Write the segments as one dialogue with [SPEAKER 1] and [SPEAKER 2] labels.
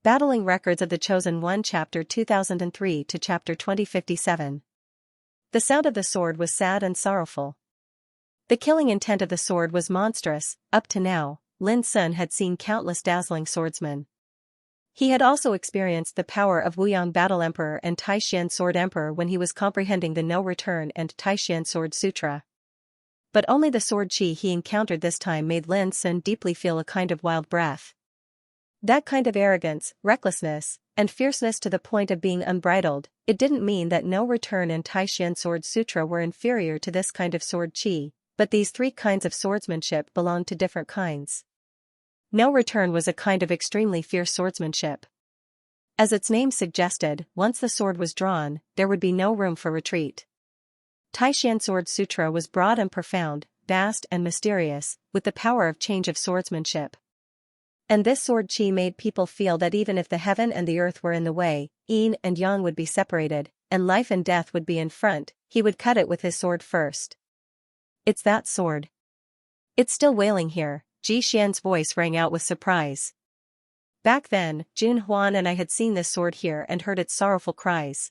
[SPEAKER 1] Battling Records of the Chosen One Chapter 2003 to Chapter 2057. The sound of the sword was sad and sorrowful. The killing intent of the sword was monstrous. Up to now, Lin Sun had seen countless dazzling swordsmen. He had also experienced the power of Wuyang Battle Emperor and Taishan Sword Emperor when he was comprehending the No Return and Taishan Sword Sutra. But only the sword chi he encountered this time made Lin Sun deeply feel a kind of wild breath. That kind of arrogance, recklessness, and fierceness to the point of being unbridled. It didn't mean that No Return and Taishan Sword Sutra were inferior to this kind of sword chi, but these three kinds of swordsmanship belonged to different kinds. No Return was a kind of extremely fierce swordsmanship. As its name suggested, once the sword was drawn, there would be no room for retreat. Taishan Sword Sutra was broad and profound, vast and mysterious, with the power of change of swordsmanship. And this sword chi made people feel that even if the heaven and the earth were in the way, yin and yang would be separated, and life and death would be in front, he would cut it with his sword first. It's that sword. It's still wailing here, Ji Xian's voice rang out with surprise. Back then, Jun Huan and I had seen this sword here and heard its sorrowful cries.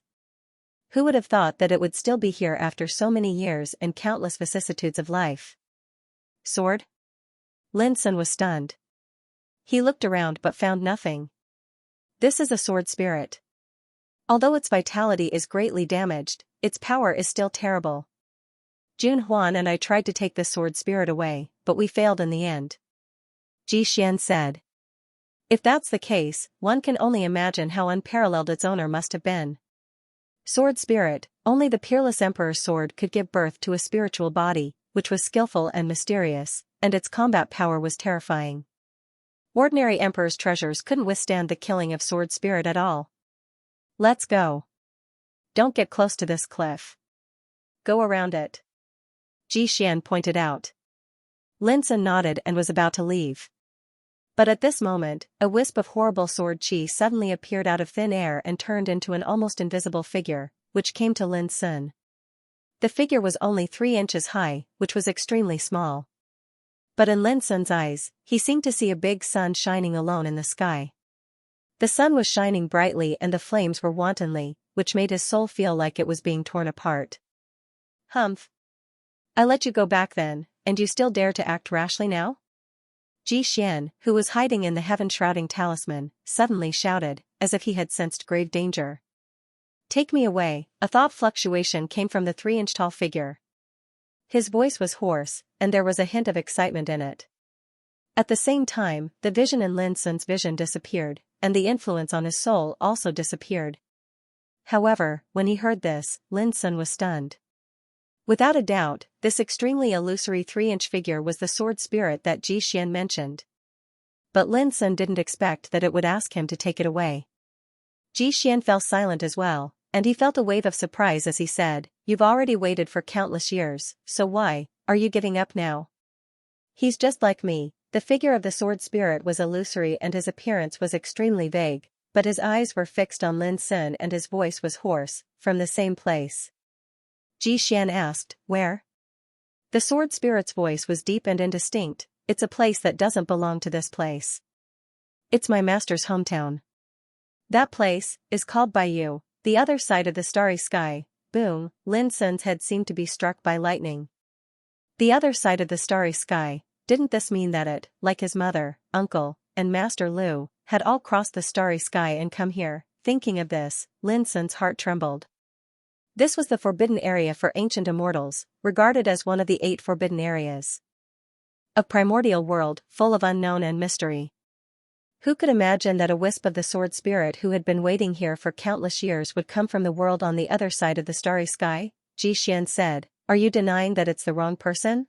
[SPEAKER 1] Who would have thought that it would still be here after so many years and countless vicissitudes of life? Sword? Lin Sun was stunned. He looked around but found nothing. This is a sword spirit. Although its vitality is greatly damaged, its power is still terrible. Jun Huan and I tried to take this sword spirit away, but we failed in the end. Ji Xian said. If that's the case, one can only imagine how unparalleled its owner must have been. Sword spirit, only the peerless emperor's sword could give birth to a spiritual body, which was skillful and mysterious, and its combat power was terrifying. Ordinary emperor's treasures couldn't withstand the killing of sword spirit at all. Let's go. Don't get close to this cliff. Go around it. Ji Xian pointed out. Lin Sun nodded and was about to leave. But at this moment, a wisp of horrible sword chi suddenly appeared out of thin air and turned into an almost invisible figure, which came to Lin Sun. The figure was only 3 inches high, which was extremely small. But in Lin Sun's eyes, he seemed to see a big sun shining alone in the sky. The sun was shining brightly and the flames were wantonly, which made his soul feel like it was being torn apart. Humph. I let you go back then, and you still dare to act rashly now? Ji Xian, who was hiding in the heaven-shrouding talisman, suddenly shouted, as if he had sensed grave danger. Take me away. A thought fluctuation came from the 3-inch-tall figure. His voice was hoarse, and there was a hint of excitement in it. At the same time, the vision in Lin Sun's vision disappeared, and the influence on his soul also disappeared. However, when he heard this, Lin Sun was stunned. Without a doubt, this extremely illusory 3-inch figure was the sword spirit that Ji Xian mentioned. But Lin Sun didn't expect that it would ask him to take it away. Ji Xian fell silent as well, and he felt a wave of surprise as he said, You've already waited for countless years, so why are you giving up now? He's just like me. The figure of the sword spirit was illusory and his appearance was extremely vague, but his eyes were fixed on Lin Sun and his voice was hoarse, from the same place. Ji Xian asked, Where? The sword spirit's voice was deep and indistinct. It's a place that doesn't belong to this place. It's my master's hometown. That place is called by you, the other side of the starry sky. Boom, Lin Sun's head seemed to be struck by lightning. The other side of the starry sky, didn't this mean that it, like his mother, uncle, and Master Lu, had all crossed the starry sky and come here? Thinking of this, Lin Sun's heart trembled. This was the forbidden area for ancient immortals, regarded as one of the 8 forbidden areas. A primordial world, full of unknown and mystery. Who could imagine that a wisp of the sword spirit who had been waiting here for countless years would come from the world on the other side of the starry sky? Ji Xian said, Are you denying that it's the wrong person?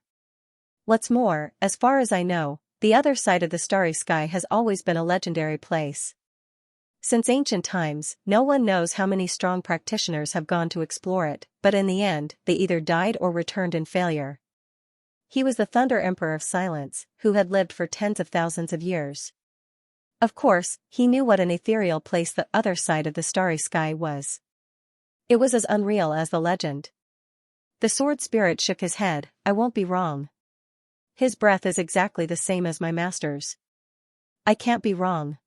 [SPEAKER 1] What's more, as far as I know, the other side of the starry sky has always been a legendary place. Since ancient times, no one knows how many strong practitioners have gone to explore it, but in the end, they either died or returned in failure. He was the Thunder Emperor of Silence, who had lived for tens of thousands of years. Of course, he knew what an ethereal place the other side of the starry sky was. It was as unreal as the legend. The sword spirit shook his head. I won't be wrong. His breath is exactly the same as my master's. I can't be wrong.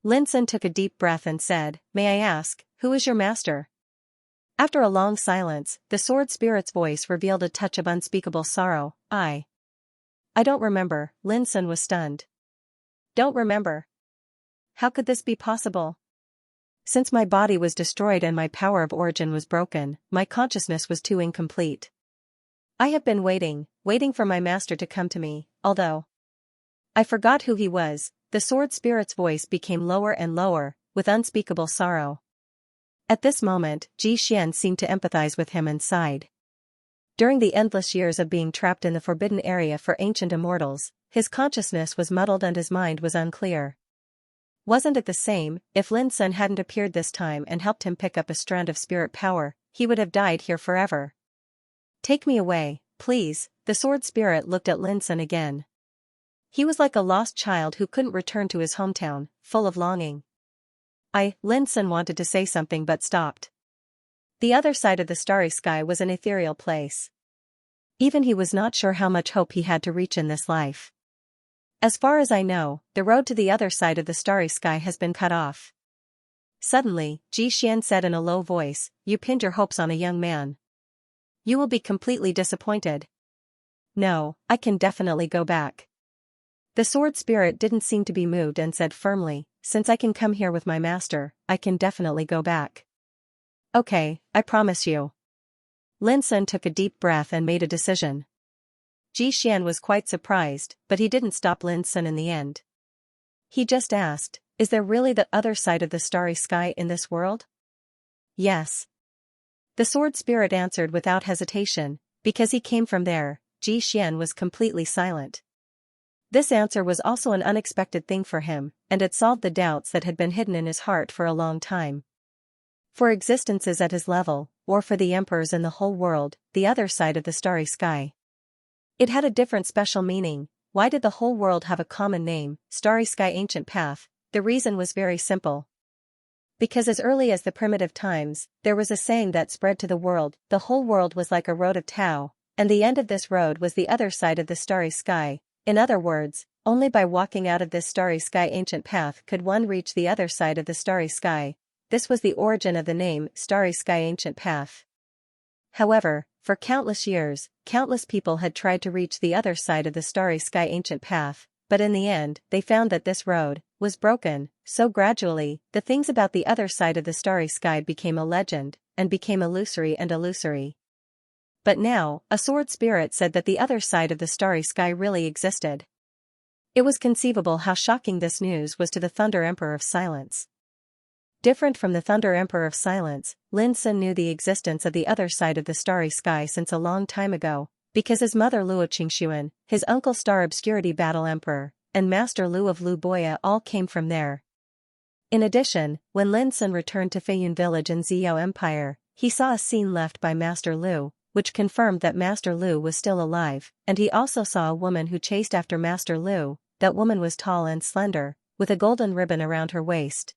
[SPEAKER 1] Linson took a deep breath and said, "May I ask, who is your master?" After a long silence, the sword spirit's voice revealed a touch of unspeakable sorrow. I don't remember." Linson was stunned. "Don't remember? How could this be possible? Since my body was destroyed and my power of origin was broken, my consciousness was too incomplete. I have been waiting for my master to come to me, although I forgot who he was." The sword spirit's voice became lower and lower, with unspeakable sorrow. At this moment, Xian seemed to empathize with him and sighed. During the endless years of being trapped in the forbidden area for ancient immortals, his consciousness was muddled and his mind was unclear. Wasn't it the same? If Linson hadn't appeared this time and helped him pick up a strand of spirit power, he would have died here forever. "Take me away, please." The sword spirit looked at Linson again. He was like a lost child who couldn't return to his hometown, full of longing. Linson wanted to say something but stopped. The other side of the starry sky was an ethereal place. Even he was not sure how much hope he had to reach in this life. "As far as I know, the road to the other side of the starry sky has been cut off." Suddenly, Xian said in a low voice, "You pinned your hopes on a young man. You will be completely disappointed." "No, I can definitely go back." The sword spirit didn't seem to be moved and said firmly, "Since I can come here with my master, I can definitely go back." "Okay, I promise you." Linson took a deep breath and made a decision. Xian was quite surprised, but he didn't stop Linson in the end. He just asked, "Is there really the other side of the starry sky in this world?" "Yes." The sword spirit answered without hesitation, "Because he came from there." Xian was completely silent. This answer was also an unexpected thing for him, and it solved the doubts that had been hidden in his heart for a long time. For existences at his level, or for the emperors in the whole world, the other side of the starry sky. It had a different special meaning. Why did the whole world have a common name, Starry Sky Ancient Path? The reason was very simple. Because as early as the primitive times, there was a saying that spread to the world, the whole world was like a road of Tao, and the end of this road was the other side of the starry sky. In other words, only by walking out of this starry sky ancient path could one reach the other side of the starry sky. This was the origin of the name, Starry Sky Ancient Path. However, for countless years, countless people had tried to reach the other side of the Starry Sky Ancient Path, but in the end, they found that this road was broken, so gradually, the things about the other side of the starry sky became a legend, and became illusory and illusory. But now, a sword spirit said that the other side of the starry sky really existed. It was conceivable how shocking this news was to the Thunder Emperor of Silence. Different from the Thunder Emperor of Silence, Linson knew the existence of the other side of the starry sky since a long time ago, because his mother Luo Qingshuan, his uncle Star Obscurity Battle Emperor, and Master Lu of Lu Boya all came from there. In addition, when Linson returned to Feiyun Village in Ziyao Empire, he saw a scene left by Master Lu, which confirmed that Master Lu was still alive, and he also saw a woman who chased after Master Lu. That woman was tall and slender, with a golden ribbon around her waist.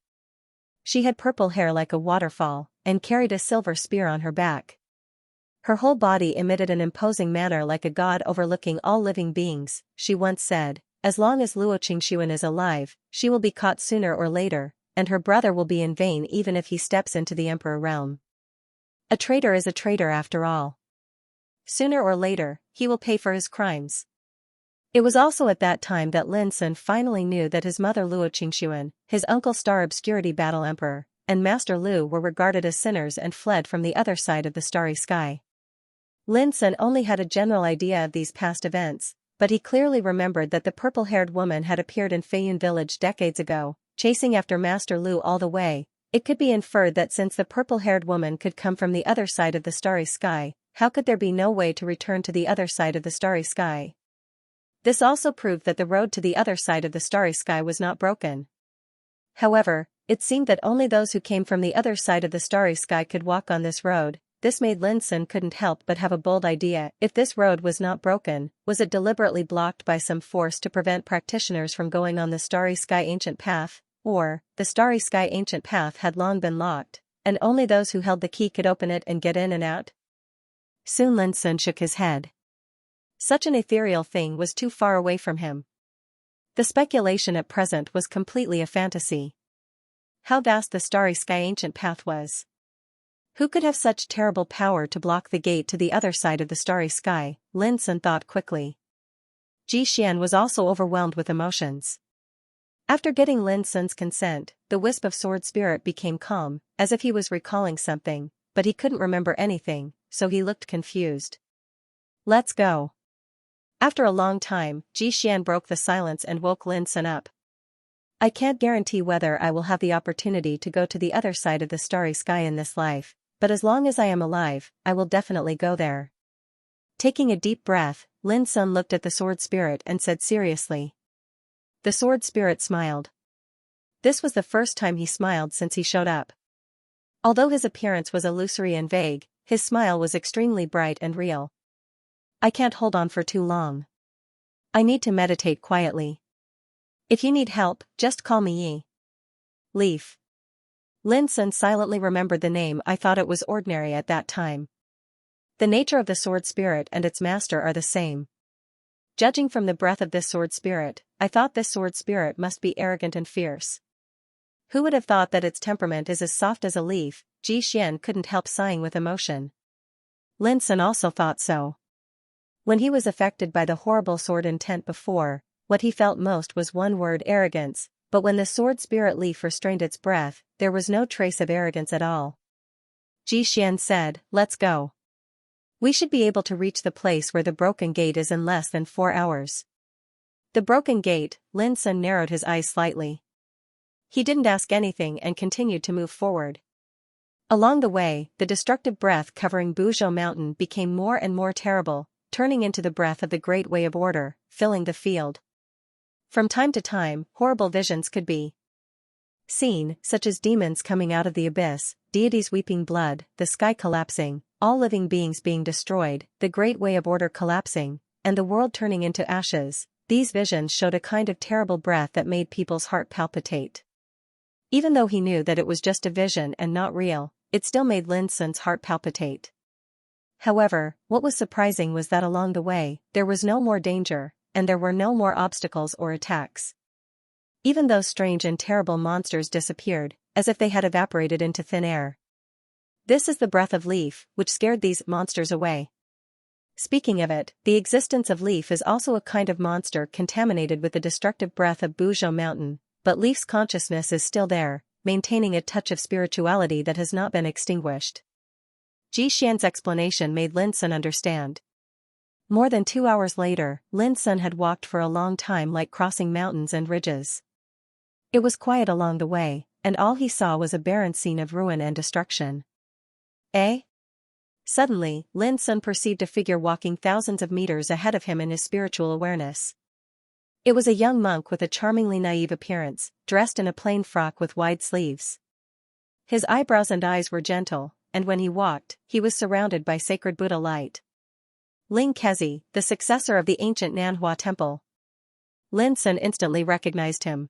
[SPEAKER 1] She had purple hair like a waterfall, and carried a silver spear on her back. Her whole body emitted an imposing manner like a god overlooking all living beings. She once said, "As long as Luo Qingshuan is alive, she will be caught sooner or later, and her brother will be in vain even if he steps into the emperor realm. A traitor is a traitor after all. Sooner or later, he will pay for his crimes." It was also at that time that Linson finally knew that his mother Luo Qingshuan, his uncle Star Obscurity Battle Emperor, and Master Lu were regarded as sinners and fled from the other side of the starry sky. Linson only had a general idea of these past events, but he clearly remembered that the purple-haired woman had appeared in Feiyun Village decades ago, chasing after Master Lu all the way. It could be inferred that since the purple-haired woman could come from the other side of the starry sky, how could there be no way to return to the other side of the starry sky? This also proved that the road to the other side of the starry sky was not broken. However, it seemed that only those who came from the other side of the starry sky could walk on this road. This made Linson couldn't help but have a bold idea. If this road was not broken, was it deliberately blocked by some force to prevent practitioners from going on the Starry Sky Ancient Path? Or, the Starry Sky Ancient Path had long been locked, and only those who held the key could open it and get in and out? Soon Linson shook his head. Such an ethereal thing was too far away from him. The speculation at present was completely a fantasy. how vast the starry sky ancient path was. Who could have such terrible power to block the gate to the other side of the starry sky? Lin Sun thought quickly. Xian was also overwhelmed with emotions. After getting Lin Sun's consent, the wisp of sword spirit became calm, as if he was recalling something, but he couldn't remember anything, so he looked confused. Let's go. After a long time, Xian broke the silence and woke Lin Sun up. I can't guarantee whether I will have the opportunity to go to the other side of the starry sky in this life, but as long as I am alive, I will definitely go there. Taking a deep breath, Lin Sun looked at the sword spirit and said seriously. The sword spirit smiled. This was the first time he smiled since he showed up. Although his appearance was illusory and vague, his smile was extremely bright and real. I can't hold on for too long. I need to meditate quietly. If you need help, just call me Yi. Leaf. Lin Sun silently remembered the name. I thought it was ordinary at that time. The nature of the sword spirit and its master are the same. Judging from the breath of this sword spirit, I thought this sword spirit must be arrogant and fierce. Who would have thought that its temperament is as soft as a leaf? Xian couldn't help sighing with emotion. Lin Sun also thought so. When he was affected by the horrible sword intent before, what he felt most was one word: arrogance, but when the sword spirit leaf restrained its breath, there was no trace of arrogance at all. Xian said, let's go. We should be able to reach the place where the broken gate is in less than 4 hours. The broken gate. Lin Sun narrowed his eyes slightly. He didn't ask anything and continued to move forward. Along the way, the destructive breath covering Buzhou Mountain became more and more terrible, turning into the breath of the Great Way of Order, filling the field. From time to time, horrible visions could be seen, such as demons coming out of the abyss, deities weeping blood, the sky collapsing, all living beings being destroyed, the Great Way of Order collapsing, and the world turning into ashes. These visions showed a kind of terrible breath that made people's heart palpitate. Even though he knew that it was just a vision and not real, it still made Lin Sun's heart palpitate. However, what was surprising was that along the way, there was no more danger, and there were no more obstacles or attacks. Even those strange and terrible monsters disappeared, as if they had evaporated into thin air. This is the breath of Leaf, which scared these monsters away. Speaking of it, the existence of Leaf is also a kind of monster contaminated with the destructive breath of Buzhou Mountain, but Leaf's consciousness is still there, maintaining a touch of spirituality that has not been extinguished. Xian's explanation made Lin Sun understand. More than 2 hours later, Lin Sun had walked for a long time like crossing mountains and ridges. It was quiet along the way, and all he saw was a barren scene of ruin and destruction. Eh? Suddenly, Lin Sun perceived a figure walking thousands of meters ahead of him in his spiritual awareness. It was a young monk with a charmingly naive appearance, dressed in a plain frock with wide sleeves. His eyebrows and eyes were gentle, and when he walked, he was surrounded by sacred Buddha light. Ling Kezi, the successor of the ancient Nanhua temple. Lin Sun instantly recognized him.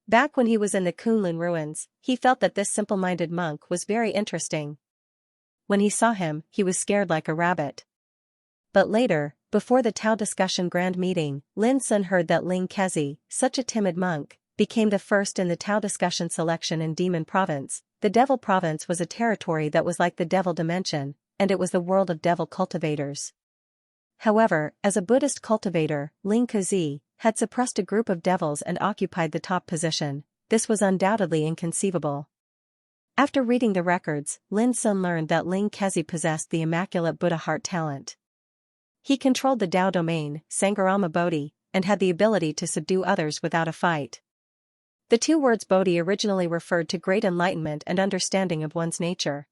[SPEAKER 1] Back when he was in the Kunlun ruins, he felt that this simple-minded monk was very interesting. When he saw him, he was scared like a rabbit. But later, before the Tao discussion grand meeting, Lin Sun heard that Ling Kezi, such a timid monk, became the first in the Tao discussion selection in Demon Province. The Devil Province was a territory that was like the Devil Dimension, and it was the world of devil cultivators. However, as a Buddhist cultivator, Ling Kezi had suppressed a group of devils and occupied the top position. This was undoubtedly inconceivable. After reading the records, Lin Sun learned that Ling Kezi possessed the immaculate Buddha heart talent. He controlled the Tao domain, Sangarama Bodhi, and had the ability to subdue others without a fight. The two words Bodhi originally referred to great enlightenment and understanding of one's nature.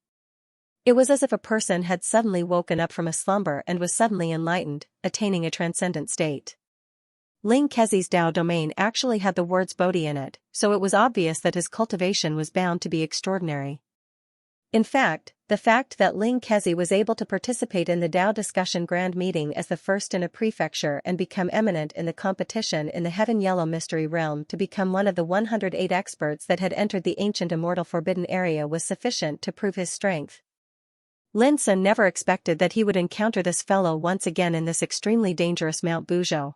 [SPEAKER 1] It was as if a person had suddenly woken up from a slumber and was suddenly enlightened, attaining a transcendent state. Ling Kezi's Tao domain actually had the words Bodhi in it, so it was obvious that his cultivation was bound to be extraordinary. In fact, the fact that Ling Kezi was able to participate in the Tao discussion grand meeting as the first in a prefecture and become eminent in the competition in the Heaven Yellow Mystery Realm to become one of the 108 experts that had entered the ancient immortal forbidden area was sufficient to prove his strength. Lin Sun never expected that he would encounter this fellow once again in this extremely dangerous Mount Buzhou.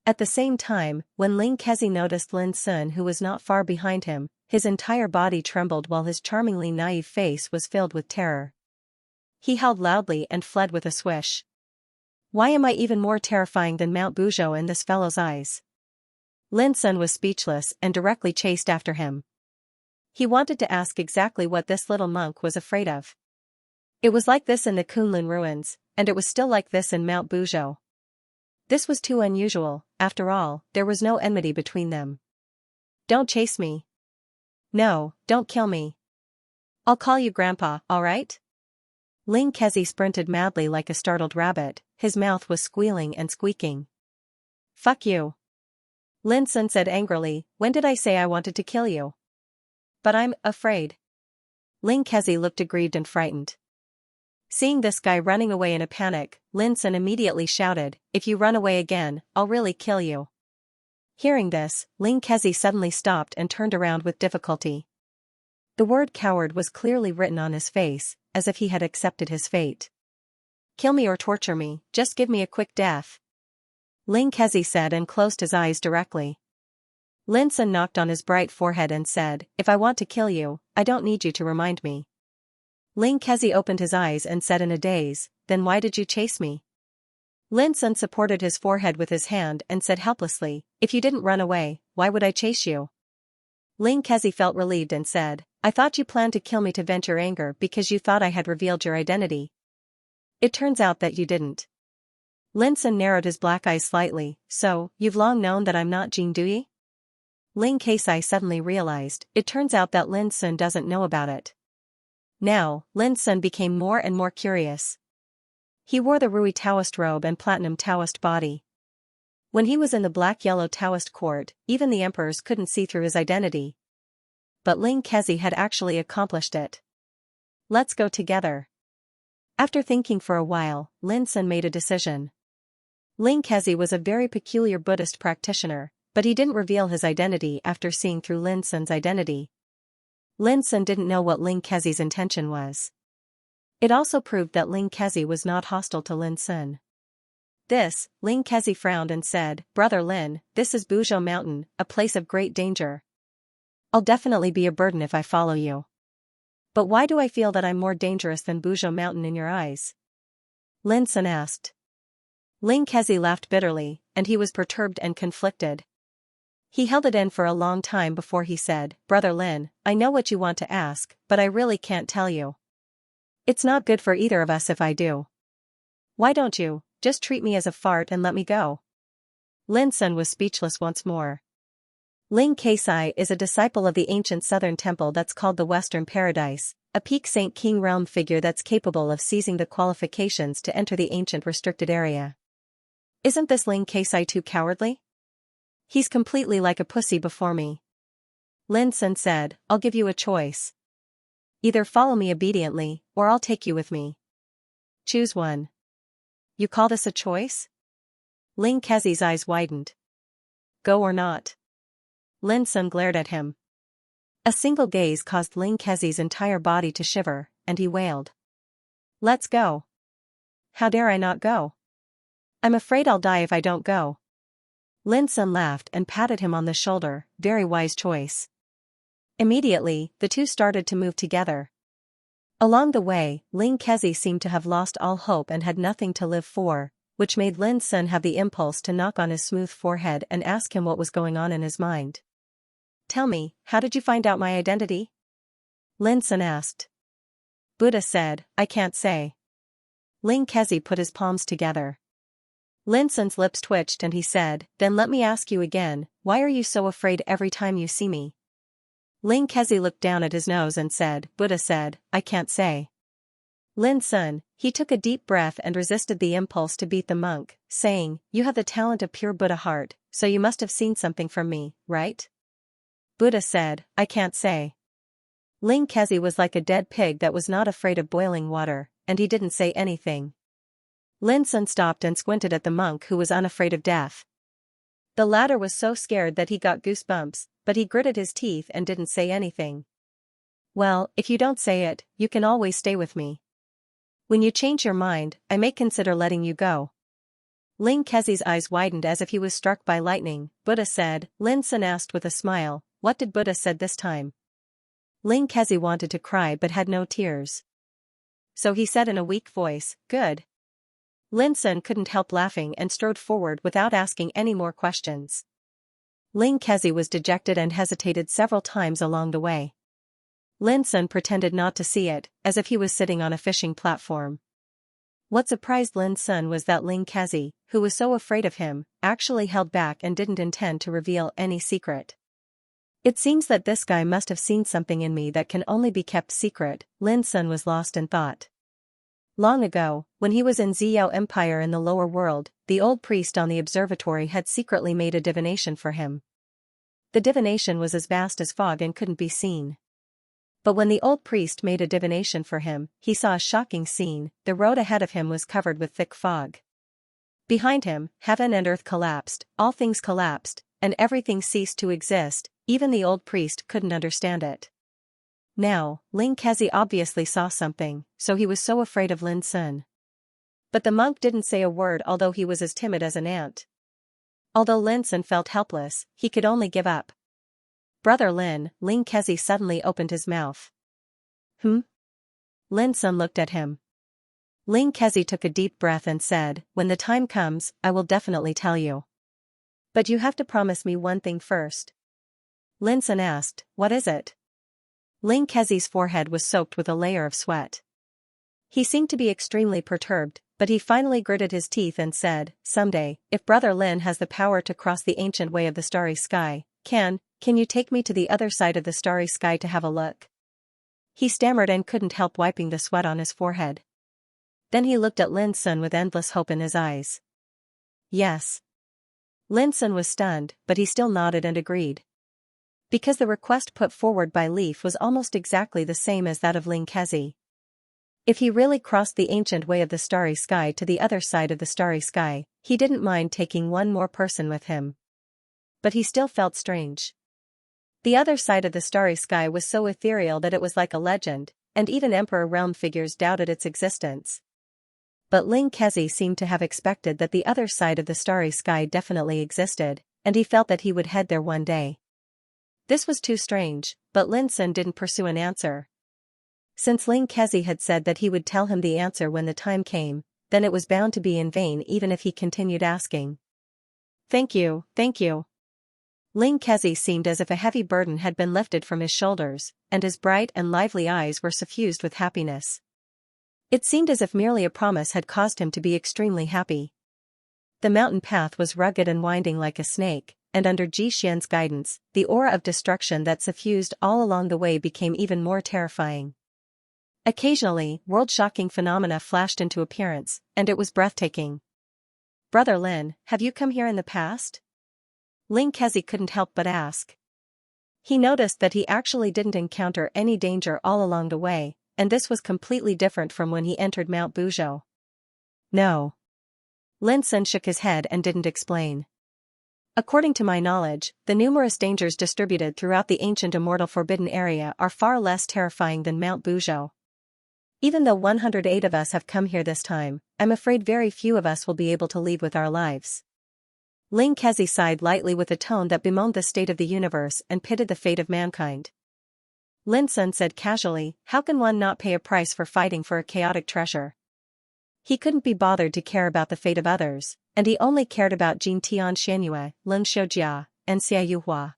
[SPEAKER 1] At the same time, when Ling Kezi noticed Lin Sun, who was not far behind him, his entire body trembled while his charmingly naive face was filled with terror. He howled loudly and fled with a swish. Why am I even more terrifying than Mount Buzhou in this fellow's eyes? Lin Sun was speechless and directly chased after him. He wanted to ask exactly what this little monk was afraid of. It was like this in the Kunlun ruins, and it was still like this in Mount Buzhou. This was too unusual. After all, there was no enmity between them. Don't chase me. No, don't kill me. I'll call you Grandpa, alright? Ling Kezi sprinted madly like a startled rabbit, his mouth was squealing and squeaking. Fuck you. Lin Sun said angrily, when did I say I wanted to kill you? But I'm afraid. Ling Kezi looked aggrieved and frightened. Seeing this guy running away in a panic, Lin Sun immediately shouted, if you run away again, I'll really kill you. Hearing this, Ling Kezi suddenly stopped and turned around with difficulty. The word coward was clearly written on his face, as if he had accepted his fate. Kill me or torture me, just give me a quick death. Ling Kezi said and closed his eyes directly. Lin Sun knocked on his bright forehead and said, if I want to kill you, I don't need you to remind me. Ling Kezi opened his eyes and said in a daze, then why did you chase me? Lin Sun supported his forehead with his hand and said helplessly, if you didn't run away, why would I chase you? Ling Kezi felt relieved and said, I thought you planned to kill me to vent your anger because you thought I had revealed your identity. It turns out that you didn't. Lin Sun narrowed his black eyes slightly, so, you've long known that I'm not Jing Dui? Ling Kezi suddenly realized, it turns out that Lin Sun doesn't know about it. Now, Lin Sun became more and more curious. He wore the Rui Taoist robe and platinum Taoist body. When he was in the black-yellow Taoist court, even the emperors couldn't see through his identity. But Ling Kezi had actually accomplished it. Let's go together. After thinking for a while, Lin Sun made a decision. Ling Kezi was a very peculiar Buddhist practitioner, but he didn't reveal his identity after seeing through Lin Sun's identity. Lin Sun didn't know what Ling Kezi's intention was. It also proved that Ling Kezi was not hostile to Lin Sun. Ling Kezi frowned and said, Brother Lin, this is Buzhou Mountain, a place of great danger. I'll definitely be a burden if I follow you. But why do I feel that I'm more dangerous than Buzhou Mountain in your eyes? Lin Sun asked. Ling Kezi laughed bitterly, and he was perturbed and conflicted. He held it in for a long time before he said, Brother Lin, I know what you want to ask, but I really can't tell you. It's not good for either of us if I do. Why don't you, just treat me as a fart and let me go? Lin Sun was speechless once more. Ling Kezi is a disciple of the ancient southern temple that's called the Western Paradise, a peak Saint King realm figure that's capable of seizing the qualifications to enter the ancient restricted area. Isn't this Ling Kezi too cowardly? He's completely like a pussy before me. Lin Sun said, I'll give you a choice. Either follow me obediently, or I'll take you with me. Choose one. You call this a choice? Ling Kezi's eyes widened. Go or not? Lin Sun glared at him. A single gaze caused Ling Kezi's entire body to shiver, and he wailed. Let's go. How dare I not go? I'm afraid I'll die if I don't go. Lin Sun laughed and patted him on the shoulder, very wise choice. Immediately, the two started to move together. Along the way, Ling Kezi seemed to have lost all hope and had nothing to live for, which made Lin Sun have the impulse to knock on his smooth forehead and ask him what was going on in his mind. Tell me, how did you find out my identity? Lin Sun asked. Buddha said, I can't say. Ling Kezi put his palms together. Lin Sun's lips twitched and he said, then let me ask you again, why are you so afraid every time you see me? Ling Kezi looked down at his nose and said, Buddha said, I can't say. Lin Sun, he took a deep breath and resisted the impulse to beat the monk, saying, you have the talent of pure Buddha heart, so you must have seen something from me, right? Buddha said, I can't say. Ling Kezi was like a dead pig that was not afraid of boiling water, and he didn't say anything. Lin Sun stopped and squinted at the monk who was unafraid of death. The latter was so scared that he got goosebumps, but he gritted his teeth and didn't say anything. Well, if you don't say it, you can always stay with me. When you change your mind, I may consider letting you go. Ling Kezi's eyes widened as if he was struck by lightning. Buddha said. Lin Sun asked with a smile. What did Buddha said this time? Ling Kezi wanted to cry but had no tears. So he said in a weak voice, good. Lin Sun couldn't help laughing and strode forward without asking any more questions. Ling Kezi was dejected and hesitated several times along the way. Lin Sun pretended not to see it, as if he was sitting on a fishing platform. What surprised Lin Sun was that Ling Kezi, who was so afraid of him, actually held back and didn't intend to reveal any secret. It seems that this guy must have seen something in me that can only be kept secret. Lin Sun was lost in thought. Long ago, when he was in Ziyao Empire in the lower world, the old priest on the observatory had secretly made a divination for him. The divination was as vast as fog and couldn't be seen. But when the old priest made a divination for him, he saw a shocking scene. The road ahead of him was covered with thick fog. Behind him, heaven and earth collapsed, all things collapsed, and everything ceased to exist. Even the old priest couldn't understand it. Now, Ling Kezi obviously saw something, so he was so afraid of Lin Sun. But the monk didn't say a word, although he was as timid as an ant. Although Lin Sun felt helpless, he could only give up. Brother Lin, Ling Kezi suddenly opened his mouth. Lin Sun looked at him. Ling Kezi took a deep breath and said, when the time comes, I will definitely tell you. But you have to promise me one thing first. Lin Sun asked, what is it? Ling Kezi's forehead was soaked with a layer of sweat. He seemed to be extremely perturbed, but he finally gritted his teeth and said, someday, if Brother Lin has the power to cross the ancient way of the starry sky, can you take me to the other side of the starry sky to have a look? He stammered and couldn't help wiping the sweat on his forehead. Then he looked at Lin Sun with endless hope in his eyes. Yes. Lin Sun was stunned, but he still nodded and agreed. Because the request put forward by Leaf was almost exactly the same as that of Ling Kezi. If he really crossed the ancient way of the starry sky to the other side of the starry sky, he didn't mind taking one more person with him. But he still felt strange. The other side of the starry sky was so ethereal that it was like a legend, and even Emperor Realm figures doubted its existence. But Ling Kezi seemed to have expected that the other side of the starry sky definitely existed, and he felt that he would head there one day. This was too strange, but Lin Sun didn't pursue an answer. Since Ling Kezi had said that he would tell him the answer when the time came, then it was bound to be in vain even if he continued asking. Thank you, thank you. Ling Kezi seemed as if a heavy burden had been lifted from his shoulders, and his bright and lively eyes were suffused with happiness. It seemed as if merely a promise had caused him to be extremely happy. The mountain path was rugged and winding like a snake, and under Xianxia's guidance, the aura of destruction that suffused all along the way became even more terrifying. Occasionally, world-shocking phenomena flashed into appearance, and it was breathtaking. Brother Lin, have you come here in the past? Ling Kezi couldn't help but ask. He noticed that he actually didn't encounter any danger all along the way, and this was completely different from when he entered Mount Buzhou. No. Lin Sun shook his head and didn't explain. According to my knowledge, the numerous dangers distributed throughout the ancient immortal forbidden area are far less terrifying than Mount Buzhou. Even though 108 of us have come here this time, I'm afraid very few of us will be able to leave with our lives. Ling Kezi sighed lightly with a tone that bemoaned the state of the universe and pitied the fate of mankind. Lin Sun said casually, how can one not pay a price for fighting for a chaotic treasure? He couldn't be bothered to care about the fate of others, and he only cared about Jin Tian Xianyue, Lun Shoujia, and Xia Yuhua.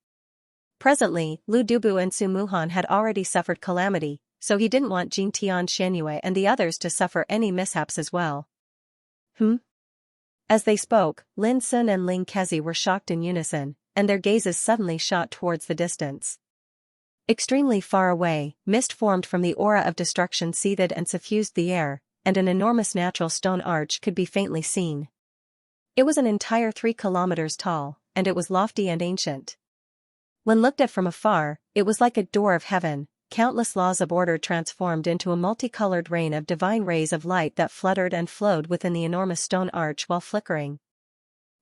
[SPEAKER 1] Presently, Lu Dubu and Su Muhan had already suffered calamity, so he didn't want Jin Tian Xianyue and the others to suffer any mishaps as well. As they spoke, Lin Sun and Ling Kezi were shocked in unison, and their gazes suddenly shot towards the distance. Extremely far away, mist formed from the aura of destruction seethed and suffused the air, and an enormous natural stone arch could be faintly seen. It was an entire 3 kilometers tall, and it was lofty and ancient. When looked at from afar, it was like a door of heaven, countless laws of order transformed into a multicolored rain of divine rays of light that fluttered and flowed within the enormous stone arch while flickering.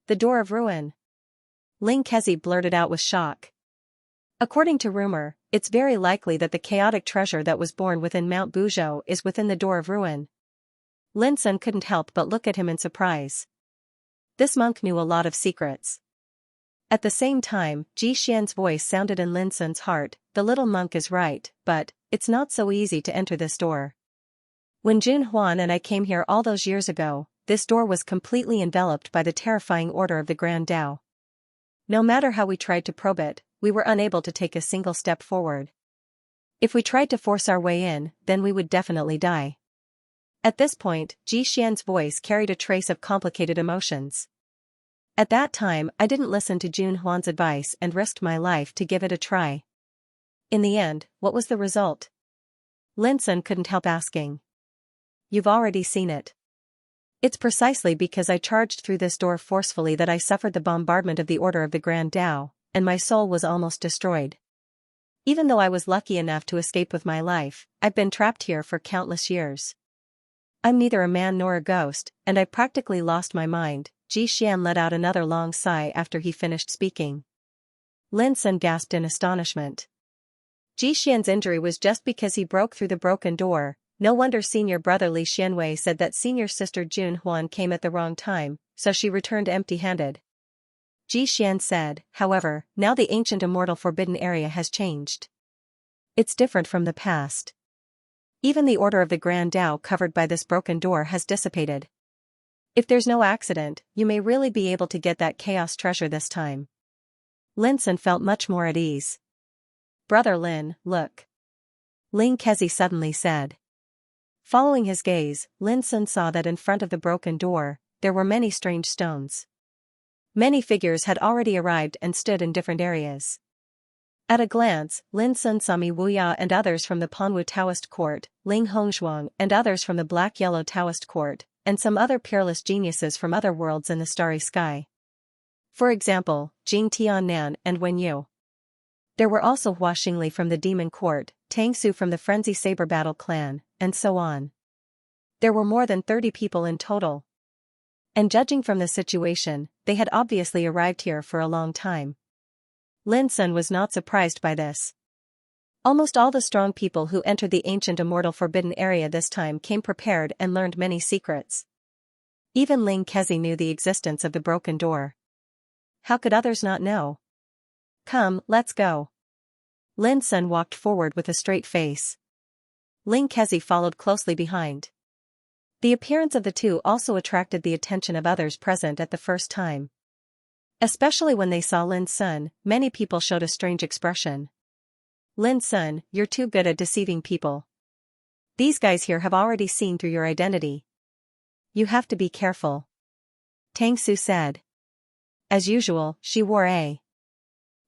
[SPEAKER 1] The door of ruin. Ling Kezi blurted out with shock. According to rumor, it's very likely that the chaotic treasure that was born within Mount Buzhou is within the door of ruin. Lin Sun couldn't help but look at him in surprise. This monk knew a lot of secrets. At the same time, Ji Xian's voice sounded in Lin Sun's heart. The little monk is right, but it's not so easy to enter this door. When Jun Huan and I came here all those years ago, this door was completely enveloped by the terrifying order of the Grand Tao. No matter how we tried to probe it, we were unable to take a single step forward. If we tried to force our way in, then we would definitely die. At this point, Ji Xian's voice carried a trace of complicated emotions. At that time, I didn't listen to Jun Huan's advice and risked my life to give it a try. In the end, what was the result? Lin Sun couldn't help asking. You've already seen it. It's precisely because I charged through this door forcefully that I suffered the bombardment of the Order of the Grand Tao, and my soul was almost destroyed. Even though I was lucky enough to escape with my life, I've been trapped here for countless years. I'm neither a man nor a ghost, and I practically lost my mind. Ji Xian let out another long sigh after he finished speaking. Lin Sun gasped in astonishment. Ji Xian's injury was just because he broke through the broken door. No wonder senior brother Li Xianwei said that senior sister Jun Huan came at the wrong time, so she returned empty-handed. Ji Xian said, however, now the ancient immortal forbidden area has changed. It's different from the past. Even the order of the Grand Tao covered by this broken door has dissipated. If there's no accident, you may really be able to get that chaos treasure this time. Lin Sun felt much more at ease. Brother Lin, look. Ling Kezi suddenly said. Following his gaze, Lin Sun saw that in front of the broken door, there were many strange stones. Many figures had already arrived and stood in different areas. At a glance, Lin Sun saw Mi Wuya and others from the Panwu Taoist court, Ling Hongzhuang and others from the Black-Yellow Taoist court, and some other peerless geniuses from other worlds in the starry sky. For example, Jing Tiannan and Wen Yu. There were also Hua Xingli from the Demon Court, Tang Su from the Frenzy Saber Battle clan, and so on. There were more than 30 people in total. And judging from the situation, they had obviously arrived here for a long time. Lin Sun was not surprised by this. Almost all the strong people who entered the ancient immortal forbidden area this time came prepared and learned many secrets. Even Ling Kezi knew the existence of the broken door. How could others not know? Come, let's go. Lin Sun walked forward with a straight face. Ling Kezi followed closely behind. The appearance of the two also attracted the attention of others present at the first time. Especially when they saw Lin Sun, many people showed a strange expression. Lin Sun, you're too good at deceiving people. These guys here have already seen through your identity. You have to be careful. Tang Su said. As usual, she wore a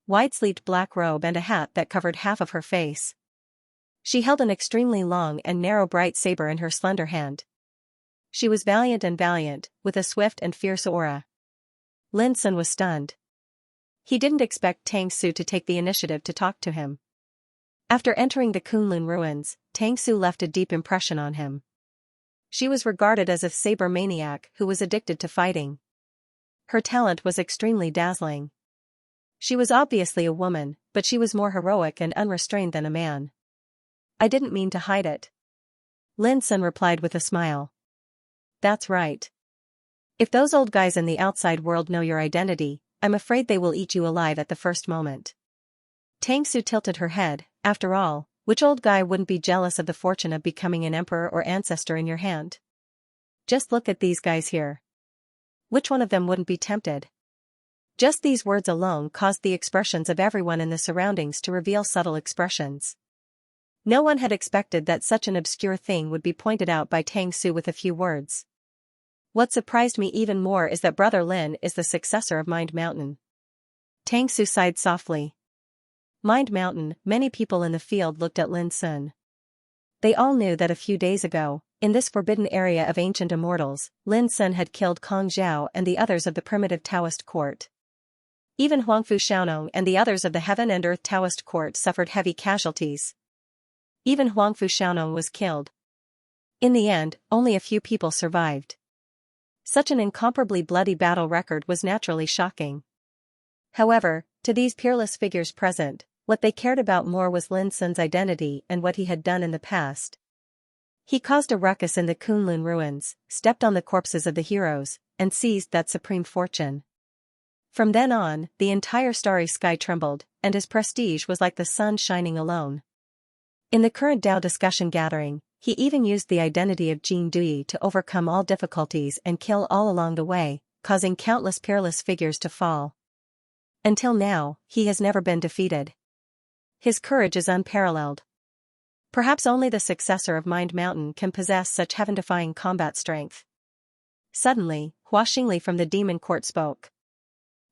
[SPEAKER 1] wide-sleeved black robe and a hat that covered half of her face. She held an extremely long and narrow bright saber in her slender hand. She was valiant, with a swift and fierce aura. Lin Sun was stunned. He didn't expect Tang Su to take the initiative to talk to him. After entering the Kunlun ruins, Tang Su left a deep impression on him. She was regarded as a saber maniac who was addicted to fighting. Her talent was extremely dazzling. She was obviously a woman, but she was more heroic and unrestrained than a man. I didn't mean to hide it. Lin Sun replied with a smile. That's right. If those old guys in the outside world know your identity, I'm afraid they will eat you alive at the first moment. Tang Su tilted her head. After all, which old guy wouldn't be jealous of the fortune of becoming an emperor or ancestor in your hand? Just look at these guys here. Which one of them wouldn't be tempted? Just these words alone caused the expressions of everyone in the surroundings to reveal subtle expressions. No one had expected that such an obscure thing would be pointed out by Tang Su with a few words. What surprised me even more is that Brother Lin is the successor of Mind Mountain. Tang Su sighed softly. Mind Mountain, many people in the field looked at Lin Sun. They all knew that a few days ago, in this forbidden area of ancient immortals, Lin Sun had killed Kong Zhao and the others of the primitive Taoist court. Even Huangfu Xiaonong and the others of the Heaven and Earth Taoist court suffered heavy casualties. Even Huangfu Xiaonong was killed. In the end, only a few people survived. Such an incomparably bloody battle record was naturally shocking. However, to these peerless figures present, what they cared about more was Lin Sun's identity and what he had done in the past. He caused a ruckus in the Kunlun ruins, stepped on the corpses of the heroes, and seized that supreme fortune. From then on, the entire starry sky trembled, and his prestige was like the sun shining alone. In the current Tao discussion gathering, he even used the identity of Jin Dui to overcome all difficulties and kill all along the way, causing countless peerless figures to fall. Until now, he has never been defeated. His courage is unparalleled. Perhaps only the successor of Mind Mountain can possess such heaven-defying combat strength. Suddenly, Hua Xingli from the demon court spoke.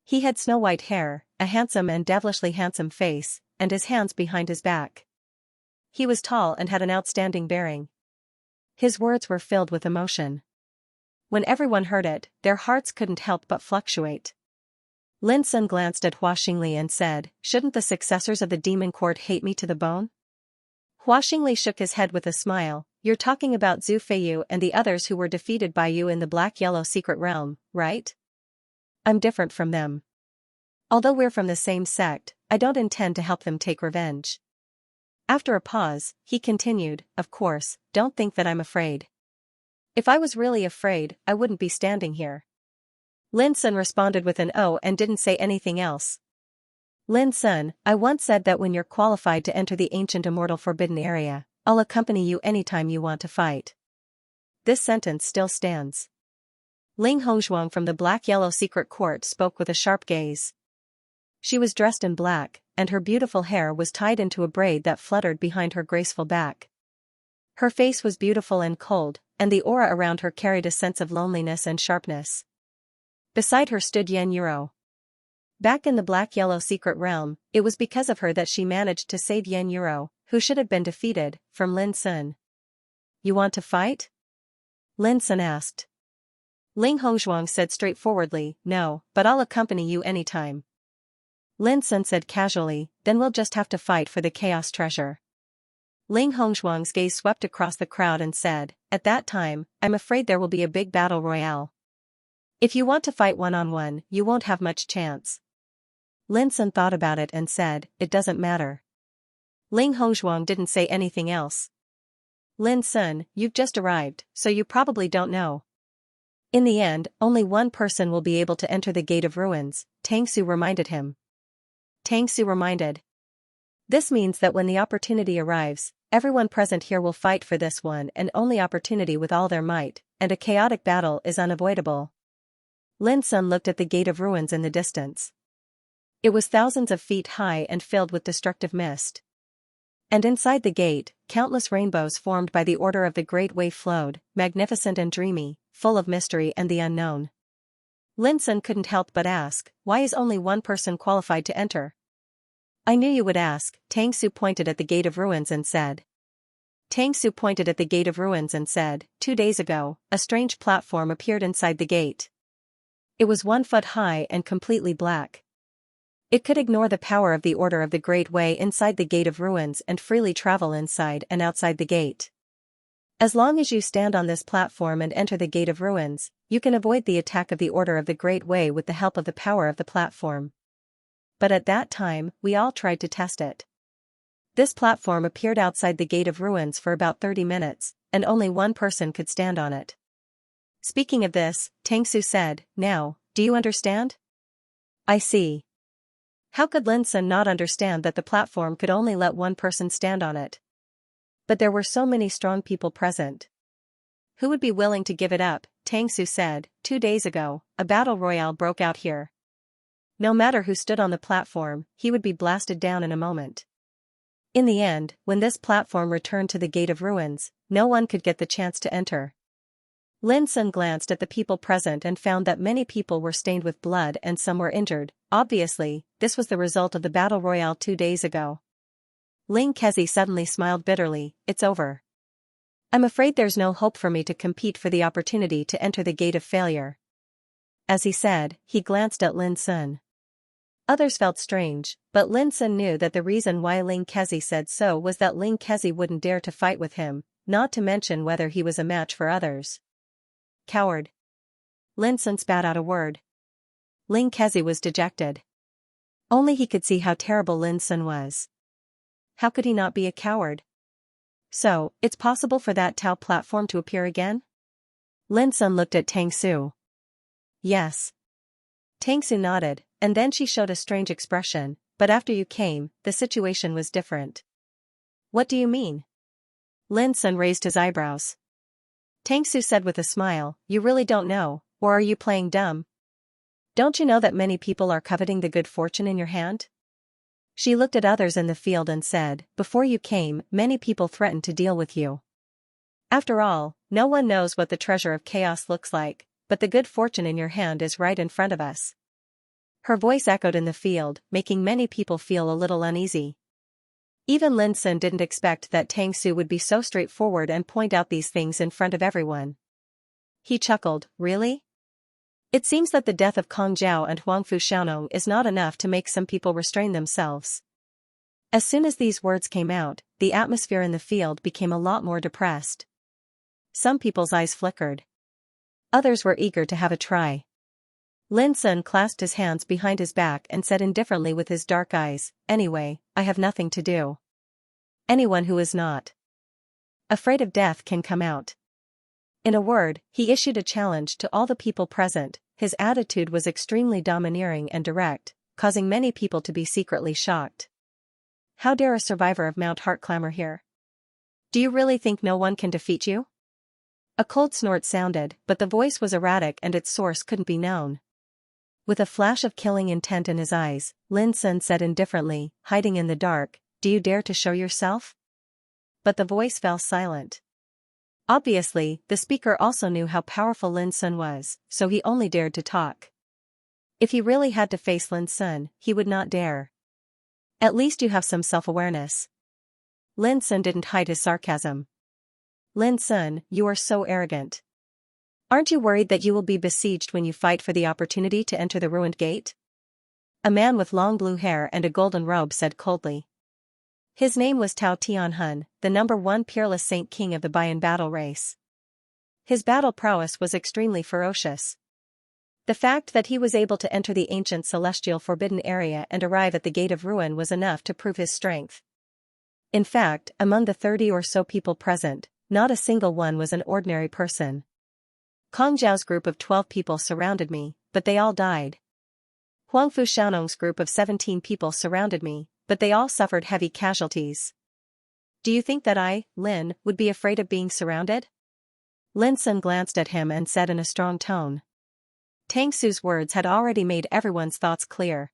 [SPEAKER 1] He had snow-white hair, a handsome and devilishly handsome face, and his hands behind his back. He was tall and had an outstanding bearing. His words were filled with emotion. When everyone heard it, their hearts couldn't help but fluctuate. Lin Sun glanced at Hua Xingli and said, "Shouldn't the successors of the demon court hate me to the bone?" Hua Xingli shook his head with a smile. "You're talking about Zhu Feiyu and the others who were defeated by you in the Black-Yellow Secret Realm, right? I'm different from them. Although we're from the same sect, I don't intend to help them take revenge." After a pause, he continued, "Of course, don't think that I'm afraid. If I was really afraid, I wouldn't be standing here." Lin Sun responded with an "oh" and didn't say anything else. "Lin Sun, I once said that when you're qualified to enter the ancient immortal forbidden area, I'll accompany you anytime you want to fight." This sentence still stands. Ling Hongzhuang from the Black-Yellow Secret Court spoke with a sharp gaze. She was dressed in black, and her beautiful hair was tied into a braid that fluttered behind her graceful back. Her face was beautiful and cold, and the aura around her carried a sense of loneliness and sharpness. Beside her stood Yan Yuro. Back in the Black-Yellow Secret Realm, it was because of her that she managed to save Yan Yuro, who should have been defeated, from Lin Sun. "You want to fight?" Lin Sun asked. Ling Hongzhuang said straightforwardly, "No, but I'll accompany you anytime." Lin Sun said casually, "Then we'll just have to fight for the chaos treasure." Ling Hongzhuang's gaze swept across the crowd and said, "At that time, I'm afraid there will be a big battle royale. If you want to fight one-on-one, you won't have much chance." Lin Sun thought about it and said, "It doesn't matter." Ling Hongzhuang didn't say anything else. "Lin Sun, you've just arrived, so you probably don't know. In the end, only one person will be able to enter the Gate of Ruins," Tang Su reminded him. Tang Su reminded. "This means that when the opportunity arrives, everyone present here will fight for this one and only opportunity with all their might, and a chaotic battle is unavoidable." Lin Sun looked at the Gate of Ruins in the distance. It was thousands of feet high and filled with destructive mist. And inside the gate, countless rainbows formed by the order of the Great Way flowed, magnificent and dreamy, full of mystery and the unknown. Lin Sun couldn't help but ask, "Why is only one person qualified to enter?" "I knew you would ask," Tang Su pointed at the Gate of Ruins and said. Tang Su pointed at the Gate of Ruins and said, 2 days ago, a strange platform appeared inside the gate. It was 1 foot high and completely black. It could ignore the power of the Order of the Great Way inside the Gate of Ruins and freely travel inside and outside the gate. As long as you stand on this platform and enter the Gate of Ruins, you can avoid the attack of the Order of the Great Way with the help of the power of the platform. But at that time, we all tried to test it. This platform appeared outside the Gate of Ruins for about 30 minutes, and only one person could stand on it." Speaking of this, Tang Su said, "Now, do you understand?" "I see." How could Lin Sun not understand that the platform could only let one person stand on it? But there were so many strong people present. Who would be willing to give it up? Tang Su said, 2 days ago, a battle royale broke out here. No matter who stood on the platform, he would be blasted down in a moment. In the end, when this platform returned to the Gate of Ruins, no one could get the chance to enter. Lin Sun glanced at the people present and found that many people were stained with blood and some were injured. Obviously, this was the result of the battle royale 2 days ago. Ling Kezi suddenly smiled bitterly, "It's over. I'm afraid there's no hope for me to compete for the opportunity to enter the Gate of Failure." As he said, he glanced at Lin Sun. Others felt strange, but Lin Sun knew that the reason why Ling Kezi said so was that Ling Kezi wouldn't dare to fight with him, not to mention whether he was a match for others. "Coward." Lin Sun spat out a word. Ling Kezi was dejected. Only he could see how terrible Lin Sun was. How could he not be a coward? "So, it's possible for that Tao platform to appear again?" Lin Sun looked at Tang Su. Yes. Tang Su nodded, and then she showed a strange expression, but after you came, the situation was different. What do you mean? Lin Sun raised his eyebrows. Tang Su said with a smile, you really don't know, or are you playing dumb? Don't you know that many people are coveting the good fortune in your hand? She looked at others in the field and said, before you came, many people threatened to deal with you. After all, no one knows what the treasure of chaos looks like, but the good fortune in your hand is right in front of us. Her voice echoed in the field, making many people feel a little uneasy. Even Lin Sun didn't expect that Tang Su would be so straightforward and point out these things in front of everyone. He chuckled, really? It seems that the death of Kong Jiao and Huangfu Xiaonong is not enough to make some people restrain themselves. As soon as these words came out, the atmosphere in the field became a lot more depressed. Some people's eyes flickered. Others were eager to have a try. Lin Sun clasped his hands behind his back and said indifferently with his dark eyes, anyway, I have nothing to do. Anyone who is not afraid of death can come out. In a word, he issued a challenge to all the people present. His attitude was extremely domineering and direct, causing many people to be secretly shocked. How dare a survivor of Mount Heart clamor here? Do you really think no one can defeat you? A cold snort sounded, but the voice was erratic and its source couldn't be known. With a flash of killing intent in his eyes, Lin Sun said indifferently, hiding in the dark, do you dare to show yourself? But the voice fell silent. Obviously, the speaker also knew how powerful Lin Sun was, so he only dared to talk. If he really had to face Lin Sun, he would not dare. At least you have some self-awareness. Lin Sun didn't hide his sarcasm. Lin Sun, you are so arrogant. Aren't you worried that you will be besieged when you fight for the opportunity to enter the ruined gate? A man with long blue hair and a golden robe said coldly. His name was Tao Tianhun, the #1 peerless saint king of the Bayan battle race. His battle prowess was extremely ferocious. The fact that he was able to enter the ancient celestial forbidden area and arrive at the gate of ruin was enough to prove his strength. In fact, among the 30 or so people present, not a single one was an ordinary person. Kong Zhao's group of 12 people surrounded me, but they all died. Huangfu Xiaonong's group of 17 people surrounded me, but they all suffered heavy casualties. Do you think that I, Lin, would be afraid of being surrounded? Lin Sun glanced at him and said in a strong tone. Tang Su's words had already made everyone's thoughts clear.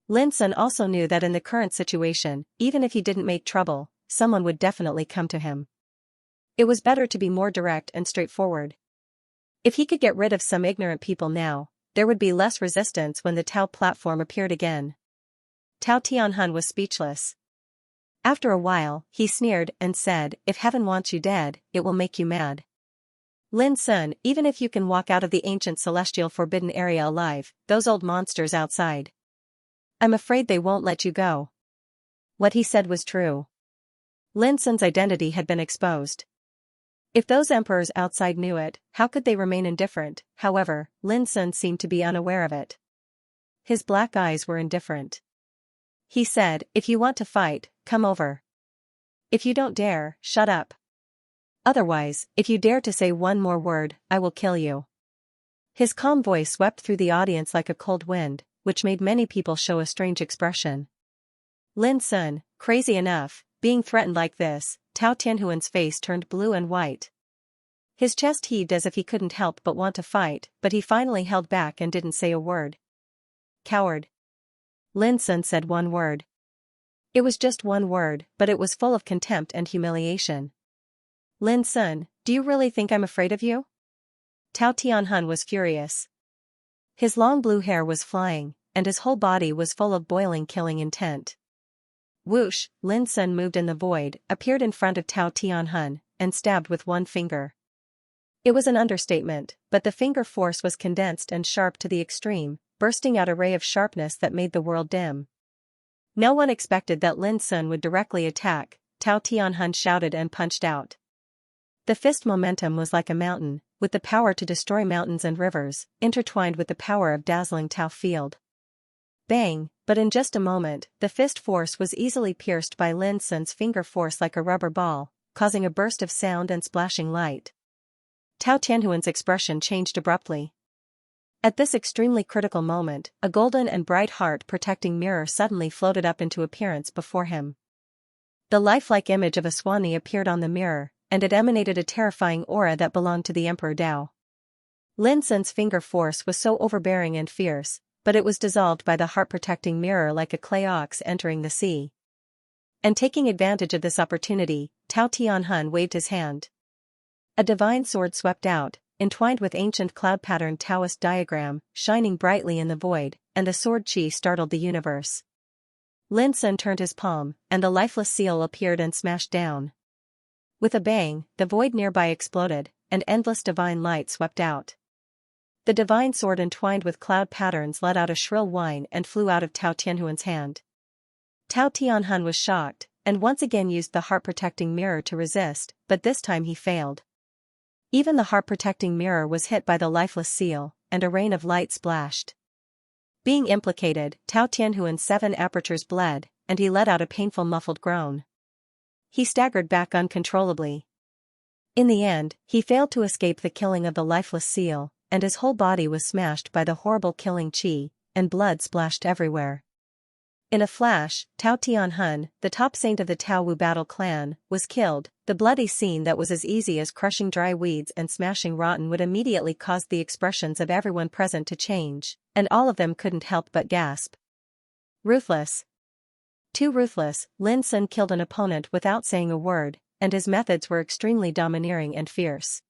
[SPEAKER 1] Lin Sun also knew that in the current situation, even if he didn't make trouble, someone would definitely come to him. It was better to be more direct and straightforward. If he could get rid of some ignorant people now, there would be less resistance when the Tao platform appeared again. Tao Tianhun was speechless. After a while, he sneered and said, if heaven wants you dead, it will make you mad. Lin Sun, even if you can walk out of the ancient celestial forbidden area alive, those old monsters outside, I'm afraid they won't let you go. What he said was true. Lin Sun's identity had been exposed. If those emperors outside knew it, how could they remain indifferent? However, Lin Sun seemed to be unaware of it. His black eyes were indifferent. He said, if you want to fight, come over. If you don't dare, shut up. Otherwise, if you dare to say one more word, I will kill you. His calm voice swept through the audience like a cold wind, which made many people show a strange expression. Lin Sun, crazy enough, being threatened like this, Tao Tianhuan's face turned blue and white. His chest heaved as if he couldn't help but want to fight, but he finally held back and didn't say a word. Coward. Lin Sun said one word. It was just one word, but it was full of contempt and humiliation. Lin Sun, do you really think I'm afraid of you? Tao Tianhun was furious. His long blue hair was flying, and his whole body was full of boiling killing intent. Whoosh, Lin Sun moved in the void, appeared in front of Tao Tianhun, and stabbed with one finger. It was an understatement, but the finger force was condensed and sharp to the extreme, bursting out a ray of sharpness that made the world dim. No one expected that Lin Sun would directly attack, Tao Tianhun shouted and punched out. The fist momentum was like a mountain, with the power to destroy mountains and rivers, intertwined with the power of dazzling Tao field. Bang, but in just a moment, the fist force was easily pierced by Lin Sun's finger force like a rubber ball, causing a burst of sound and splashing light. Tao Tianhuan's expression changed abruptly. At this extremely critical moment, a golden and bright heart-protecting mirror suddenly floated up into appearance before him. The lifelike image of a Xuanni appeared on the mirror, and it emanated a terrifying aura that belonged to the Emperor Dao. Lin Sun's finger force was so overbearing and fierce, but it was dissolved by the heart-protecting mirror like a clay ox entering the sea. And taking advantage of this opportunity, Tao Tianhun waved his hand. A divine sword swept out, entwined with ancient cloud-patterned Taoist diagram, shining brightly in the void, and the sword chi startled the universe. Lin Sun turned his palm, and the lifeless seal appeared and smashed down. With a bang, the void nearby exploded, and endless divine light swept out. The divine sword entwined with cloud patterns let out a shrill whine and flew out of Tao Tianhun's hand. Tao Tianhun was shocked, and once again used the heart-protecting mirror to resist, but this time he failed. Even the heart-protecting mirror was hit by the lifeless seal, and a rain of light splashed. Being implicated, Tao Tianhun's 7 apertures bled, and he let out a painful muffled groan. He staggered back uncontrollably. In the end, he failed to escape the killing of the lifeless seal, and his whole body was smashed by the horrible killing chi, and blood splashed everywhere. In a flash, Tao Tianhun, the top saint of the Tao Wu battle clan, was killed. The bloody scene that was as easy as crushing dry weeds and smashing rotten wood immediately caused the expressions of everyone present to change, and all of them couldn't help but gasp. Ruthless. Too ruthless, Lin Sun killed an opponent without saying a word, and his methods were extremely domineering and fierce.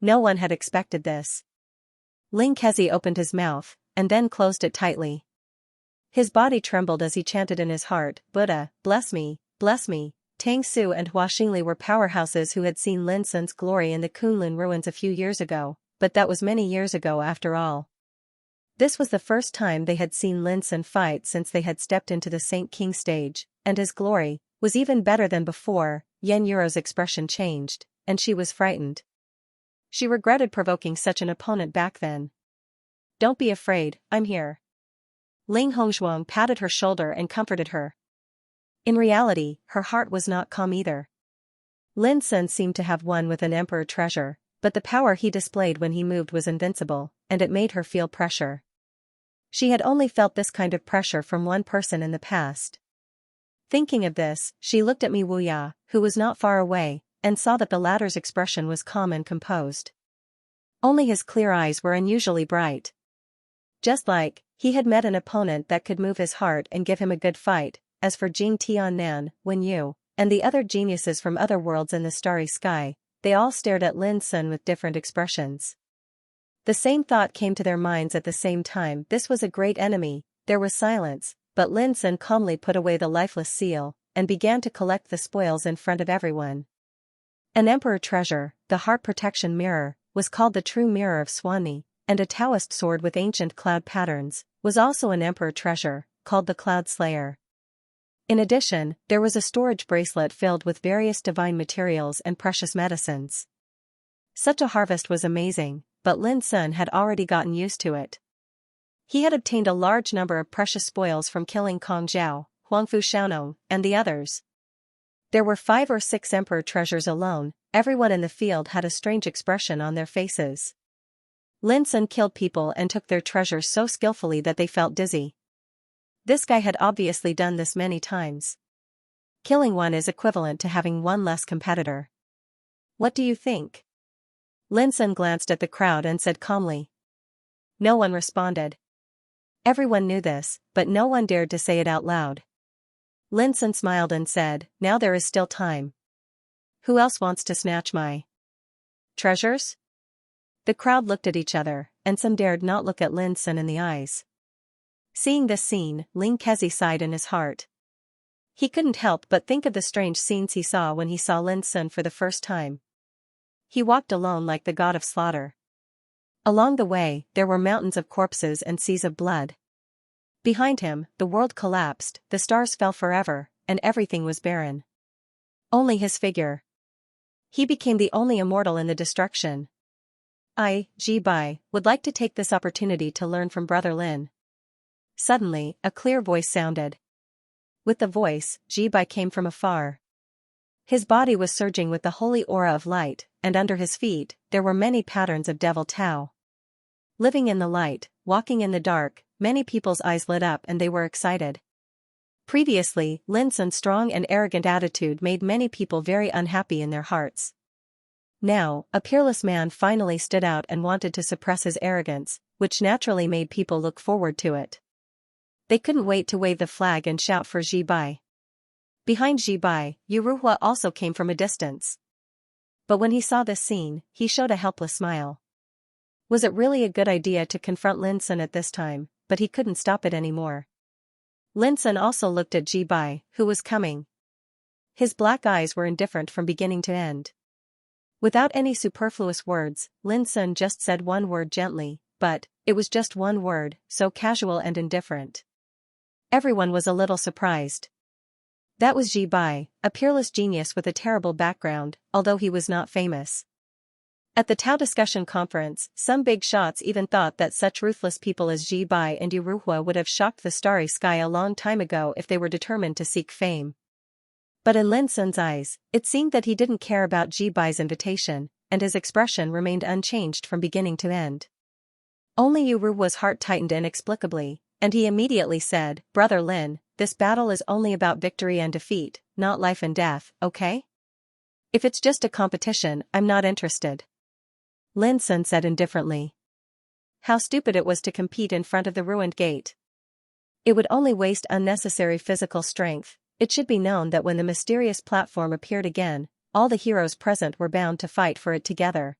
[SPEAKER 1] No one had expected this. Ling Kezi opened his mouth, and then closed it tightly. His body trembled as he chanted in his heart, Buddha, bless me, bless me. Tang Su and Hua Xingli were powerhouses who had seen Lin Sun's glory in the Kunlun ruins a few years ago, but that was many years ago after all. This was the first time they had seen Lin Sun fight since they had stepped into the Saint King stage, and his glory was even better than before. Yan Yuro's expression changed, and she was frightened. She regretted provoking such an opponent back then. Don't be afraid, I'm here. Ling Hongzhuang patted her shoulder and comforted her. In reality, her heart was not calm either. Lin Sun seemed to have won with an emperor treasure, but the power he displayed when he moved was invincible, and it made her feel pressure. She had only felt this kind of pressure from one person in the past. Thinking of this, she looked at Mi Wuya, who was not far away, and saw that the latter's expression was calm and composed. Only his clear eyes were unusually bright. Just like, he had met an opponent that could move his heart and give him a good fight. As for Jing Tiannan, Wen Yu, and the other geniuses from other worlds in the starry sky, they all stared at Lin Sun with different expressions. The same thought came to their minds at the same time. This was a great enemy. There was silence, but Lin Sun calmly put away the lifeless seal, and began to collect the spoils in front of everyone. An emperor treasure, the heart protection mirror, was called the true mirror of Xuanni, and a Taoist sword with ancient cloud patterns was also an emperor treasure, called the Cloud Slayer. In addition, there was a storage bracelet filled with various divine materials and precious medicines. Such a harvest was amazing, but Lin Sun had already gotten used to it. He had obtained a large number of precious spoils from killing Kong Zhao, Huangfu Xiaonong, and the others. There were 5 or 6 emperor treasures alone. Everyone in the field had a strange expression on their faces. Lin Sun killed people and took their treasures so skillfully that they felt dizzy. This guy had obviously done this many times. Killing one is equivalent to having one less competitor. What do you think? Lin Sun glanced at the crowd and said calmly. No one responded. Everyone knew this, but no one dared to say it out loud. Lin Sun smiled and said, now there is still time. Who else wants to snatch my treasures? The crowd looked at each other, and some dared not look at Lin Sun in the eyes. Seeing this scene, Ling Kezi sighed in his heart. He couldn't help but think of the strange scenes he saw when he saw Lin Sun for the first time. He walked alone like the god of slaughter. Along the way, there were mountains of corpses and seas of blood. Behind him, the world collapsed, the stars fell forever, and everything was barren. Only his figure. He became the only immortal in the destruction. I, Ji Bai, would like to take this opportunity to learn from Brother Lin. Suddenly, a clear voice sounded. With the voice, Ji Bai came from afar. His body was surging with the holy aura of light, and under his feet, there were many patterns of Devil Tao. Living in the light, walking in the dark, many people's eyes lit up and they were excited. Previously, Lin Sun's strong and arrogant attitude made many people very unhappy in their hearts. Now, a peerless man finally stood out and wanted to suppress his arrogance, which naturally made people look forward to it. They couldn't wait to wave the flag and shout for Ji Bai. Behind Ji Bai, Yu Ruhua also came from a distance. But when he saw this scene, he showed a helpless smile. Was it really a good idea to confront Lin Sun at this time? But he couldn't stop it anymore. Lin Sun also looked at Ji Bai, who was coming. His black eyes were indifferent from beginning to end. Without any superfluous words, Lin Sun just said one word gently, but it was just one word, so casual and indifferent. Everyone was a little surprised. That was Ji Bai, a peerless genius with a terrible background, although he was not famous. At the Tao discussion conference, some big shots even thought that such ruthless people as Ji Bai and Yu Ruhua would have shocked the starry sky a long time ago if they were determined to seek fame. But in Lin Sun's eyes, it seemed that he didn't care about Ji Bai's invitation, and his expression remained unchanged from beginning to end. Only Yu Ruhua's heart tightened inexplicably, and he immediately said, "Brother Lin, this battle is only about victory and defeat, not life and death, okay? If it's just a competition, I'm not interested." Lin Sun said indifferently. How stupid it was to compete in front of the ruined gate. It would only waste unnecessary physical strength. It should be known that when the mysterious platform appeared again, all the heroes present were bound to fight for it together.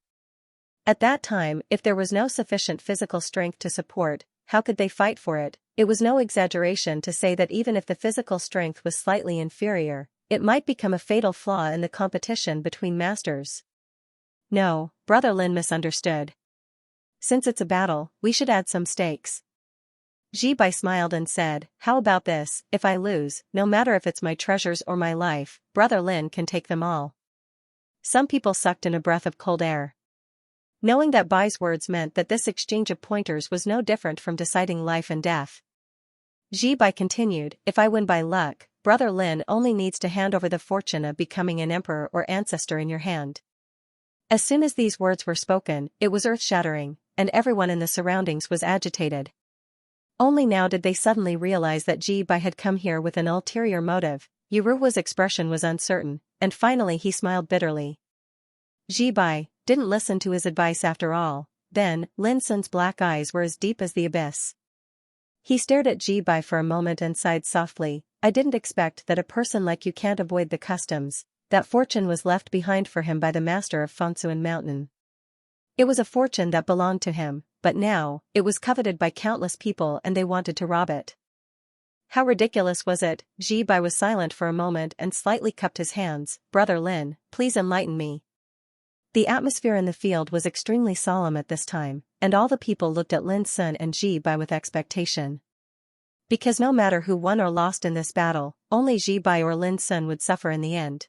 [SPEAKER 1] At that time, if there was no sufficient physical strength to support, how could they fight for it? It was no exaggeration to say that even if the physical strength was slightly inferior, it might become a fatal flaw in the competition between masters. No, Brother Lin misunderstood. Since it's a battle, we should add some stakes. Ji Bai smiled and said, "How about this, if I lose, no matter if it's my treasures or my life, Brother Lin can take them all." Some people sucked in a breath of cold air. Knowing that Bai's words meant that this exchange of pointers was no different from deciding life and death. Ji Bai continued, "If I win by luck, Brother Lin only needs to hand over the fortune of becoming an emperor or ancestor in your hand." As soon as these words were spoken, it was earth-shattering, and everyone in the surroundings was agitated. Only now did they suddenly realize that Ji Bai had come here with an ulterior motive. Yu Ruhua's expression was uncertain, and finally he smiled bitterly. Ji Bai didn't listen to his advice after all. Then, Lin Sun's black eyes were as deep as the abyss. He stared at Ji Bai for a moment and sighed softly. "I didn't expect that a person like you can't avoid the customs." That fortune was left behind for him by the master of Fengsuan Mountain. It was a fortune that belonged to him, but now, it was coveted by countless people and they wanted to rob it. How ridiculous was it? Ji Bai was silent for a moment and slightly cupped his hands. "Brother Lin, please enlighten me." The atmosphere in the field was extremely solemn at this time, and all the people looked at Lin Sun and Ji Bai with expectation. Because no matter who won or lost in this battle, only Ji Bai or Lin Sun would suffer in the end.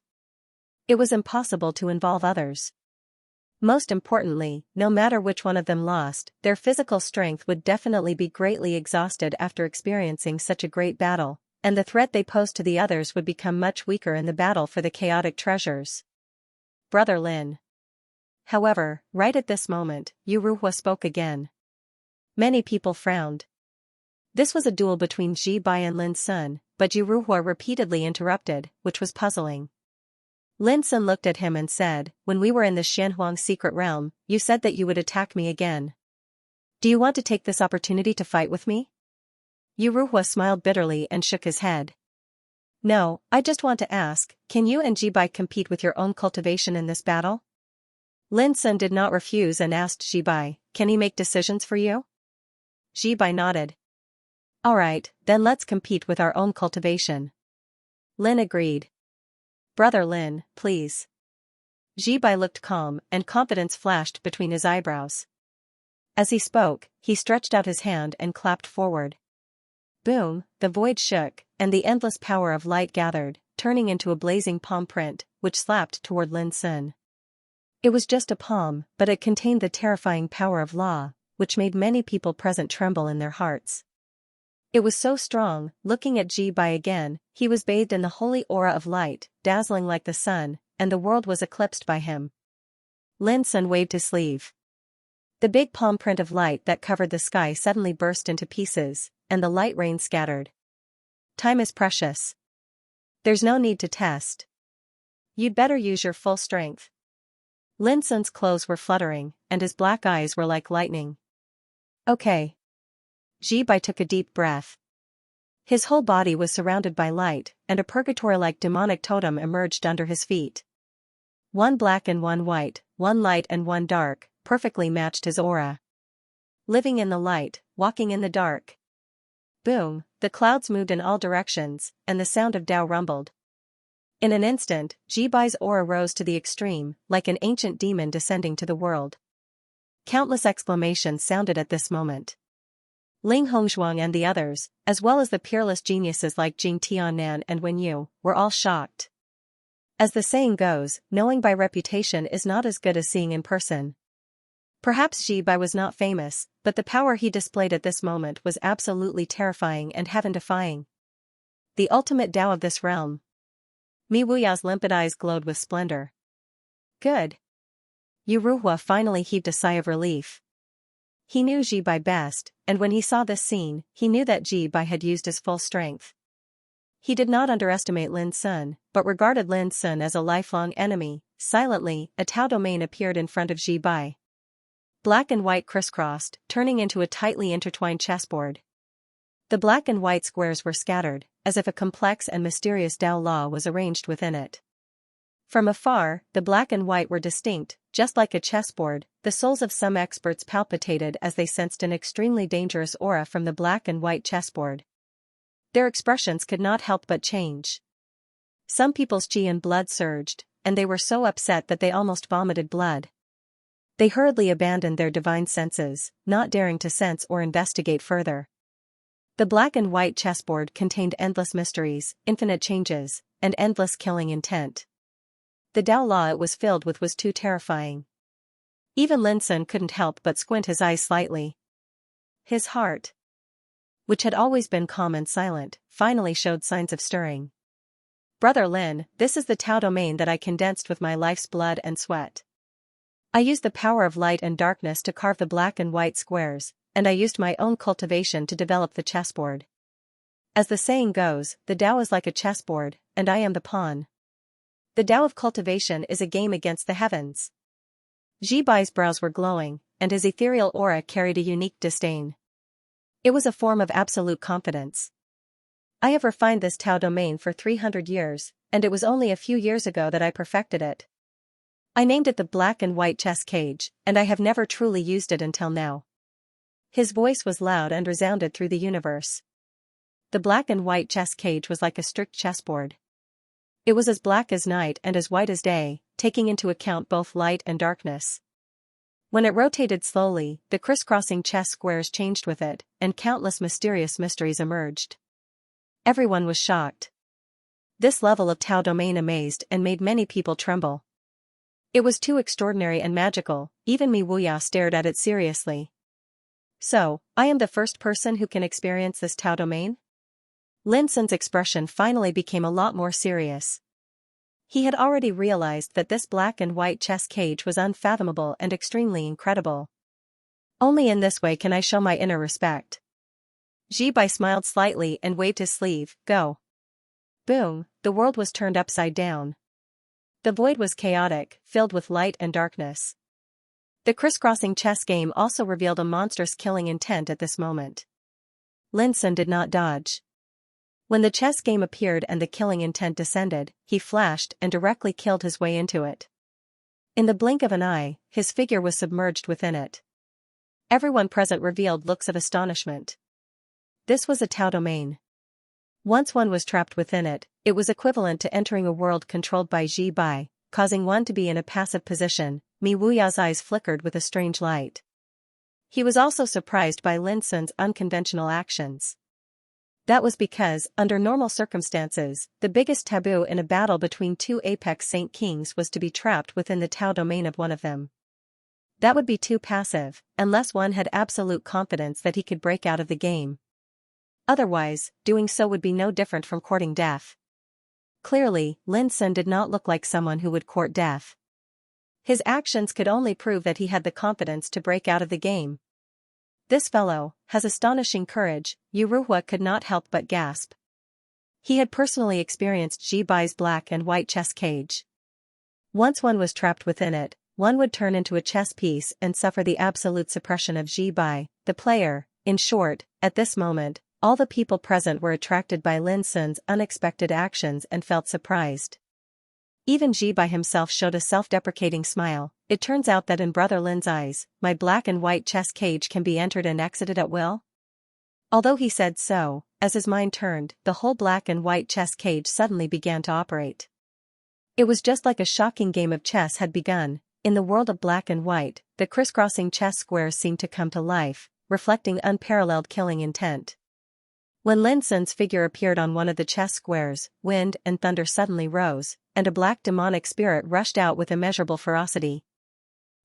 [SPEAKER 1] It was impossible to involve others. Most importantly, no matter which one of them lost, their physical strength would definitely be greatly exhausted after experiencing such a great battle, and the threat they posed to the others would become much weaker in the battle for the chaotic treasures. Brother Lin. However, right at this moment, Yu Ruhua spoke again. Many people frowned. This was a duel between Ji Bai and Lin Sun, but Yu Ruhua repeatedly interrupted, which was puzzling. Lin Sun looked at him and said, "When we were in the Xianxia secret realm, you said that you would attack me again. Do you want to take this opportunity to fight with me?" Yu Ruhua smiled bitterly and shook his head. "No, I just want to ask, can you and Ji Bai compete with your own cultivation in this battle?" Lin Sun did not refuse and asked Ji Bai, "Can he make decisions for you?" Ji Bai nodded. "Alright, then let's compete with our own cultivation." Lin agreed. "Brother Lin, please." Ji Bai looked calm, and confidence flashed between his eyebrows. As he spoke, he stretched out his hand and clapped forward. Boom, the void shook, and the endless power of light gathered, turning into a blazing palm print, which slapped toward Lin Sun. It was just a palm, but it contained the terrifying power of law, which made many people present tremble in their hearts. It was so strong. Looking at Ji Bai again, he was bathed in the holy aura of light, dazzling like the sun, and the world was eclipsed by him. Lin Sun waved his sleeve. The big palm print of light that covered the sky suddenly burst into pieces, and the light rain scattered. Time is precious. There's no need to test. You'd better use your full strength. Lin Sun's clothes were fluttering, and his black eyes were like lightning. Okay. Ji Bai took a deep breath. His whole body was surrounded by light, and a purgatory-like demonic totem emerged under his feet. One black and one white, one light and one dark, perfectly matched his aura. Living in the light, walking in the dark. Boom, the clouds moved in all directions, and the sound of Tao rumbled. In an instant, Ji Bai's aura rose to the extreme, like an ancient demon descending to the world. Countless exclamations sounded at this moment. Ling Hongzhuang and the others, as well as the peerless geniuses like Jing Tiannan and Wen Yu, were all shocked. As the saying goes, knowing by reputation is not as good as seeing in person. Perhaps Ji Bai was not famous, but the power he displayed at this moment was absolutely terrifying and heaven-defying. The ultimate Tao of this realm. Mi Wuya's limpid eyes glowed with splendor. Good. Yu Ruhua finally heaved a sigh of relief. He knew Ji Bai best, and when he saw this scene, he knew that Ji Bai had used his full strength. He did not underestimate Lin Sun, but regarded Lin Sun as a lifelong enemy. Silently, a Tao domain appeared in front of Ji Bai. Black and white crisscrossed, turning into a tightly intertwined chessboard. The black and white squares were scattered, as if a complex and mysterious Tao law was arranged within it. From afar, the black and white were distinct, just like a chessboard. The souls of some experts palpitated as they sensed an extremely dangerous aura from the black and white chessboard. Their expressions could not help but change. Some people's qi and blood surged, and they were so upset that they almost vomited blood. They hurriedly abandoned their divine senses, not daring to sense or investigate further. The black and white chessboard contained endless mysteries, infinite changes, and endless killing intent. The Tao law it was filled with was too terrifying. Even Lin Sun couldn't help but squint his eyes slightly. His heart, which had always been calm and silent, finally showed signs of stirring. Brother Lin, this is the Tao domain that I condensed with my life's blood and sweat. I used the power of light and darkness to carve the black and white squares, and I used my own cultivation to develop the chessboard. As the saying goes, the Tao is like a chessboard, and I am the pawn. The Tao of cultivation is a game against the heavens. Ji Bai's brows were glowing, and his ethereal aura carried a unique disdain. It was a form of absolute confidence. I have refined this Tao domain for 300 years, and it was only a few years ago that I perfected it. I named it the black and white chess cage, and I have never truly used it until now. His voice was loud and resounded through the universe. The black and white chess cage was like a strict chessboard. It was as black as night and as white as day, taking into account both light and darkness. When it rotated slowly, the crisscrossing chess squares changed with it, and countless mysterious mysteries emerged. Everyone was shocked. This level of Tao domain amazed and made many people tremble. It was too extraordinary and magical, even Mi Wuya stared at it seriously. So, I am the first person who can experience this Tao domain? Lin Sun's expression finally became a lot more serious. He had already realized that this black and white chess cage was unfathomable and extremely incredible. Only in this way can I show my inner respect. Ji Bai smiled slightly and waved his sleeve. Go. Boom, the world was turned upside down. The void was chaotic, filled with light and darkness. The crisscrossing chess game also revealed a monstrous killing intent at this moment. Lin Sun did not dodge. When the chess game appeared and the killing intent descended, he flashed and directly killed his way into it. In the blink of an eye, his figure was submerged within it. Everyone present revealed looks of astonishment. This was a Tao domain. Once one was trapped within it, it was equivalent to entering a world controlled by Ji Bai, causing one to be in a passive position. Mi Wuya's eyes flickered with a strange light. He was also surprised by Lin Sun's unconventional actions. That was because, under normal circumstances, the biggest taboo in a battle between two apex Saint Kings was to be trapped within the Tao domain of one of them. That would be too passive, unless one had absolute confidence that he could break out of the game. Otherwise, doing so would be no different from courting death. Clearly, Lin Sun did not look like someone who would court death. His actions could only prove that he had the confidence to break out of the game. This fellow has astonishing courage, Yuruhua could not help but gasp. He had personally experienced Ji Bai's black and white chess cage. Once one was trapped within it, one would turn into a chess piece and suffer the absolute suppression of Ji Bai, the player. In short, at this moment, all the people present were attracted by Lin Sun's unexpected actions and felt surprised. Even Ji Bai himself showed a self-deprecating smile. It turns out that in Brother Lin's eyes, my black and white chess cage can be entered and exited at will? Although he said so, as his mind turned, the whole black and white chess cage suddenly began to operate. It was just like a shocking game of chess had begun. In the world of black and white, the crisscrossing chess squares seemed to come to life, reflecting unparalleled killing intent. When Lin Sun's figure appeared on one of the chess squares, wind and thunder suddenly rose, and a black demonic spirit rushed out with immeasurable ferocity.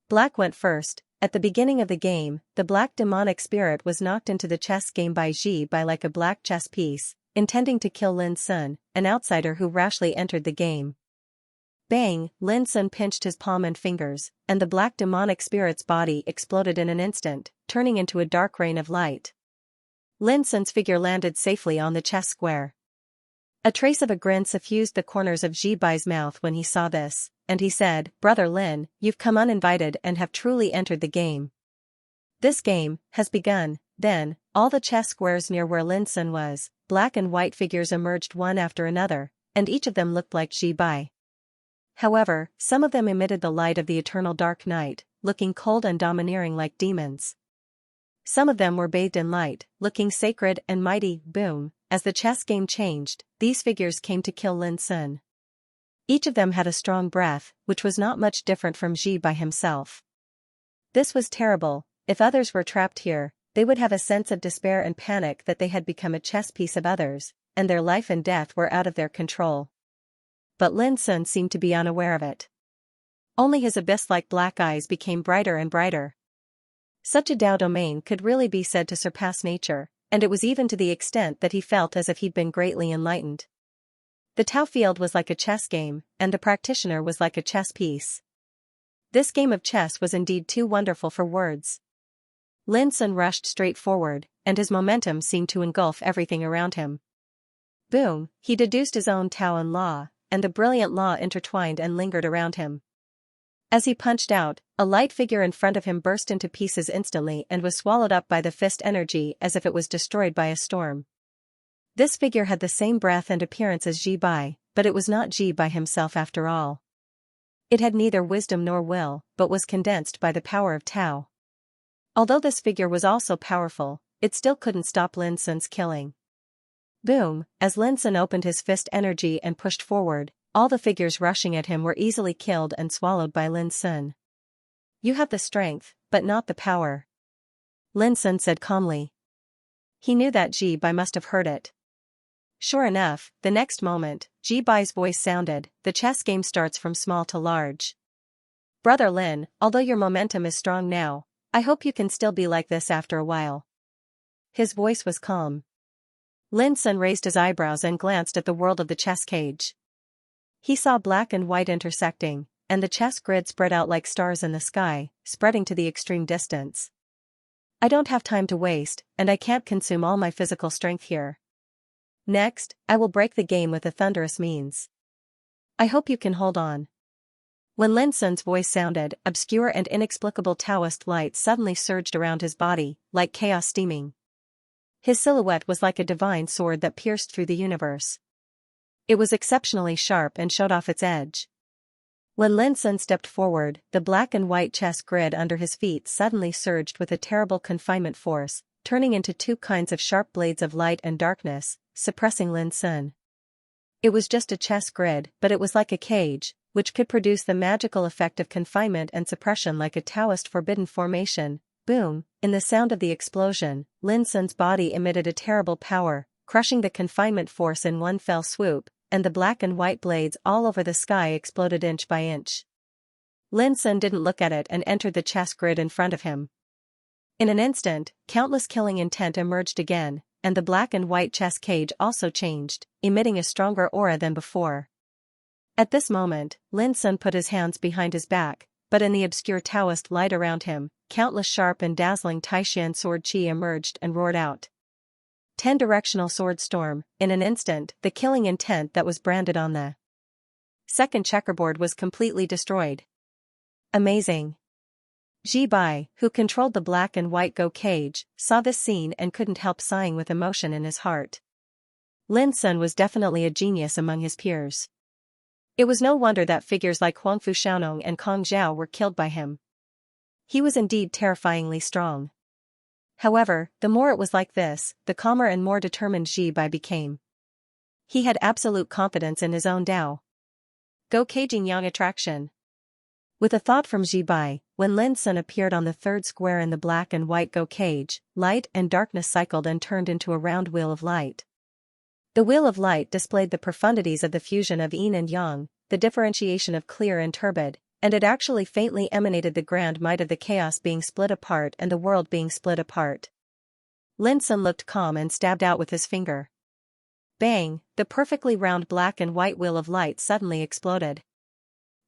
[SPEAKER 1] Black went first. At the beginning of the game, the black demonic spirit was knocked into the chess game by Ji Bai like a black chess piece, intending to kill Lin Sun, an outsider who rashly entered the game. Bang! Lin Sun pinched his palm and fingers, and the black demonic spirit's body exploded in an instant, turning into a dark rain of light. Lin Sun's figure landed safely on the chess square. A trace of a grin suffused the corners of Ji Bai's mouth when he saw this, and he said, "Brother Lin, you've come uninvited and have truly entered the game. This game has begun." Then, all the chess squares near where Lin Sun was, black and white figures emerged one after another, and each of them looked like Ji Bai. However, some of them emitted the light of the eternal dark night, looking cold and domineering like demons. Some of them were bathed in light, looking sacred and mighty. Boom! As the chess game changed, these figures came to kill Lin Sun. Each of them had a strong breath, which was not much different from Ji Bai himself. This was terrible. If others were trapped here, they would have a sense of despair and panic that they had become a chess piece of others, and their life and death were out of their control. But Lin Sun seemed to be unaware of it. Only his abyss-like black eyes became brighter and brighter. Such a Dao domain could really be said to surpass nature, and it was even to the extent that he felt as if he'd been greatly enlightened. The Tao field was like a chess game, and the practitioner was like a chess piece. This game of chess was indeed too wonderful for words. Lin Sun rushed straight forward, and his momentum seemed to engulf everything around him. Boom! He deduced his own Tao and law, and the brilliant law intertwined and lingered around him. As he punched out, a light figure in front of him burst into pieces instantly and was swallowed up by the fist energy as if it was destroyed by a storm. This figure had the same breath and appearance as Ji Bai, but it was not Ji Bai himself after all. It had neither wisdom nor will, but was condensed by the power of Tao. Although this figure was also powerful, it still couldn't stop Lin Sun's killing. Boom! As Lin Sun opened his fist energy and pushed forward, all the figures rushing at him were easily killed and swallowed by Lin Sun. "You have the strength, but not the power," Lin Sun said calmly. He knew that Ji Bai must have heard it. Sure enough, the next moment, Ji Bai's voice sounded, "The chess game starts from small to large. Brother Lin, although your momentum is strong now, I hope you can still be like this after a while." His voice was calm. Lin Sun raised his eyebrows and glanced at the world of the chess cage. He saw black and white intersecting, and the chess grid spread out like stars in the sky, spreading to the extreme distance. "I don't have time to waste, and I can't consume all my physical strength here. Next, I will break the game with a thunderous means. I hope you can hold on." When Lin Sun's voice sounded, obscure and inexplicable Taoist light suddenly surged around his body, like chaos steaming. His silhouette was like a divine sword that pierced through the universe. It was exceptionally sharp and showed off its edge. When Lin Sun stepped forward, the black and white chess grid under his feet suddenly surged with a terrible confinement force, turning into two kinds of sharp blades of light and darkness, suppressing Lin Sun. It was just a chess grid, but it was like a cage, which could produce the magical effect of confinement and suppression like a Taoist forbidden formation. Boom! In the sound of the explosion, Lin Sun's body emitted a terrible power, crushing the confinement force in one fell swoop, and the black and white blades all over the sky exploded inch by inch. Lin Sun didn't look at it and entered the chess grid in front of him. In an instant, countless killing intent emerged again, and the black and white chess cage also changed, emitting a stronger aura than before. At this moment, Lin Sun put his hands behind his back, but in the obscure Taoist light around him, countless sharp and dazzling Taishan sword chi emerged and roared out. 10-directional sword storm. In an instant, the killing intent that was branded on the second checkerboard was completely destroyed. Amazing. Ji Bai, who controlled the black and white Go cage, saw this scene and couldn't help sighing with emotion in his heart. Lin Sun was definitely a genius among his peers. It was no wonder that figures like Huangfu Xiaonong and Kong Zhao were killed by him. He was indeed terrifyingly strong. However, the more it was like this, the calmer and more determined Ji Bai became. He had absolute confidence in his own Dao. Go caging yang attraction. With a thought from Ji Bai, when Lin Sun appeared on the third square in the black and white Go cage, light and darkness cycled and turned into a round wheel of light. The wheel of light displayed the profundities of the fusion of yin and yang, the differentiation of clear and turbid, and it actually faintly emanated the grand might of the chaos being split apart and the world being split apart. Lin Sun looked calm and stabbed out with his finger. Bang! The perfectly round black and white wheel of light suddenly exploded.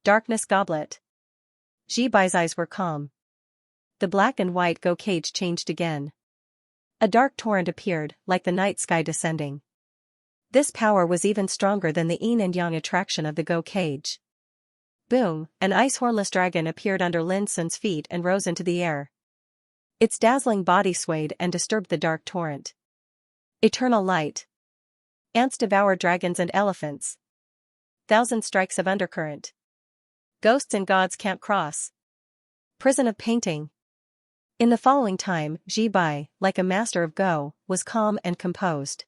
[SPEAKER 1] Darkness goblet. Ji Bai's eyes were calm. The black and white Go cage changed again. A dark torrent appeared, like the night sky descending. This power was even stronger than the yin and yang attraction of the Go cage. Boom! An ice hornless dragon appeared under Lin Sun's feet and rose into the air. Its dazzling body swayed and disturbed the dark torrent. Eternal light. Ants devour dragons and elephants. 1,000 strikes of undercurrent. Ghosts and gods can't cross. Prison of painting. In the following time, Ji Bai, like a master of Go, was calm and composed.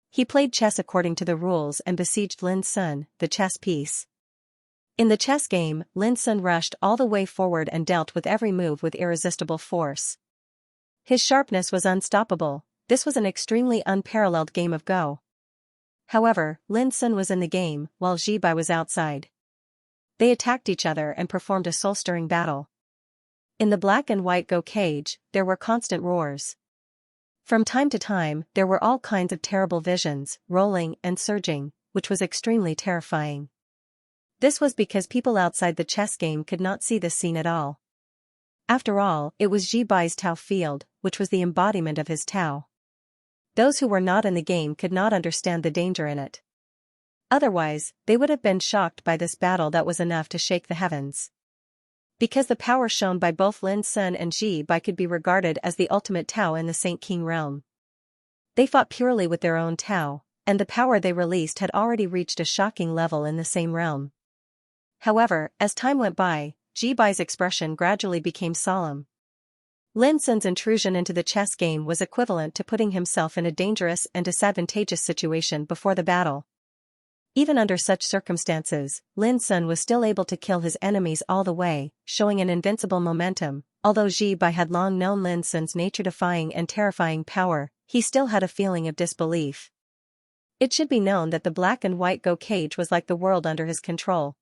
[SPEAKER 1] He played chess according to the rules and besieged Lin Sun, the chess piece. In the chess game, Lin Sun rushed all the way forward and dealt with every move with irresistible force. His sharpness was unstoppable. This was an extremely unparalleled game of Go. However, Lin Sun was in the game, while Ji Bai was outside. They attacked each other and performed a soul-stirring battle. In the black and white Go cage, there were constant roars. From time to time, there were all kinds of terrible visions, rolling and surging, which was extremely terrifying. This was because people outside the chess game could not see this scene at all. After all, it was Ji Bai's Tao field, which was the embodiment of his Tao. Those who were not in the game could not understand the danger in it. Otherwise, they would have been shocked by this battle that was enough to shake the heavens. Because the power shown by both Lin Sun and Ji Bai could be regarded as the ultimate Tao in the Saint King realm. They fought purely with their own Tao, and the power they released had already reached a shocking level in the same realm. However, as time went by, Ji Bai's expression gradually became solemn. Lin Sun's intrusion into the chess game was equivalent to putting himself in a dangerous and disadvantageous situation before the battle. Even under such circumstances, Lin Sun was still able to kill his enemies all the way, showing an invincible momentum. Although Ji Bai had long known Lin Sun's nature-defying and terrifying power, he still had a feeling of disbelief. It should be known that the black and white Go cage was like the world under his control.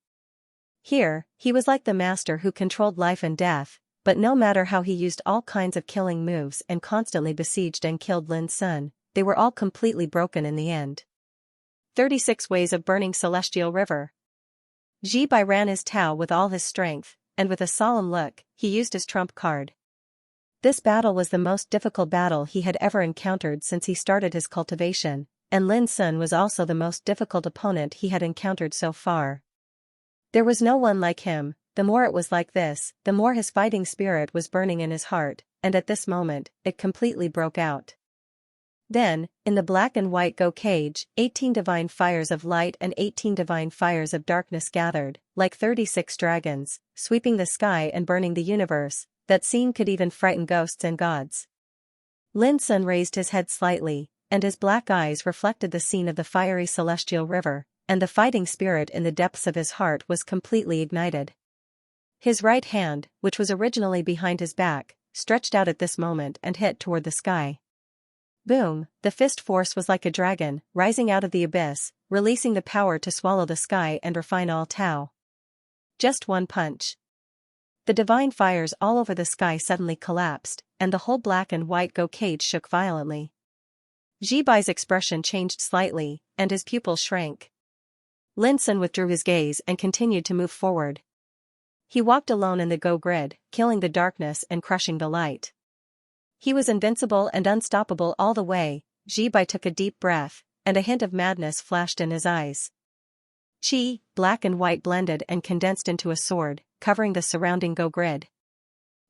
[SPEAKER 1] Here, he was like the master who controlled life and death, but no matter how he used all kinds of killing moves and constantly besieged and killed Lin Sun, they were all completely broken in the end. 36 Ways of Burning Celestial River. Ji Bai ran his Tao with all his strength, and with a solemn look, he used his trump card. This battle was the most difficult battle he had ever encountered since he started his cultivation, and Lin Sun was also the most difficult opponent he had encountered so far. There was no one like him. The more it was like this, the more his fighting spirit was burning in his heart, and at this moment, it completely broke out. Then, in the black and white Go cage, 18 divine fires of light and 18 divine fires of darkness gathered, like 36 dragons, sweeping the sky and burning the universe. That scene could even frighten ghosts and gods. Lin Sun raised his head slightly, and his black eyes reflected the scene of the fiery celestial river, and the fighting spirit in the depths of his heart was completely ignited. His right hand, which was originally behind his back, stretched out at this moment and hit toward the sky. Boom! The fist force was like a dragon, rising out of the abyss, releasing the power to swallow the sky and refine all Tao. Just one punch. The divine fires all over the sky suddenly collapsed, and the whole black and white Go cage shook violently. Ji Bai's expression changed slightly, and his pupils shrank. Lin Sun withdrew his gaze and continued to move forward. He walked alone in the Go Grid, killing the darkness and crushing the light. He was invincible and unstoppable all the way. Xibai took a deep breath, and a hint of madness flashed in his eyes. Qi, black and white blended and condensed into a sword, covering the surrounding Go Grid.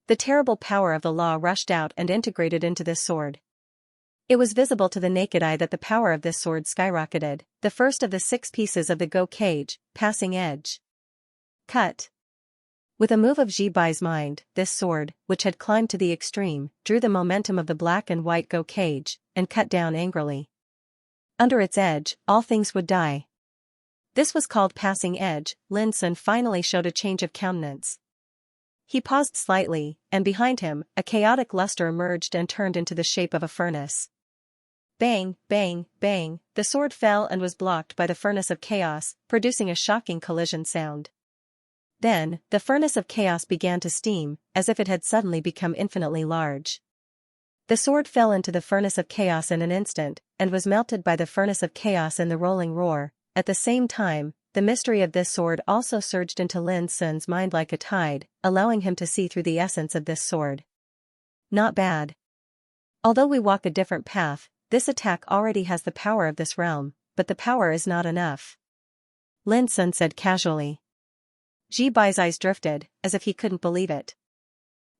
[SPEAKER 1] The terrible power of the law rushed out and integrated into this sword. It was visible to the naked eye that the power of this sword skyrocketed, the first of the 6 pieces of the Go Cage, passing edge. Cut. With a move of Jibai's mind, this sword, which had climbed to the extreme, drew the momentum of the black and white Go Cage, and cut down angrily. Under its edge, all things would die. This was called passing edge. Lin Sun finally showed a change of countenance. He paused slightly, and behind him, a chaotic luster emerged and turned into the shape of a furnace. Bang, bang, bang, the sword fell and was blocked by the furnace of chaos, producing a shocking collision sound. Then, the furnace of chaos began to steam, as if it had suddenly become infinitely large. The sword fell into the furnace of chaos in an instant, and was melted by the furnace of chaos in the rolling roar. At the same time, the mystery of this sword also surged into Lin Sun's mind like a tide, allowing him to see through the essence of this sword. Not bad. Although we walk a different path, this attack already has the power of this realm, but the power is not enough. Lin Sun said casually. Jibai's eyes drifted, as if he couldn't believe it.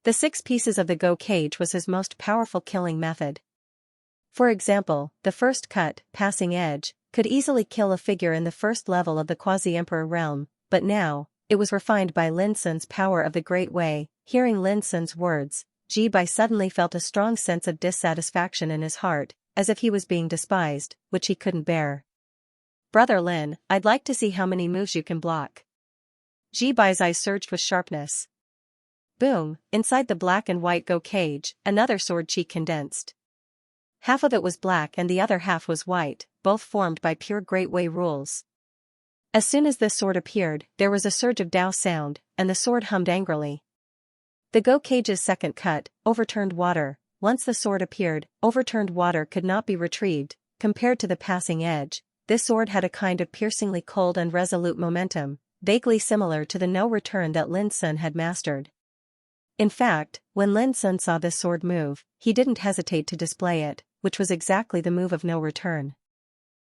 [SPEAKER 1] The 6 pieces of the Go Cage was his most powerful killing method. For example, the first cut, passing edge, could easily kill a figure in the first level of the Quasi-Emperor realm, but now, it was refined by Lin Sun's power of the Great Way. Hearing Lin Sun's words, Jibai suddenly felt a strong sense of dissatisfaction in his heart, as if he was being despised, which he couldn't bear. Brother Lin, I'd like to see how many moves you can block. Jibai's eyes surged with sharpness. Boom, inside the black and white Go Cage, another sword chi condensed. Half of it was black and the other half was white, both formed by pure Great Way rules. As soon as this sword appeared, there was a surge of Dao sound, and the sword hummed angrily. The Go Cage's second cut, overturned water. Once the sword appeared, overturned water could not be retrieved. Compared to the passing edge, this sword had a kind of piercingly cold and resolute momentum, vaguely similar to the no return that Lin Sun had mastered. In fact, when Lin Sun saw this sword move, he didn't hesitate to display it, which was exactly the move of no return.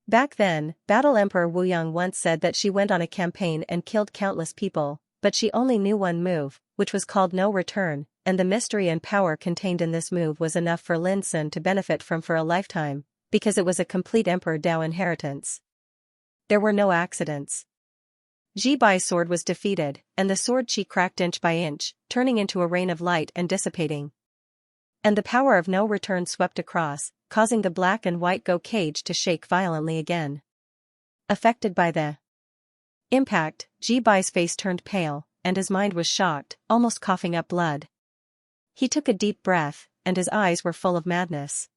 [SPEAKER 1] Back then, Battle Emperor Wuyang once said that she went on a campaign and killed countless people, but she only knew one move, which was called no return, and the mystery and power contained in this move was enough for Lin Sun to benefit from for a lifetime, because it was a complete Emperor Dao inheritance. There were no accidents. Jibai's sword was defeated, and the sword chi cracked inch by inch, turning into a rain of light and dissipating. And the power of no return swept across, causing the black and white Go Cage to shake violently again. Affected by the impact, Jibai's face turned pale, and his mind was shocked, almost coughing up blood. He took a deep breath, and his eyes were full of madness.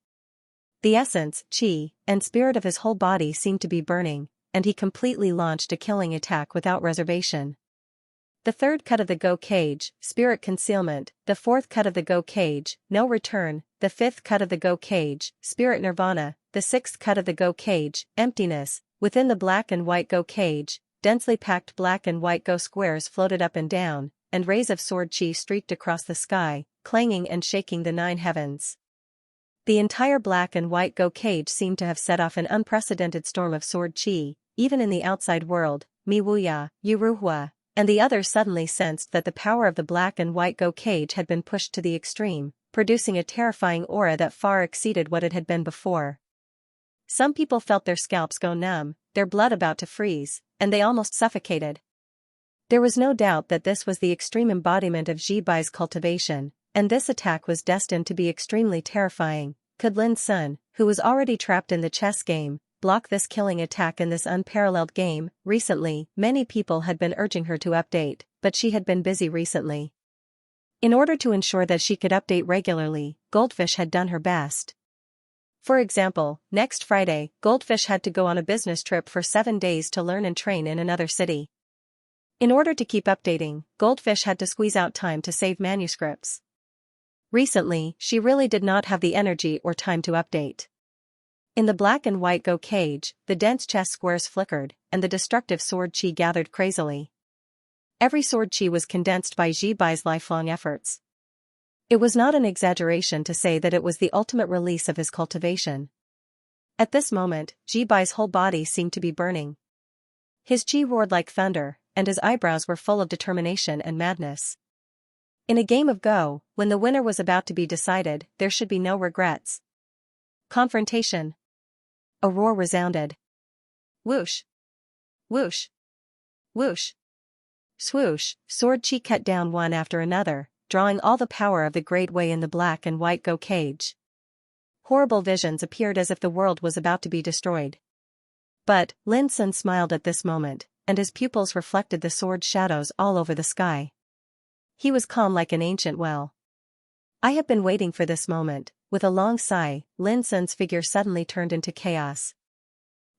[SPEAKER 1] The essence, chi, and spirit of his whole body seemed to be burning, and he completely launched a killing attack without reservation. The third cut of the Go Cage, Spirit Concealment, the fourth cut of the Go Cage, No Return, the fifth cut of the Go Cage, Spirit Nirvana, the sixth cut of the Go Cage, Emptiness. Within the black and white Go Cage, densely packed black and white Go squares floated up and down, and rays of sword chi streaked across the sky, clanging and shaking the 9 heavens. The entire black and white Go Cage seemed to have set off an unprecedented storm of sword chi. Even in the outside world, Mi Wuya, Yuruhua, and the others suddenly sensed that the power of the black and white Go Cage had been pushed to the extreme, producing a terrifying aura that far exceeded what it had been before. Some people felt their scalps go numb, their blood about to freeze, and they almost suffocated. There was no doubt that this was the extreme embodiment of Jibai's cultivation, and this attack was destined to be extremely terrifying. Could Lin Sun, who was already trapped in the chess game, block this killing attack in this unparalleled game? Recently, many people had been urging her to update, but she had been busy recently. In order to ensure that she could update regularly, Goldfish had done her best. For example, next Friday, Goldfish had to go on a business trip for 7 days to learn and train in another city. In order to keep updating, Goldfish had to squeeze out time to save manuscripts. Recently, she really did not have the energy or time to update. In the black and white Go Cage, the dense chess squares flickered, and the destructive sword chi gathered crazily. Every sword chi was condensed by Ji Bai's lifelong efforts. It was not an exaggeration to say that it was the ultimate release of his cultivation. At this moment, Ji Bai's whole body seemed to be burning. His chi roared like thunder, and his eyebrows were full of determination and madness. In a game of Go, when the winner was about to be decided, there should be no regrets. Confrontation. A roar resounded. Whoosh! Whoosh! Whoosh! Swoosh! Sword chi cut down one after another, drawing all the power of the great way in the black and white Go cage. Horrible visions appeared as if the world was about to be destroyed. But Lin Sun smiled at this moment, and his pupils reflected the sword shadows all over the sky. He was calm like an ancient well. I have been waiting for this moment. With a long sigh, Lin Sun's figure suddenly turned into chaos.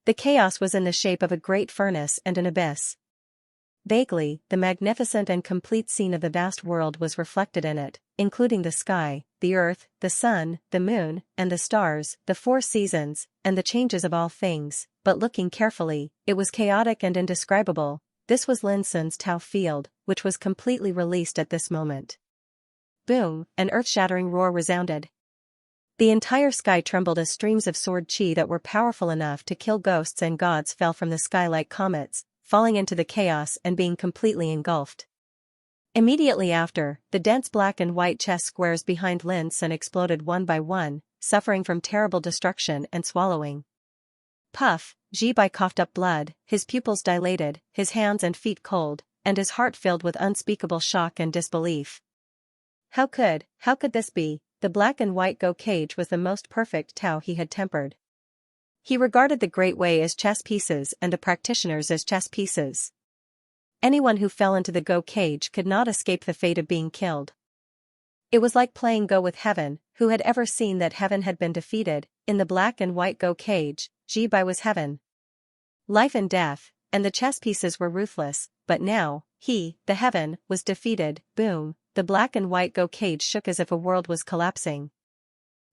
[SPEAKER 1] The chaos was in the shape of a great furnace and an abyss. Vaguely, the magnificent and complete scene of the vast world was reflected in it, including the sky, the earth, the sun, the moon, and the stars, the four seasons, and the changes of all things, but looking carefully, it was chaotic and indescribable. This was Lin Sun's Tao field, which was completely released at this moment. Boom! An earth-shattering roar resounded. The entire sky trembled as streams of sword chi that were powerful enough to kill ghosts and gods fell from the sky like comets, falling into the chaos and being completely engulfed. Immediately after, the dense black and white chess squares behind Lin Sun exploded one by one, suffering from terrible destruction and swallowing. Puff! Ji Bai coughed up blood, his pupils dilated, his hands and feet cold, and his heart filled with unspeakable shock and disbelief. How could this be? The black and white Go cage was the most perfect Tao he had tempered. He regarded the Great Way as chess pieces and the practitioners as chess pieces. Anyone who fell into the Go cage could not escape the fate of being killed. It was like playing Go with heaven. Who had ever seen that heaven had been defeated? In the black and white Go cage, Ji Bai was heaven. Life and death, and the chess pieces were ruthless, but now, he, the heaven, was defeated. Boom! The black and white Go cage shook as if a world was collapsing.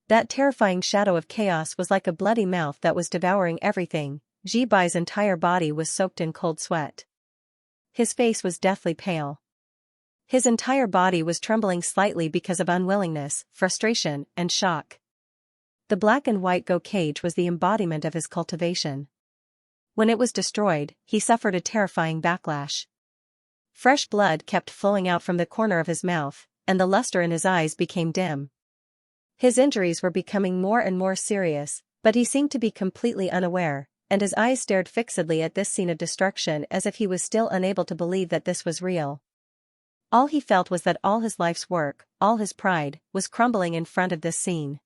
[SPEAKER 1] That terrifying shadow of chaos was like a bloody mouth that was devouring everything. Ji Bai's entire body was soaked in cold sweat. His face was deathly pale. His entire body was trembling slightly because of unwillingness, frustration, and shock. The black and white Go cage was the embodiment of his cultivation. When it was destroyed, he suffered a terrifying backlash. Fresh blood kept flowing out from the corner of his mouth, and the luster in his eyes became dim. His injuries were becoming more and more serious, but he seemed to be completely unaware, and his eyes stared fixedly at this scene of destruction as if he was still unable to believe that this was real. All he felt was that all his life's work, all his pride, was crumbling in front of this scene.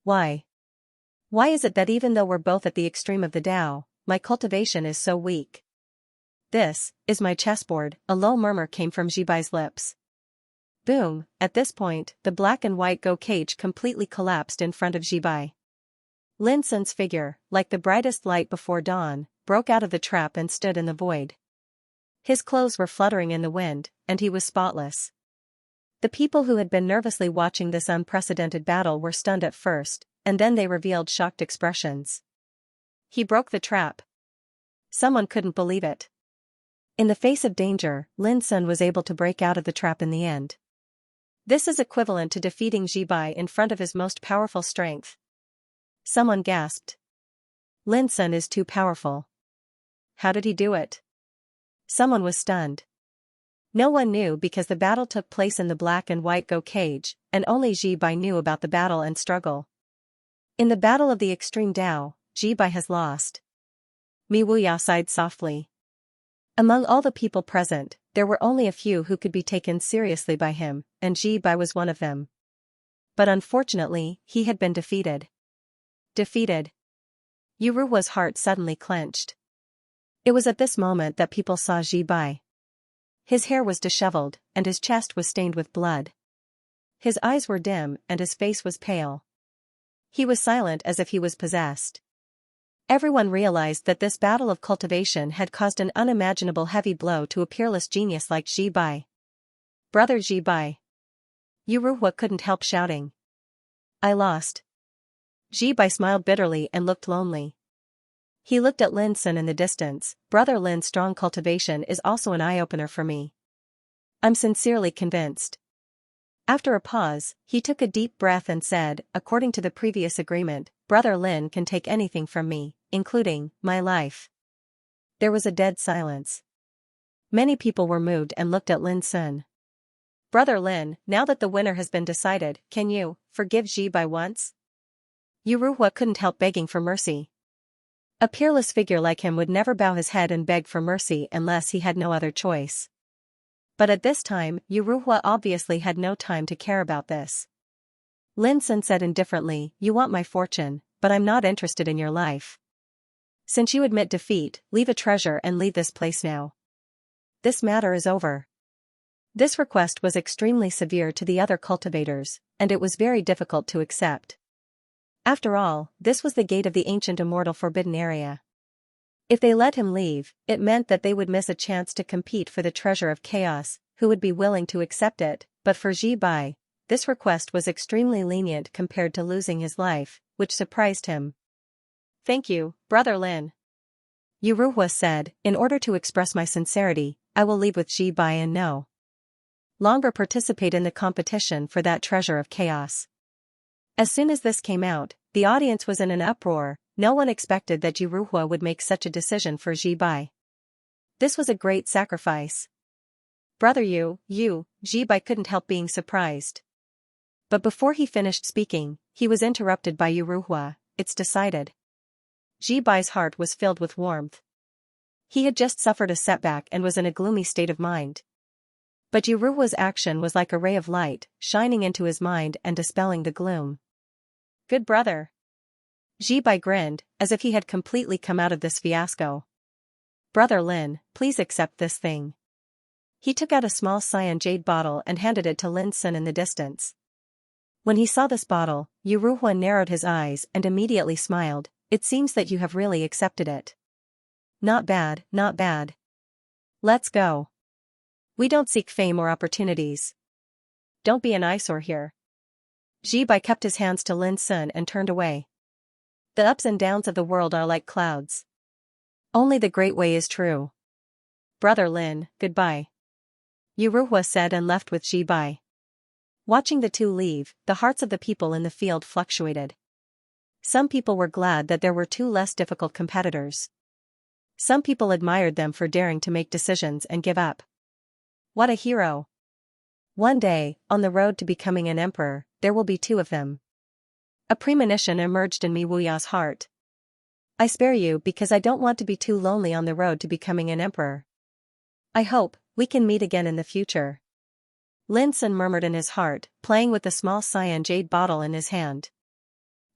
[SPEAKER 1] Why? Why is it that even though we're both at the extreme of the Tao, my cultivation is so weak? This is my chessboard, a low murmur came from Ji Bai's lips. Boom! At this point, the black and white Go cage completely collapsed in front of Ji Bai. Lin Sun's figure, like the brightest light before dawn, broke out of the trap and stood in the void. His clothes were fluttering in the wind, and he was spotless. The people who had been nervously watching this unprecedented battle were stunned at first, and then they revealed shocked expressions. He broke the trap. Someone couldn't believe it. In the face of danger, Lin Sun was able to break out of the trap in the end. This is equivalent to defeating Ji Bai in front of his most powerful strength. Someone gasped. Lin Sun is too powerful. How did he do it? Someone was stunned. No one knew because the battle took place in the black and white Go cage, and only Ji Bai knew about the battle and struggle. In the battle of the extreme Tao, Ji Bai has lost. Mi Wuya sighed softly. Among all the people present, there were only a few who could be taken seriously by him, and Ji Bai was one of them. But unfortunately, he had been defeated. Defeated. Yuruwa's heart suddenly clenched. It was at this moment that people saw Ji Bai. His hair was disheveled, and his chest was stained with blood. His eyes were dim, and his face was pale. He was silent as if he was possessed. Everyone realized that this battle of cultivation had caused an unimaginable heavy blow to a peerless genius like Ji Bai. Brother Ji Bai. Yuruwa couldn't help shouting. I lost. Ji Bai smiled bitterly and looked lonely. He looked at Lin Sun in the distance. Brother Lin's strong cultivation is also an eye-opener for me. I'm sincerely convinced. After a pause, he took a deep breath and said, according to the previous agreement, Brother Lin can take anything from me, including my life. There was a dead silence. Many people were moved and looked at Lin Sun. Brother Lin, now that the winner has been decided, can you forgive Ji by once? Yu Ruhua couldn't help begging for mercy. A peerless figure like him would never bow his head and beg for mercy unless he had no other choice. But at this time, Yu Ruhua obviously had no time to care about this. Lin Sun said indifferently, you want my fortune, but I'm not interested in your life. Since you admit defeat, leave a treasure and leave this place now. This matter is over. This request was extremely severe to the other cultivators, and it was very difficult to accept. After all, this was the gate of the ancient immortal forbidden area. If they let him leave, it meant that they would miss a chance to compete for the treasure of chaos, who would be willing to accept it, but for Ji Bai, this request was extremely lenient compared to losing his life, which surprised him. Thank you, Brother Lin. Yu Ruhua said, in order to express my sincerity, I will leave with Ji Bai and no longer participate in the competition for that treasure of chaos. As soon as this came out, the audience was in an uproar. No one expected that Yu Ruhua would make such a decision for Ji Bai. This was a great sacrifice. Brother Ji Bai couldn't help being surprised. But before he finished speaking, he was interrupted by Yu Ruhua. It's decided. Ji Bai's heart was filled with warmth. He had just suffered a setback and was in a gloomy state of mind. But Yu Ruhua's action was like a ray of light, shining into his mind and dispelling the gloom. Good brother. Ji Bai grinned, as if he had completely come out of this fiasco. Brother Lin, please accept this thing. He took out a small cyan jade bottle and handed it to Lin Sun in the distance. When he saw this bottle, Yu Ruhua narrowed his eyes and immediately smiled. It seems that you have really accepted it. Not bad, not bad. Let's go. We don't seek fame or opportunities. Don't be an eyesore here. Ji Bai kept his hands to Lin Sun and turned away. The ups and downs of the world are like clouds. Only the great way is true. Brother Lin, goodbye. Yu Ruhua said and left with Ji Bai. Watching the two leave, the hearts of the people in the field fluctuated. Some people were glad that there were two less difficult competitors. Some people admired them for daring to make decisions and give up. What a hero. One day, on the road to becoming an emperor, there will be two of them. A premonition emerged in Mi Wuya's heart. I spare you because I don't want to be too lonely on the road to becoming an emperor. I hope we can meet again in the future. Lin Sun murmured in his heart, playing with the small cyan jade bottle in his hand.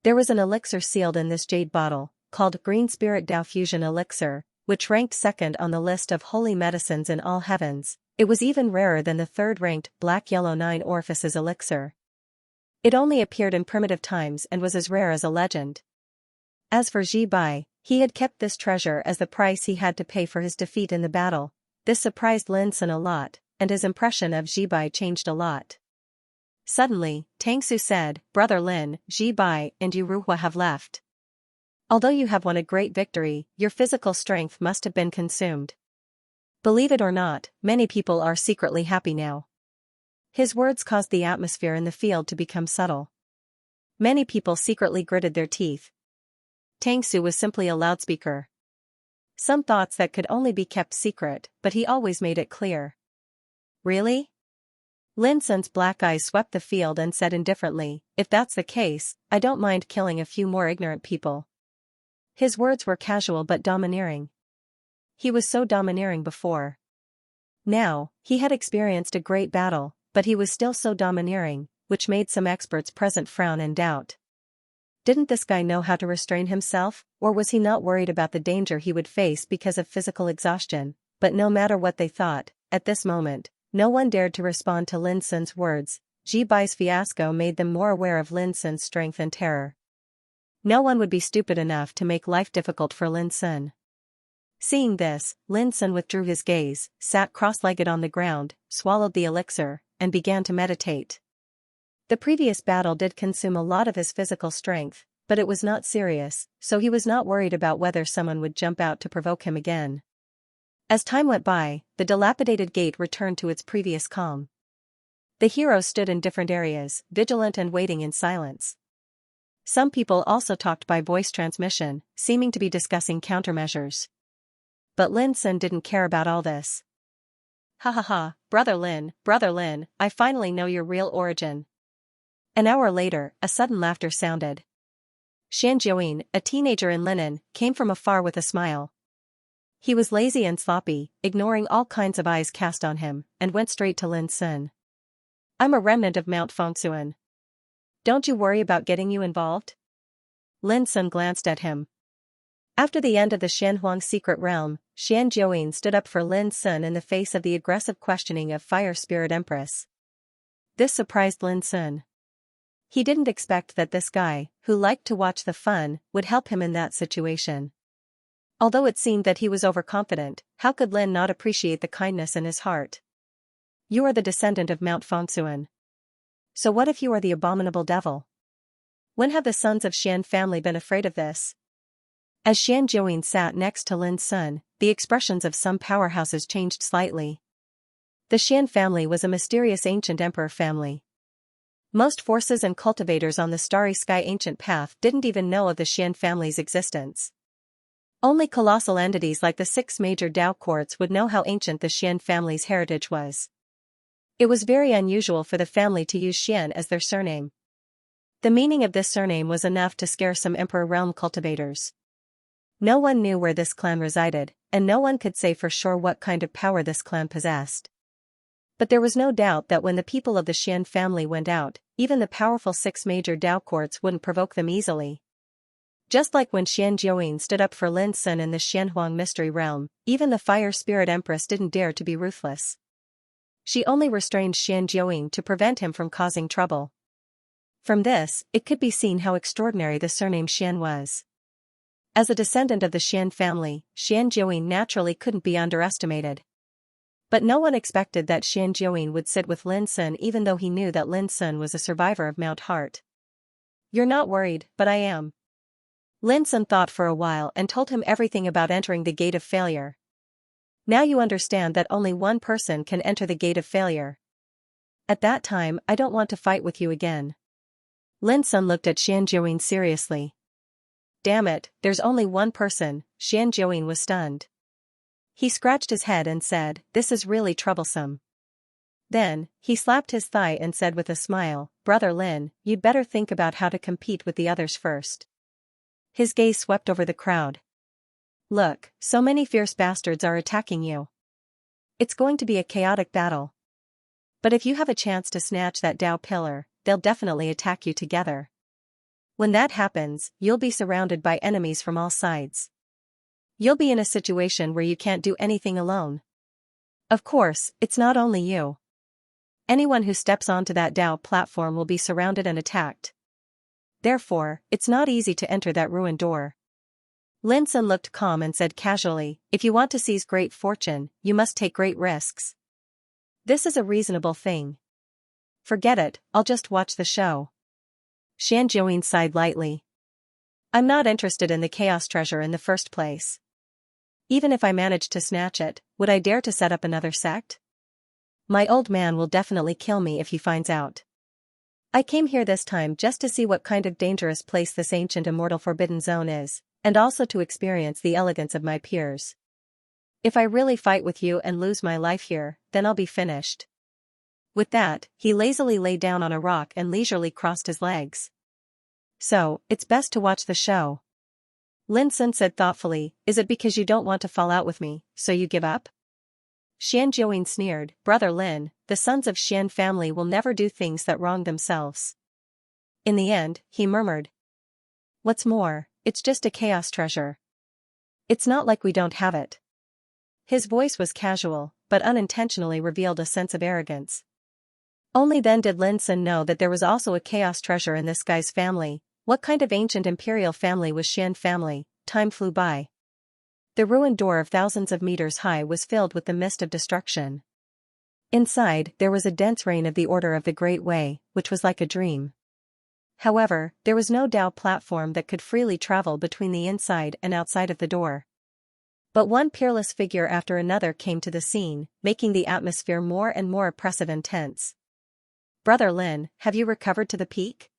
[SPEAKER 1] There was an elixir sealed in this jade bottle, called Green Spirit Dao Fusion Elixir, which ranked second on the list of holy medicines in all heavens. It was even rarer than the third-ranked Black Yellow Nine Orifices elixir. It only appeared in primitive times and was as rare as a legend. As for Ji Bai, he had kept this treasure as the price he had to pay for his defeat in the battle. This surprised Lin Sun a lot, and his impression of Ji Bai changed a lot. Suddenly, Tang Su said, Brother Lin, Ji Bai and Yu Ruhua have left. Although you have won a great victory, your physical strength must have been consumed. Believe it or not, many people are secretly happy now. His words caused the atmosphere in the field to become subtle. Many people secretly gritted their teeth. Tang Su was simply a loudspeaker. Some thoughts that could only be kept secret, but he always made it clear. Really? Lin Sun's black eyes swept the field and said indifferently, if that's the case, I don't mind killing a few more ignorant people. His words were casual but domineering. He was so domineering before. Now, he had experienced a great battle, but he was still so domineering, which made some experts present frown and doubt. Didn't this guy know how to restrain himself, or was he not worried about the danger he would face because of physical exhaustion? But no matter what they thought, at this moment, no one dared to respond to Lin Sun's words. Ji Bai's fiasco made them more aware of Lin Sun's strength and terror. No one would be stupid enough to make life difficult for Lin Sun. Seeing this, Lin Sun withdrew his gaze, sat cross-legged on the ground, swallowed the elixir, and began to meditate. The previous battle did consume a lot of his physical strength, but it was not serious, so he was not worried about whether someone would jump out to provoke him again. As time went by, the dilapidated gate returned to its previous calm. The heroes stood in different areas, vigilant and waiting in silence. Some people also talked by voice transmission, seeming to be discussing countermeasures. But Lin Sun didn't care about all this. Ha ha ha, Brother Lin, I finally know your real origin. An hour later, a sudden laughter sounded. Xianxia, a teenager in linen, came from afar with a smile. He was lazy and sloppy, ignoring all kinds of eyes cast on him, and went straight to Lin Sun. I'm a remnant of Mount Fengsuan. Don't you worry about getting you involved? Lin Sun glanced at him. After the end of the Shenhuang secret realm, Xianxia stood up for Lin Sun in the face of the aggressive questioning of Fire Spirit Empress. This surprised Lin Sun. He didn't expect that this guy, who liked to watch the fun, would help him in that situation. Although it seemed that he was overconfident, how could Lin not appreciate the kindness in his heart? You are the descendant of Mount Fengsuan. So what if you are the abominable devil? When have the sons of Xian family been afraid of this? As Xianxia sat next to Lin Sun, the expressions of some powerhouses changed slightly. The Xian family was a mysterious ancient emperor family. Most forces and cultivators on the starry sky ancient path didn't even know of the Xian family's existence. Only colossal entities like the 6 major Dao courts would know how ancient the Xian family's heritage was. It was very unusual for the family to use Xian as their surname. The meaning of this surname was enough to scare some emperor realm cultivators. No one knew where this clan resided, and no one could say for sure what kind of power this clan possessed. But there was no doubt that when the people of the Xian family went out, even the powerful 6 major Dao courts wouldn't provoke them easily. Just like when Xianxia stood up for Lin Sun in the Shenhuang mystery realm, even the Fire Spirit Empress didn't dare to be ruthless. She only restrained Xianxia to prevent him from causing trouble. From this, it could be seen how extraordinary the surname Xian was. As a descendant of the Xian family, Xianxia naturally couldn't be underestimated. But no one expected that Xianxia would sit with Lin Sun even though he knew that Lin Sun was a survivor of Mount Heart. You're not worried, but I am. Lin Sun thought for a while and told him everything about entering the Gate of Failure. Now you understand that only one person can enter the Gate of Failure. At that time, I don't want to fight with you again. Lin Sun looked at Xianxia seriously. Damn it, there's only one person. Xianxia was stunned. He scratched his head and said, this is really troublesome. Then, he slapped his thigh and said with a smile, Brother Lin, you'd better think about how to compete with the others first. His gaze swept over the crowd. Look, so many fierce bastards are attacking you. It's going to be a chaotic battle. But if you have a chance to snatch that Dao pillar, they'll definitely attack you together. When that happens, you'll be surrounded by enemies from all sides. You'll be in a situation where you can't do anything alone. Of course, it's not only you. Anyone who steps onto that Dao platform will be surrounded and attacked. Therefore, it's not easy to enter that ruined door. Lin Sun looked calm and said casually, if you want to seize great fortune, you must take great risks. This is a reasonable thing. Forget it, I'll just watch the show. Xianxia sighed lightly. I'm not interested in the chaos treasure in the first place. Even if I managed to snatch it, would I dare to set up another sect? My old man will definitely kill me if he finds out. I came here this time just to see what kind of dangerous place this ancient immortal forbidden zone is, and also to experience the elegance of my peers. If I really fight with you and lose my life here, then I'll be finished. With that, he lazily lay down on a rock and leisurely crossed his legs. So, it's best to watch the show. Lin Sun said thoughtfully, is it because you don't want to fall out with me, so you give up? Xianxia sneered, Brother Lin, the sons of Xian family will never do things that wrong themselves. In the end, he murmured. What's more, it's just a chaos treasure. It's not like we don't have it. His voice was casual, but unintentionally revealed a sense of arrogance. Only then did Lin Sun know that there was also a chaos treasure in this guy's family. What kind of ancient imperial family was Xian family? Time flew by. The ruined door of thousands of meters high was filled with the mist of destruction. Inside, there was a dense rain of the Order of the Great Way, which was like a dream. However, there was no Dao platform that could freely travel between the inside and outside of the door. But one peerless figure after another came to the scene, making the atmosphere more and more oppressive and tense. "Brother Lin, have you recovered to the peak?"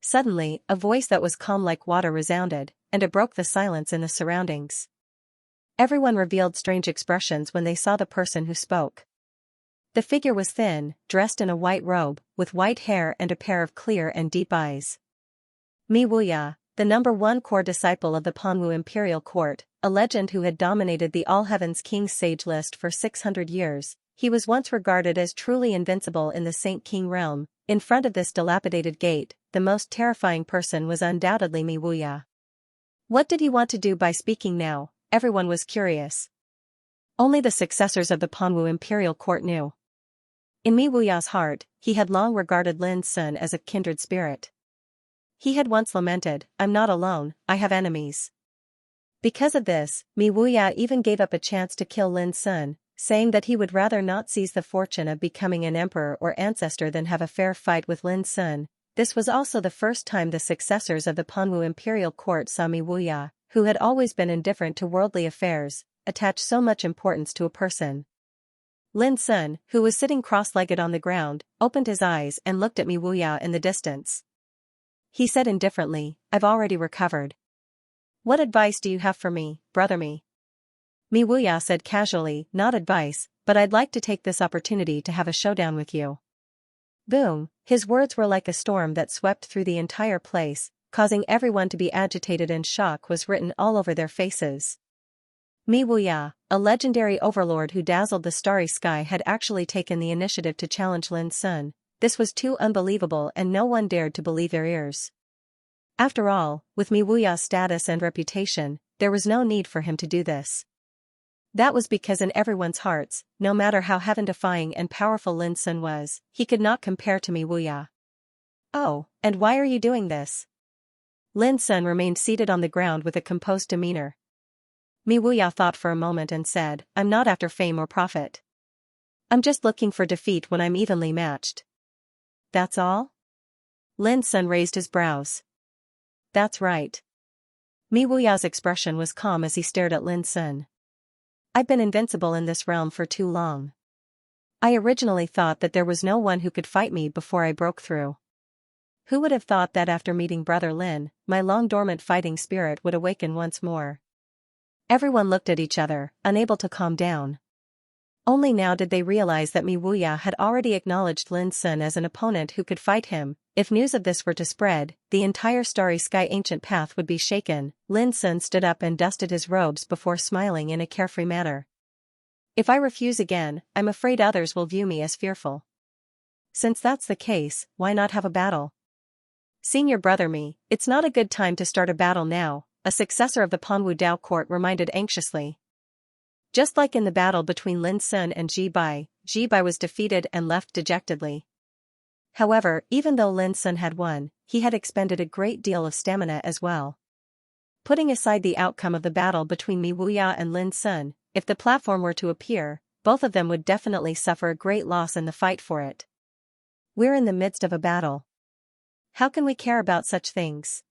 [SPEAKER 1] Suddenly, a voice that was calm like water resounded, and it broke the silence in the surroundings. Everyone revealed strange expressions when they saw the person who spoke. The figure was thin, dressed in a white robe, with white hair and a pair of clear and deep eyes. Mi Wuya, the #1 core disciple of the Panwu imperial court, a legend who had dominated the All Heavens King's sage list for 600 years, he was once regarded as truly invincible in the Saint King realm. In front of this dilapidated gate, the most terrifying person was undoubtedly Mi Wuya. What did he want to do by speaking now? Everyone was curious. Only the successors of the Panwu imperial court knew. In Mi Wuya's heart, he had long regarded Lin Sun as a kindred spirit. He had once lamented, "I'm not alone, I have enemies." Because of this, Mi Wuya even gave up a chance to kill Lin Sun, saying that he would rather not seize the fortune of becoming an emperor or ancestor than have a fair fight with Lin Sun. This was also the first time the successors of the Panwu imperial court saw Mi Wuya, who had always been indifferent to worldly affairs, attach so much importance to a person. Lin Sun, who was sitting cross-legged on the ground, opened his eyes and looked at Mi Wuya in the distance. He said indifferently, "I've already recovered. What advice do you have for me, brother Mi?" Mi Wuya said casually, "Not advice, but I'd like to take this opportunity to have a showdown with you." Boom, his words were like a storm that swept through the entire place, causing everyone to be agitated, and shock was written all over their faces. Mi Wuya, a legendary overlord who dazzled the starry sky, had actually taken the initiative to challenge Lin Sun. This was too unbelievable and no one dared to believe their ears. After all, with Mi Wuya's status and reputation, there was no need for him to do this. That was because in everyone's hearts, no matter how heaven-defying and powerful Lin Sun was, he could not compare to Mi Wuya. "Oh, and why are you doing this?" Lin Sun remained seated on the ground with a composed demeanor. Mi Wuya thought for a moment and said, "I'm not after fame or profit. I'm just looking for defeat when I'm evenly matched." "That's all?" Lin Sun raised his brows. "That's right." Mi Wuya's expression was calm as he stared at Lin Sun. "I've been invincible in this realm for too long. I originally thought that there was no one who could fight me before I broke through. Who would have thought that after meeting Brother Lin, my long-dormant fighting spirit would awaken once more?" Everyone looked at each other, unable to calm down. Only now did they realize that Mi Wuya had already acknowledged Lin Sun as an opponent who could fight him. If news of this were to spread, the entire starry sky ancient path would be shaken. Lin Sun stood up and dusted his robes before smiling in a carefree manner. "If I refuse again, I'm afraid others will view me as fearful. Since that's the case, why not have a battle?" "Senior brother Mi, it's not a good time to start a battle now," a successor of the Panwu Dao court reminded anxiously. Just like in the battle between Lin Sun and Ji Bai was defeated and left dejectedly. However, even though Lin Sun had won, he had expended a great deal of stamina as well. Putting aside the outcome of the battle between Mi Wuya and Lin Sun, if the platform were to appear, both of them would definitely suffer a great loss in the fight for it. "We're in the midst of a battle. How can we care about such things?"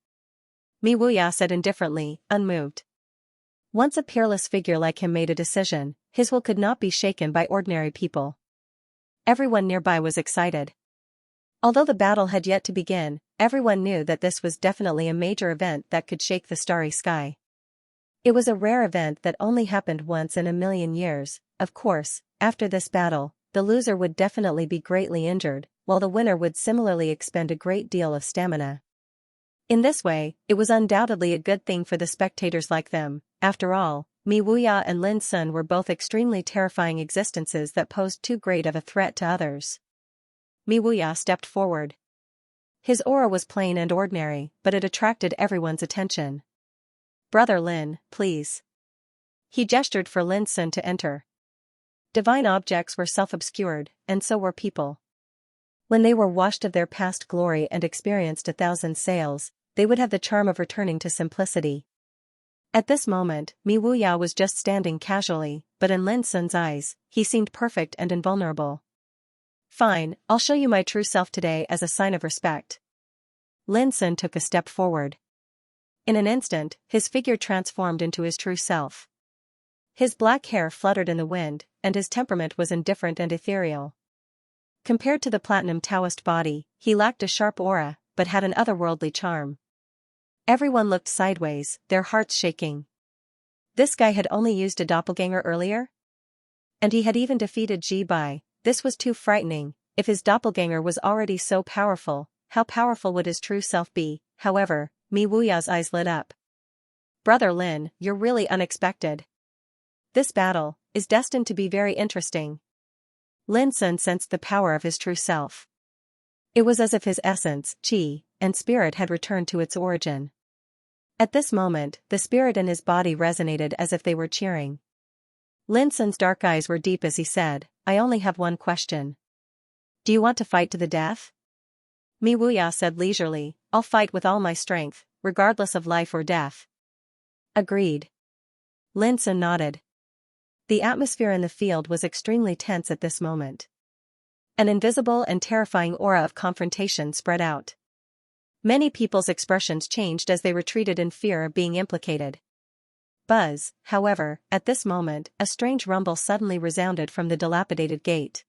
[SPEAKER 1] Mi Wuya said indifferently, unmoved. Once a peerless figure like him made a decision, his will could not be shaken by ordinary people. Everyone nearby was excited. Although the battle had yet to begin, everyone knew that this was definitely a major event that could shake the starry sky. It was a rare event that only happened once in a million years. Of course, after this battle, the loser would definitely be greatly injured, while the winner would similarly expend a great deal of stamina. In this way, it was undoubtedly a good thing for the spectators like them. After all, Mi Wuya and Lin Sun were both extremely terrifying existences that posed too great of a threat to others. Mi Wuya stepped forward. His aura was plain and ordinary, but it attracted everyone's attention. "Brother Lin, please." He gestured for Lin Sun to enter. Divine objects were self-obscured, and so were people. When they were washed of their past glory and experienced 1,000 sails, they would have the charm of returning to simplicity. At this moment, Mi Wuya was just standing casually, but in Lin Sun's eyes, he seemed perfect and invulnerable. "Fine, I'll show you my true self today as a sign of respect." Lin Sun took a step forward. In an instant, his figure transformed into his true self. His black hair fluttered in the wind, and his temperament was indifferent and ethereal. Compared to the platinum Taoist body, he lacked a sharp aura, but had an otherworldly charm. Everyone looked sideways, their hearts shaking. This guy had only used a doppelganger earlier? And he had even defeated Ji Bai. This was too frightening. If his doppelganger was already so powerful, how powerful would his true self be? However, Mi Wuya's eyes lit up. Brother Lin, you're really unexpected. This battle is destined to be very interesting. Lin Sun sensed the power of his true self. It was as if his essence, qi, and spirit had returned to its origin. At this moment, the spirit in his body resonated as if they were cheering. Lin Sun's dark eyes were deep as he said, I only have one question. Do you want to fight to the death? Mi Wuya said leisurely, I'll fight with all my strength, regardless of life or death. Agreed. Lin Sun nodded. The atmosphere in the field was extremely tense at this moment. An invisible and terrifying aura of confrontation spread out. Many people's expressions changed as they retreated in fear of being implicated. Buzz, however, at this moment, a strange rumble suddenly resounded from the dilapidated gate.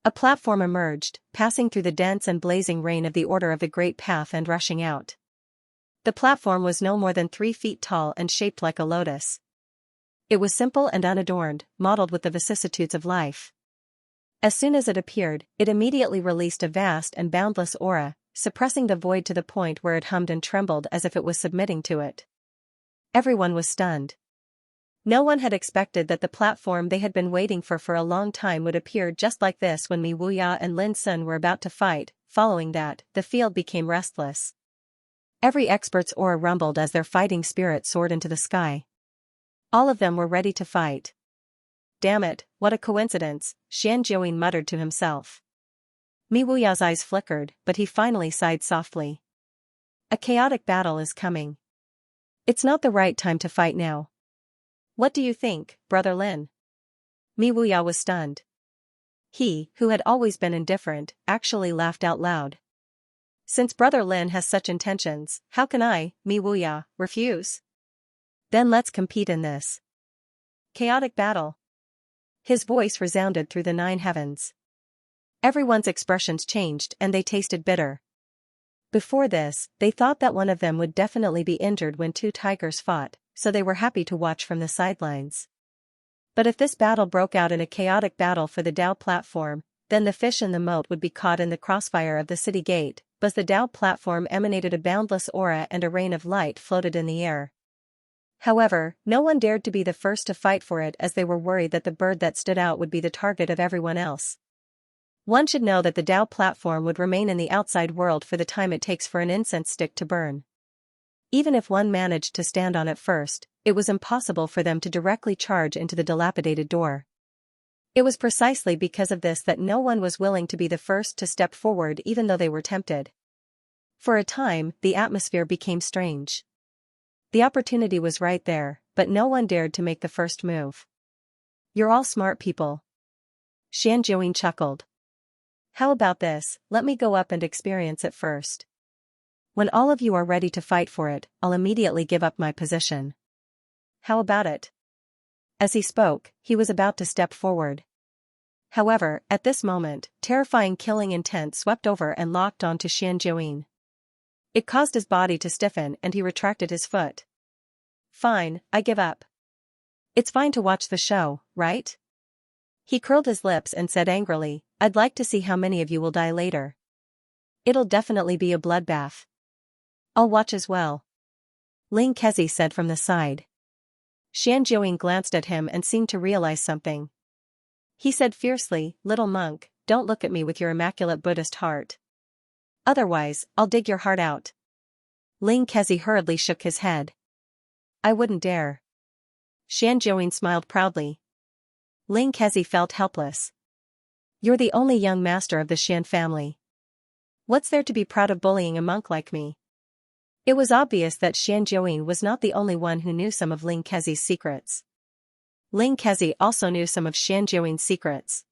[SPEAKER 1] A platform emerged, passing through the dense and blazing rain of the Order of the Great Path and rushing out. The platform was no more than 3 feet tall and shaped like a lotus. It was simple and unadorned, modeled with the vicissitudes of life. As soon as it appeared, it immediately released a vast and boundless aura, suppressing the void to the point where it hummed and trembled as if it was submitting to it. Everyone was stunned. No one had expected that the platform they had been waiting for a long time would appear just like this when Mi Wuya and Lin Sun were about to fight. Following that, the field became restless. Every expert's aura rumbled as their fighting spirit soared into the sky. All of them were ready to fight. Damn it, what a coincidence, Xianxia muttered to himself. Mi Wuya's eyes flickered, but he finally sighed softly. A chaotic battle is coming. It's not the right time to fight now. What do you think, Brother Lin? Mi Wuya was stunned. He, who had always been indifferent, actually laughed out loud. Since Brother Lin has such intentions, how can I, Mi Wuya, refuse? Then let's compete in this chaotic battle. His voice resounded through the 9 heavens. Everyone's expressions changed and they tasted bitter. Before this, they thought that one of them would definitely be injured when 2 tigers fought, so they were happy to watch from the sidelines. But if this battle broke out in a chaotic battle for the Dao platform, then the fish in the moat would be caught in the crossfire of the city gate, but the Dao platform emanated a boundless aura and a rain of light floated in the air. However, no one dared to be the first to fight for it as they were worried that the bird that stood out would be the target of everyone else. One should know that the Dao platform would remain in the outside world for the time it takes for an incense stick to burn. Even if one managed to stand on it first, it was impossible for them to directly charge into the dilapidated door. It was precisely because of this that no one was willing to be the first to step forward even though they were tempted. For a time, the atmosphere became strange. The opportunity was right there, but no one dared to make the first move. You're all smart people. Xianxia chuckled. How about this, let me go up and experience it first. When all of you are ready to fight for it, I'll immediately give up my position. How about it? As he spoke, he was about to step forward. However, at this moment, terrifying killing intent swept over and locked onto Xianxia. It caused his body to stiffen and he retracted his foot. Fine, I give up. It's fine to watch the show, right? He curled his lips and said angrily, I'd like to see how many of you will die later. It'll definitely be a bloodbath. I'll watch as well. Ling Kezi said from the side. Xianxia glanced at him and seemed to realize something. He said fiercely, Little monk, don't look at me with your immaculate Buddhist heart. Otherwise, I'll dig your heart out. Ling Kezi hurriedly shook his head. I wouldn't dare. Xianxia smiled proudly. Ling Kezi felt helpless. You're the only young master of the Xian family. What's there to be proud of bullying a monk like me? It was obvious that Xianxia was not the only one who knew some of Ling Kezi's secrets. Ling Kezi also knew some of Xianxia's secrets.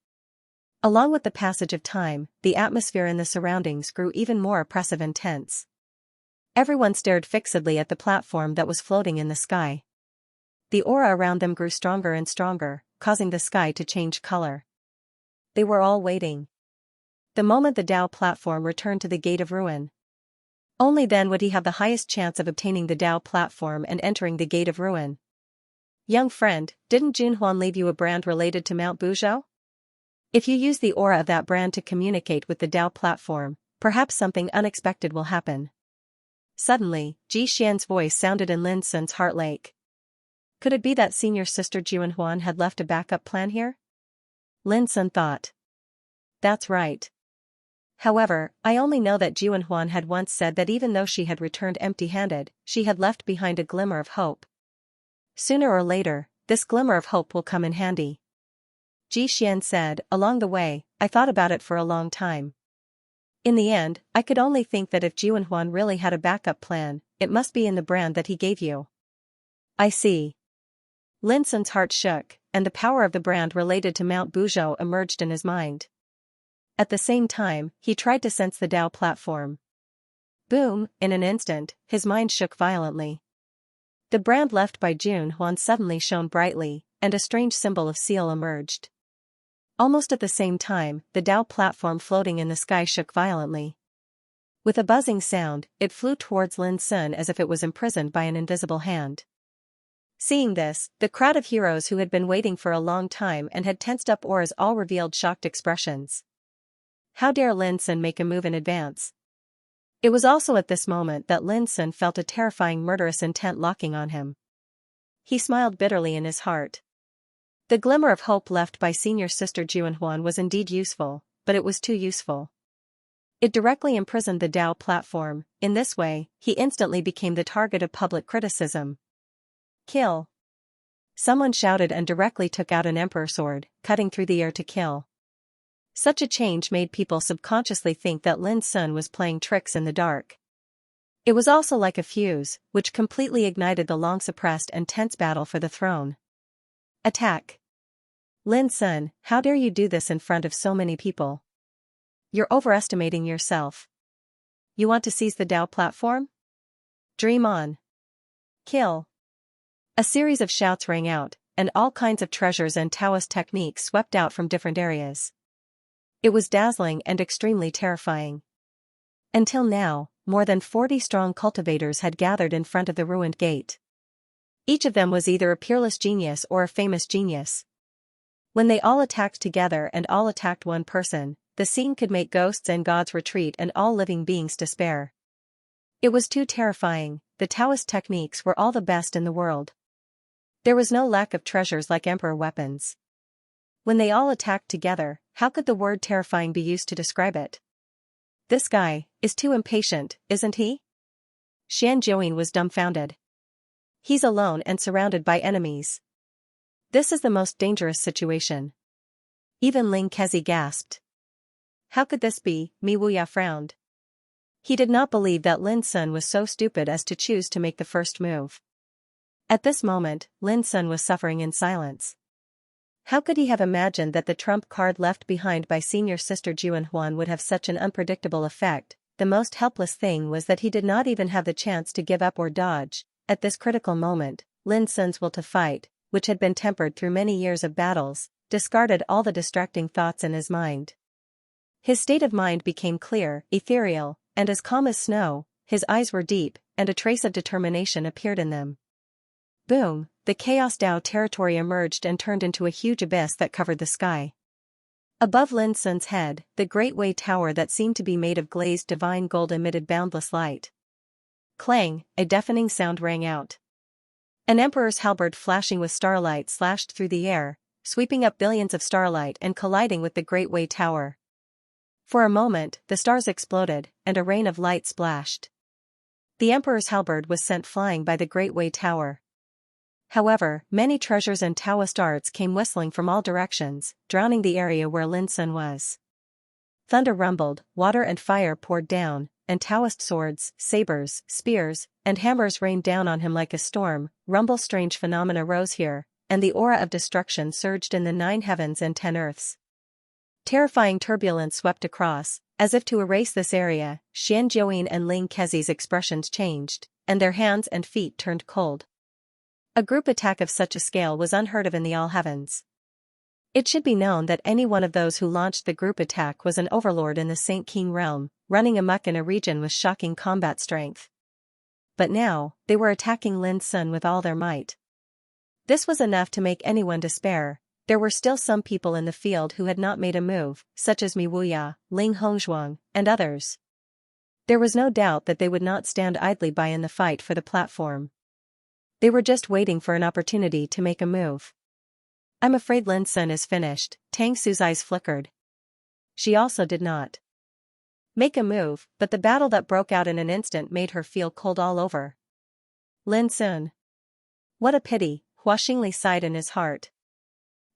[SPEAKER 1] Along with the passage of time, the atmosphere in the surroundings grew even more oppressive and tense. Everyone stared fixedly at the platform that was floating in the sky. the aura around them grew stronger and stronger, causing the sky to change color. They were all waiting. The moment the Tao platform returned to the Gate of Ruin. Only then would he have the highest chance of obtaining the Tao platform and entering the Gate of Ruin. Young friend, didn't Junhuan leave you a brand related to Mount Buzhou? If you use the aura of that brand to communicate with the Tao platform, perhaps something unexpected will happen. Suddenly, Ji Xian's voice sounded in Lin Sun's heart lake. Could it be that senior sister Junhuan had left a backup plan here? Lin Sun thought. That's right. However, I only know that Junhuan had once said that even though she had returned empty-handed, she had left behind a glimmer of hope. Sooner or later, this glimmer of hope will come in handy. Ji Xian said, along the way, I thought about it for a long time. In the end, I could only think that if Junhuan really had a backup plan, it must be in the brand that he gave you. I see. Lin Sun's heart shook, and the power of the brand related to Mount Buzhou emerged in his mind. At the same time, he tried to sense the Tao platform. Boom, in an instant, his mind shook violently. The brand left by Junhuan suddenly shone brightly, and a strange symbol of seal emerged. Almost at the same time, the Tao platform floating in the sky shook violently. With a buzzing sound, it flew towards Lin Sun as if it was imprisoned by an invisible hand. Seeing this, the crowd of heroes who had been waiting for a long time and had tensed up auras all revealed shocked expressions. How dare Lin Sun make a move in advance? It was also at this moment that Lin Sun felt a terrifying murderous intent locking on him. He smiled bitterly in his heart. The glimmer of hope left by senior sister Junhuan was indeed useful, but it was too useful. It directly imprisoned the Tao platform. In this way, he instantly became the target of public criticism. Kill! Someone shouted and directly took out an emperor sword, cutting through the air to kill. Such a change made people subconsciously think that Lin Sun was playing tricks in the dark. It was also like a fuse, which completely ignited the long-suppressed and tense battle for the throne. Attack! Lin Sun, how dare you do this in front of so many people? You're overestimating yourself. You want to seize the Tao platform? Dream on. Kill! A series of shouts rang out, and all kinds of treasures and Taoist techniques swept out from different areas. It was dazzling and extremely terrifying. Until now, more than 40 strong cultivators had gathered in front of the ruined gate. Each of them was either a peerless genius or a famous genius. When they all attacked together and all attacked one person, the scene could make ghosts and gods retreat and all living beings despair. It was too terrifying. The Taoist techniques were all the best in the world. There was no lack of treasures like emperor weapons. When they all attacked together, how could the word terrifying be used to describe it? This guy is too impatient, isn't he? Xianxia was dumbfounded. He's alone and surrounded by enemies. This is the most dangerous situation. Even Ling Kezi gasped. How could this be? Mi Wuya frowned. He did not believe that Lin Sun was so stupid as to choose to make the first move. At this moment, Lin Sun was suffering in silence. How could he have imagined that the trump card left behind by senior sister Junhuan would have such an unpredictable effect? The most helpless thing was that he did not even have the chance to give up or dodge. At this critical moment, Lin Sun's will to fight, which had been tempered through many years of battles, discarded all the distracting thoughts in his mind. His state of mind became clear, ethereal, and as calm as snow. His eyes were deep, and a trace of determination appeared in them. Boom, the Chaos Dao territory emerged and turned into a huge abyss that covered the sky. Above Lin Sun's head, the Great Way Tower that seemed to be made of glazed divine gold emitted boundless light. Clang, a deafening sound rang out. An emperor's halberd flashing with starlight slashed through the air, sweeping up billions of starlight and colliding with the Great Way Tower. For a moment, the stars exploded, and a rain of light splashed. The emperor's halberd was sent flying by the Great Way Tower. However, many treasures and Taoist arts came whistling from all directions, drowning the area where Lin Sun was. Thunder rumbled, water and fire poured down, and Taoist swords, sabers, spears, and hammers rained down on him like a storm. Strange phenomena rose here, and the aura of destruction surged in the 9 heavens and 10 earths. Terrifying turbulence swept across, as if to erase this area. Xianxia and Ling Kezi's expressions changed, and their hands and feet turned cold. A group attack of such a scale was unheard of in the all heavens. It should be known that any one of those who launched the group attack was an overlord in the Saint King realm, running amok in a region with shocking combat strength. But now, they were attacking Lin Sun with all their might. This was enough to make anyone despair. There were still some people in the field who had not made a move, such as Mi Wuya, Ling Hongzhuang, and others. There was no doubt that they would not stand idly by in the fight for the platform. They were just waiting for an opportunity to make a move. I'm afraid Lin Sun is finished. Tang Su's eyes flickered. She also did not make a move, but the battle that broke out in an instant made her feel cold all over. Lin Sun. What a pity, Hua Xingli sighed in his heart.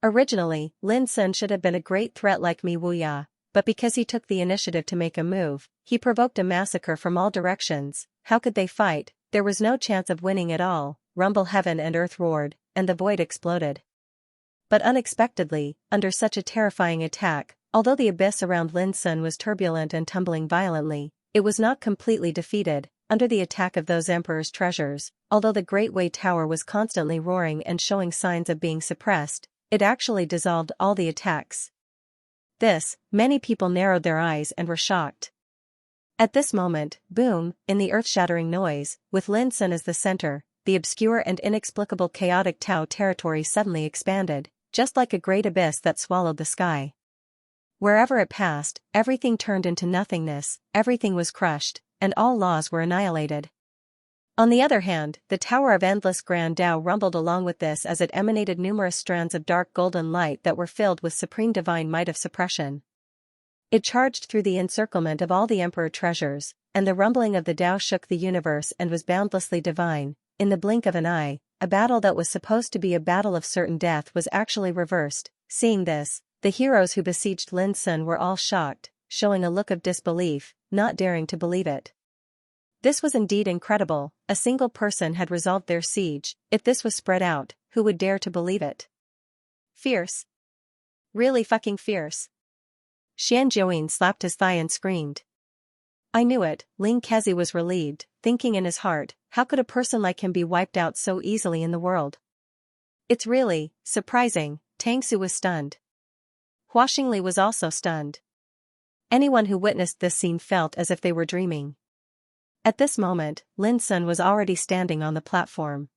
[SPEAKER 1] Originally, Lin Sun should have been a great threat like Mi Wuya, but because he took the initiative to make a move, he provoked a massacre from all directions. How could they fight? There was no chance of winning at all. Rumble heaven and earth roared, and the void exploded. But unexpectedly, under such a terrifying attack, although the abyss around Lin Sun was turbulent and tumbling violently, it was not completely defeated. Under the attack of those emperor's treasures, although the Great Wei Tower was constantly roaring and showing signs of being suppressed, it actually dissolved all the attacks. Many people narrowed their eyes and were shocked. At this moment, boom, in the earth-shattering noise, with Lin Sun as the center, the obscure and inexplicable chaotic Tao territory suddenly expanded, just like a great abyss that swallowed the sky. Wherever it passed, everything turned into nothingness, everything was crushed, and all laws were annihilated. On the other hand, the Tower of Endless Grand Tao rumbled along with this as it emanated numerous strands of dark golden light that were filled with supreme divine might of suppression. It charged through the encirclement of all the emperor treasures, and the rumbling of the Tao shook the universe and was boundlessly divine. In the blink of an eye, a battle that was supposed to be a battle of certain death was actually reversed. Seeing this, the heroes who besieged Lin Sun were all shocked, showing a look of disbelief, not daring to believe it. This was indeed incredible. A single person had resolved their siege. If this was spread out, who would dare to believe it? Fierce. Really fucking fierce. Xian Jiuyin slapped his thigh and screamed. I knew it. Ling Kezi was relieved, thinking in his heart, how could a person like him be wiped out so easily in the world? It's really surprising. Tang Su was stunned. Hua Xingli was also stunned. Anyone who witnessed this scene felt as if they were dreaming. At this moment, Lin Sun was already standing on the platform.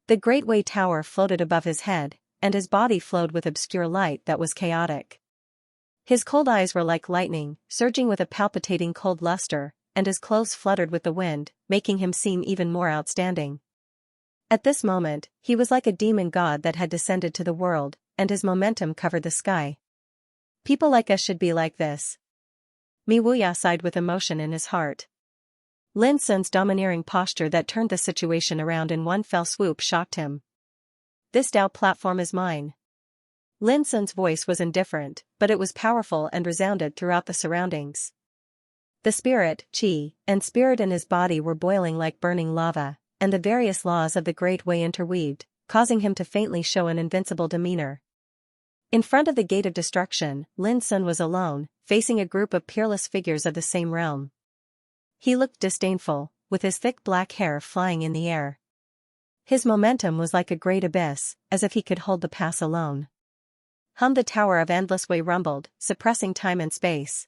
[SPEAKER 1] The Great Wei Tower floated above his head, and his body flowed with obscure light that was chaotic. His cold eyes were like lightning, surging with a palpitating cold luster, and his clothes fluttered with the wind, making him seem even more outstanding. At this moment, he was like a demon god that had descended to the world, and his momentum covered the sky. People like us should be like this. Mi Wuya sighed with emotion in his heart. Lin Sun's domineering posture that turned the situation around in one fell swoop shocked him. This Tao platform is mine. Lin Sun's voice was indifferent, but it was powerful and resounded throughout the surroundings. The spirit, qi, and spirit in his body were boiling like burning lava, and the various laws of the Great Way interweaved, causing him to faintly show an invincible demeanor. In front of the gate of destruction, Lin Sun was alone, facing a group of peerless figures of the same realm. He looked disdainful, with his thick black hair flying in the air. His momentum was like a great abyss, as if he could hold the pass alone. The Tower of Endless Way rumbled, suppressing time and space.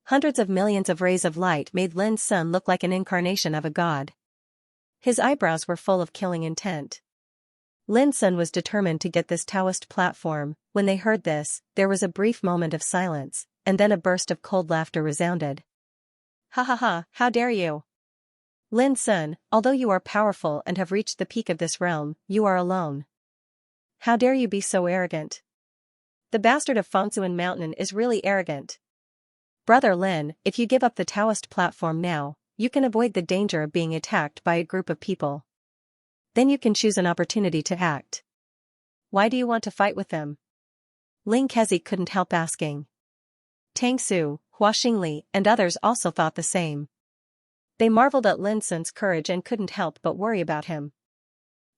[SPEAKER 1] Hundreds of millions of rays of light made Lin Sun look like an incarnation of a god. His eyebrows were full of killing intent. Lin Sun was determined to get this Taoist platform. When they heard this, there was a brief moment of silence, and then a burst of cold laughter resounded. Ha ha ha, how dare you! Lin Sun, although you are powerful and have reached the peak of this realm, you are alone. How dare you be so arrogant? The bastard of Fengsuan Mountain is really arrogant. Brother Lin, if you give up the Taoist platform now, you can avoid the danger of being attacked by a group of people. Then you can choose an opportunity to act. Why do you want to fight with them? Ling Kezi couldn't help asking. Tang Su, Hua Xingli, and others also thought the same. They marveled at Lin Sun's courage and couldn't help but worry about him.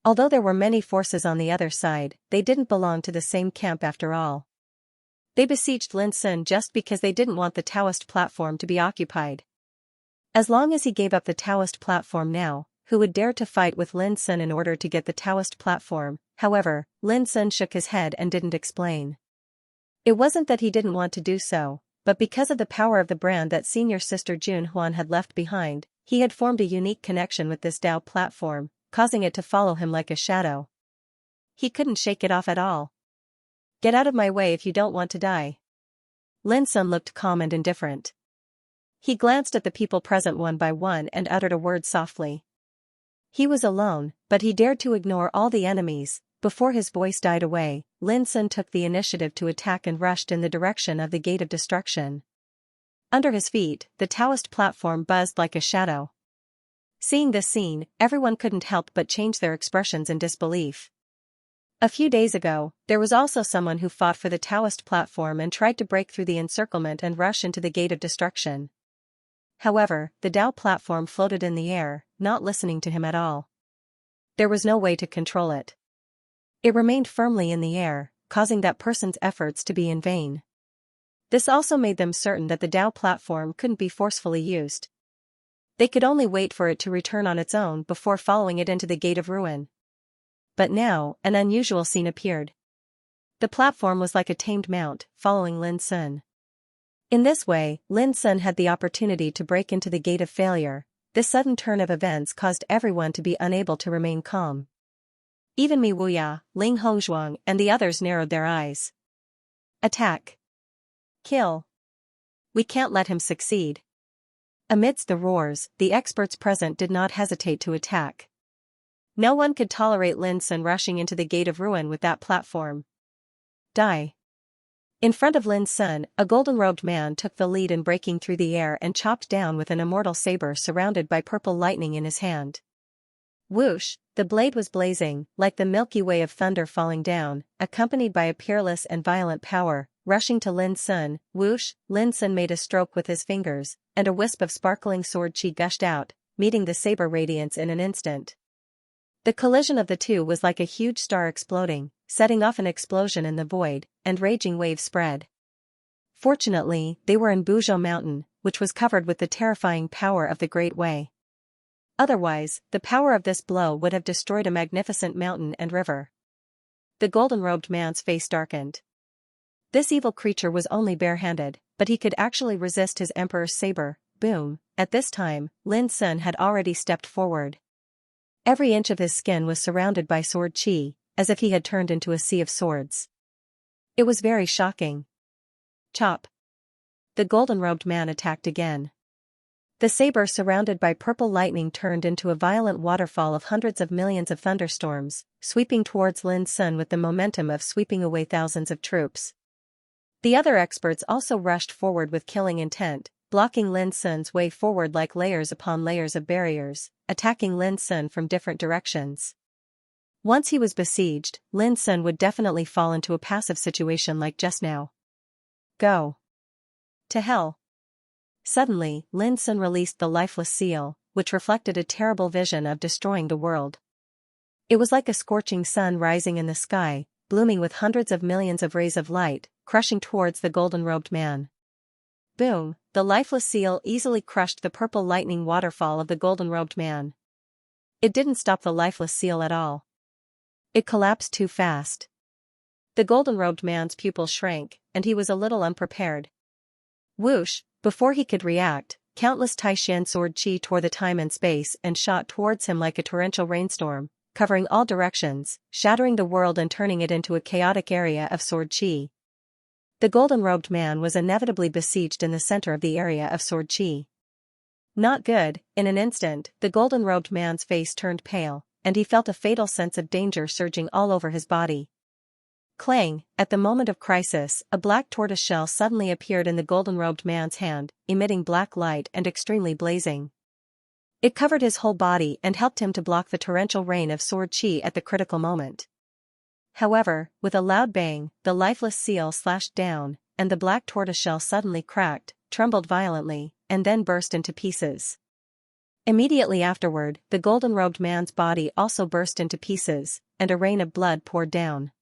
[SPEAKER 1] Although there were many forces on the other side, they didn't belong to the same camp after all. They besieged Lin Sun just because they didn't want the Taoist platform to be occupied. As long as he gave up the Taoist platform now, who would dare to fight with Lin Sun in order to get the Taoist platform. However, Lin Sun shook his head and didn't explain. It wasn't that he didn't want to do so, but because of the power of the brand that senior sister Jun Huan had left behind, he had formed a unique connection with this Tao platform, causing it to follow him like a shadow. He couldn't shake it off at all. "Get out of my way if you don't want to die." Lin Sun looked calm and indifferent. He glanced at the people present one by one and uttered a word softly. He was alone, but he dared to ignore all the enemies. Before his voice died away, Lin Sun took the initiative to attack and rushed in the direction of the Gate of Destruction. Under his feet, the Taoist platform buzzed like a shadow. Seeing this scene, everyone couldn't help but change their expressions in disbelief. A few days ago, there was also someone who fought for the Taoist platform and tried to break through the encirclement and rush into the Gate of Destruction. However, the Tao platform floated in the air, not listening to him at all. There was no way to control it. It remained firmly in the air, causing that person's efforts to be in vain. This also made them certain that the Tao platform couldn't be forcefully used. They could only wait for it to return on its own before following it into the Gate of Ruin. But now, an unusual scene appeared. The platform was like a tamed mount, following Lin Sun. In this way, Lin Sun had the opportunity to break into the Gate of Failure. This sudden turn of events caused everyone to be unable to remain calm. Even Mi Wuya, Ling Hongzhuang and the others narrowed their eyes. "Attack! Kill! We can't let him succeed." Amidst the roars, the experts present did not hesitate to attack. No one could tolerate Lin Sun rushing into the Gate of Ruin with that platform. "Die!" In front of Lin Sun, a golden-robed man took the lead in breaking through the air and chopped down with an immortal saber surrounded by purple lightning in his hand. Whoosh! The blade was blazing, like the Milky Way of thunder falling down, accompanied by a peerless and violent power, rushing to Lin Sun. Whoosh! Lin Sun made a stroke with his fingers, and a wisp of sparkling sword chi gushed out, meeting the saber radiance in an instant. The collision of the two was like a huge star exploding, setting off an explosion in the void, and raging waves spread. Fortunately, they were in Buzhou Mountain, which was covered with the terrifying power of the Great Way. Otherwise, the power of this blow would have destroyed a magnificent mountain and river. The golden-robed man's face darkened. This evil creature was only barehanded, but he could actually resist his emperor's saber. Boom! At this time, Lin Sun had already stepped forward. Every inch of his skin was surrounded by sword chi, as if he had turned into a sea of swords. It was very shocking. Chop! The golden-robed man attacked again. The saber surrounded by purple lightning turned into a violent waterfall of hundreds of millions of thunderstorms, sweeping towards Lin Sun with the momentum of sweeping away thousands of troops. The other experts also rushed forward with killing intent, blocking Lin Sun's way forward like layers upon layers of barriers, attacking Lin Sun from different directions. Once he was besieged, Lin Sun would definitely fall into a passive situation like just now. Go to hell! Suddenly, Lin Sun released the lifeless seal, which reflected a terrible vision of destroying the world. It was like a scorching sun rising in the sky, blooming with hundreds of millions of rays of light, crushing towards the golden-robed man. Boom! The lifeless seal easily crushed the purple lightning waterfall of the golden-robed man. It didn't stop the lifeless seal at all. It collapsed too fast. The golden-robed man's pupils shrank, and he was a little unprepared. Whoosh! Before he could react, countless Taishan sword chi tore the time and space and shot towards him like a torrential rainstorm, covering all directions, shattering the world and turning it into a chaotic area of sword chi. The golden-robed man was inevitably besieged in the center of the area of sword chi. Not good. In an instant, the golden-robed man's face turned pale, and he felt a fatal sense of danger surging all over his body. Clang! At the moment of crisis, a black tortoiseshell suddenly appeared in the golden-robed man's hand, emitting black light and extremely blazing. It covered his whole body and helped him to block the torrential rain of sword chi at the critical moment. However, with a loud bang, the lifeless seal slashed down, and the black tortoiseshell suddenly cracked, trembled violently, and then burst into pieces. Immediately afterward, the golden-robed man's body also burst into pieces, and a rain of blood poured down.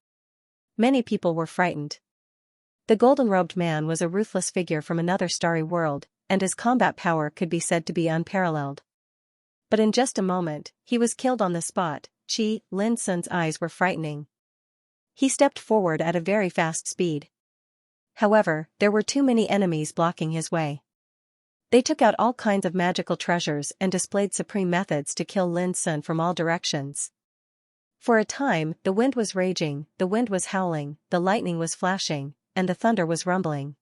[SPEAKER 1] Many people were frightened. The golden-robed man was a ruthless figure from another starry world, and his combat power could be said to be unparalleled. But in just a moment, he was killed on the spot. Lin Sun's eyes were frightening. He stepped forward at a very fast speed. However, there were too many enemies blocking his way. They took out all kinds of magical treasures and displayed supreme methods to kill Lin Sun from all directions. For a time, the wind was raging, the wind was howling, the lightning was flashing, and the thunder was rumbling.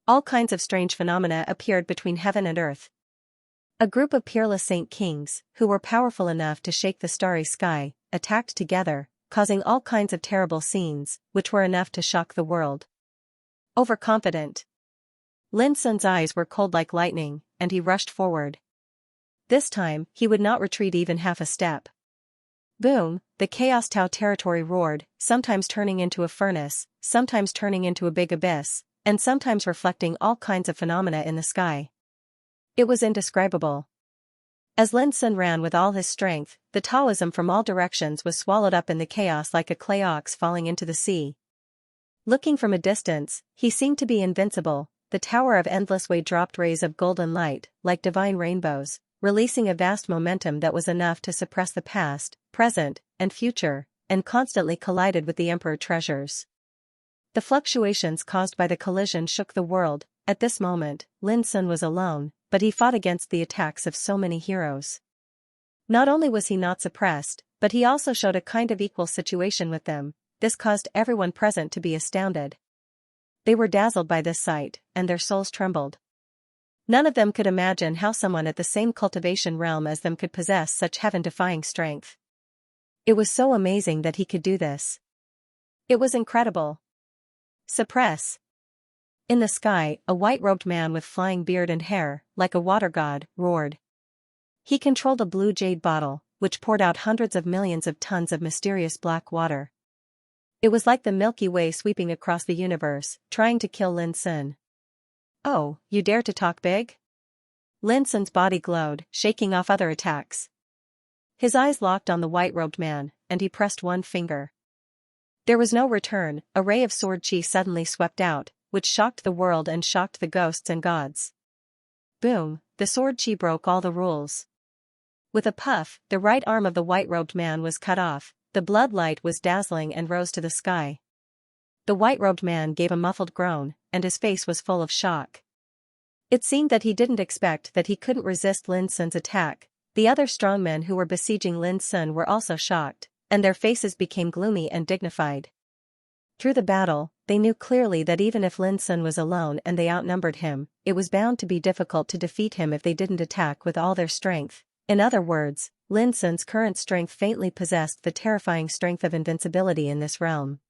[SPEAKER 1] All kinds of strange phenomena appeared between heaven and earth. A group of peerless saint kings, who were powerful enough to shake the starry sky, attacked together, causing all kinds of terrible scenes, which were enough to shock the world. Overconfident. Lin Sun's eyes were cold like lightning, and he rushed forward. This time, he would not retreat even half a step. Boom, the Chaos Tao territory roared, sometimes turning into a furnace, sometimes turning into a big abyss, and sometimes reflecting all kinds of phenomena in the sky. It was indescribable. As Lin Sun ran with all his strength, the Taoism from all directions was swallowed up in the chaos like a clay ox falling into the sea. Looking from a distance, he seemed to be invincible. The Tower of Endless Way dropped rays of golden light, like divine rainbows, releasing a vast momentum that was enough to suppress the past, present, and future, and constantly collided with the Emperor treasures. The fluctuations caused by the collision shook the world. At this moment, Lin Sun was alone, but he fought against the attacks of so many heroes. Not only was he not suppressed, but he also showed a kind of equal situation with them. This caused everyone present to be astounded. They were dazzled by this sight, and their souls trembled. None of them could imagine how someone at the same cultivation realm as them could possess such heaven-defying strength. It was so amazing that he could do this. It was incredible. Suppress. In the sky, a white-robed man with flying beard and hair, like a water god, roared. He controlled a blue jade bottle, which poured out hundreds of millions of tons of mysterious black water. It was like the Milky Way sweeping across the universe, trying to kill Lin Sun. Oh, you dare to talk big? Lin Sun's body glowed, shaking off other attacks. His eyes locked on the white-robed man, and he pressed one finger. There was no return. A ray of sword chi suddenly swept out, which shocked the world and shocked the ghosts and gods. Boom, the sword chi broke all the rules. With a puff, the right arm of the white-robed man was cut off. The blood light was dazzling and rose to the sky. The white-robed man gave a muffled groan, and his face was full of shock. It seemed that he didn't expect that he couldn't resist Lin Sun's attack. The other strongmen who were besieging Lin Sun were also shocked, and their faces became gloomy and dignified. Through the battle, they knew clearly that even if Lin Sun was alone and they outnumbered him, it was bound to be difficult to defeat him if they didn't attack with all their strength. In other words, Lin Sun's current strength faintly possessed the terrifying strength of invincibility in this realm.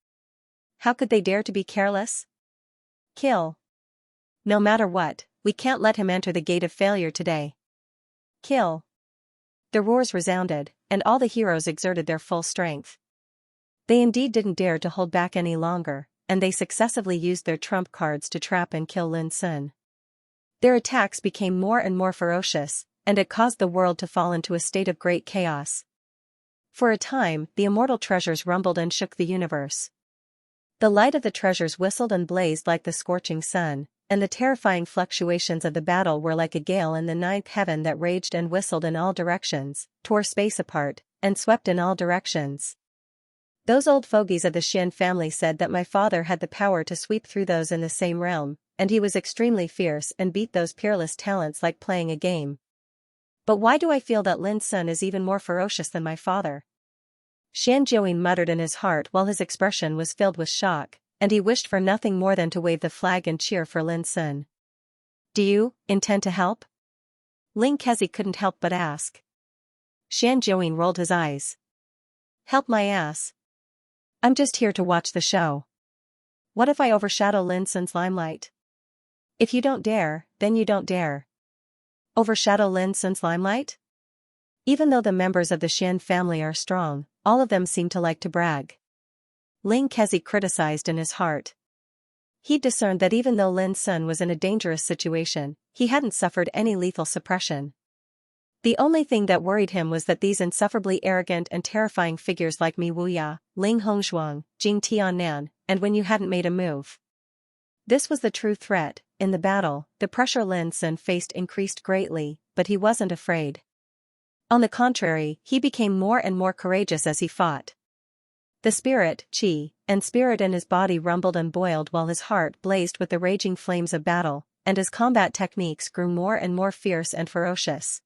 [SPEAKER 1] How could they dare to be careless? Kill. No matter what, we can't let him enter the gate of failure today. Kill. The roars resounded, and all the heroes exerted their full strength. They indeed didn't dare to hold back any longer, and they successively used their trump cards to trap and kill Lin Sun. Their attacks became more and more ferocious, and it caused the world to fall into a state of great chaos. For a time, the immortal treasures rumbled and shook the universe. The light of the treasures whistled and blazed like the scorching sun, and the terrifying fluctuations of the battle were like a gale in the ninth heaven that raged and whistled in all directions, tore space apart, and swept in all directions. Those old fogies of the Xian family said that my father had the power to sweep through those in the same realm, and he was extremely fierce and beat those peerless talents like playing a game. But why do I feel that Lin Sun is even more ferocious than my father? Xianxia muttered in his heart while his expression was filled with shock, and he wished for nothing more than to wave the flag and cheer for Lin Sun. Do you intend to help? Ling Kezi couldn't help but ask. Xianxia rolled his eyes. Help my ass. I'm just here to watch the show. What if I overshadow Lin Sun's limelight? If you don't dare, then you don't dare. Overshadow Lin Sun's limelight? Even though the members of the Xian family are strong, all of them seem to like to brag. Ling Kezi criticized in his heart. He discerned that even though Lin Sun was in a dangerous situation, he hadn't suffered any lethal suppression. The only thing that worried him was that these insufferably arrogant and terrifying figures like Mi Wuya, Ling Hongzhuang, Jing Tiannan, and when you hadn't made a move. This was the true threat. In the battle, the pressure Lin Sun faced increased greatly, but he wasn't afraid. On the contrary, he became more and more courageous as he fought. The spirit, qi, and spirit in his body rumbled and boiled while his heart blazed with the raging flames of battle, and his combat techniques grew more and more fierce and ferocious.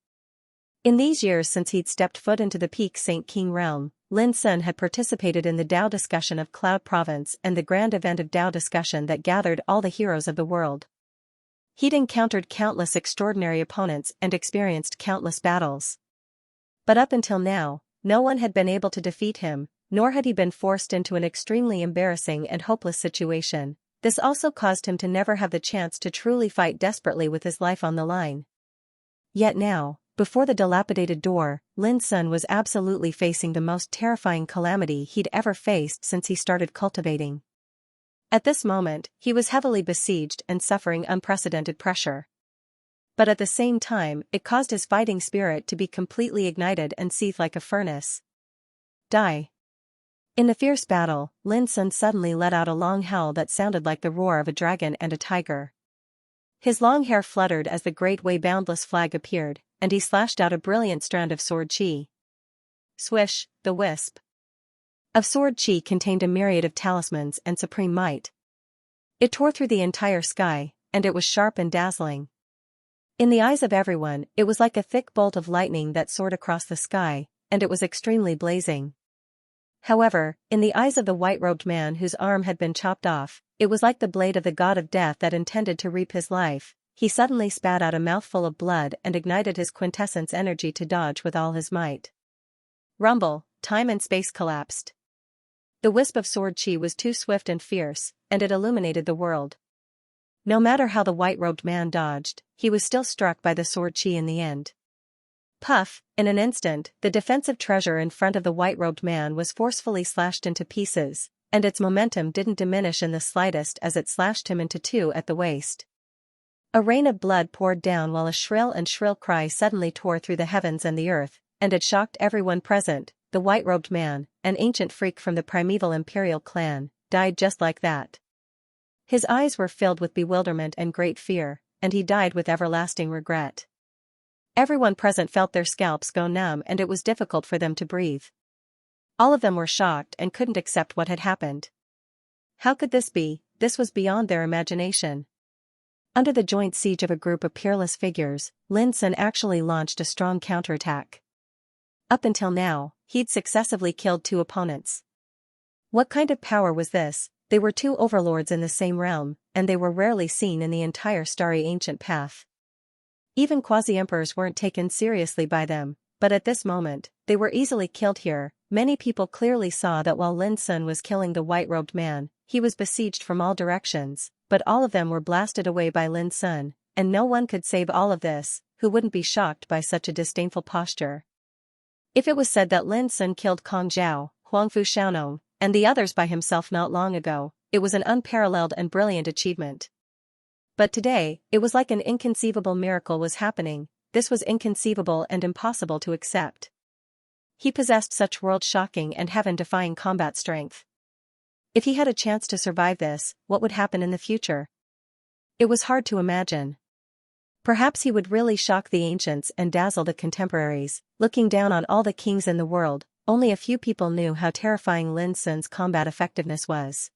[SPEAKER 1] In these years since he'd stepped foot into the peak Saint King realm, Lin Sun had participated in the Dao discussion of Cloud Province and the grand event of Dao discussion that gathered all the heroes of the world. He'd encountered countless extraordinary opponents and experienced countless battles. But up until now, no one had been able to defeat him, nor had he been forced into an extremely embarrassing and hopeless situation. This also caused him to never have the chance to truly fight desperately with his life on the line. Yet now, before the dilapidated door, Lin Sun was absolutely facing the most terrifying calamity he'd ever faced since he started cultivating. At this moment, he was heavily besieged and suffering unprecedented pressure. But at the same time, it caused his fighting spirit to be completely ignited and seethe like a furnace. Die. In the fierce battle, Lin Sun suddenly let out a long howl that sounded like the roar of a dragon and a tiger. His long hair fluttered as the Great Way Boundless flag appeared, and he slashed out a brilliant strand of sword chi. Swish, the wisp of sword chi contained a myriad of talismans and supreme might. It tore through the entire sky, and it was sharp and dazzling. In the eyes of everyone, it was like a thick bolt of lightning that soared across the sky, and it was extremely blazing. However, in the eyes of the white-robed man whose arm had been chopped off, it was like the blade of the god of death that intended to reap his life. He suddenly spat out a mouthful of blood and ignited his quintessence energy to dodge with all his might. Rumble, time and space collapsed. The wisp of sword chi was too swift and fierce, and it illuminated the world. No matter how the white-robed man dodged, he was still struck by the sword chi in the end. Puff, in an instant, the defensive treasure in front of the white-robed man was forcefully slashed into pieces, and its momentum didn't diminish in the slightest as it slashed him into two at the waist. A rain of blood poured down while a shrill cry suddenly tore through the heavens and the earth, and it shocked everyone present. The white-robed man, an ancient freak from the primeval imperial clan, died just like that. His eyes were filled with bewilderment and great fear, and he died with everlasting regret. Everyone present felt their scalps go numb and it was difficult for them to breathe. All of them were shocked and couldn't accept what had happened. How could this be? This was beyond their imagination. Under the joint siege of a group of peerless figures, Lin Sun actually launched a strong counterattack. Up until now, he'd successively killed two opponents. What kind of power was this? They were two overlords in the same realm, and they were rarely seen in the entire starry ancient path. Even quasi-emperors weren't taken seriously by them, but at this moment, they were easily killed here. Many people clearly saw that while Lin Sun was killing the white-robed man, he was besieged from all directions, but all of them were blasted away by Lin Sun, and no one could save all of this, who wouldn't be shocked by such a disdainful posture. If it was said that Lin Sun killed Kong Zhao, Huangfu Xiaonong, and the others by himself not long ago, it was an unparalleled and brilliant achievement. But today, it was like an inconceivable miracle was happening. This was inconceivable and impossible to accept. He possessed such world-shocking and heaven-defying combat strength. If he had a chance to survive this, what would happen in the future? It was hard to imagine. Perhaps he would really shock the ancients and dazzle the contemporaries. Looking down on all the kings in the world, only a few people knew how terrifying Lin Sun's combat effectiveness was.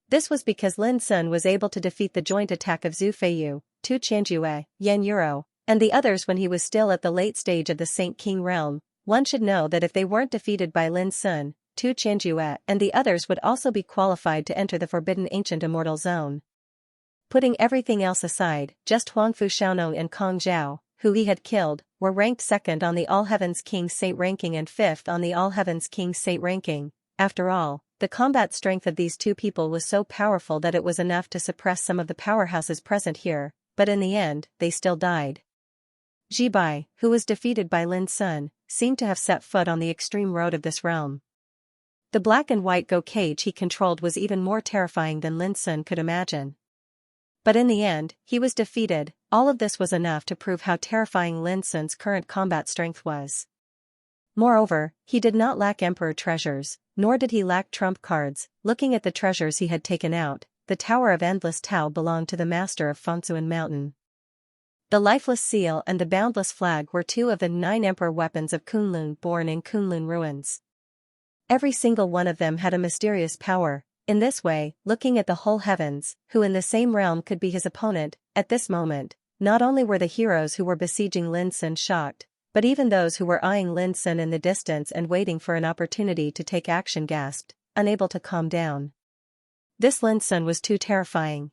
[SPEAKER 1] This was because Lin Sun was able to defeat the joint attack of Zhu Feiyu, Tu Qianjue, Yan Yuro, and the others when he was still at the late stage of the Saint King realm. One should know that if they weren't defeated by Lin Sun, Tu Qianjue and the others would also be qualified to enter the forbidden ancient immortal zone. Putting everything else aside, just Huangfu Xiaonong and Kong Zhao, who he had killed, were ranked second on the All Heavens King Saint ranking and fifth on the All Heavens King Saint ranking. After all, the combat strength of these two people was so powerful that it was enough to suppress some of the powerhouses present here, but in the end, they still died. Jibai, who was defeated by Lin Sun, seemed to have set foot on the extreme road of this realm. The black and white Go cage he controlled was even more terrifying than Lin Sun could imagine. But in the end, he was defeated. All of this was enough to prove how terrifying Lin Sun's current combat strength was. Moreover, he did not lack emperor treasures, nor did he lack trump cards. Looking at the treasures he had taken out, the Tower of Endless Tao belonged to the master of Fengsuan Mountain. The lifeless seal and the boundless flag were two of the 9 emperor weapons of Kunlun born in Kunlun ruins. Every single one of them had a mysterious power. In this way, looking at the whole heavens, who in the same realm could be his opponent, at this moment, not only were the heroes who were besieging Lin Sun shocked, but even those who were eyeing Lin Sun in the distance and waiting for an opportunity to take action gasped, unable to calm down. This Lin Sun was too terrifying.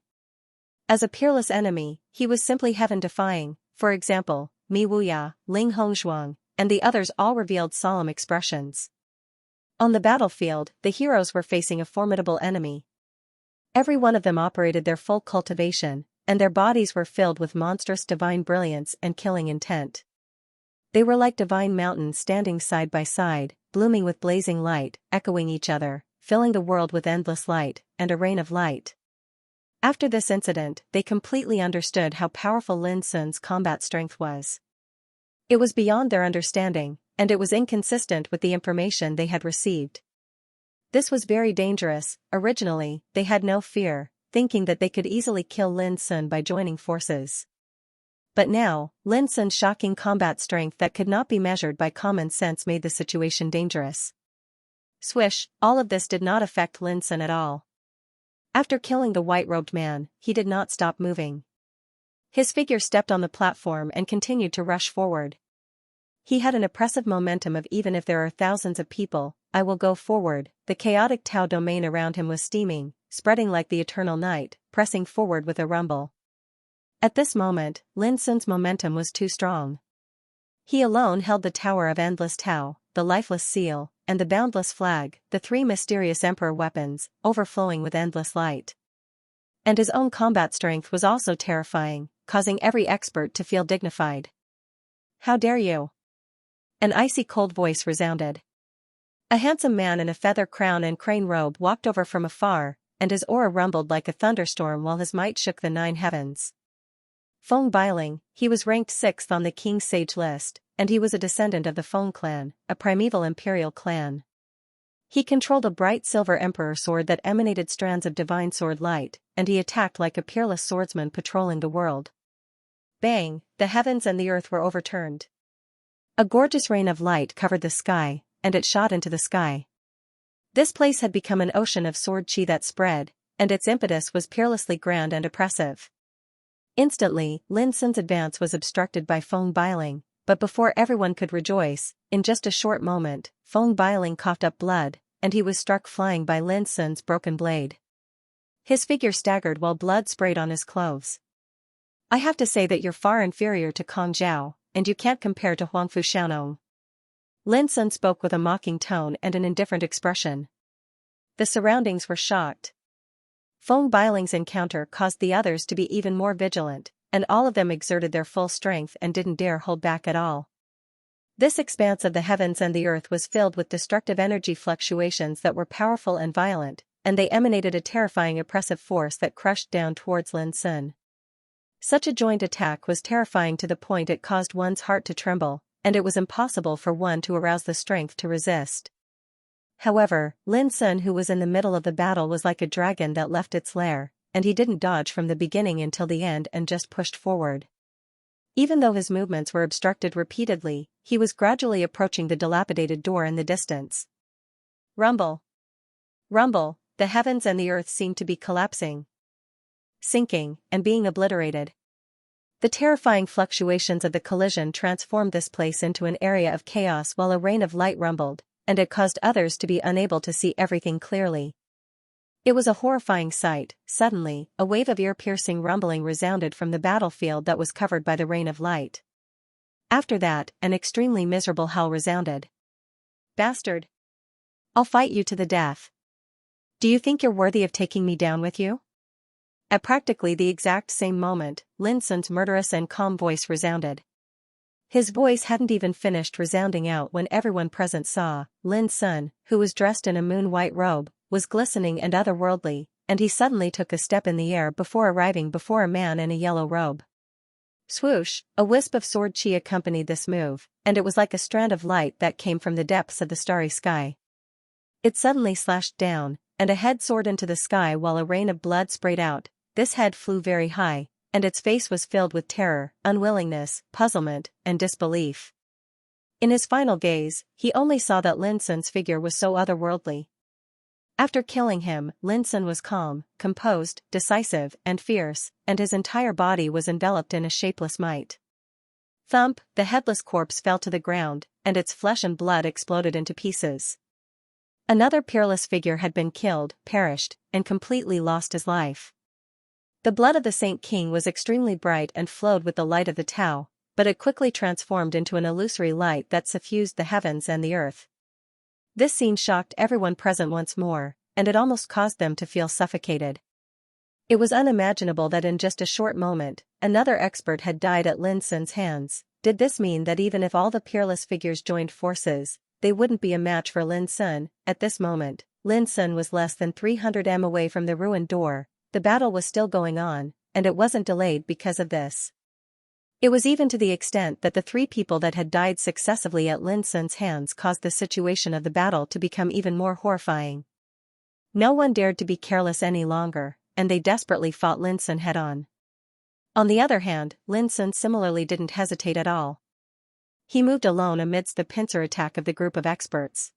[SPEAKER 1] As a peerless enemy, he was simply heaven-defying. For example, Mi Wuya, Ling Hongzhuang, and the others all revealed solemn expressions. On the battlefield, the heroes were facing a formidable enemy. Every one of them operated their full cultivation, and their bodies were filled with monstrous divine brilliance and killing intent. They were like divine mountains standing side by side, blooming with blazing light, echoing each other, filling the world with endless light, and a rain of light. After this incident, they completely understood how powerful Lin Sun's combat strength was. It was beyond their understanding, and it was inconsistent with the information they had received. This was very dangerous. Originally, they had no fear, thinking that they could easily kill Lin Sun by joining forces. But now, Lin Sun's shocking combat strength that could not be measured by common sense made the situation dangerous. Swish, all of this did not affect Lin Sun at all. After killing the white-robed man, he did not stop moving. His figure stepped on the platform and continued to rush forward. He had an oppressive momentum of even if there are thousands of people, I will go forward. The chaotic Tao domain around him was steaming, spreading like the eternal night, pressing forward with a rumble. At this moment, Lin Sun's momentum was too strong. He alone held the Tower of Endless Tao, the lifeless seal, and the boundless flag, the 3 mysterious emperor weapons, overflowing with endless light. And his own combat strength was also terrifying, causing every expert to feel dignified. How dare you? An icy cold voice resounded. A handsome man in a feather crown and crane robe walked over from afar, and his aura rumbled like a thunderstorm while his might shook the 9 heavens. Feng Bailing, he was ranked 6th on the King's Sage list, and he was a descendant of the Feng clan, a primeval imperial clan. He controlled a bright silver emperor sword that emanated strands of divine sword light, and he attacked like a peerless swordsman patrolling the world. Bang, the heavens and the earth were overturned. A gorgeous rain of light covered the sky, and it shot into the sky. This place had become an ocean of sword chi that spread, and its impetus was peerlessly grand and oppressive. Instantly, Lin Sun's advance was obstructed by Feng Bailing, but before everyone could rejoice, in just a short moment, Feng Bailing coughed up blood, and he was struck flying by Lin Sun's broken blade. His figure staggered while blood sprayed on his clothes. I have to say that you're far inferior to Kong Zhao, and you can't compare to Huangfu Xiaonong. Lin Sun spoke with a mocking tone and an indifferent expression. The surroundings were shocked. Feng Bailing's encounter caused the others to be even more vigilant, and all of them exerted their full strength and didn't dare hold back at all. This expanse of the heavens and the earth was filled with destructive energy fluctuations that were powerful and violent, and they emanated a terrifying oppressive force that crushed down towards Lin Sun. Such a joint attack was terrifying to the point it caused one's heart to tremble, and it was impossible for one to arouse the strength to resist. However, Lin Sun, who was in the middle of the battle, was like a dragon that left its lair, and he didn't dodge from the beginning until the end and just pushed forward. Even though his movements were obstructed repeatedly, he was gradually approaching the dilapidated door in the distance. Rumble. Rumble, the heavens and the earth seemed to be collapsing, sinking, and being obliterated. The terrifying fluctuations of the collision transformed this place into an area of chaos while a rain of light rumbled, and it caused others to be unable to see everything clearly. It was a horrifying sight. Suddenly, a wave of ear-piercing rumbling resounded from the battlefield that was covered by the rain of light. After that, an extremely miserable howl resounded. Bastard! I'll fight you to the death. Do you think you're worthy of taking me down with you? At practically the exact same moment, Lin Sun's murderous and calm voice resounded. His voice hadn't even finished resounding out when everyone present saw Lin Sun, who was dressed in a moon-white robe, was glistening and otherworldly, and he suddenly took a step in the air before arriving before a man in a yellow robe. Swoosh, a wisp of sword chi accompanied this move, and it was like a strand of light that came from the depths of the starry sky. It suddenly slashed down, and a head soared into the sky while a rain of blood sprayed out. This head flew very high, and its face was filled with terror, unwillingness, puzzlement, and disbelief. In his final gaze, he only saw that Lin Sun's figure was so otherworldly. After killing him, Lin Sun was calm, composed, decisive, and fierce, and his entire body was enveloped in a shapeless might. Thump, the headless corpse fell to the ground, and its flesh and blood exploded into pieces. Another peerless figure had been killed, perished, and completely lost his life. The blood of the Saint King was extremely bright and flowed with the light of the Tao, but it quickly transformed into an illusory light that suffused the heavens and the earth. This scene shocked everyone present once more, and it almost caused them to feel suffocated. It was unimaginable that in just a short moment, another expert had died at Lin Sun's hands. Did this mean that even if all the peerless figures joined forces, they wouldn't be a match for Lin Sun? At this moment, Lin Sun was less than 300 m away from the ruined door. The battle was still going on, and it wasn't delayed because of this. It was even to the extent that the 3 people that had died successively at Lin Sun's hands caused the situation of the battle to become even more horrifying. No one dared to be careless any longer, and they desperately fought Lin Sun head-on. On the other hand, Lin Sun similarly didn't hesitate at all. He moved alone amidst the pincer attack of the group of experts.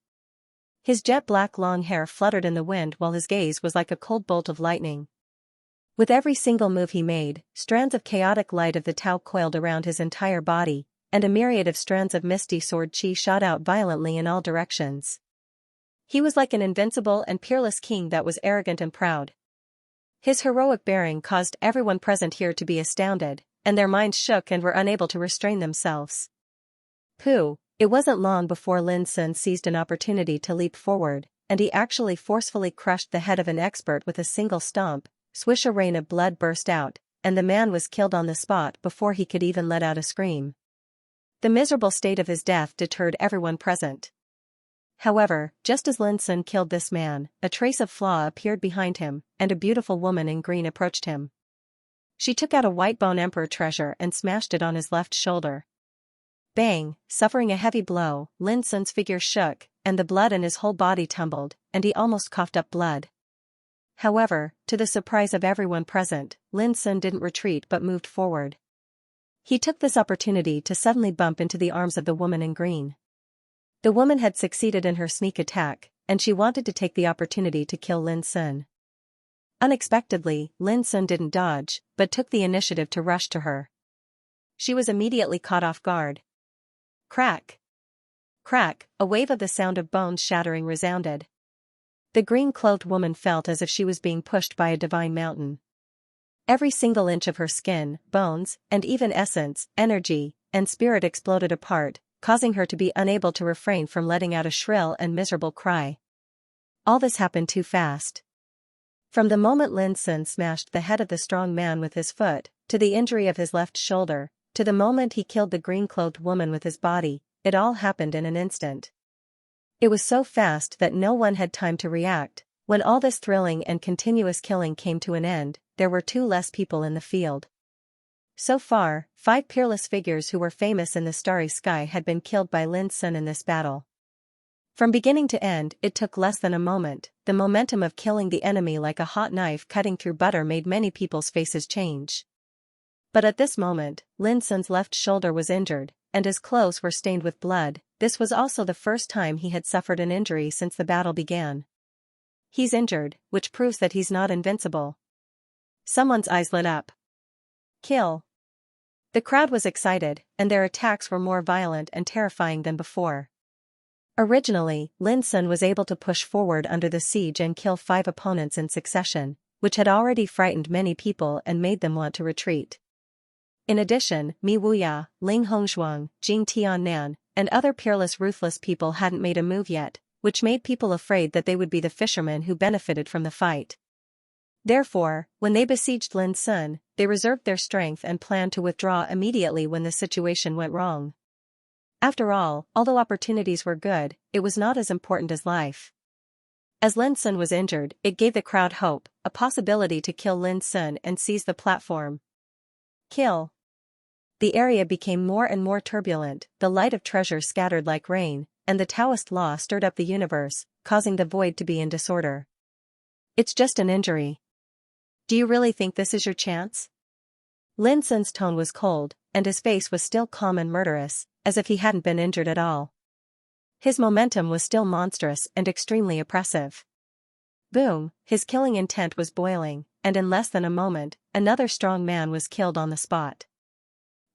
[SPEAKER 1] His jet-black long hair fluttered in the wind while his gaze was like a cold bolt of lightning. With every single move he made, strands of chaotic light of the Tao coiled around his entire body, and a myriad of strands of misty sword chi shot out violently in all directions. He was like an invincible and peerless king that was arrogant and proud. His heroic bearing caused everyone present here to be astounded, and their minds shook and were unable to restrain themselves. Pooh! It wasn't long before Lin Sun seized an opportunity to leap forward, and he actually forcefully crushed the head of an expert with a single stomp. Swish, a rain of blood burst out, and the man was killed on the spot before he could even let out a scream. The miserable state of his death deterred everyone present. However, just as Lin Sun killed this man, a trace of flaw appeared behind him, and a beautiful woman in green approached him. She took out a white bone emperor treasure and smashed it on his left shoulder. Bang! Suffering a heavy blow, Lin Sun's figure shook, and the blood in his whole body tumbled, and he almost coughed up blood. However, to the surprise of everyone present, Lin Sun didn't retreat but moved forward. He took this opportunity to suddenly bump into the arms of the woman in green. The woman had succeeded in her sneak attack, and she wanted to take the opportunity to kill Lin Sun. Unexpectedly, Lin Sun didn't dodge, but took the initiative to rush to her. She was immediately caught off guard. Crack! Crack! A wave of the sound of bones shattering resounded. The green-clothed woman felt as if she was being pushed by a divine mountain. Every single inch of her skin, bones, and even essence, energy, and spirit exploded apart, causing her to be unable to refrain from letting out a shrill and miserable cry. All this happened too fast. From the moment Lin Sun smashed the head of the strong man with his foot, to the injury of his left shoulder, to the moment he killed the green-clothed woman with his body, it all happened in an instant. It was so fast that no one had time to react. When all this thrilling and continuous killing came to an end, there were 2 less people in the field. So far, 5 peerless figures who were famous in the starry sky had been killed by Lin Sun in this battle. From beginning to end, it took less than a moment. The momentum of killing the enemy like a hot knife cutting through butter made many people's faces change. But at this moment, Lin Sun's left shoulder was injured, and his clothes were stained with blood. This was also the first time he had suffered an injury since the battle began. He's injured, which proves that he's not invincible. Someone's eyes lit up. Kill! The crowd was excited, and their attacks were more violent and terrifying than before. Originally, Lin Sun was able to push forward under the siege and kill 5 opponents in succession, which had already frightened many people and made them want to retreat. In addition, Mi Wuya, Ling Hongzhuang, Jing Tiannan, and other peerless ruthless people hadn't made a move yet, which made people afraid that they would be the fishermen who benefited from the fight. Therefore, when they besieged Lin Sun, they reserved their strength and planned to withdraw immediately when the situation went wrong. After all, although opportunities were good, it was not as important as life. As Lin Sun was injured, it gave the crowd hope, a possibility to kill Lin Sun and seize the platform. Kill! The area became more and more turbulent, the light of treasure scattered like rain, and the Taoist law stirred up the universe, causing the void to be in disorder. It's just an injury. Do you really think this is your chance? Lin Sun's tone was cold, and his face was still calm and murderous, as if he hadn't been injured at all. His momentum was still monstrous and extremely oppressive. Boom, his killing intent was boiling, and in less than a moment, another strong man was killed on the spot.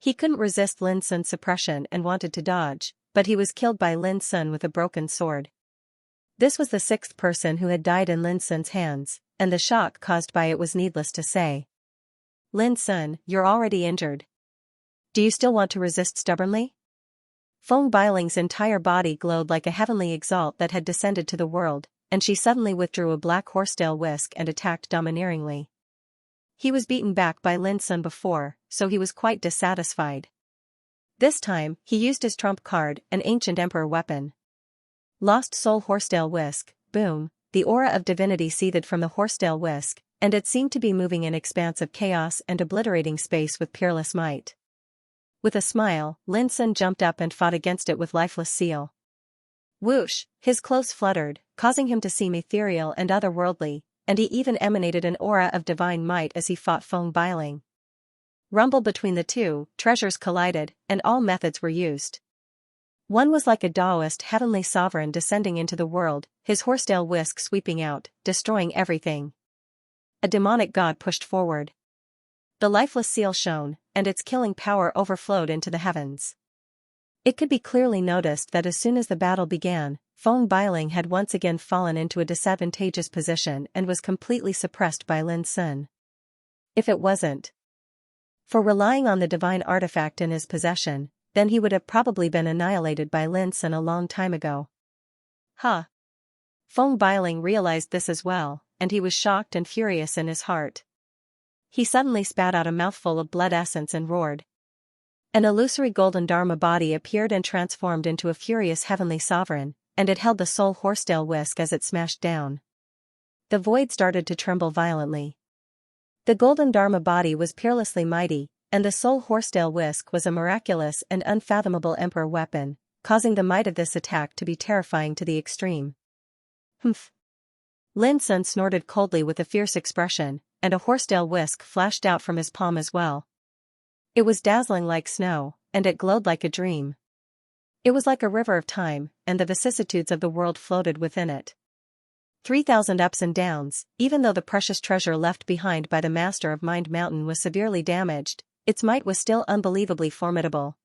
[SPEAKER 1] He couldn't resist Lin Sun's suppression and wanted to dodge, but he was killed by Lin Sun with a broken sword. This was the sixth person who had died in Lin Sun's hands, and the shock caused by it was needless to say. Lin Sun, you're already injured. Do you still want to resist stubbornly? Feng Bailing's entire body glowed like a heavenly exalt that had descended to the world, and she suddenly withdrew a black horsetail whisk and attacked domineeringly. He was beaten back by Lin Sun before, so he was quite dissatisfied. This time, he used his trump card, an ancient emperor weapon. Lost Soul Horsetail Whisk, boom, the aura of divinity seethed from the horsetail whisk, and it seemed to be moving in expanse of chaos and obliterating space with peerless might. With a smile, Lin Sun jumped up and fought against it with lifeless seal. Whoosh, his clothes fluttered, causing him to seem ethereal and otherworldly, and he even emanated an aura of divine might as he fought Feng Bailing. Rumble between the two, treasures collided, and all methods were used. One was like a Taoist heavenly sovereign descending into the world, his horsetail whisk sweeping out, destroying everything. A demonic god pushed forward. The lifeless seal shone, and its killing power overflowed into the heavens. It could be clearly noticed that as soon as the battle began, Feng Bailing had once again fallen into a disadvantageous position and was completely suppressed by Lin Sun. If it wasn't for relying on the divine artifact in his possession, then he would have probably been annihilated by Lin Sun a long time ago. Huh. Feng Bailing realized this as well, and he was shocked and furious in his heart. He suddenly spat out a mouthful of blood essence and roared. An illusory golden Dharma body appeared and transformed into a furious heavenly sovereign, and it held the soul horsetail whisk as it smashed down. The void started to tremble violently. The golden Dharma body was peerlessly mighty, and the soul horsetail whisk was a miraculous and unfathomable emperor weapon, causing the might of this attack to be terrifying to the extreme. Humph. Lin Sun snorted coldly with a fierce expression, and a horsetail whisk flashed out from his palm as well. It was dazzling like snow, and it glowed like a dream. It was like a river of time, and the vicissitudes of the world floated within it. 3,000 ups and downs, even though the precious treasure left behind by the master of Mind Mountain was severely damaged, its might was still unbelievably formidable.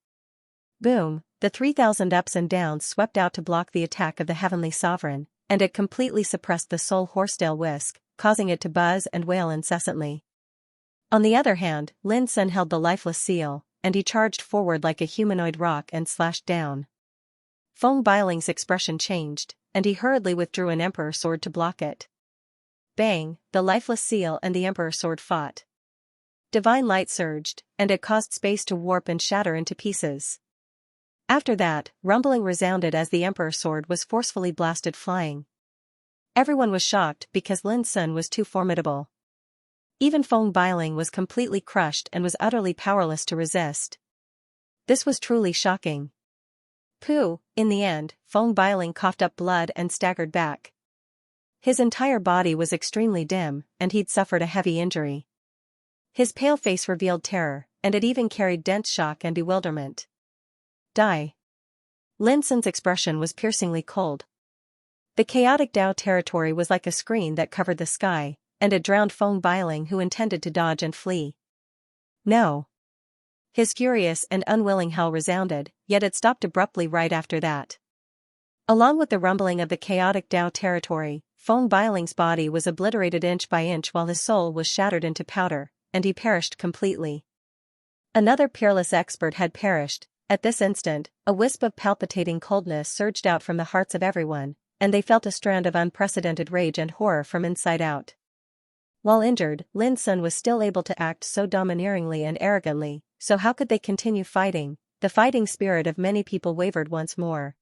[SPEAKER 1] Boom, the 3,000 ups and downs swept out to block the attack of the heavenly sovereign, and it completely suppressed the soul horsetail whisk, causing it to buzz and wail incessantly. On the other hand, Lin Sun held the lifeless seal, and he charged forward like a humanoid rock and slashed down. Feng Bailing's expression changed, and he hurriedly withdrew an emperor sword to block it. Bang, the lifeless seal and the emperor sword fought. Divine light surged, and it caused space to warp and shatter into pieces. After that, rumbling resounded as the emperor sword was forcefully blasted flying. Everyone was shocked because Lin Sun was too formidable. Even Feng Bailing was completely crushed and was utterly powerless to resist. This was truly shocking. Pooh, in the end, Feng Bailing coughed up blood and staggered back. His entire body was extremely dim, and he'd suffered a heavy injury. His pale face revealed terror, and it even carried dense shock and bewilderment. Die. Lin Sun's expression was piercingly cold. The chaotic Dao territory was like a screen that covered the sky, and it drowned Feng Bailing, who intended to dodge and flee. No. His furious and unwilling howl resounded, yet it stopped abruptly right after that. Along with the rumbling of the chaotic Dao territory, Feng Bailing's body was obliterated inch by inch while his soul was shattered into powder, and he perished completely. Another peerless expert had perished. At this instant, a wisp of palpitating coldness surged out from the hearts of everyone, and they felt a strand of unprecedented rage and horror from inside out. While injured, Lin Sun was still able to act so domineeringly and arrogantly, so how could they continue fighting? The fighting spirit of many people wavered once more.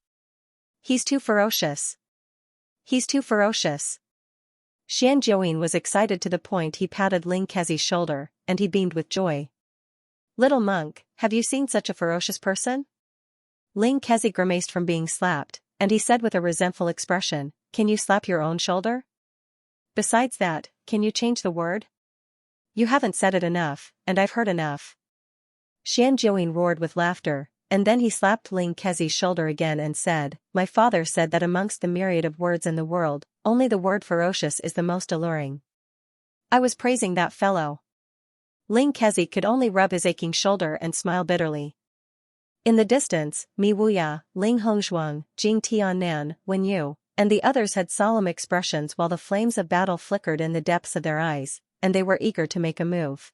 [SPEAKER 1] He's too ferocious. He's too ferocious. Xianxia was excited to the point he patted Ling Kezi's shoulder, and he beamed with joy. Little monk, have you seen such a ferocious person? Ling Kezi grimaced from being slapped, and he said with a resentful expression, can you slap your own shoulder? Besides that, can you change the word? You haven't said it enough, and I've heard enough. Xianxia roared with laughter, and then he slapped Ling Kezi's shoulder again and said, My father said that amongst the myriad of words in the world, only the word ferocious is the most alluring. I was praising that fellow. Ling Kezi could only rub his aching shoulder and smile bitterly. In the distance, Mi Wuya, Ling Hongzhuang, Jing Tiannan, Wen Yu, and the others had solemn expressions while the flames of battle flickered in the depths of their eyes, and they were eager to make a move.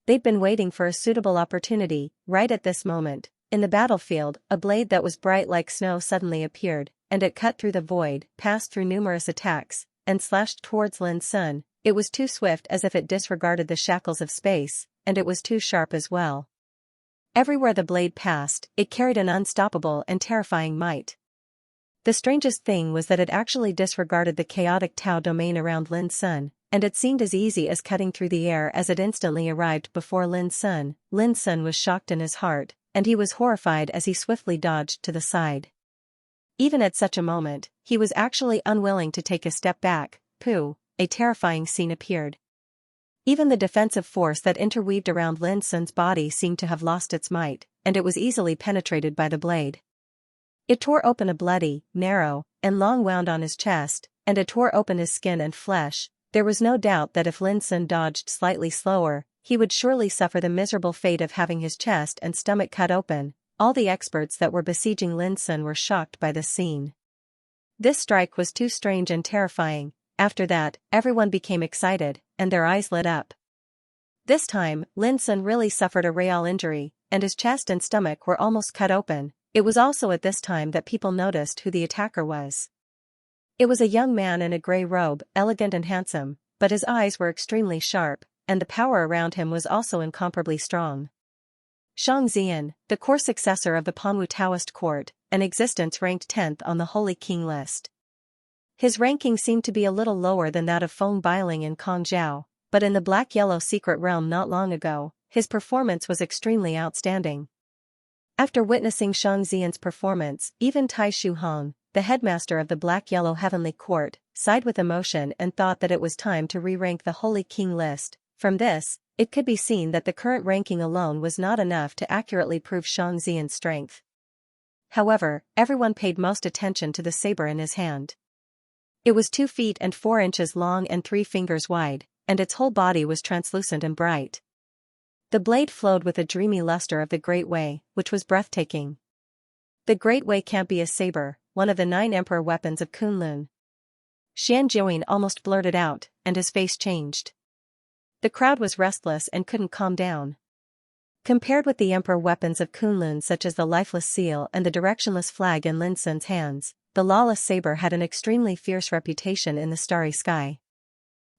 [SPEAKER 1] They'd been waiting for a suitable opportunity. Right at this moment, in the battlefield, a blade that was bright like snow suddenly appeared, and it cut through the void, passed through numerous attacks, and slashed towards Lin Sun. It was too swift as if it disregarded the shackles of space, and it was too sharp as well. Everywhere the blade passed, it carried an unstoppable and terrifying might. The strangest thing was that it actually disregarded the chaotic Tao domain around Lin Sun, and it seemed as easy as cutting through the air as it instantly arrived before Lin Sun. Lin Sun was shocked in his heart, and he was horrified as he swiftly dodged to the side. Even at such a moment, he was actually unwilling to take a step back. Pooh, a terrifying scene appeared. Even the defensive force that interweaved around Lin Sun's body seemed to have lost its might, and it was easily penetrated by the blade. It tore open a bloody, narrow, and long wound on his chest, and it tore open his skin and flesh. There was no doubt that if Lin Sun dodged slightly slower, he would surely suffer the miserable fate of having his chest and stomach cut open. All the experts that were besieging Lin Sun were shocked by this scene. This strike was too strange and terrifying. After that, everyone became excited, and their eyes lit up. This time, Lin Sun really suffered a real injury, and his chest and stomach were almost cut open. It was also at this time that people noticed who the attacker was. It was a young man in a grey robe, elegant and handsome, but his eyes were extremely sharp, and the power around him was also incomparably strong. Xianxia, the core successor of the Panwu Taoist court, an existence ranked 10th on the Holy King list. His ranking seemed to be a little lower than that of Feng Bailing and Kong Zhao, but in the Black-Yellow Secret Realm not long ago, his performance was extremely outstanding. After witnessing Xianxia's performance, even Tai Shuhong, the headmaster of the Black-Yellow Heavenly Court, sighed with emotion and thought that it was time to re-rank the Holy King list. From this, it could be seen that the current ranking alone was not enough to accurately prove Xianxia's strength. However, everyone paid most attention to the saber in his hand. It was 2 feet and 4 inches long and 3 fingers wide, and its whole body was translucent and bright. The blade flowed with a dreamy luster of the Great Way, which was breathtaking. The Great Way can't be a saber, one of the 9 emperor weapons of Kunlun. Xianxia almost blurted out, and his face changed. The crowd was restless and couldn't calm down. Compared with the emperor weapons of Kunlun such as the lifeless seal and the directionless flag in Lin Sun's hands, the lawless saber had an extremely fierce reputation in the starry sky.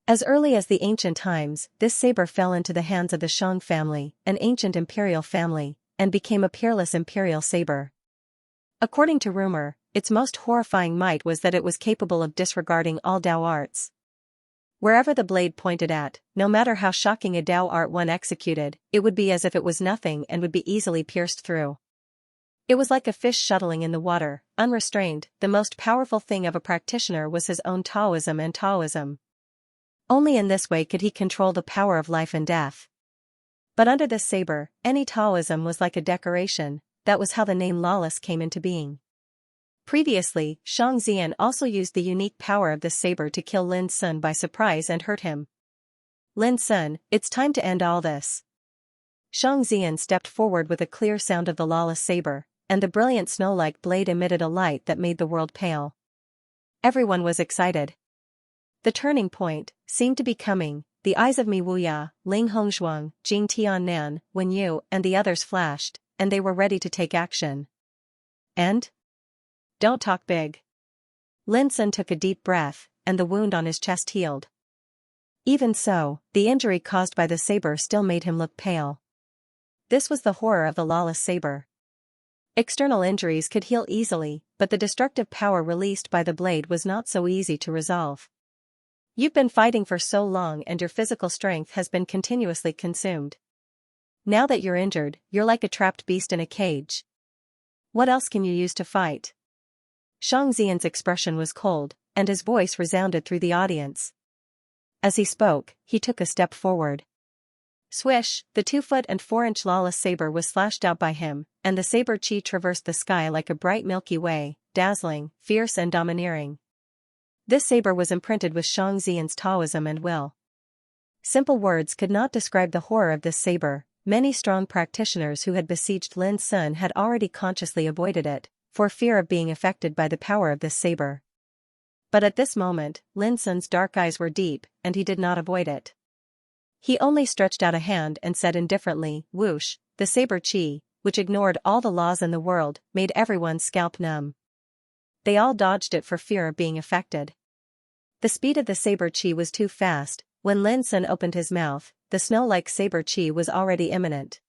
[SPEAKER 1] As early as the ancient times, this saber fell into the hands of the Shang family, an ancient imperial family, and became a peerless imperial saber. According to rumor, its most horrifying might was that it was capable of disregarding all Dao arts. Wherever the blade pointed at, no matter how shocking a Dao art one executed, it would be as if it was nothing and would be easily pierced through. It was like a fish shuttling in the water, unrestrained. The most powerful thing of a practitioner was his own Taoism and Taoism. Only in this way could he control the power of life and death. But under this saber, any Taoism was like a decoration. That was how the name lawless came into being. Previously, Xianxia also used the unique power of this saber to kill Lin Sun by surprise and hurt him. Lin Sun, it's time to end all this. Xianxia stepped forward with a clear sound of the lawless saber, and the brilliant snow-like blade emitted a light that made the world pale. Everyone was excited. The turning point seemed to be coming. The eyes of Mi Wuya, Ling Hongzhuang, Jing Tiannan, Wen Yu, and the others flashed, and they were ready to take action. And? Don't talk big. Lin Sun took a deep breath, and the wound on his chest healed. Even so, the injury caused by the saber still made him look pale. This was the horror of the lawless saber. External injuries could heal easily, but the destructive power released by the blade was not so easy to resolve. You've been fighting for so long and your physical strength has been continuously consumed. Now that you're injured, you're like a trapped beast in a cage. What else can you use to fight? Xianxia's expression was cold, and his voice resounded through the audience. As he spoke, he took a step forward. Swish, the 2-foot and 4-inch lawless saber was slashed out by him, and the saber chi traversed the sky like a bright Milky Way, dazzling, fierce and domineering. This saber was imprinted with Xianxia's Taoism and will. Simple words could not describe the horror of this saber. Many strong practitioners who had besieged Lin Sun had already consciously avoided it, for fear of being affected by the power of this saber. But at this moment, Lin Sun's dark eyes were deep, and he did not avoid it. He only stretched out a hand and said indifferently, whoosh. The saber chi, which ignored all the laws in the world, made everyone's scalp numb. They all dodged it for fear of being affected. The speed of the saber chi was too fast. When Lin Sun opened his mouth, the snow-like saber chi was already imminent.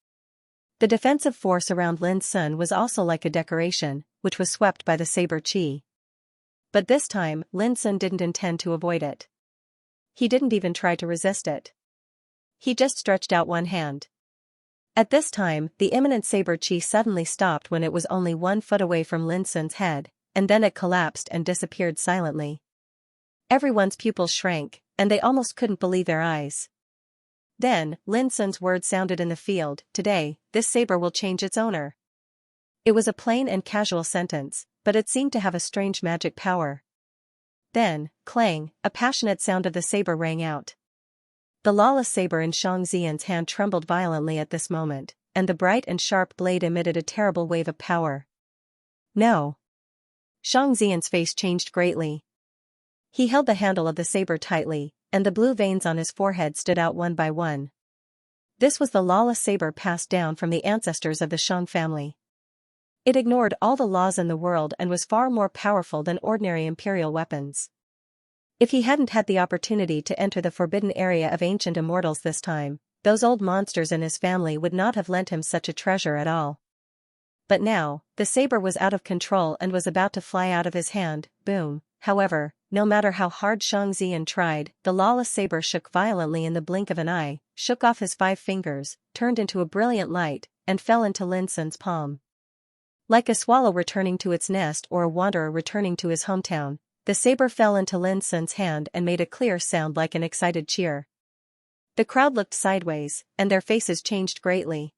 [SPEAKER 1] The defensive force around Lin Sun was also like a decoration, which was swept by the saber chi. But this time, Lin Sun didn't intend to avoid it. He didn't even try to resist it. He just stretched out one hand. At this time, the imminent saber chi suddenly stopped when it was only 1 foot away from Lin Sun's head, and then it collapsed and disappeared silently. Everyone's pupils shrank, and they almost couldn't believe their eyes. Then, Lin Sun's words sounded in the field, "Today, this saber will change its owner." It was a plain and casual sentence, but it seemed to have a strange magic power. Then, clang, a passionate sound of the saber rang out. The lawless saber in Xianxia's hand trembled violently at this moment, and the bright and sharp blade emitted a terrible wave of power. No. Xianxia's face changed greatly. He held the handle of the saber tightly, and the blue veins on his forehead stood out one by one. This was the lawless saber passed down from the ancestors of the Xiang family. It ignored all the laws in the world and was far more powerful than ordinary imperial weapons. If he hadn't had the opportunity to enter the forbidden area of ancient immortals this time, those old monsters in his family would not have lent him such a treasure at all. But now, the saber was out of control and was about to fly out of his hand. Boom. However, no matter how hard Xianxian tried, the lawless saber shook violently in the blink of an eye, shook off his 5 fingers, turned into a brilliant light, and fell into Lin Sun's palm. Like a swallow returning to its nest or a wanderer returning to his hometown, the saber fell into Lin Sun's hand and made a clear sound like an excited cheer. The crowd looked sideways, and their faces changed greatly.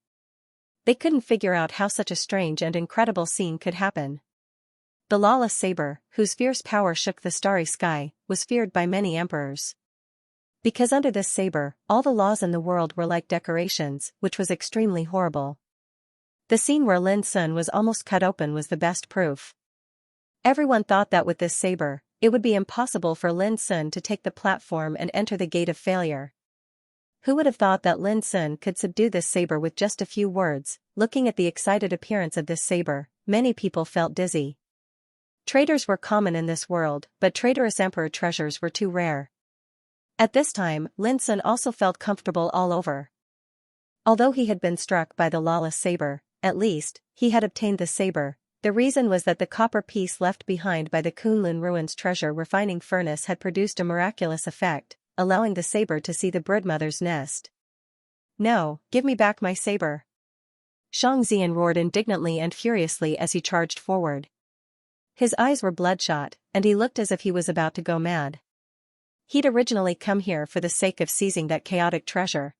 [SPEAKER 1] They couldn't figure out how such a strange and incredible scene could happen. The lawless saber, whose fierce power shook the starry sky, was feared by many emperors. Because under this saber, all the laws in the world were like decorations, which was extremely horrible. The scene where Lin Sun was almost cut open was the best proof. Everyone thought that with this saber, it would be impossible for Lin Sun to take the platform and enter the gate of failure. Who would have thought that Lin Sun could subdue this saber with just a few words? Looking at the excited appearance of this saber, many people felt dizzy. Traitors were common in this world, but traitorous emperor treasures were too rare. At this time, Lin Sun also felt comfortable all over. Although he had been struck by the lawless saber, at least, he had obtained the saber. The reason was that the copper piece left behind by the Kunlun ruins treasure refining furnace had produced a miraculous effect, allowing the saber to see the broodmother's nest. "No, give me back my saber!" Xianxian roared indignantly and furiously as he charged forward. His eyes were bloodshot, and he looked as if he was about to go mad. He'd originally come here for the sake of seizing that chaotic treasure.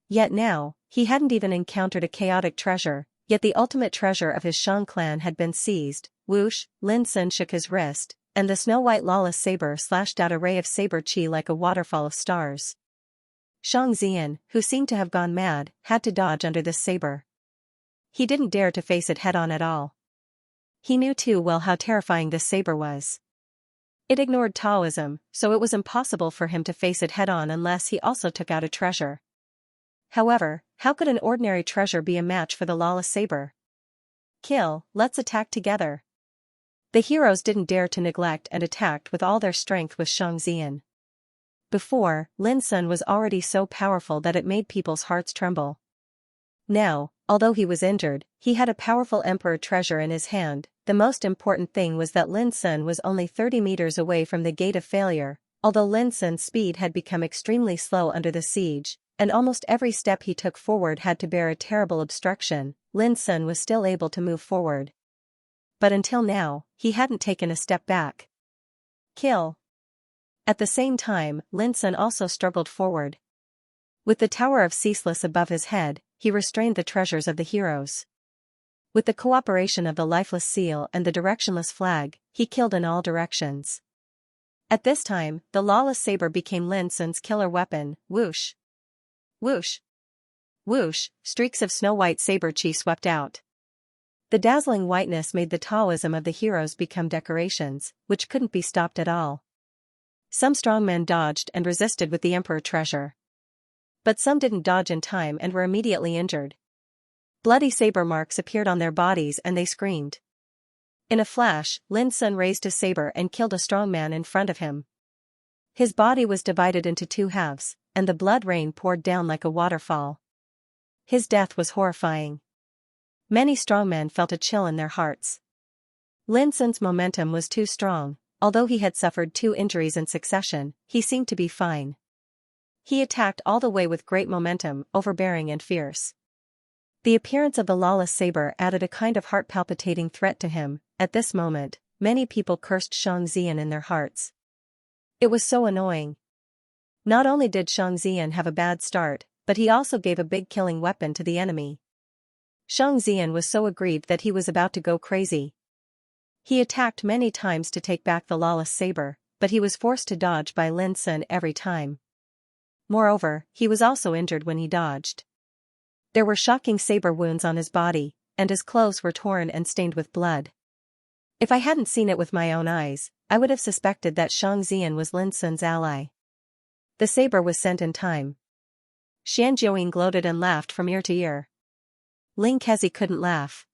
[SPEAKER 1] Yet now, he hadn't even encountered a chaotic treasure, yet the ultimate treasure of his Xiang clan had been seized. Whoosh, Lin Sun shook his wrist, and the snow-white lawless saber slashed out a ray of saber chi like a waterfall of stars. Xianxian, who seemed to have gone mad, had to dodge under this saber. He didn't dare to face it head-on at all. He knew too well how terrifying this saber was. It ignored Taoism, so it was impossible for him to face it head-on unless he also took out a treasure. However, how could an ordinary treasure be a match for the lawless saber? "Kill, let's attack together." The heroes didn't dare to neglect and attacked with all their strength with Xianxian. Before, Lin Sun was already so powerful that it made people's hearts tremble. Now, although he was injured, he had a powerful emperor treasure in his hand. The most important thing was that Lin Sun was only 30 meters away from the gate of failure. Although Lin Sun's speed had become extremely slow under the siege, and almost every step he took forward had to bear a terrible obstruction, Lin Sun was still able to move forward. But until now, he hadn't taken a step back. "Kill." At the same time, Lin Sun also struggled forward. With the Tower of Ceaseless above his head, he restrained the treasures of the heroes. With the cooperation of the lifeless seal and the directionless flag, he killed in all directions. At this time, the lawless saber became Lin Sun's killer weapon. Whoosh! Whoosh! Whoosh! Streaks of snow-white saber chi swept out. The dazzling whiteness made the Taoism of the heroes become decorations, which couldn't be stopped at all. Some strongmen dodged and resisted with the emperor treasure. But some didn't dodge in time and were immediately injured. Bloody saber marks appeared on their bodies and they screamed. In a flash, Lin Sun raised his saber and killed a strongman in front of him. His body was divided into two halves, and the blood rain poured down like a waterfall. His death was horrifying. Many strongmen felt a chill in their hearts. Lin Sun's momentum was too strong. Although he had suffered 2 injuries in succession, he seemed to be fine. He attacked all the way with great momentum, overbearing and fierce. The appearance of the lawless saber added a kind of heart-palpitating threat to him. At this moment, many people cursed Xianxia in their hearts. It was so annoying. Not only did Xianxia have a bad start, but he also gave a big killing weapon to the enemy. Xianxia was so aggrieved that he was about to go crazy. He attacked many times to take back the lawless saber, but he was forced to dodge by Lin Sun every time. Moreover, he was also injured when he dodged. There were shocking saber wounds on his body, and his clothes were torn and stained with blood. If I hadn't seen it with my own eyes, I would have suspected that Xianxia was Lin Sun's ally. The saber was sent in time. Xianxia gloated and laughed from ear to ear. Ling Kezi couldn't laugh.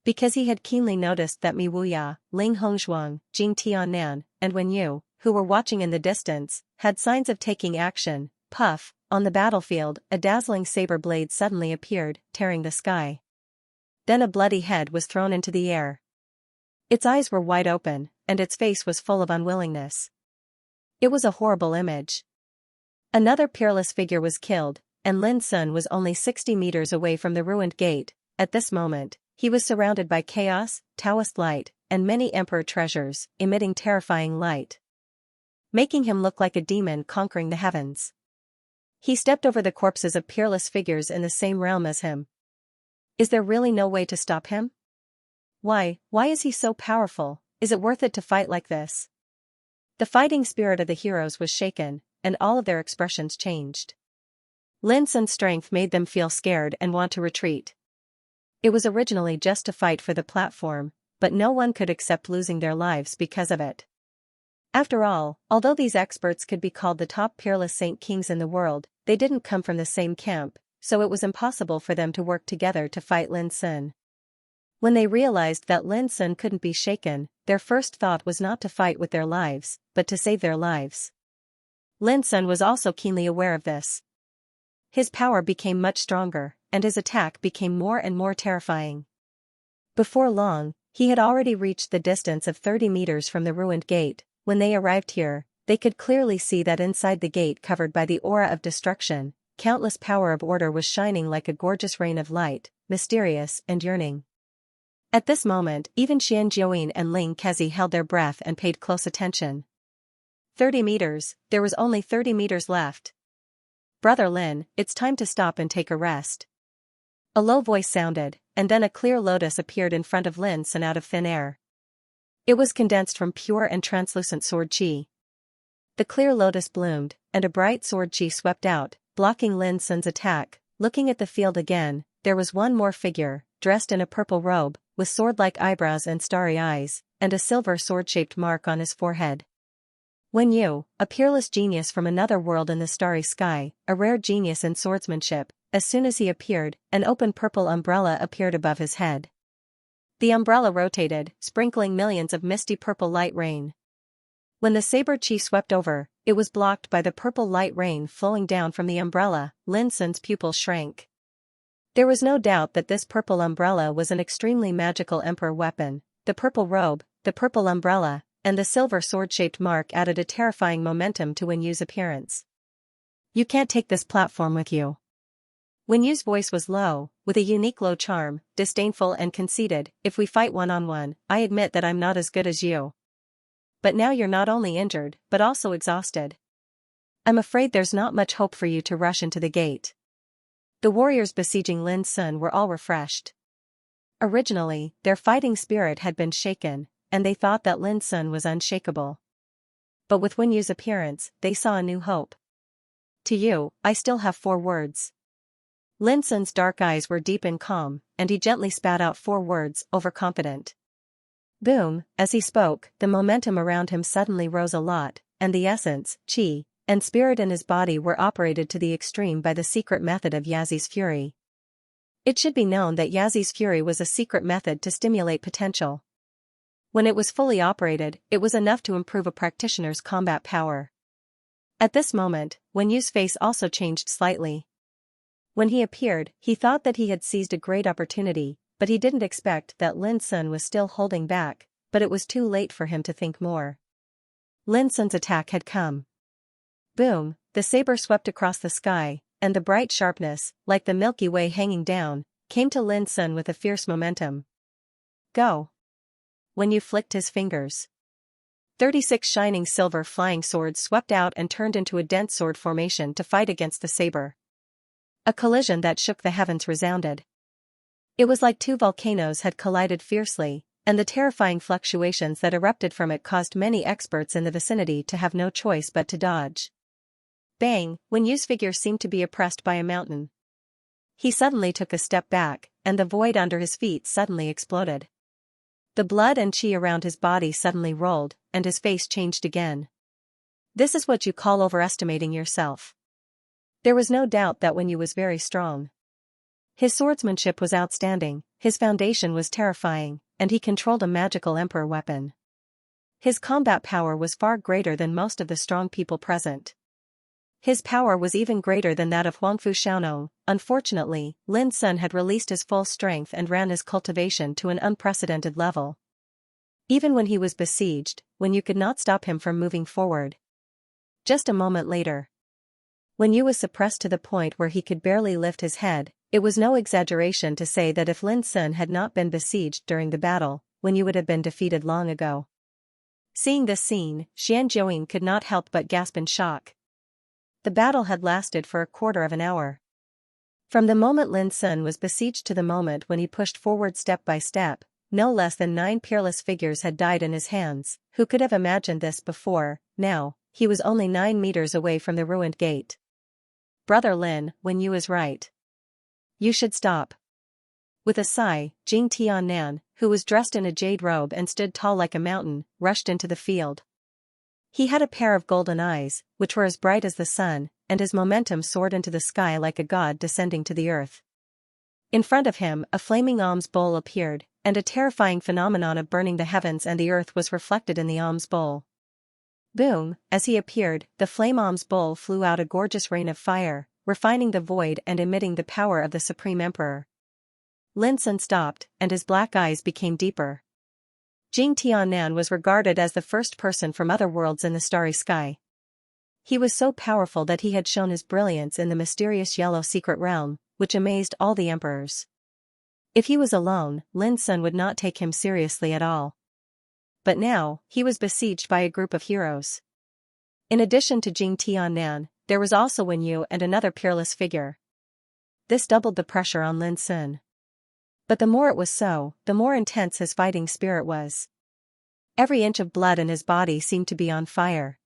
[SPEAKER 1] Because he had keenly noticed that Mi Wuya, Ling Hongzhuang, Jing Tiannan, and Wen Yu, who were watching in the distance, had signs of taking action. Puff, on the battlefield, a dazzling saber blade suddenly appeared, tearing the sky. Then a bloody head was thrown into the air. Its eyes were wide open, and its face was full of unwillingness. It was a horrible image. Another peerless figure was killed, and Lin Sun was only 60 meters away from the ruined gate. At this moment, he was surrounded by chaos, Taoist light, and many emperor treasures, emitting terrifying light, making him look like a demon conquering the heavens. He stepped over the corpses of peerless figures in the same realm as him. Is there really no way to stop him? Why is he so powerful? Is it worth it to fight like this? The fighting spirit of the heroes was shaken, and all of their expressions changed. Lin Sun's strength made them feel scared and want to retreat. It was originally just to fight for the platform, but no one could accept losing their lives because of it. After all, although these experts could be called the top peerless saint kings in the world, they didn't come from the same camp, so it was impossible for them to work together to fight Lin Sun. When they realized that Lin Sun couldn't be shaken, their first thought was not to fight with their lives, but to save their lives. Lin Sun was also keenly aware of this. His power became much stronger, and his attack became more and more terrifying. Before long, he had already reached the distance of 30 meters from the ruined gate. When they arrived here, they could clearly see that inside the gate covered by the aura of destruction, countless power of order was shining like a gorgeous rain of light, mysterious and yearning. At this moment, even Xianxia and Ling Kezi held their breath and paid close attention. 30 meters, there was only 30 meters left. Brother Lin, it's time to stop and take a rest. A low voice sounded, and then a clear lotus appeared in front of Lin Sun out of thin air. It was condensed from pure and translucent sword chi. The clear lotus bloomed, and a bright sword chi swept out, blocking Lin Sun's attack. Looking at the field again, there was one more figure, dressed in a purple robe, with sword-like eyebrows and starry eyes, and a silver sword-shaped mark on his forehead. Wen Yu, a peerless genius from another world in the starry sky, a rare genius in swordsmanship. As soon as he appeared, an open purple umbrella appeared above his head. The umbrella rotated, sprinkling millions of misty purple light rain. When the saber chi swept over, it was blocked by the purple light rain flowing down from the umbrella. Lin Sun's pupils shrank. There was no doubt that this purple umbrella was an extremely magical emperor weapon. The purple robe, the purple umbrella, and the silver sword-shaped mark added a terrifying momentum to Wen Yu's appearance. You can't take this platform with you. Wen Yu's voice was low, with a unique low charm, disdainful and conceited. If we fight one-on-one, I admit that I'm not as good as you. but now you're not only injured but also exhausted. I'm afraid there's not much hope for you to rush into the gate. The warriors besieging Lin Sun were all refreshed. Originally, their fighting spirit had been shaken, and they thought that Lin Sun was unshakable. But with Wen Yu's appearance, they saw a new hope. To you, I still have 4 words. Lin Sun's dark eyes were deep and calm, and he gently spat out 4 words, overconfident. Boom, as he spoke, the momentum around him suddenly rose a lot, and the essence, qi, and spirit in his body were operated to the extreme by the secret method of Yazi's fury. It should be known that Yazi's fury was a secret method to stimulate potential. When it was fully operated, it was enough to improve a practitioner's combat power. At this moment, Wen Yu's face also changed slightly. When he appeared, he thought that he had seized a great opportunity, but he didn't expect that Lin Sun was still holding back, but it was too late for him to think more. Lin Sun's attack had come. Boom, the saber swept across the sky, and the bright sharpness, like the Milky Way hanging down, came to Lin Sun with a fierce momentum. Go! Wen Yu flicked his fingers. 36 shining silver flying swords swept out and turned into a dense sword formation to fight against the saber. A collision that shook the heavens resounded. It was like 2 volcanoes had collided fiercely, and the terrifying fluctuations that erupted from it caused many experts in the vicinity to have no choice but to dodge. Bang, Wen Yu's figure seemed to be oppressed by a mountain. He suddenly took a step back, and the void under his feet suddenly exploded. The blood and qi around his body suddenly rolled, and his face changed again. This is what you call overestimating yourself. There was no doubt that Wen Yu was very strong. His swordsmanship was outstanding, his foundation was terrifying, and he controlled a magical emperor weapon. His combat power was far greater than most of the strong people present. His power was even greater than that of Huangfu Xiaonong. Unfortunately, Lin Sun had released his full strength and ran his cultivation to an unprecedented level. Even when he was besieged, Wen Yu could not stop him from moving forward. Just a moment later, Wen Yu was suppressed to the point where he could barely lift his head. It was no exaggeration to say that if Lin Sun had not been besieged during the battle, Wen Yu would have been defeated long ago. Seeing this scene, Xianxia could not help but gasp in shock. The battle had lasted for a quarter of an hour. From the moment Lin Sun was besieged to the moment when he pushed forward step by step, no less than 9 peerless figures had died in his hands. Who could have imagined this before? Now, he was only 9 meters away from the ruined gate. Brother Lin, Wen Yu is right. You should stop. With a sigh, Jing Tiannan, who was dressed in a jade robe and stood tall like a mountain, rushed into the field. He had a pair of golden eyes, which were as bright as the sun, and his momentum soared into the sky like a god descending to the earth. In front of him, a flaming alms bowl appeared, and a terrifying phenomenon of burning the heavens and the earth was reflected in the alms bowl. Boom, as he appeared, the flame alms bowl flew out a gorgeous rain of fire, refining the void and emitting the power of the Supreme Emperor. Lin Sun stopped, and his black eyes became deeper. Jing Tiannan was regarded as the first person from other worlds in the starry sky. He was so powerful that he had shown his brilliance in the mysterious yellow secret realm, which amazed all the emperors. If he was alone, Lin Sun would not take him seriously at all. But now, he was besieged by a group of heroes. In addition to Jing Tiannan, there was also Wen Yu and another peerless figure. This doubled the pressure on Lin Sun. But the more it was so, the more intense his fighting spirit was. Every inch of blood in his body seemed to be on fire.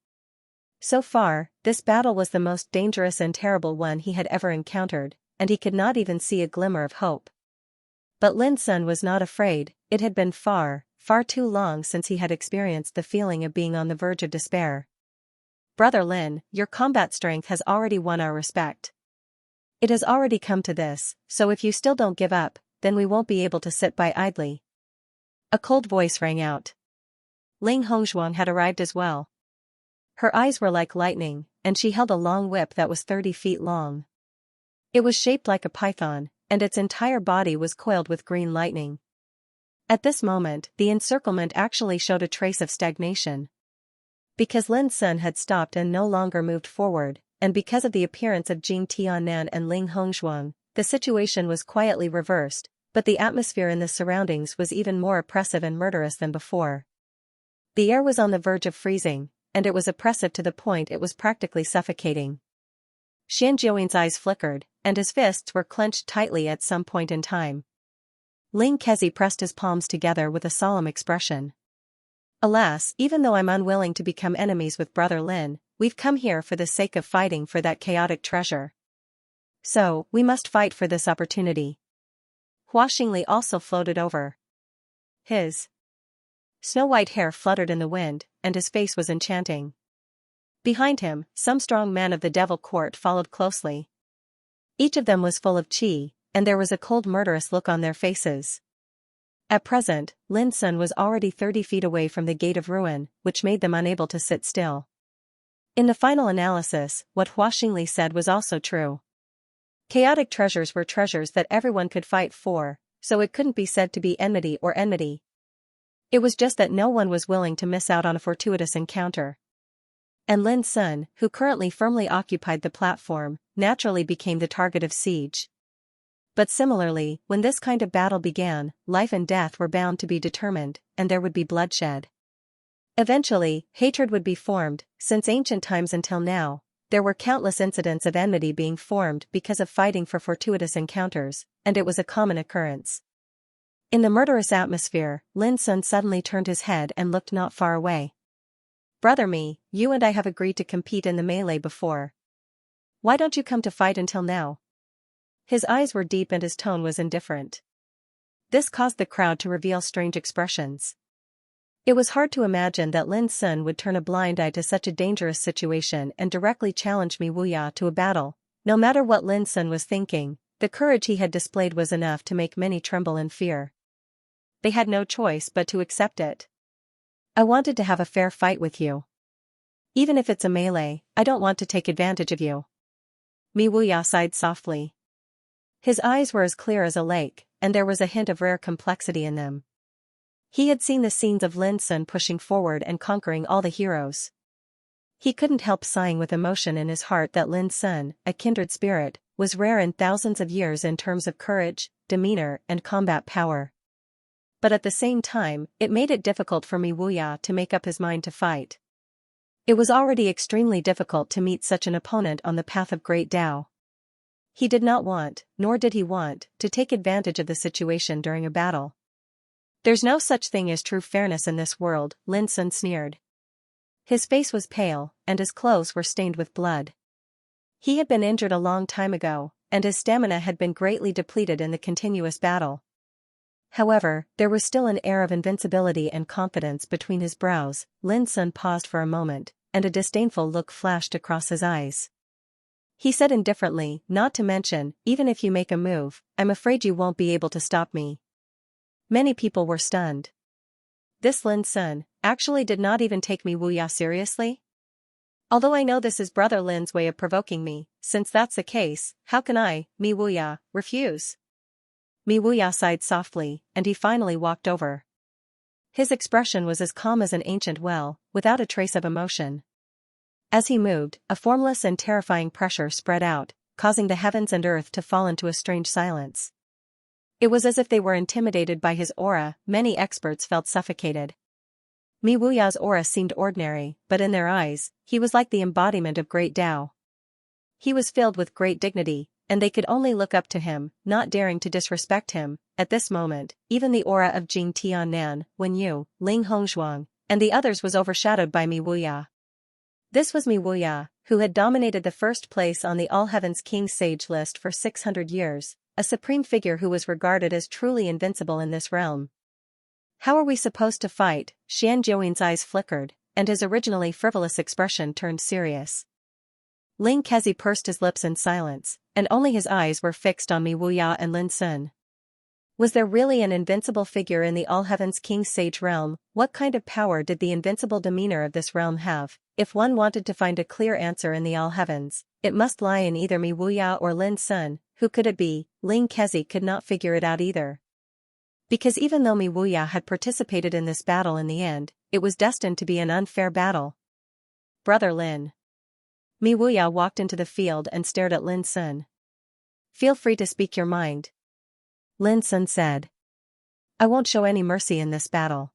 [SPEAKER 1] So far, this battle was the most dangerous and terrible one he had ever encountered, and he could not even see a glimmer of hope. But Lin Sun was not afraid. It had been far, far too long since he had experienced the feeling of being on the verge of despair. Brother Lin, your combat strength has already won our respect. It has already come to this, so if you still don't give up, then we won't be able to sit by idly. A cold voice rang out. Ling Hongzhuang had arrived as well. Her eyes were like lightning, and she held a long whip that was 30 feet long. It was shaped like a python, and its entire body was coiled with green lightning. At this moment, the encirclement actually showed a trace of stagnation. Because Lin Sun had stopped and no longer moved forward, and because of the appearance of Jing Tiannan and Ling Hongzhuang, the situation was quietly reversed, but the atmosphere in the surroundings was even more oppressive and murderous than before. The air was on the verge of freezing, and it was oppressive to the point it was practically suffocating. Xianxia's eyes flickered, and his fists were clenched tightly at some point in time. Ling Kezi pressed his palms together with a solemn expression. Alas, even though I'm unwilling to become enemies with Brother Lin, we've come here for the sake of fighting for that chaotic treasure. So, we must fight for this opportunity. Hua Xingli also floated over. His snow-white hair fluttered in the wind, and his face was enchanting. Behind him, some strong men of the Devil Court followed closely. Each of them was full of qi, and there was a cold murderous look on their faces. At present, Lin Sun was already 30 feet away from the Gate of Ruin, which made them unable to sit still. In the final analysis, what Hua Xingli said was also true. Chaotic treasures were treasures that everyone could fight for, so it couldn't be said to be enmity or enmity. It was just that no one was willing to miss out on a fortuitous encounter. And Lin Sun, who currently firmly occupied the platform, naturally became the target of siege. But similarly, when this kind of battle began, life and death were bound to be determined, and there would be bloodshed. Eventually, hatred would be formed. Since ancient times until now, there were countless incidents of enmity being formed because of fighting for fortuitous encounters, and it was a common occurrence. In the murderous atmosphere, Lin Sun suddenly turned his head and looked not far away. Brother Mi, you and I have agreed to compete in the melee before. Why don't you come to fight until now? His eyes were deep and his tone was indifferent. This caused the crowd to reveal strange expressions. It was hard to imagine that Lin Sun would turn a blind eye to such a dangerous situation and directly challenge Mi Wuya to a battle. No matter what Lin Sun was thinking, the courage he had displayed was enough to make many tremble in fear. They had no choice but to accept it. I wanted to have a fair fight with you. Even if it's a melee, I don't want to take advantage of you. Mi Wuya sighed softly. His eyes were as clear as a lake, and there was a hint of rare complexity in them. He had seen the scenes of Lin Sun pushing forward and conquering all the heroes. He couldn't help sighing with emotion in his heart that Lin Sun, a kindred spirit, was rare in thousands of years in terms of courage, demeanor, and combat power. But at the same time, it made it difficult for Mi Wuya to make up his mind to fight. It was already extremely difficult to meet such an opponent on the path of great Tao. He did not want, nor did he want, to take advantage of the situation during a battle. There's no such thing as true fairness in this world, Lin Sun sneered. His face was pale, and his clothes were stained with blood. He had been injured a long time ago, and his stamina had been greatly depleted in the continuous battle. However, there was still an air of invincibility and confidence between his brows. Lin Sun paused for a moment, and a disdainful look flashed across his eyes. He said indifferently, not to mention, even if you make a move, I'm afraid you won't be able to stop me. Many people were stunned. This Lin Sun actually did not even take Mi Wuya seriously? Although I know this is Brother Lin's way of provoking me, since that's the case, how can I, Mi Wuya, refuse? Mi Wuya sighed softly, and he finally walked over. His expression was as calm as an ancient well, without a trace of emotion. As he moved, a formless and terrifying pressure spread out, causing the heavens and earth to fall into a strange silence. It was as if they were intimidated by his aura. Many experts felt suffocated. Mi Wuya's aura seemed ordinary, but in their eyes, he was like the embodiment of great Tao. He was filled with great dignity, and they could only look up to him, not daring to disrespect him. At this moment, even the aura of Jing Tiannan, Wen Yu, Ling Hongzhuang, and the others was overshadowed by Mi Wuya. This was Mi Wuya, who had dominated the first place on the All Heavens King Sage list for 600 years, a supreme figure who was regarded as truly invincible in this realm. How are we supposed to fight? Xianxia's eyes flickered, and his originally frivolous expression turned serious. Ling Kezi pursed his lips in silence, and only his eyes were fixed on Mi Wuya and Lin Sun. Was there really an invincible figure in the All Heavens King Sage realm? What kind of power did the invincible demeanor of this realm have? If one wanted to find a clear answer in the All Heavens, it must lie in either Mi Wuya or Lin Sun. Who could it be? Ling Kezi could not figure it out either. Because even though Mi Wuya had participated in this battle in the end, it was destined to be an unfair battle. Brother Lin. Mi Wuya walked into the field and stared at Lin Sun. Feel free to speak your mind. Lin Sun said. I won't show any mercy in this battle.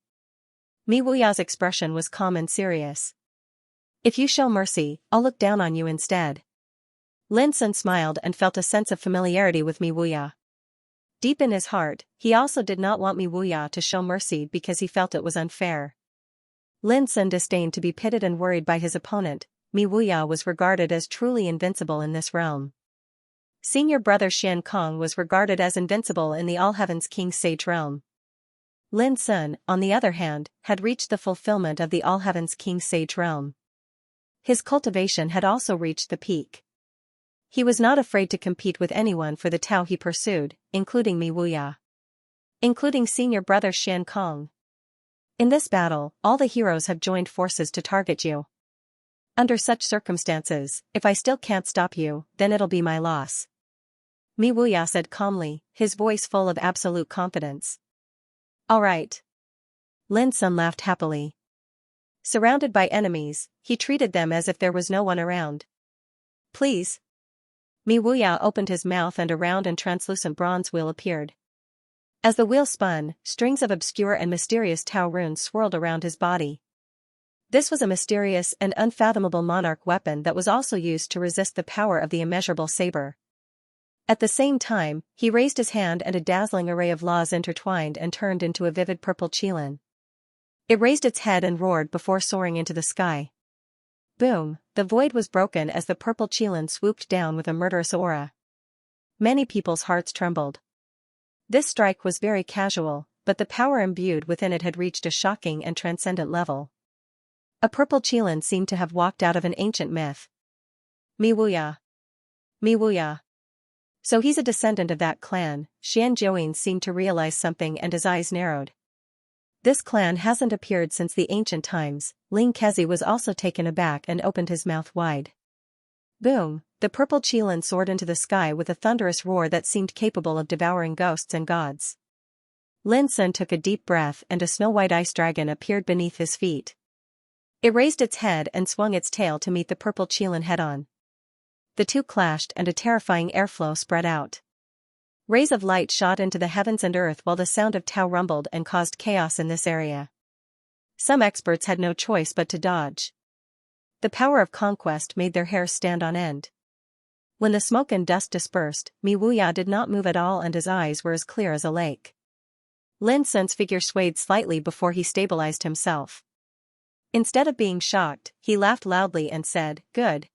[SPEAKER 1] Mi Wuya's expression was calm and serious. If you show mercy, I'll look down on you instead. Lin Sun smiled and felt a sense of familiarity with Mi Wuya. Deep in his heart, he also did not want Mi Wuya to show mercy because he felt it was unfair. Lin Sun disdained to be pitted and worried by his opponent. Mi Wuya was regarded as truly invincible in this realm. Senior brother Xian Kong was regarded as invincible in the All Heavens King Sage realm. Lin Sun, on the other hand, had reached the fulfillment of the All Heavens King Sage realm. His cultivation had also reached the peak. He was not afraid to compete with anyone for the Tao he pursued, including Mi Wuya. Including senior brother Xian Kong. In this battle, all the heroes have joined forces to target you. Under such circumstances, if I still can't stop you, then it'll be my loss. Mi Wuya said calmly, his voice full of absolute confidence. All right. Lin Sun laughed happily. Surrounded by enemies, he treated them as if there was no one around. Please. Mi Wuya opened his mouth and a round and translucent bronze wheel appeared. As the wheel spun, strings of obscure and mysterious Tao runes swirled around his body. This was a mysterious and unfathomable monarch weapon that was also used to resist the power of the immeasurable saber. At the same time, he raised his hand and a dazzling array of laws intertwined and turned into a vivid purple qilin. It raised its head and roared before soaring into the sky. Boom, the void was broken as the purple qilin swooped down with a murderous aura. Many people's hearts trembled. This strike was very casual, but the power imbued within it had reached a shocking and transcendent level. A purple qilin seemed to have walked out of an ancient myth. Mi Wuya. Mi Wuya. So he's a descendant of that clan. Xian Zhouyin seemed to realize something and his eyes narrowed. This clan hasn't appeared since the ancient times. Ling Kezi was also taken aback and opened his mouth wide. Boom, the purple qilin soared into the sky with a thunderous roar that seemed capable of devouring ghosts and gods. Lin Sun took a deep breath and a snow-white ice dragon appeared beneath his feet. It raised its head and swung its tail to meet the purple qilin head-on. The two clashed and a terrifying airflow spread out. Rays of light shot into the heavens and earth while the sound of Tao rumbled and caused chaos in this area. Some experts had no choice but to dodge. The power of conquest made their hair stand on end. When the smoke and dust dispersed, Mi Wuya did not move at all and his eyes were as clear as a lake. Lin Sun's figure swayed slightly before he stabilized himself. Instead of being shocked, he laughed loudly and said, "Good.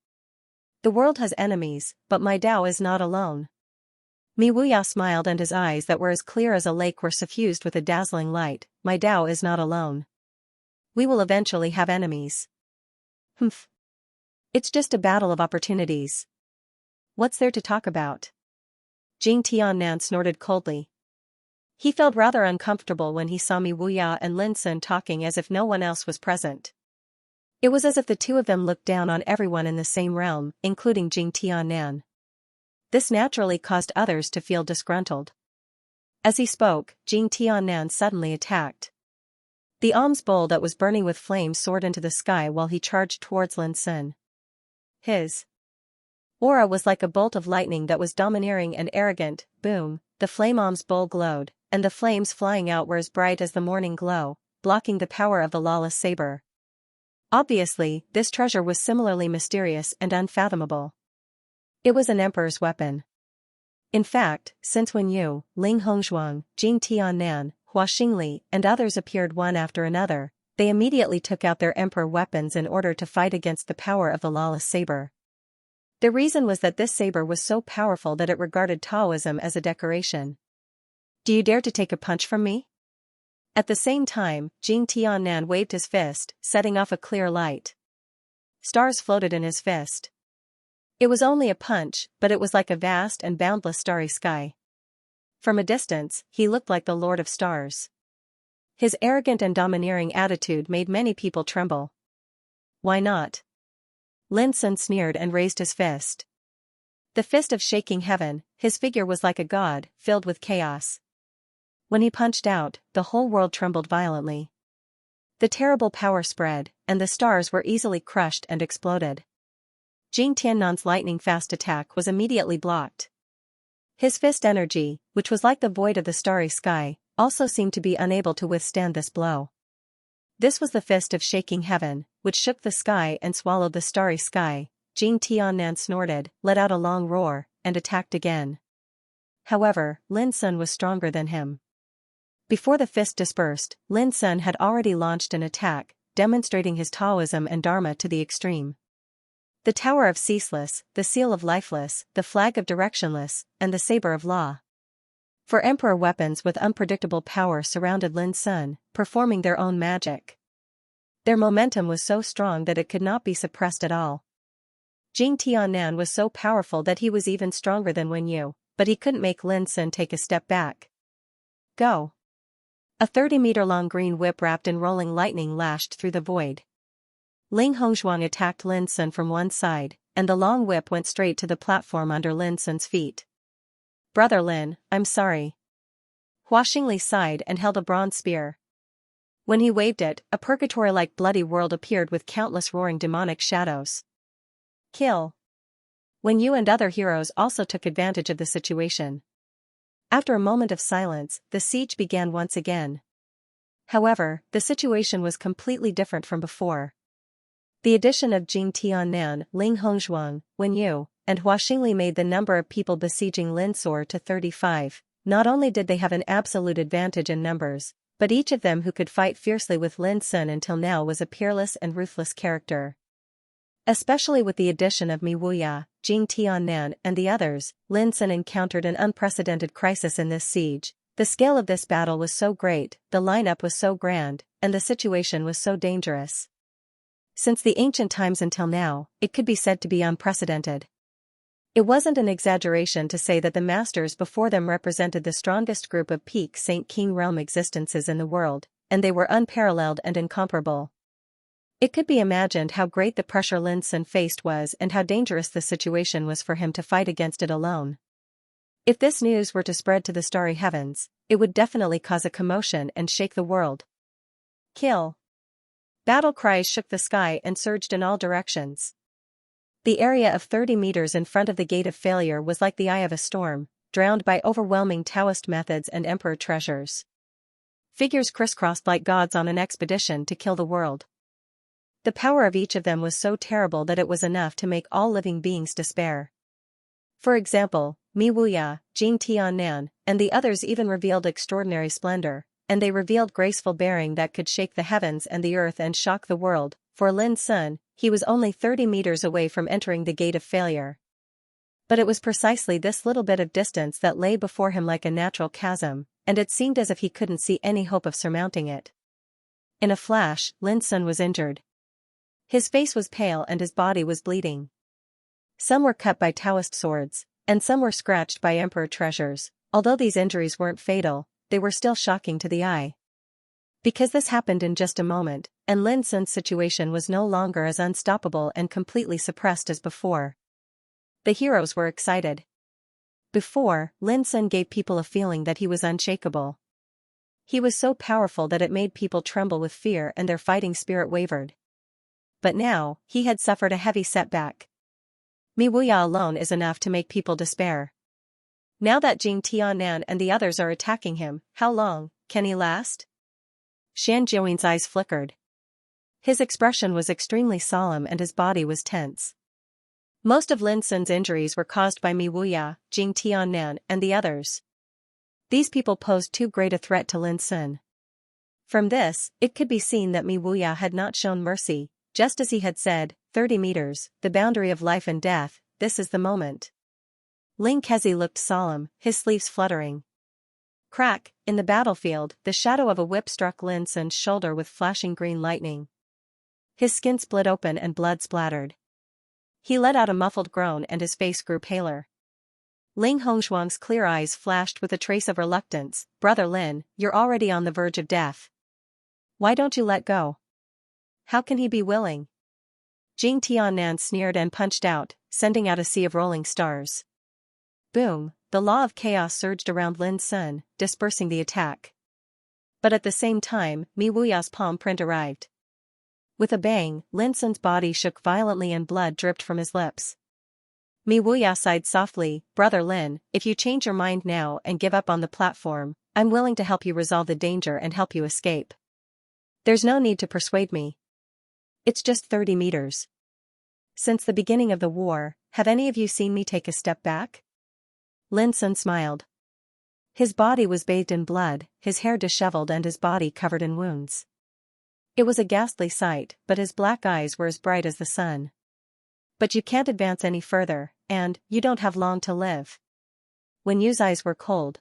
[SPEAKER 1] The world has enemies, but my Tao is not alone." Mi Wuya smiled and his eyes that were as clear as a lake were suffused with a dazzling light. My Tao is not alone. We will eventually have enemies. Humph. It's just a battle of opportunities. What's there to talk about? Jing Tiannan snorted coldly. He felt rather uncomfortable when he saw Mi Wuya and Lin Sun talking as if no one else was present. It was as if the two of them looked down on everyone in the same realm, including Jing Tiannan. This naturally caused others to feel disgruntled. As he spoke, Jing Tiannan suddenly attacked. The alms bowl that was burning with flames soared into the sky while he charged towards Lin Sun. His aura was like a bolt of lightning that was domineering and arrogant. Boom, the flame alms bowl glowed, and the flames flying out were as bright as the morning glow, blocking the power of the lawless saber. Obviously, this treasure was similarly mysterious and unfathomable. It was an emperor's weapon. In fact, since Wen Yu, Ling Hongzhuang, Jing Tiannan, Hua Xingli, and others appeared one after another, they immediately took out their emperor weapons in order to fight against the power of the lawless saber. The reason was that this saber was so powerful that it regarded Taoism as a decoration. Do you dare to take a punch from me? At the same time, Jing Tiannan waved his fist, setting off a clear light. Stars floated in his fist. It was only a punch, but it was like a vast and boundless starry sky. From a distance, he looked like the Lord of Stars. His arrogant and domineering attitude made many people tremble. Why not? Lin Sun sneered and raised his fist. The fist of shaking heaven, his figure was like a god, filled with chaos. When he punched out, the whole world trembled violently. The terrible power spread, and the stars were easily crushed and exploded. Jing Tiannan's lightning-fast attack was immediately blocked. His fist energy, which was like the void of the starry sky, also seemed to be unable to withstand this blow. This was the fist of shaking heaven, which shook the sky and swallowed the starry sky. Jing Tiannan snorted, let out a long roar, and attacked again. However, Lin Sun was stronger than him. Before the fist dispersed, Lin Sun had already launched an attack, demonstrating his Taoism and Dharma to the extreme. The Tower of Ceaseless, the Seal of Lifeless, the Flag of Directionless, and the Saber of Law. For Emperor weapons with unpredictable power surrounded Lin Sun, performing their own magic. Their momentum was so strong that it could not be suppressed at all. Jing Tiannan was so powerful that he was even stronger than Wen Yu, but he couldn't make Lin Sun take a step back. Go! A 30-meter-long green whip wrapped in rolling lightning lashed through the void. Ling Hongzhuang attacked Lin Sun from one side, and the long whip went straight to the platform under Lin Sun's feet. Brother Lin, I'm sorry. Hua Xingli sighed and held a bronze spear. When he waved it, a purgatory-like bloody world appeared with countless roaring demonic shadows. Kill. Wen Yu and other heroes also took advantage of the situation. After a moment of silence, the siege began once again. However, the situation was completely different from before. The addition of Jing Tiannan, Ling Hongzhuang, Wen Yu, and Hua Xingli made the number of people besieging Lin soar to 35. Not only did they have an absolute advantage in numbers, but each of them who could fight fiercely with Lin Sun until now was a peerless and ruthless character. Especially with the addition of Mi Wuya, Jing Tiannan, and the others, Lin Sun encountered an unprecedented crisis in this siege. The scale of this battle was so great, the lineup was so grand, and the situation was so dangerous. Since the ancient times until now, it could be said to be unprecedented. It wasn't an exaggeration to say that the masters before them represented the strongest group of peak Saint King realm existences in the world, and they were unparalleled and incomparable. It could be imagined how great the pressure Lin Sun faced was and how dangerous the situation was for him to fight against it alone. If this news were to spread to the starry heavens, it would definitely cause a commotion and shake the world. Kill. Battle cries shook the sky and surged in all directions. The area of 30 meters in front of the Gate of Failure was like the eye of a storm, drowned by overwhelming Taoist methods and emperor treasures. Figures crisscrossed like gods on an expedition to kill the world. The power of each of them was so terrible that it was enough to make all living beings despair. For example, Mi Wuya, Jing Tiannan, and the others even revealed extraordinary splendor, and they revealed graceful bearing that could shake the heavens and the earth and shock the world. For Lin Sun, he was only 30 meters away from entering the Gate of Failure. But it was precisely this little bit of distance that lay before him like a natural chasm, and it seemed as if he couldn't see any hope of surmounting it. In a flash, Lin Sun was injured. His face was pale and his body was bleeding. Some were cut by Taoist swords, and some were scratched by emperor treasures. Although these injuries weren't fatal, they were still shocking to the eye. Because this happened in just a moment, and Lin Sun's situation was no longer as unstoppable and completely suppressed as before. The heroes were excited. Before, Lin Sun gave people a feeling that he was unshakable. He was so powerful that it made people tremble with fear and their fighting spirit wavered. But now, he had suffered a heavy setback. Mi Wuya alone is enough to make people despair. Now that Jing Tiannan and the others are attacking him, how long can he last? Shan Jiawin's eyes flickered. His expression was extremely solemn and his body was tense. Most of Lin Sun's injuries were caused by Mi Wuya, Jing Tiannan, and the others. These people posed too great a threat to Lin Sun. From this, it could be seen that Mi Wuya had not shown mercy, just as he had said, 30 meters, the boundary of life and death, this is the moment. Ling Kezi looked solemn, his sleeves fluttering. Crack, in the battlefield, the shadow of a whip struck Lin Sun's shoulder with flashing green lightning. His skin split open and blood splattered. He let out a muffled groan and his face grew paler. Ling Hongzhuang's clear eyes flashed with a trace of reluctance. Brother Lin, you're already on the verge of death. Why don't you let go? How can he be willing? Jing Tiannan sneered and punched out, sending out a sea of rolling stars. Boom, the law of chaos surged around Lin Sun, dispersing the attack. But at the same time, Mi Wuya's palm print arrived. With a bang, Lin Sun's body shook violently and blood dripped from his lips. Mi Wuya sighed softly, Brother Lin, if you change your mind now and give up on the platform, I'm willing to help you resolve the danger and help you escape. There's no need to persuade me. It's just 30 meters. Since the beginning of the war, have any of you seen me take a step back? Lin Sun smiled. His body was bathed in blood, his hair disheveled and his body covered in wounds. It was a ghastly sight, but his black eyes were as bright as the sun. But you can't advance any further, and you don't have long to live. Wen Yu's eyes were cold.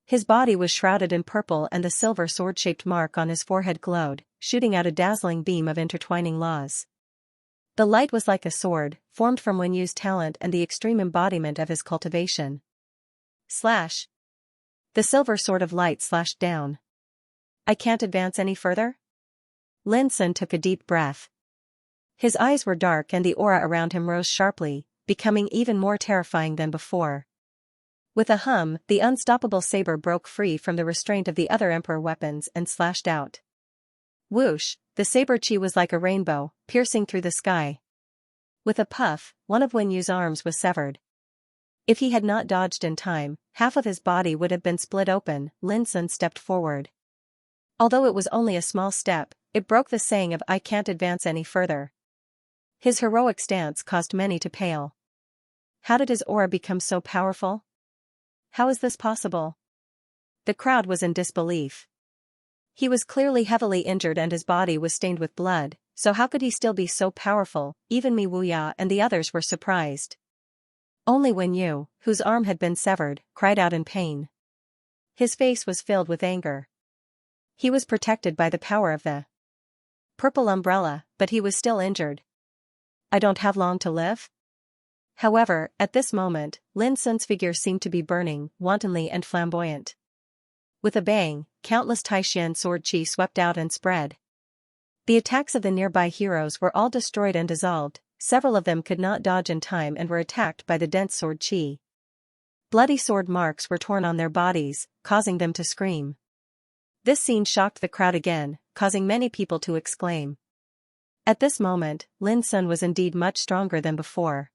[SPEAKER 1] His body was shrouded in purple and the silver sword-shaped mark on his forehead glowed, shooting out a dazzling beam of intertwining laws. The light was like a sword, formed from Wen Yu's talent and the extreme embodiment of his cultivation. Slash. The silver sword of light slashed down. I can't advance any further? Lin Sun took a deep breath. His eyes were dark and the aura around him rose sharply, becoming even more terrifying than before. With a hum, the unstoppable saber broke free from the restraint of the other emperor weapons and slashed out. Whoosh, the saber chi was like a rainbow, piercing through the sky. With a puff, one of Wen Yu's arms was severed. If he had not dodged in time, half of his body would have been split open. Lin Sun stepped forward. Although it was only a small step, it broke the saying of I can't advance any further. His heroic stance caused many to pale. How did his aura become so powerful? How is this possible? The crowd was in disbelief. He was clearly heavily injured and his body was stained with blood, so how could he still be so powerful? Even Mi Wuya and the others were surprised. Only Wen Yu, whose arm had been severed, cried out in pain. His face was filled with anger. He was protected by the power of the purple umbrella, but he was still injured. I don't have long to live? However, at this moment, Lin Sun's figure seemed to be burning, wantonly and flamboyant. With a bang, countless Taishan sword chi swept out and spread. The attacks of the nearby heroes were all destroyed and dissolved, several of them could not dodge in time and were attacked by the dense sword chi. Bloody sword marks were torn on their bodies, causing them to scream. This scene shocked the crowd again, causing many people to exclaim. At this moment, Lin Sun was indeed much stronger than before.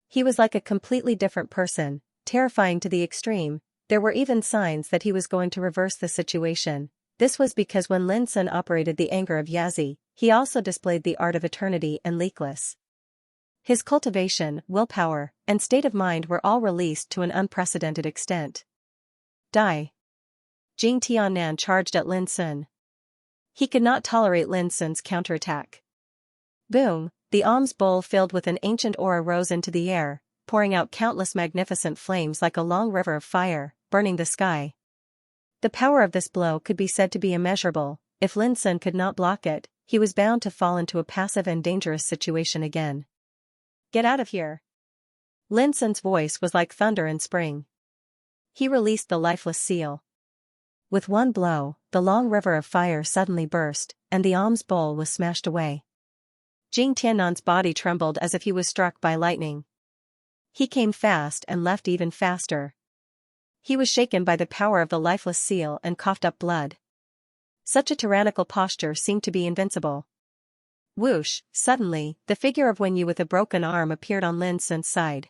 [SPEAKER 1] He was like a completely different person, terrifying to the extreme. There were even signs that he was going to reverse the situation. This was because when Lin Sun operated the anger of Yazi, he also displayed the art of eternity and leakless. His cultivation, willpower, and state of mind were all released to an unprecedented extent. Die. Jing Tiannan charged at Lin Sun. He could not tolerate Lin Sun's counterattack. Boom, the alms bowl filled with an ancient aura rose into the air, pouring out countless magnificent flames like a long river of fire, burning the sky. The power of this blow could be said to be immeasurable. If Lin Sun could not block it, he was bound to fall into a passive and dangerous situation again. Get out of here. Lin Sun's voice was like thunder in spring. He released the lifeless seal. With one blow, the long river of fire suddenly burst, and the alms bowl was smashed away. Jing Tiannan's body trembled as if he was struck by lightning. He came fast and left even faster. He was shaken by the power of the lifeless seal and coughed up blood. Such a tyrannical posture seemed to be invincible. Whoosh, suddenly, the figure of Wen Yu with a broken arm appeared on Lin Sun's side.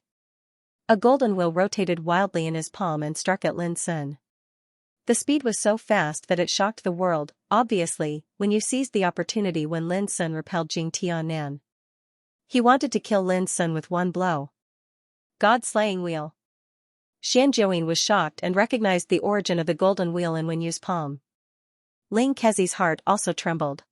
[SPEAKER 1] A golden wheel rotated wildly in his palm and struck at Lin Sun. The speed was so fast that it shocked the world. Obviously, Wen Yu seized the opportunity when Lin Sun repelled Jing Tiannan. He wanted to kill Lin Sun with one blow. God-slaying wheel. Xianxia was shocked and recognized the origin of the golden wheel in Wen Yu's palm. Ling Kezi's heart also trembled.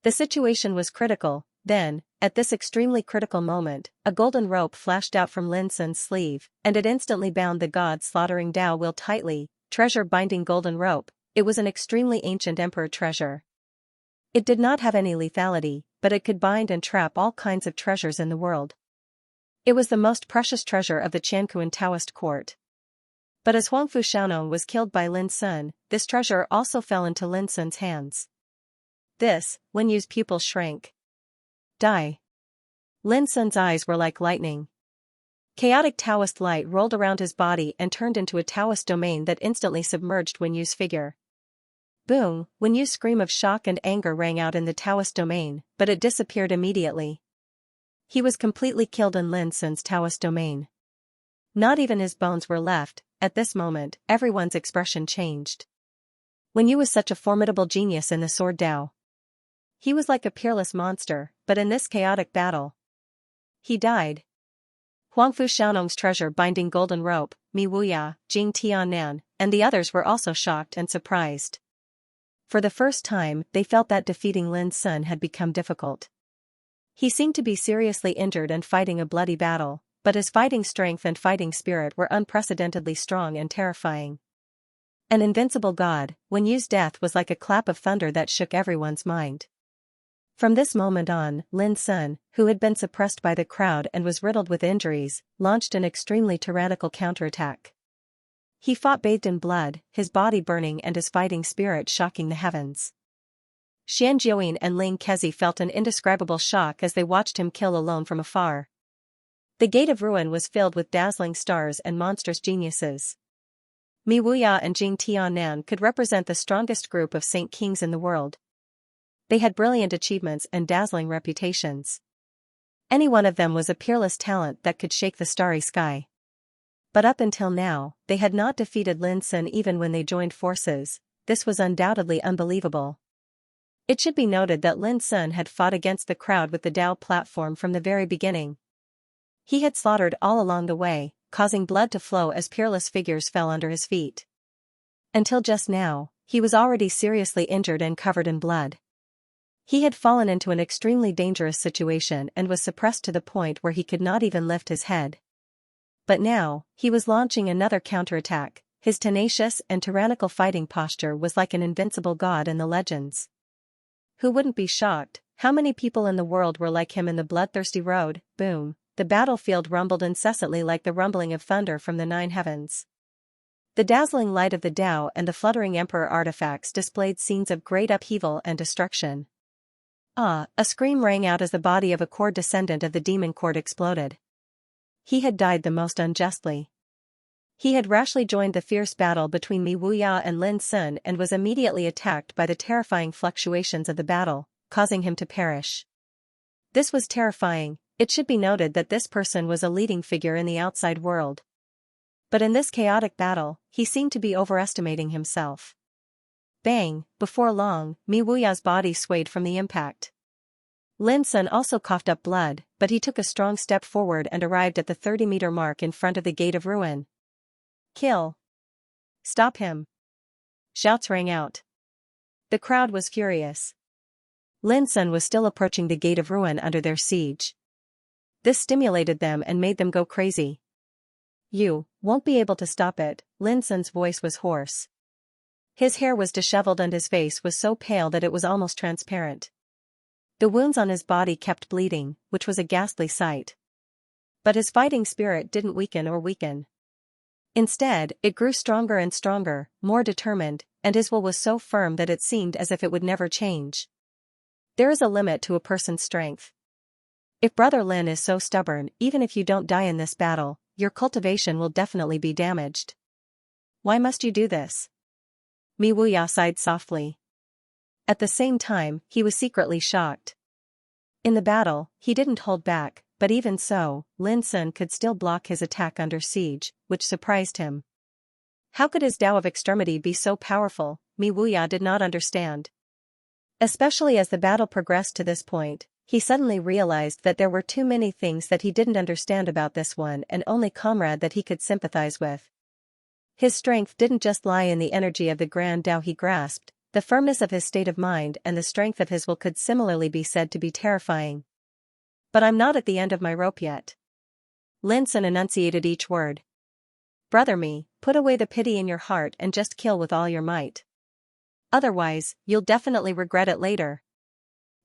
[SPEAKER 1] The situation was critical. Then, at this extremely critical moment, a golden rope flashed out from Lin Sun's sleeve, and it instantly bound the god-slaughtering Dao wheel tightly. Treasure-binding golden rope. It was an extremely ancient emperor treasure. It did not have any lethality, but it could bind and trap all kinds of treasures in the world. It was the most precious treasure of the Qianquan Taoist court. But as Huangfu Xiaonong was killed by Lin Sun, this treasure also fell into Lin Sun's hands. This, Wen Yu's pupils shrank. Die. Lin Sun's eyes were like lightning. Chaotic Taoist light rolled around his body and turned into a Taoist domain that instantly submerged Wen Yu's figure. Boom, Wen Yu's scream of shock and anger rang out in the Taoist domain, but it disappeared immediately. He was completely killed in Lin Sun's Taoist domain. Not even his bones were left. At this moment, everyone's expression changed. When Yu was such a formidable genius in the sword Dao. He was like a peerless monster, but in this chaotic battle, he died. Huangfu Xiaonong's treasure-binding golden rope, Mi Wuya, Jing Tiannan, and the others were also shocked and surprised. For the first time, they felt that defeating Lin Sun had become difficult. He seemed to be seriously injured and fighting a bloody battle, but his fighting strength and fighting spirit were unprecedentedly strong and terrifying. An invincible god, Wen Yu's death was like a clap of thunder that shook everyone's mind. From this moment on, Lin Sun, who had been suppressed by the crowd and was riddled with injuries, launched an extremely tyrannical counterattack. He fought bathed in blood, his body burning and his fighting spirit shocking the heavens. Xian Jiuyin and Ling Kezi felt an indescribable shock as they watched him kill alone from afar. The Gate of Ruin was filled with dazzling stars and monstrous geniuses. Mi Wuya and Jing Tiannan could represent the strongest group of Saint Kings in the world. They had brilliant achievements and dazzling reputations. Any one of them was a peerless talent that could shake the starry sky. But up until now, they had not defeated Lin Sun even when they joined forces. This was undoubtedly unbelievable. It should be noted that Lin Sun had fought against the crowd with the Dao platform from the very beginning. He had slaughtered all along the way, causing blood to flow as peerless figures fell under his feet. Until just now, he was already seriously injured and covered in blood. He had fallen into an extremely dangerous situation and was suppressed to the point where he could not even lift his head. But now, he was launching another counterattack. His tenacious and tyrannical fighting posture was like an invincible god in the legends. Who wouldn't be shocked? How many people in the world were like him in the bloodthirsty road? Boom! The battlefield rumbled incessantly like the rumbling of thunder from the nine heavens. The dazzling light of the Dao and the fluttering emperor artifacts displayed scenes of great upheaval and destruction. Ah! A scream rang out as the body of a core descendant of the demon court exploded. He had died the most unjustly. He had rashly joined the fierce battle between Mi Wuya and Lin Sun and was immediately attacked by the terrifying fluctuations of the battle, causing him to perish. This was terrifying. It should be noted that this person was a leading figure in the outside world. But in this chaotic battle, he seemed to be overestimating himself. Bang! Before long, Mi Wuya's body swayed from the impact. Lin Sun also coughed up blood, but he took a strong step forward and arrived at the 30-meter mark in front of the Gate of Ruin. Kill! Stop him! Shouts rang out. The crowd was furious. Lin Sun was still approaching the Gate of Ruin under their siege. This stimulated them and made them go crazy. You won't be able to stop it, Lin Sun's voice was hoarse. His hair was disheveled and his face was so pale that it was almost transparent. The wounds on his body kept bleeding, which was a ghastly sight. But his fighting spirit didn't weaken. Instead, it grew stronger and stronger, more determined, and his will was so firm that it seemed as if it would never change. There is a limit to a person's strength. If Brother Lin is so stubborn, even if you don't die in this battle, your cultivation will definitely be damaged. Why must you do this? Mi Wuya sighed softly. At the same time, he was secretly shocked. In the battle, he didn't hold back, but even so, Lin Sun could still block his attack under siege, which surprised him. How could his Dao of extremity be so powerful? Mi Wuya did not understand. Especially as the battle progressed to this point, he suddenly realized that there were too many things that he didn't understand about this one and only comrade that he could sympathize with. His strength didn't just lie in the energy of the grand Dao he grasped, the firmness of his state of mind and the strength of his will could similarly be said to be terrifying. But I'm not at the end of my rope yet. Lin Sun enunciated each word. Brother Mi, put away the pity in your heart and just kill with all your might. Otherwise, you'll definitely regret it later.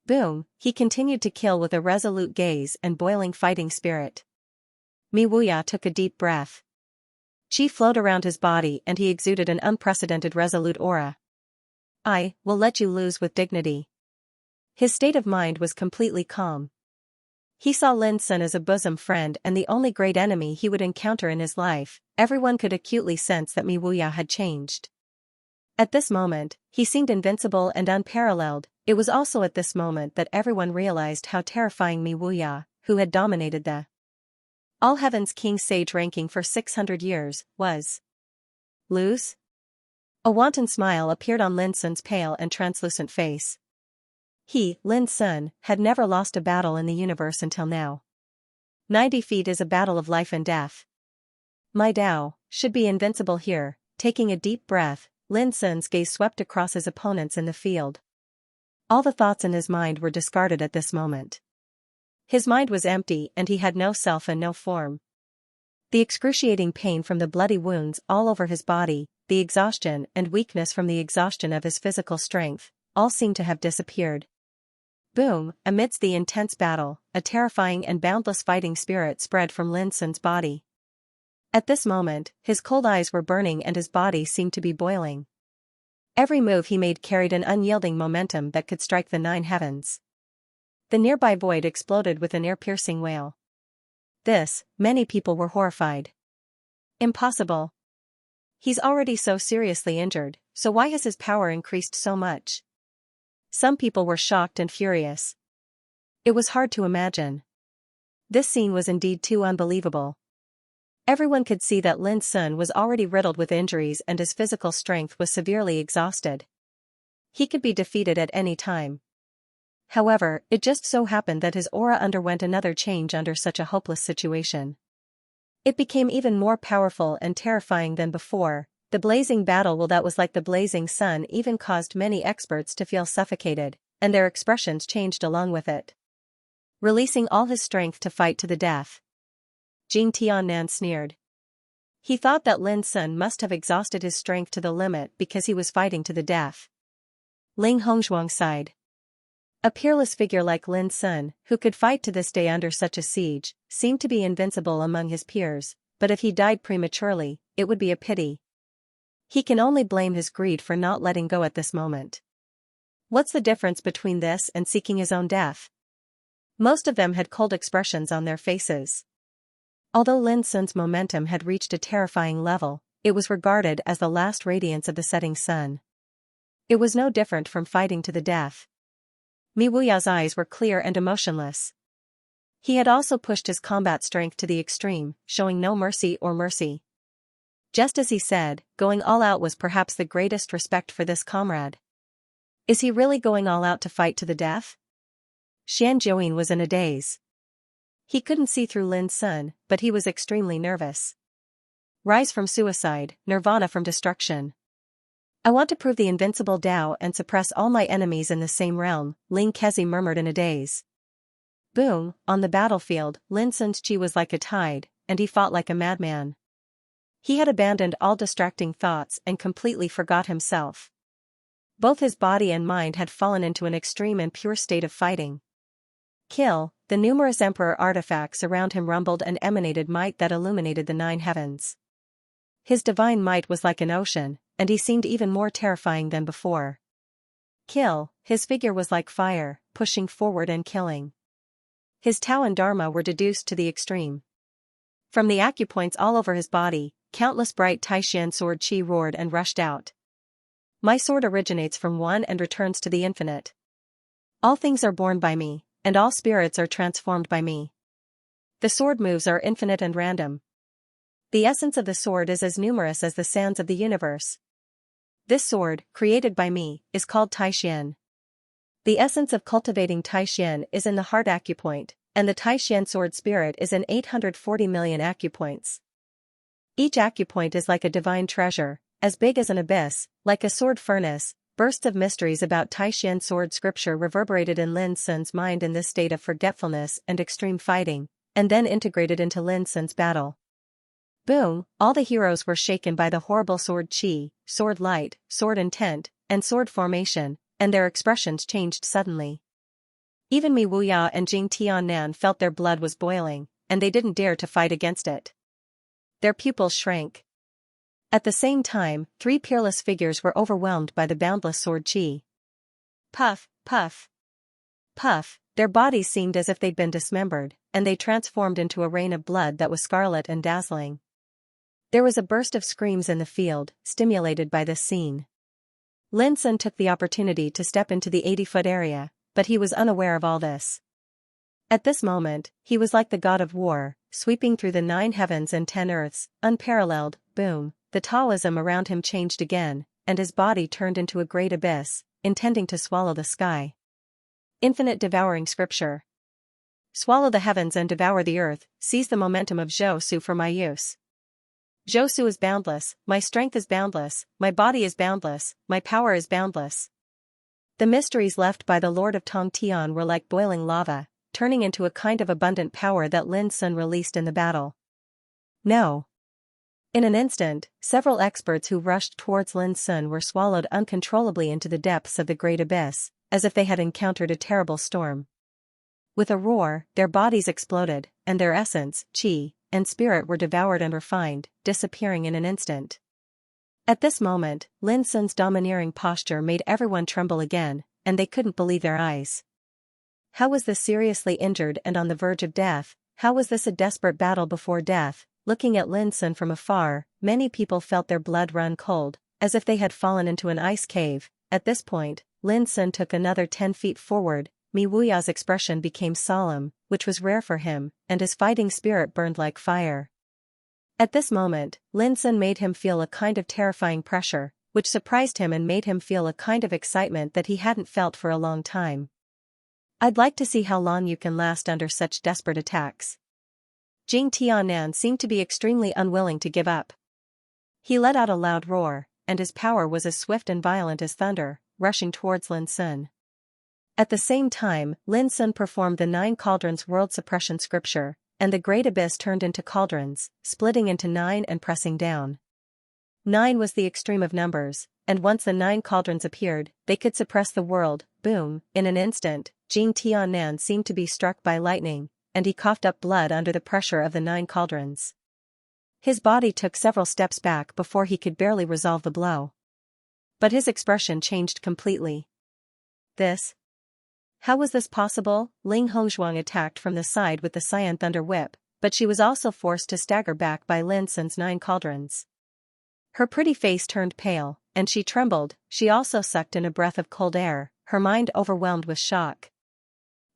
[SPEAKER 1] Boom, he continued to kill with a resolute gaze and boiling fighting spirit. Mi Wuya took a deep breath. Qi flowed around his body and he exuded an unprecedented resolute aura. I will let you lose with dignity. His state of mind was completely calm. He saw Lin Sun as a bosom friend and the only great enemy he would encounter in his life. Everyone could acutely sense that Mi Wuya had changed. At this moment, he seemed invincible and unparalleled. It was also at this moment that everyone realized how terrifying Mi Wuya, who had dominated the All Heaven's King Sage ranking for 600 years, was. Lose? A wanton smile appeared on Lin Sun's pale and translucent face. He, Lin Sun, had never lost a battle in the universe until now. 90 feet is a battle of life and death. My Dao should be invincible here. Taking a deep breath, Lin Sun's gaze swept across his opponents in the field. All the thoughts in his mind were discarded at this moment. His mind was empty and he had no self and no form. The excruciating pain from the bloody wounds all over his body, the exhaustion and weakness from the exhaustion of his physical strength, all seemed to have disappeared. Boom, amidst the intense battle, a terrifying and boundless fighting spirit spread from Lin Sun's body. At this moment, his cold eyes were burning and his body seemed to be boiling. Every move he made carried an unyielding momentum that could strike the 9 heavens. The nearby void exploded with an ear-piercing wail. Many people were horrified. Impossible. He's already so seriously injured, so why has his power increased so much? Some people were shocked and furious. It was hard to imagine. This scene was indeed too unbelievable. Everyone could see that Lin Sun was already riddled with injuries and his physical strength was severely exhausted. He could be defeated at any time. However, it just so happened that his aura underwent another change under such a hopeless situation. It became even more powerful and terrifying than before. The blazing battle that was like the blazing sun even caused many experts to feel suffocated, and their expressions changed along with it. Releasing all his strength to fight to the death. Jing Tiannan sneered. He thought that Lin Sun must have exhausted his strength to the limit because he was fighting to the death. Ling Hongzhuang sighed. A peerless figure like Lin Sun, who could fight to this day under such a siege, seemed to be invincible among his peers, but if he died prematurely, it would be a pity. He can only blame his greed for not letting go at this moment. What's the difference between this and seeking his own death? Most of them had cold expressions on their faces. Although Lin Sun's momentum had reached a terrifying level, it was regarded as the last radiance of the setting sun. It was no different from fighting to the death. Mi Wuyao's eyes were clear and emotionless. He had also pushed his combat strength to the extreme, showing no mercy or mercy. Just as he said, going all out was perhaps the greatest respect for this comrade. Is he really going all out to fight to the death? Xian Jiuyin was in a daze. He couldn't see through Lin Sun, but he was extremely nervous. Rise from suicide, nirvana from destruction. I want to prove the invincible Dao and suppress all my enemies in the same realm, Ling Kezi murmured in a daze. Boom, on the battlefield, Lin Sun's chi was like a tide, and he fought like a madman. He had abandoned all distracting thoughts and completely forgot himself. Both his body and mind had fallen into an extreme and pure state of fighting. Kill, the numerous emperor artifacts around him rumbled and emanated might that illuminated the 9 heavens. His divine might was like an ocean, and he seemed even more terrifying than before. Kill, his figure was like fire, pushing forward and killing. His Tao and Dharma were deduced to the extreme. From the acupoints all over his body, countless bright Taishan sword chi roared and rushed out. My sword originates from one and returns to the infinite. All things are born by me, and all spirits are transformed by me. The sword moves are infinite and random. The essence of the sword is as numerous as the sands of the universe. This sword, created by me, is called Taishan. The essence of cultivating Taishan is in the heart acupoint, and the Taishan sword spirit is in 840 million acupoints. Each acupoint is like a divine treasure, as big as an abyss, like a sword furnace. Bursts of mysteries about Taishan sword scripture reverberated in Lin Sun's mind in this state of forgetfulness and extreme fighting, and then integrated into Lin Sun's battle. Boom, all the heroes were shaken by the horrible sword chi, sword light, sword intent, and sword formation, and their expressions changed suddenly. Even Mi Wuyao and Jing Tiannan felt their blood was boiling, and they didn't dare to fight against it. Their pupils shrank. At the same time, 3 peerless figures were overwhelmed by the boundless sword chi. Puff, puff, puff, their bodies seemed as if they'd been dismembered, and they transformed into a rain of blood that was scarlet and dazzling. There was a burst of screams in the field, stimulated by this scene. Lin Sun took the opportunity to step into the 80-foot area, but he was unaware of all this. At this moment, he was like the god of war, sweeping through the 9 heavens and 10 earths, unparalleled. Boom, the Taoism around him changed again, and his body turned into a great abyss, intending to swallow the sky. Infinite devouring scripture. Swallow the heavens and devour the earth, seize the momentum of Zhou for my use. Zhou is boundless, my strength is boundless, my body is boundless, my power is boundless. The mysteries left by the Lord of Tongtian were like boiling lava, turning into a kind of abundant power that Lin Sun released in the battle. No. In an instant, several experts who rushed towards Lin Sun were swallowed uncontrollably into the depths of the great abyss, as if they had encountered a terrible storm. With a roar, their bodies exploded, and their essence, qi, and spirit were devoured and refined, disappearing in an instant. At this moment, Lin Sun's domineering posture made everyone tremble again, and they couldn't believe their eyes. How was this seriously injured and on the verge of death? How was this a desperate battle before death? Looking at Lin Sun from afar, many people felt their blood run cold, as if they had fallen into an ice cave. At this point, Lin Sun took another 10 feet forward. Mi Wuya's expression became solemn, which was rare for him, and his fighting spirit burned like fire. At this moment, Lin Sun made him feel a kind of terrifying pressure, which surprised him and made him feel a kind of excitement that he hadn't felt for a long time. I'd like to see how long you can last under such desperate attacks. Jing Tianan seemed to be extremely unwilling to give up. He let out a loud roar, and his power was as swift and violent as thunder, rushing towards Lin Sun. At the same time, Lin Sun performed the 9 cauldrons world suppression scripture, and the great abyss turned into cauldrons, splitting into 9 and pressing down. 9 was the extreme of numbers, and once the 9 cauldrons appeared, they could suppress the world. Boom! In an instant, Jing Tianan seemed to be struck by lightning, and he coughed up blood under the pressure of the 9 cauldrons. His body took several steps back before he could barely resolve the blow. But his expression changed completely. How was this possible? Ling Hongzhuang attacked from the side with the Cyan Thunder Whip, but she was also forced to stagger back by Lin Sun's 9 cauldrons. Her pretty face turned pale, and she trembled. She also sucked in a breath of cold air, her mind overwhelmed with shock.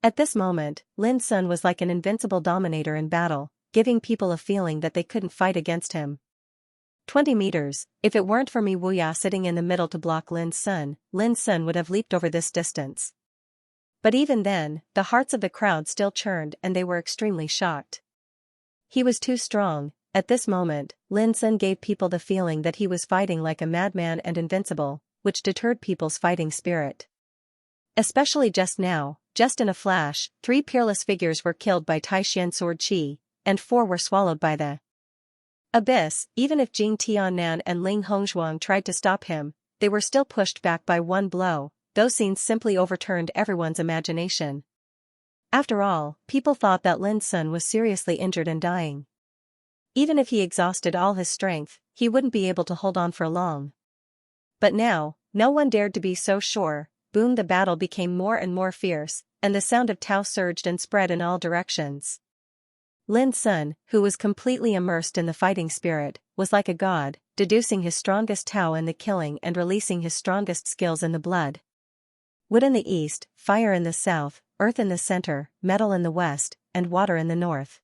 [SPEAKER 1] At this moment, Lin Sun was like an invincible dominator in battle, giving people a feeling that they couldn't fight against him. 20 meters, if it weren't for Mi Wuya sitting in the middle to block Lin Sun would have leaped over this distance. But even then, the hearts of the crowd still churned and they were extremely shocked. He was too strong. At this moment, Lin Sun gave people the feeling that he was fighting like a madman and invincible, which deterred people's fighting spirit. Especially just now, just in a flash, 3 peerless figures were killed by Taishan sword qi, and 4 were swallowed by the abyss. Even if Jing Tianan and Ling Hongzhuang tried to stop him, they were still pushed back by one blow. Those scenes simply overturned everyone's imagination. After all, people thought that Lin Sun was seriously injured and dying. Even if he exhausted all his strength, he wouldn't be able to hold on for long. But now, no one dared to be so sure. Boom! The battle became more and more fierce, and the sound of Tao surged and spread in all directions. Lin Sun, who was completely immersed in the fighting spirit, was like a god, deducing his strongest Tao in the killing and releasing his strongest skills in the blood. Wood in the east, fire in the south, earth in the center, metal in the west, and water in the north.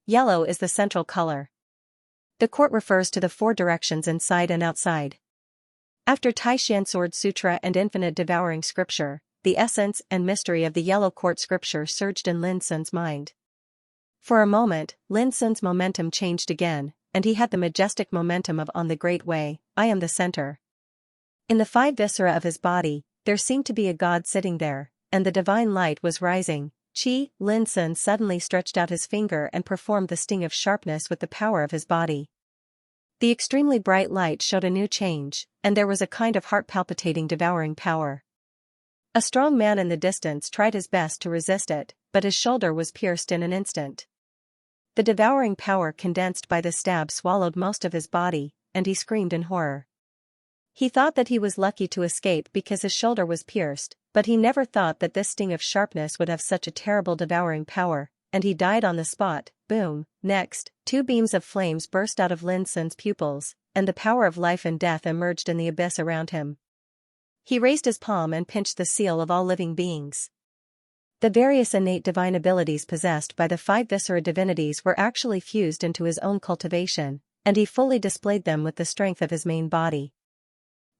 [SPEAKER 1] Yellow is the central color. The court refers to the 4 directions inside and outside. After Taishan Sword Sutra and Infinite Devouring Scripture, the essence and mystery of the Yellow Court Scripture surged in Lin Sun's mind. For a moment, Lin Sun's momentum changed again, and he had the majestic momentum of On the Great Way. I am the center. In the 5 viscera of his body, there seemed to be a god sitting there, and the divine light was rising. Qi. Lin Sun suddenly stretched out his finger and performed the sting of sharpness with the power of his body. The extremely bright light showed a new change, and there was a kind of heart-palpitating devouring power. A strong man in the distance tried his best to resist it, but his shoulder was pierced in an instant. The devouring power condensed by the stab swallowed most of his body, and he screamed in horror. He thought that he was lucky to escape because his shoulder was pierced, but he never thought that this sting of sharpness would have such a terrible devouring power, and he died on the spot. Boom! Next, 2 beams of flames burst out of Lin Sun's pupils, and the power of life and death emerged in the abyss around him. He raised his palm and pinched the seal of all living beings. The various innate divine abilities possessed by the 5 viscera divinities were actually fused into his own cultivation, and he fully displayed them with the strength of his main body.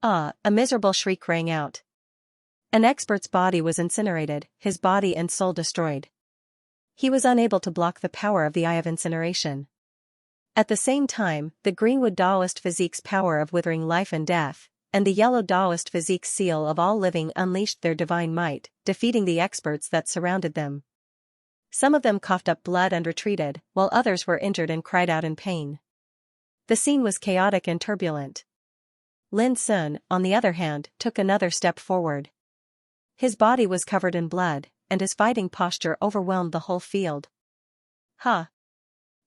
[SPEAKER 1] Ah! A miserable shriek rang out. An expert's body was incinerated, his body and soul destroyed. He was unable to block the power of the eye of incineration. At the same time, the greenwood Taoist physique's power of withering life and death, and the yellow Taoist physique's seal of all living unleashed their divine might, defeating the experts that surrounded them. Some of them coughed up blood and retreated, while others were injured and cried out in pain. The scene was chaotic and turbulent. Lin Sun, on the other hand, took another step forward. His body was covered in blood, and his fighting posture overwhelmed the whole field. Ha!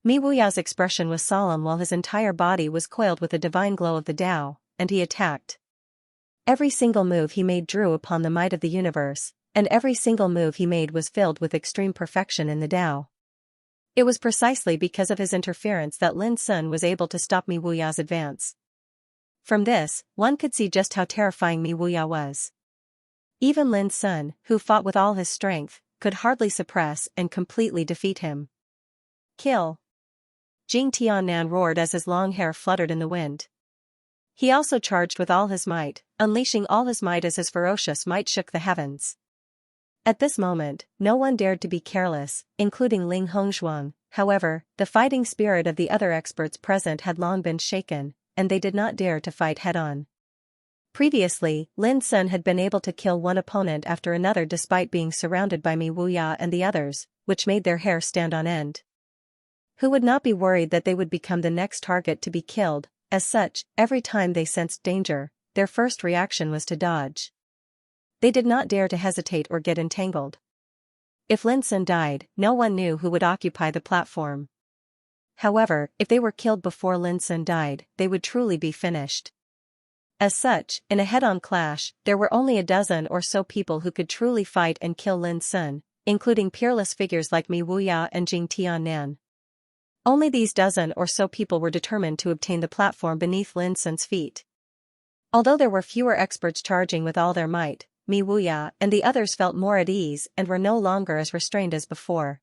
[SPEAKER 1] Mi Wuyao's expression was solemn while his entire body was coiled with the divine glow of the Tao, and he attacked. Every single move he made drew upon the might of the universe, and every single move he made was filled with extreme perfection in the Tao. It was precisely because of his interference that Lin Sun was able to stop Mi Wuyao's advance. From this, one could see just how terrifying Mi Wuyao was. Even Lin Sun, who fought with all his strength, could hardly suppress and completely defeat him. Kill! Jing Tiannan roared as his long hair fluttered in the wind. He also charged with all his might, unleashing all his might as his ferocious might shook the heavens. At this moment, no one dared to be careless, including Ling Hongzhuang. However, the fighting spirit of the other experts present had long been shaken, and they did not dare to fight head-on. Previously, Lin Sun had been able to kill one opponent after another despite being surrounded by Mi Wuyao and the others, which made their hair stand on end. Who would not be worried that they would become the next target to be killed? As such, every time they sensed danger, their first reaction was to dodge. They did not dare to hesitate or get entangled. If Lin Sun died, no one knew who would occupy the platform. However, if they were killed before Lin Sun died, they would truly be finished. As such, in a head-on clash, there were only a dozen or so people who could truly fight and kill Lin Sun, including peerless figures like Mi Wuyao and Jing Tiannan. Only these dozen or so people were determined to obtain the platform beneath Lin Sun's feet. Although there were fewer experts charging with all their might, Mi Wuyao and the others felt more at ease and were no longer as restrained as before.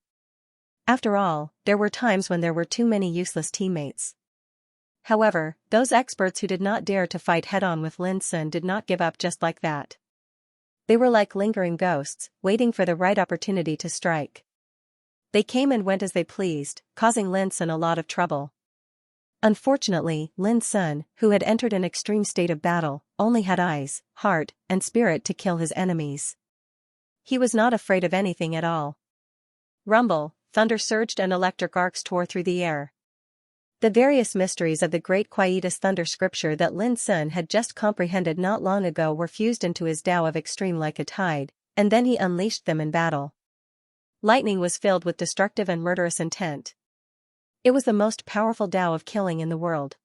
[SPEAKER 1] After all, there were times when there were too many useless teammates. However, those experts who did not dare to fight head-on with Lin Sun did not give up just like that. They were like lingering ghosts, waiting for the right opportunity to strike. They came and went as they pleased, causing Lin Sun a lot of trouble. Unfortunately, Lin Sun, who had entered an extreme state of battle, only had eyes, heart, and spirit to kill his enemies. He was not afraid of anything at all. Rumble, thunder surged and electric arcs tore through the air. The various mysteries of the great quietus thunder scripture that Lin Sun had just comprehended not long ago were fused into his Tao of extreme like a tide, and then he unleashed them in battle. Lightning was filled with destructive and murderous intent. It was the most powerful Tao of killing in the world.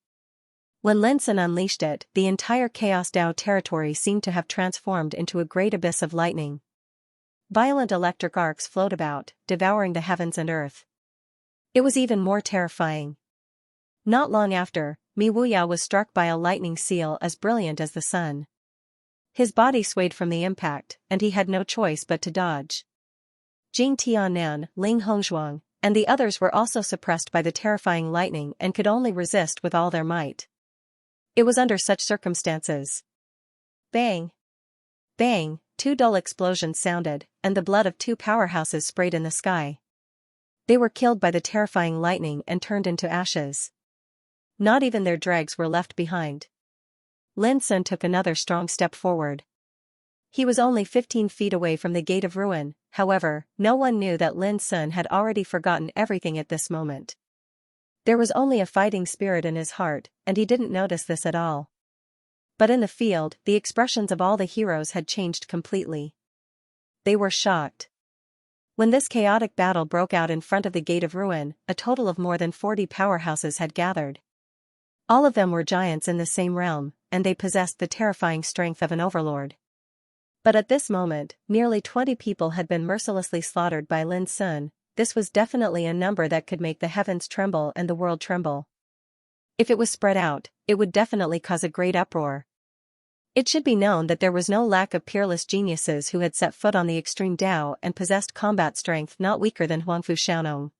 [SPEAKER 1] When Lin Sun unleashed it, the entire Chaos Tao territory seemed to have transformed into a great abyss of lightning. Violent electric arcs flowed about, devouring the heavens and earth. It was even more terrifying. Not long after, Mi Wuyao was struck by a lightning seal as brilliant as the sun. His body swayed from the impact, and he had no choice but to dodge. Jing Tiannan, Ling Hongzhuang, and the others were also suppressed by the terrifying lightning and could only resist with all their might. It was under such circumstances. Bang! Bang! Two dull explosions sounded, and the blood of two powerhouses sprayed in the sky. They were killed by the terrifying lightning and turned into ashes. Not even their dregs were left behind. Lin Sun took another strong step forward. He was only 15 feet away from the Gate of Ruin, however, no one knew that Lin Sun had already forgotten everything at this moment. There was only a fighting spirit in his heart, and he didn't notice this at all. But in the field, the expressions of all the heroes had changed completely. They were shocked. When this chaotic battle broke out in front of the Gate of Ruin, a total of more than 40 powerhouses had gathered. All of them were giants in the same realm, and they possessed the terrifying strength of an overlord. But at this moment, nearly 20 people had been mercilessly slaughtered by Lin Sun. This was definitely a number that could make the heavens tremble and the world tremble. If it was spread out, it would definitely cause a great uproar. It should be known that there was no lack of peerless geniuses who had set foot on the extreme Tao and possessed combat strength not weaker than Huangfu Xiaonong.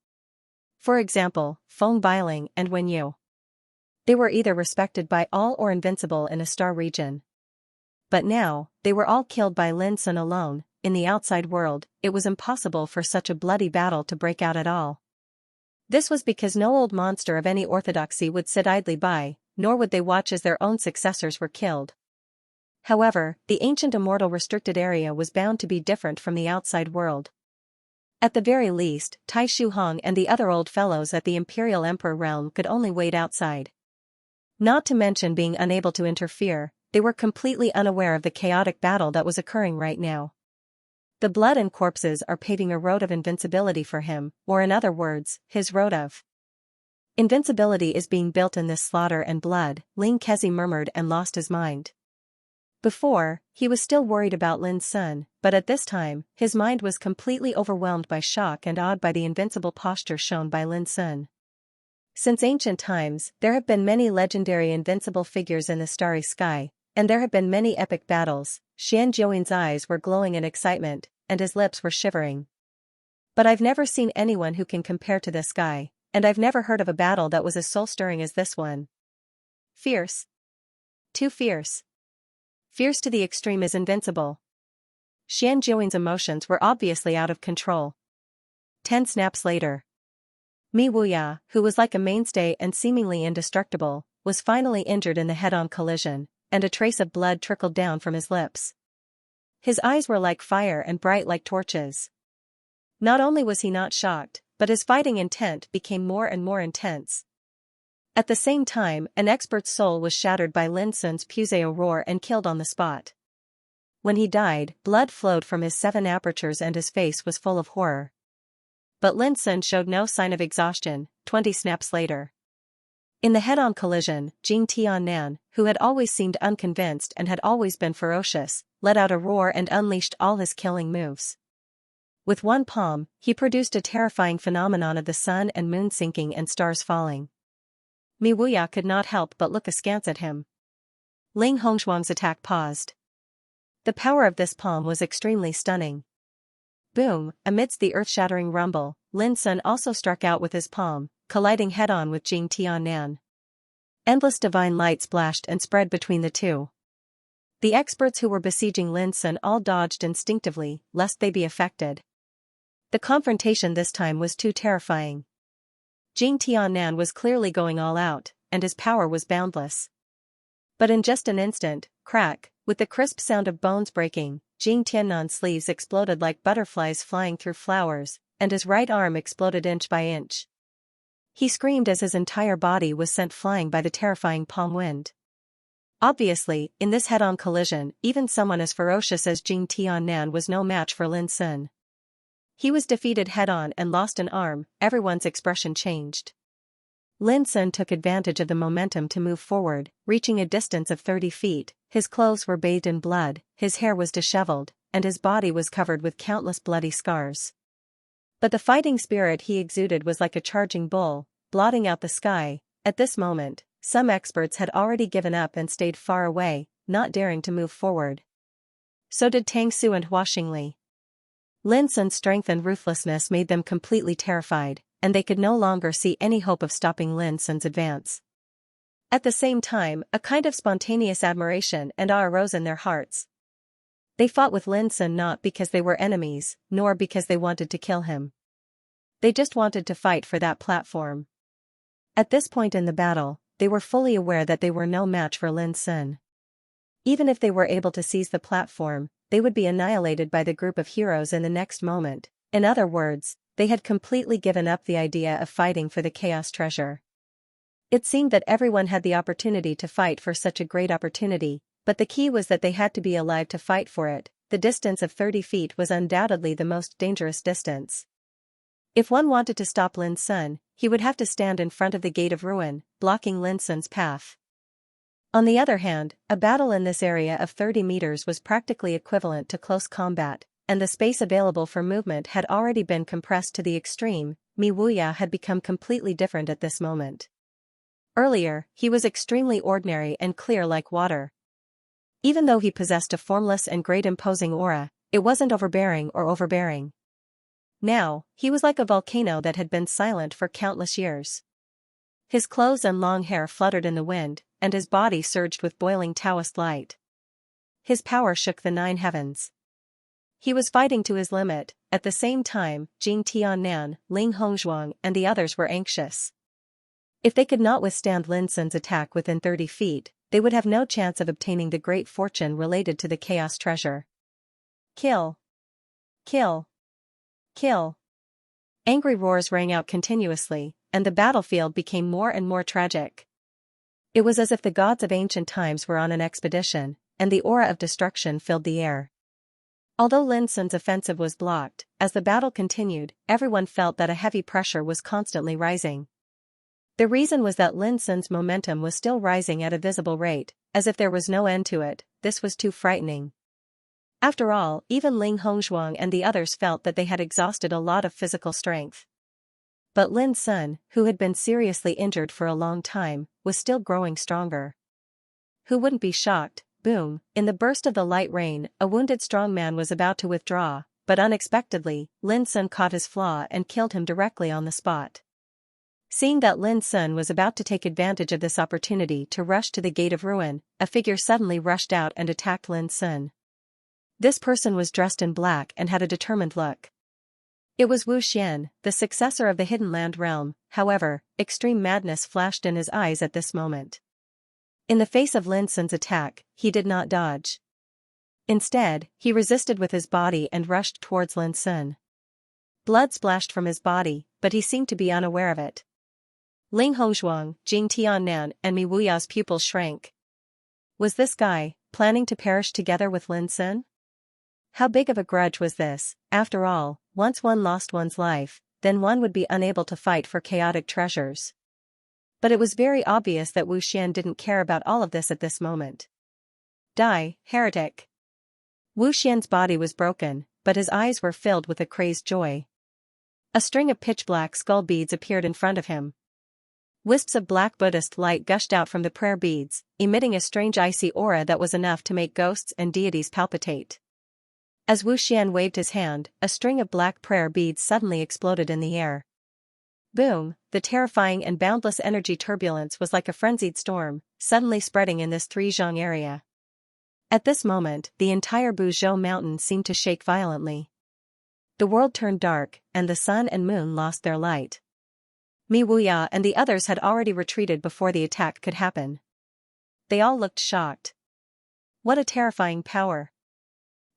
[SPEAKER 1] For example, Feng Bailing and Wen Yu. They were either respected by all or invincible in a star region. but now, they were all killed by Lin Sun alone. In the outside world, it was impossible for such a bloody battle to break out at all. This was because no old monster of any orthodoxy would sit idly by, nor would they watch as their own successors were killed. However, the ancient immortal restricted area was bound to be different from the outside world. At the very least, Tai Shuhong and the other old fellows at the Imperial Emperor realm could only wait outside. Not to mention being unable to interfere, they were completely unaware of the chaotic battle that was occurring right now. The blood and corpses are paving a road of invincibility for him, or in other words, his road of invincibility is being built in this slaughter and blood, Ling Kezi murmured and lost his mind. Before, he was still worried about Lin Sun, but at this time, his mind was completely overwhelmed by shock and awed by the invincible posture shown by Lin Sun. Since ancient times, there have been many legendary invincible figures in the starry sky, and there have been many epic battles. Xian Jiuwen's eyes were glowing in excitement, and his lips were shivering. But I've never seen anyone who can compare to this guy, and I've never heard of a battle that was as soul-stirring as this one. Fierce. Too fierce. Fierce to the extreme is invincible. Xian Jiuwen's emotions were obviously out of control. 10 snaps later. Mi Wuya, who was like a mainstay and seemingly indestructible, was finally injured in the head-on collision, and a trace of blood trickled down from his lips. His eyes were like fire and bright like torches. Not only was he not shocked, but his fighting intent became more and more intense. At the same time, an expert's soul was shattered by Lin Sun's Puseo roar and killed on the spot. When he died, blood flowed from his 7 apertures and his face was full of horror. But Lin Sun showed no sign of exhaustion. 20 snaps later. In the head-on collision, Jing Tiannan, who had always seemed unconvinced and had always been ferocious, let out a roar and unleashed all his killing moves. With one palm, he produced a terrifying phenomenon of the sun and moon sinking and stars falling. Mi Wuya could not help but look askance at him. Ling Hongzhuang's attack paused. The power of this palm was extremely stunning. Boom, amidst the earth-shattering rumble, Lin Sun also struck out with his palm, colliding head-on with Jing Tiannan. Endless divine light splashed and spread between the two. The experts who were besieging Lin Sun all dodged instinctively, lest they be affected. The confrontation this time was too terrifying. Jing Tiannan was clearly going all out, and his power was boundless. But in just an instant, crack, with the crisp sound of bones breaking, Jing Tiannan's sleeves exploded like butterflies flying through flowers, and his right arm exploded inch by inch. He screamed as his entire body was sent flying by the terrifying palm wind. Obviously, in this head-on collision, even someone as ferocious as Jing Tiannan was no match for Lin Sun. He was defeated head-on and lost an arm. Everyone's expression changed. Lin Sun took advantage of the momentum to move forward, reaching a distance of 30 feet. His clothes were bathed in blood, his hair was disheveled, and his body was covered with countless bloody scars. But the fighting spirit he exuded was like a charging bull, blotting out the sky. At this moment, some experts had already given up and stayed far away, not daring to move forward. So did Tang Su and Hua Xingli. Lin Sun's strength and ruthlessness made them completely terrified, and they could no longer see any hope of stopping Lin Sun's advance. At the same time, a kind of spontaneous admiration and awe arose in their hearts. They fought with Lin Sun not because they were enemies, nor because they wanted to kill him. They just wanted to fight for that platform. At this point in the battle, they were fully aware that they were no match for Lin Sun. Even if they were able to seize the platform, they would be annihilated by the group of heroes in the next moment. In other words, they had completely given up the idea of fighting for the Chaos Treasure. It seemed that everyone had the opportunity to fight for such a great opportunity, but the key was that they had to be alive to fight for it. The distance of 30 feet was undoubtedly the most dangerous distance. If one wanted to stop Lin Sun, he would have to stand in front of the Gate of Ruin, blocking Lin Sun's path. On the other hand, a battle in this area of 30 meters was practically equivalent to close combat, and the space available for movement had already been compressed to the extreme. Mi Wuya had become completely different at this moment. Earlier, he was extremely ordinary and clear like water. Even though he possessed a formless and great imposing aura, it wasn't overbearing. Now, he was like a volcano that had been silent for countless years. His clothes and long hair fluttered in the wind, and his body surged with boiling Taoist light. his power shook the 9 heavens. He was fighting to his limit. At the same time, Jing Tiannan, Ling Hongzhuang and the others were anxious. If they could not withstand Lin Sun's attack within 30 feet, they would have no chance of obtaining the great fortune related to the chaos treasure. Kill! Kill! Kill! Angry roars rang out continuously, and the battlefield became more and more tragic. It was as if the gods of ancient times were on an expedition, and the aura of destruction filled the air. Although Lin Sun's offensive was blocked, as the battle continued, everyone felt that a heavy pressure was constantly rising. The reason was that Lin Sun's momentum was still rising at a visible rate, as if there was no end to it. This was too frightening. After all, even Ling Hongzhuang and the others felt that they had exhausted a lot of physical strength. But Lin Sun, who had been seriously injured for a long time, was still growing stronger. Who wouldn't be shocked? Boom! In the burst of the light rain, a wounded strong man was about to withdraw, but unexpectedly, Lin Sun caught his flaw and killed him directly on the spot. Seeing that Lin Sun was about to take advantage of this opportunity to rush to the Gate of Ruin, a figure suddenly rushed out and attacked Lin Sun. This person was dressed in black and had a determined look. It was Wu Xian, the successor of the Hidden Land realm. However, extreme madness flashed in his eyes at this moment. In the face of Lin Sun's attack, he did not dodge. Instead, he resisted with his body and rushed towards Lin Sun. Blood splashed from his body, but he seemed to be unaware of it. Ling Hongzhuang, Jing Tiannan and Mi Wuya's pupils shrank. Was this guy planning to perish together with Lin Sun? How big of a grudge was this? After all, once one lost one's life, then one would be unable to fight for chaotic treasures. But it was very obvious that Wu Xian didn't care about all of this at this moment. Die, heretic! Wu Xian's body was broken, but his eyes were filled with a crazed joy. A string of pitch-black skull beads appeared in front of him. Wisps of black Buddhist light gushed out from the prayer beads, emitting a strange icy aura that was enough to make ghosts and deities palpitate. As Wu Xian waved his hand, a string of black prayer beads suddenly exploded in the air. Boom! The terrifying and boundless energy turbulence was like a frenzied storm, suddenly spreading in this 3-zhang area. At this moment, the entire Buzhou mountain seemed to shake violently. The world turned dark, and the sun and moon lost their light. Mi Wuya and the others had already retreated before the attack could happen. They all looked shocked. What a terrifying power!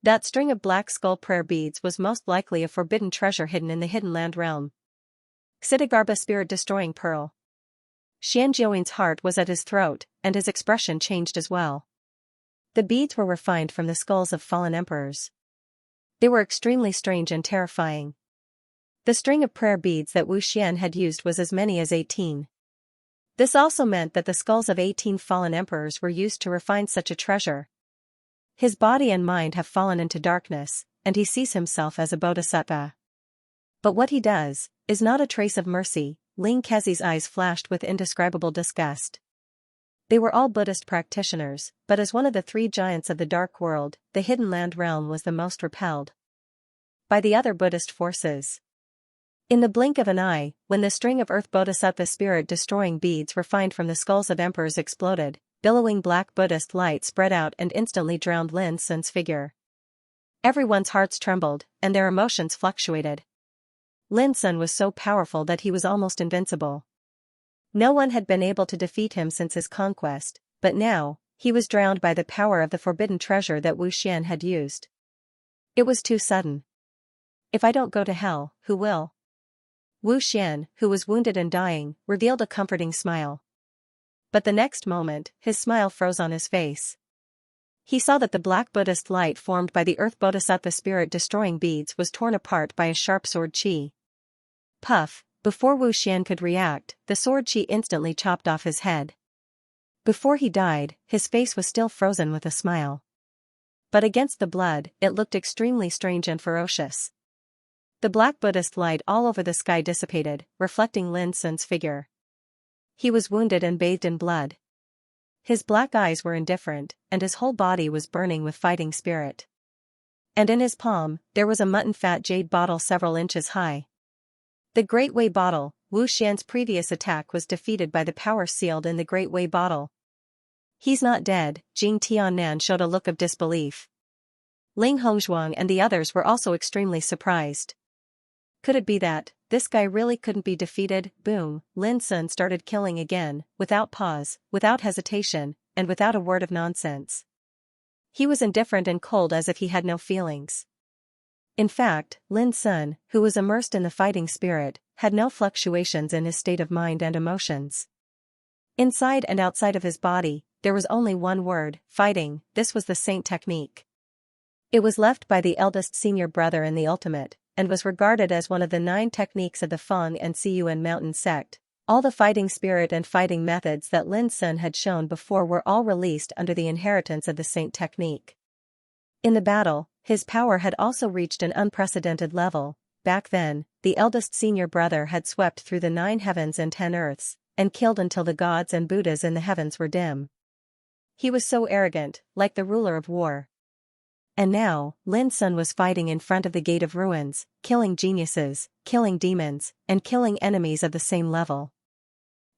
[SPEAKER 1] That string of black skull prayer beads was most likely a forbidden treasure hidden in the Hidden Land realm. Xidigarba spirit-destroying pearl. Xianjiu's heart was at his throat, and his expression changed as well. The beads were refined from the skulls of fallen emperors. They were extremely strange and terrifying. The string of prayer beads that Wu Xian had used was as many as 18. This also meant that the skulls of 18 fallen emperors were used to refine such a treasure. His body and mind have fallen into darkness, and he sees himself as a bodhisattva. But what he does is not a trace of mercy. Ling Kezi's eyes flashed with indescribable disgust. They were all Buddhist practitioners, but as one of the 3 giants of the Dark World, the Hidden Land realm was the most repelled by the other Buddhist forces. In the blink of an eye, when the string of Earth Bodhisattva spirit-destroying beads refined from the skulls of emperors exploded, billowing black Buddhist light spread out and instantly drowned Lin Sun's figure. Everyone's hearts trembled, and their emotions fluctuated. Lin Sun was so powerful that he was almost invincible. No one had been able to defeat him since his conquest, but now, he was drowned by the power of the forbidden treasure that Wu Xian had used. It was too sudden. If I don't go to hell, who will? Wu Xian, who was wounded and dying, revealed a comforting smile. But the next moment, his smile froze on his face. He saw that the black Buddhist light formed by the Earth Bodhisattva spirit-destroying beads was torn apart by a sharp sword qi. Puff! Before Wu Xian could react, the sword qi instantly chopped off his head. Before he died, his face was still frozen with a smile. But against the blood, it looked extremely strange and ferocious. The black Buddhist light all over the sky dissipated, reflecting Lin Sun's figure. He was wounded and bathed in blood. His black eyes were indifferent, and his whole body was burning with fighting spirit. And in his palm, there was a mutton-fat jade bottle several inches high. The Great Way Bottle. Wu Xian's previous attack was defeated by the power sealed in the Great Way Bottle. He's not dead, Jing Tiannan showed a look of disbelief. Ling Hongzhuang and the others were also extremely surprised. Could it be that this guy really couldn't be defeated? Boom, Lin Sun started killing again, without pause, without hesitation, and without a word of nonsense. He was indifferent and cold as if he had no feelings. In fact, Lin Sun, who was immersed in the fighting spirit, had no fluctuations in his state of mind and emotions. Inside and outside of his body, there was only one word, fighting. This was the saint technique. It was left by the eldest senior brother in the ultimate, and was regarded as one of the 9 techniques of the Feng and Siyuan mountain sect. All the fighting spirit and fighting methods that Lin Sun had shown before were all released under the inheritance of the saint technique. In the battle, his power had also reached an unprecedented level. Back then, the eldest senior brother had swept through the 9 heavens and 10 earths, and killed until the gods and Buddhas in the heavens were dim. He was so arrogant, like the ruler of war. And now, Lin Sun was fighting in front of the Gate of Ruins, killing geniuses, killing demons, and killing enemies of the same level.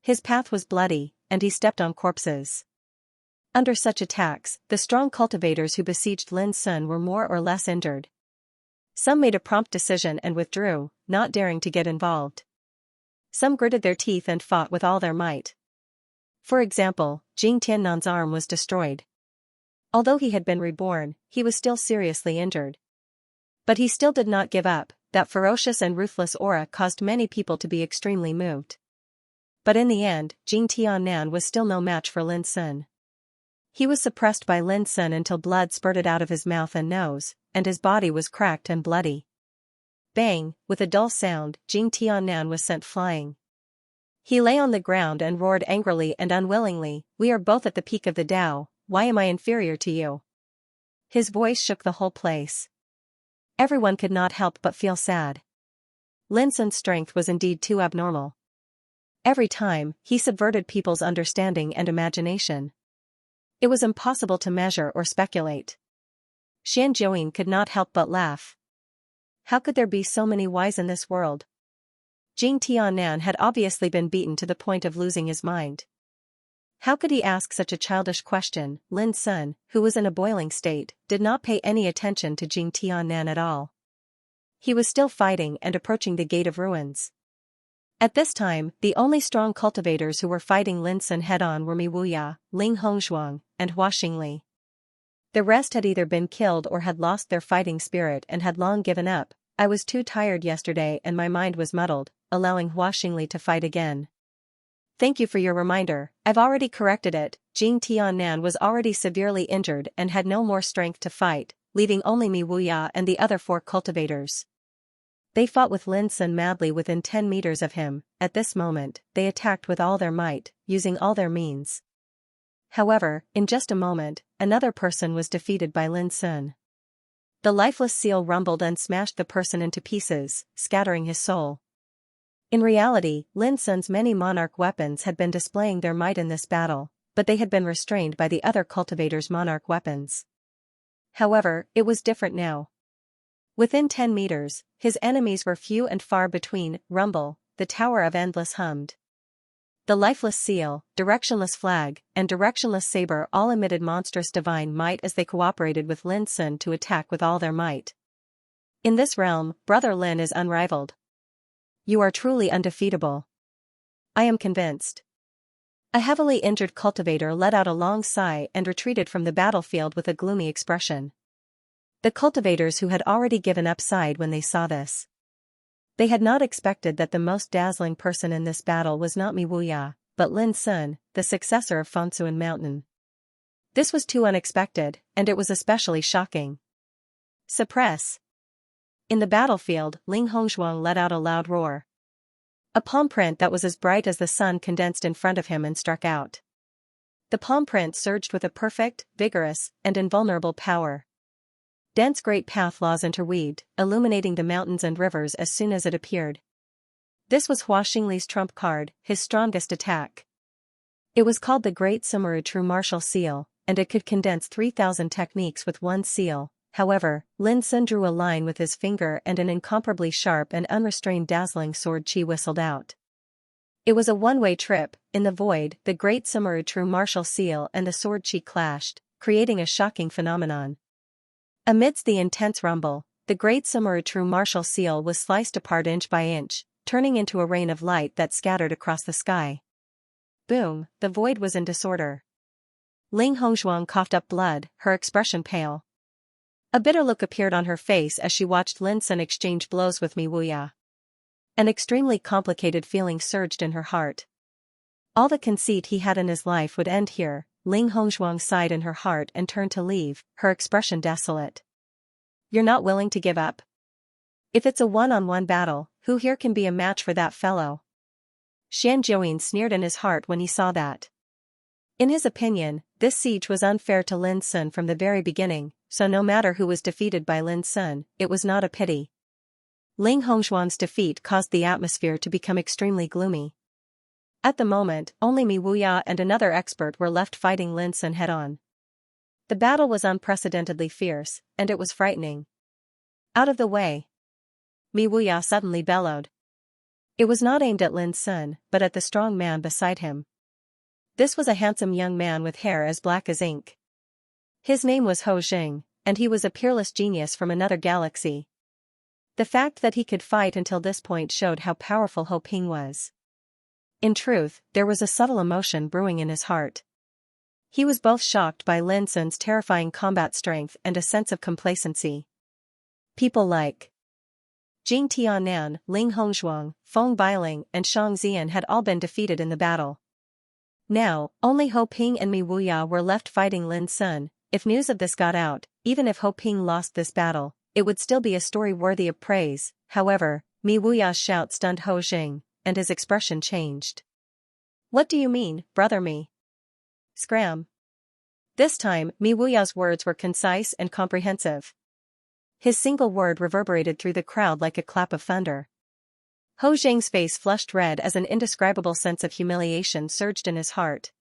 [SPEAKER 1] His path was bloody, and he stepped on corpses. Under such attacks, the strong cultivators who besieged Lin Sun were more or less injured. Some made a prompt decision and withdrew, not daring to get involved. Some gritted their teeth and fought with all their might. For example, Jing Tiannan's arm was destroyed. Although he had been reborn, he was still seriously injured. But he still did not give up. That ferocious and ruthless aura caused many people to be extremely moved. But in the end, Jing Tiannan was still no match for Lin Sun. He was suppressed by Lin Sun until blood spurted out of his mouth and nose, and his body was cracked and bloody. Bang, with a dull sound, Jing Tiannan was sent flying. He lay on the ground and roared angrily and unwillingly, "We are both at the peak of the Tao, why am I inferior to you?" His voice shook the whole place. Everyone could not help but feel sad. Lin Sun's strength was indeed too abnormal. Every time, he subverted people's understanding and imagination. It was impossible to measure or speculate. Xianxia could not help but laugh. How could there be so many whys in this world? Jing Tiannan had obviously been beaten to the point of losing his mind. How could he ask such a childish question? Lin Sun, who was in a boiling state, did not pay any attention to Jing Tiannan at all. He was still fighting and approaching the Gate of Ruins. At this time, the only strong cultivators who were fighting Lin Sun head-on were Mi Wuya, Ling Hongzhuang, and Hua Xingli. The rest had either been killed or had lost their fighting spirit and had long given up. I was too tired yesterday and my mind was muddled, allowing Hua Xingli to fight again. Thank you for your reminder, I've already corrected it. Jing Tiannan was already severely injured and had no more strength to fight, leaving only Mi Wuya and the other 4 cultivators. They fought with Lin Sun madly within 10 meters of him. At this moment, they attacked with all their might, using all their means. However, in just a moment, another person was defeated by Lin Sun. The lifeless seal rumbled and smashed the person into pieces, scattering his soul. In reality, Lin Sun's many monarch weapons had been displaying their might in this battle, but they had been restrained by the other cultivators' monarch weapons. However, it was different now. Within 10 meters, his enemies were few and far between. Rumble, the Tower of Endless hummed. The lifeless seal, directionless flag, and directionless saber all emitted monstrous divine might as they cooperated with Lin Sun to attack with all their might. In this realm, Brother Lin is unrivaled. You are truly undefeatable. I am convinced. A heavily injured cultivator let out a long sigh and retreated from the battlefield with a gloomy expression. The cultivators who had already given up sighed when they saw this. They had not expected that the most dazzling person in this battle was not Mi Wuya, but Lin Sun, the successor of Fengsuan Mountain. This was too unexpected, and it was especially shocking. Suppress. In the battlefield, Ling Hongzhuang let out a loud roar. A palm print that was as bright as the sun condensed in front of him and struck out. The palm print surged with a perfect, vigorous, and invulnerable power. Dense great path laws interweaved, illuminating the mountains and rivers as soon as it appeared. This was Hua Xingli's trump card, his strongest attack. It was called the Great Sumeru True Martial Seal, and it could condense 3,000 techniques with one seal. However, Lin Sun drew a line with his finger and an incomparably sharp and unrestrained dazzling sword chi whistled out. It was a one-way trip. In the void, the great Sumeru true martial seal and the sword chi clashed, creating a shocking phenomenon. Amidst the intense rumble, the great Sumeru true martial seal was sliced apart inch by inch, turning into a rain of light that scattered across the sky. Boom, the void was in disorder. Ling Hongzhuang coughed up blood, her expression pale. A bitter look appeared on her face as she watched Lin Sun exchange blows with Mi Wuya. An extremely complicated feeling surged in her heart. All the conceit he had in his life would end here. Ling Hongzhuang sighed in her heart and turned to leave, her expression desolate. You're not willing to give up? If it's a one-on-one battle, who here can be a match for that fellow? Xian Jiuyin sneered in his heart when he saw that. In his opinion, this siege was unfair to Lin Sun from the very beginning, so no matter who was defeated by Lin Sun, it was not a pity. Ling Hongzhuang's defeat caused the atmosphere to become extremely gloomy. At the moment, only Mi Wuya and another expert were left fighting Lin Sun head-on. The battle was unprecedentedly fierce, and it was frightening. Out of the way! Mi Wuya suddenly bellowed. It was not aimed at Lin Sun, but at the strong man beside him. This was a handsome young man with hair as black as ink. His name was Ho Jing, and he was a peerless genius from another galaxy. The fact that he could fight until this point showed how powerful Ho Ping was. In truth, there was a subtle emotion brewing in his heart. He was both shocked by Lin Sun's terrifying combat strength and a sense of complacency. People like Jing Tianan, Ling Hongzhuang, Feng Bailing, and Shang Xian had all been defeated in the battle. Now, only Ho Ping and Mi Wuya were left fighting Lin Sun. If news of this got out, even if Ho Ping lost this battle, it would still be a story worthy of praise. However, Mi Wuya's shout stunned Ho Jing, and his expression changed. What do you mean, brother Mi? Scram. This time, Mi Wuya's words were concise and comprehensive. His single word reverberated through the crowd like a clap of thunder. Ho Jing's face flushed red as an indescribable sense of humiliation surged in his heart.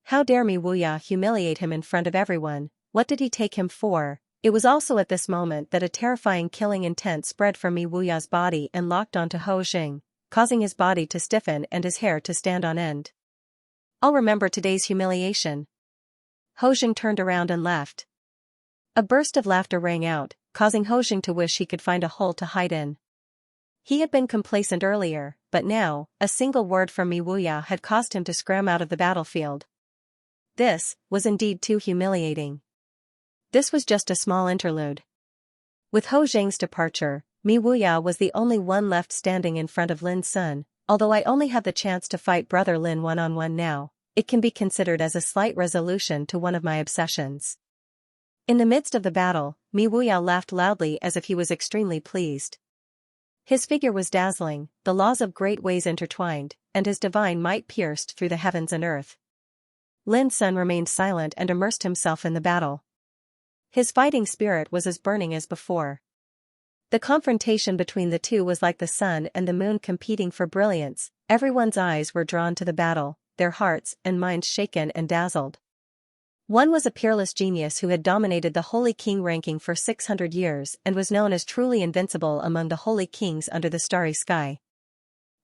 [SPEAKER 1] How dare Mi Wuya humiliate him in front of everyone? What did he take him for? It was also at this moment that a terrifying killing intent spread from Mi Wuya's body and locked onto Ho Jing, causing his body to stiffen and his hair to stand on end. I'll remember today's humiliation. Ho Jing turned around and left. A burst of laughter rang out, causing Ho Jing to wish he could find a hole to hide in. He had been complacent earlier, but now, a single word from Mi Wuya had caused him to scram out of the battlefield. This was indeed too humiliating. This was just a small interlude. With Ho Jing's departure, Mi Wuya was the only one left standing in front of Lin Sun. Although I only have the chance to fight brother Lin one-on-one now, it can be considered as a slight resolution to one of my obsessions. In the midst of the battle, Mi Wuya laughed loudly as if he was extremely pleased. His figure was dazzling, the laws of great ways intertwined, and his divine might pierced through the heavens and earth. Lin Sun remained silent and immersed himself in the battle. His fighting spirit was as burning as before. The confrontation between the two was like the sun and the moon competing for brilliance. Everyone's eyes were drawn to the battle, their hearts and minds shaken and dazzled. One was a peerless genius who had dominated the Holy King ranking for 600 years and was known as truly invincible among the Holy Kings under the starry sky.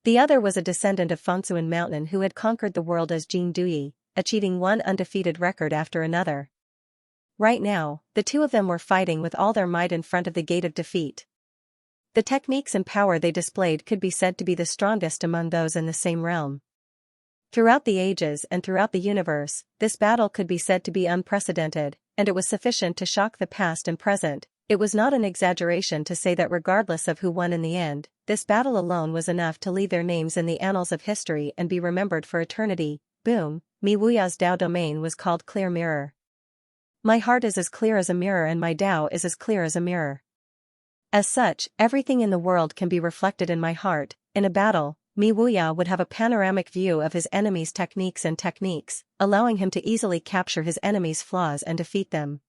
[SPEAKER 1] The other was a descendant of Fengsuan Mountain who had conquered the world as Jing Duyi, achieving one undefeated record after another. Right now, the two of them were fighting with all their might in front of the gate of defeat. The techniques and power they displayed could be said to be the strongest among those in the same realm. Throughout the ages and throughout the universe, this battle could be said to be unprecedented, and it was sufficient to shock the past and present. It was not an exaggeration to say that regardless of who won in the end, this battle alone was enough to leave their names in the annals of history and be remembered for eternity. Boom, Mi Wuya's Dao domain was called Clear Mirror. My heart is as clear as a mirror and my Dao is as clear as a mirror. As such, everything in the world can be reflected in my heart. In a battle, Mi Wuya would have a panoramic view of his enemy's techniques, allowing him to easily capture his enemy's flaws and defeat them.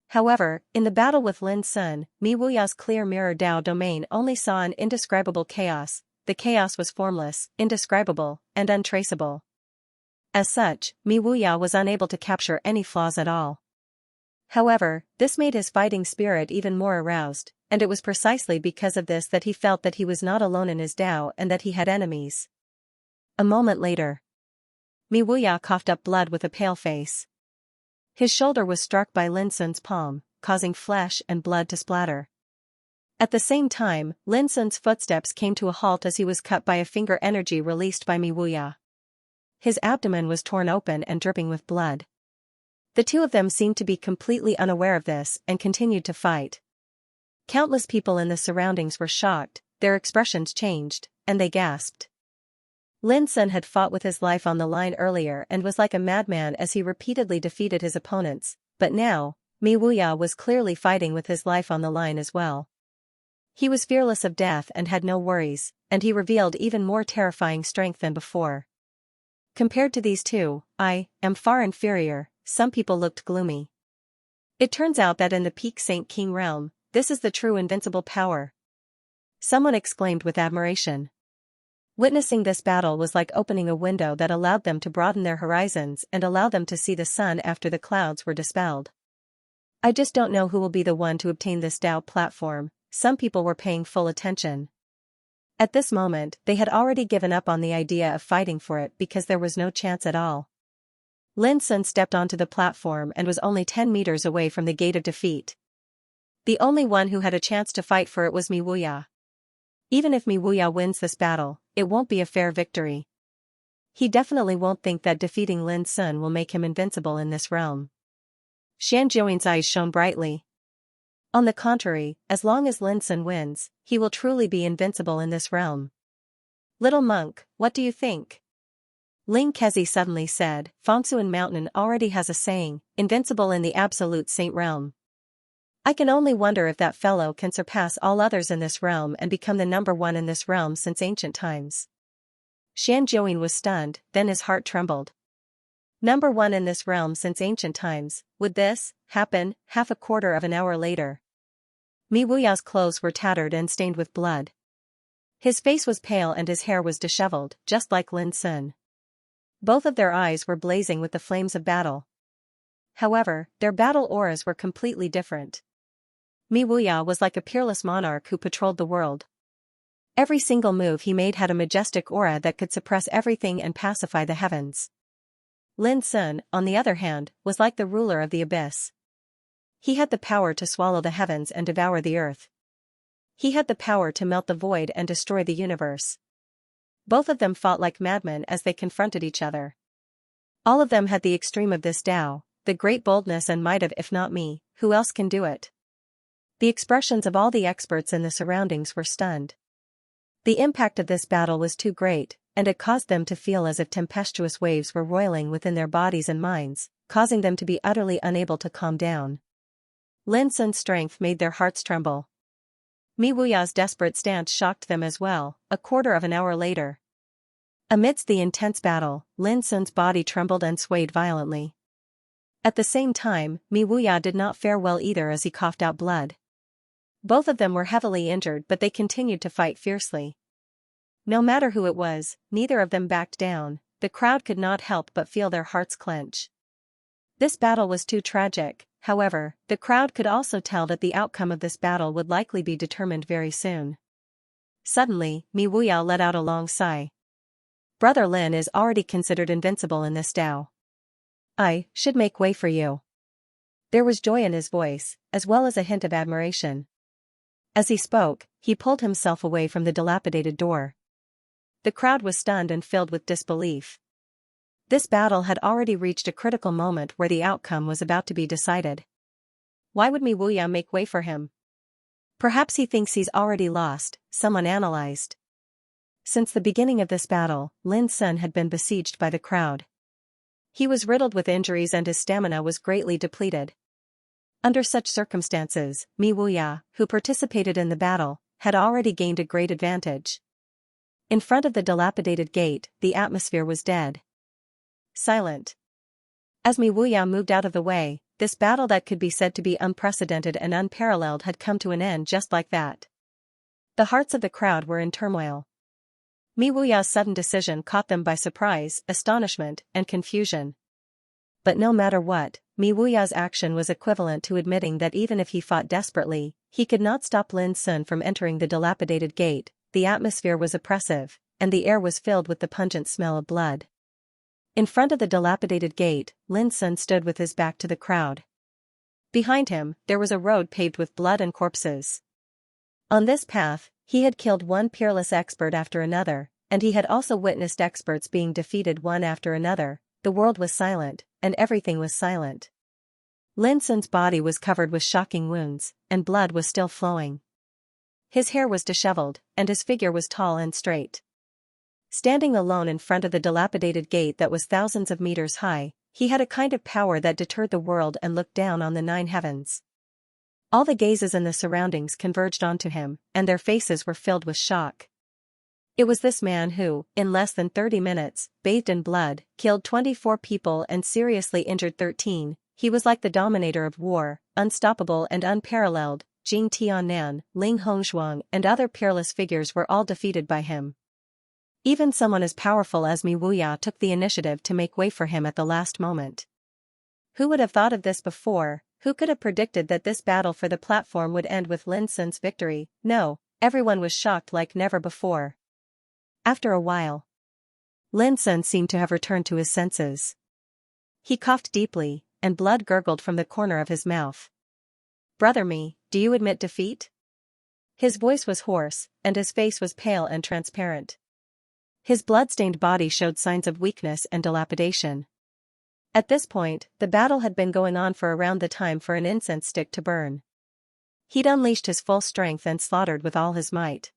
[SPEAKER 1] However, in the battle with Lin Sun, Mi Wuya's clear mirror Dao domain only saw an indescribable chaos. The chaos was formless, indescribable, and untraceable. As such, Mi Wuya was unable to capture any flaws at all. However, this made his fighting spirit even more aroused, and it was precisely because of this that he felt that he was not alone in his Dao and that he had enemies. A moment later, Mi Wuya coughed up blood with a pale face. His shoulder was struck by Lin Sun's palm, causing flesh and blood to splatter. At the same time, Lin Sun's footsteps came to a halt as he was cut by a finger energy released by Mi Wuya. His abdomen was torn open and dripping with blood. The two of them seemed to be completely unaware of this and continued to fight. Countless people in the surroundings were shocked, their expressions changed, and they gasped. Lin Sun had fought with his life on the line earlier and was like a madman as he repeatedly defeated his opponents, but now, Mi Wuya was clearly fighting with his life on the line as well. He was fearless of death and had no worries, and he revealed even more terrifying strength than before. Compared to these two, I am far inferior. Some people looked gloomy. It turns out that in the Peak Saint King realm, this is the true invincible power. Someone exclaimed with admiration. Witnessing this battle was like opening a window that allowed them to broaden their horizons and allow them to see the sun after the clouds were dispelled. I just don't know who will be the one to obtain this Tao platform. Some people were paying full attention. At this moment, they had already given up on the idea of fighting for it because there was no chance at all. Lin Sun stepped onto the platform and was only 10 meters away from the gate of defeat. The only one who had a chance to fight for it was Mi Wuya. Even if Mi Wuya wins this battle, it won't be a fair victory. He definitely won't think that defeating Lin Sun will make him invincible in this realm. Xianxia's eyes shone brightly. On the contrary, as long as Lin Sun wins, he will truly be invincible in this realm. Little monk, what do you think? Ling Kezi suddenly said. Fengsuan Mountain already has a saying, invincible in the absolute saint realm. I can only wonder if that fellow can surpass all others in this realm and become the number one in this realm since ancient times. Xianxian was stunned, then his heart trembled. Number one in this realm since ancient times, would this happen? Half a quarter of an hour later. Mi Wuya's clothes were tattered and stained with blood. His face was pale and his hair was disheveled, just like Lin Sun. Both of their eyes were blazing with the flames of battle. However, their battle auras were completely different. Mi Wuya was like a peerless monarch who patrolled the world. Every single move he made had a majestic aura that could suppress everything and pacify the heavens. Lin Sun, on the other hand, was like the ruler of the abyss. He had the power to swallow the heavens and devour the earth. He had the power to melt the void and destroy the universe. Both of them fought like madmen as they confronted each other. All of them had the extreme of this Tao, the great boldness and might of if not me, who else can do it? The expressions of all the experts in the surroundings were stunned. The impact of this battle was too great, and it caused them to feel as if tempestuous waves were roiling within their bodies and minds, causing them to be utterly unable to calm down. Lin Sun's strength made their hearts tremble. Mi Wuya's desperate stance shocked them as well. A quarter of an hour later. Amidst the intense battle, Lin Sun's body trembled and swayed violently. At the same time, Mi Wuya did not fare well either as he coughed out blood. Both of them were heavily injured but they continued to fight fiercely. No matter who it was, neither of them backed down. The crowd could not help but feel their hearts clench. This battle was too tragic. However, the crowd could also tell that the outcome of this battle would likely be determined very soon. Suddenly, Mi Wuya let out a long sigh. Brother Lin is already considered invincible in this Tao. I should make way for you. There was joy in his voice, as well as a hint of admiration. As he spoke, he pulled himself away from the dilapidated door. The crowd was stunned and filled with disbelief. This battle had already reached a critical moment where the outcome was about to be decided. Why would Mi Wuya make way for him? Perhaps he thinks he's already lost, someone analyzed. Since the beginning of this battle, Lin Sun had been besieged by the crowd. He was riddled with injuries and his stamina was greatly depleted. Under such circumstances, Mi Wuya, who participated in the battle, had already gained a great advantage. In front of the dilapidated gate, the atmosphere was dead. Silent. As Mi Wuya moved out of the way, this battle that could be said to be unprecedented and unparalleled had come to an end just like that. The hearts of the crowd were in turmoil. Mi Wuya's sudden decision caught them by surprise, astonishment, and confusion. But no matter what, Mi Wuya's action was equivalent to admitting that even if he fought desperately, he could not stop Lin Sun from entering the dilapidated gate. The atmosphere was oppressive, and the air was filled with the pungent smell of blood. In front of the dilapidated gate, Lin Sun stood with his back to the crowd. Behind him, there was a road paved with blood and corpses. On this path, he had killed one peerless expert after another, and he had also witnessed experts being defeated one after another. The world was silent, and everything was silent. Lin Sun's body was covered with shocking wounds, and blood was still flowing. His hair was disheveled, and his figure was tall and straight. Standing alone in front of the dilapidated gate that was thousands of meters high, he had a kind of power that deterred the world and looked down on the 9 heavens. All the gazes in the surroundings converged onto him, and their faces were filled with shock. It was this man who, in less than 30 minutes, bathed in blood, killed 24 people and seriously injured 13. He was like the dominator of war, unstoppable and unparalleled. Jing Tiannan, Ling Hongzhuang and other peerless figures were all defeated by him. Even someone as powerful as Mi Wuya took the initiative to make way for him at the last moment. Who would have thought of this before? Who could have predicted that this battle for the platform would end with Lin Sun's victory? No, everyone was shocked like never before. After a while, Lin Sun seemed to have returned to his senses. He coughed deeply, and blood gurgled from the corner of his mouth. "Brother Mi, do you admit defeat?" His voice was hoarse, and his face was pale and transparent. His blood-stained body showed signs of weakness and dilapidation. At this point, the battle had been going on for around the time for an incense stick to burn. He'd unleashed his full strength and slaughtered with all his might.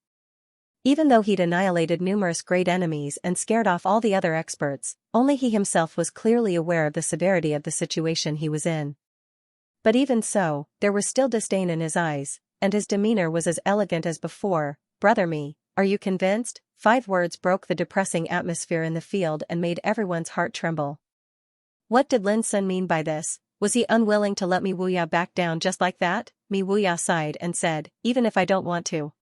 [SPEAKER 1] Even though he'd annihilated numerous great enemies and scared off all the other experts, only he himself was clearly aware of the severity of the situation he was in. But even so, there was still disdain in his eyes, and his demeanor was as elegant as before. "Brother Mi, are you convinced?" 5 words broke the depressing atmosphere in the field and made everyone's heart tremble. What did Lin Sun mean by this? Was he unwilling to let Mi Wuya back down just like that? Mi Wuya sighed and said, "Even if I don't want to,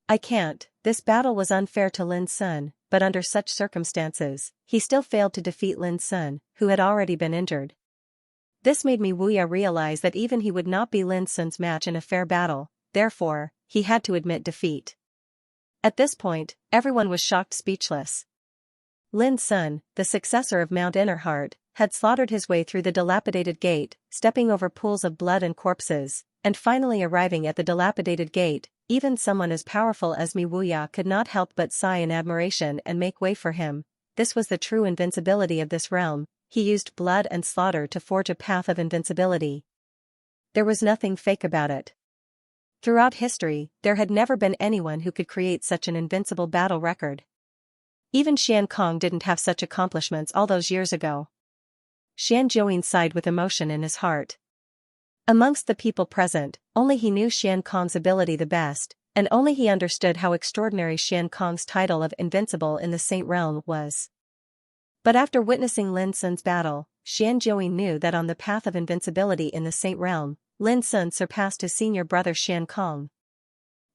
[SPEAKER 1] I can't." This battle was unfair to Lin Sun, but under such circumstances, he still failed to defeat Lin Sun, who had already been injured. This made Mi Wuya realize that even he would not be Lin Sun's match in a fair battle, therefore, he had to admit defeat. At this point, everyone was shocked speechless. Lin Sun, the successor of Mount Innerheart, had slaughtered his way through the dilapidated gate, stepping over pools of blood and corpses, and finally arriving at the dilapidated gate. Even someone as powerful as Mi Wuya could not help but sigh in admiration and make way for him. This was the true invincibility of this realm. He used blood and slaughter to forge a path of invincibility. There was nothing fake about it. Throughout history, there had never been anyone who could create such an invincible battle record. Even Xian Kong didn't have such accomplishments all those years ago. Xian Zhouyin sighed with emotion in his heart. Amongst the people present, only he knew Xian Kong's ability the best, and only he understood how extraordinary Xian Kong's title of invincible in the Saint Realm was. But after witnessing Lin Sun's battle, Xian Zhouyin knew that on the path of invincibility in the Saint Realm, Lin Sun surpassed his senior brother Xian Kong.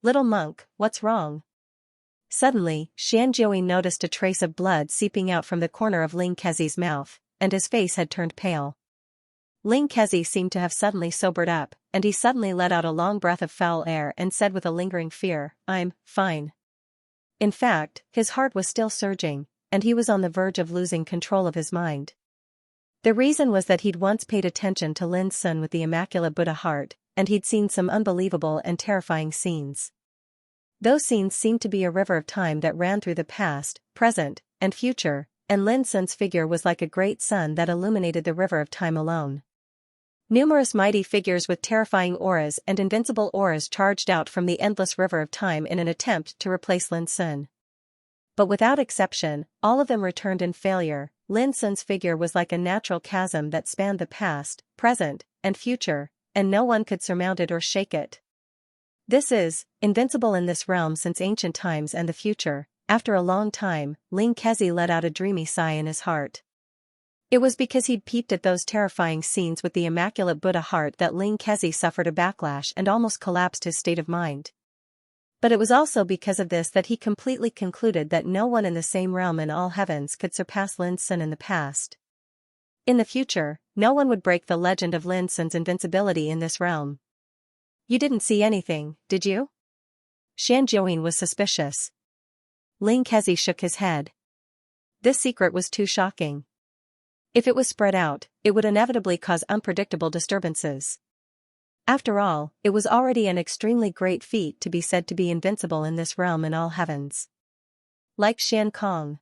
[SPEAKER 1] "Little monk, what's wrong?" Suddenly, Xian Zhouyin noticed a trace of blood seeping out from the corner of Ling Kezi's mouth, and his face had turned pale. Ling Kezi seemed to have suddenly sobered up, and he suddenly let out a long breath of foul air and said with a lingering fear, "I'm fine." In fact, his heart was still surging, and he was on the verge of losing control of his mind. The reason was that he'd once paid attention to Lin Sun with the Immaculate Buddha heart, and he'd seen some unbelievable and terrifying scenes. Those scenes seemed to be a river of time that ran through the past, present, and future, and Lin Sun's figure was like a great sun that illuminated the river of time alone. Numerous mighty figures with terrifying auras and invincible auras charged out from the endless river of time in an attempt to replace Lin Sun. But without exception, all of them returned in failure. Lin Sun's figure was like a natural chasm that spanned the past, present, and future, and no one could surmount it or shake it. This is invincible in this realm since ancient times and the future. After a long time, Ling Kezi let out a dreamy sigh in his heart. It was because he'd peeped at those terrifying scenes with the Immaculate Buddha heart that Ling Kezi suffered a backlash and almost collapsed his state of mind. But it was also because of this that he completely concluded that no one in the same realm in all heavens could surpass Lin Sun in the past. In the future, no one would break the legend of Lin Sun's invincibility in this realm. "You didn't see anything, did you?" Xian Zhouyin was suspicious. Ling Kezi shook his head. This secret was too shocking. If it was spread out, it would inevitably cause unpredictable disturbances. After all, it was already an extremely great feat to be said to be invincible in this realm in all heavens. Like Xian Kong.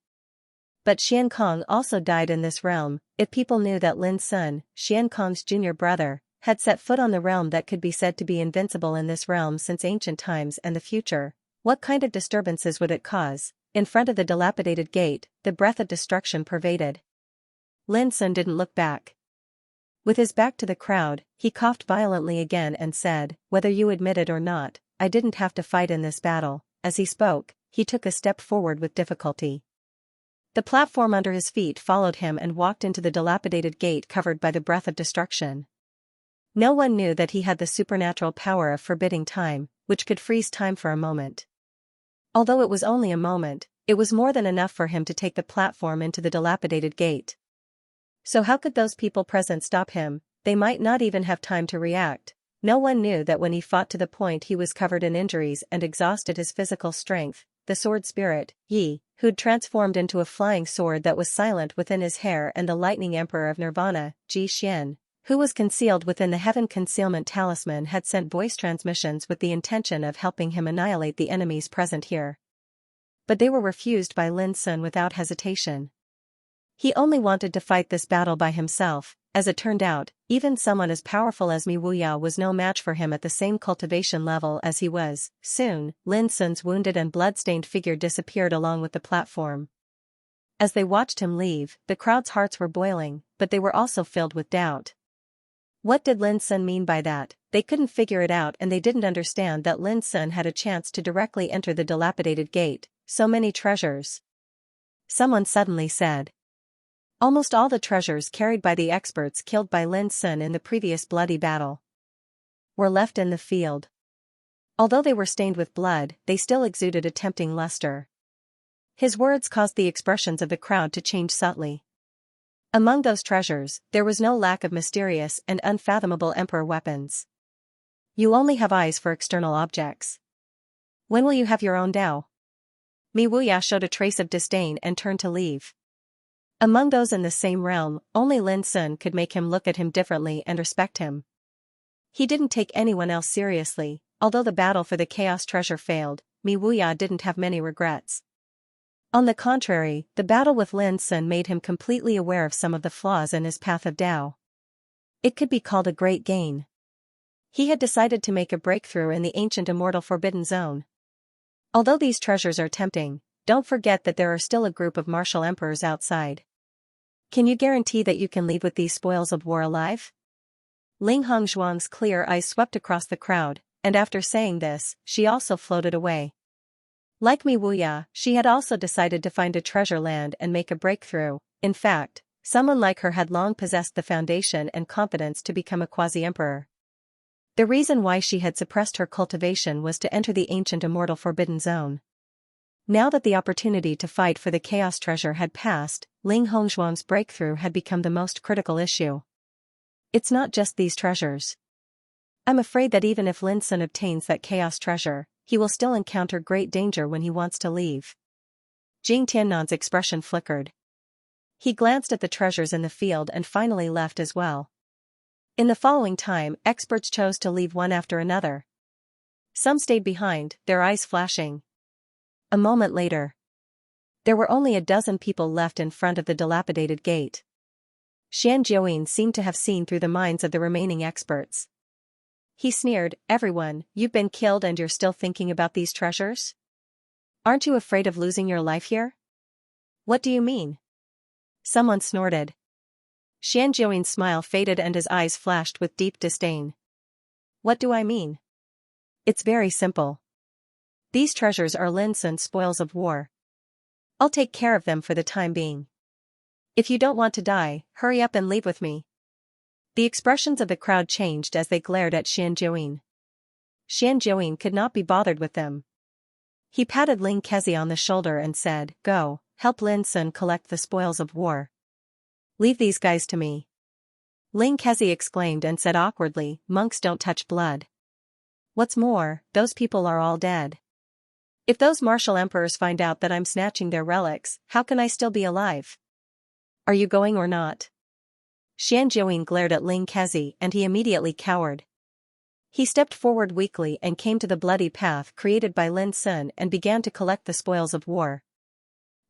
[SPEAKER 1] But Xian Kong also died in this realm. If people knew that Lin Sun, Xian Kong's junior brother, had set foot on the realm that could be said to be invincible in this realm since ancient times and the future, what kind of disturbances would it cause? In front of the dilapidated gate, the breath of destruction pervaded. Lin Sun didn't look back. With his back to the crowd, he coughed violently again and said, "Whether you admit it or not, I didn't have to fight in this battle." As he spoke, he took a step forward with difficulty. The platform under his feet followed him and walked into the dilapidated gate covered by the breath of destruction. No one knew that he had the supernatural power of forbidding time, which could freeze time for a moment. Although it was only a moment, it was more than enough for him to take the platform into the dilapidated gate. So how could those people present stop him? They might not even have time to react. No one knew that when he fought to the point he was covered in injuries and exhausted his physical strength, the sword spirit, Yi, who'd transformed into a flying sword that was silent within his hair, and the lightning emperor of Nirvana, Ji Xian, who was concealed within the heaven concealment talisman, had sent voice transmissions with the intention of helping him annihilate the enemies present here. But they were refused by Lin Sun without hesitation. He only wanted to fight this battle by himself. As it turned out, even someone as powerful as Mi Wuya was no match for him at the same cultivation level as he was. Soon, Lin Sun's wounded and blood-stained figure disappeared along with the platform. As they watched him leave, the crowd's hearts were boiling, but they were also filled with doubt. What did Lin Sun mean by that? They couldn't figure it out, and they didn't understand that Lin Sun had a chance to directly enter the dilapidated gate. So many treasures. Someone suddenly said. Almost all the treasures carried by the experts killed by Lin Sun in the previous bloody battle were left in the field. Although they were stained with blood, they still exuded a tempting luster. His words caused the expressions of the crowd to change subtly. Among those treasures, there was no lack of mysterious and unfathomable emperor weapons. You only have eyes for external objects. When will you have your own Dao? Mi Wuya showed a trace of disdain and turned to leave. Among those in the same realm, only Lin Sun could make him look at him differently and respect him. He didn't take anyone else seriously. Although the battle for the Chaos Treasure failed, Mi Wuya didn't have many regrets. On the contrary, the battle with Lin Sun made him completely aware of some of the flaws in his path of Dao. It could be called a great gain. He had decided to make a breakthrough in the ancient immortal forbidden zone. Although these treasures are tempting, don't forget that there are still a group of martial emperors outside. Can you guarantee that you can leave with these spoils of war alive? Ling Hongzhuang's clear eyes swept across the crowd, and after saying this, she also floated away. Like Mi Wuya, she had also decided to find a treasure land and make a breakthrough. In fact, someone like her had long possessed the foundation and confidence to become a quasi-emperor. The reason why she had suppressed her cultivation was to enter the ancient immortal forbidden zone. Now that the opportunity to fight for the Chaos Treasure had passed, Ling Hongzhuang's breakthrough had become the most critical issue. It's not just these treasures. I'm afraid that even if Lin Sun obtains that Chaos Treasure, he will still encounter great danger when he wants to leave. Jing Tiannan's expression flickered. He glanced at the treasures in the field and finally left as well. In the following time, experts chose to leave one after another. Some stayed behind, their eyes flashing. A moment later, there were only a dozen people left in front of the dilapidated gate. Xianxia seemed to have seen through the minds of the remaining experts. He sneered, "Everyone, you've been killed and you're still thinking about these treasures? Aren't you afraid of losing your life here?" "What do you mean?" Someone snorted. Xianxia's smile faded and his eyes flashed with deep disdain. "What do I mean? It's very simple. These treasures are Lin Sun's spoils of war. I'll take care of them for the time being. If you don't want to die, hurry up and leave with me." The expressions of the crowd changed as they glared at Xianxia. Xianxia could not be bothered with them. He patted Ling Kezi on the shoulder and said, "Go, help Lin Sun collect the spoils of war. Leave these guys to me." Ling Kezi exclaimed and said awkwardly, "Monks don't touch blood. What's more, those people are all dead." If those martial emperors find out that I'm snatching their relics, how can I still be alive? Are you going or not? Xianxia glared at Ling Kezi and he immediately cowered. He stepped forward weakly and came to the bloody path created by Lin Sun and began to collect the spoils of war.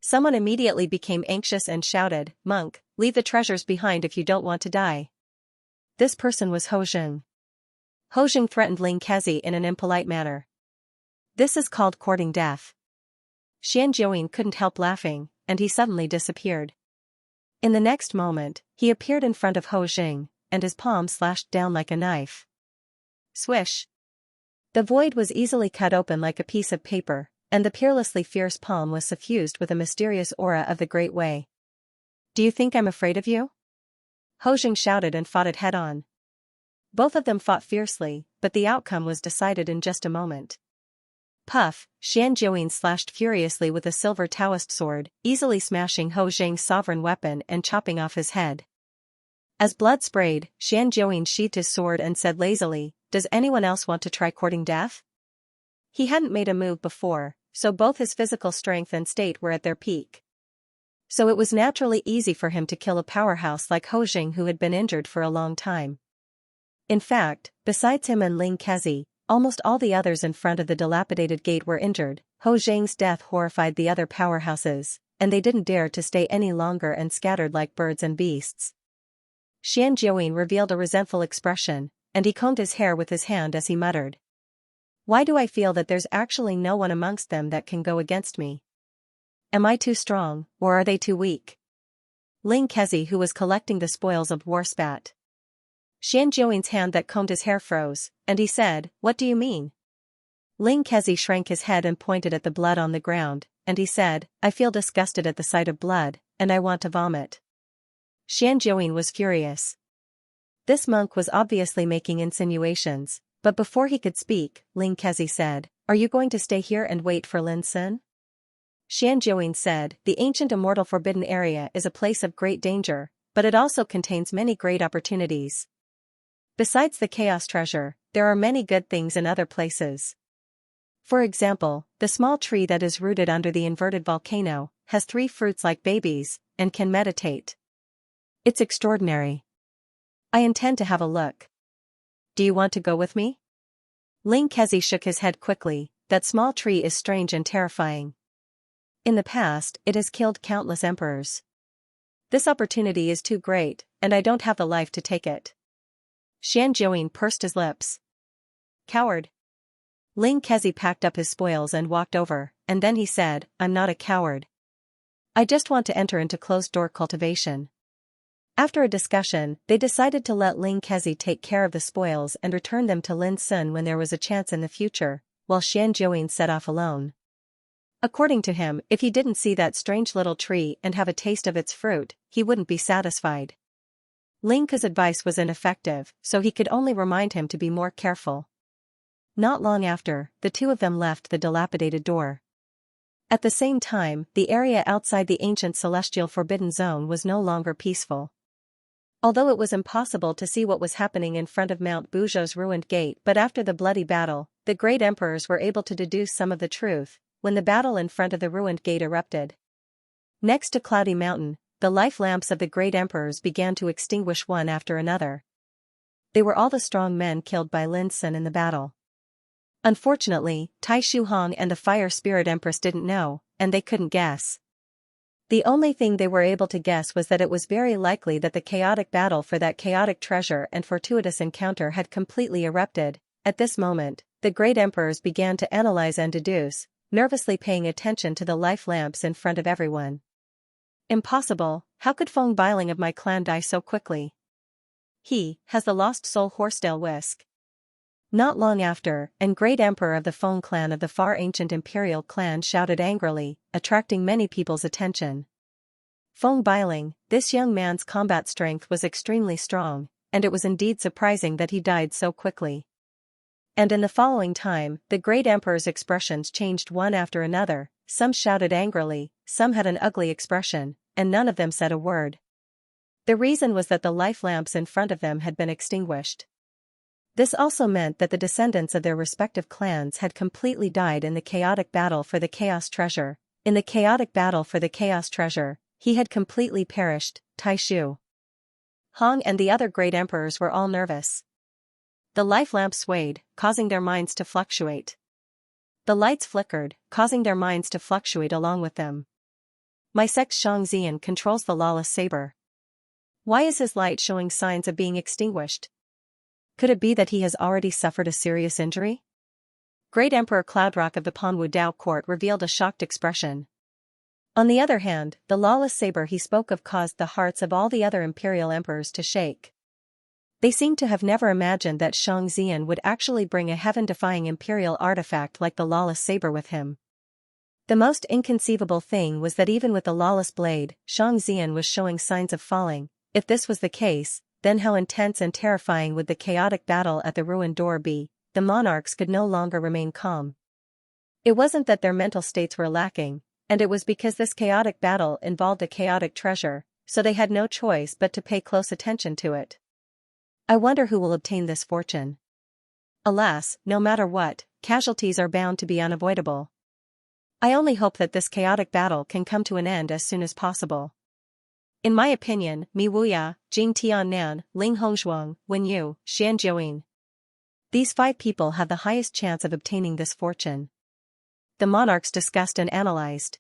[SPEAKER 1] Someone immediately became anxious and shouted, "Monk, leave the treasures behind if you don't want to die." This person was Ho Jing. Ho Jing threatened Ling Kezi in an impolite manner. This is called courting death. Xianxia couldn't help laughing, and he suddenly disappeared. In the next moment, he appeared in front of Ho Jing, and his palm slashed down like a knife. Swish! The void was easily cut open like a piece of paper, and the peerlessly fierce palm was suffused with a mysterious aura of the Great Way. "Do you think I'm afraid of you?" Ho Jing shouted and fought it head-on. Both of them fought fiercely, but the outcome was decided in just a moment. Puff, Xianxia slashed furiously with a silver Taoist sword, easily smashing Ho Jing's sovereign weapon and chopping off his head. As blood sprayed, Xianxia sheathed his sword and said lazily, "Does anyone else want to try courting death?" He hadn't made a move before, so both his physical strength and state were at their peak. So it was naturally easy for him to kill a powerhouse like Ho Jing who had been injured for a long time. In fact, besides him and Ling Kezi, almost all the others in front of the dilapidated gate were injured. Ho Jing's death horrified the other powerhouses, and they didn't dare to stay any longer and scattered like birds and beasts. Xianxia revealed a resentful expression, and he combed his hair with his hand as he muttered. "Why do I feel that there's actually no one amongst them that can go against me? Am I too strong, or are they too weak?" Ling Kezi, who was collecting the spoils of war, spat. Xianxia's hand that combed his hair froze, and he said, "What do you mean?" Ling Kezi shrank his head and pointed at the blood on the ground, and he said, "I feel disgusted at the sight of blood, and I want to vomit." Xianxia was furious. This monk was obviously making insinuations, but before he could speak, Ling Kezi said, "Are you going to stay here and wait for Lin Sun?" Xianxia said, "The ancient immortal forbidden area is a place of great danger, but it also contains many great opportunities. Besides the chaos treasure, there are many good things in other places. For example, the small tree that is rooted under the inverted volcano has 3 fruits like babies and can meditate. It's extraordinary. I intend to have a look. Do you want to go with me?" Ling Kezi shook his head quickly. "That small tree is strange and terrifying. In the past, it has killed countless emperors. This opportunity is too great, and I don't have the life to take it." Xianxia pursed his lips. "Coward." Ling Kezi packed up his spoils and walked over, and then he said, "I'm not a coward. I just want to enter into closed-door cultivation." After a discussion, they decided to let Ling Kezi take care of the spoils and return them to Lin Sun when there was a chance in the future, while Xianxia set off alone. According to him, if he didn't see that strange little tree and have a taste of its fruit, he wouldn't be satisfied. Ling Ke's advice was ineffective, so he could only remind him to be more careful. Not long after, the two of them left the dilapidated door. At the same time, the area outside the ancient celestial forbidden zone was no longer peaceful. Although it was impossible to see what was happening in front of Mount Buzhou's ruined gate, but after the bloody battle, the great emperors were able to deduce some of the truth, when the battle in front of the ruined gate erupted. Next to Cloudy Mountain, the life lamps of the great emperors began to extinguish one after another. They were all the strong men killed by Lin Sun in the battle. Unfortunately, Tai Shuhong and the Fire Spirit Empress didn't know, and they couldn't guess. The only thing they were able to guess was that it was very likely that the chaotic battle for that chaotic treasure and fortuitous encounter had completely erupted. At this moment, the great emperors began to analyze and deduce, nervously paying attention to the life lamps in front of everyone. "Impossible, how could Feng Biling of my clan die so quickly? He has the lost soul Horsetail Whisk." Not long after, an great emperor of the Feng clan of the far ancient imperial clan shouted angrily, attracting many people's attention. Feng Biling, this young man's combat strength was extremely strong, and it was indeed surprising that he died so quickly. And in the following time, the great emperor's expressions changed one after another. Some shouted angrily, some had an ugly expression, and none of them said a word. The reason was that the life lamps in front of them had been extinguished. This also meant that the descendants of their respective clans had completely died in the chaotic battle for the Chaos Treasure. In the chaotic battle for the Chaos Treasure, he had completely perished. Taishu, Hong and the other great emperors were all nervous. The life lamp swayed, causing their minds to fluctuate. The lights flickered, causing their minds to fluctuate along with them. My sex Xianxia controls the lawless saber. Why is his light showing signs of being extinguished? Could it be that he has already suffered a serious injury? Great Emperor Cloudrock of the Panwu Dao court revealed a shocked expression. On the other hand, the lawless saber he spoke of caused the hearts of all the other imperial emperors to shake. They seemed to have never imagined that Xianxia would actually bring a heaven-defying imperial artifact like the lawless saber with him. The most inconceivable thing was that even with the lawless blade, Xianxia was showing signs of falling. If this was the case, then how intense and terrifying would the chaotic battle at the ruined door be? The monarchs could no longer remain calm. It wasn't that their mental states were lacking, and it was because this chaotic battle involved a chaotic treasure, so they had no choice but to pay close attention to it. I wonder who will obtain this fortune. Alas, no matter what, casualties are bound to be unavoidable. I only hope that this chaotic battle can come to an end as soon as possible. In my opinion, Mi Wuya, Jing Tiannan, Ling Hongzhuang, Wen Yu, Xian Jiuyin. These 5 people have the highest chance of obtaining this fortune. The monarchs discussed and analyzed.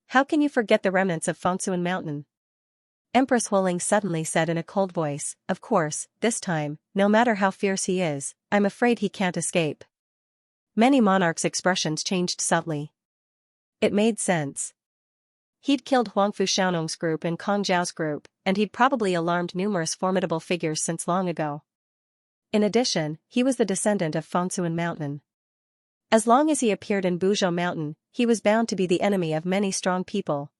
[SPEAKER 1] How can you forget the remnants of Fengsuan Mountain? Empress Huling suddenly said in a cold voice, of course, this time, no matter how fierce he is, I'm afraid he can't escape. Many monarchs' expressions changed subtly. It made sense. He'd killed Huangfu Xiaonong's group and Kong Zhao's group, and he'd probably alarmed numerous formidable figures since long ago. In addition, he was the descendant of Fengsuan Mountain. As long as he appeared in Buzhou Mountain, he was bound to be the enemy of many strong people.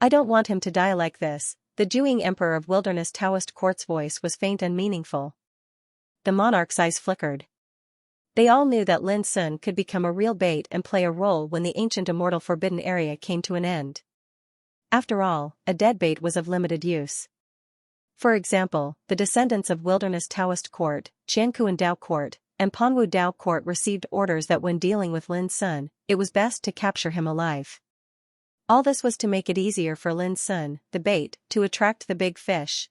[SPEAKER 1] I don't want him to die like this. The Jiuying Emperor of Wilderness Taoist Court's voice was faint and meaningful. The monarch's eyes flickered. They all knew that Lin Sun could become a real bait and play a role when the ancient immortal forbidden area came to an end. After all, a dead bait was of limited use. For example, the descendants of Wilderness Taoist Court, Qiankuan Dao Court, and Panwu Dao Court received orders that when dealing with Lin Sun, it was best to capture him alive. All this was to make it easier for Lin Sun, the bait, to attract the big fish.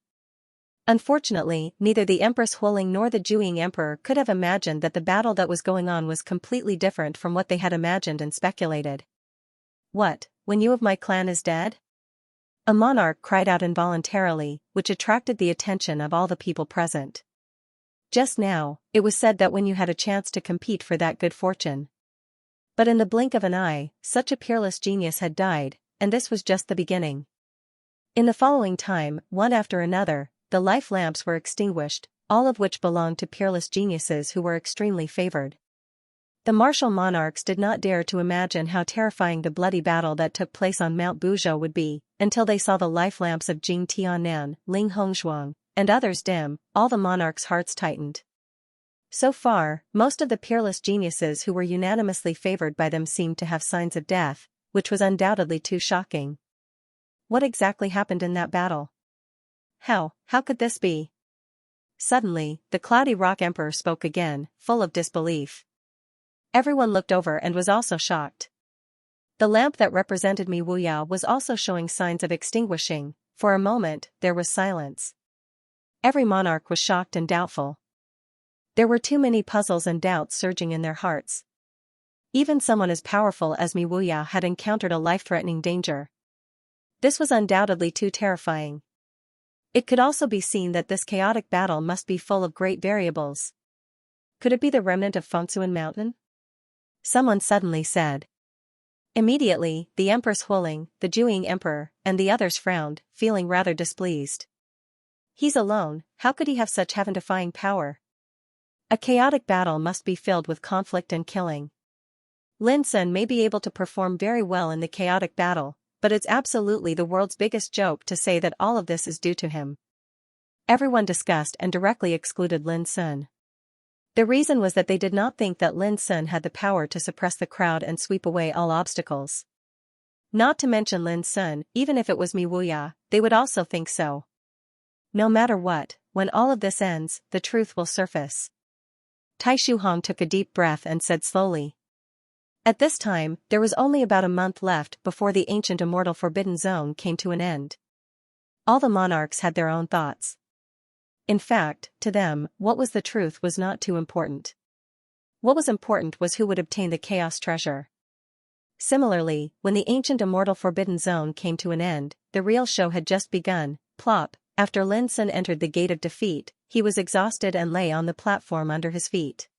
[SPEAKER 1] Unfortunately, neither the Empress Huling nor the Jiuying Emperor could have imagined that the battle that was going on was completely different from what they had imagined and speculated. What, Wen Yu of my clan is dead? A monarch cried out involuntarily, which attracted the attention of all the people present. Just now, it was said that Wen Yu had a chance to compete for that good fortune. But in the blink of an eye, such a peerless genius had died, and this was just the beginning. In the following time, one after another, the life lamps were extinguished, all of which belonged to peerless geniuses who were extremely favored. The martial monarchs did not dare to imagine how terrifying the bloody battle that took place on Mount Buzhou would be, until they saw the life lamps of Jing Tiannan, Ling Hongzhuang, and others dim. All the monarchs' hearts tightened. So far, most of the peerless geniuses who were unanimously favored by them seemed to have signs of death, which was undoubtedly too shocking. What exactly happened in that battle? How could this be? Suddenly, the Cloudy Rock Emperor spoke again, full of disbelief. Everyone looked over and was also shocked. The lamp that represented Mi Wuya was also showing signs of extinguishing. For a moment, there was silence. Every monarch was shocked and doubtful. There were too many puzzles and doubts surging in their hearts. Even someone as powerful as Mi Wuya had encountered a life-threatening danger. This was undoubtedly too terrifying. It could also be seen that this chaotic battle must be full of great variables. Could it be the remnant of Fengsuan Mountain? Someone suddenly said. Immediately, the Empress Huling, the Jiuying Emperor, and the others frowned, feeling rather displeased. He's alone, how could he have such heaven-defying power? A chaotic battle must be filled with conflict and killing. Lin Sun may be able to perform very well in the chaotic battle, but it's absolutely the world's biggest joke to say that all of this is due to him. Everyone discussed and directly excluded Lin Sun. The reason was that they did not think that Lin Sun had the power to suppress the crowd and sweep away all obstacles. Not to mention Lin Sun, even if it was Mi Wuya, they would also think so. No matter what, when all of this ends, the truth will surface. Tai Shuhong took a deep breath and said slowly. At this time, there was only about a month left before the ancient immortal Forbidden Zone came to an end. All the monarchs had their own thoughts. In fact, to them, what was the truth was not too important. What was important was who would obtain the Chaos Treasure. Similarly, when the ancient immortal Forbidden Zone came to an end, the real show had just begun. Plop, after Lin Sun entered the Gate of Defeat, he was exhausted and lay on the platform under his feet.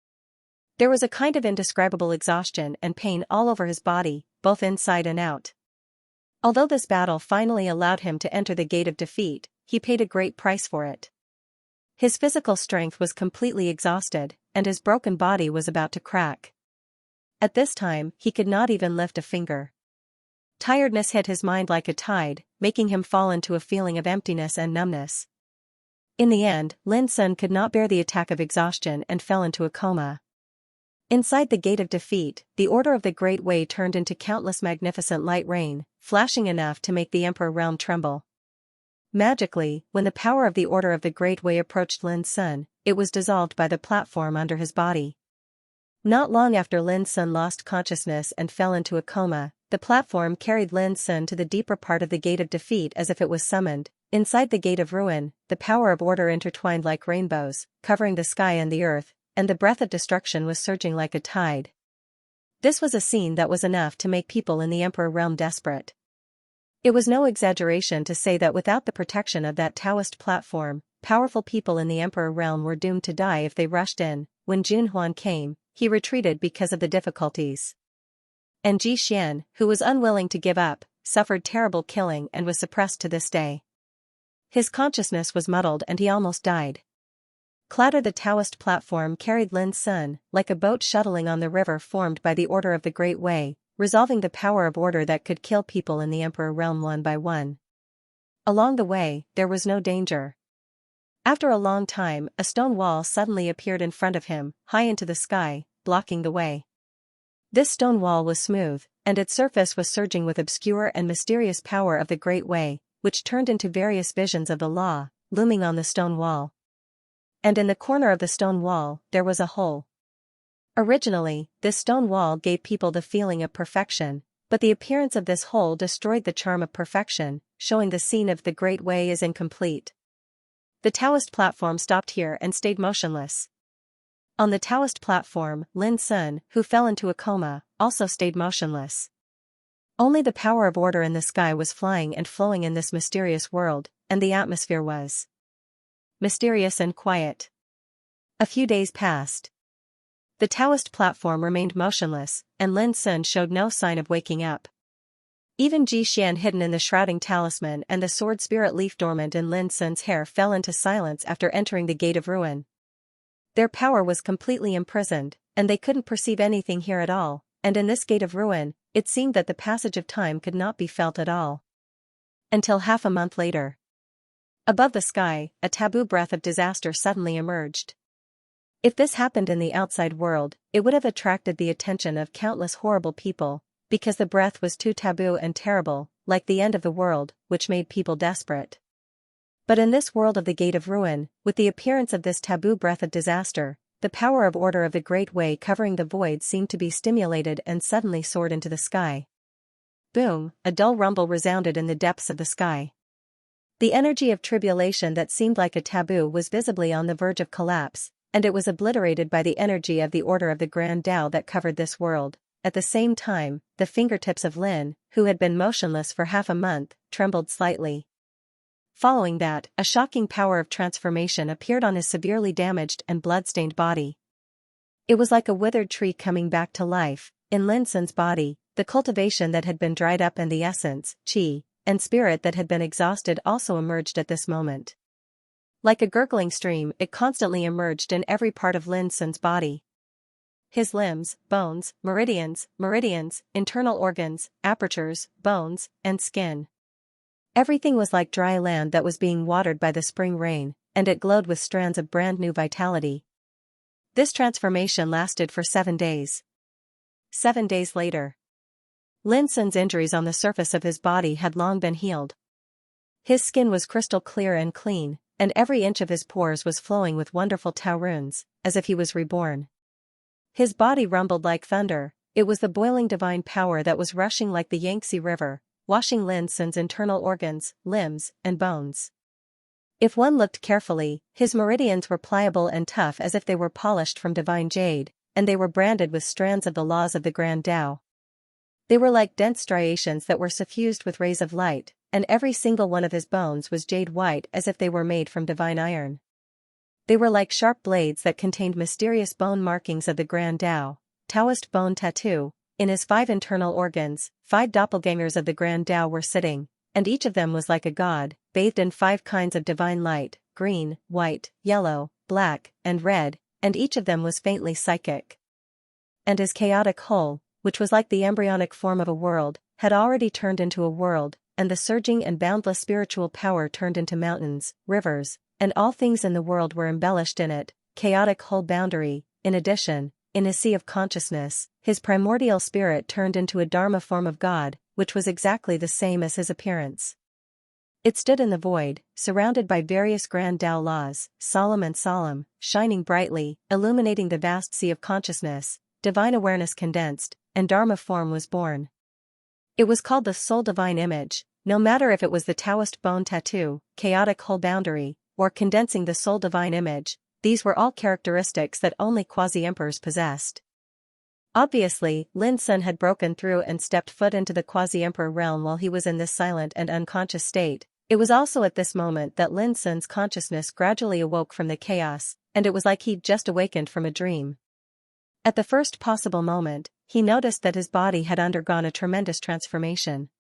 [SPEAKER 1] There was a kind of indescribable exhaustion and pain all over his body, both inside and out. Although this battle finally allowed him to enter the Gate of Defeat, he paid a great price for it. His physical strength was completely exhausted, and his broken body was about to crack. At this time, he could not even lift a finger. Tiredness hit his mind like a tide, making him fall into a feeling of emptiness and numbness. In the end, Lin Sun could not bear the attack of exhaustion and fell into a coma. Inside the Gate of Defeat, the Order of the Great Way turned into countless magnificent light rain, flashing enough to make the Emperor realm tremble. Magically, when the power of the Order of the Great Way approached Lin Sun, it was dissolved by the platform under his body. Not long after Lin Sun lost consciousness and fell into a coma, the platform carried Lin Sun to the deeper part of the Gate of Defeat as if it was summoned. Inside the Gate of Ruin, the power of order intertwined like rainbows, covering the sky and the earth, and the breath of destruction was surging like a tide. This was a scene that was enough to make people in the Emperor realm desperate. It was no exaggeration to say that without the protection of that Taoist platform, powerful people in the Emperor realm were doomed to die if they rushed in. When Junhuan came, he retreated because of the difficulties. And Ji Xian, who was unwilling to give up, suffered terrible killing and was suppressed to this day. His consciousness was muddled and he almost died. Clatter the Taoist platform carried Lin Sun, like a boat shuttling on the river formed by the Order of the Great Way, resolving the power of order that could kill people in the Emperor realm one by one. Along the way, there was no danger. After a long time, a stone wall suddenly appeared in front of him, high into the sky, blocking the way. This stone wall was smooth, and its surface was surging with obscure and mysterious power of the Great Way, which turned into various visions of the law, looming on the stone wall. And in the corner of the stone wall, there was a hole. Originally, this stone wall gave people the feeling of perfection, but the appearance of this hole destroyed the charm of perfection, showing the scene of the Great Way is incomplete. The Taoist platform stopped here and stayed motionless. On the Taoist platform, Lin Sun, who fell into a coma, also stayed motionless. Only the power of order in the sky was flying and flowing in this mysterious world, and the atmosphere was mysterious and quiet. A few days passed. The Taoist platform remained motionless, and Lin Sun showed no sign of waking up. Even Ji Xian hidden in the shrouding talisman and the sword spirit leaf dormant in Lin Sun's hair fell into silence after entering the Gate of Ruin. Their power was completely imprisoned, and they couldn't perceive anything here at all, and in this Gate of Ruin, it seemed that the passage of time could not be felt at all. Until half a month later. Above the sky, a taboo breath of disaster suddenly emerged. If this happened in the outside world, it would have attracted the attention of countless horrible people, because the breath was too taboo and terrible, like the end of the world, which made people desperate. But in this world of the Gate of Ruin, with the appearance of this taboo breath of disaster, the power of order of the Great Way covering the void seemed to be stimulated and suddenly soared into the sky. Boom, a dull rumble resounded in the depths of the sky. The energy of tribulation that seemed like a taboo was visibly on the verge of collapse, and it was obliterated by the energy of the order of the Grand Tao that covered this world. At the same time, the fingertips of Lin, who had been motionless for half a month, trembled slightly. Following that, a shocking power of transformation appeared on his severely damaged and blood-stained body. It was like a withered tree coming back to life. In Lin Sun's body, the cultivation that had been dried up and the essence, qi, and spirit that had been exhausted also emerged at this moment. Like a gurgling stream, it constantly emerged in every part of Lin Sun's body. His limbs, bones, meridians, internal organs, apertures, bones, and skin. Everything was like dry land that was being watered by the spring rain, and it glowed with strands of brand new vitality. This transformation lasted for 7 days. 7 days later. Lin Sun's injuries on the surface of his body had long been healed. His skin was crystal clear and clean, and every inch of his pores was flowing with wonderful Tao runes, as if he was reborn. His body rumbled like thunder. It was the boiling divine power that was rushing like the Yangtze River, washing Lin Sun's internal organs, limbs, and bones. If one looked carefully, his meridians were pliable and tough as if they were polished from divine jade, and they were branded with strands of the laws of the Grand Tao. They were like dense striations that were suffused with rays of light, and every single one of his bones was jade white as if they were made from divine iron. They were like sharp blades that contained mysterious bone markings of the Grand Tao, Taoist bone tattoo. In his 5 internal organs, 5 doppelgangers of the Grand Tao were sitting, and each of them was like a god, bathed in 5 kinds of divine light, green, white, yellow, black, and red, and each of them was faintly psychic. And his chaotic whole, which was like the embryonic form of a world, had already turned into a world, and the surging and boundless spiritual power turned into mountains, rivers, and all things in the world were embellished in it, chaotic whole boundary. In addition, in his sea of consciousness, his primordial spirit turned into a Dharma form of God, which was exactly the same as his appearance. It stood in the void, surrounded by various grand Tao laws, solemn and solemn, shining brightly, illuminating the vast sea of consciousness. Divine awareness condensed, and Dharma form was born. It was called the Soul Divine Image, no matter if it was the Taoist bone tattoo, chaotic whole boundary, or condensing the Soul Divine Image. These were all characteristics that only quasi-emperors possessed. Obviously, Lin Sun had broken through and stepped foot into the quasi-emperor realm while he was in this silent and unconscious state. It was also at this moment that Lin Sun's consciousness gradually awoke from the chaos, and it was like he'd just awakened from a dream. At the first possible moment, he noticed that his body had undergone a tremendous transformation.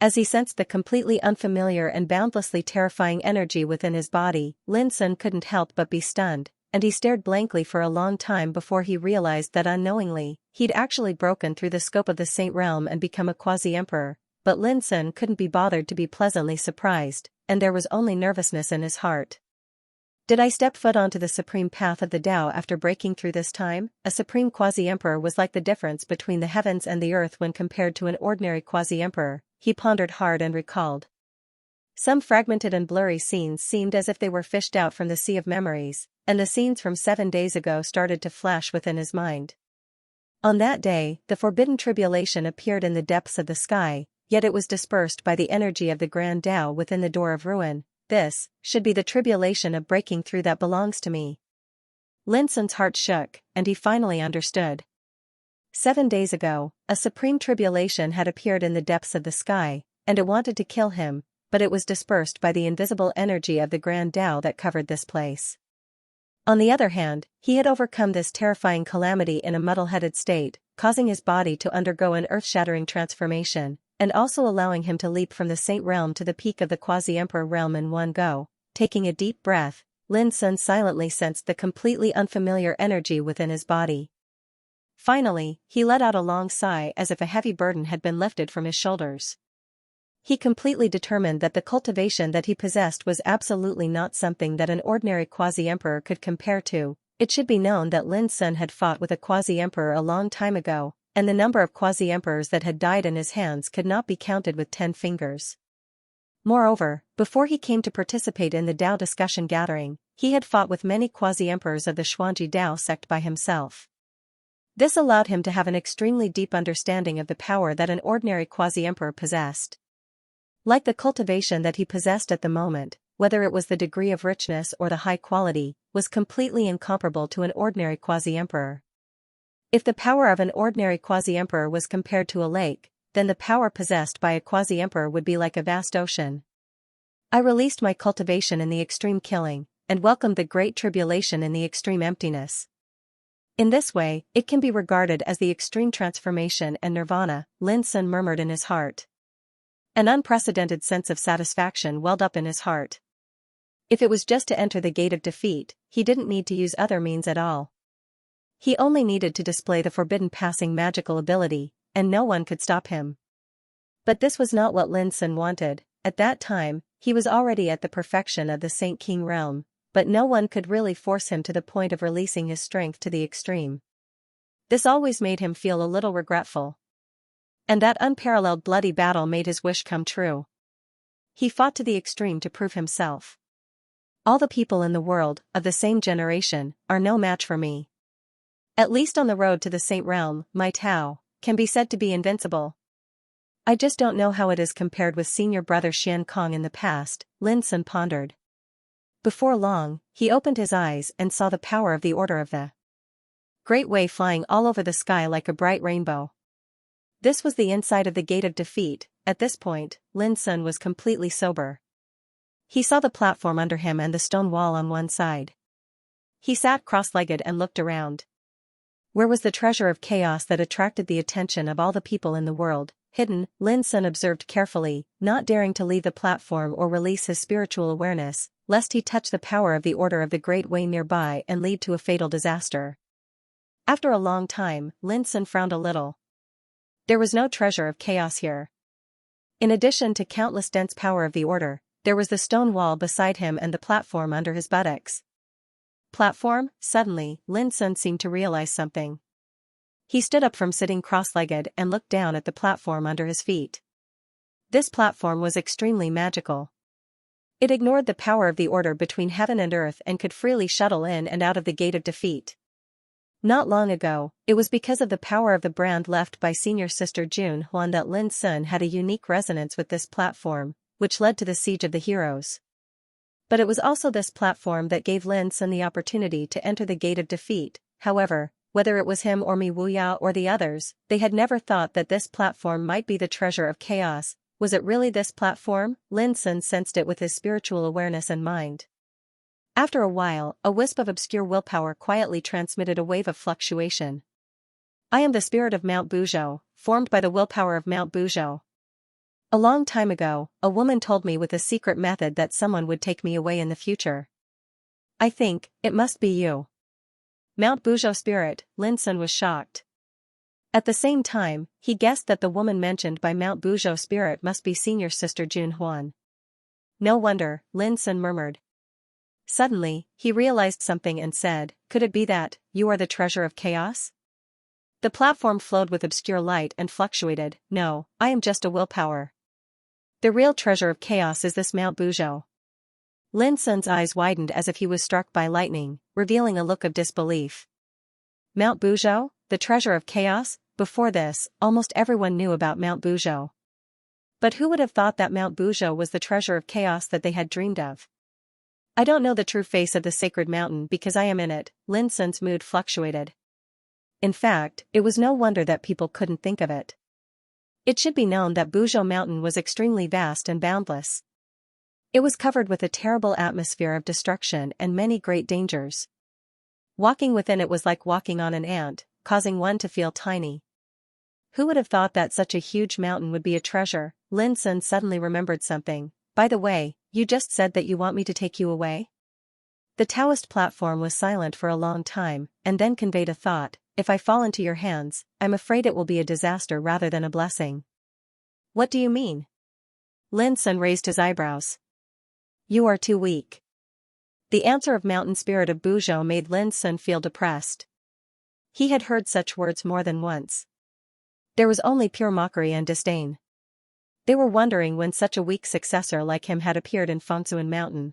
[SPEAKER 1] As he sensed the completely unfamiliar and boundlessly terrifying energy within his body, Lin Sun couldn't help but be stunned, and he stared blankly for a long time before he realized that unknowingly, he'd actually broken through the scope of the Saint Realm and become a quasi-emperor. But Lin Sun couldn't be bothered to be pleasantly surprised, and there was only nervousness in his heart. Did I step foot onto the supreme path of the Tao after breaking through this time? A supreme quasi-emperor was like the difference between the heavens and the earth when compared to an ordinary quasi-emperor. He pondered hard and recalled. Some fragmented and blurry scenes seemed as if they were fished out from the sea of memories, and the scenes from 7 days ago started to flash within his mind. On that day, the forbidden tribulation appeared in the depths of the sky, yet it was dispersed by the energy of the Grand Tao within the door of ruin. This should be the tribulation of breaking through that belongs to me. Lin Sun's heart shook, and he finally understood. 7 days ago, a supreme tribulation had appeared in the depths of the sky, and it wanted to kill him, but it was dispersed by the invisible energy of the Grand Tao that covered this place. On the other hand, he had overcome this terrifying calamity in a muddle-headed state, causing his body to undergo an earth-shattering transformation, and also allowing him to leap from the Saint Realm to the peak of the Quasi-Emperor realm in one go. Taking a deep breath, Lin Sun silently sensed the completely unfamiliar energy within his body. Finally, he let out a long sigh as if a heavy burden had been lifted from his shoulders. He completely determined that the cultivation that he possessed was absolutely not something that an ordinary quasi-emperor could compare to. It should be known that Lin Sun had fought with a quasi-emperor a long time ago, and the number of quasi-emperors that had died in his hands could not be counted with 10 fingers. Moreover, before he came to participate in the Tao discussion gathering, he had fought with many quasi-emperors of the Xuanji Tao sect by himself. This allowed him to have an extremely deep understanding of the power that an ordinary quasi-emperor possessed. Like the cultivation that he possessed at the moment, whether it was the degree of richness or the high quality, was completely incomparable to an ordinary quasi-emperor. If the power of an ordinary quasi-emperor was compared to a lake, then the power possessed by a quasi-emperor would be like a vast ocean. I released my cultivation in the extreme killing, and welcomed the great tribulation in the extreme emptiness. In this way, it can be regarded as the extreme transformation and nirvana, Lin Sun murmured in his heart. An unprecedented sense of satisfaction welled up in his heart. If it was just to enter the gate of defeat, he didn't need to use other means at all. He only needed to display the forbidden passing magical ability, and no one could stop him. But this was not what Lin Sun wanted. At that time, he was already at the perfection of the Saint King realm, but no one could really force him to the point of releasing his strength to the extreme. This always made him feel a little regretful. And that unparalleled bloody battle made his wish come true. He fought to the extreme to prove himself. All the people in the world, of the same generation, are no match for me. At least on the road to the Saint Realm, my Tao can be said to be invincible. I just don't know how it is compared with senior brother Xian Kong in the past, Lin Sun pondered. Before long, he opened his eyes and saw the power of the Order of the Great Way flying all over the sky like a bright rainbow. This was the inside of the Gate of Defeat. At this point, Lin Sun was completely sober. He saw the platform under him and the stone wall on one side. He sat cross-legged and looked around. Where was the treasure of chaos that attracted the attention of all the people in the world? Hidden, Lin Sun observed carefully, not daring to leave the platform or release his spiritual awareness, lest he touch the power of the Order of the Great Way nearby and lead to a fatal disaster. After a long time, Lin Sun frowned a little. There was no treasure of chaos here. In addition to countless dense power of the Order, there was the stone wall beside him and the platform under his buttocks. Platform? Suddenly, Lin Sun seemed to realize something. He stood up from sitting cross-legged and looked down at the platform under his feet. This platform was extremely magical. It ignored the power of the Order between heaven and earth and could freely shuttle in and out of the Gate of Defeat. Not long ago, it was because of the power of the brand left by senior sister Jun Huan that Lin Sun had a unique resonance with this platform, which led to the Siege of the Heroes. But it was also this platform that gave Lin Sun the opportunity to enter the Gate of Defeat. However, whether it was him or Mi Wuya or the others, they had never thought that this platform might be the treasure of chaos. Was it really this platform? Lin Sun sensed it with his spiritual awareness and mind. After a while, a wisp of obscure willpower quietly transmitted a wave of fluctuation. I am the spirit of Mount Buzhou, formed by the willpower of Mount Buzhou. A long time ago, a woman told me with a secret method that someone would take me away in the future. I think, it must be you. Mount Buzhou spirit, Lin Sun was shocked. At the same time, he guessed that the woman mentioned by Mount Buzhou spirit must be senior sister Jun Huan. No wonder, Lin Sun murmured. Suddenly, he realized something and said, could it be that, you are the treasure of chaos? The platform flowed with obscure light and fluctuated. No, I am just a willpower. The real treasure of chaos is this Mount Buzhou. Lin Sun's eyes widened as if he was struck by lightning, revealing a look of disbelief. Mount Buzhou, the treasure of chaos? Before this, almost everyone knew about Mount Buzhou. But who would have thought that Mount Buzhou was the treasure of chaos that they had dreamed of? I don't know the true face of the sacred mountain because I am in it, Lin Sun's mood fluctuated. In fact, it was no wonder that people couldn't think of it. It should be known that Buzhou Mountain was extremely vast and boundless. It was covered with a terrible atmosphere of destruction and many great dangers. Walking within it was like walking on an ant, causing one to feel tiny. Who would have thought that such a huge mountain would be a treasure? Lin Sun suddenly remembered something. By the way, you just said that you want me to take you away? The Taoist platform was silent for a long time, and then conveyed a thought. If I fall into your hands, I'm afraid it will be a disaster rather than a blessing. What do you mean? Lin Sun raised his eyebrows. You are too weak. The answer of mountain spirit of Buzhou made Lin Sun feel depressed. He had heard such words more than once. There was only pure mockery and disdain. They were wondering when such a weak successor like him had appeared in Fengsuan Mountain.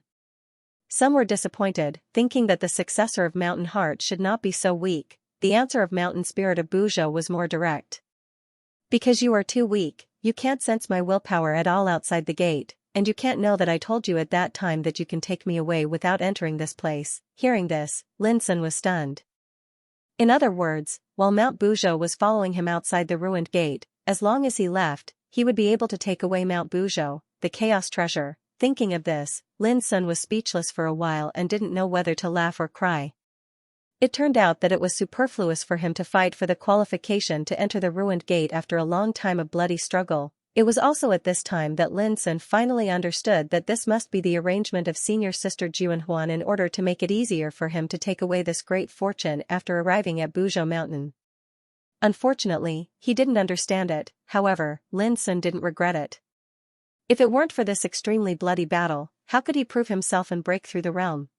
[SPEAKER 1] Some were disappointed, thinking that the successor of Mountain Heart should not be so weak. The answer of mountain spirit of Buzhou was more direct. Because you are too weak, you can't sense my willpower at all outside the gate, and you can't know that I told you at that time that you can take me away without entering this place. Hearing this, Lin Sun was stunned. In other words, while Mount Buzhou was following him outside the ruined gate, as long as he left, he would be able to take away Mount Buzhou, the chaos treasure. Thinking of this, Lin Sun was speechless for a while and didn't know whether to laugh or cry. It turned out that it was superfluous for him to fight for the qualification to enter the ruined gate after a long time of bloody struggle. It was also at this time that Lin Sun finally understood that this must be the arrangement of senior sister Jun Huan in order to make it easier for him to take away this great fortune after arriving at Buzhou Mountain. Unfortunately, he didn't understand it. However, Lin Sun didn't regret it. If it weren't for this extremely bloody battle, how could he prove himself and break through the realm?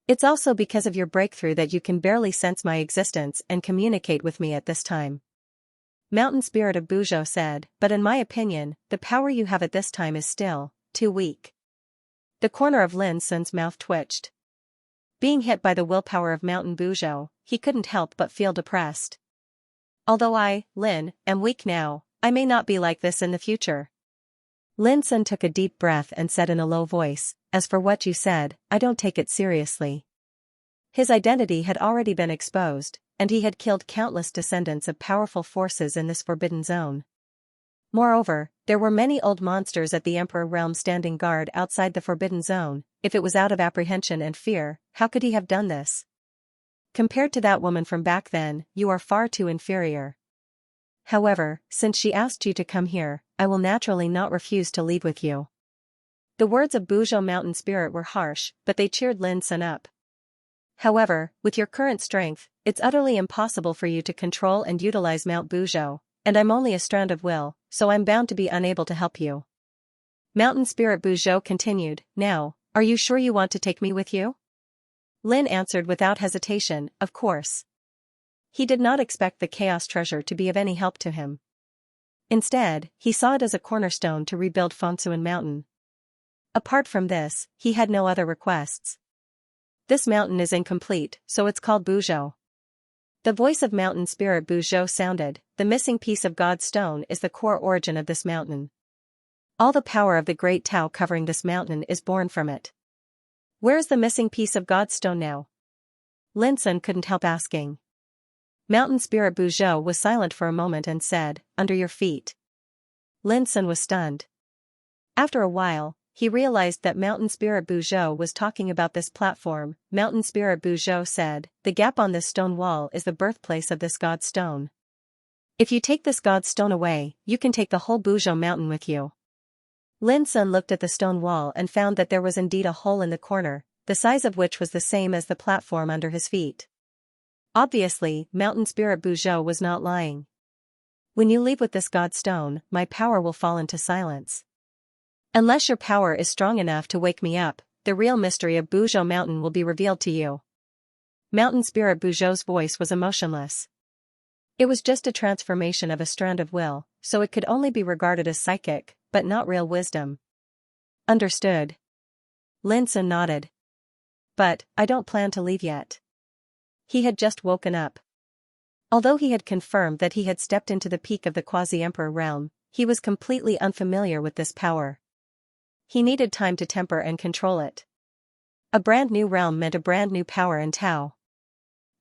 [SPEAKER 1] It's also because of your breakthrough that you can barely sense my existence and communicate with me at this time. Mountain Spirit of Buzhou said, but in my opinion, the power you have at this time is still too weak. The corner of Lin Sun's mouth twitched. Being hit by the willpower of Mountain Buzhou, he couldn't help but feel depressed. Although I, Lin, am weak now, I may not be like this in the future. Lin Sun took a deep breath and said in a low voice, "As for what you said, I don't take it seriously." His identity had already been exposed, and he had killed countless descendants of powerful forces in this forbidden zone. Moreover, there were many old monsters at the Emperor realm standing guard outside the forbidden zone. If it was out of apprehension and fear, how could he have done this? Compared to that woman from back then, you are far too inferior. However, since she asked you to come here, I will naturally not refuse to leave with you. The words of Buzhou Mountain Spirit were harsh, but they cheered Lin Sun up. However, with your current strength, it's utterly impossible for you to control and utilize Mount Buzhou, and I'm only a strand of will, so I'm bound to be unable to help you. Mountain Spirit Buzhou continued, "Now, are you sure you want to take me with you?" Lin answered without hesitation, "Of course." He did not expect the Chaos Treasure to be of any help to him. Instead, he saw it as a cornerstone to rebuild Fengsuan Mountain. Apart from this, he had no other requests. This mountain is incomplete, so it's called Buzhou. The voice of Mountain Spirit Buzhou sounded, "The missing piece of God's stone is the core origin of this mountain. All the power of the great Tao covering this mountain is born from it." "Where is the missing piece of God's stone now?" Lin Sun couldn't help asking. Mountain Spirit Buzhou was silent for a moment and said, "Under your feet." Lin Sun was stunned. After a while, he realized that Mountain Spirit Buzhou was talking about this platform. Mountain Spirit Buzhou said, "The gap on this stone wall is the birthplace of this God stone. If you take this God stone away, you can take the whole Buzhou mountain with you." Lin Sun looked at the stone wall and found that there was indeed a hole in the corner, the size of which was the same as the platform under his feet. Obviously, Mountain Spirit Buzhou was not lying. "When you leave with this God stone, my power will fall into silence. Unless your power is strong enough to wake me up, the real mystery of Buzhou Mountain will be revealed to you." Mountain Spirit Buzhou's voice was emotionless. It was just a transformation of a strand of will, so it could only be regarded as psychic, but not real wisdom. "Understood." Lin Sun nodded. "But, I don't plan to leave yet." He had just woken up. Although he had confirmed that he had stepped into the peak of the Quasi-Emperor realm, he was completely unfamiliar with this power. He needed time to temper and control it. A brand new realm meant a brand new power in Tao.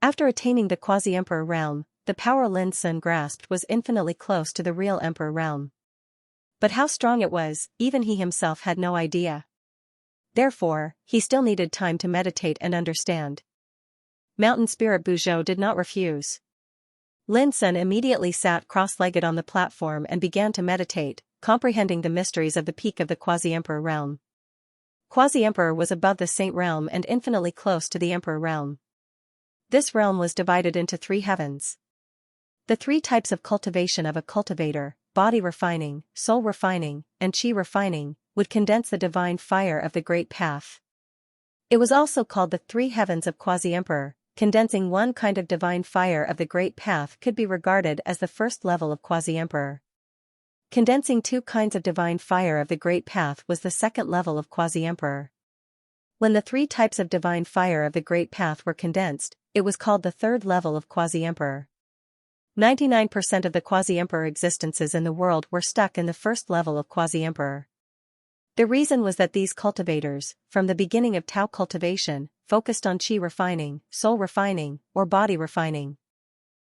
[SPEAKER 1] After attaining the Quasi-Emperor realm, the power Lin Sun grasped was infinitely close to the real Emperor realm. But how strong it was, even he himself had no idea. Therefore, he still needed time to meditate and understand. Mountain Spirit Buzhou did not refuse. Lin Sun immediately sat cross-legged on the platform and began to meditate, comprehending the mysteries of the peak of the Quasi-Emperor realm. Quasi-Emperor was above the Saint realm and infinitely close to the Emperor realm. This realm was divided into 3 heavens. The 3 types of cultivation of a cultivator, body refining, soul refining, and chi refining, would condense the divine fire of the great path. It was also called the 3 heavens of Quasi-Emperor. Condensing one kind of divine fire of the great path could be regarded as the first level of Quasi-Emperor. Condensing 2 kinds of divine fire of the great path was the second level of Quasi-Emperor. When the 3 types of divine fire of the great path were condensed, it was called the third level of Quasi-Emperor. 99% of the Quasi-Emperor existences in the world were stuck in the first level of Quasi-Emperor. The reason was that these cultivators, from the beginning of Tao cultivation, focused on chi refining, soul refining, or body refining.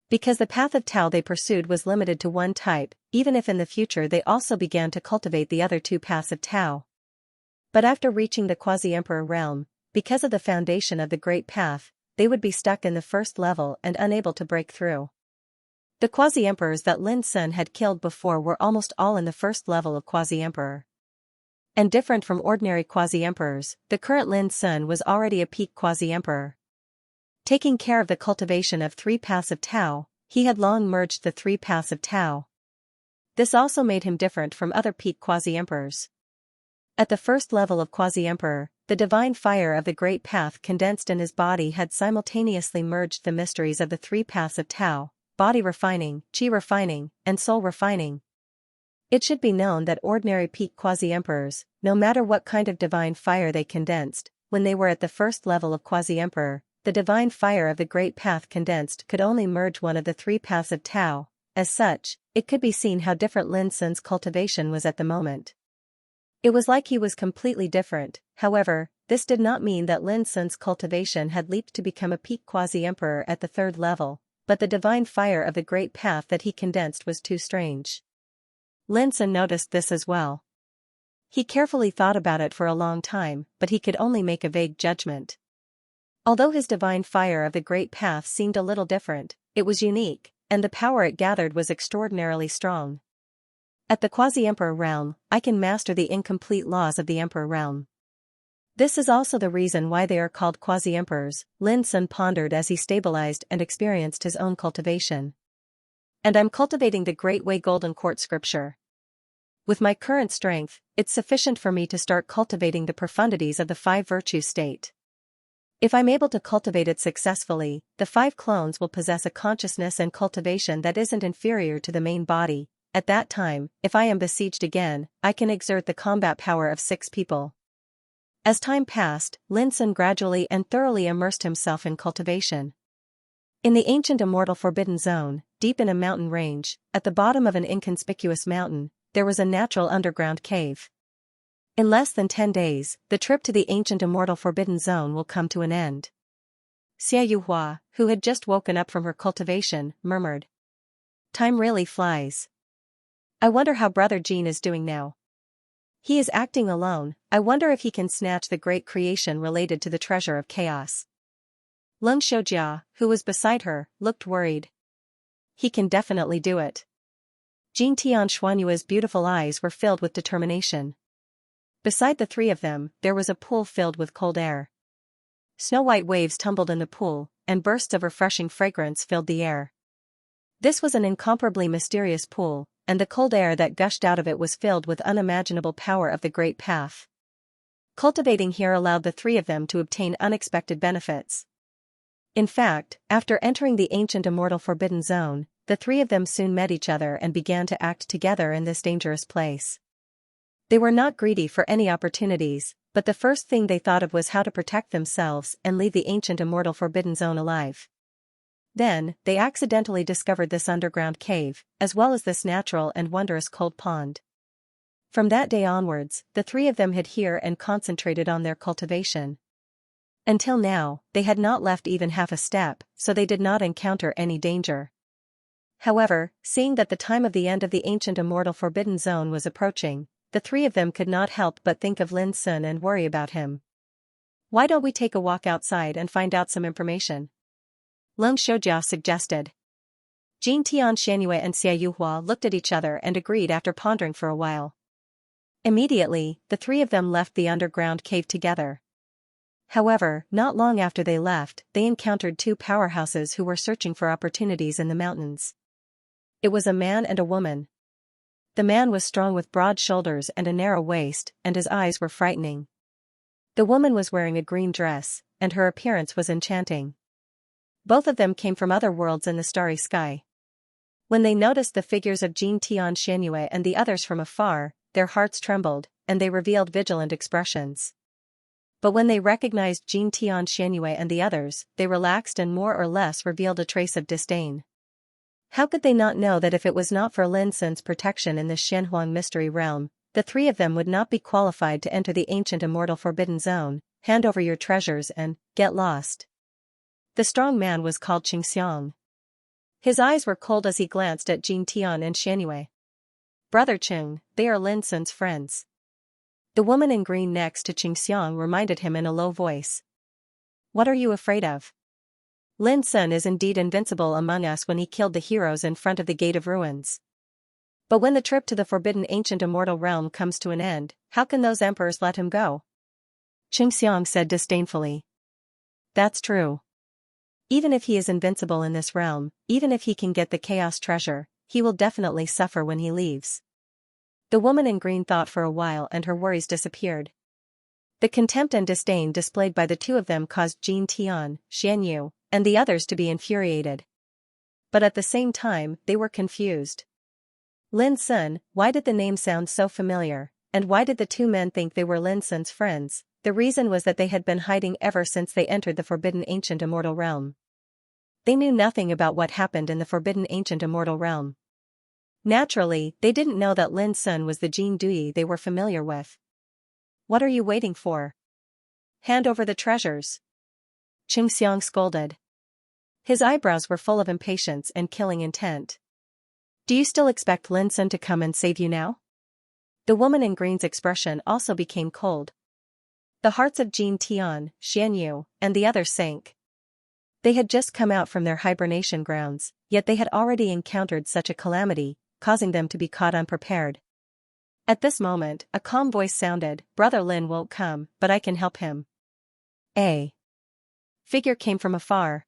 [SPEAKER 1] Because the path of Tao they pursued was limited to one type, even if in the future they also began to cultivate the other 2 paths of Tao. But after reaching the Quasi-Emperor realm, because of the foundation of the great path, they would be stuck in the first level and unable to break through. The Quasi-Emperors that Lin Sun had killed before were almost all in the first level of Quasi-Emperor. And different from ordinary Quasi-Emperors, the current Lin Sun was already a peak Quasi-Emperor. Taking care of the cultivation of 3 paths of Tao, he had long merged the 3 paths of Tao. This also made him different from other peak Quasi-Emperors. At the first level of Quasi-Emperor, the divine fire of the great path condensed in his body had simultaneously merged the mysteries of the 3 paths of Tao, body refining, chi refining, and soul refining. It should be known that ordinary peak quasi-emperors, no matter what kind of divine fire they condensed, when they were at the first level of quasi-emperor, the divine fire of the Great Path condensed could only merge one of the three paths of Tao. As such, it could be seen how different Lin Sun's cultivation was at the moment. It was like he was completely different. However, this did not mean that Lin Sun's cultivation had leaped to become a peak quasi-emperor at the third level, but the divine fire of the Great Path that he condensed was too strange. Lin Sun noticed this as well. He carefully thought about it for a long time, but he could only make a vague judgment. Although his divine fire of the Great Path seemed a little different, it was unique, and the power it gathered was extraordinarily strong. At the quasi-emperor realm, I can master the incomplete laws of the emperor realm. This is also the reason why they are called quasi-emperors, Lin Sun pondered as he stabilized and experienced his own cultivation. And I'm cultivating the Great Way Golden Court scripture. With my current strength, it's sufficient for me to start cultivating the profundities of the five virtue state. If I'm able to cultivate it successfully, the five clones will possess a consciousness and cultivation that isn't inferior to the main body. At that time, if I am besieged again, I can exert the combat power of 6 people. As time passed, Lin Sun gradually and thoroughly immersed himself in cultivation. In the ancient immortal forbidden zone, deep in a mountain range, at the bottom of an inconspicuous mountain, there was a natural underground cave. In less than 10 days, the trip to the ancient immortal forbidden zone will come to an end. Xianxia, who had just woken up from her cultivation, murmured. Time really flies. I wonder how Brother Jean is doing now. He is acting alone. I wonder if he can snatch the great creation related to the treasure of chaos. Lung Shoujia, who was beside her, looked worried. He can definitely do it. Jean Tianxuanyua's beautiful eyes were filled with determination. Beside the three of them, there was a pool filled with cold air. Snow-white waves tumbled in the pool, and bursts of refreshing fragrance filled the air. This was an incomparably mysterious pool, and the cold air that gushed out of it was filled with unimaginable power of the Great Path. Cultivating here allowed the three of them to obtain unexpected benefits. In fact, after entering the ancient immortal forbidden zone, the three of them soon met each other and began to act together in this dangerous place. They were not greedy for any opportunities, but the first thing they thought of was how to protect themselves and leave the ancient immortal forbidden zone alive. Then, they accidentally discovered this underground cave, as well as this natural and wondrous cold pond. From that day onwards, the three of them hid here and concentrated on their cultivation. Until now, they had not left even half a step, so they did not encounter any danger. However, seeing that the time of the end of the ancient immortal forbidden zone was approaching, the three of them could not help but think of Lin Sun and worry about him. Why don't we take a walk outside and find out some information? Lung Shoujia suggested. Jean Tianxuanyue and Xianxia looked at each other and agreed after pondering for a while. Immediately, the three of them left the underground cave together. However, not long after they left, they encountered 2 powerhouses who were searching for opportunities in the mountains. It was a man and a woman. The man was strong with broad shoulders and a narrow waist, and his eyes were frightening. The woman was wearing a green dress, and her appearance was enchanting. Both of them came from other worlds in the starry sky. When they noticed the figures of Jean Tianxuanyue and the others from afar, their hearts trembled, and they revealed vigilant expressions. But when they recognized Jean Tianxuanyue and the others, they relaxed and more or less revealed a trace of disdain. How could they not know that if it was not for Lin Sun's protection in the Shenhuang mystery realm, the three of them would not be qualified to enter the ancient immortal forbidden zone? Hand over your treasures and get lost. The strong man was called Xianxia. His eyes were cold as he glanced at Jean Tianxuanyue. Brother Cheng, they are Lin Sun's friends. The woman in green next to Xianxia reminded him in a low voice. What are you afraid of? Lin Sun is indeed invincible among us when he killed the heroes in front of the Gate of Ruins. But when the trip to the forbidden ancient immortal realm comes to an end, how can those emperors let him go? Xianxia said disdainfully. That's true. Even if he is invincible in this realm, even if he can get the chaos treasure, he will definitely suffer when he leaves. The woman in green thought for a while and her worries disappeared. The contempt and disdain displayed by the two of them caused Jean Tianxuanyue and the others to be infuriated. But at the same time, they were confused. Lin Sun, why did the name sound so familiar, and why did the two men think they were Lin Sun's friends? The reason was that they had been hiding ever since they entered the forbidden ancient immortal realm. They knew nothing about what happened in the forbidden ancient immortal realm. Naturally, they didn't know that Lin Sun was the Jin Dui they were familiar with. What are you waiting for? Hand over the treasures. Xianxia scolded. His eyebrows were full of impatience and killing intent. Do you still expect Lin Sun to come and save you now? The woman in green's expression also became cold. The hearts of Jin Tian, Xianyu, and the others sank. They had just come out from their hibernation grounds, yet they had already encountered such a calamity, causing them to be caught unprepared. At this moment, a calm voice sounded, Brother Lin won't come, but I can help him. A figure came from afar.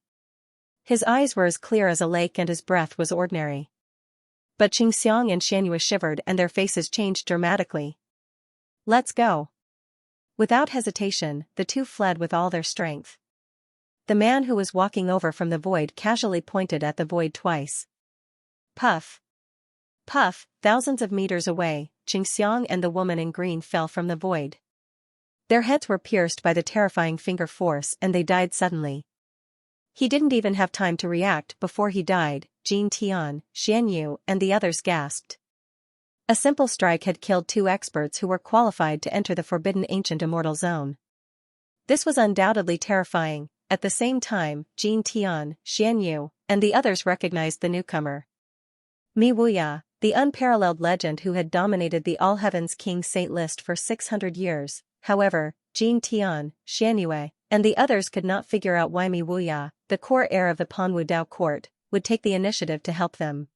[SPEAKER 1] His eyes were as clear as a lake and his breath was ordinary. But Xianxia and Xianyu shivered and their faces changed dramatically. Let's go. Without hesitation, the two fled with all their strength. The man who was walking over from the void casually pointed at the void twice. Puff. Puff, thousands of meters away, Xianxia and the woman in green fell from the void. Their heads were pierced by the terrifying finger force and they died suddenly. He didn't even have time to react before he died. Jin Tian, Xianyu, and the others gasped. A simple strike had killed two experts who were qualified to enter the forbidden ancient immortal zone. This was undoubtedly terrifying. At the same time, Jin Tian, Xianyu, and the others recognized the newcomer. Mi Wuya, the unparalleled legend who had dominated the All Heavens King Saint list for 600 years. However, Jin Tian, Xianyu, and the others could not figure out why Mi Wuya, the core heir of the Panwu Dao court, would take the initiative to help them.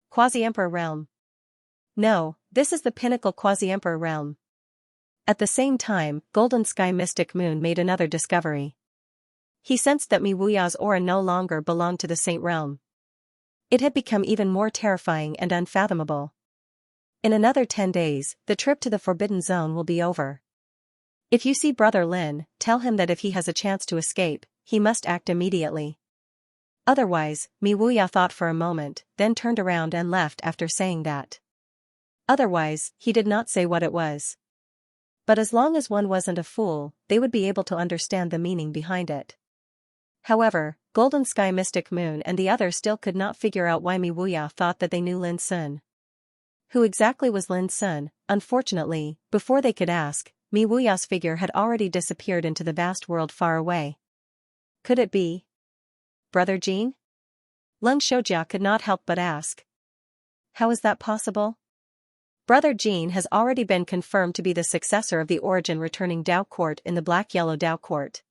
[SPEAKER 1] Quasi-Emperor Realm. No, this is the pinnacle Quasi-Emperor Realm. At the same time, Golden Sky Mystic Moon made another discovery. He sensed that Mi Wuya's aura no longer belonged to the Saint Realm. It had become even more terrifying and unfathomable. In another 10 days, the trip to the Forbidden Zone will be over. If you see Brother Lin, tell him that if he has a chance to escape, he must act immediately. Otherwise, Mi Wuya thought for a moment, then turned around and left after saying that. Otherwise, he did not say what it was. But as long as one wasn't a fool, they would be able to understand the meaning behind it. However, Golden Sky Mystic Moon and the others still could not figure out why Mi Wuya thought that they knew Lin Sun. Who exactly was Lin Sun? Unfortunately, before they could ask, Mi Wuya's figure had already disappeared into the vast world far away. Could it be Brother Jin? Lung Shoujia could not help but ask. How is that possible? Brother Jin has already been confirmed to be the successor of the origin returning Dao Court in the Black-Yellow Dao Court.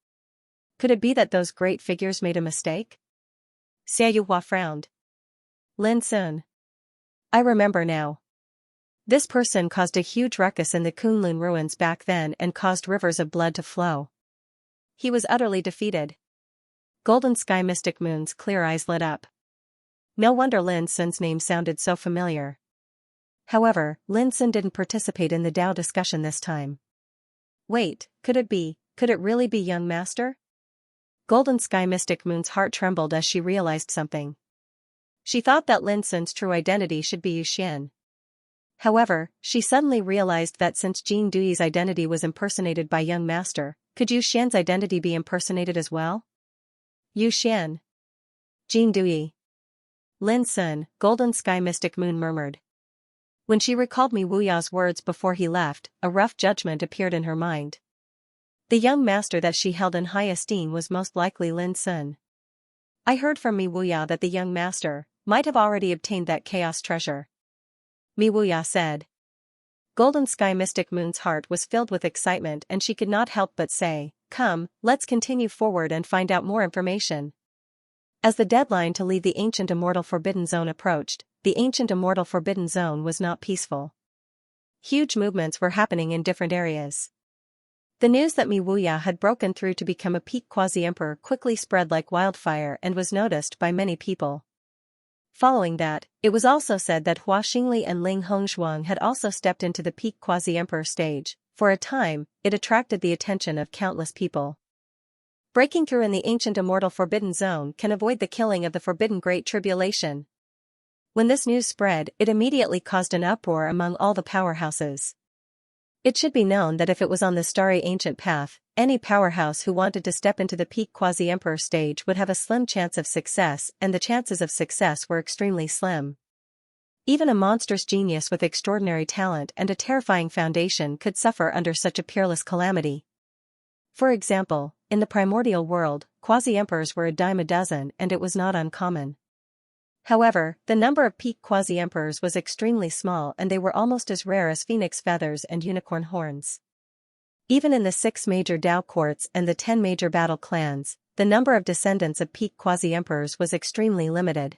[SPEAKER 1] Could it be that those great figures made a mistake? Xia Yuhua frowned. Lin Sun. I remember now. This person caused a huge ruckus in the Kunlun ruins back then and caused rivers of blood to flow. He was utterly defeated. Golden Sky Mystic Moon's clear eyes lit up. No wonder Lin Sun's name sounded so familiar. However, Lin Sun didn't participate in the Dao discussion this time. Wait, could it really be young master? Golden Sky Mystic Moon's heart trembled as she realized something. She thought that Lin Sun's true identity should be Yu Xian. However, she suddenly realized that since Jin Dui's identity was impersonated by young master, could Yu Xian's identity be impersonated as well? Yu Xian. Jin Dui. Lin Sun, Golden Sky Mystic Moon murmured. When she recalled Mi Wuya's words before he left, a rough judgment appeared in her mind. The young master that she held in high esteem was most likely Lin Sun. I heard from Mi Wuya that the young master might have already obtained that chaos treasure. Mi Wuya said. Golden Sky Mystic Moon's heart was filled with excitement and she could not help but say, Come, let's continue forward and find out more information. As the deadline to leave the ancient immortal Forbidden Zone approached, the ancient immortal Forbidden Zone was not peaceful. Huge movements were happening in different areas. The news that Mi Wuya had broken through to become a peak quasi-emperor quickly spread like wildfire and was noticed by many people. Following that, it was also said that Hua Xingli and Ling Hongshuang had also stepped into the peak quasi-emperor stage. For a time, it attracted the attention of countless people. Breaking through in the ancient immortal Forbidden Zone can avoid the killing of the Forbidden Great Tribulation. When this news spread, it immediately caused an uproar among all the powerhouses. It should be known that if it was on the starry ancient path, any powerhouse who wanted to step into the peak quasi-emperor stage would have a slim chance of success, and the chances of success were extremely slim. Even a monstrous genius with extraordinary talent and a terrifying foundation could suffer under such a peerless calamity. For example, in the primordial world, quasi-emperors were a dime a dozen, and it was not uncommon. However, the number of peak quasi-emperors was extremely small, and they were almost as rare as phoenix feathers and unicorn horns. Even in the 6 major Dao courts and the 10 major battle clans, the number of descendants of peak quasi-emperors was extremely limited.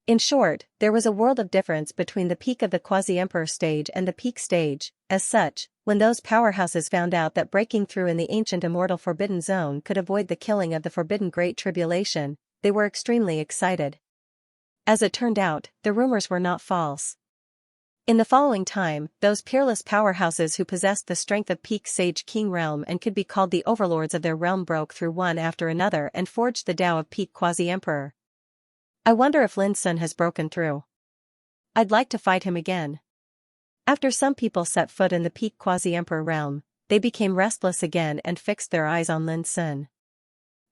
[SPEAKER 1] In short, there was a world of difference between the peak of the quasi-emperor stage and the peak stage. As such, when those powerhouses found out that breaking through in the ancient immortal forbidden zone could avoid the killing of the forbidden Great Tribulation, they were extremely excited. As it turned out, the rumors were not false. In the following time, those peerless powerhouses who possessed the strength of peak sage king realm and could be called the overlords of their realm broke through one after another and forged the Tao of peak quasi-emperor. I wonder if Lin Sun has broken through. I'd like to fight him again. After some people set foot in the peak quasi-emperor realm, they became restless again and fixed their eyes on Lin Sun.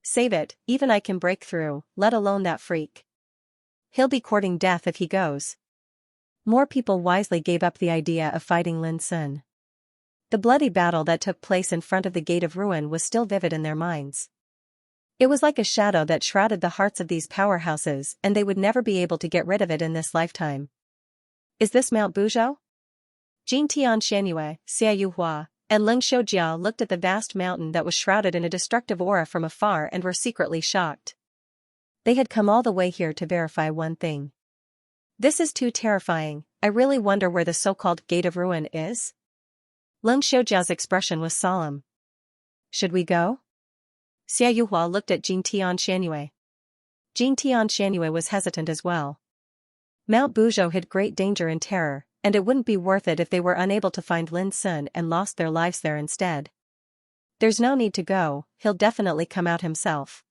[SPEAKER 1] Save it, even I can break through, let alone that freak. He'll be courting death if he goes. More people wisely gave up the idea of fighting Lin Sun. The bloody battle that took place in front of the Gate of Ruin was still vivid in their minds. It was like a shadow that shrouded the hearts of these powerhouses, and they would never be able to get rid of it in this lifetime. Is this Mount Buzhou? Jin Tian Xianyue, Xia Yuhua, and Leng Xiujia looked at the vast mountain that was shrouded in a destructive aura from afar and were secretly shocked. They had come all the way here to verify one thing. This is too terrifying. I really wonder where the so-called Gate of Ruin is? Leng Xiujia's expression was solemn. Should we go? Xia Yuhua looked at Jin Tian Xianyue. Jin Tian Xianyue was hesitant as well. Mount Buzhou hid great danger and terror, and it wouldn't be worth it if they were unable to find Lin Sun and lost their lives there instead. There's no need to go, he'll definitely come out himself.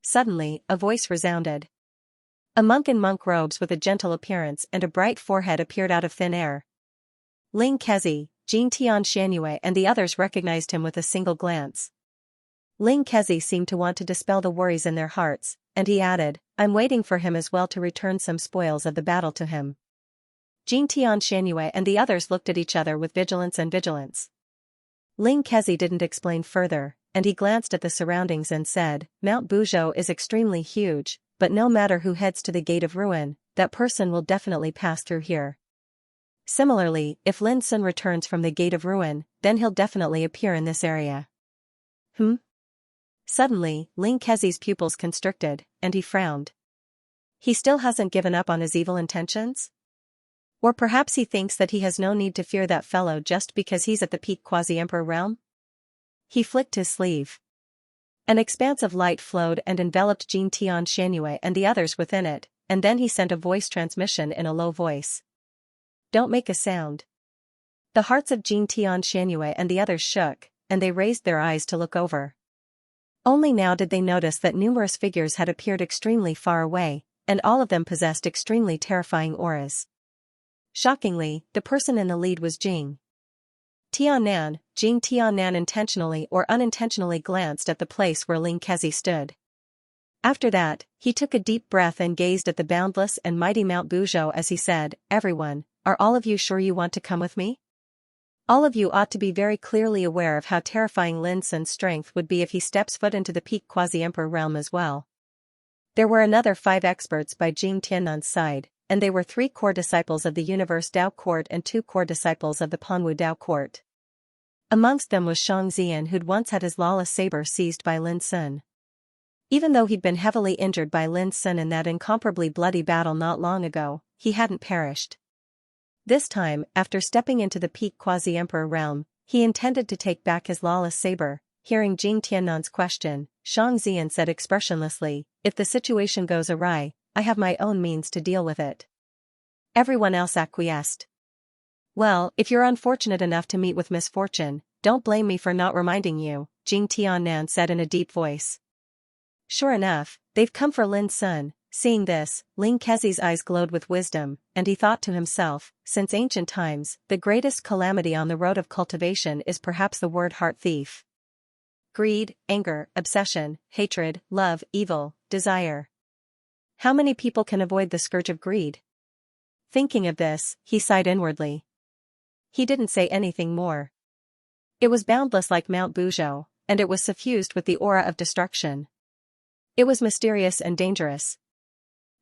[SPEAKER 1] Suddenly, a voice resounded. A monk in monk robes with a gentle appearance and a bright forehead appeared out of thin air. Ling Kezi, Jin Tian Xianyue and the others recognized him with a single glance. Ling Kezi seemed to want to dispel the worries in their hearts, and he added, I'm waiting for him as well to return some spoils of the battle to him. Jin Tian Xianyue and the others looked at each other with vigilance. Ling Kezi didn't explain further, and he glanced at the surroundings and said, Mount Buzhou is extremely huge, but no matter who heads to the Gate of Ruin, that person will definitely pass through here. Similarly, if Lin Sun returns from the Gate of Ruin, then he'll definitely appear in this area. Suddenly, Ling Kezi's pupils constricted, and he frowned. He still hasn't given up on his evil intentions? Or perhaps he thinks that he has no need to fear that fellow just because he's at the peak quasi-emperor realm? He flicked his sleeve. An expanse of light flowed and enveloped Jin Tian Xianyue and the others within it, and then he sent a voice transmission in a low voice. Don't make a sound. The hearts of Jin Tian Xianyue and the others shook, and they raised their eyes to look over. Only now did they notice that numerous figures had appeared extremely far away, and all of them possessed extremely terrifying auras. Shockingly, the person in the lead was Jing Tiannan. Jing Tiannan intentionally or unintentionally glanced at the place where Ling Kezi stood. After that, he took a deep breath and gazed at the boundless and mighty Mount Buzhou as he said, Everyone, are all of you sure you want to come with me? All of you ought to be very clearly aware of how terrifying Lin Sun's strength would be if he steps foot into the peak quasi-emperor realm as well. There were another 5 experts by Jing Tiannan's side, and they were 3 core disciples of the Universe Dao Court and 2 core disciples of the Panwu Dao Court. Amongst them was Xianxia, who'd once had his lawless saber seized by Lin Sun. Even though he'd been heavily injured by Lin Sun in that incomparably bloody battle not long ago, he hadn't perished. This time, after stepping into the peak quasi-emperor realm, he intended to take back his lawless saber. Hearing Jing Tiannan's question, Xianxia said expressionlessly, If the situation goes awry, I have my own means to deal with it. Everyone else acquiesced. Well, if you're unfortunate enough to meet with misfortune, don't blame me for not reminding you, Jing Tiannan said in a deep voice. Sure enough, they've come for Lin Sun, Seeing this, Ling Kezi's eyes glowed with wisdom, and he thought to himself, since ancient times, the greatest calamity on the road of cultivation is perhaps the word heart thief. Greed, anger, obsession, hatred, love, evil, desire. How many people can avoid the scourge of greed? Thinking of this, he sighed inwardly. He didn't say anything more. It was boundless like Mount Buzhou, and it was suffused with the aura of destruction. It was mysterious and dangerous.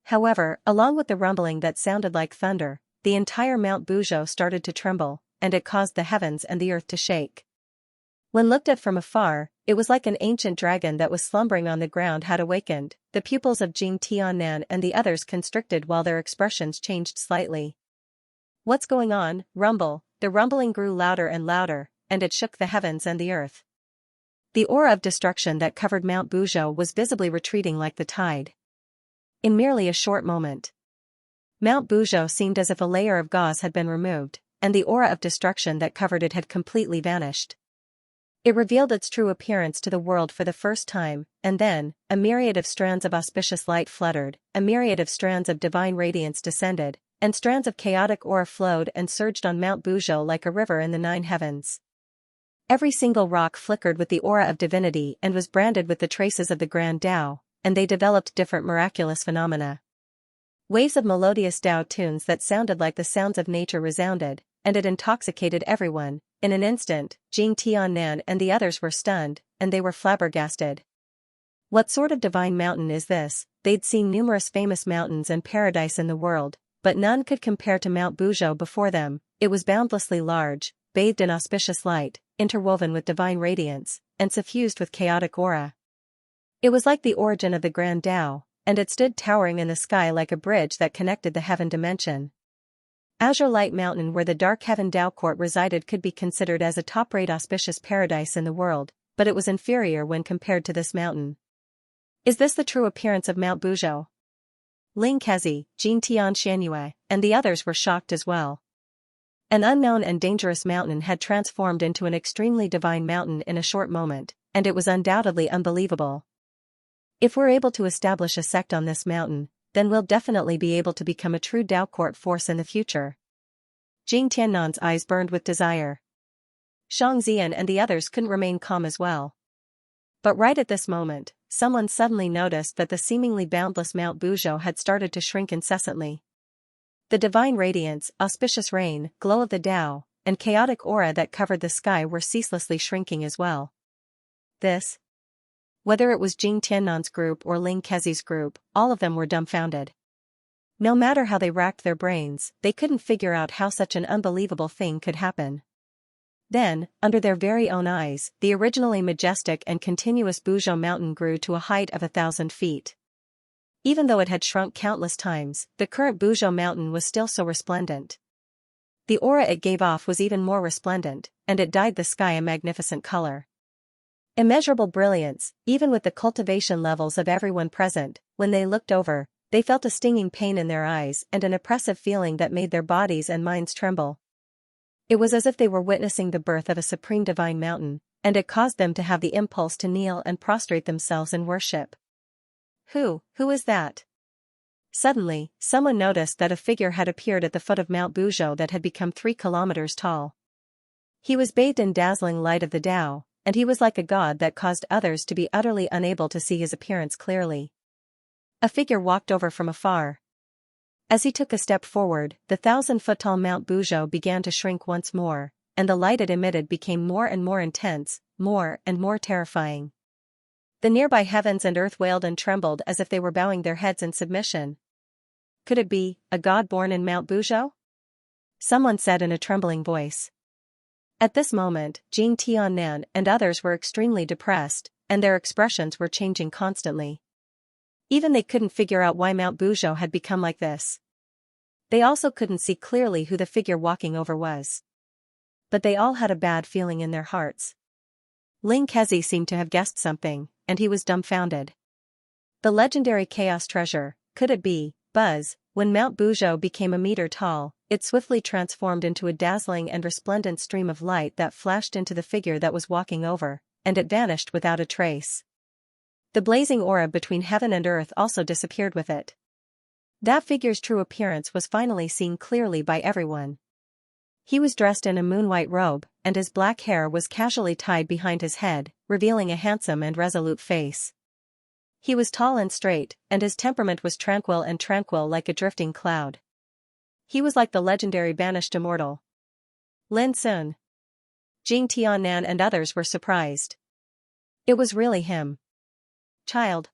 [SPEAKER 1] However, along with the rumbling that sounded like thunder, the entire Mount Buzhou started to tremble, and it caused the heavens and the earth to shake. When looked at from afar, it was like an ancient dragon that was slumbering on the ground had awakened. The pupils of Jing Tiannan and the others constricted while their expressions changed slightly. What's going on? Rumble. The rumbling grew louder and louder, and it shook the heavens and the earth. The aura of destruction that covered Mount Buzhou was visibly retreating like the tide. In merely a short moment, Mount Buzhou seemed as if a layer of gauze had been removed, and the aura of destruction that covered it had completely vanished. It revealed its true appearance to the world for the first time, and then, a myriad of strands of auspicious light fluttered, a myriad of strands of divine radiance descended, and strands of chaotic aura flowed and surged on Mount Buzhou like a river in the 9 heavens. Every single rock flickered with the aura of divinity and was branded with the traces of the Grand Tao, and they developed different miraculous phenomena. Waves of melodious Tao tunes that sounded like the sounds of nature resounded, and it intoxicated everyone. In an instant, Jing Tiannan and the others were stunned, and they were flabbergasted. What sort of divine mountain is this? They'd seen numerous famous mountains and paradise in the world, but none could compare to Mount Buzhou before them. It was boundlessly large, bathed in auspicious light, interwoven with divine radiance, and suffused with chaotic aura. It was like the origin of the Grand Tao, and it stood towering in the sky like a bridge that connected the heaven dimension. Azure Light Mountain, where the Dark Heaven Tao Court resided, could be considered as a top-rate auspicious paradise in the world, but it was inferior when compared to this mountain. Is this the true appearance of Mount Buzhou? Ling Kezi, Jing Xianxia, and the others were shocked as well. An unknown and dangerous mountain had transformed into an extremely divine mountain in a short moment, and it was undoubtedly unbelievable. If we're able to establish a sect on this mountain, then we'll definitely be able to become a true Tao Court force in the future. Jing Tiannan's eyes burned with desire. Xianxia and the others couldn't remain calm as well. But right at this moment, someone suddenly noticed that the seemingly boundless Mount Buzhou had started to shrink incessantly. The divine radiance, auspicious rain, glow of the Tao, and chaotic aura that covered the sky were ceaselessly shrinking as well. This, whether it was Jing Tiannan's group or Ling Kezi's group, all of them were dumbfounded. No matter how they racked their brains, they couldn't figure out how such an unbelievable thing could happen. Then, under their very own eyes, the originally majestic and continuous Buzhou mountain grew to a height of 1,000 feet. Even though it had shrunk countless times, the current Buzhou mountain was still so resplendent. The aura it gave off was even more resplendent, and it dyed the sky a magnificent color. Immeasurable brilliance, even with the cultivation levels of everyone present. When they looked over, they felt a stinging pain in their eyes and an oppressive feeling that made their bodies and minds tremble. It was as if they were witnessing the birth of a supreme divine mountain, and it caused them to have the impulse to kneel and prostrate themselves in worship. Who is that? Suddenly, someone noticed that a figure had appeared at the foot of Mount Buzhou that had become 3 kilometers tall. He was bathed in dazzling light of the Tao, and he was like a god that caused others to be utterly unable to see his appearance clearly. A figure walked over from afar. As he took a step forward, the 1,000-foot-tall Mount Buzhou began to shrink once more, and the light it emitted became more and more intense, more and more terrifying. The nearby heavens and earth wailed and trembled as if they were bowing their heads in submission. Could it be a god born in Mount Buzhou? Someone said in a trembling voice. At this moment, Jing Tiannan and others were extremely depressed, and their expressions were changing constantly. Even they couldn't figure out why Mount Buzhou had become like this. They also couldn't see clearly who the figure walking over was. But they all had a bad feeling in their hearts. Ling Kezi seemed to have guessed something, and he was dumbfounded. The legendary chaos treasure, could it be, Buzz? When Mount Buzhou became a meter tall, it swiftly transformed into a dazzling and resplendent stream of light that flashed into the figure that was walking over, and it vanished without a trace. The blazing aura between heaven and earth also disappeared with it. That figure's true appearance was finally seen clearly by everyone. He was dressed in a moon-white robe, and his black hair was casually tied behind his head, revealing a handsome and resolute face. He was tall and straight, and his temperament was tranquil like a drifting cloud. He was like the legendary banished immortal Lin Sun. Jing Tiannan and others were surprised. It was really him. Child.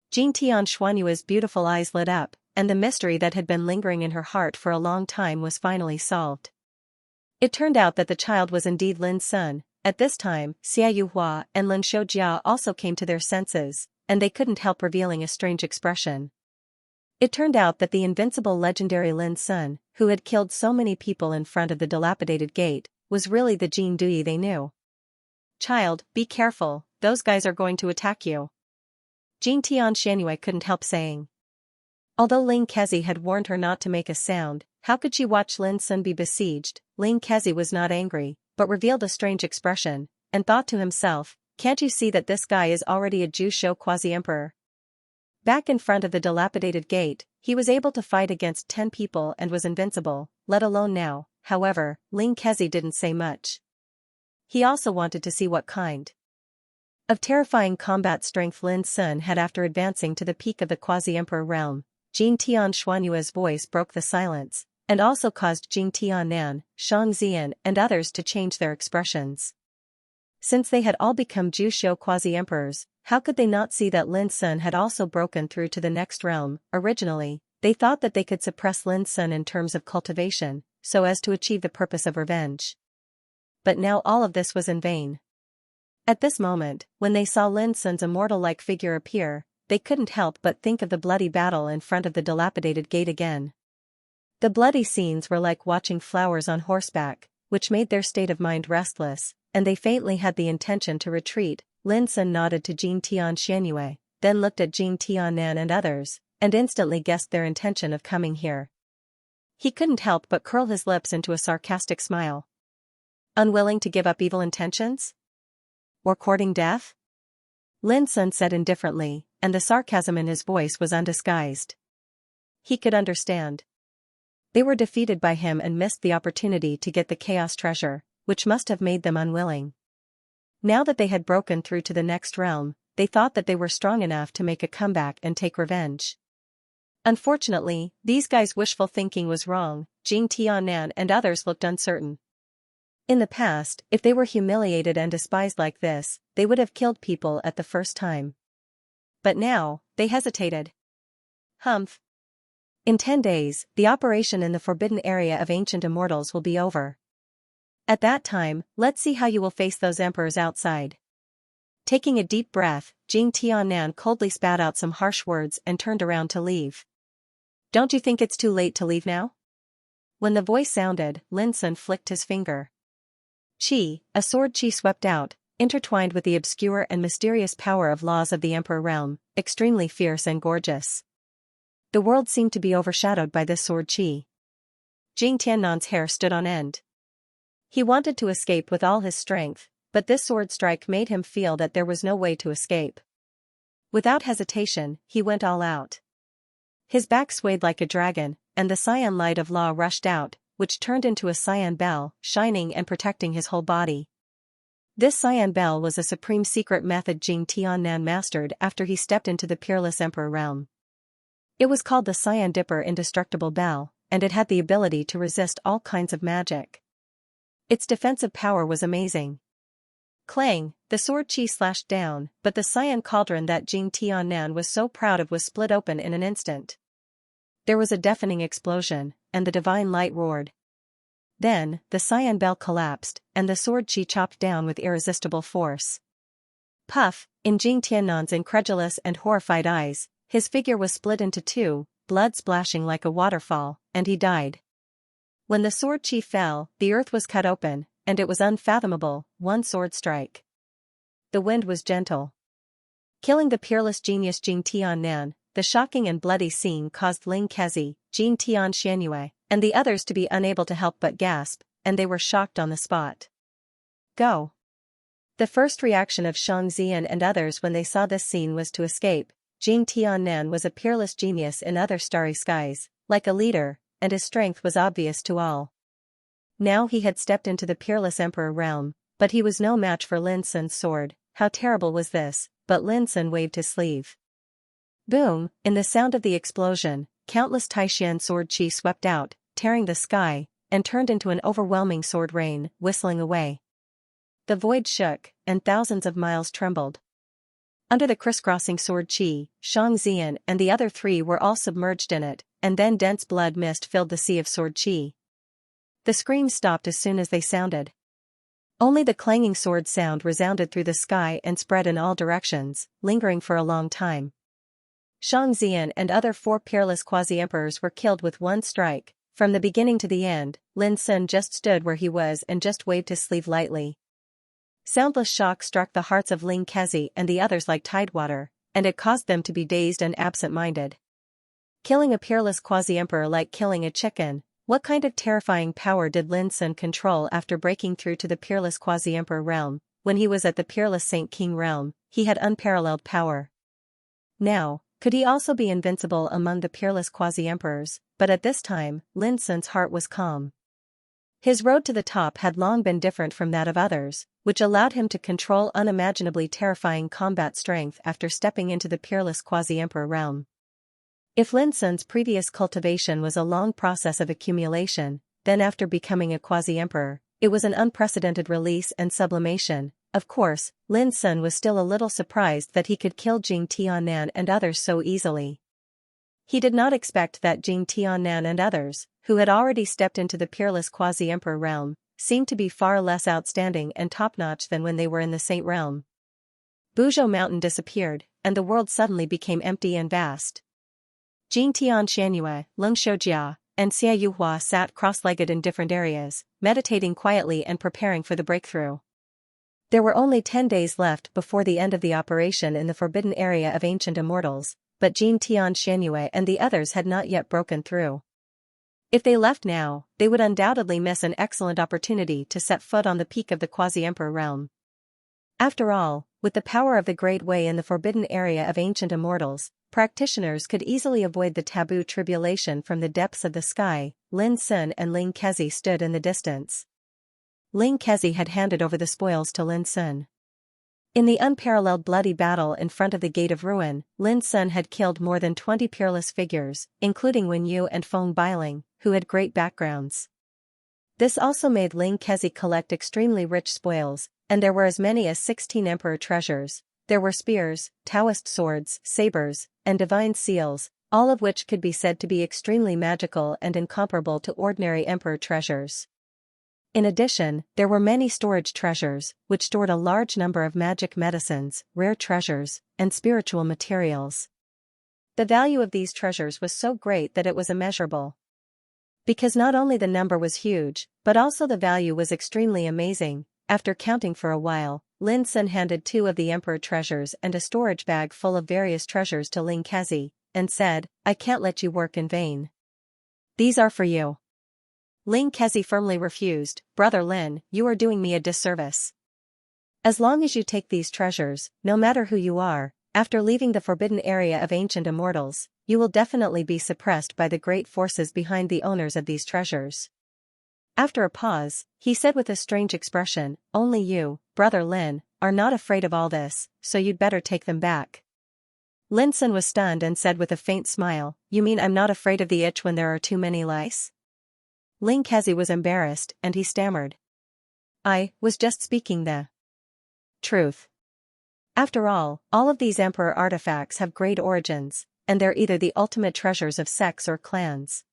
[SPEAKER 1] Jing Tianxuanyue's beautiful eyes lit up, and the mystery that had been lingering in her heart for a long time was finally solved. It turned out that the child was indeed Lin Sun. At this time, Xia Yuhua and Lin Shoujia also came to their senses, and they couldn't help revealing a strange expression. It turned out that the invincible legendary Lin Sun, who had killed so many people in front of the dilapidated gate, was really the Jing Dui they knew. Child, be careful, those guys are going to attack you. Jing Tianxuanyue couldn't help saying. Although Ling Kezi had warned her not to make a sound, how could she watch Lin Sun be besieged? Ling Kezi was not angry, but revealed a strange expression, and thought to himself, can't you see that this guy is already a Jusho quasi-emperor? Back in front of the dilapidated gate, he was able to fight against 10 people and was invincible, let alone now. However, Ling Kezi didn't say much. He also wanted to see what kind of terrifying combat strength Lin Sun had after advancing to the peak of the quasi-emperor realm. Jing Tianxuanyue's voice broke the silence, and also caused Jing Tiannan, Xianxia and others to change their expressions. Since they had all become Jusho quasi-emperors, how could they not see that Lin Sun had also broken through to the next realm? Originally, they thought that they could suppress Lin Sun in terms of cultivation, so as to achieve the purpose of revenge. But now all of this was in vain. At this moment, when they saw Lin Sun's immortal-like figure appear, they couldn't help but think of the bloody battle in front of the dilapidated gate again. The bloody scenes were like watching flowers on horseback, which made their state of mind restless, and they faintly had the intention to retreat. Lin Sun nodded to Jing Tianxuanyue, then looked at Jing Tiannan and others, and instantly guessed their intention of coming here. He couldn't help but curl his lips into a sarcastic smile. Unwilling to give up evil intentions? Or courting death? Lin Sun said indifferently, and the sarcasm in his voice was undisguised. He could understand. They were defeated by him and missed the opportunity to get the chaos treasure, which must have made them unwilling. Now that they had broken through to the next realm, they thought that they were strong enough to make a comeback and take revenge. Unfortunately, these guys' wishful thinking was wrong. Jing Tiannan and others looked uncertain. In the past, if they were humiliated and despised like this, they would have killed people at the first time. But now, they hesitated. Humph. In 10 days, the operation in the forbidden area of ancient immortals will be over. At that time, let's see how you will face those emperors outside. Taking a deep breath, Jing Tiannan coldly spat out some harsh words and turned around to leave. Don't you think it's too late to leave now? When the voice sounded, Lin Sun flicked his finger. Qi, a sword qi swept out, intertwined with the obscure and mysterious power of laws of the Emperor realm, extremely fierce and gorgeous. The world seemed to be overshadowed by this sword qi. Jing Tiannan's hair stood on end. He wanted to escape with all his strength, but this sword strike made him feel that there was no way to escape. Without hesitation, he went all out. His back swayed like a dragon, and the cyan light of law rushed out, which turned into a cyan bell, shining and protecting his whole body. This cyan bell was a supreme secret method Jing Tiannan mastered after he stepped into the peerless Emperor realm. It was called the Cyan Dipper Indestructible Bell, and it had the ability to resist all kinds of magic. Its defensive power was amazing. Clang, the sword qi slashed down, but the cyan cauldron that Jing Tiannan was so proud of was split open in an instant. There was a deafening explosion, and the divine light roared. Then, the cyan bell collapsed, and the sword qi chopped down with irresistible force. Puff, in Jing Tiannan's incredulous and horrified eyes, his figure was split into two, blood splashing like a waterfall, and he died. When the sword qi fell, the earth was cut open, and it was unfathomable, one sword strike. The wind was gentle. Killing the peerless genius Jing Tiannan, the shocking and bloody scene caused Ling Kezi, Jing Tianxuanyue, and the others to be unable to help but gasp, and they were shocked on the spot. Go. The first reaction of Xianxia and others when they saw this scene was to escape. Jing Tiannan was a peerless genius in other starry skies, like a leader, and his strength was obvious to all. Now he had stepped into the peerless emperor realm, but he was no match for Lin Sun's sword. How terrible was this, but Lin Sun waved his sleeve. Boom, in the sound of the explosion, countless Taishan sword chi swept out, tearing the sky, and turned into an overwhelming sword rain, whistling away. The void shook, and thousands of miles trembled. Under the crisscrossing sword chi, Xianxia and the other three were all submerged in it, and then dense blood mist filled the sea of sword chi. The screams stopped as soon as they sounded. Only the clanging sword sound resounded through the sky and spread in all directions, lingering for a long time. Xianxia and other 4 peerless quasi-emperors were killed with one strike. From the beginning to the end, Lin Sun just stood where he was and just waved his sleeve lightly. Soundless shock struck the hearts of Ling Kezi and the others like tidewater, and it caused them to be dazed and absent-minded. Killing a peerless quasi-emperor like killing a chicken. What kind of terrifying power did Lin Sun control after breaking through to the peerless quasi-emperor realm? When he was at the peerless Saint King realm, he had unparalleled power. Now, could he also be invincible among the peerless quasi-emperors? But at this time, Lin Sun's heart was calm. His road to the top had long been different from that of others, which allowed him to control unimaginably terrifying combat strength after stepping into the peerless quasi-emperor realm. If Lin Sun's previous cultivation was a long process of accumulation, then after becoming a quasi-emperor, it was an unprecedented release and sublimation. Of course, Lin Sun was still a little surprised that he could kill Jing Tiannan and others so easily. He did not expect that Jing Tiannan and others, who had already stepped into the peerless quasi-emperor realm, seemed to be far less outstanding and top-notch than when they were in the Saint realm. Buzhou Mountain disappeared, and the world suddenly became empty and vast. Jing Tianxia, Leng Shoujia, and Xia Yuhua sat cross-legged in different areas, meditating quietly and preparing for the breakthrough. There were only 10 days left before the end of the operation in the forbidden area of ancient immortals, but Jing Tianxia and the others had not yet broken through. If they left now, they would undoubtedly miss an excellent opportunity to set foot on the peak of the quasi-emperor realm. After all, with the power of the Great Way in the forbidden area of ancient immortals, practitioners could easily avoid the taboo tribulation from the depths of the sky. Lin Sun and Ling Kezi stood in the distance. Ling Kezi had handed over the spoils to Lin Sun. In the unparalleled bloody battle in front of the Gate of Ruin, Lin Sun had killed more than 20 peerless figures, including Wen Yu and Feng Bailing, who had great backgrounds. This also made Ling Kezi collect extremely rich spoils, and there were as many as 16 emperor treasures. There were spears, Taoist swords, sabers, and divine seals, all of which could be said to be extremely magical and incomparable to ordinary emperor treasures. In addition, there were many storage treasures, which stored a large number of magic medicines, rare treasures, and spiritual materials. The value of these treasures was so great that it was immeasurable. Because not only the number was huge, but also the value was extremely amazing. After counting for a while, Lin Sun handed 2 of the emperor treasures and a storage bag full of various treasures to Ling Kezi, and said, "I can't let you work in vain. These are for you." Ling Kezi firmly refused. "Brother Lin, you are doing me a disservice. As long as you take these treasures, no matter who you are, after leaving the forbidden area of ancient immortals, you will definitely be suppressed by the great forces behind the owners of these treasures." After a pause, he said with a strange expression, "Only you, Brother Lin, are not afraid of all this, so you'd better take them back." Lin Sun was stunned and said with a faint smile, "You mean I'm not afraid of the itch when there are too many lice?" Ling Kezi was embarrassed, and he stammered, "I was just speaking the truth. After all of these emperor artifacts have great origins, and they're either the ultimate treasures of sects or clans.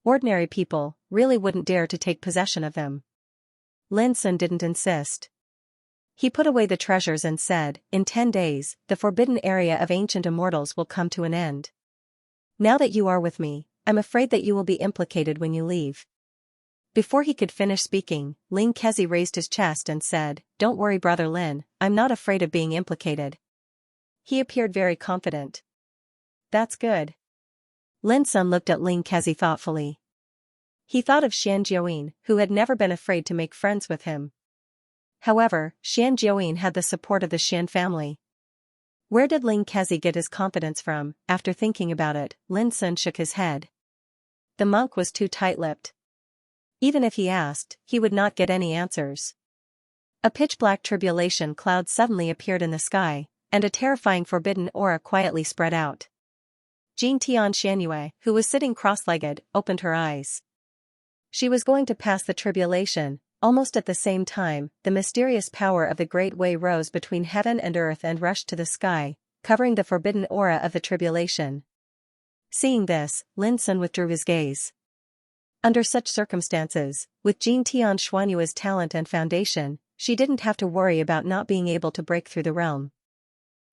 [SPEAKER 1] Ordinary people really wouldn't dare to take possession of them." Lin Sun didn't insist. He put away the treasures and said, "In 10 days, the forbidden area of ancient immortals will come to an end. Now that you are with me, I'm afraid that you will be implicated when you leave." Before he could finish speaking, Ling Kezi raised his chest and said, "Don't worry, Brother Lin, I'm not afraid of being implicated." He appeared very confident. "That's good." Lin Sun looked at Ling Kezi thoughtfully. He thought of Xianxia, who had never been afraid to make friends with him. However, Xian Jiuyin had the support of the Xian family. Where did Ling Kezi get his confidence from? After thinking about it, Lin Sun shook his head. The monk was too tight-lipped. Even if he asked, he would not get any answers. A pitch-black tribulation cloud suddenly appeared in the sky, and a terrifying forbidden aura quietly spread out. Jing Tian Xianyue, who was sitting cross-legged, opened her eyes. She was going to pass the tribulation. Almost at the same time, the mysterious power of the Great Way rose between heaven and earth and rushed to the sky, covering the forbidden aura of the tribulation. Seeing this, Lin Sun withdrew his gaze. Under such circumstances, with Jing Tian Xuanyue's talent and foundation, she didn't have to worry about not being able to break through the realm.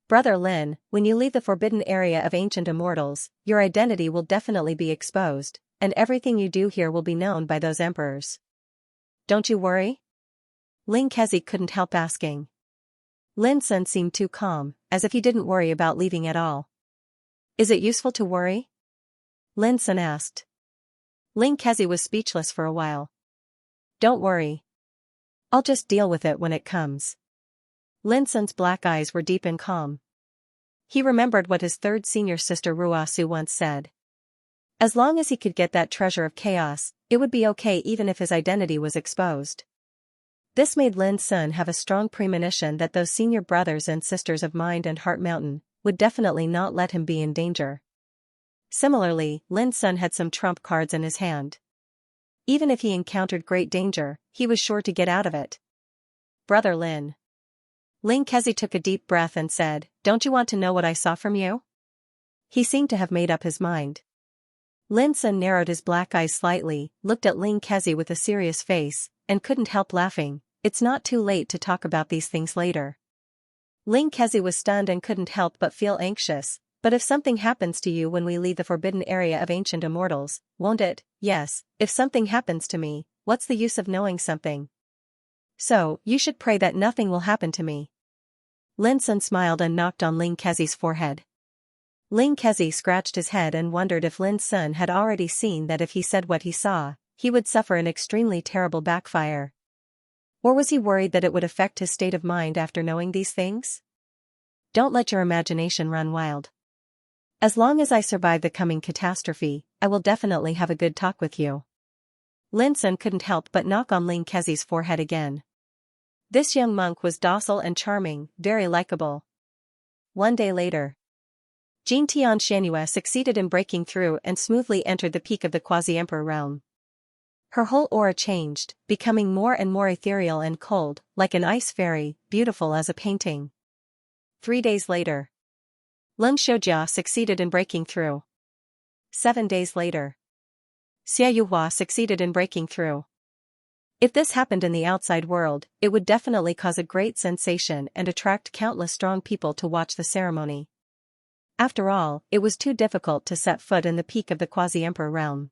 [SPEAKER 1] Brother Lin, when you leave the forbidden area of ancient immortals, your identity will definitely be exposed, and everything you do here will be known by those emperors. Don't you worry? Ling Kezi couldn't help asking. Lin Sun seemed too calm, as if he didn't worry about leaving at all. Is it useful to worry? Lin Sun asked. Ling Kezi was speechless for a while. Don't worry. I'll just deal with it when it comes. Lin Sun's black eyes were deep and calm. He remembered what his third senior sister Ruasu once said. As long as he could get that treasure of chaos, it would be okay even if his identity was exposed. This made Lin Sun have a strong premonition that those senior brothers and sisters of Mind and Heart Mountain would definitely not let him be in danger. Similarly, Lin Sun had some trump cards in his hand. Even if he encountered great danger, he was sure to get out of it. Brother Lin. Ling Kezi took a deep breath and said, "Don't you want to know what I saw from you?" He seemed to have made up his mind. Lin Sun narrowed his black eyes slightly, looked at Ling Kezi with a serious face, and couldn't help laughing. It's not too late to talk about these things later. Ling Kezi was stunned and couldn't help but feel anxious. But if something happens to you when we leave the forbidden area of ancient immortals, won't it? Yes, if something happens to me, what's the use of knowing something? So, you should pray that nothing will happen to me. Lin Sun smiled and knocked on Ling Kezi's forehead. Ling Kezi scratched his head and wondered if Lin Sun had already seen that if he said what he saw, he would suffer an extremely terrible backfire. Or was he worried that it would affect his state of mind after knowing these things? Don't let your imagination run wild. As long as I survive the coming catastrophe, I will definitely have a good talk with you. Lin Sun couldn't help but knock on Ling Kezi's forehead again. This young monk was docile and charming, very likable. One day later, Jing Tian Xianyue succeeded in breaking through and smoothly entered the peak of the quasi-emperor realm. Her whole aura changed, becoming more and more ethereal and cold, like an ice fairy, beautiful as a painting. 3 days later, Leng Shoujia succeeded in breaking through. 7 days later, Xia Yuhua succeeded in breaking through. If this happened in the outside world, it would definitely cause a great sensation and attract countless strong people to watch the ceremony. After all, it was too difficult to set foot in the peak of the quasi-emperor realm.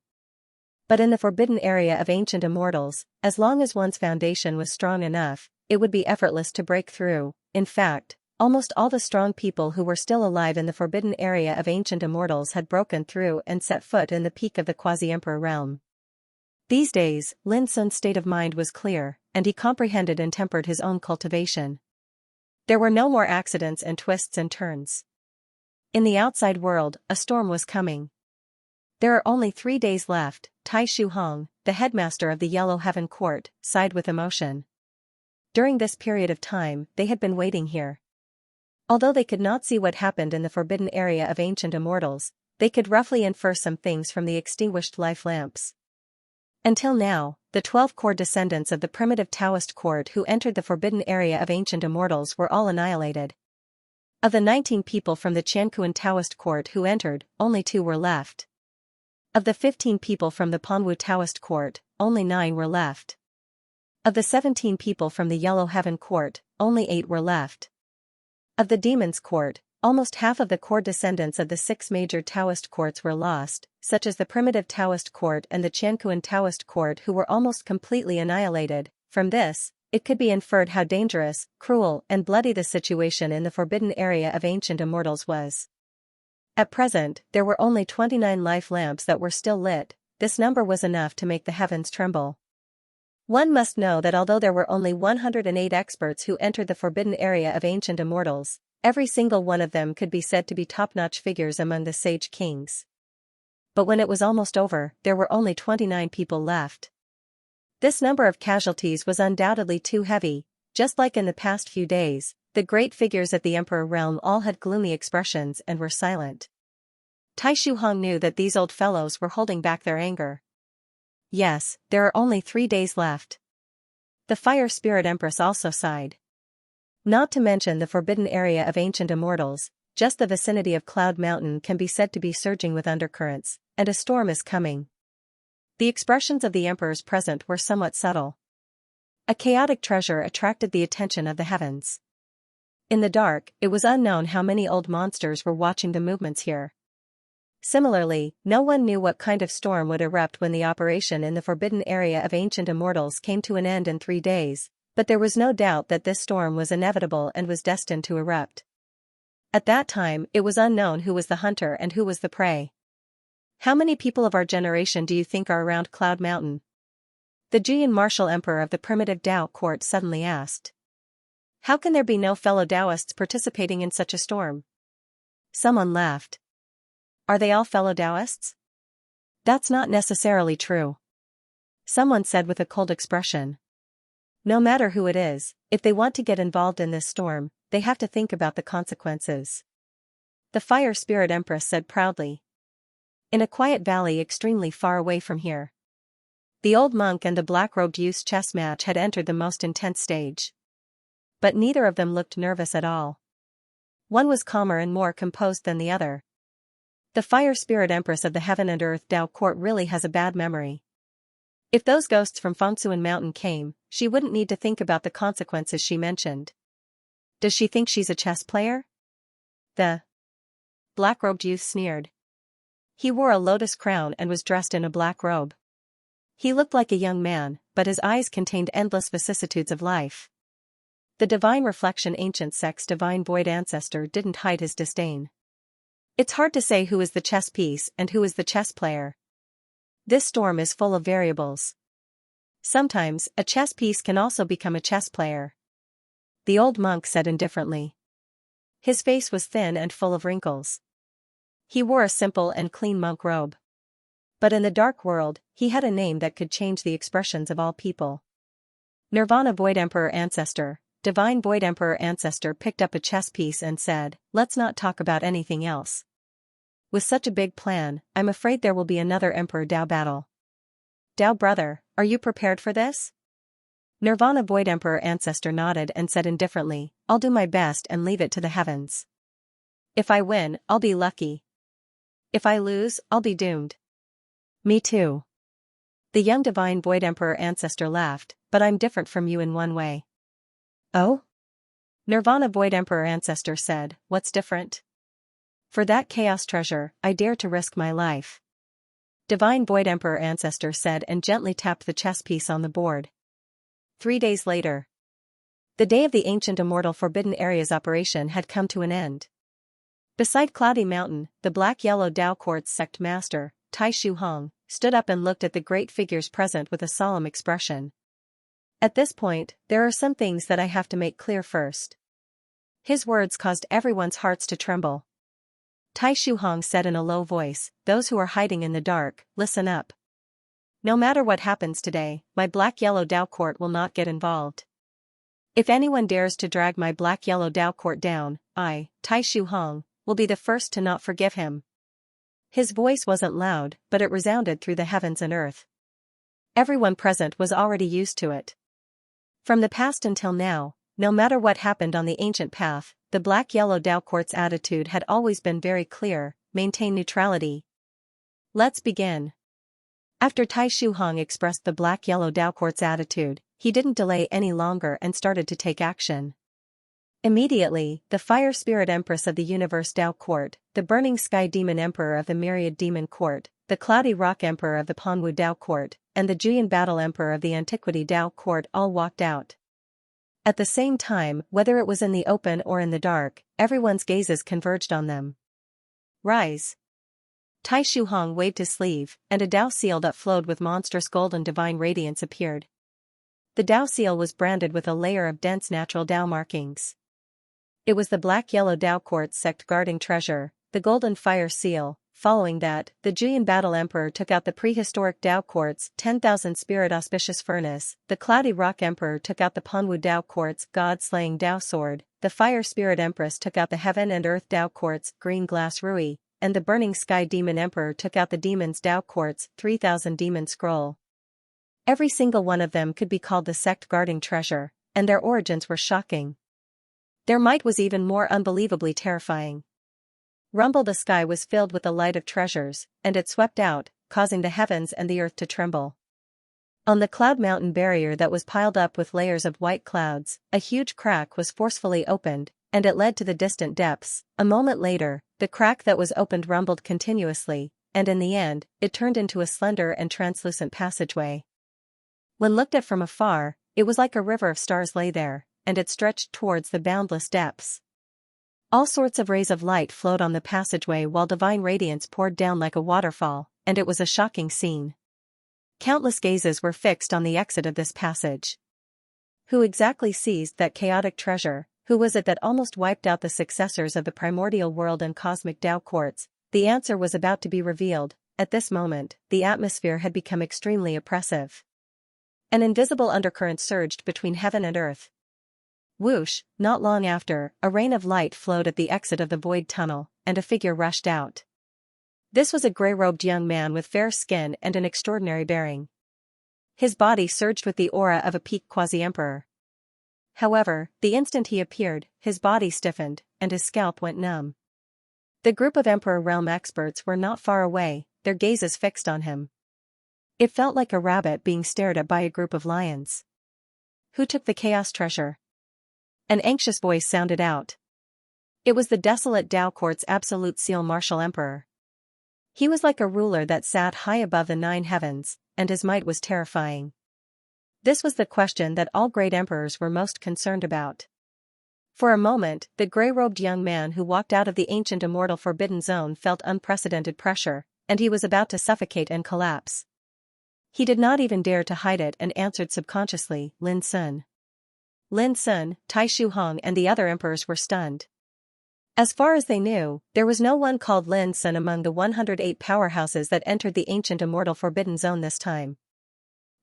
[SPEAKER 1] But in the forbidden area of ancient immortals, as long as one's foundation was strong enough, it would be effortless to break through. In fact, almost all the strong people who were still alive in the forbidden area of ancient immortals had broken through and set foot in the peak of the quasi-emperor realm. These days, Lin Sun's state of mind was clear, and he comprehended and tempered his own cultivation. There were no more accidents and twists and turns. In the outside world, a storm was coming. There are only 3 days left. Tai Shuhong, the headmaster of the Yellow Heaven Court, sighed with emotion. During this period of time, they had been waiting here. Although they could not see what happened in the forbidden area of ancient immortals, they could roughly infer some things from the extinguished life lamps. Until now, the 12 core descendants of the primitive Taoist court who entered the forbidden area of ancient immortals were all annihilated. Of the 19 people from the Qianquan Taoist court who entered, only 2 were left. Of the 15 people from the Panwu Taoist court, only 9 were left. Of the 17 people from the Yellow Heaven court, only 8 were left. Of the Demon's court, almost half of the core descendants of the 6 major Taoist courts were lost, such as the primitive Taoist court and the Qianquan Taoist court who were almost completely annihilated. From this, it could be inferred how dangerous, cruel, and bloody the situation in the forbidden area of ancient immortals was. At present, there were only 29 life lamps that were still lit. This number was enough to make the heavens tremble. One must know that although there were only 108 experts who entered the forbidden area of ancient immortals, every single one of them could be said to be top-notch figures among the sage kings. But when it was almost over, there were only 29 people left. This number of casualties was undoubtedly too heavy. Just like in the past few days, the great figures at the Emperor realm all had gloomy expressions and were silent. Tai Shuhong knew that these old fellows were holding back their anger. Yes, there are only 3 days left. The Fire Spirit Empress also sighed. Not to mention the forbidden area of ancient immortals, just the vicinity of Cloud Mountain can be said to be surging with undercurrents, and a storm is coming. The expressions of the emperors present were somewhat subtle. A chaotic treasure attracted the attention of the heavens. In the dark, it was unknown how many old monsters were watching the movements here. Similarly, no one knew what kind of storm would erupt when the operation in the forbidden area of ancient immortals came to an end in 3 days, but there was no doubt that this storm was inevitable and was destined to erupt. At that time, it was unknown who was the hunter and who was the prey. How many people of our generation do you think are around Cloud Mountain? The Jian martial emperor of the primitive Dao court suddenly asked. How can there be no fellow Taoists participating in such a storm? Someone laughed. Are they all fellow Taoists? That's not necessarily true. Someone said with a cold expression. No matter who it is, if they want to get involved in this storm, they have to think about the consequences. The Fire Spirit Empress said proudly. In a quiet valley extremely far away from here. The old monk and the black-robed youth's chess match had entered the most intense stage. But neither of them looked nervous at all. One was calmer and more composed than the other. The Fire Spirit Empress of the Heaven and Earth Dao Court really has a bad memory. If those ghosts from Fengsuan Mountain came, she wouldn't need to think about the consequences she mentioned. Does she think she's a chess player? The black-robed youth sneered. He wore a lotus crown and was dressed in a black robe. He looked like a young man, but his eyes contained endless vicissitudes of life. The divine reflection ancient sect's divine void ancestor didn't hide his disdain. It's hard to say who is the chess piece and who is the chess player. This storm is full of variables. Sometimes, a chess piece can also become a chess player. The old monk said indifferently. His face was thin and full of wrinkles. He wore a simple and clean monk robe. But in the dark world, he had a name that could change the expressions of all people. Nirvana Void Emperor Ancestor, Divine Void Emperor Ancestor picked up a chess piece and said, let's not talk about anything else. With such a big plan, I'm afraid there will be another Emperor Dao battle. Dao brother, are you prepared for this? Nirvana Void Emperor Ancestor nodded and said indifferently, I'll do my best and leave it to the heavens. If I win, I'll be lucky. If I lose, I'll be doomed. Me too. The young Divine Void Emperor Ancestor laughed, but I'm different from you in one way. Oh? Nirvana Void Emperor Ancestor said, what's different? For that chaos treasure, I dare to risk my life. Divine Void Emperor Ancestor said and gently tapped the chess piece on the board. 3 days later. The day of the ancient immortal forbidden areas operation had come to an end. Beside Cloudy Mountain, the black-yellow Dao Court's sect master, Tai Shuhong, stood up and looked at the great figures present with a solemn expression. At this point, there are some things that I have to make clear first. His words caused everyone's hearts to tremble. Tai Shuhong said in a low voice, those who are hiding in the dark, listen up. No matter what happens today, my black-yellow Dao Court will not get involved. If anyone dares to drag my black-yellow Dao Court down, I, Tai Shuhong, will be the first to not forgive him. His voice wasn't loud, but it resounded through the heavens and earth. Everyone present was already used to it. From the past until now, no matter what happened on the ancient path, the black-yellow Dao Court's attitude had always been very clear, maintain neutrality. Let's begin. After Tai Shuhong expressed the black-yellow Dao Court's attitude, he didn't delay any longer and started to take action. Immediately, the Fire Spirit Empress of the Universe Dao Court, the Burning Sky Demon Emperor of the Myriad Demon Court, the Cloudy Rock Emperor of the Panwu Dao Court, and the Juyan Battle Emperor of the Antiquity Dao Court all walked out. At the same time, whether it was in the open or in the dark, everyone's gazes converged on them. Rise. Tai Shuhong waved his sleeve, and a Dao seal that flowed with monstrous golden divine radiance appeared. The Dao seal was branded with a layer of dense natural Dao markings. It was the black-yellow Dao quartz sect guarding treasure, the golden fire seal. Following that, the Juyin Battle Emperor took out the prehistoric Dao quartz 10,000 spirit auspicious furnace, the cloudy rock emperor took out the Panwu Dao quartz god-slaying Dao sword, the fire spirit empress took out the heaven and earth Dao quartz green glass rui, and the burning sky demon emperor took out the demon's Dao quartz 3,000 demon scroll. Every single one of them could be called the sect guarding treasure, and their origins were shocking. Their might was even more unbelievably terrifying. Rumble the sky was filled with the light of treasures, and it swept out, causing the heavens and the earth to tremble. On the cloud mountain barrier that was piled up with layers of white clouds, a huge crack was forcefully opened, and it led to the distant depths. A moment later, the crack that was opened rumbled continuously, and in the end, it turned into a slender and translucent passageway. When looked at from afar, it was like a river of stars lay there, and it stretched towards the boundless depths. All sorts of rays of light flowed on the passageway while divine radiance poured down like a waterfall, and it was a shocking scene. Countless gazes were fixed on the exit of this passage. Who exactly seized that chaotic treasure? Who was it that almost wiped out the successors of the primordial world and cosmic Dao quartz? The answer was about to be revealed. At this moment, the atmosphere had become extremely oppressive. An invisible undercurrent surged between heaven and earth. Whoosh, not long after, a rain of light flowed at the exit of the void tunnel, and a figure rushed out. This was a grey-robed young man with fair skin and an extraordinary bearing. His body surged with the aura of a peak quasi-emperor. However, the instant he appeared, his body stiffened, and his scalp went numb. The group of Emperor Realm experts were not far away, their gazes fixed on him. It felt like a rabbit being stared at by a group of lions. Who took the chaos treasure? An anxious voice sounded out. It was the desolate Dao Court's absolute seal martial emperor. He was like a ruler that sat high above the 9 heavens, and his might was terrifying. This was the question that all great emperors were most concerned about. For a moment, the grey-robed young man who walked out of the ancient immortal forbidden zone felt unprecedented pressure, and he was about to suffocate and collapse. He did not even dare to hide it and answered subconsciously, Lin Sun. Lin Sun, Tai Shu Hong and the other emperors were stunned. As far as they knew, there was no one called Lin Sun among the 108 powerhouses that entered the ancient immortal forbidden zone this time.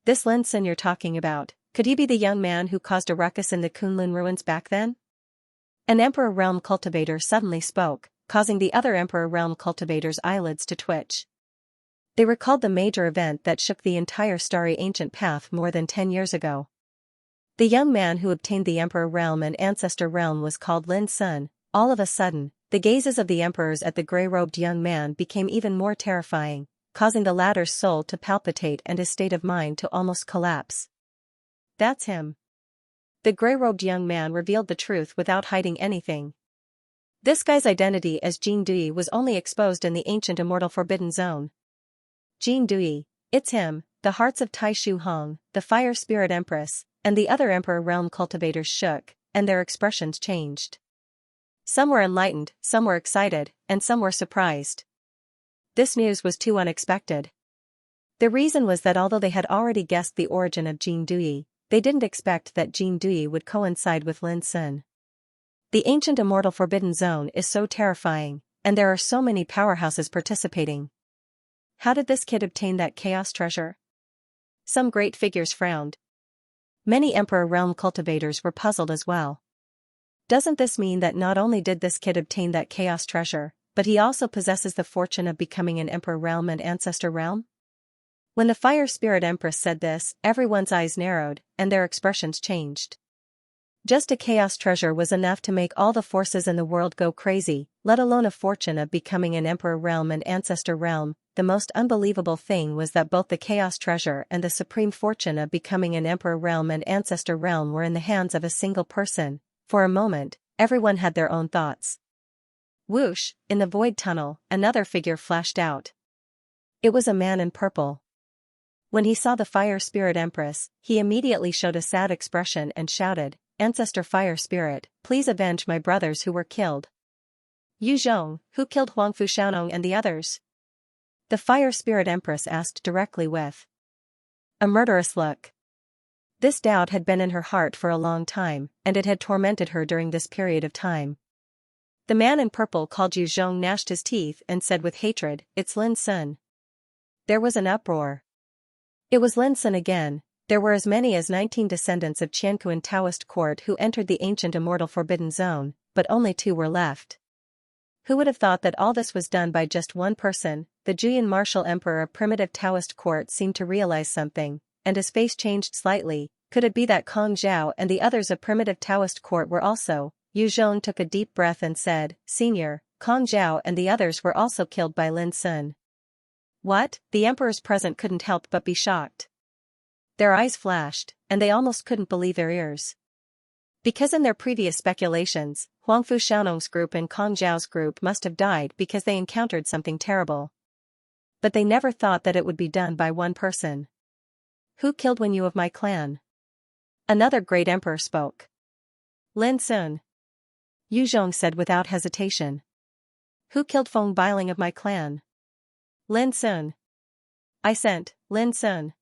[SPEAKER 1] This Lin Sun you're talking about, could he be the young man who caused a ruckus in the Kunlun ruins back then? An Emperor Realm cultivator suddenly spoke, causing the other Emperor Realm cultivators' eyelids to twitch. They recalled the major event that shook the entire starry ancient path more than 10 years ago. The young man who obtained the Emperor Realm and Ancestor Realm was called Lin Sun. All of a sudden, the gazes of the emperors at the grey-robed young man became even more terrifying, causing the latter's soul to palpitate and his state of mind to almost collapse. That's him. The grey-robed young man revealed the truth without hiding anything. This guy's identity as Jin Dui was only exposed in the ancient immortal forbidden zone. Jin Dui, it's him. The hearts of Tai Shu Hong, the fire spirit empress, and the other Emperor Realm cultivators shook, and their expressions changed. Some were enlightened, some were excited, and some were surprised. This news was too unexpected. The reason was that although they had already guessed the origin of Jin Dui, they didn't expect that Jin Dui would coincide with Lin Sun. The ancient immortal forbidden zone is so terrifying, and there are so many powerhouses participating. How did this kid obtain that chaos treasure? Some great figures frowned. Many Emperor Realm cultivators were puzzled as well. Doesn't this mean that not only did this kid obtain that chaos treasure, but he also possesses the fortune of becoming an Emperor Realm and Ancestor Realm? When the Fire Spirit Empress said this, everyone's eyes narrowed, and their expressions changed. Just a chaos treasure was enough to make all the forces in the world go crazy, let alone a fortune of becoming an Emperor Realm and Ancestor Realm. The most unbelievable thing was that both the chaos treasure and the supreme fortune of becoming an Emperor Realm and Ancestor Realm were in the hands of a single person. For a moment, everyone had their own thoughts. Whoosh, in the void tunnel, another figure flashed out. It was a man in purple. When he saw the Fire Spirit Empress, he immediately showed a sad expression and shouted, Ancestor Fire Spirit, please avenge my brothers who were killed. Yu Zhong, who killed Huangfu Xiaonong and the others? The Fire Spirit Empress asked directly with a murderous look. This doubt had been in her heart for a long time, and it had tormented her during this period of time. The man in purple called Yu Zhong gnashed his teeth and said with hatred, "It's Lin Sun." There was an uproar. It was Lin Sun again. There were as many as 19 descendants of Qianquan Taoist court who entered the ancient immortal forbidden zone, but only 2 were left. Who would have thought that all this was done by just one person? The Juyin martial emperor of primitive Taoist court seemed to realize something, and his face changed slightly. Could it be that Kong Zhao and the others of primitive Taoist court were also? Yu Zhong took a deep breath and said, "Senior, Kong Zhao and the others were also killed by Lin Sun." What? The emperors present couldn't help but be shocked. Their eyes flashed, and they almost couldn't believe their ears. Because in their previous speculations, Huangfu Xiaonong's group and Kong Zhao's group must have died because they encountered something terrible. But they never thought that it would be done by one person. "Who killed Wen Yu of my clan?" Another great emperor spoke. "Lin Sun." Yu Zhong said without hesitation. "Who killed Feng Bailing of my clan?" "Lin Sun." "I sent Lin Sun."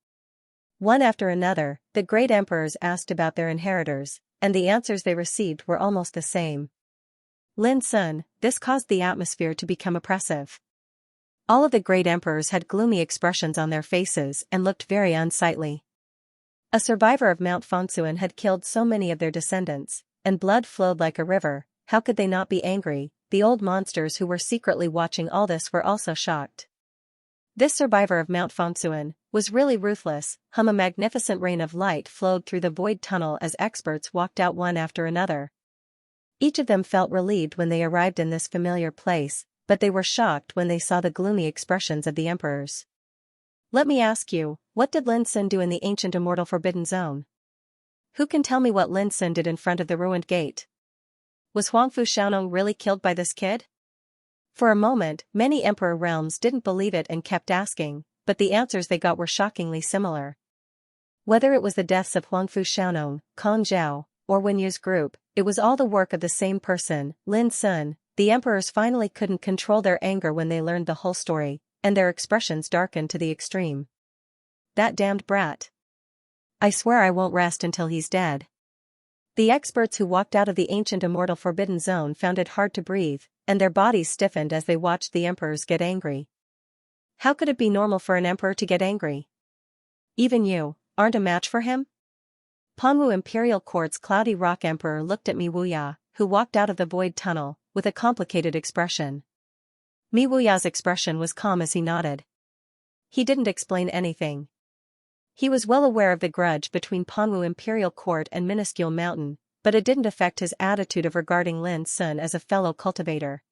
[SPEAKER 1] One after another, the great emperors asked about their inheritors, and the answers they received were almost the same. Lin Sun. This caused the atmosphere to become oppressive. All of the great emperors had gloomy expressions on their faces and looked very unsightly. A survivor of Mount Fengsuan had killed so many of their descendants, and blood flowed like a river. How could they not be angry? The old monsters who were secretly watching all this were also shocked. This survivor of Mount Fengsuan was really ruthless. A magnificent rain of light flowed through the void tunnel as experts walked out one after another. Each of them felt relieved when they arrived in this familiar place, but they were shocked when they saw the gloomy expressions of the emperors. "Let me ask you, what did Lin Sun do in the ancient immortal forbidden zone? Who can tell me what Lin Sun did in front of the ruined gate? Was Huangfu Xiaonong really killed by this kid?" For a moment, many emperor realms didn't believe it and kept asking, but the answers they got were shockingly similar. Whether it was the deaths of Huangfu Xiaonong, Kong Zhao, or Wen Yu's group, it was all the work of the same person, Lin Sun. The emperors finally couldn't control their anger when they learned the whole story, and their expressions darkened to the extreme. "That damned brat. I swear I won't rest until he's dead." The experts who walked out of the ancient immortal forbidden zone found it hard to breathe, and their bodies stiffened as they watched the emperors get angry. How could it be normal for an emperor to get angry? "Even you aren't a match for him?" Panwu Imperial Court's Cloudy Rock Emperor looked at Mi Wuya, who walked out of the void tunnel, with a complicated expression. Mi Wuya's expression was calm as he nodded. He didn't explain anything. He was well aware of the grudge between Panwu Imperial Court and Minuscule Mountain, but it didn't affect his attitude of regarding Lin Sun as a fellow cultivator.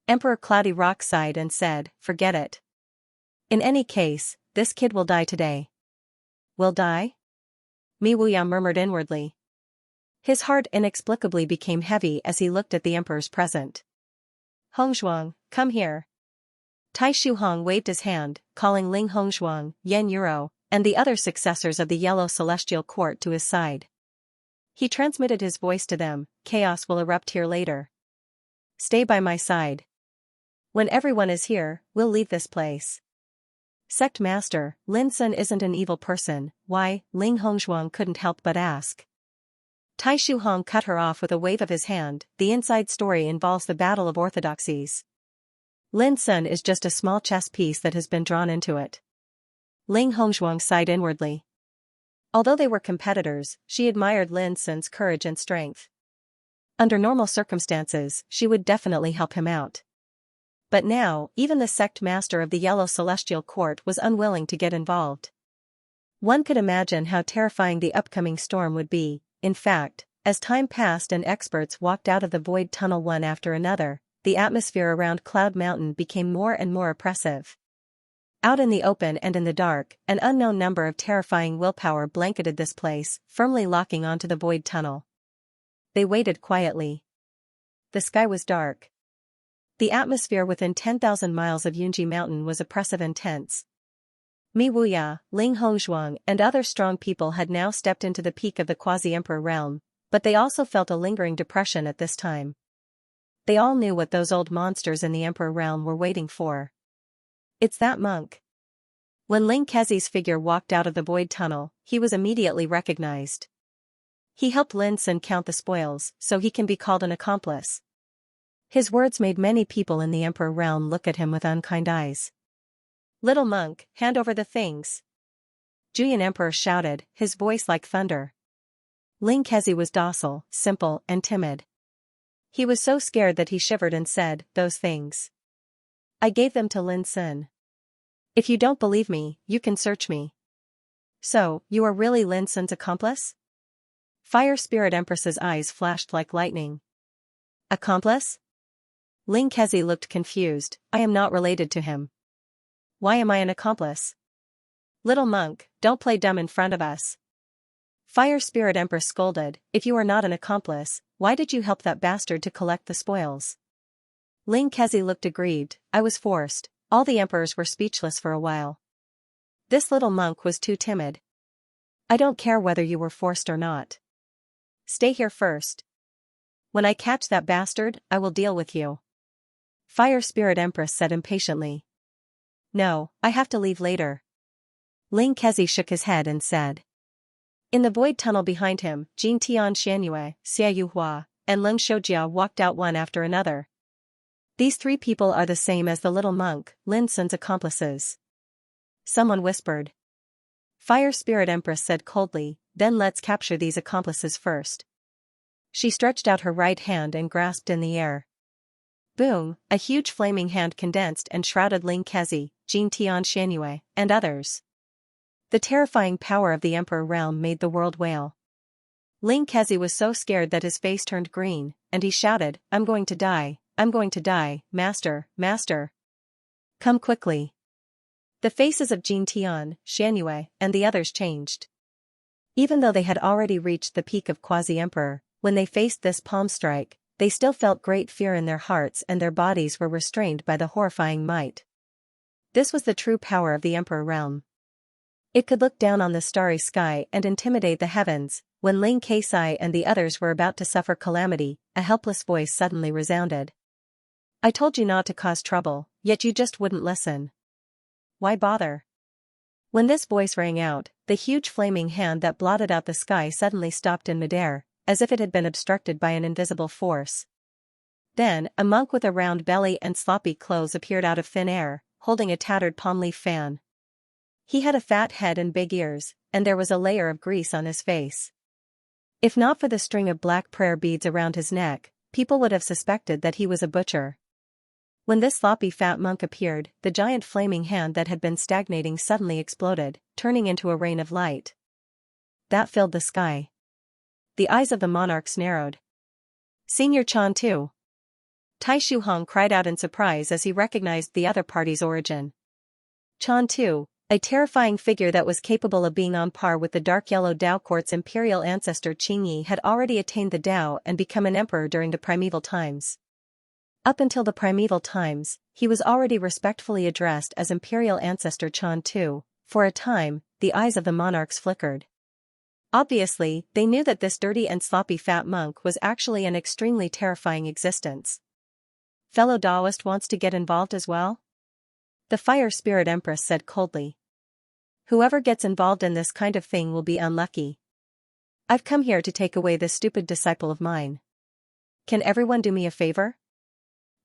[SPEAKER 1] Emperor Cloudy Rock sighed and said, "Forget it. In any case, this kid will die today." "Will die?" Mi Wuya murmured inwardly. His heart inexplicably became heavy as he looked at the emperors present. "Hongzhuang, come here." Tai Shuhong waved his hand, calling Ling Hongzhuang, Yan Yuro, and the other successors of the Yellow Celestial Court to his side. He transmitted his voice to them, "Chaos will erupt here later. Stay by my side. When everyone is here, we'll leave this place." "Sect Master, Lin Sun isn't an evil person, why?" Ling Hongzhuang couldn't help but ask. Tai Shuhong cut her off with a wave of his hand. "The inside story involves the battle of orthodoxies. Lin Sun is just a small chess piece that has been drawn into it." Ling Hongzhuang sighed inwardly. Although they were competitors, she admired Lin Sun's courage and strength. Under normal circumstances, she would definitely help him out. But now, even the sect master of the Yellow Celestial Court was unwilling to get involved. One could imagine how terrifying the upcoming storm would be. In fact, as time passed and experts walked out of the void tunnel one after another, the atmosphere around Cloud Mountain became more and more oppressive. Out in the open and in the dark, an unknown number of terrifying willpower blanketed this place, firmly locking onto the void tunnel. They waited quietly. The sky was dark. The atmosphere within 10,000 miles of Yunji Mountain was oppressive and tense. Mi Wuya, Ling Hongzhuang, and other strong people had now stepped into the peak of the quasi-emperor realm, but they also felt a lingering depression at this time. They all knew what those old monsters in the emperor realm were waiting for. "It's that monk." When Ling Kezi's figure walked out of the void tunnel, he was immediately recognized. He helped Lin Sun count the spoils, so he can be called an accomplice. His words made many people in the Emperor realm look at him with unkind eyes. Little monk, hand over the things. Juyan Emperor shouted, his voice like thunder. Ling Kezi was docile, simple, and timid. He was so scared that he shivered and said, those things. I gave them to Lin Sun. If you don't believe me, you can search me. So, you are really Lin Sun's accomplice? Fire Spirit Empress's eyes flashed like lightning. Accomplice? Ling Kezi looked confused. I am not related to him. Why am I an accomplice? Little monk, don't play dumb in front of us. Fire Spirit Empress scolded, if you are not an accomplice, why did you help that bastard to collect the spoils? Ling Kezi looked aggrieved. I was forced. All the emperors were speechless for a while. This little monk was too timid. I don't care whether you were forced or not. Stay here first. When I catch that bastard, I will deal with you. Fire Spirit Empress said impatiently. No, I have to leave later. Ling Kezi shook his head and said. In the void tunnel behind him, Jin Tian Xianxia, Xia Yuhua, and Leng Shoujia walked out one after another. These three people are the same as the little monk, Lin Sun's accomplices. Someone whispered. Fire Spirit Empress said coldly, then let's capture these accomplices first. She stretched out her right hand and grasped in the air. Boom, a huge flaming hand condensed and shrouded Ling Kezi, Jin Tian Xianxia, and others. The terrifying power of the Emperor realm made the world wail. Ling Kezi was so scared that his face turned green, and he shouted, I'm going to die, master, master. Come quickly. The faces of Jin Tian, Xianxia, and the others changed. Even though they had already reached the peak of Quasi-Emperor, when they faced this palm strike, they still felt great fear in their hearts and their bodies were restrained by the horrifying might. This was the true power of the Emperor realm. It could look down on the starry sky and intimidate the heavens. When Ling Kezi and the others were about to suffer calamity, a helpless voice suddenly resounded. I told you not to cause trouble, yet you just wouldn't listen. Why bother? When this voice rang out, the huge flaming hand that blotted out the sky suddenly stopped in midair, as if it had been obstructed by an invisible force. Then, a monk with a round belly and sloppy clothes appeared out of thin air, holding a tattered palm leaf fan. He had a fat head and big ears, and there was a layer of grease on his face. If not for the string of black prayer beads around his neck, people would have suspected that he was a butcher. When this sloppy fat monk appeared, the giant flaming hand that had been stagnating suddenly exploded, turning into a rain of light. That filled the sky. The eyes of the monarchs narrowed. Senior Chan too. Tai Shuhong cried out in surprise as he recognized the other party's origin. Chan too, a terrifying figure that was capable of being on par with the dark yellow Dao Court's imperial ancestor Qingyi, had already attained the Dao and become an emperor during the primeval times. Up until the primeval times, he was already respectfully addressed as imperial ancestor Chan Tu. For a time, the eyes of the monarchs flickered. Obviously, they knew that this dirty and sloppy fat monk was actually an extremely terrifying existence. Fellow Daoist wants to get involved as well? The Fire Spirit Empress said coldly. Whoever gets involved in this kind of thing will be unlucky. I've come here to take away this stupid disciple of mine. Can everyone do me a favor?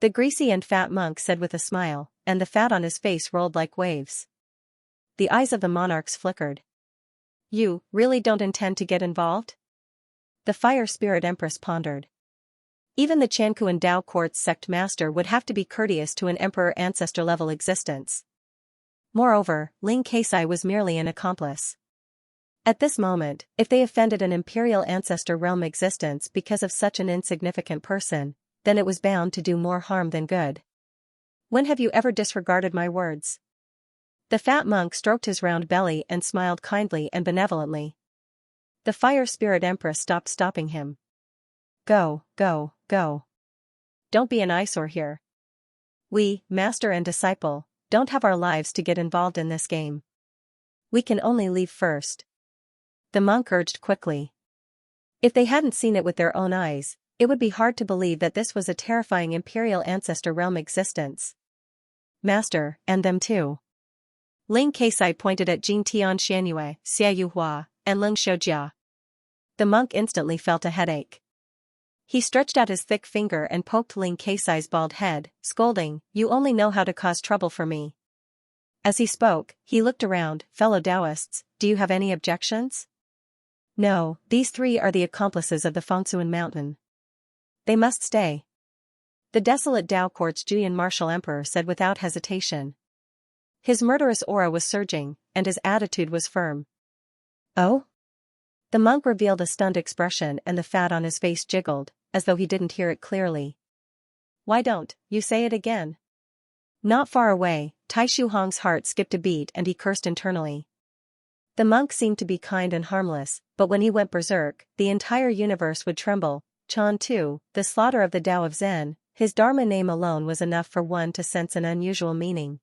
[SPEAKER 1] The greasy and fat monk said with a smile, and the fat on his face rolled like waves. The eyes of the monarchs flickered. You really don't intend to get involved? The Fire Spirit Empress pondered. Even the Chankuan Dao Court's sect master would have to be courteous to an emperor ancestor-level existence. Moreover, Ling Kezi was merely an accomplice. At this moment, if they offended an imperial ancestor realm existence because of such an insignificant person, then it was bound to do more harm than good. When have you ever disregarded my words? The fat monk stroked his round belly and smiled kindly and benevolently. The Fire Spirit Empress stopped stopping him. Go, go, go. Don't be an eyesore here. We, master and disciple, don't have our lives to get involved in this game. We can only leave first. The monk urged quickly. If they hadn't seen it with their own eyes, it would be hard to believe that this was a terrifying imperial ancestor realm existence. Master, and them too. Ling Keisai pointed at Jing Tian Xianyue, Xia Yuhua, and Leng Shoujia. The monk instantly felt a headache. He stretched out his thick finger and poked Ling Keisai's bald head, scolding, "You only know how to cause trouble for me." As he spoke, he looked around, "Fellow Taoists, do you have any objections?" "No, these three are the accomplices of the Fengsuan mountain. They must stay," the desolate Tao Court's Juyan martial emperor said without hesitation. His murderous aura was surging, and his attitude was firm. "Oh?" The monk revealed a stunned expression and the fat on his face jiggled, as though he didn't hear it clearly. "Why don't you say it again?" Not far away, Tai Shuhong's heart skipped a beat and he cursed internally. The monk seemed to be kind and harmless, but when he went berserk, the entire universe would tremble. Chan Tu, the slaughter of the Tao of Zen, his Dharma name alone was enough for one to sense an unusual meaning.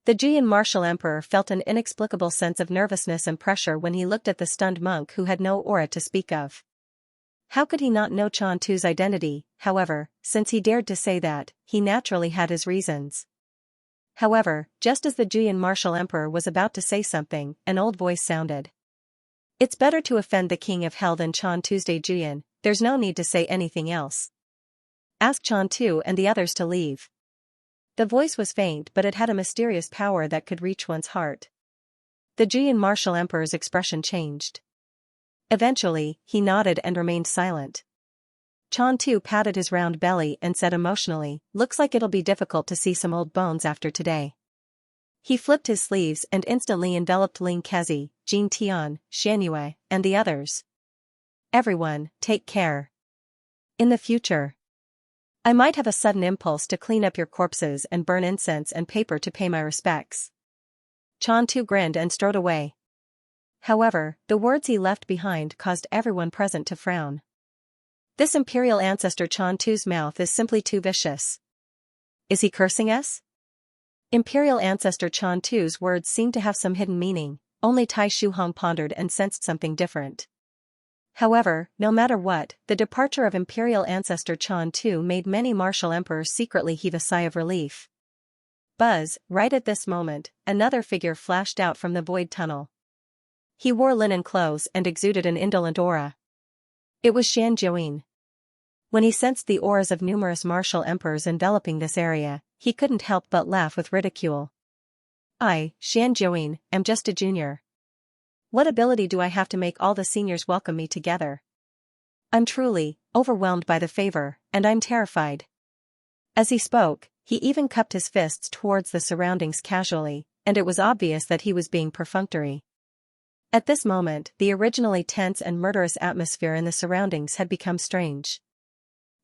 [SPEAKER 1] The Juyan martial emperor felt an inexplicable sense of nervousness and pressure when he looked at the stunned monk who had no aura to speak of. How could he not know Chan Tu's identity? However, since he dared to say that, he naturally had his reasons. However, just as the Juyan martial emperor was about to say something, an old voice sounded. "It's better to offend the king of hell than Chan Tuesday Juyan, there's no need to say anything else. Ask Chan Tu and the others to leave." The voice was faint but it had a mysterious power that could reach one's heart. The Juyan martial emperor's expression changed. Eventually, he nodded and remained silent. Chan Tu patted his round belly and said emotionally, "Looks like it'll be difficult to see some old bones after today." He flipped his sleeves and instantly enveloped Ling Kezi, Jing Tian, Xianyue, and the others. "Everyone, take care. In the future, I might have a sudden impulse to clean up your corpses and burn incense and paper to pay my respects." Chan Tu grinned and strode away. However, the words he left behind caused everyone present to frown. This imperial ancestor Chan Tu's mouth is simply too vicious. Is he cursing us? Imperial ancestor Chan Tu's words seemed to have some hidden meaning, only Tai Shuhong pondered and sensed something different. However, no matter what, the departure of imperial ancestor Chan Tu made many martial emperors secretly heave a sigh of relief. Buzz, right at this moment, another figure flashed out from the void tunnel. He wore linen clothes and exuded an indolent aura. It was Xianxia. When he sensed the auras of numerous martial emperors enveloping this area, he couldn't help but laugh with ridicule. "I, Xianxia, am just a junior. What ability do I have to make all the seniors welcome me together? I'm truly overwhelmed by the favor, and I'm terrified." As he spoke, he even cupped his fists towards the surroundings casually, and it was obvious that he was being perfunctory. At this moment, the originally tense and murderous atmosphere in the surroundings had become strange.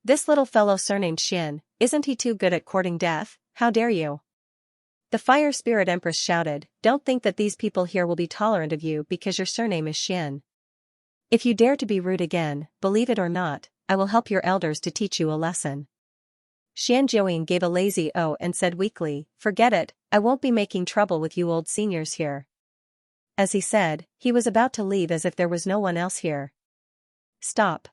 [SPEAKER 1] "This little fellow surnamed Xin, isn't he too good at courting death? How dare you?" The Fire Spirit Empress shouted, "Don't think that these people here will be tolerant of you because your surname is Xian. If you dare to be rude again, believe it or not, I will help your elders to teach you a lesson." Xianxia gave a lazy "oh" and said weakly, "Forget it, I won't be making trouble with you old seniors here." As he said, he was about to leave as if there was no one else here. "Stop."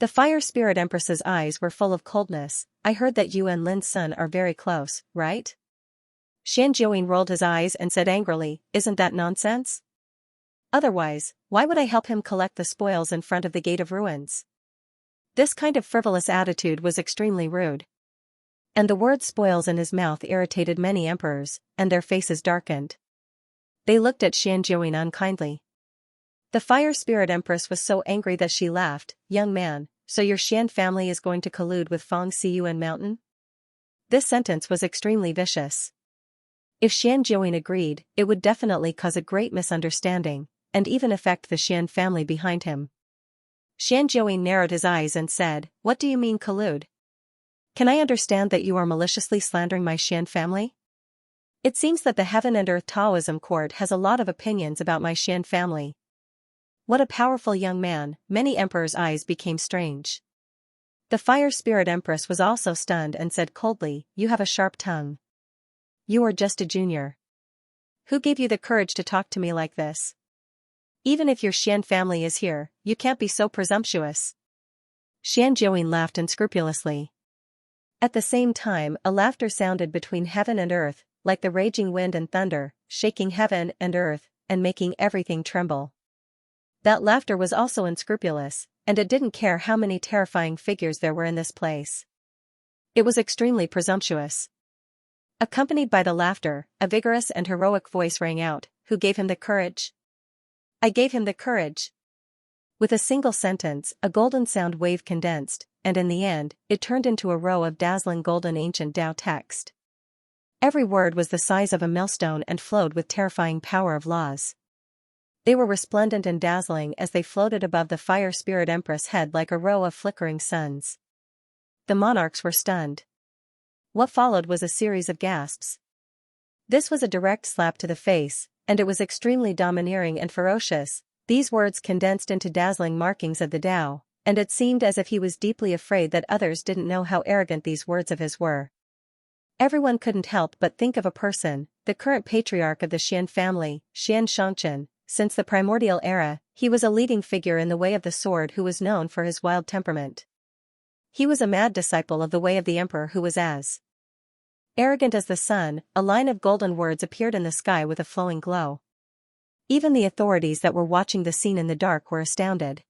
[SPEAKER 1] The Fire Spirit Empress's eyes were full of coldness. "I heard that you and Lin's son are very close, right?" Xianxia rolled his eyes and said angrily, "Isn't that nonsense? Otherwise, why would I help him collect the spoils in front of the Gate of Ruins?" This kind of frivolous attitude was extremely rude. And the word spoils in his mouth irritated many emperors, and their faces darkened. They looked at Xianxia unkindly. The Fire Spirit Empress was so angry that she laughed. "Young man, so your Xian family is going to collude with Fengsuan Mountain?" This sentence was extremely vicious. If Xianxia agreed, it would definitely cause a great misunderstanding, and even affect the Xian family behind him. Xianxia narrowed his eyes and said, "What do you mean collude? Can I understand that you are maliciously slandering my Xian family? It seems that the Heaven and Earth Taoism court has a lot of opinions about my Xian family." What a powerful young man, many emperors' eyes became strange. The Fire Spirit Empress was also stunned and said coldly, "You have a sharp tongue. You are just a junior. Who gave you the courage to talk to me like this? Even if your Xian family is here, you can't be so presumptuous." Xianxia laughed unscrupulously. At the same time, a laughter sounded between heaven and earth, like the raging wind and thunder. shaking heaven and earth, and making everything tremble. That laughter was also unscrupulous, and it didn't care how many terrifying figures there were in this place. It was extremely presumptuous. Accompanied by the laughter, a vigorous and heroic voice rang out, "Who gave him the courage?" "I gave him the courage." With a single sentence, a golden sound wave condensed, and in the end, it turned into a row of dazzling golden ancient Tao text. Every word was the size of a millstone and flowed with terrifying power of laws. They were resplendent and dazzling as they floated above the fire spirit empress' head like a row of flickering suns. The monarchs were stunned. What followed was a series of gasps. This was a direct slap to the face, and it was extremely domineering and ferocious. These words condensed into dazzling markings of the Tao, and it seemed as if he was deeply afraid that others didn't know how arrogant these words of his were. Everyone couldn't help but think of a person, the current patriarch of the Xian family, Xianxia. Since the primordial era, he was a leading figure in the way of the sword who was known for his wild temperament. He was a mad disciple of the way of the emperor who was as arrogant as the sun. A line of golden words appeared in the sky with a flowing glow. Even the authorities that were watching the scene in the dark were astounded.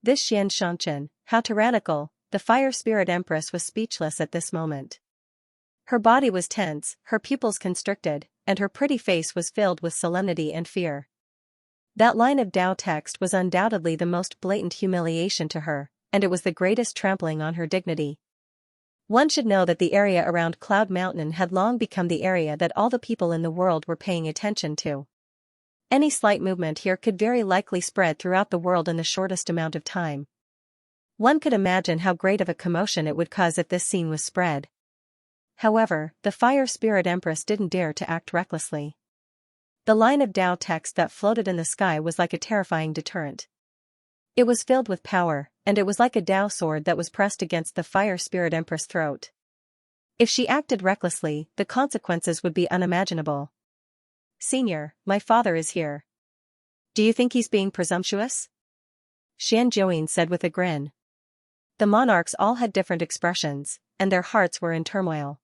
[SPEAKER 1] This Xianxia, how tyrannical! The fire spirit empress was speechless at this moment. Her body was tense, her pupils constricted, and her pretty face was filled with solemnity and fear. That line of Tao text was undoubtedly the most blatant humiliation to her, and it was the greatest trampling on her dignity. One should know that the area around Cloud Mountain had long become the area that all the people in the world were paying attention to. Any slight movement here could very likely spread throughout the world in the shortest amount of time. One could imagine how great of a commotion it would cause if this scene was spread. However, the fire spirit empress didn't dare to act recklessly. The line of Tao text that floated in the sky was like a terrifying deterrent. It was filled with power, and it was like a Tao sword that was pressed against the fire spirit empress' throat. If she acted recklessly, the consequences would be unimaginable. "Senior, my father is here. Do you think he's being presumptuous?" Xianxia said with a grin. The monarchs all had different expressions, and their hearts were in turmoil.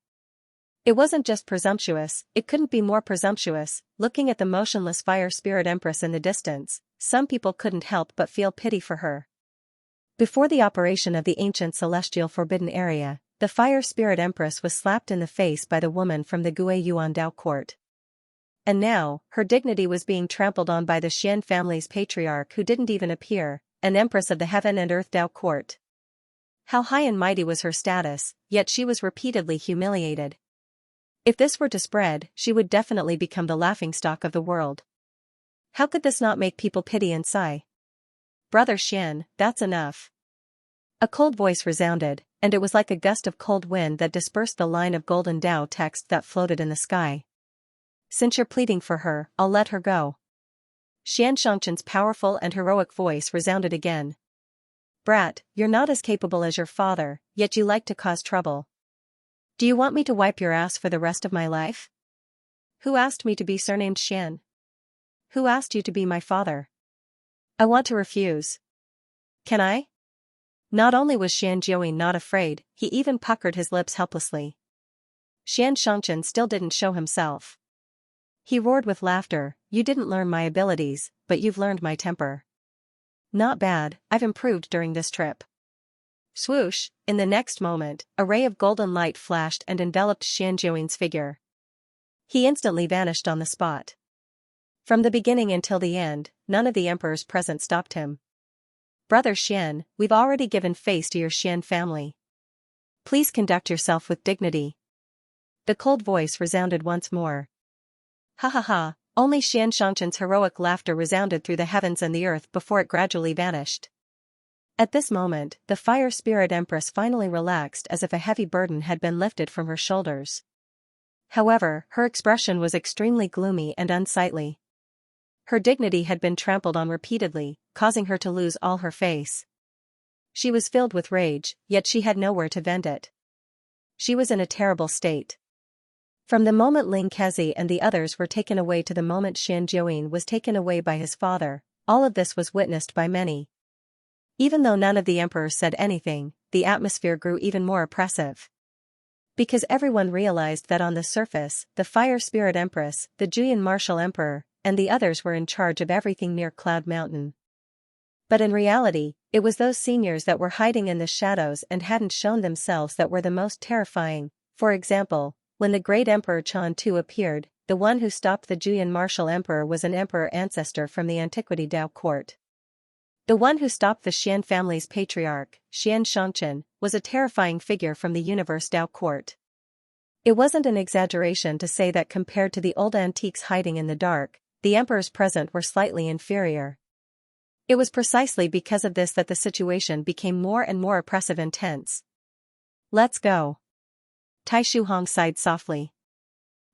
[SPEAKER 1] It wasn't just presumptuous, it couldn't be more presumptuous. Looking at the motionless fire spirit empress in the distance, some people couldn't help but feel pity for her. Before the operation of the ancient celestial forbidden area, the fire spirit empress was slapped in the face by the woman from the Gui Yuan Dao court. And now, her dignity was being trampled on by the Xian family's patriarch who didn't even appear, an empress of the heaven and earth Dao court. How high and mighty was her status, yet she was repeatedly humiliated. If this were to spread, she would definitely become the laughingstock of the world. How could this not make people pity and sigh? "Brother Xian, that's enough." A cold voice resounded, and it was like a gust of cold wind that dispersed the line of golden Tao text that floated in the sky. "Since you're pleading for her, I'll let her go." Xianxia's powerful and heroic voice resounded again. "Brat, you're not as capable as your father, yet you like to cause trouble. Do you want me to wipe your ass for the rest of my life? Who asked me to be surnamed Xian? Who asked you to be my father? I want to refuse. Can I?" Not only was Xianxia not afraid, he even puckered his lips helplessly. Xianxian still didn't show himself. He roared with laughter, "You didn't learn my abilities, but you've learned my temper. Not bad, I've improved during this trip." Swoosh, in the next moment, a ray of golden light flashed and enveloped Xianxia's figure. He instantly vanished on the spot. From the beginning until the end, none of the emperors present stopped him. "Brother Xian, we've already given face to your Xian family. Please conduct yourself with dignity." The cold voice resounded once more. Ha ha ha, only Xianxia's heroic laughter resounded through the heavens and the earth before it gradually vanished. At this moment, the fire spirit empress finally relaxed as if a heavy burden had been lifted from her shoulders. However, her expression was extremely gloomy and unsightly. Her dignity had been trampled on repeatedly, causing her to lose all her face. She was filled with rage, yet she had nowhere to vent it. She was in a terrible state. From the moment Ling Kezi and the others were taken away to the moment Xianxia was taken away by his father, all of this was witnessed by many. Even though none of the emperors said anything, the atmosphere grew even more oppressive. Because everyone realized that on the surface, the Fire Spirit Empress, the Juyin Martial Emperor, and the others were in charge of everything near Cloud Mountain. But in reality, it was those seniors that were hiding in the shadows and hadn't shown themselves that were the most terrifying. For example, when the great Emperor Chan Tu appeared, the one who stopped the Juyin Martial Emperor was an emperor ancestor from the antiquity Dao court. The one who stopped the Xian family's patriarch, Xianxia, was a terrifying figure from the universe Dao court. It wasn't an exaggeration to say that compared to the old antiques hiding in the dark, the emperors present were slightly inferior. It was precisely because of this that the situation became more and more oppressive and tense. Let's go. Tai Shuhong sighed softly.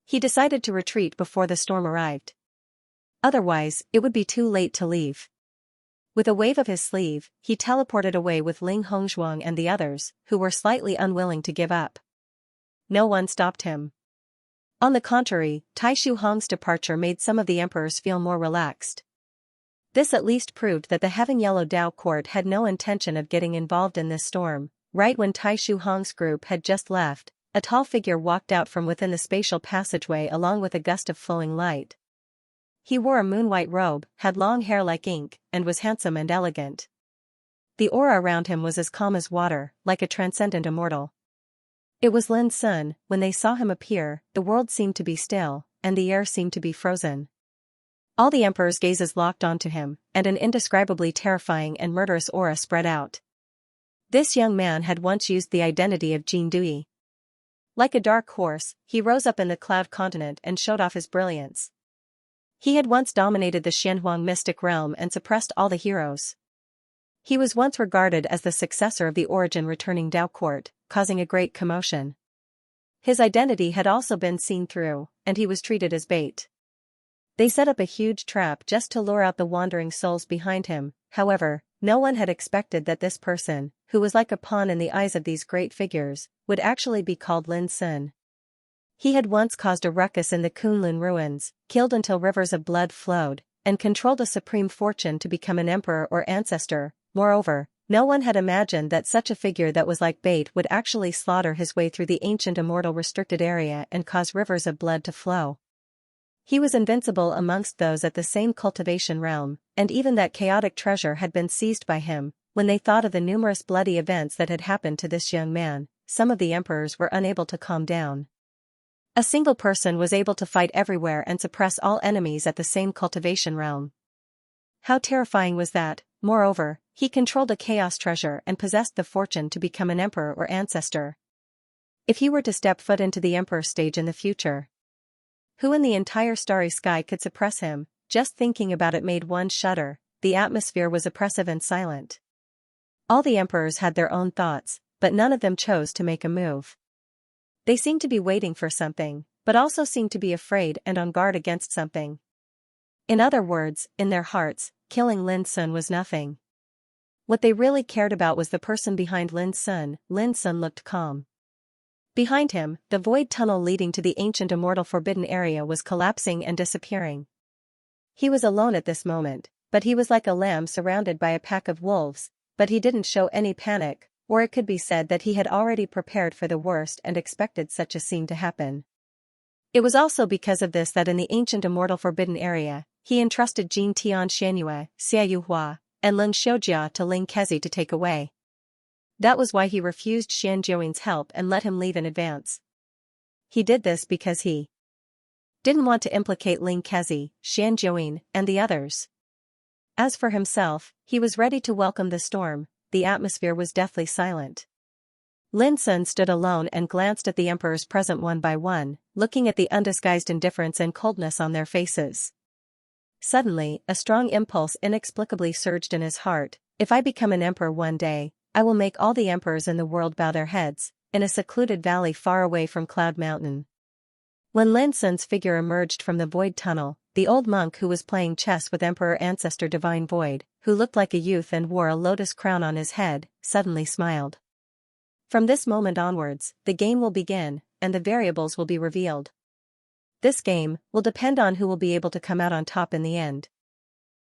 [SPEAKER 1] He decided to retreat before the storm arrived. Otherwise, it would be too late to leave. With a wave of his sleeve, he teleported away with Ling Hongzhuang and the others, who were slightly unwilling to give up. No one stopped him. On the contrary, Tai Shuhong's departure made some of the emperors feel more relaxed. This at least proved that the Heaven Yellow Dao court had no intention of getting involved in this storm. Right when Tai Shuhong's group had just left, a tall figure walked out from within the spatial passageway along with a gust of flowing light. He wore a moon-white robe, had long hair like ink, and was handsome and elegant. The aura around him was as calm as water, like a transcendent immortal. It was Lin Sun. When they saw him appear, the world seemed to be still, and the air seemed to be frozen. All the emperors' gazes locked onto him, and an indescribably terrifying and murderous aura spread out. This young man had once used the identity of Jin Dui. Like a dark horse, he rose up in the cloud continent and showed off his brilliance. He had once dominated the Xianhuang mystic realm and suppressed all the heroes. He was once regarded as the successor of the origin returning Dao court, causing a great commotion. His identity had also been seen through, and he was treated as bait. They set up a huge trap just to lure out the wandering souls behind him. However, no one had expected that this person, who was like a pawn in the eyes of these great figures, would actually be called Lin Sun. He had once caused a ruckus in the Kunlun ruins, killed until rivers of blood flowed, and controlled a supreme fortune to become an emperor or ancestor. Moreover, no one had imagined that such a figure that was like bait would actually slaughter his way through the ancient immortal restricted area and cause rivers of blood to flow. He was invincible amongst those at the same cultivation realm, and even that chaotic treasure had been seized by him. When they thought of the numerous bloody events that had happened to this young man, some of the emperors were unable to calm down. A single person was able to fight everywhere and suppress all enemies at the same cultivation realm. How terrifying was that? Moreover, he controlled a chaos treasure and possessed the fortune to become an emperor or ancestor. If he were to step foot into the emperor stage in the future, who in the entire starry sky could suppress him? Just thinking about it made one shudder. The atmosphere was oppressive and silent. All the emperors had their own thoughts, but none of them chose to make a move. They seemed to be waiting for something, but also seemed to be afraid and on guard against something. In other words, in their hearts, killing Lin Sun was nothing. What they really cared about was the person behind Lin Sun. Lin Sun looked calm. Behind him, the void tunnel leading to the ancient immortal forbidden area was collapsing and disappearing. He was alone at this moment, but he was like a lamb surrounded by a pack of wolves, but he didn't show any panic, or it could be said that he had already prepared for the worst and expected such a scene to happen. It was also because of this that in the ancient immortal forbidden area, he entrusted Jin Tian Xianyue, Xia Yuhua, and Leng Xiujia to Ling Kezi to take away. That was why he refused Xian Jiuwen's help and let him leave in advance. He did this because he didn't want to implicate Ling Kezi, Xian Jiuwen, and the others. As for himself, he was ready to welcome the storm. The atmosphere was deathly silent. Lin Sun stood alone and glanced at the emperors present one by one, looking at the undisguised indifference and coldness on their faces. Suddenly, a strong impulse inexplicably surged in his heart. If I become an emperor one day, I will make all the emperors in the world bow their heads, in a secluded valley far away from Cloud Mountain. When Lin Sun's figure emerged from the void tunnel, the old monk who was playing chess with Emperor Ancestor Divine Void, who looked like a youth and wore a lotus crown on his head, suddenly smiled. From this moment onwards, the game will begin, and the variables will be revealed. This game will depend on who will be able to come out on top in the end.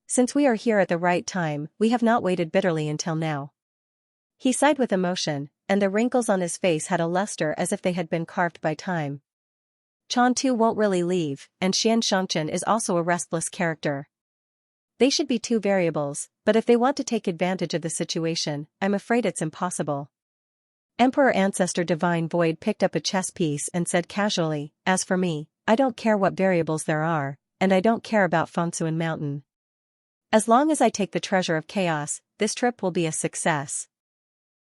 [SPEAKER 1] Since we are here at the right time, we have not waited bitterly until now. He sighed with emotion, and the wrinkles on his face had a luster as if they had been carved by time. Chan Tu won't really leave, and Xianxia is also a restless character. They should be two variables, but if they want to take advantage of the situation, I'm afraid it's impossible. Emperor Ancestor Divine Void picked up a chess piece and said casually, as for me, I don't care what variables there are, and I don't care about Fengsuan Mountain. As long as I take the treasure of chaos, this trip will be a success.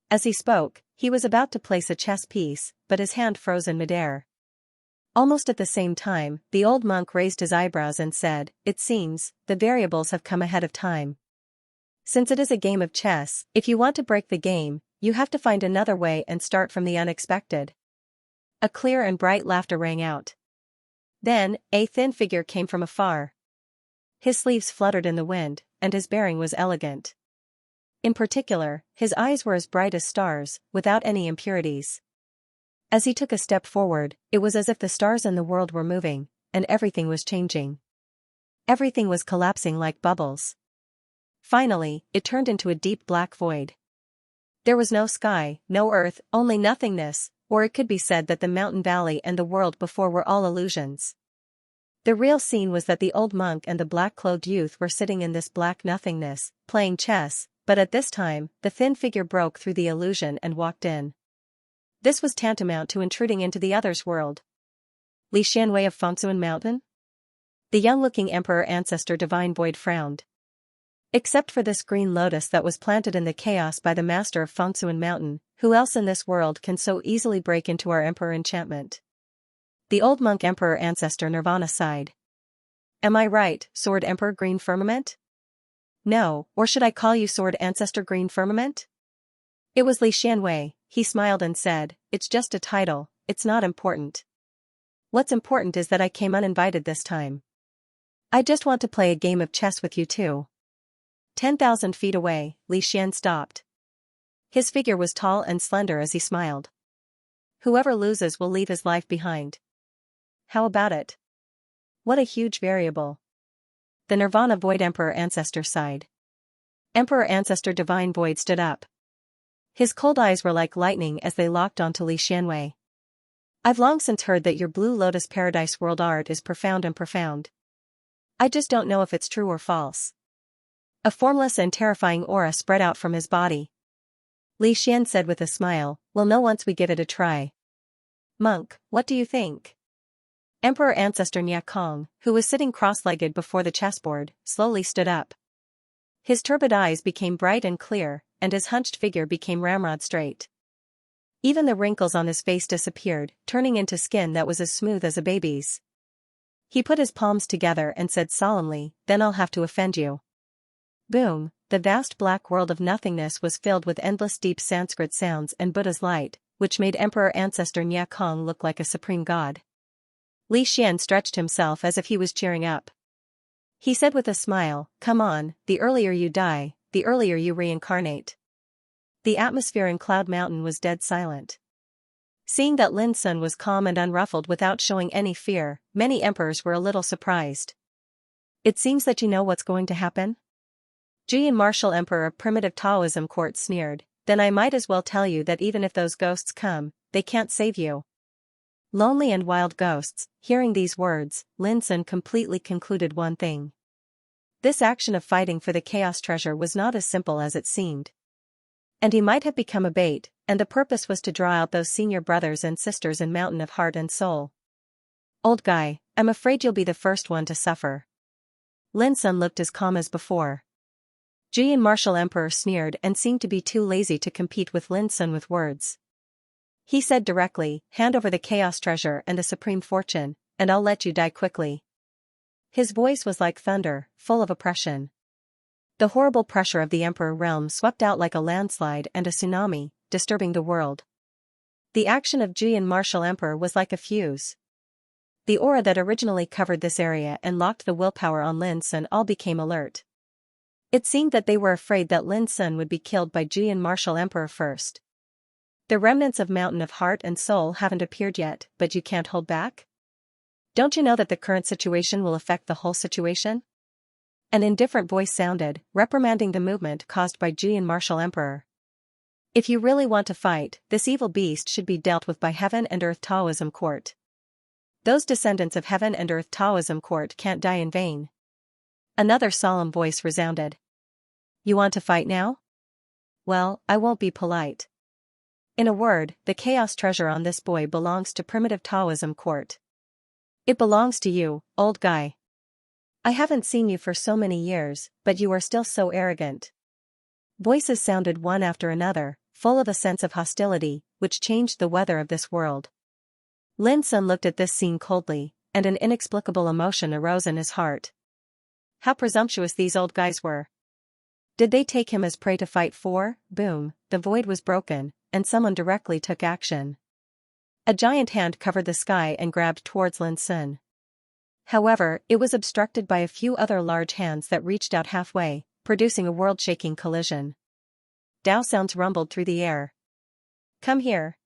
[SPEAKER 1] As he spoke, he was about to place a chess piece, but his hand froze in midair. Almost at the same time, the old monk raised his eyebrows and said, "It seems, the variables have come ahead of time. Since it is a game of chess, if you want to break the game, you have to find another way and start from the unexpected." A clear and bright laughter rang out. Then, a thin figure came from afar. His sleeves fluttered in the wind, and his bearing was elegant. In particular, his eyes were as bright as stars, without any impurities. As he took a step forward, it was as if the stars in the world were moving, and everything was changing. Everything was collapsing like bubbles. Finally, it turned into a deep black void. There was no sky, no earth, only nothingness, or it could be said that the mountain valley and the world before were all illusions. The real scene was that the old monk and the black-clothed youth were sitting in this black nothingness, playing chess, but at this time, the thin figure broke through the illusion and walked in. This was tantamount to intruding into the other's world. Li Xianwei of Fengsuan Mountain? The young-looking Emperor Ancestor Divine Void frowned. Except for this green lotus that was planted in the chaos by the master of Fengsuan Mountain, who else in this world can so easily break into our Emperor enchantment? The old monk Emperor Ancestor Nirvana sighed. Am I right, Sword Emperor Green Firmament? No, or should I call you Sword Ancestor Green Firmament? It was Li Xianwei. He smiled and said, "It's just a title, it's not important. What's important is that I came uninvited this time. I just want to play a game of chess with you too." 10,000 feet away, Li Xian stopped. His figure was tall and slender as he smiled. Whoever loses will leave his life behind. How about it? What a huge variable. The Nirvana Void Emperor Ancestor sighed. Emperor Ancestor Divine Void stood up. His cold eyes were like lightning as they locked onto Li Xianwei. I've long since heard that your Blue Lotus Paradise world art is profound and profound. I just don't know if it's true or false. A formless and terrifying aura spread out from his body. Li Xian said with a smile, "We'll know once we give it a try." Monk, what do you think? Emperor Ancestor Nya Kong, who was sitting cross-legged before the chessboard, slowly stood up. His turbid eyes became bright and clear, and his hunched figure became ramrod straight. Even the wrinkles on his face disappeared, turning into skin that was as smooth as a baby's. He put his palms together and said solemnly, "Then I'll have to offend you." Boom, the vast black world of nothingness was filled with endless deep Sanskrit sounds and Buddha's light, which made Emperor Ancestor Nya Kong look like a supreme god. Li Xian stretched himself as if he was cheering up. He said with a smile, "Come on, the earlier you die, the earlier you reincarnate." The atmosphere in Cloud Mountain was dead silent. Seeing that Lin Sun was calm and unruffled without showing any fear, many emperors were a little surprised. "It seems that you know what's going to happen?" Jian Martial Emperor of Primitive Taoism Court sneered, "Then I might as well tell you that even if those ghosts come, they can't save you." Lonely and wild ghosts, hearing these words, Lin Sun completely concluded one thing. This action of fighting for the chaos treasure was not as simple as it seemed. And he might have become a bait, and the purpose was to draw out those senior brothers and sisters in Mountain of Heart and Soul. "Old guy, I'm afraid you'll be the first one to suffer." Lin Sun looked as calm as before. Jian Martial Emperor sneered and seemed to be too lazy to compete with Lin Sun with words. He said directly, "Hand over the chaos treasure and the supreme fortune, and I'll let you die quickly." His voice was like thunder, full of oppression. The horrible pressure of the Emperor realm swept out like a landslide and a tsunami, disturbing the world. The action of Jian Martial Emperor was like a fuse. The aura that originally covered this area and locked the willpower on Lin Sun all became alert. It seemed that they were afraid that Lin Sun would be killed by Jian Martial Emperor first. The remnants of Mountain of Heart and Soul haven't appeared yet, but you can't hold back? Don't you know that the current situation will affect the whole situation? An indifferent voice sounded, reprimanding the movement caused by Jian Martial Emperor. If you really want to fight, this evil beast should be dealt with by Heaven and Earth Taoism Court. Those descendants of Heaven and Earth Taoism Court can't die in vain. Another solemn voice resounded. You want to fight now? Well, I won't be polite. In a word, the chaos treasure on this boy belongs to primitive Taoism Court. It belongs to you, old guy. I haven't seen you for so many years, but you are still so arrogant. Voices sounded one after another, full of a sense of hostility, which changed the weather of this world. Lin Sun looked at this scene coldly, and an inexplicable emotion arose in his heart. How presumptuous these old guys were. Did they take him as prey to fight for? Boom, the void was broken, and someone directly took action. A giant hand covered the sky and grabbed towards Lin Sun. However, it was obstructed by a few other large hands that reached out halfway, producing a world-shaking collision. Dao sounds rumbled through the air. Come here.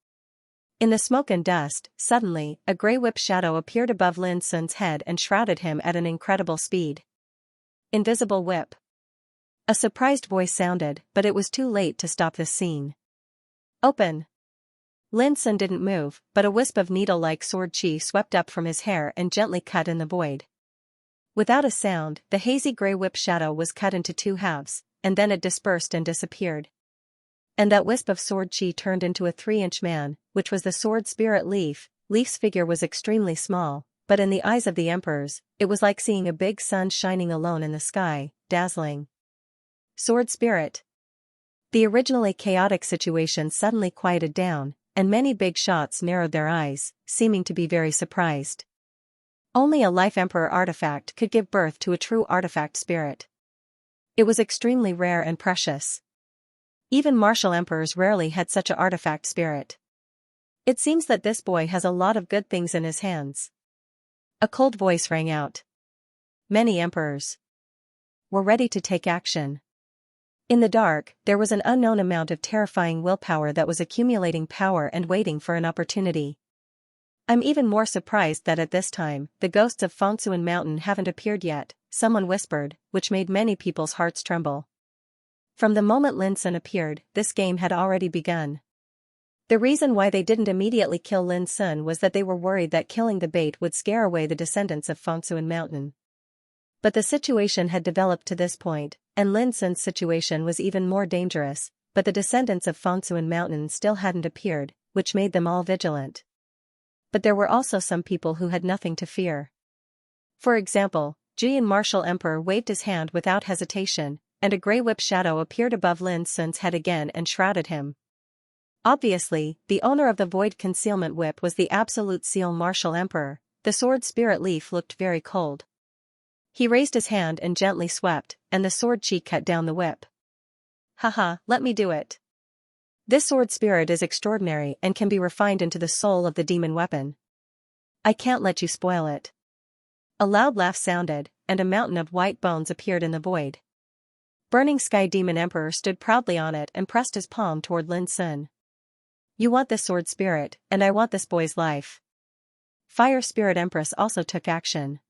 [SPEAKER 1] In the smoke and dust, suddenly, a grey whip shadow appeared above Lin Sun's head and shrouded him at an incredible speed. Invisible whip. A surprised voice sounded, but it was too late to stop this scene. Open. Lin Sun didn't move, but a wisp of needle-like sword chi swept up from his hair and gently cut in the void. Without a sound, the hazy grey whip shadow was cut into two halves, and then it dispersed and disappeared. And that wisp of sword chi turned into a 3-inch man, which was the sword spirit Leaf. Leaf's figure was extremely small, but in the eyes of the emperors, it was like seeing a big sun shining alone in the sky, dazzling. Sword spirit. The originally chaotic situation suddenly quieted down, and many big shots narrowed their eyes, seeming to be very surprised. Only a life emperor artifact could give birth to a true artifact spirit. It was extremely rare and precious. Even martial emperors rarely had such an artifact spirit. It seems that this boy has a lot of good things in his hands. A cold voice rang out. Many emperors were ready to take action. In the dark, there was an unknown amount of terrifying willpower that was accumulating power and waiting for an opportunity. I'm even more surprised that at this time, the ghosts of Fengsuan Mountain haven't appeared yet, someone whispered, which made many people's hearts tremble. From the moment Lin Sun appeared, this game had already begun. The reason why they didn't immediately kill Lin Sun was that they were worried that killing the bait would scare away the descendants of Fengsuan Mountain. But the situation had developed to this point, and Lin Sun's situation was even more dangerous, but the descendants of Fengsuan Mountain still hadn't appeared, which made them all vigilant. But there were also some people who had nothing to fear. For example, Jian Martial Emperor waved his hand without hesitation, and a grey whip shadow appeared above Lin Sun's head again and shrouded him. Obviously, the owner of the Void Concealment Whip was the Absolute Seal Martial Emperor. The sword spirit Leaf looked very cold. He raised his hand and gently swept, and the sword chi cut down the whip. Haha, let me do it. This sword spirit is extraordinary and can be refined into the soul of the demon weapon. I can't let you spoil it. A loud laugh sounded, and a mountain of white bones appeared in the void. Burning Sky Demon Emperor stood proudly on it and pressed his palm toward Lin Sun. You want this sword spirit, and I want this boy's life. Fire Spirit Empress also took action.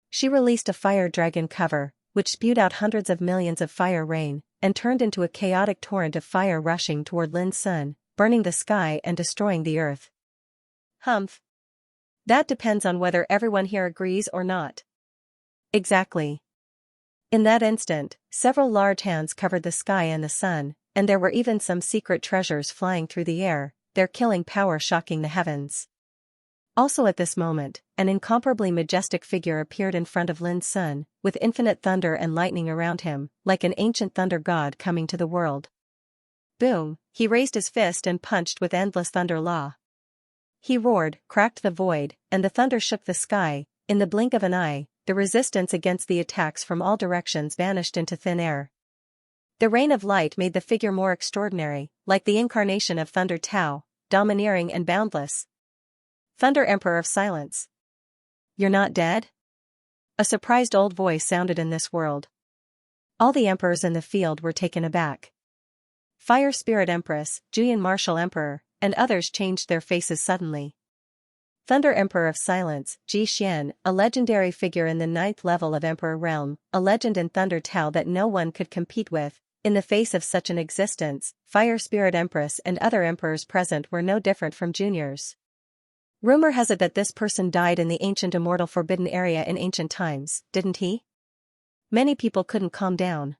[SPEAKER 1] She released a fire dragon cover, which spewed out hundreds of millions of fire rain, and turned into a chaotic torrent of fire rushing toward Lin Sun, burning the sky and destroying the earth. Humph. That depends on whether everyone here agrees or not. Exactly. In that instant, several large hands covered the sky and the sun, and there were even some secret treasures flying through the air, their killing power shocking the heavens. Also at this moment, an incomparably majestic figure appeared in front of Lin Sun, with infinite thunder and lightning around him, like an ancient thunder god coming to the world. Boom, he raised his fist and punched with endless thunder law. He roared, cracked the void, and the thunder shook the sky. In the blink of an eye, the resistance against the attacks from all directions vanished into thin air. The rain of light made the figure more extraordinary, like the incarnation of Thunder Tao, domineering and boundless. Thunder Emperor of Silence. You're not dead? A surprised old voice sounded in this world. All the emperors in the field were taken aback. Fire Spirit Empress, Jian Martial Emperor, and others changed their faces suddenly. Thunder Emperor of Silence, Ji Xian, a legendary figure in the 9th level of Emperor Realm, a legend in Thunder Tao that no one could compete with, In the face of such an existence, Fire Spirit Empress and other emperors present were no different from juniors. Rumor has it that this person died in the ancient immortal forbidden area in ancient times, didn't he? Many people couldn't calm down.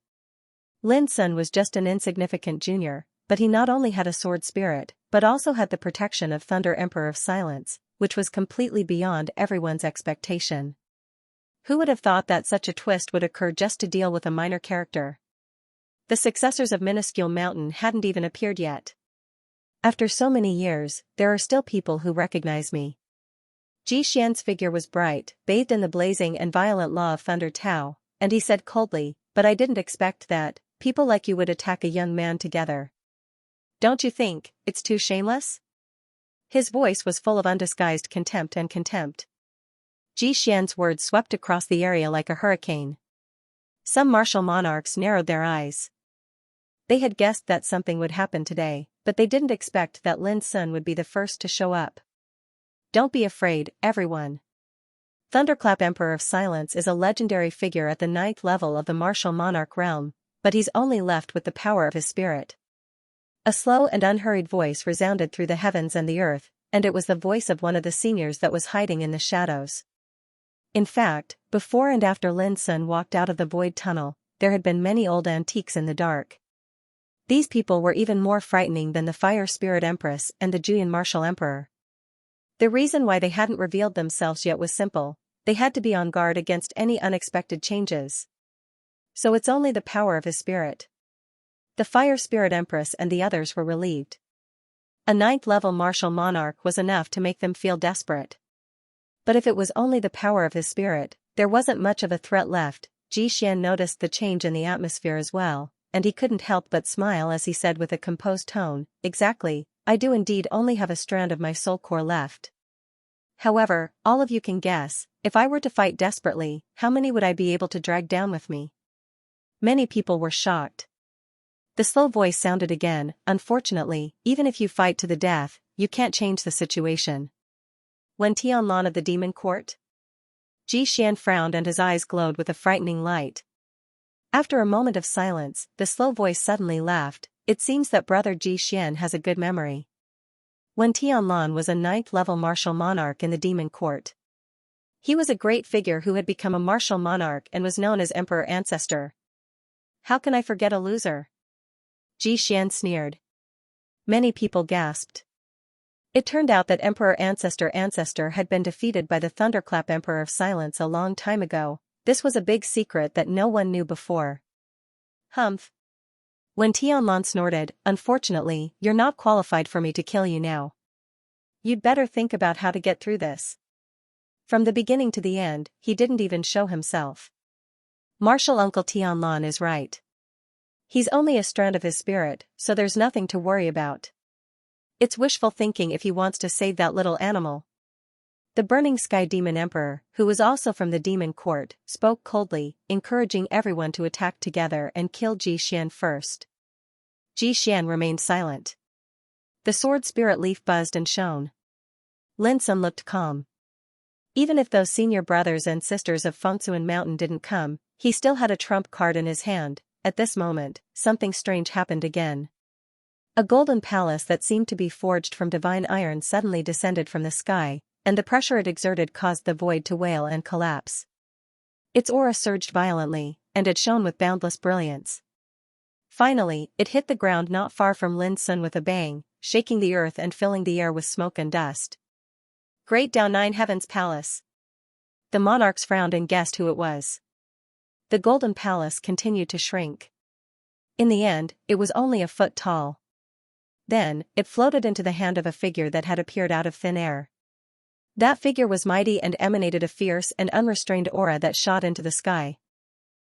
[SPEAKER 1] Lin Sun was just an insignificant junior, but he not only had a sword spirit, but also had the protection of Thunder Emperor of Silence, which was completely beyond everyone's expectation. Who would have thought that such a twist would occur just to deal with a minor character? The successors of Minuscule Mountain hadn't even appeared yet. After so many years, there are still people who recognize me. Ji Xian's figure was bright, bathed in the blazing and violent law of Thunder Tao, and he said coldly, "But I didn't expect that people like you would attack a young man together. Don't you think it's too shameless?" His voice was full of undisguised contempt and contempt. Ji Xian's words swept across the area like a hurricane. Some martial monarchs narrowed their eyes. They had guessed that something would happen today, but they didn't expect that Lin Sun would be the first to show up. Don't be afraid, everyone. Thunderclap Emperor of Silence is a legendary figure at the 9th level of the martial monarch realm, but he's only left with the power of his spirit. A slow and unhurried voice resounded through the heavens and the earth, and it was the voice of one of the seniors that was hiding in the shadows. In fact, before and after Lin Sun walked out of the void tunnel, there had been many old antiques in the dark. These people were even more frightening than the Fire Spirit Empress and the Juyan Martial Emperor. The reason why they hadn't revealed themselves yet was simple: they had to be on guard against any unexpected changes. So it's only the power of his spirit. The Fire Spirit Empress and the others were relieved. A 9th-level martial monarch was enough to make them feel desperate. But if it was only the power of his spirit, there wasn't much of a threat left. Ji Xian noticed the change in the atmosphere as well, and he couldn't help but smile as he said with a composed tone, "Exactly, I do indeed only have a strand of my soul core left. However, all of you can guess, if I were to fight desperately, how many would I be able to drag down with me?" Many people were shocked. The slow voice sounded again, "Unfortunately, even if you fight to the death, you can't change the situation." When Tianlan of the Demon Court? Ji Xian frowned and his eyes glowed with a frightening light. After a moment of silence, the slow voice suddenly laughed, "It seems that brother Ji Xian has a good memory." When Tianlan was a 9th-level martial monarch in the Demon Court. He was a great figure who had become a martial monarch and was known as Emperor Ancestor. How can I forget a loser? Ji Xian sneered. Many people gasped. It turned out that Emperor Ancestor had been defeated by the Thunderclap Emperor of Silence a long time ago. This was a big secret that no one knew before. Humph. When Tianlan snorted, "Unfortunately, you're not qualified for me to kill you now. You'd better think about how to get through this." From the beginning to the end, he didn't even show himself. Martial Uncle Tianlan is right. He's only a strand of his spirit, so there's nothing to worry about. It's wishful thinking if he wants to save that little animal. The Burning Sky Demon Emperor, who was also from the Demon Court, spoke coldly, encouraging everyone to attack together and kill Ji Xian first. Ji Xian remained silent. The sword spirit leaf buzzed and shone. Lin Sun looked calm. Even if those senior brothers and sisters of Fengsuan Mountain didn't come, he still had a trump card in his hand. At this moment, something strange happened again. A golden palace that seemed to be forged from divine iron suddenly descended from the sky, and the pressure it exerted caused the void to wail and collapse. Its aura surged violently, and it shone with boundless brilliance. Finally, it hit the ground not far from Lin Sun with a bang, shaking the earth and filling the air with smoke and dust. Great Dao Nine Heavens Palace. The monarchs frowned and guessed who it was. The golden palace continued to shrink. In the end, it was only a foot tall. Then, it floated into the hand of a figure that had appeared out of thin air. That figure was mighty and emanated a fierce and unrestrained aura that shot into the sky.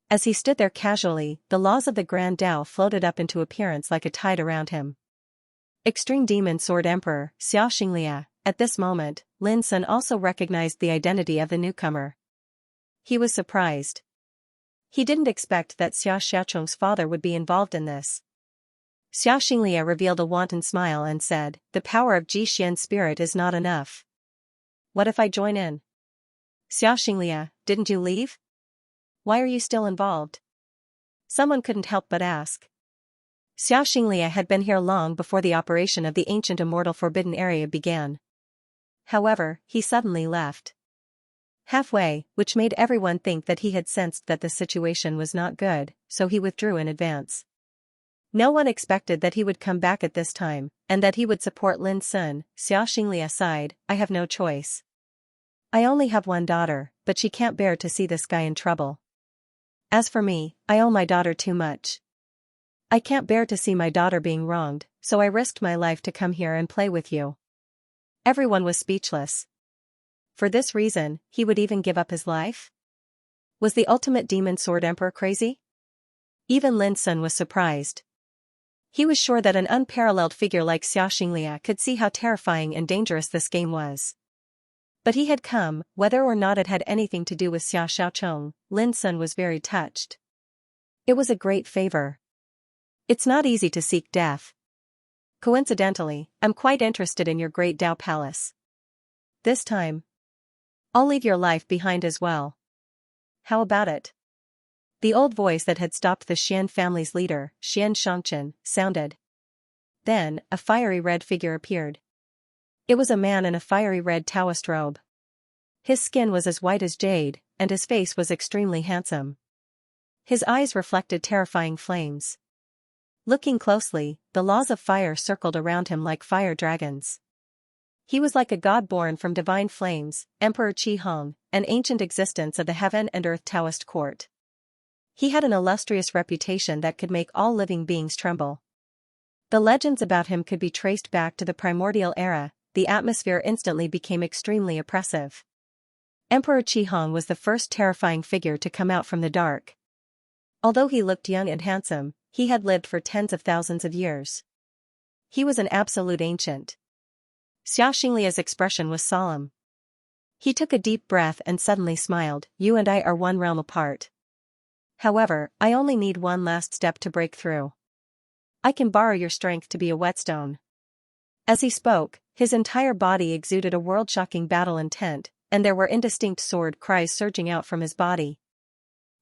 [SPEAKER 1] As he stood there casually, the laws of the Grand Tao floated up into appearance like a tide around him. Extreme Demon Sword Emperor, Xianxia. At this moment, Lin Sun also recognized the identity of the newcomer. He was surprised. He didn't expect that Xia Xiaocheng's father would be involved in this. Xianxia revealed a wanton smile and said, "The power of Ji Xian's spirit is not enough. What if I join in?" "Xianxia, didn't you leave? Why are you still involved?" Someone couldn't help but ask. Xianxia had been here long before the operation of the ancient immortal forbidden area began. However, he suddenly left halfway, which made everyone think that he had sensed that the situation was not good, so he withdrew in advance. No one expected that he would come back at this time, and that he would support Lin Sun. Xianxia sighed, I have no choice. I only have one daughter, but she can't bear to see this guy in trouble. As for me, I owe my daughter too much. I can't bear to see my daughter being wronged, so I risked my life to come here and play with you. Everyone was speechless. For this reason, he would even give up his life? Was the ultimate demon sword emperor crazy? Even Lin Sun was surprised. He was sure that an unparalleled figure like Xianxia could see how terrifying and dangerous this game was. But he had come, whether or not it had anything to do with Xia Xiaochong. Lin Sun was very touched. It was a great favor. It's not easy to seek death. Coincidentally, I'm quite interested in your great Dao Palace. This time, I'll leave your life behind as well. How about it? The old voice that had stopped the Xian family's leader, Xianxia, sounded. Then, a fiery red figure appeared. It was a man in a fiery red Taoist robe. His skin was as white as jade, and his face was extremely handsome. His eyes reflected terrifying flames. Looking closely, the laws of fire circled around him like fire dragons. He was like a god born from divine flames, Emperor Qi Hong, an ancient existence of the heaven and earth Taoist court. He had an illustrious reputation that could make all living beings tremble. The legends about him could be traced back to the primordial era. The atmosphere instantly became extremely oppressive. Emperor Qi Hong was the first terrifying figure to come out from the dark. Although he looked young and handsome, he had lived for tens of thousands of years. He was an absolute ancient. Xiaoxinglia's expression was solemn. He took a deep breath and suddenly smiled. You and I are one realm apart. However, I only need one last step to break through. I can borrow your strength to be a whetstone. As he spoke, his entire body exuded a world-shocking battle intent, and there were indistinct sword cries surging out from his body.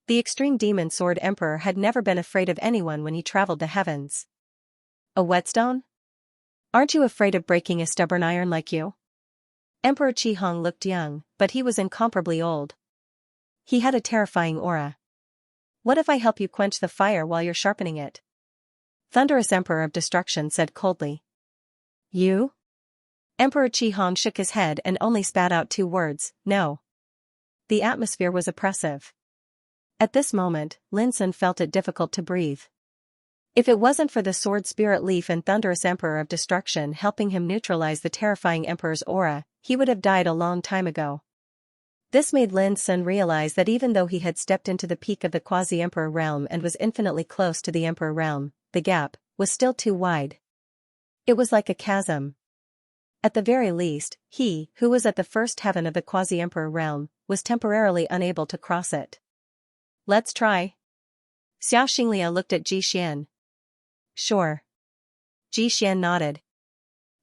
[SPEAKER 1] The extreme demon sword emperor had never been afraid of anyone when he traveled the heavens. A whetstone? Aren't you afraid of breaking a stubborn iron like you? Emperor Qi Hong looked young, but he was incomparably old. He had a terrifying aura. What if I help you quench the fire while you're sharpening it? Thunderous Emperor of Destruction said coldly. You? Emperor Qi Hong shook his head and only spat out two words, no. The atmosphere was oppressive. At this moment, Lin Sun felt it difficult to breathe. If it wasn't for the Sword Spirit Leaf and Thunderous Emperor of Destruction helping him neutralize the terrifying Emperor's aura, he would have died a long time ago. This made Lin Sun realize that even though he had stepped into the peak of the Quasi-Emperor realm and was infinitely close to the Emperor realm, the gap was still too wide. It was like a chasm. At the very least, he, who was at the first heaven of the Quasi-Emperor realm, was temporarily unable to cross it. Let's try. Xiaoxinlia looked at Ji Xian. Sure. Ji Xian nodded.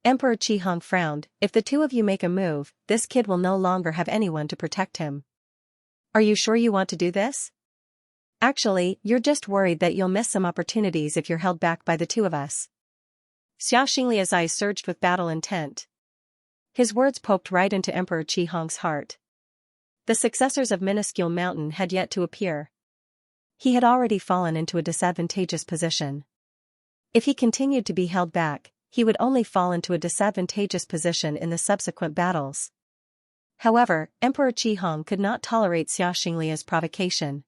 [SPEAKER 1] Emperor Qi Hong frowned. If the two of you make a move, this kid will no longer have anyone to protect him. Are you sure you want to do this? Actually, you're just worried that you'll miss some opportunities if you're held back by the two of us. Xiaoxinglia's eyes surged with battle intent. His words poked right into Emperor Qi Hong's heart. The successors of Minuscule Mountain had yet to appear. He had already fallen into a disadvantageous position. If he continued to be held back, he would only fall into a disadvantageous position in the subsequent battles. However, Emperor Qi Hong could not tolerate Xiaoxinglia's provocation.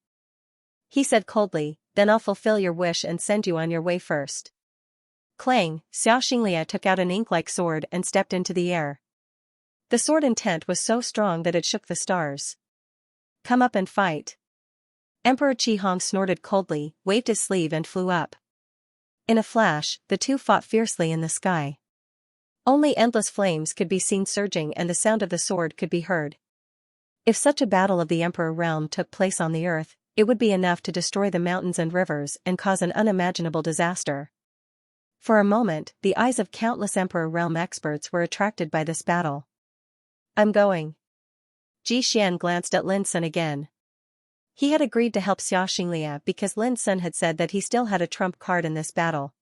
[SPEAKER 1] He said coldly, then I'll fulfill your wish and send you on your way first. Clang, Xiaoxinglia took out an ink-like sword and stepped into the air. The sword intent was so strong that it shook the stars. Come up and fight. Emperor Qi Hong snorted coldly, waved his sleeve and flew up. In a flash, the two fought fiercely in the sky. Only endless flames could be seen surging and the sound of the sword could be heard. If such a battle of the Emperor realm took place on the earth, it would be enough to destroy the mountains and rivers and cause an unimaginable disaster. For a moment, the eyes of countless Emperor realm experts were attracted by this battle. I'm going. Ji Xian glanced at Lin Sun again. He had agreed to help Xiaoxinglia because Lin Sun had said that he still had a trump card in this battle.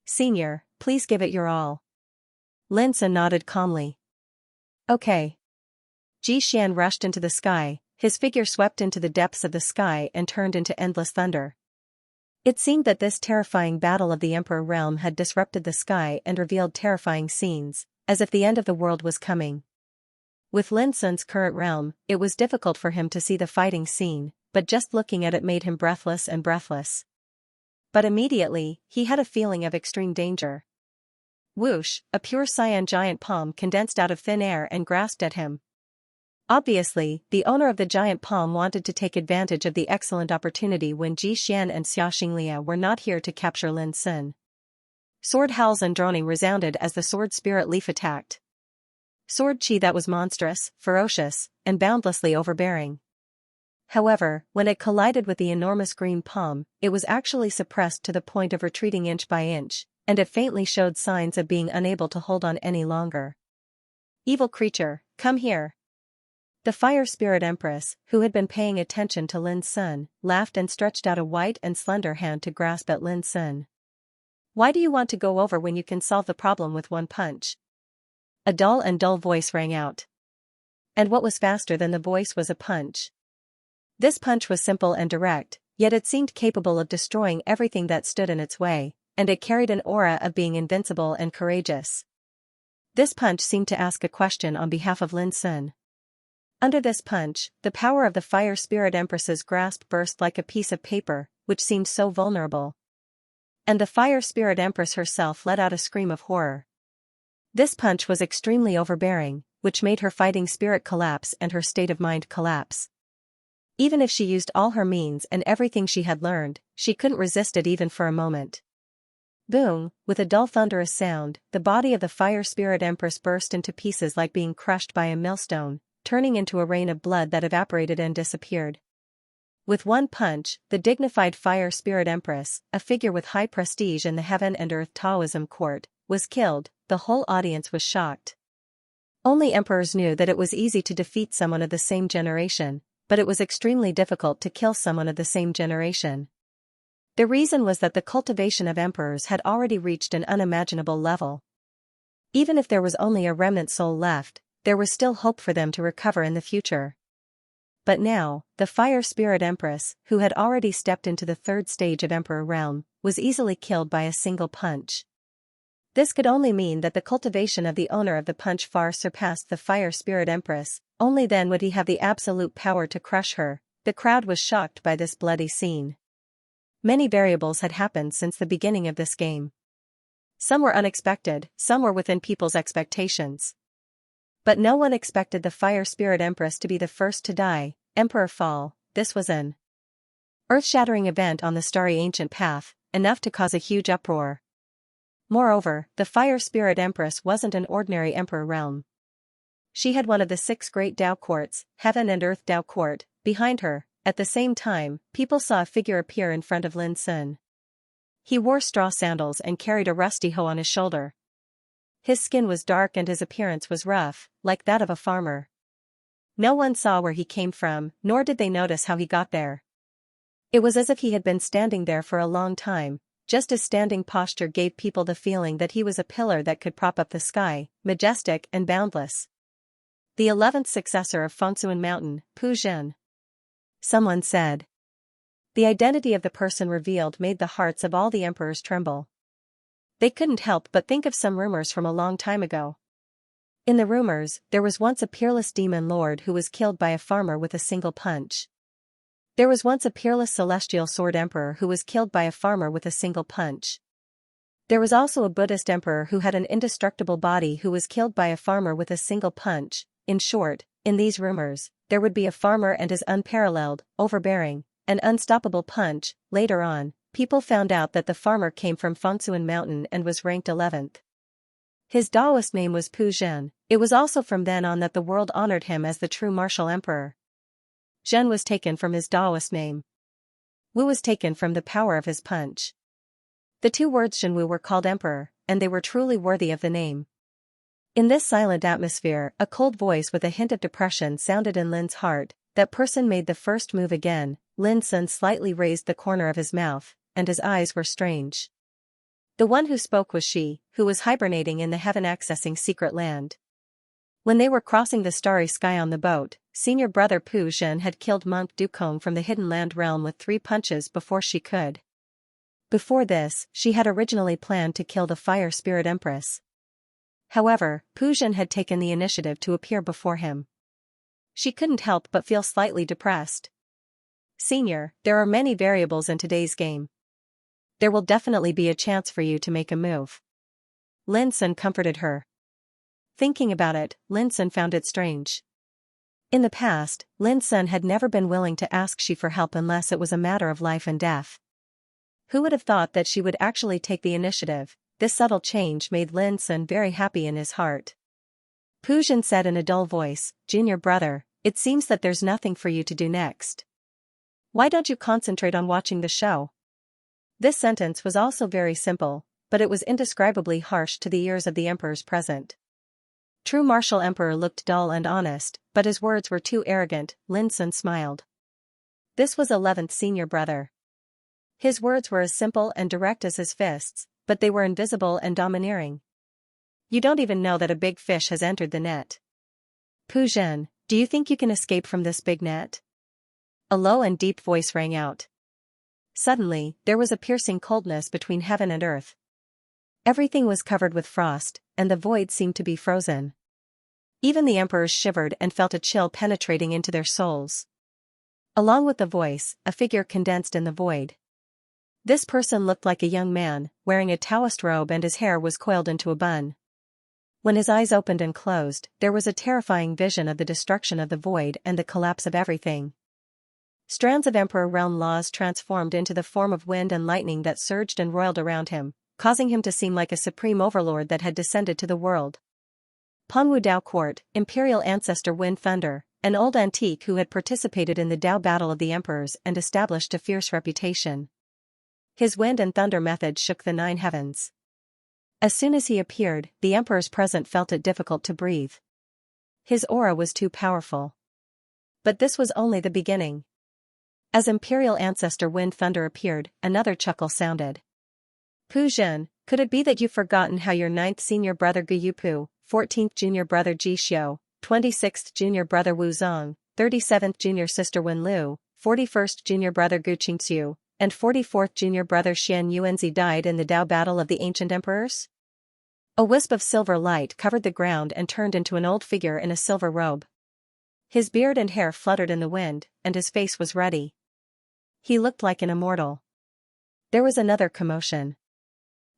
[SPEAKER 1] Senior, please give it your all. Lin Sun nodded calmly. Okay. Ji Xian rushed into the sky, his figure swept into the depths of the sky and turned into endless thunder. It seemed that this terrifying battle of the Emperor realm had disrupted the sky and revealed terrifying scenes, as if the end of the world was coming. With Lin Sun's current realm, it was difficult for him to see the fighting scene, but just looking at it made him breathless and breathless. But immediately, he had a feeling of extreme danger. Whoosh, a pure cyan giant palm condensed out of thin air and grasped at him. Obviously, the owner of the giant palm wanted to take advantage of the excellent opportunity when Ji Xian and Xianxia were not here to capture Lin Sun. Sword howls and droning resounded as the sword spirit leaf attacked. Sword chi that was monstrous, ferocious, and boundlessly overbearing. However, when it collided with the enormous green palm, it was actually suppressed to the point of retreating inch by inch, and it faintly showed signs of being unable to hold on any longer. Evil creature, come here. The Fire Spirit Empress, who had been paying attention to Lin Sun, laughed and stretched out a white and slender hand to grasp at Lin Sun. Why do you want to go over when you can solve the problem with one punch? A dull voice rang out. And what was faster than the voice was a punch. This punch was simple and direct, yet it seemed capable of destroying everything that stood in its way, and it carried an aura of being invincible and courageous. This punch seemed to ask a question on behalf of Lin Sun. Under this punch, the power of the Fire Spirit Empress's grasp burst like a piece of paper, which seemed so vulnerable. And the Fire Spirit Empress herself let out a scream of horror. This punch was extremely overbearing, which made her fighting spirit collapse and her state of mind collapse. Even if she used all her means and everything she had learned, she couldn't resist it even for a moment. Boom, with a dull thunderous sound, the body of the Fire Spirit Empress burst into pieces like being crushed by a millstone, turning into a rain of blood that evaporated and disappeared. With one punch, the dignified Fire Spirit Empress, a figure with high prestige in the Heaven and Earth Taoism court, was killed. The whole audience was shocked. Only emperors knew that it was easy to defeat someone of the same generation, but it was extremely difficult to kill someone of the same generation. The reason was that the cultivation of emperors had already reached an unimaginable level. Even if there was only a remnant soul left, there was still hope for them to recover in the future. But now, the Fire Spirit Empress, who had already stepped into the third stage of Emperor realm, was easily killed by a single punch. This could only mean that the cultivation of the owner of the punch far surpassed the Fire Spirit Empress, only then would he have the absolute power to crush her. The crowd was shocked by this bloody scene. Many variables had happened since the beginning of this game. Some were unexpected, some were within people's expectations. But no one expected the Fire Spirit Empress to be the first to die. Emperor fall. This was an earth-shattering event on the starry ancient path, enough to cause a huge uproar. Moreover, the Fire Spirit Empress wasn't an ordinary emperor realm. She had one of the 6 great Tao courts, Heaven and Earth Tao Court, behind her. At the same time, people saw a figure appear in front of Lin Sun. He wore straw sandals and carried a rusty hoe on his shoulder. His skin was dark and his appearance was rough, like that of a farmer. No one saw where he came from, nor did they notice how he got there. It was as if he had been standing there for a long time. Just his standing posture gave people the feeling that he was a pillar that could prop up the sky, majestic and boundless. The 11th successor of Fengsuan Mountain, Pu Zhen. Someone said. The identity of the person revealed made the hearts of all the emperors tremble. They couldn't help but think of some rumors from a long time ago. In the rumors, there was once a peerless demon lord who was killed by a farmer with a single punch. There was once a peerless celestial sword emperor who was killed by a farmer with a single punch. There was also a Buddhist emperor who had an indestructible body who was killed by a farmer with a single punch. In short, in these rumors, there would be a farmer and his unparalleled, overbearing, and unstoppable punch. Later on, people found out that the farmer came from Fengsuan Mountain and was ranked 11th. His Taoist name was Pu Zhen. It was also from then on that the world honored him as the true martial emperor. Zhen was taken from his Taoist name. Wu was taken from the power of his punch. The two words Zhenwu were called emperor, and they were truly worthy of the name. In this silent atmosphere, a cold voice with a hint of depression sounded in Lin's heart. That person made the first move again. Lin Sun slightly raised the corner of his mouth, and his eyes were strange. The one who spoke was she, who was hibernating in the heaven-accessing secret land. When they were crossing the starry sky on the boat, senior brother Pu Zhen had killed monk Dukong from the hidden land realm with 3 punches before she could. Before this, she had originally planned to kill the fire spirit empress. However, Pu Zhen had taken the initiative to appear before him. She couldn't help but feel slightly depressed. Senior, there are many variables in today's game. There will definitely be a chance for you to make a move. Lin Sun comforted her. Thinking about it, Lin Sun found it strange. In the past, Lin Sun had never been willing to ask she for help unless it was a matter of life and death. Who would have thought that she would actually take the initiative? This subtle change made Lin Sun very happy in his heart. Pu Zhen said in a dull voice, "Junior brother, it seems that there's nothing for you to do next. Why don't you concentrate on watching the show?" This sentence was also very simple, but it was indescribably harsh to the ears of the emperors present. True martial emperor looked dull and honest, but his words were too arrogant. Lin Sun smiled. This was 11th senior brother. His words were as simple and direct as his fists, but they were invisible and domineering. You don't even know that a big fish has entered the net. Pu Zhen, do you think you can escape from this big net? A low and deep voice rang out. Suddenly, there was a piercing coldness between heaven and earth. Everything was covered with frost, and the void seemed to be frozen. Even the emperors shivered and felt a chill penetrating into their souls. Along with the voice, a figure condensed in the void. This person looked like a young man, wearing a Taoist robe, and his hair was coiled into a bun. When his eyes opened and closed, there was a terrifying vision of the destruction of the void and the collapse of everything. Strands of Emperor realm laws transformed into the form of wind and lightning that surged and roiled around him, causing him to seem like a supreme overlord that had descended to the world. Pengwu Dao Court, Imperial Ancestor Wind Thunder, an old antique who had participated in the Dao Battle of the Emperors and established a fierce reputation. His wind and thunder method shook the 9 heavens. As soon as he appeared, the emperors present felt it difficult to breathe. His aura was too powerful. But this was only the beginning. As Imperial Ancestor Wind Thunder appeared, another chuckle sounded. Pu Zhen, could it be that you've forgotten how your 9th senior brother Gu Yupu, 14th junior brother Ji Xiu, 26th junior brother Wu Zong, 37th junior sister Wen Lu, 41st junior brother Gu Qingxiu, and 44th junior brother Xian Yuanzi died in the Dao Battle of the Ancient Emperors? A wisp of silver light covered the ground and turned into an old figure in a silver robe. His beard and hair fluttered in the wind, and his face was ruddy. He looked like an immortal. There was another commotion.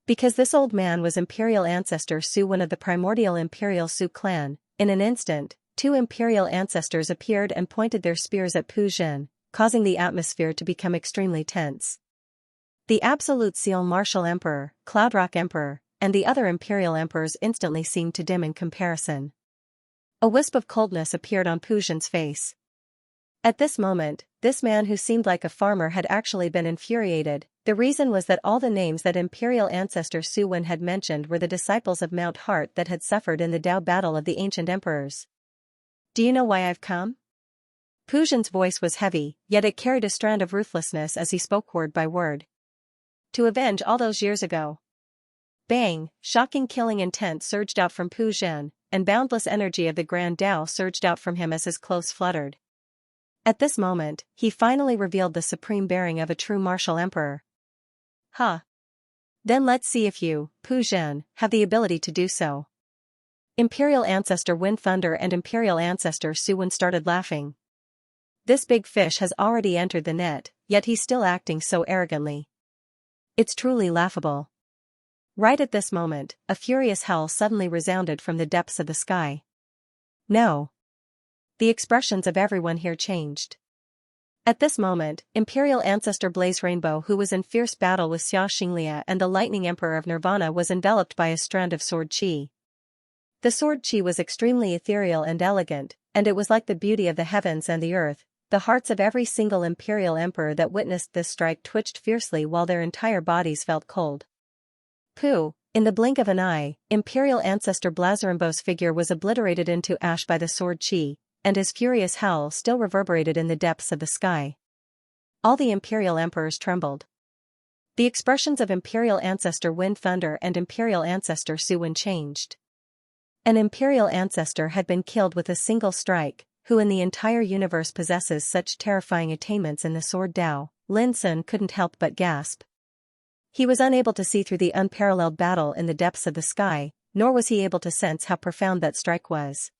[SPEAKER 1] Because this old man was Imperial Ancestor Su, one of the primordial Imperial Su clan, in an instant, 2 Imperial ancestors appeared and pointed their spears at Pu Zhen, causing the atmosphere to become extremely tense. The Absolute Seal Martial Emperor, Cloudrock Emperor, and the other Imperial Emperors instantly seemed to dim in comparison. A wisp of coldness appeared on Pu Zhen's face. At this moment, this man who seemed like a farmer had actually been infuriated. The reason was that all the names that Imperial Ancestor Su Wen had mentioned were the disciples of Mount Heart that had suffered in the Dao Battle of the Ancient Emperors. Do you know why I've come? Pu Zhen's voice was heavy, yet it carried a strand of ruthlessness as he spoke word by word. To avenge all those years ago. Bang! Shocking killing intent surged out from Pu Zhen, and boundless energy of the Grand Dao surged out from him as his clothes fluttered. At this moment, he finally revealed the supreme bearing of a true martial emperor. Huh. Then let's see if you, Pu Zhen, have the ability to do so. Imperial Ancestor Wind Thunder and Imperial Ancestor Su Wen started laughing. This big fish has already entered the net, yet he's still acting so arrogantly. It's truly laughable. Right at this moment, a furious howl suddenly resounded from the depths of the sky. No. The expressions of everyone here changed. At this moment, Imperial Ancestor Blaze Rainbow, who was in fierce battle with Xianxia and the Lightning Emperor of Nirvana, was enveloped by a strand of sword chi. The sword chi was extremely ethereal and elegant, and it was like the beauty of the heavens and the earth. The hearts of every single Imperial Emperor that witnessed this strike twitched fiercely while their entire bodies felt cold. Pooh! In the blink of an eye, Imperial Ancestor Blazarainbow's figure was obliterated into ash by the sword chi, and his furious howl still reverberated in the depths of the sky. All the Imperial Emperors trembled. The expressions of Imperial Ancestor Wind Thunder and Imperial Ancestor Su Wind changed. An Imperial Ancestor had been killed with a single strike, who in the entire universe possesses such terrifying attainments in the Sword Dao. Lin Sun couldn't help but gasp. He was unable to see through the unparalleled battle in the depths of the sky, nor was he able to sense how profound that strike was.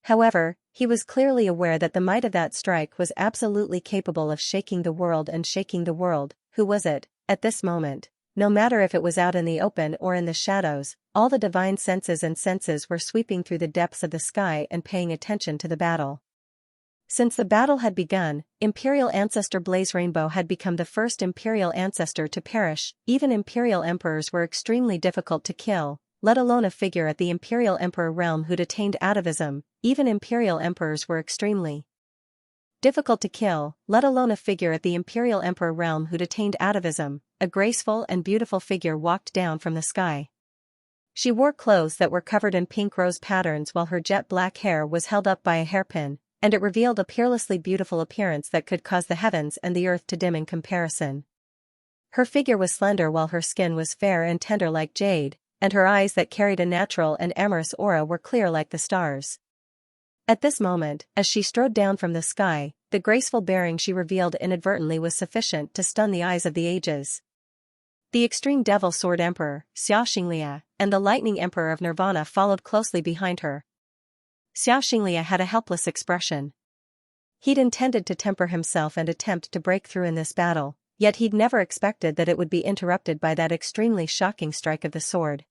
[SPEAKER 1] However, he was clearly aware that the might of that strike was absolutely capable of shaking the world and shaking the world. Who was it, at this moment? No matter if it was out in the open or in the shadows, all the divine senses and senses were sweeping through the depths of the sky and paying attention to the battle. Since the battle had begun, Imperial Ancestor Blaze Rainbow had become the first Imperial Ancestor to perish. Even Imperial Emperors were extremely difficult to kill, let alone a figure at the Imperial Emperor realm who'd attained atavism. Even Imperial Emperors were extremely difficult to kill, let alone a figure at the Imperial Emperor realm who'd attained atavism. A graceful and beautiful figure walked down from the sky. She wore clothes that were covered in pink rose patterns while her jet black hair was held up by a hairpin, and it revealed a peerlessly beautiful appearance that could cause the heavens and the earth to dim in comparison. Her figure was slender while her skin was fair and tender like jade, and her eyes that carried a natural and amorous aura were clear like the stars. At this moment, as she strode down from the sky, the graceful bearing she revealed inadvertently was sufficient to stun the eyes of the ages. The Extreme Devil Sword Emperor, Xianxia, and the Lightning Emperor of Nirvana followed closely behind her. Xianxia had a helpless expression. He'd intended to temper himself and attempt to break through in this battle, yet he'd never expected that it would be interrupted by that extremely shocking strike of the sword.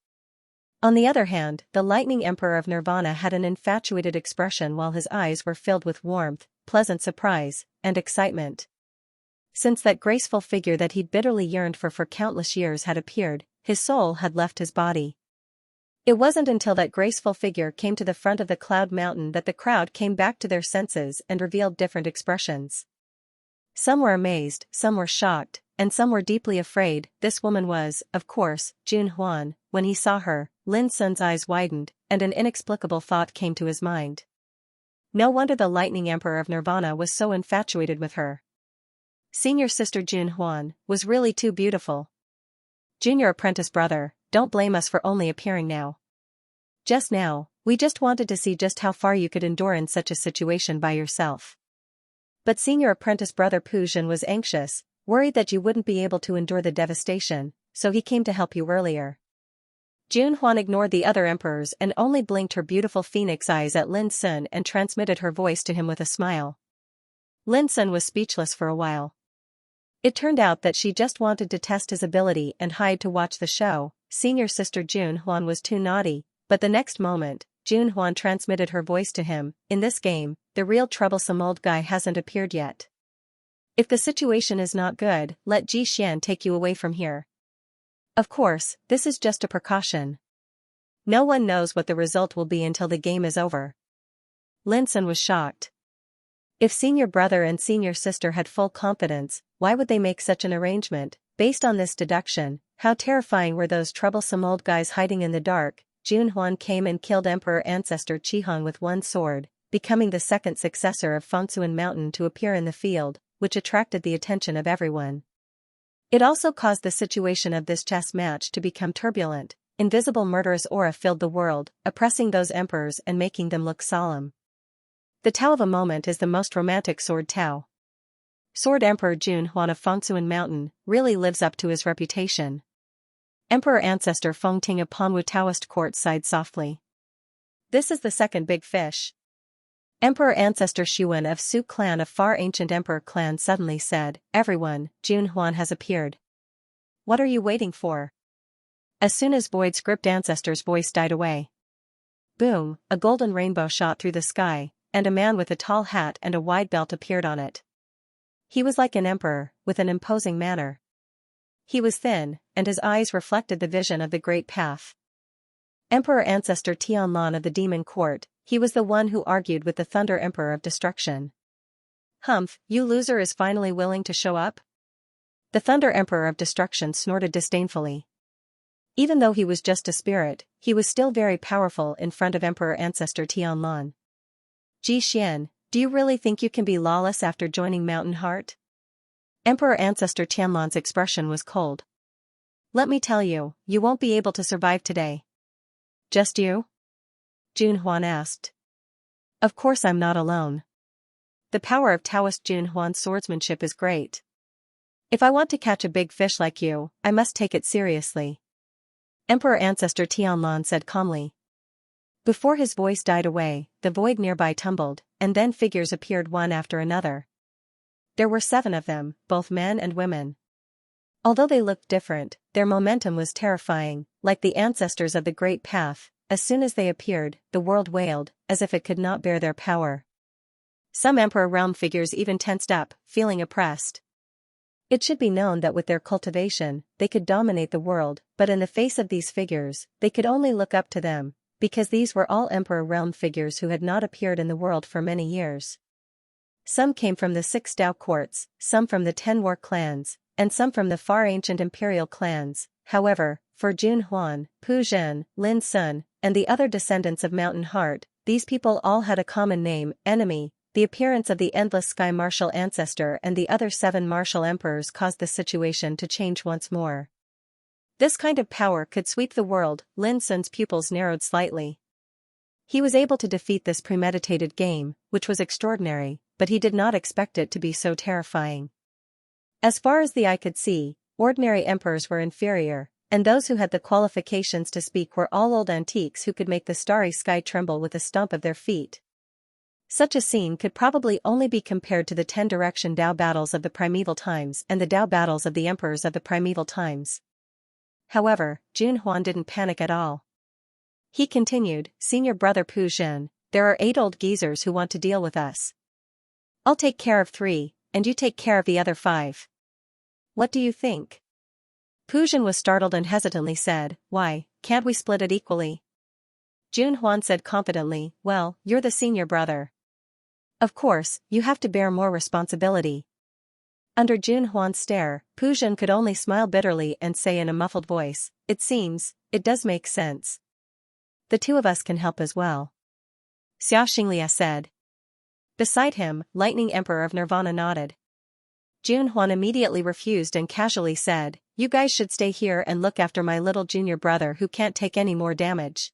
[SPEAKER 1] On the other hand, the Lightning Emperor of Nirvana had an infatuated expression while his eyes were filled with warmth, pleasant surprise, and excitement. Since that graceful figure that he'd bitterly yearned for countless years had appeared, his soul had left his body. It wasn't until that graceful figure came to the front of the cloud mountain that the crowd came back to their senses and revealed different expressions. Some were amazed, some were shocked, and some were deeply afraid. This woman was, of course, Jun Huan. When he saw her, Lin Sun's eyes widened, and an inexplicable thought came to his mind. No wonder the Lightning Emperor of Nirvana was so infatuated with her. Senior sister Jun Huan was really too beautiful. Junior apprentice brother, don't blame us for only appearing now. Just now, we just wanted to see just how far you could endure in such a situation by yourself. But senior apprentice brother Pujin was anxious, worried that you wouldn't be able to endure the devastation, so he came to help you earlier. Jun Huan ignored the other emperors and only blinked her beautiful phoenix eyes at Lin Sun and transmitted her voice to him with a smile. Lin Sun was speechless for a while. It turned out that she just wanted to test his ability and hide to watch the show. Senior sister Jun Huan was too naughty, but the next moment, Jun Huan transmitted her voice to him. In this game, the real troublesome old guy hasn't appeared yet. If the situation is not good, let Ji Xian take you away from here. Of course, this is just a precaution. No one knows what the result will be until the game is over. Lin Sun was shocked. If senior brother and senior sister had full confidence, why would they make such an arrangement? Based on this deduction, how terrifying were those troublesome old guys hiding in the dark? Jun Huan came and killed Emperor Ancestor Qihong with one sword, becoming the second successor of Fengsuan Mountain to appear in the field, which attracted the attention of everyone. It also caused the situation of this chess match to become turbulent. Invisible murderous aura filled the world, oppressing those emperors and making them look solemn. The Tao of a moment is the most romantic sword Tao. Sword Emperor Jun Huan of Fengsuan Mountain really lives up to his reputation. Emperor Ancestor Feng Ting of Panwu Taoist Court sighed softly. This is the second big fish. Emperor Ancestor Xuan of Su Clan of Far Ancient Emperor Clan suddenly said, "Everyone, Jun Huan has appeared. What are you waiting for?" As soon as Void Script Ancestor's voice died away. Boom, a golden rainbow shot through the sky, and a man with a tall hat and a wide belt appeared on it. He was like an emperor, with an imposing manner. He was thin, and his eyes reflected the vision of the great path. Emperor Ancestor Tianlan of the Demon Court, he was the one who argued with the Thunder Emperor of Destruction. Humph, you loser is finally willing to show up? The Thunder Emperor of Destruction snorted disdainfully. Even though he was just a spirit, he was still very powerful in front of Emperor Ancestor Tianlan. Ji Xian, do you really think you can be lawless after joining Mountain Heart? Emperor Ancestor Tianlan's expression was cold. Let me tell you, you won't be able to survive today. Just you? Jun Huan asked. Of course I'm not alone. The power of Taoist Jun Huan's swordsmanship is great. If I want to catch a big fish like you, I must take it seriously. Emperor Ancestor Tianlan said calmly. Before his voice died away, the void nearby tumbled, and then figures appeared one after another. There were 7 of them, both men and women. Although they looked different, their momentum was terrifying, like the ancestors of the Great Path. As soon as they appeared, the world wailed, as if it could not bear their power. Some Emperor realm figures even tensed up, feeling oppressed. It should be known that with their cultivation, they could dominate the world, but in the face of these figures, they could only look up to them, because these were all Emperor realm figures who had not appeared in the world for many years. Some came from the 6 Dao courts, some from the 10 war clans, and some from the far ancient imperial clans. However, for Jun Huan, Pu Zhen, Lin Sun, and the other descendants of Mountain Heart, these people all had a common name, enemy. The appearance of the Endless Sky Martial Ancestor and the other 7 martial emperors caused the situation to change once more. This kind of power could sweep the world. Lin Sun's pupils narrowed slightly. He was able to defeat this premeditated game, which was extraordinary, but he did not expect it to be so terrifying. As far as the eye could see, ordinary emperors were inferior, and those who had the qualifications to speak were all old antiques who could make the starry sky tremble with the stomp of their feet. Such a scene could probably only be compared to the 10-direction Dao battles of the primeval times and the Dao battles of the emperors of the primeval times. However, Jun Huan didn't panic at all. He continued, Senior brother Pu Zhen, there are 8 old geezers who want to deal with us. I'll take care of 3, and you take care of the other 5. What do you think? Pu Zhen was startled and hesitantly said, Why, can't we split it equally? Jun Huan said confidently, Well, you're the senior brother. Of course, you have to bear more responsibility. Under Jun Huan's stare, Pu Zhen could only smile bitterly and say in a muffled voice, It does make sense. The 2 of us can help as well. Xianxia said. Beside him, Lightning Emperor of Nirvana nodded. Jun Huan immediately refused and casually said, You guys should stay here and look after my little junior brother who can't take any more damage.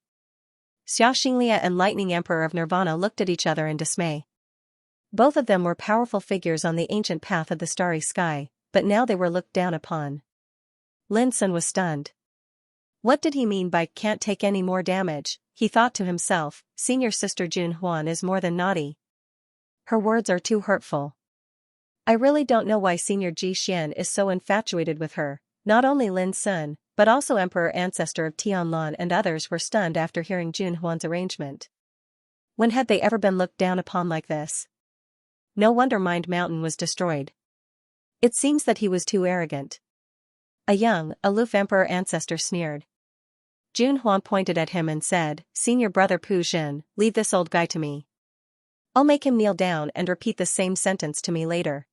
[SPEAKER 1] Xianxia and Lightning Emperor of Nirvana looked at each other in dismay. Both of them were powerful figures on the ancient path of the starry sky, but now they were looked down upon. Lin Sun was stunned. What did he mean by can't take any more damage? He thought to himself, Senior sister Jun Huan is more than naughty. Her words are too hurtful. I really don't know why Senior Ji Xian is so infatuated with her. Not only Lin Sun, but also Emperor Ancestor of Tianlan and others were stunned after hearing Jun Huan's arrangement. When had they ever been looked down upon like this? No wonder Mind Mountain was destroyed. It seems that he was too arrogant. A young, aloof Emperor Ancestor sneered. Jun Huan pointed at him and said, Senior brother Pu Zhen, leave this old guy to me. I'll make him kneel down and repeat the same sentence to me later.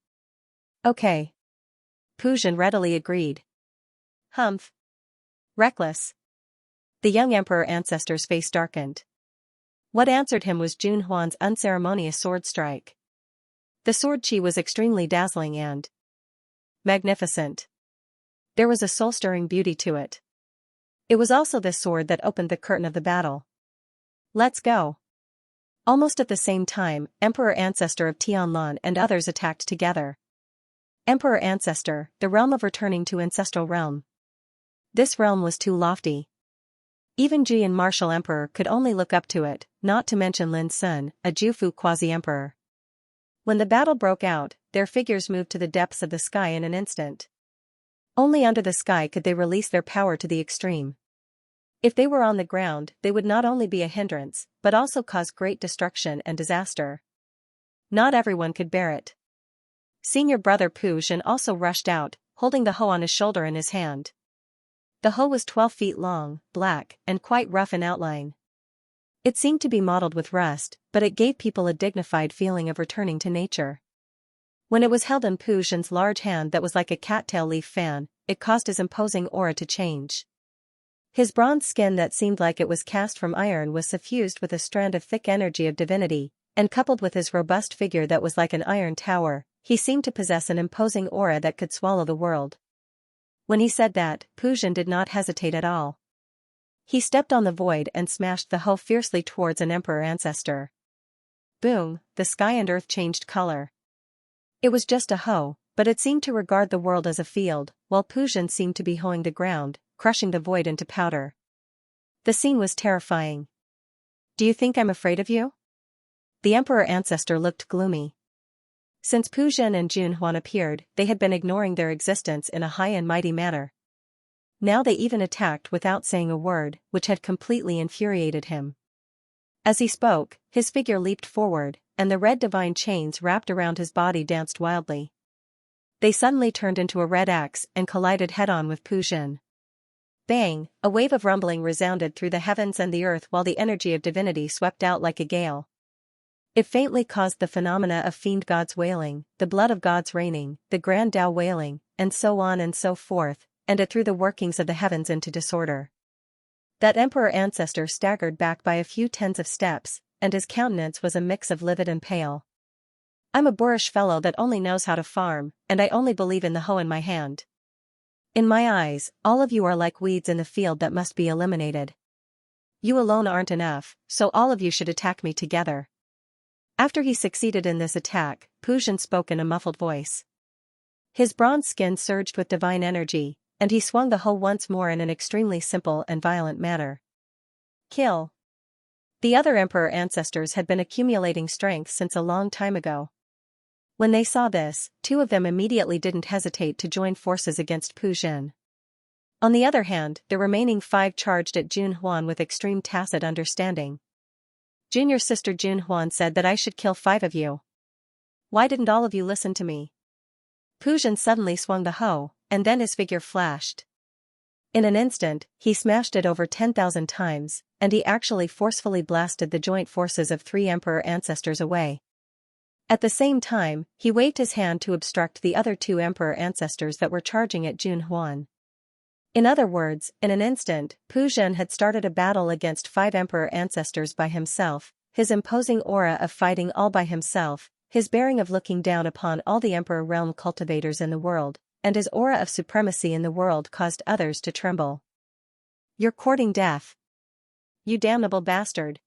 [SPEAKER 1] Okay. Pu Zhen readily agreed. Humph. Reckless. The young Emperor Ancestor's face darkened. What answered him was Jun Huan's unceremonious sword strike. The sword chi was extremely dazzling and magnificent. There was a soul-stirring beauty to it. It was also this sword that opened the curtain of the battle. Let's go. Almost at the same time, Emperor Ancestor of Tianlan and others attacked together. Emperor Ancestor, the realm of returning to ancestral realm. This realm was too lofty. Even Jian Martial Emperor could only look up to it, not to mention Lin Sun, a Jufu quasi-emperor. When the battle broke out, their figures moved to the depths of the sky in an instant. Only under the sky could they release their power to the extreme. If they were on the ground, they would not only be a hindrance, but also cause great destruction and disaster. Not everyone could bear it. Senior brother Pu Zhen also rushed out, holding the hoe on his shoulder in his hand. The hoe was 12 feet long, black, and quite rough in outline. It seemed to be mottled with rust, but it gave people a dignified feeling of returning to nature. When it was held in Pu Zhen's large hand that was like a cattail leaf fan, it caused his imposing aura to change. His bronze skin that seemed like it was cast from iron was suffused with a strand of thick energy of divinity, and coupled with his robust figure that was like an iron tower, he seemed to possess an imposing aura that could swallow the world. When he said that, Pujin did not hesitate at all. He stepped on the void and smashed the hoe fiercely towards an emperor ancestor. Boom, the sky and earth changed color. It was just a hoe, but it seemed to regard the world as a field, while Pujin seemed to be hoeing the ground, crushing the void into powder. The scene was terrifying. "Do you think I'm afraid of you?" The emperor ancestor looked gloomy. Since Pujin and Junhuan appeared, they had been ignoring their existence in a high and mighty manner. Now they even attacked without saying a word, which had completely infuriated him. As he spoke, his figure leaped forward, and the red divine chains wrapped around his body danced wildly. They suddenly turned into a red axe and collided head-on with Pujin. Bang! A wave of rumbling resounded through the heavens and the earth while the energy of divinity swept out like a gale. It faintly caused the phenomena of fiend gods wailing, the blood of gods raining, the grand Tao wailing, and so on and so forth, and it threw the workings of the heavens into disorder. That emperor ancestor staggered back by a few tens of steps, and his countenance was a mix of livid and pale. "I'm a boorish fellow that only knows how to farm, and I only believe in the hoe in my hand. In my eyes, all of you are like weeds in the field that must be eliminated. You alone aren't enough, so all of you should attack me together." After he succeeded in this attack, Pujin spoke in a muffled voice. His bronze skin surged with divine energy, and he swung the hoe once more in an extremely simple and violent manner. Kill. The other emperor ancestors had been accumulating strength since a long time ago. When they saw this, 2 of them immediately didn't hesitate to join forces against Pujin. On the other hand, the remaining 5 charged at Junhuan with extreme tacit understanding. "Junior sister Junhuan said that I should kill 5 of you. Why didn't all of you listen to me?" Pujin suddenly swung the hoe, and then his figure flashed. In an instant, he smashed it over 10,000 times, and he actually forcefully blasted the joint forces of 3 emperor ancestors away. At the same time, he waved his hand to obstruct the other 2 emperor ancestors that were charging at Junhuan. In other words, in an instant, Pujin had started a battle against 5 emperor ancestors by himself, his imposing aura of fighting all by himself, his bearing of looking down upon all the emperor realm cultivators in the world, and his aura of supremacy in the world caused others to tremble. "You're courting death. You damnable bastard.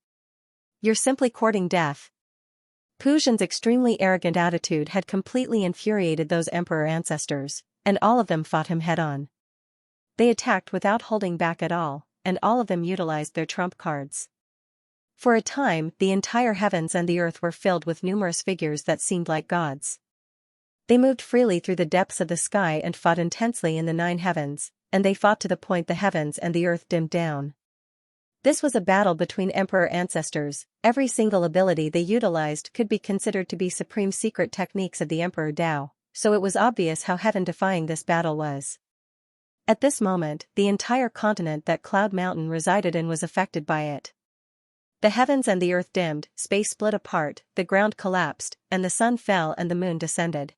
[SPEAKER 1] You're simply courting death." Pujin's extremely arrogant attitude had completely infuriated those emperor ancestors, and all of them fought him head-on. They attacked without holding back at all, and all of them utilized their trump cards. For a time, the entire heavens and the earth were filled with numerous figures that seemed like gods. They moved freely through the depths of the sky and fought intensely in the 9 heavens, and they fought to the point the heavens and the earth dimmed down. This was a battle between emperor ancestors. Every single ability they utilized could be considered to be supreme secret techniques of the Emperor Tao, so it was obvious how heaven-defying this battle was. At this moment, the entire continent that Cloud Mountain resided in was affected by it. The heavens and the earth dimmed, space split apart, the ground collapsed, and the sun fell and the moon descended.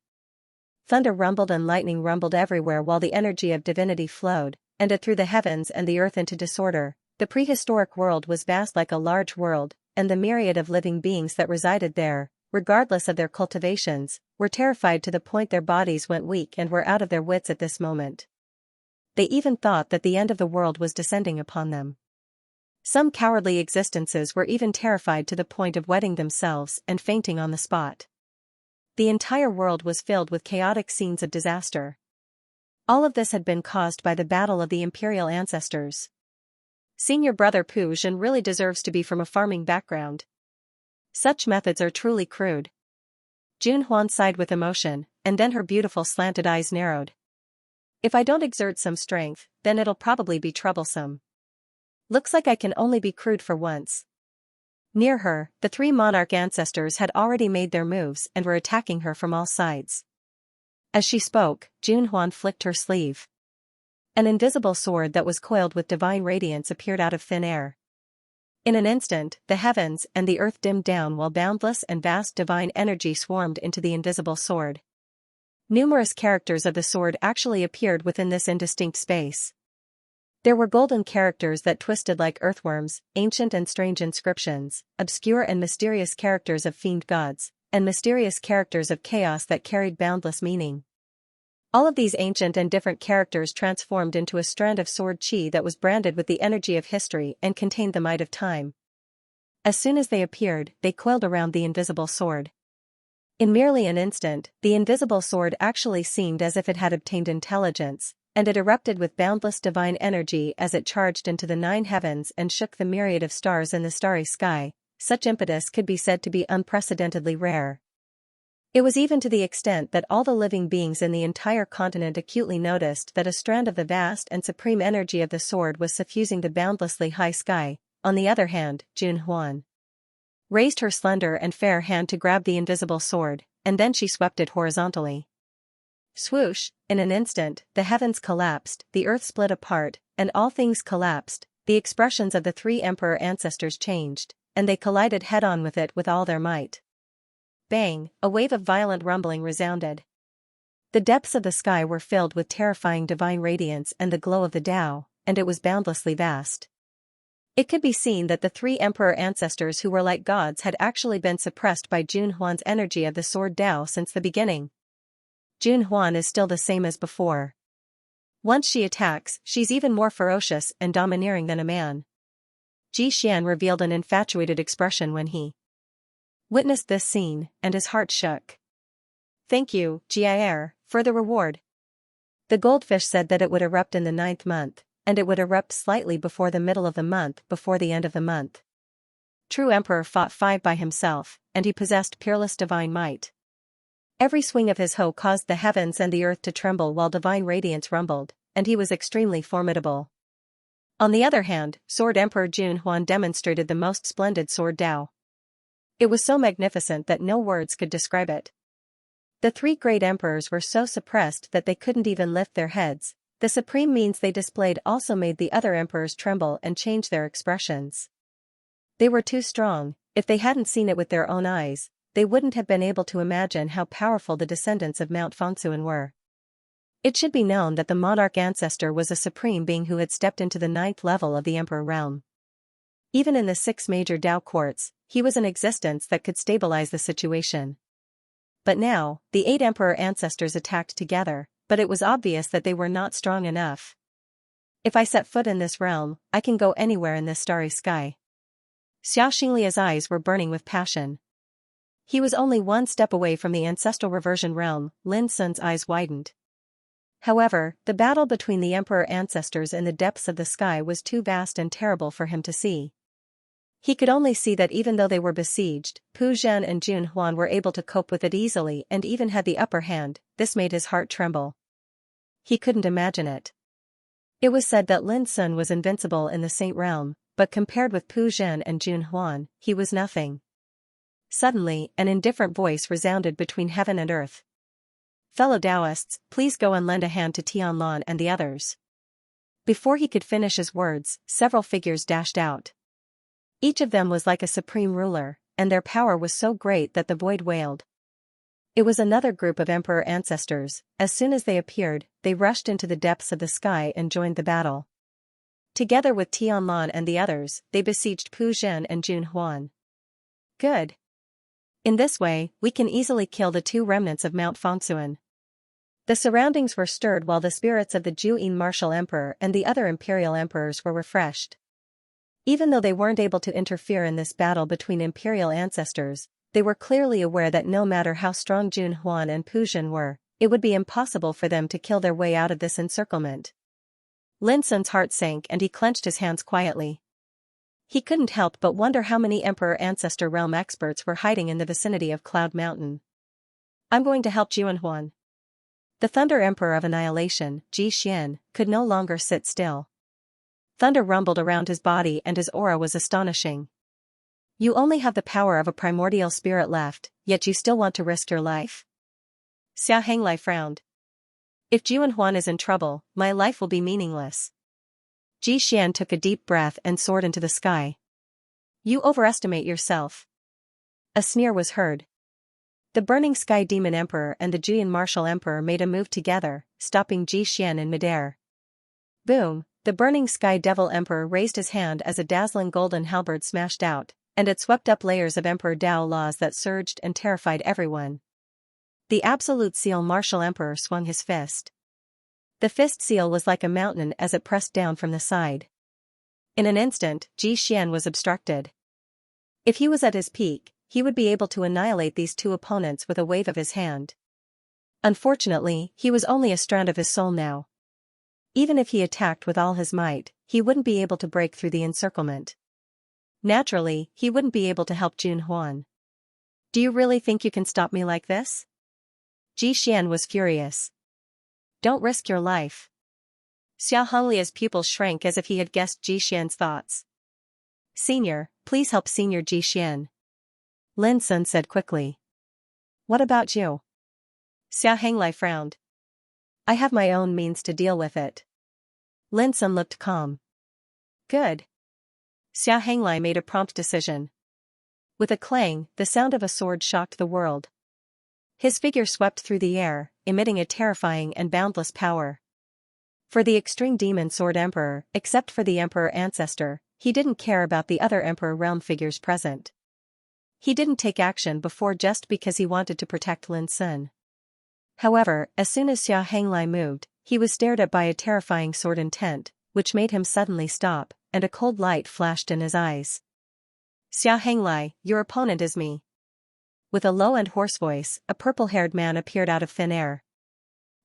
[SPEAKER 1] Thunder rumbled and lightning rumbled everywhere while the energy of divinity flowed, and it threw the heavens and the earth into disorder. The prehistoric world was vast like a large world, and the myriad of living beings that resided there, regardless of their cultivations, were terrified to the point their bodies went weak and were out of their wits at this moment. They even thought that the end of the world was descending upon them. Some cowardly existences were even terrified to the point of wetting themselves and fainting on the spot. The entire world was filled with chaotic scenes of disaster. All of this had been caused by the battle of the imperial ancestors. Senior brother Pujin really deserves to be from a farming background. Such methods are truly crude. Junhuan sighed with emotion, and then her beautiful slanted eyes narrowed. "If I don't exert some strength, then it'll probably be troublesome. Looks like I can only be crude for once." Near her, the 3 monarch ancestors had already made their moves and were attacking her from all sides. As she spoke, Junhuan flicked her sleeve. An invisible sword that was coiled with divine radiance appeared out of thin air. In an instant, the heavens and the earth dimmed down while boundless and vast divine energy swarmed into the invisible sword. Numerous characters of the sword actually appeared within this indistinct space. There were golden characters that twisted like earthworms, ancient and strange inscriptions, obscure and mysterious characters of fiend gods, and mysterious characters of chaos that carried boundless meaning. All of these ancient and different characters transformed into a strand of sword chi that was branded with the energy of history and contained the might of time. As soon as they appeared, they coiled around the invisible sword. In merely an instant, the invisible sword actually seemed as if it had obtained intelligence, and it erupted with boundless divine energy as it charged into the 9 heavens and shook the myriad of stars in the starry sky. Such impetus could be said to be unprecedentedly rare. It was even to the extent that all the living beings in the entire continent acutely noticed that a strand of the vast and supreme energy of the sword was suffusing the boundlessly high sky. On the other hand, Jun Huan raised her slender and fair hand to grab the invisible sword, and then she swept it horizontally. Swoosh, in an instant, the heavens collapsed, the earth split apart, and all things collapsed. The expressions of the 3 emperor ancestors changed, and they collided head-on with it with all their might. Bang, a wave of violent rumbling resounded. The depths of the sky were filled with terrifying divine radiance and the glow of the Tao, and it was boundlessly vast. It could be seen that the 3 emperor ancestors who were like gods had actually been suppressed by Jun Huan's energy of the sword Tao since the beginning. Jun Huan is still the same as before. Once she attacks, she's even more ferocious and domineering than a man. Ji Xian revealed an infatuated expression when he witnessed this scene, and his heart shook. Thank you, Jiaer, for the reward. The goldfish said that it would erupt in the 9th month, and it would erupt slightly before the middle of the month before the end of the month. True Emperor fought 5 by himself, and he possessed peerless divine might. Every swing of his hoe caused the heavens and the earth to tremble while divine radiance rumbled, and he was extremely formidable. On the other hand, Sword Emperor Jun Huan demonstrated the most splendid sword Tao. It was so magnificent that no words could describe it. The 3 great emperors were so suppressed that they couldn't even lift their heads. The supreme means they displayed also made the other emperors tremble and change their expressions. They were too strong. If they hadn't seen it with their own eyes, they wouldn't have been able to imagine how powerful the descendants of Mount Fangsuan were. It should be known that the monarch ancestor was a supreme being who had stepped into the 9th level of the emperor realm. Even in the 6 major Tao courts, he was an existence that could stabilize the situation. But now, the 8 emperor ancestors attacked together, but it was obvious that they were not strong enough. If I set foot in this realm, I can go anywhere in this starry sky. Xiaoxinglia's eyes were burning with passion. He was only 1 step away from the ancestral reversion realm. Lin Sun's eyes widened. However, the battle between the emperor ancestors in the depths of the sky was too vast and terrible for him to see. He could only see that even though they were besieged, Pu Zhen and Jun Huan were able to cope with it easily and even had the upper hand. This made his heart tremble. He couldn't imagine it. It was said that Lin Sun was invincible in the Saint realm, but compared with Pu Zhen and Jun Huan, he was nothing. Suddenly, an indifferent voice resounded between heaven and earth. Fellow Taoists, please go and lend a hand to Tianlan and the others. Before he could finish his words, several figures dashed out. Each of them was like a supreme ruler, and their power was so great that the void wailed. It was another group of emperor ancestors. As soon as they appeared, they rushed into the depths of the sky and joined the battle. Together with Tianlan and the others, they besieged Pu Zhen and Jun Huan. Good. In this way, we can easily kill the 2 remnants of Mount Fangsuan. The surroundings were stirred while the spirits of the Juyin martial emperor and the other imperial emperors were refreshed. Even though they weren't able to interfere in this battle between imperial ancestors, they were clearly aware that no matter how strong Jun Huan and Pu Zhen were, it would be impossible for them to kill their way out of this encirclement. Lin Sun's heart sank and he clenched his hands quietly. He couldn't help but wonder how many Emperor Ancestor Realm experts were hiding in the vicinity of Cloud Mountain. I'm going to help Jun Huan. The Thunder Emperor of Annihilation, Ji Xian, could no longer sit still. Thunder rumbled around his body and his aura was astonishing. You only have the power of a primordial spirit left, yet you still want to risk your life? Xia Hanglai frowned. If Jun Huan is in trouble, my life will be meaningless. Ji Xian took a deep breath and soared into the sky. You overestimate yourself. A sneer was heard. The Burning Sky Demon Emperor and the Juyin Martial Emperor made a move together, stopping Ji Xian in midair. Boom! The Burning Sky Devil Emperor raised his hand as a dazzling golden halberd smashed out, and it swept up layers of Emperor Dao laws that surged and terrified everyone. The absolute seal martial emperor swung his fist. The fist seal was like a mountain as it pressed down from the side. In an instant, Ji Xian was obstructed. If he was at his peak, he would be able to annihilate these two opponents with a wave of his hand. Unfortunately, he was only a strand of his soul now. Even if he attacked with all his might, he wouldn't be able to break through the encirclement. Naturally, he wouldn't be able to help Jun Huan. Do you really think you can stop me like this? Ji Xian was furious. Don't risk your life. Xia Honglia's pupils shrank as if he had guessed Ji Xian's thoughts. Senior, please help Senior Ji Xian. Lin Sun said quickly. What about you? Xia Honglai frowned. I have my own means to deal with it. Lin Sun looked calm. Good. Xia Honglai made a prompt decision. With a clang, the sound of a sword shocked the world. His figure swept through the air, emitting a terrifying and boundless power. For the extreme demon sword emperor, except for the emperor ancestor, he didn't care about the other emperor realm figures present. He didn't take action before just because he wanted to protect Lin Sun. However, as soon as Xia Honglai moved, he was stared at by a terrifying sword intent, which made him suddenly stop, and a cold light flashed in his eyes. Xia Honglai, your opponent is me. With a low and hoarse voice, a purple-haired man appeared out of thin air.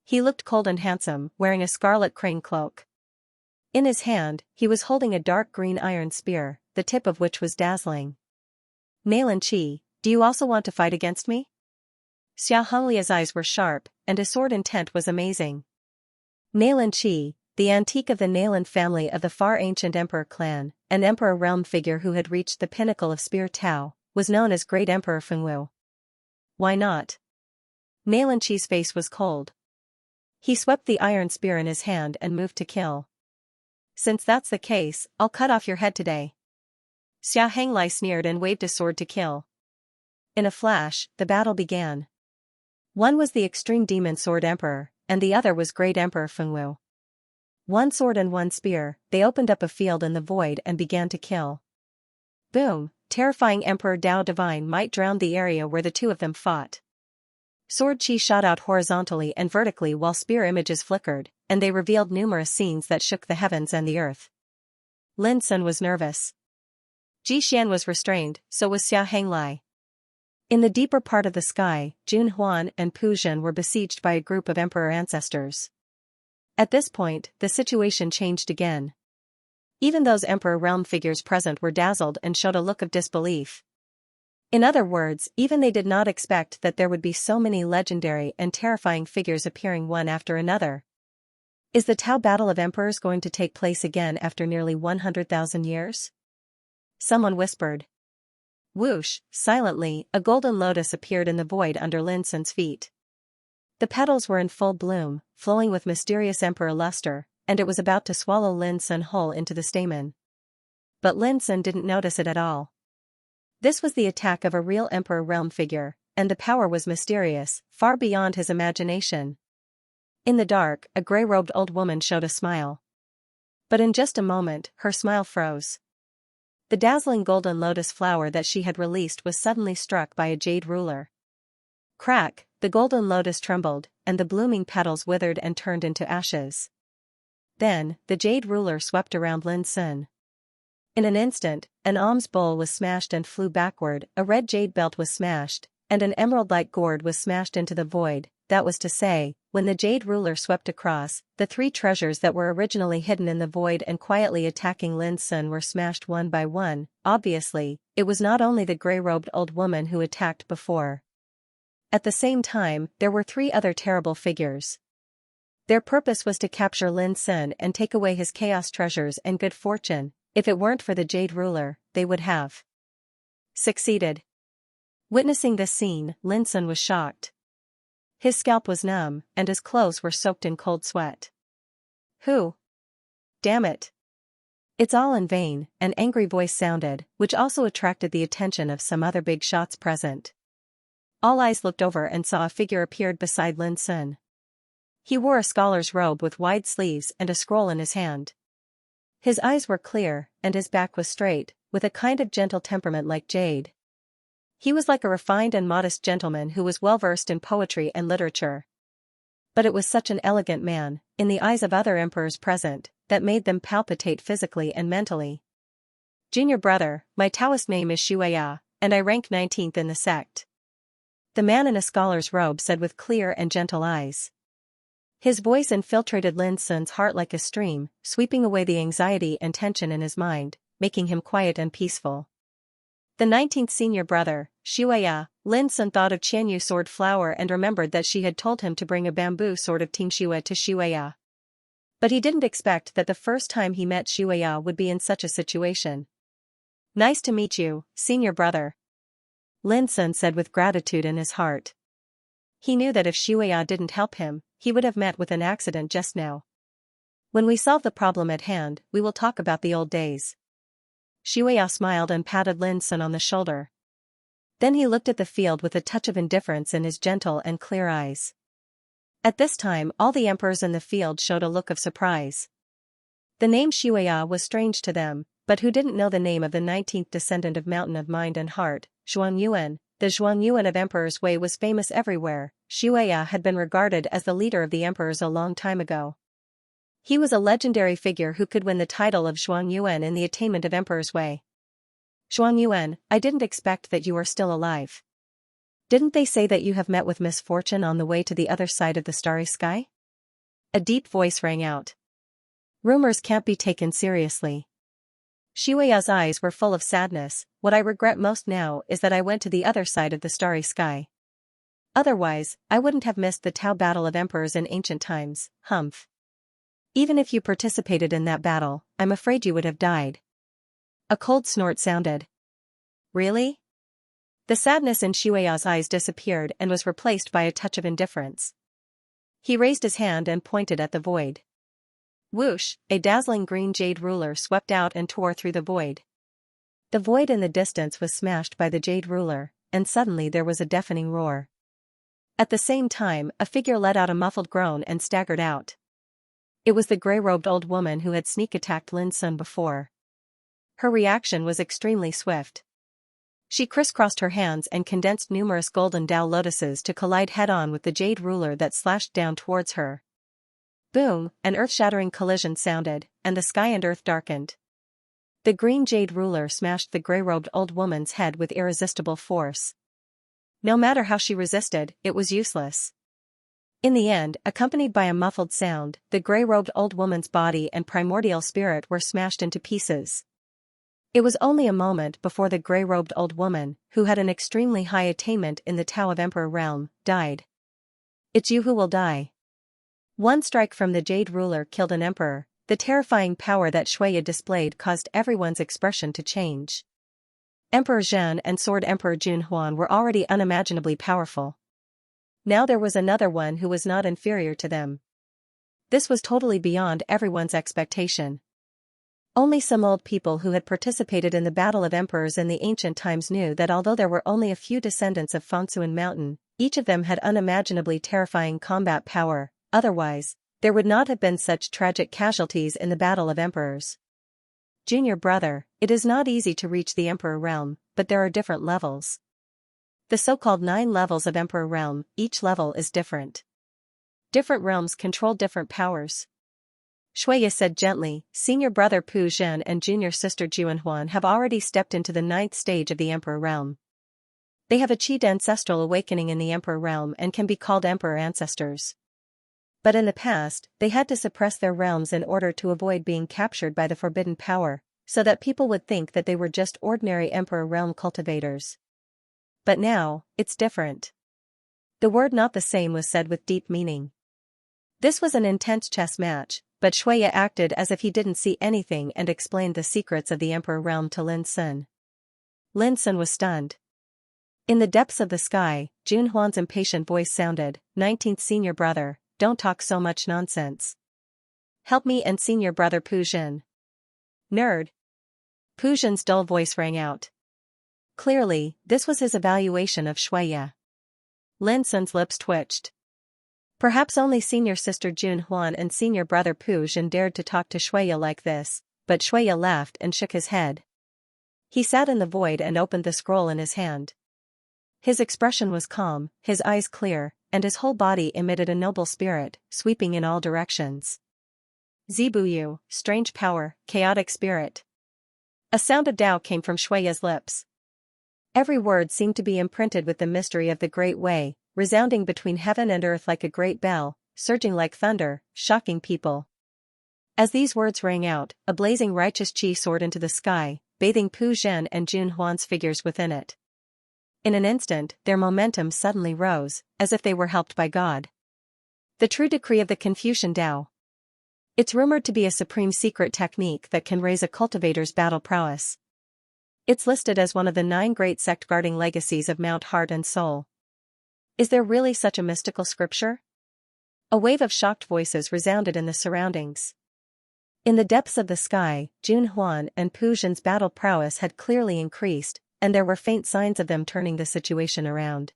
[SPEAKER 1] He looked cold and handsome, wearing a scarlet crane cloak. In his hand, he was holding a dark green iron spear, the tip of which was dazzling. Nailan Qi, do you also want to fight against me? Xia Honglia's eyes were sharp, and his sword intent was amazing. Nailan Qi, the antique of the Nailan family of the far ancient Emperor clan, an Emperor realm figure who had reached the pinnacle of Spear Tao, was known as Great Emperor Fengwu. Why not? Nailan Qi's face was cold. He swept the iron spear in his hand and moved to kill. Since that's the case, I'll cut off your head today. Xia Honglai sneered and waved his sword to kill. In a flash, the battle began. One was the extreme demon sword emperor, and the other was Great Emperor Fengwu. One sword and one spear, they opened up a field in the void and began to kill. Boom! Terrifying Emperor Dao Divine Might drowned the area where the two of them fought. Sword chi shot out horizontally and vertically while spear images flickered, and they revealed numerous scenes that shook the heavens and the earth. Lin Sun was nervous. Ji Xian was restrained, so was Xia Honglai. In the deeper part of the sky, Jun Huan and Pu Zhen were besieged by a group of emperor ancestors. At this point, the situation changed again. Even those emperor realm figures present were dazzled and showed a look of disbelief. In other words, even they did not expect that there would be so many legendary and terrifying figures appearing one after another. Is the Tao Battle of Emperors going to take place again after nearly 100,000 years? Someone whispered. Whoosh, silently, a golden lotus appeared in the void under Lin Sun's feet. The petals were in full bloom, flowing with mysterious emperor luster, and it was about to swallow Lin Sun whole into the stamen. But Lin Sun didn't notice it at all. This was the attack of a real emperor realm figure, and the power was mysterious, far beyond his imagination. In the dark, a gray-robed old woman showed a smile. But in just a moment, her smile froze. The dazzling golden lotus flower that she had released was suddenly struck by a jade ruler. Crack, the golden lotus trembled, and the blooming petals withered and turned into ashes. Then, the jade ruler swept around Lin Sun. In an instant, an alms bowl was smashed and flew backward, a red jade belt was smashed, and an emerald-like gourd was smashed into the void. That was to say, when the jade ruler swept across, the three treasures that were originally hidden in the void and quietly attacking Lin Sun were smashed one by one. Obviously, it was not only the gray-robed old woman who attacked before. At the same time, there were three other terrible figures. Their purpose was to capture Lin Sun and take away his chaos treasures and good fortune. If it weren't for the jade ruler, they would have succeeded. Witnessing this scene, Lin Sun was shocked. His scalp was numb, and his clothes were soaked in cold sweat. Who? Damn it. It's all in vain, an angry voice sounded, which also attracted the attention of some other big shots present. All eyes looked over and saw a figure appeared beside Lin Sun. He wore a scholar's robe with wide sleeves and a scroll in his hand. His eyes were clear, and his back was straight, with a kind of gentle temperament like jade. He was like a refined and modest gentleman who was well versed in poetry and literature. But it was such an elegant man, in the eyes of other emperors present, that made them palpitate physically and mentally. Junior brother, my Taoist name is Xianxia, and I rank 19th in the sect. The man in a scholar's robe said with clear and gentle eyes. His voice infiltrated Lin Sun's heart like a stream, sweeping away the anxiety and tension in his mind, making him quiet and peaceful. The 19th senior brother, Xianxia. Lin Sun thought of Qianyu sword flower and remembered that she had told him to bring a bamboo sword of Team Xianxia to Xianxia. But he didn't expect that the first time he met Xianxia would be in such a situation. Nice to meet you, senior brother. Lin Sun said with gratitude in his heart. He knew that if Xianxia didn't help him, he would have met with an accident just now. When we solve the problem at hand, we will talk about the old days. Xianxia smiled and patted Lin Sun on the shoulder. Then he looked at the field with a touch of indifference in his gentle and clear eyes. At this time all the emperors in the field showed a look of surprise. The name Xianxia was strange to them, but who didn't know the name of the 19th descendant of Mountain of Mind and Heart, Zhuangyuan? The Zhuangyuan of Emperor's Way was famous everywhere. Xianxia had been regarded as the leader of the emperors a long time ago. He was a legendary figure who could win the title of Zhuangyuan in the attainment of Emperor's Way. Zhuangyuan, I didn't expect that you are still alive. Didn't they say that you have met with misfortune on the way to the other side of the starry sky? A deep voice rang out. Rumors can't be taken seriously. Xianxia's eyes were full of sadness. What I regret most now is that I went to the other side of the starry sky. Otherwise, I wouldn't have missed the Tao battle of emperors in ancient times. Humph. Even if you participated in that battle, I'm afraid you would have died. A cold snort sounded. Really? The sadness in Xianxia's eyes disappeared and was replaced by a touch of indifference. He raised his hand and pointed at the void. Whoosh, a dazzling green jade ruler swept out and tore through the void. The void in the distance was smashed by the jade ruler, and suddenly there was a deafening roar. At the same time, a figure let out a muffled groan and staggered out. It was the grey-robed old woman who had sneak-attacked Lin Sun before. Her reaction was extremely swift. She crisscrossed her hands and condensed numerous golden Tao lotuses to collide head-on with the jade ruler that slashed down towards her. Boom, an earth-shattering collision sounded, and the sky and earth darkened. The green jade ruler smashed the grey-robed old woman's head with irresistible force. No matter how she resisted, it was useless. In the end, accompanied by a muffled sound, the grey-robed old woman's body and primordial spirit were smashed into pieces. It was only a moment before the grey-robed old woman, who had an extremely high attainment in the Tao of Emperor realm, died. It's you who will die. One strike from the jade ruler killed an emperor. The terrifying power that Xianxia displayed caused everyone's expression to change. Emperor Zhen and Sword Emperor Junhuan were already unimaginably powerful. Now there was another one who was not inferior to them. This was totally beyond everyone's expectation. Only some old people who had participated in the Battle of Emperors in the ancient times knew that although there were only a few descendants of Fangsuan Mountain, each of them had unimaginably terrifying combat power. Otherwise, there would not have been such tragic casualties in the Battle of Emperors. Junior brother, it is not easy to reach the Emperor realm, but there are different levels. The so-called 9 levels of Emperor realm, each level is different. Different realms control different powers. Xianxia said gently, Senior brother Pu Zhen and junior sister Juanhuan have already stepped into the 9th stage of the Emperor realm. They have achieved ancestral awakening in the Emperor realm and can be called Emperor ancestors. But in the past, they had to suppress their realms in order to avoid being captured by the forbidden power, so that people would think that they were just ordinary Emperor realm cultivators. But now, it's different. The word not the same was said with deep meaning. This was an intense chess match, but Xianxia acted as if he didn't see anything and explained the secrets of the Emperor realm to Lin Sun. Lin Sun was stunned. In the depths of the sky, Junhuan's impatient voice sounded, 19th senior brother, don't talk so much nonsense. Help me and senior brother Pu Zhen. Nerd. Pu Zhen's dull voice rang out. Clearly, this was his evaluation of Xianxia. Lin Sun's lips twitched. Perhaps only senior sister Junhuan and senior brother Pu Zhen dared to talk to Xianxia like this, but Shuya laughed and shook his head. He sat in the void and opened the scroll in his hand. His expression was calm, his eyes clear, and his whole body emitted a noble spirit, sweeping in all directions. Zibuyu, strange power, chaotic spirit. A sound of Tao came from Shuya's lips. Every word seemed to be imprinted with the mystery of the Great Way, resounding between heaven and earth like a great bell, surging like thunder, shocking people. As these words rang out, a blazing righteous chi soared into the sky, bathing Pu Zhen and Jun Huan's figures within it. In an instant, their momentum suddenly rose, as if they were helped by God. The true decree of the Confucian Tao. It's rumored to be a supreme secret technique that can raise a cultivator's battle prowess. It's listed as one of the 9 great sect-guarding legacies of Mount Heart and Soul. Is there really such a mystical scripture? A wave of shocked voices resounded in the surroundings. In the depths of the sky, Jun Huan and Pu Zhen's battle prowess had clearly increased, and there were faint signs of them turning the situation around.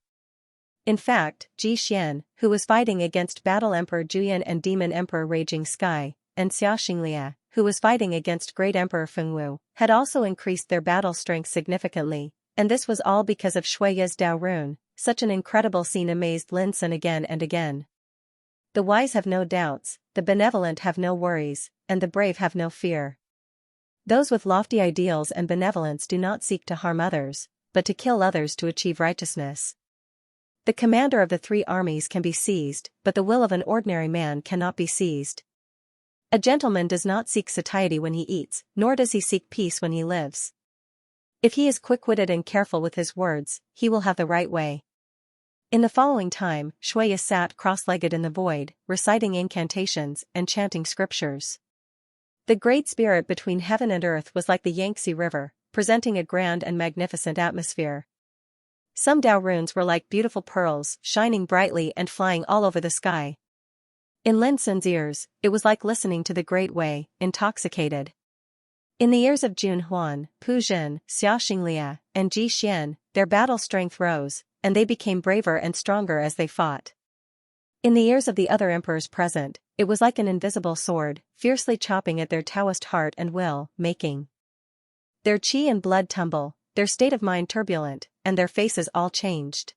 [SPEAKER 1] In fact, Ji Xian, who was fighting against Battle Emperor Juyan and Demon Emperor Raging Sky, and Xianxia, who was fighting against Great Emperor Fengwu, had also increased their battle strength significantly, and this was all because of Shuya's Tao rune. Such an incredible scene amazed Lin Sun again and again. The wise have no doubts, the benevolent have no worries, and the brave have no fear. Those with lofty ideals and benevolence do not seek to harm others, but to kill others to achieve righteousness. The commander of the 3 armies can be seized, but the will of an ordinary man cannot be seized. A gentleman does not seek satiety when he eats, nor does he seek peace when he lives. If he is quick-witted and careful with his words, he will have the right way. In the following time, Shuya sat cross-legged in the void, reciting incantations and chanting scriptures. The Great Spirit between heaven and earth was like the Yangtze River, presenting a grand and magnificent atmosphere. Some Tao runes were like beautiful pearls, shining brightly and flying all over the sky. In Lin Sun's ears, it was like listening to the Great Way, intoxicated. In the ears of Jun Huan, Pu Zhen, Xiaoxinglia, and Ji Xian, their battle strength rose, and they became braver and stronger as they fought. In the ears of the other emperors present, it was like an invisible sword, fiercely chopping at their Taoist heart and will, making their qi and blood tumble, their state of mind turbulent, and their faces all changed.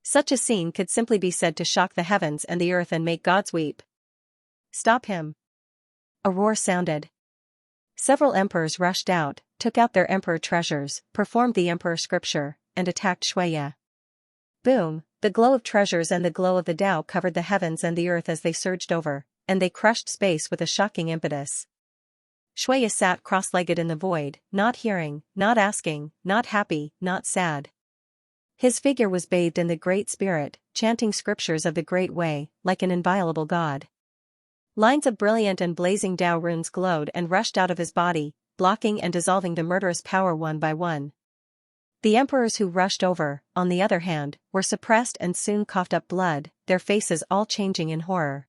[SPEAKER 1] Such a scene could simply be said to shock the heavens and the earth and make gods weep. Stop him! A roar sounded. Several emperors rushed out, took out their emperor treasures, performed the emperor scripture, and attacked Shuya. Boom! The glow of treasures and the glow of the Tao covered the heavens and the earth as they surged over, and they crushed space with a shocking impetus. Shuya sat cross-legged in the void, not hearing, not asking, not happy, not sad. His figure was bathed in the Great Spirit, chanting scriptures of the Great Way, like an inviolable god. Lines of brilliant and blazing Tao runes glowed and rushed out of his body, blocking and dissolving the murderous power one by one. The emperors who rushed over, on the other hand, were suppressed and soon coughed up blood, their faces all changing in horror.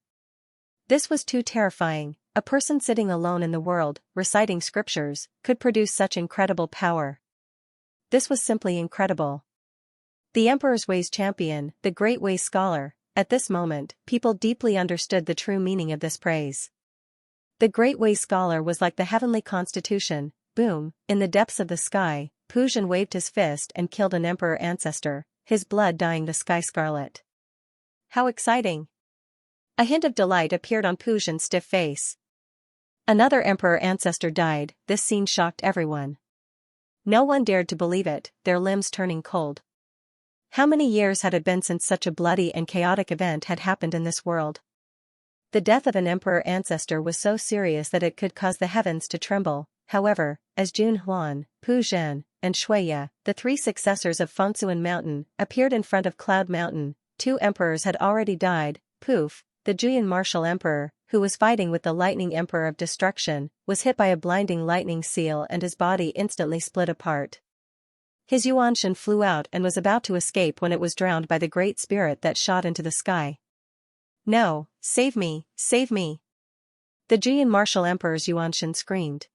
[SPEAKER 1] This was too terrifying. A person sitting alone in the world, reciting scriptures, could produce such incredible power. This was simply incredible. The Emperor's Way's champion, the Great Way scholar, at this moment, people deeply understood the true meaning of this praise. The Great Way scholar was like the heavenly constitution. Boom, in the depths of the sky, Pu Zhen waved his fist and killed an emperor ancestor, his blood dyeing the sky scarlet. How exciting! A hint of delight appeared on Pu Zhen's stiff face. Another emperor ancestor died. This scene shocked everyone. No one dared to believe it, their limbs turning cold. How many years had it been since such a bloody and chaotic event had happened in this world? The death of an emperor ancestor was so serious that it could cause the heavens to tremble. However, as Jun Huan, Pu Zhen, and Shuya, the 3 successors of Fengsuan Mountain, appeared in front of Cloud Mountain, 2 emperors had already died. Poof, the Juyan martial emperor, who was fighting with the lightning emperor of destruction, was hit by a blinding lightning seal and his body instantly split apart. His Yuanshan flew out and was about to escape when it was drowned by the Great Spirit that shot into the sky. No, save me, save me! The Juyan martial emperor's Yuanshan screamed.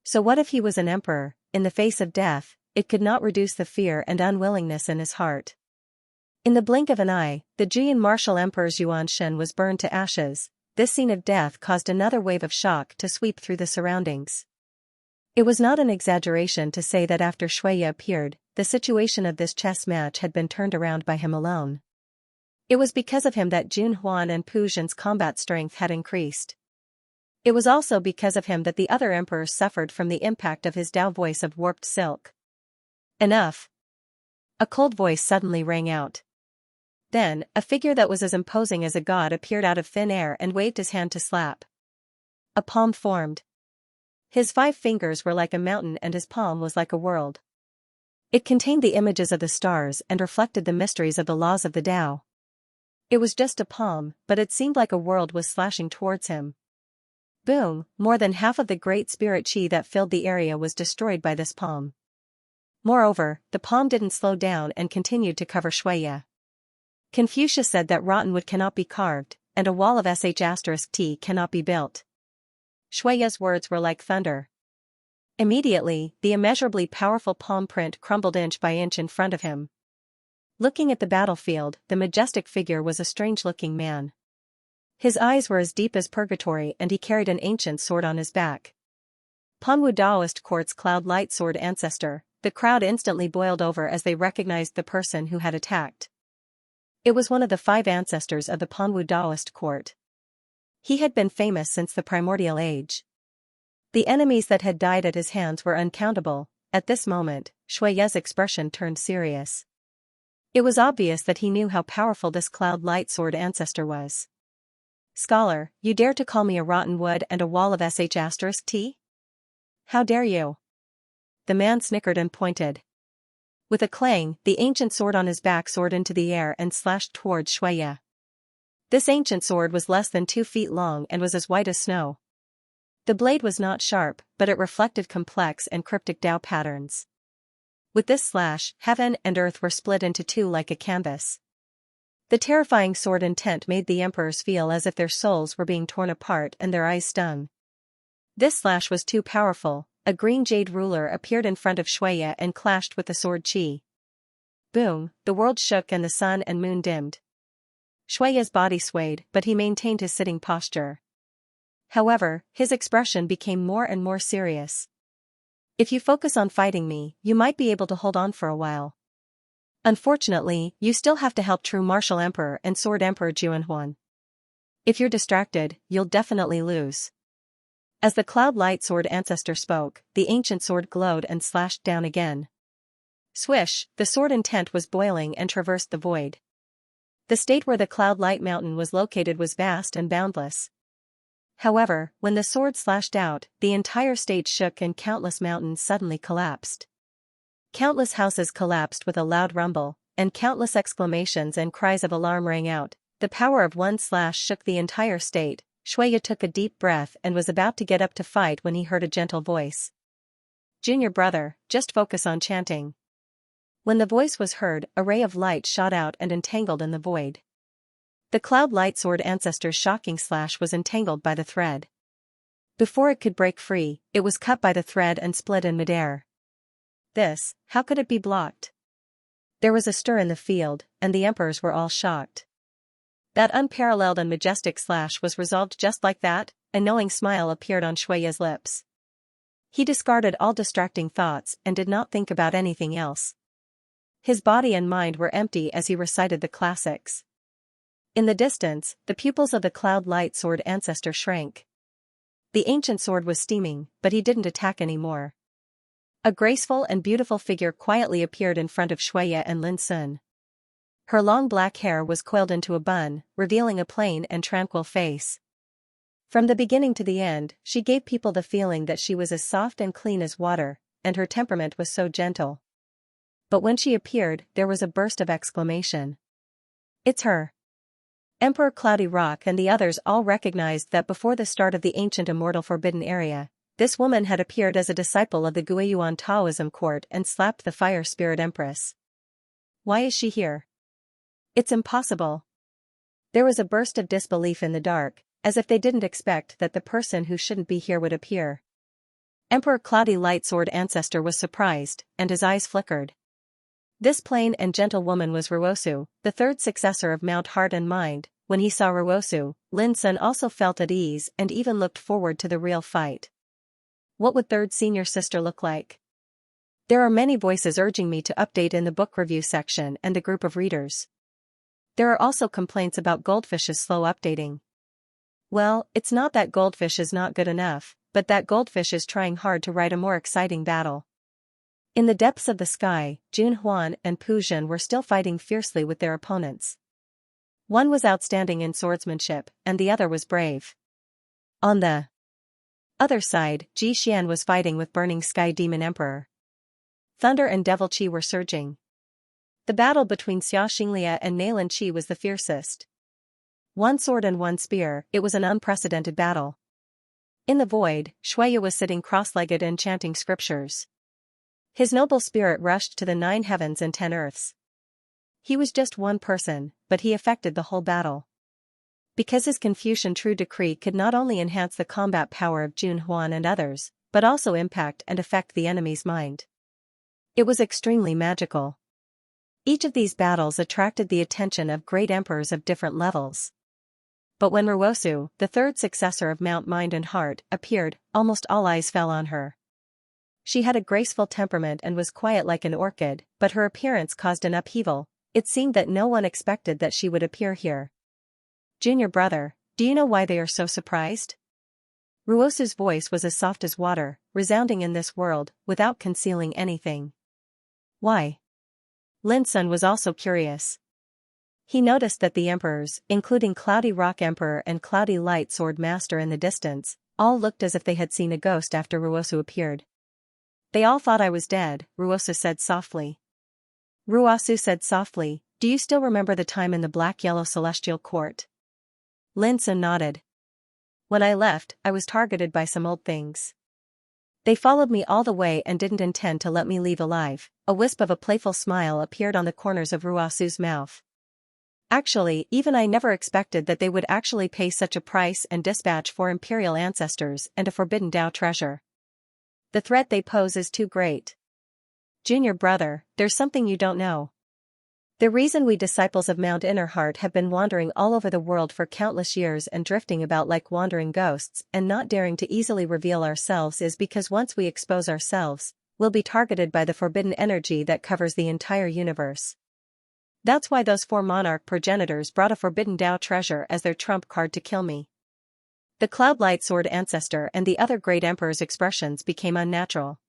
[SPEAKER 1] So what if he was an emperor? In the face of death, it could not reduce the fear and unwillingness in his heart. In the blink of an eye, the Juyan martial emperor's Yuanshan was burned to ashes, this scene of death caused another wave of shock to sweep through the surroundings. It was not an exaggeration to say that after Xianxia appeared, the situation of this chess match had been turned around by him alone. It was because of him that Jun Huan and Pu Zhen's combat strength had increased. It was also because of him that the other emperors suffered from the impact of his Dao voice of warped silk. Enough! A cold voice suddenly rang out. Then, a figure that was as imposing as a god appeared out of thin air and waved his hand to slap. A palm formed. His 5 fingers were like a mountain and his palm was like a world. It contained the images of the stars and reflected the mysteries of the laws of the Tao. It was just a palm, but it seemed like a world was slashing towards him. Boom! More than half of the great spirit chi that filled the area was destroyed by this palm. Moreover, the palm didn't slow down and continued to cover Xianxia. Confucius said that rotten wood cannot be carved, and a wall of *T cannot be built. Xianxia's words were like thunder. Immediately, the immeasurably powerful palm print crumbled inch by inch in front of him. Looking at the battlefield, the majestic figure was a strange-looking man. His eyes were as deep as purgatory and he carried an ancient sword on his back. Panwu Daoist Court's Cloud Light Sword ancestor, the crowd instantly boiled over as they recognized the person who had attacked. It was one of the 5 ancestors of the Panwu Daoist Court. He had been famous since the primordial age. The enemies that had died at his hands were uncountable. At this moment, Xianxia's expression turned serious. It was obvious that he knew how powerful this Cloud Light Sword ancestor was. Scholar, you dare to call me a rotten wood and a wall of *T? How dare you? The man snickered and pointed. With a clang, the ancient sword on his back soared into the air and slashed towards Xianxia. This ancient sword was less than 2 feet long and was as white as snow. The blade was not sharp, but it reflected complex and cryptic Tao patterns. With this slash, heaven and earth were split into 2 like a canvas. The terrifying sword intent made the emperors feel as if their souls were being torn apart and their eyes stung. This slash was too powerful. A green jade ruler appeared in front of Xianxia and clashed with the sword chi. Boom, the world shook and the sun and moon dimmed. Xianxia's body swayed, but he maintained his sitting posture. However, his expression became more and more serious. If you focus on fighting me, you might be able to hold on for a while. Unfortunately, you still have to help true martial emperor and sword emperor Juanhuan. If you're distracted, you'll definitely lose. As the Cloud Light Sword ancestor spoke, the ancient sword glowed and slashed down again. Swish, the sword intent was boiling and traversed the void. The state where the Cloud Light Mountain was located was vast and boundless. However, when the sword slashed out, the entire state shook and countless mountains suddenly collapsed. Countless houses collapsed with a loud rumble, and countless exclamations and cries of alarm rang out. The power of one slash shook the entire state. Xianxia took a deep breath and was about to get up to fight when he heard a gentle voice. Junior brother, just focus on chanting. When the voice was heard, a ray of light shot out and entangled in the void. The Cloud Light Sword ancestor's shocking slash was entangled by the thread. Before it could break free, it was cut by the thread and split in midair. How could it be blocked? There was a stir in the field, and the emperors were all shocked. That unparalleled and majestic slash was resolved just like that. A knowing smile appeared on Xianxia's lips. He discarded all distracting thoughts and did not think about anything else. His body and mind were empty as he recited the classics. In the distance, the pupils of the Cloud Light Sword ancestor shrank. The ancient sword was steaming, but he didn't attack anymore. A graceful and beautiful figure quietly appeared in front of Xianxia and Lin Sun. Her long black hair was coiled into a bun, revealing a plain and tranquil face. From the beginning to the end, she gave people the feeling that she was as soft and clean as water, and her temperament was so gentle. But when she appeared, there was a burst of exclamation. It's her! Emperor Cloudy Rock and the others all recognized that before the start of the ancient immortal forbidden area, this woman had appeared as a disciple of the Guiyuan Taoism court and slapped the fire spirit empress. Why is she here? It's impossible. There was a burst of disbelief in the dark, as if they didn't expect that the person who shouldn't be here would appear. Emperor Cloudy Light Sword ancestor was surprised, and his eyes flickered. This plain and gentle woman was Ruosu, the third successor of Mount Heart and Mind, When he saw Ruosu, Lin Sun also felt at ease and even looked forward to the real fight. What would third senior sister look like? There are many voices urging me to update in the book review section and the group of readers. There are also complaints about Goldfish's slow updating. Well, it's not that Goldfish is not good enough, but that Goldfish is trying hard to write a more exciting battle. In the depths of the sky, Jun Huan and Pu Zhen were still fighting fiercely with their opponents. One was outstanding in swordsmanship, and the other was brave. On the other side, Ji Xian was fighting with Burning Sky Demon Emperor. Thunder and Devil Qi were surging. The battle between Xianxia and Nailan Qi was the fiercest. One sword and one spear, it was an unprecedented battle. In the void, Shuya was sitting cross-legged and chanting scriptures. His noble spirit rushed to the 9 heavens and 10 earths. He was just one person, but he affected the whole battle. Because his Confucian true decree could not only enhance the combat power of Jun Huan and others, but also impact and affect the enemy's mind. It was extremely magical. Each of these battles attracted the attention of great emperors of different levels. But when Ruosu, the third successor of Mount Mind and Heart, appeared, almost all eyes fell on her. She had a graceful temperament and was quiet like an orchid, but her appearance caused an upheaval. It seemed that no one expected that she would appear here. Junior brother, do you know why they are so surprised? Ruosu's voice was as soft as water, resounding in this world, without concealing anything. Why? Lin Sun was also curious. He noticed that the emperors, including Cloudy Rock Emperor and Cloudy Light Sword Master in the distance, all looked as if they had seen a ghost after Ruosu appeared. They all thought I was dead, Ruosu said softly. Ruosu said softly, do you still remember the time in the black-yellow celestial court? Lin Sun nodded. When I left, I was targeted by some old things. They followed me all the way and didn't intend to let me leave alive. A wisp of a playful smile appeared on the corners of Ruosu's mouth. Actually, even I never expected that they would actually pay such a price and dispatch for imperial ancestors and a forbidden Dao treasure. The threat they pose is too great. Junior brother, there's something you don't know. The reason we disciples of Mount Inner Heart have been wandering all over the world for countless years and drifting about like wandering ghosts and not daring to easily reveal ourselves is because once we expose ourselves, we'll be targeted by the forbidden energy that covers the entire universe. That's why those 4 monarch progenitors brought a forbidden Dao treasure as their trump card to kill me. The Cloud Light Sword ancestor and the other great emperor's expressions became unnatural.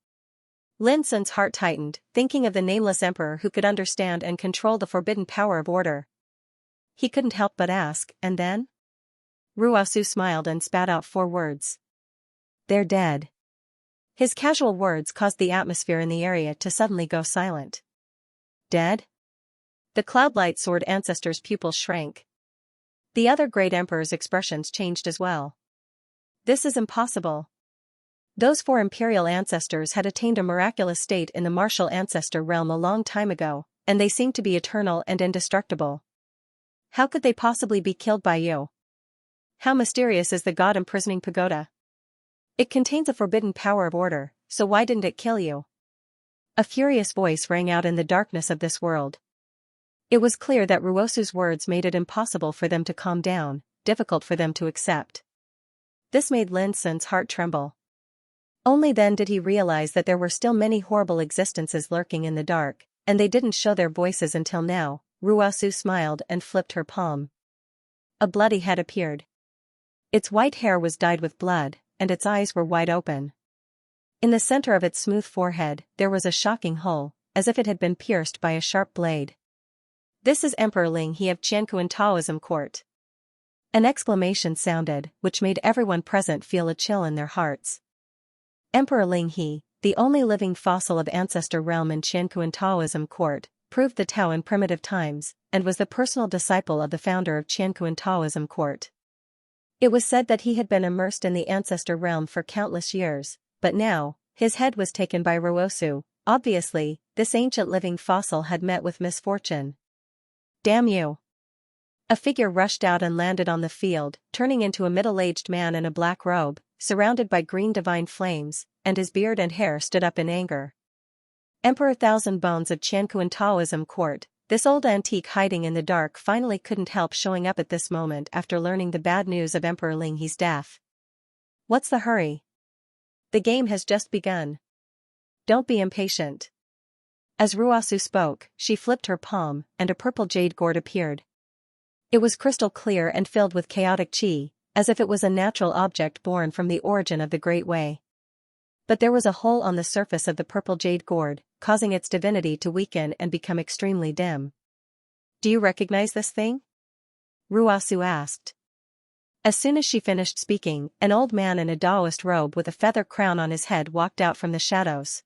[SPEAKER 1] Lin Sun's heart tightened, thinking of the nameless emperor who could understand and control the forbidden power of order. He couldn't help but ask, and then? Ruosu smiled and spat out 4 words. They're dead. His casual words caused the atmosphere in the area to suddenly go silent. Dead? The Cloudlight Sword ancestor's pupils shrank. The other great emperor's expressions changed as well. This is impossible. Those 4 imperial ancestors had attained a miraculous state in the martial ancestor realm a long time ago, and they seemed to be eternal and indestructible. How could they possibly be killed by you? How mysterious is the god imprisoning pagoda? It contains a forbidden power of order, so why didn't it kill you? A furious voice rang out in the darkness of this world. It was clear that Ruosu's words made it impossible for them to calm down, difficult for them to accept. This made Lin Sun's heart tremble. Only then did he realize that there were still many horrible existences lurking in the dark, and they didn't show their voices until now. Ruosu smiled and flipped her palm. A bloody head appeared. Its white hair was dyed with blood, and its eyes were wide open. In the center of its smooth forehead, there was a shocking hole, as if it had been pierced by a sharp blade. This is Emperor Ling He of Qiankuan Taoism Court. An exclamation sounded, which made everyone present feel a chill in their hearts. Emperor Ling He, the only living fossil of ancestor realm in Qiankuan Taoism Court, proved the Tao in primitive times, and was the personal disciple of the founder of Qiankuan Taoism Court. It was said that he had been immersed in the ancestor realm for countless years, but now, his head was taken by Ruosu. Obviously, this ancient living fossil had met with misfortune. Damn you! A figure rushed out and landed on the field, turning into a middle-aged man in a black robe, surrounded by green divine flames, and his beard and hair stood up in anger. Emperor Thousand Bones of Qiankuan Taoism Court, This old antique hiding in the dark finally couldn't help showing up at this moment after learning the bad news of Emperor Linghe's death. What's the hurry? The game has just begun. Don't be impatient. As Ruasu spoke, she flipped her palm, and a purple jade gourd appeared. It was crystal clear and filled with chaotic chi, as if it was a natural object born from the origin of the Great Way. But there was a hole on the surface of the purple jade gourd, causing its divinity to weaken and become extremely dim. Do you recognize this thing? Ruasu asked. As soon as she finished speaking, an old man in a Taoist robe with a feather crown on his head walked out from the shadows.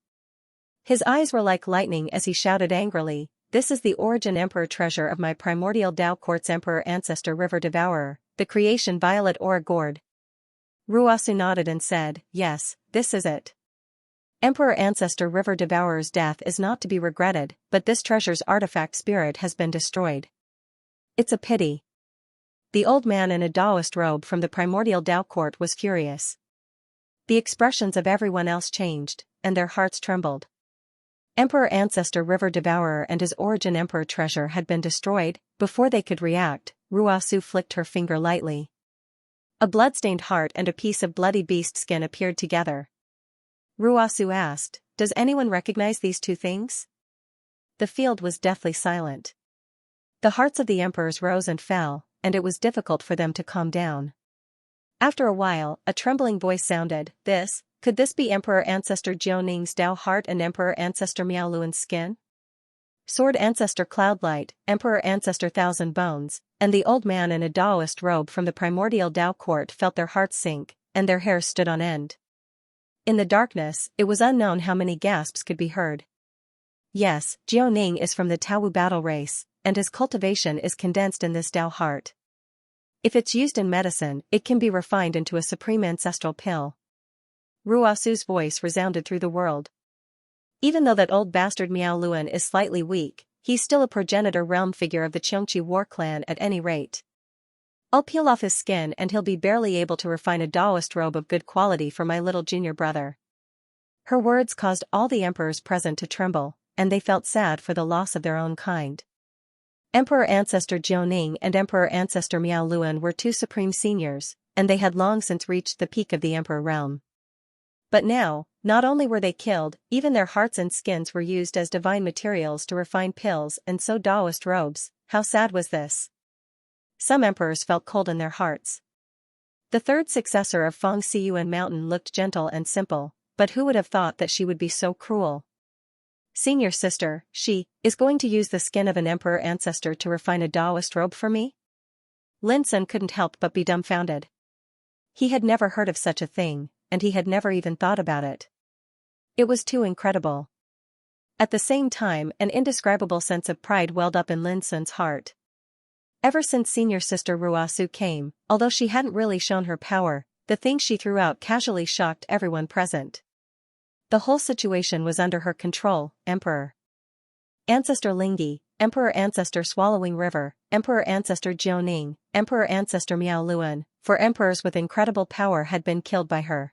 [SPEAKER 1] His eyes were like lightning as he shouted angrily, "This is the origin emperor treasure of my primordial Tao Quartz Emperor Ancestor River Devourer, the creation Violet Aura Gourd." Ruasu nodded and said, "Yes, this is it. Emperor Ancestor River Devourer's death is not to be regretted, but this treasure's artifact spirit has been destroyed. It's a pity." The old man in a Taoist robe from the primordial Tao court was furious. The expressions of everyone else changed, and their hearts trembled. Emperor Ancestor River Devourer and his origin Emperor treasure had been destroyed. Before they could react, Ruasu flicked her finger lightly. A blood-stained heart and a piece of bloody beast skin appeared together. Ruasu asked, "Does anyone recognize these two things?" The field was deathly silent. The hearts of the emperors rose and fell, and it was difficult for them to calm down. After a while, a trembling voice sounded, Could this be Emperor Ancestor Jianing's Tao heart and Emperor Ancestor Miaoluan's skin?" Sword Ancestor Cloudlight, Emperor Ancestor Thousand Bones, and the old man in a Taoist robe from the primordial Tao court felt their hearts sink, and their hair stood on end. In the darkness, it was unknown how many gasps could be heard. Yes, Jianing is from the Taowu battle race, and his cultivation is condensed in this Tao heart. If it's used in medicine, it can be refined into a supreme ancestral pill. Ruasu's voice resounded through the world. Even though that old bastard Miaoluan is slightly weak, he's still a progenitor realm figure of the Xianxia war clan at any rate. I'll peel off his skin and he'll be barely able to refine a Taoist robe of good quality for my little junior brother. Her words caused all the emperors present to tremble, and they felt sad for the loss of their own kind. Emperor Ancestor Jianing and Emperor Ancestor Miaoluan were two supreme seniors, and they had long since reached the peak of the emperor realm. But now, not only were they killed, even their hearts and skins were used as divine materials to refine pills and sew Taoist robes. How sad was this? Some emperors felt cold in their hearts. The third successor of Feng Xiyuan Mountain looked gentle and simple, but who would have thought that she would be so cruel? Senior sister, she is going to use the skin of an emperor ancestor to refine a Taoist robe for me? Lin Sun couldn't help but be dumbfounded. He had never heard of such a thing, and he had never even thought about it. It was too incredible. At the same time, an indescribable sense of pride welled up in Lin Sun's heart. Ever since senior sister Ruasu came, although she hadn't really shown her power, the things she threw out casually shocked everyone present. The whole situation was under her control. Emperor Ancestor Linghe, Emperor Ancestor Swallowing River, Emperor Ancestor Jianing, Emperor Ancestor Miaoluan, 4 emperors with incredible power had been killed by her.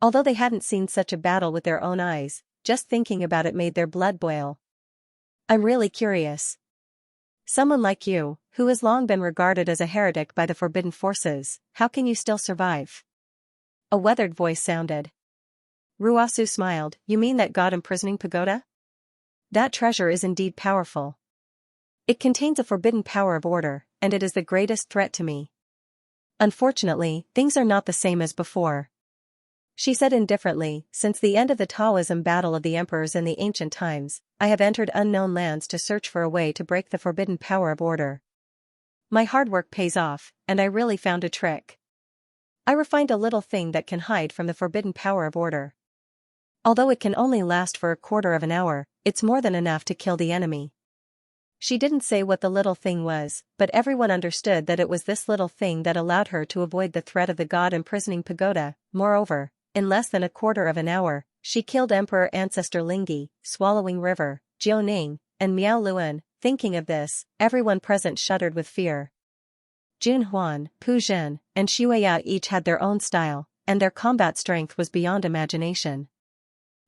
[SPEAKER 1] Although they hadn't seen such a battle with their own eyes, just thinking about it made their blood boil. I'm really curious. Someone like you, who has long been regarded as a heretic by the forbidden forces, how can you still survive? A weathered voice sounded. Ruasu smiled, "You mean that God-imprisoning pagoda? That treasure is indeed powerful. It contains a forbidden power of order, and it is the greatest threat to me. Unfortunately, things are not the same as before." She said indifferently, "Since the end of the Taoism battle of the emperors in the ancient times, I have entered unknown lands to search for a way to break the forbidden power of order. My hard work pays off, and I really found a trick. I refined a little thing that can hide from the forbidden power of order. Although it can only last for a quarter of an hour, it's more than enough to kill the enemy." She didn't say what the little thing was, but everyone understood that it was this little thing that allowed her to avoid the threat of the God-imprisoning pagoda. Moreover, in less than a quarter of an hour, she killed Emperor Ancestor Linghe, Swallowing River, Jianing, and Miaoluan. Thinking of this, everyone present shuddered with fear. Jun Huan, Pu Zhen, and Xueya each had their own style, and their combat strength was beyond imagination.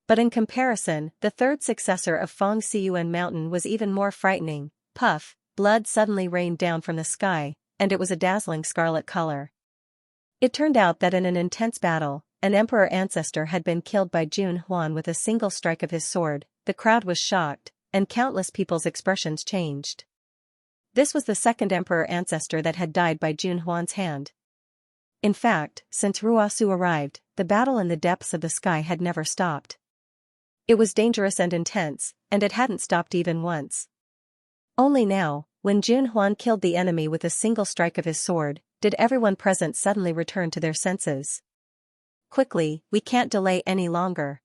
[SPEAKER 1] But in comparison, the third successor of Feng Xiuan Mountain was even more frightening. Puff, blood suddenly rained down from the sky, and it was a dazzling scarlet color. It turned out that in an intense battle, an emperor ancestor had been killed by Jun Huan with a single strike of his sword. The crowd was shocked, and countless people's expressions changed. This was the second emperor ancestor that had died by Jun Huan's hand. In fact, since Ruosu arrived, the battle in the depths of the sky had never stopped. It was dangerous and intense, and it hadn't stopped even once. Only now, when Jun Huan killed the enemy with a single strike of his sword, did everyone present suddenly return to their senses. Quickly, we can't delay any longer.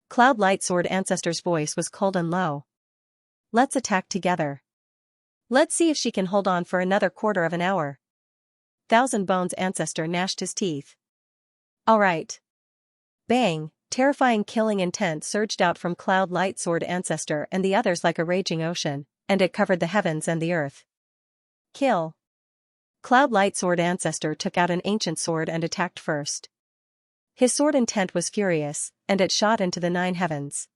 [SPEAKER 1] Cloud Lightsword Ancestor's voice was cold and low. Let's attack together. Let's see if she can hold on for another quarter of an hour. Thousand Bones Ancestor gnashed his teeth. All right. Bang, terrifying killing intent surged out from Cloud Lightsword Ancestor and the others like a raging ocean, and it covered the heavens and the earth. Kill. Cloud Lightsword Ancestor took out an ancient sword and attacked first. His sword intent was furious, and it shot into the 9 heavens.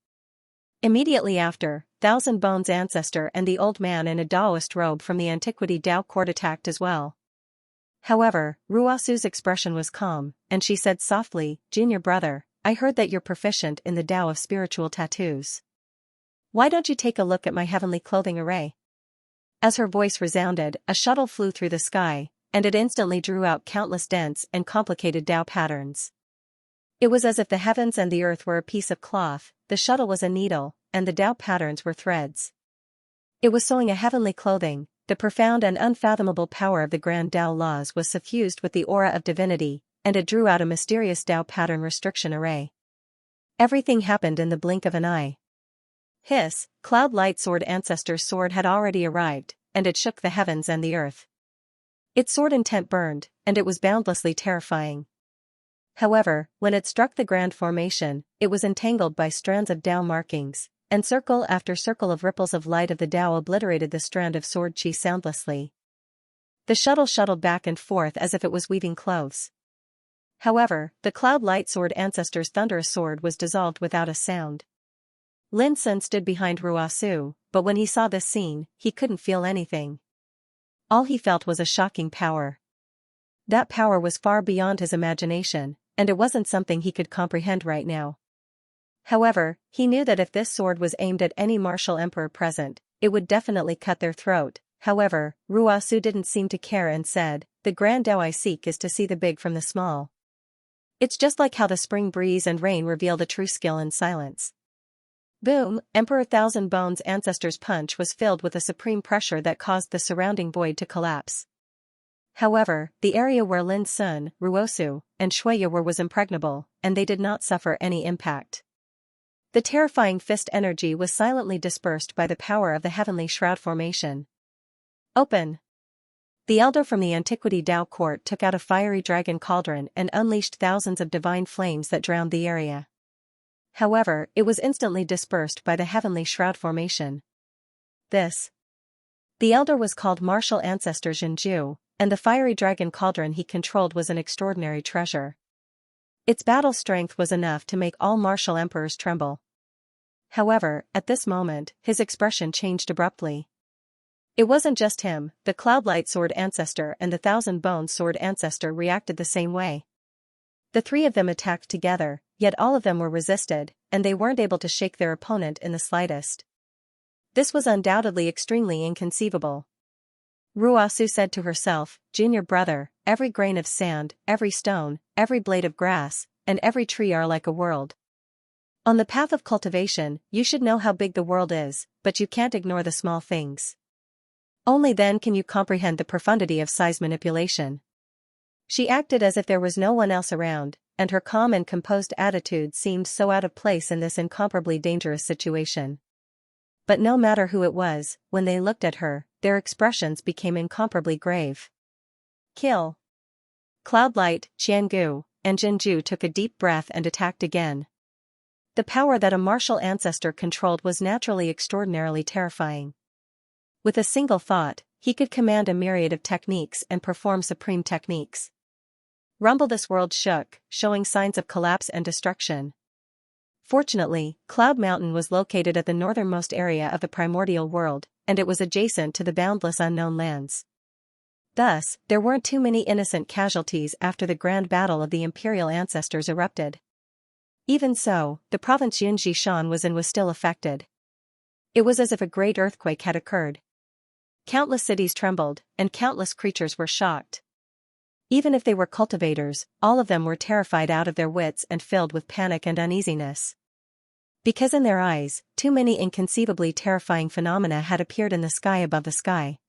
[SPEAKER 1] Immediately after, Thousand Bones Ancestor and the old man in a Taoist robe from the Antiquity Tao court attacked as well. However, Ruosu's expression was calm, and she said softly, "Junior brother, I heard that you're proficient in the Tao of spiritual tattoos. Why don't you take a look at my heavenly clothing array?" As her voice resounded, a shuttle flew through the sky, and it instantly drew out countless dense and complicated Tao patterns. It was as if the heavens and the earth were a piece of cloth, the shuttle was a needle, and the Tao patterns were threads. It was sewing a heavenly clothing. The profound and unfathomable power of the grand Tao laws was suffused with the aura of divinity, and it drew out a mysterious Tao pattern restriction array. Everything happened in the blink of an eye. Hiss, Cloud Lightsword Ancestor's sword had already arrived, and it shook the heavens and the earth. Its sword intent burned, and it was boundlessly terrifying. However, when it struck the grand formation, it was entangled by strands of Tao markings, and circle after circle of ripples of light of the Tao obliterated the strand of sword chi soundlessly. The shuttle shuttled back and forth as if it was weaving clothes. However, the Cloud Lightsword Ancestor's thunderous sword was dissolved without a sound. Lin Sun stood behind Ruosu, but when he saw this scene, he couldn't feel anything. All he felt was a shocking power. That power was far beyond his imagination, and it wasn't something he could comprehend right now. However, he knew that if this sword was aimed at any martial emperor present, it would definitely cut their throat. However, Ruosu didn't seem to care and said, "The grand Tao I seek is to see the big from the small. It's just like how the spring breeze and rain reveal the true skill in silence." Boom! Emperor Thousand Bones Ancestor's punch was filled with a supreme pressure that caused the surrounding void to collapse. However, the area where Lin Sun, Ruosu, and Shuya were was impregnable, and they did not suffer any impact. The terrifying fist energy was silently dispersed by the power of the heavenly shroud formation. Open! The elder from the Antiquity Tao court took out a fiery dragon cauldron and unleashed thousands of divine flames that drowned the area. However, it was instantly dispersed by the heavenly shroud formation. The elder was called Martial Ancestor Jinju, and the fiery dragon cauldron he controlled was an extraordinary treasure. Its battle strength was enough to make all martial emperors tremble. However, at this moment, his expression changed abruptly. It wasn't just him, the Cloudlight Sword Ancestor and the Thousand Bones Sword Ancestor reacted the same way. The 3 of them attacked together, yet all of them were resisted, and they weren't able to shake their opponent in the slightest. This was undoubtedly extremely inconceivable. Ruosu said to herself, "Junior brother, every grain of sand, every stone, every blade of grass, and every tree are like a world. On the path of cultivation, you should know how big the world is, but you can't ignore the small things. Only then can you comprehend the profundity of size manipulation." She acted as if there was no one else around, and her calm and composed attitude seemed so out of place in this incomparably dangerous situation. But no matter who it was, when they looked at her, their expressions became incomparably grave. Kill! Cloudlight, Qiangu, and Jinju took a deep breath and attacked again. The power that a martial ancestor controlled was naturally extraordinarily terrifying. With a single thought, he could command a myriad of techniques and perform supreme techniques. Rumble! This world shook, showing signs of collapse and destruction. Fortunately, Cloud Mountain was located at the northernmost area of the primordial world, and it was adjacent to the boundless unknown lands. Thus, there weren't too many innocent casualties after the grand battle of the imperial ancestors erupted. Even so, the province Yunji Shan was in was still affected. It was as if a great earthquake had occurred. Countless cities trembled, and countless creatures were shocked. Even if they were cultivators, all of them were terrified out of their wits and filled with panic and uneasiness. Because in their eyes, too many inconceivably terrifying phenomena had appeared in the sky above the sky.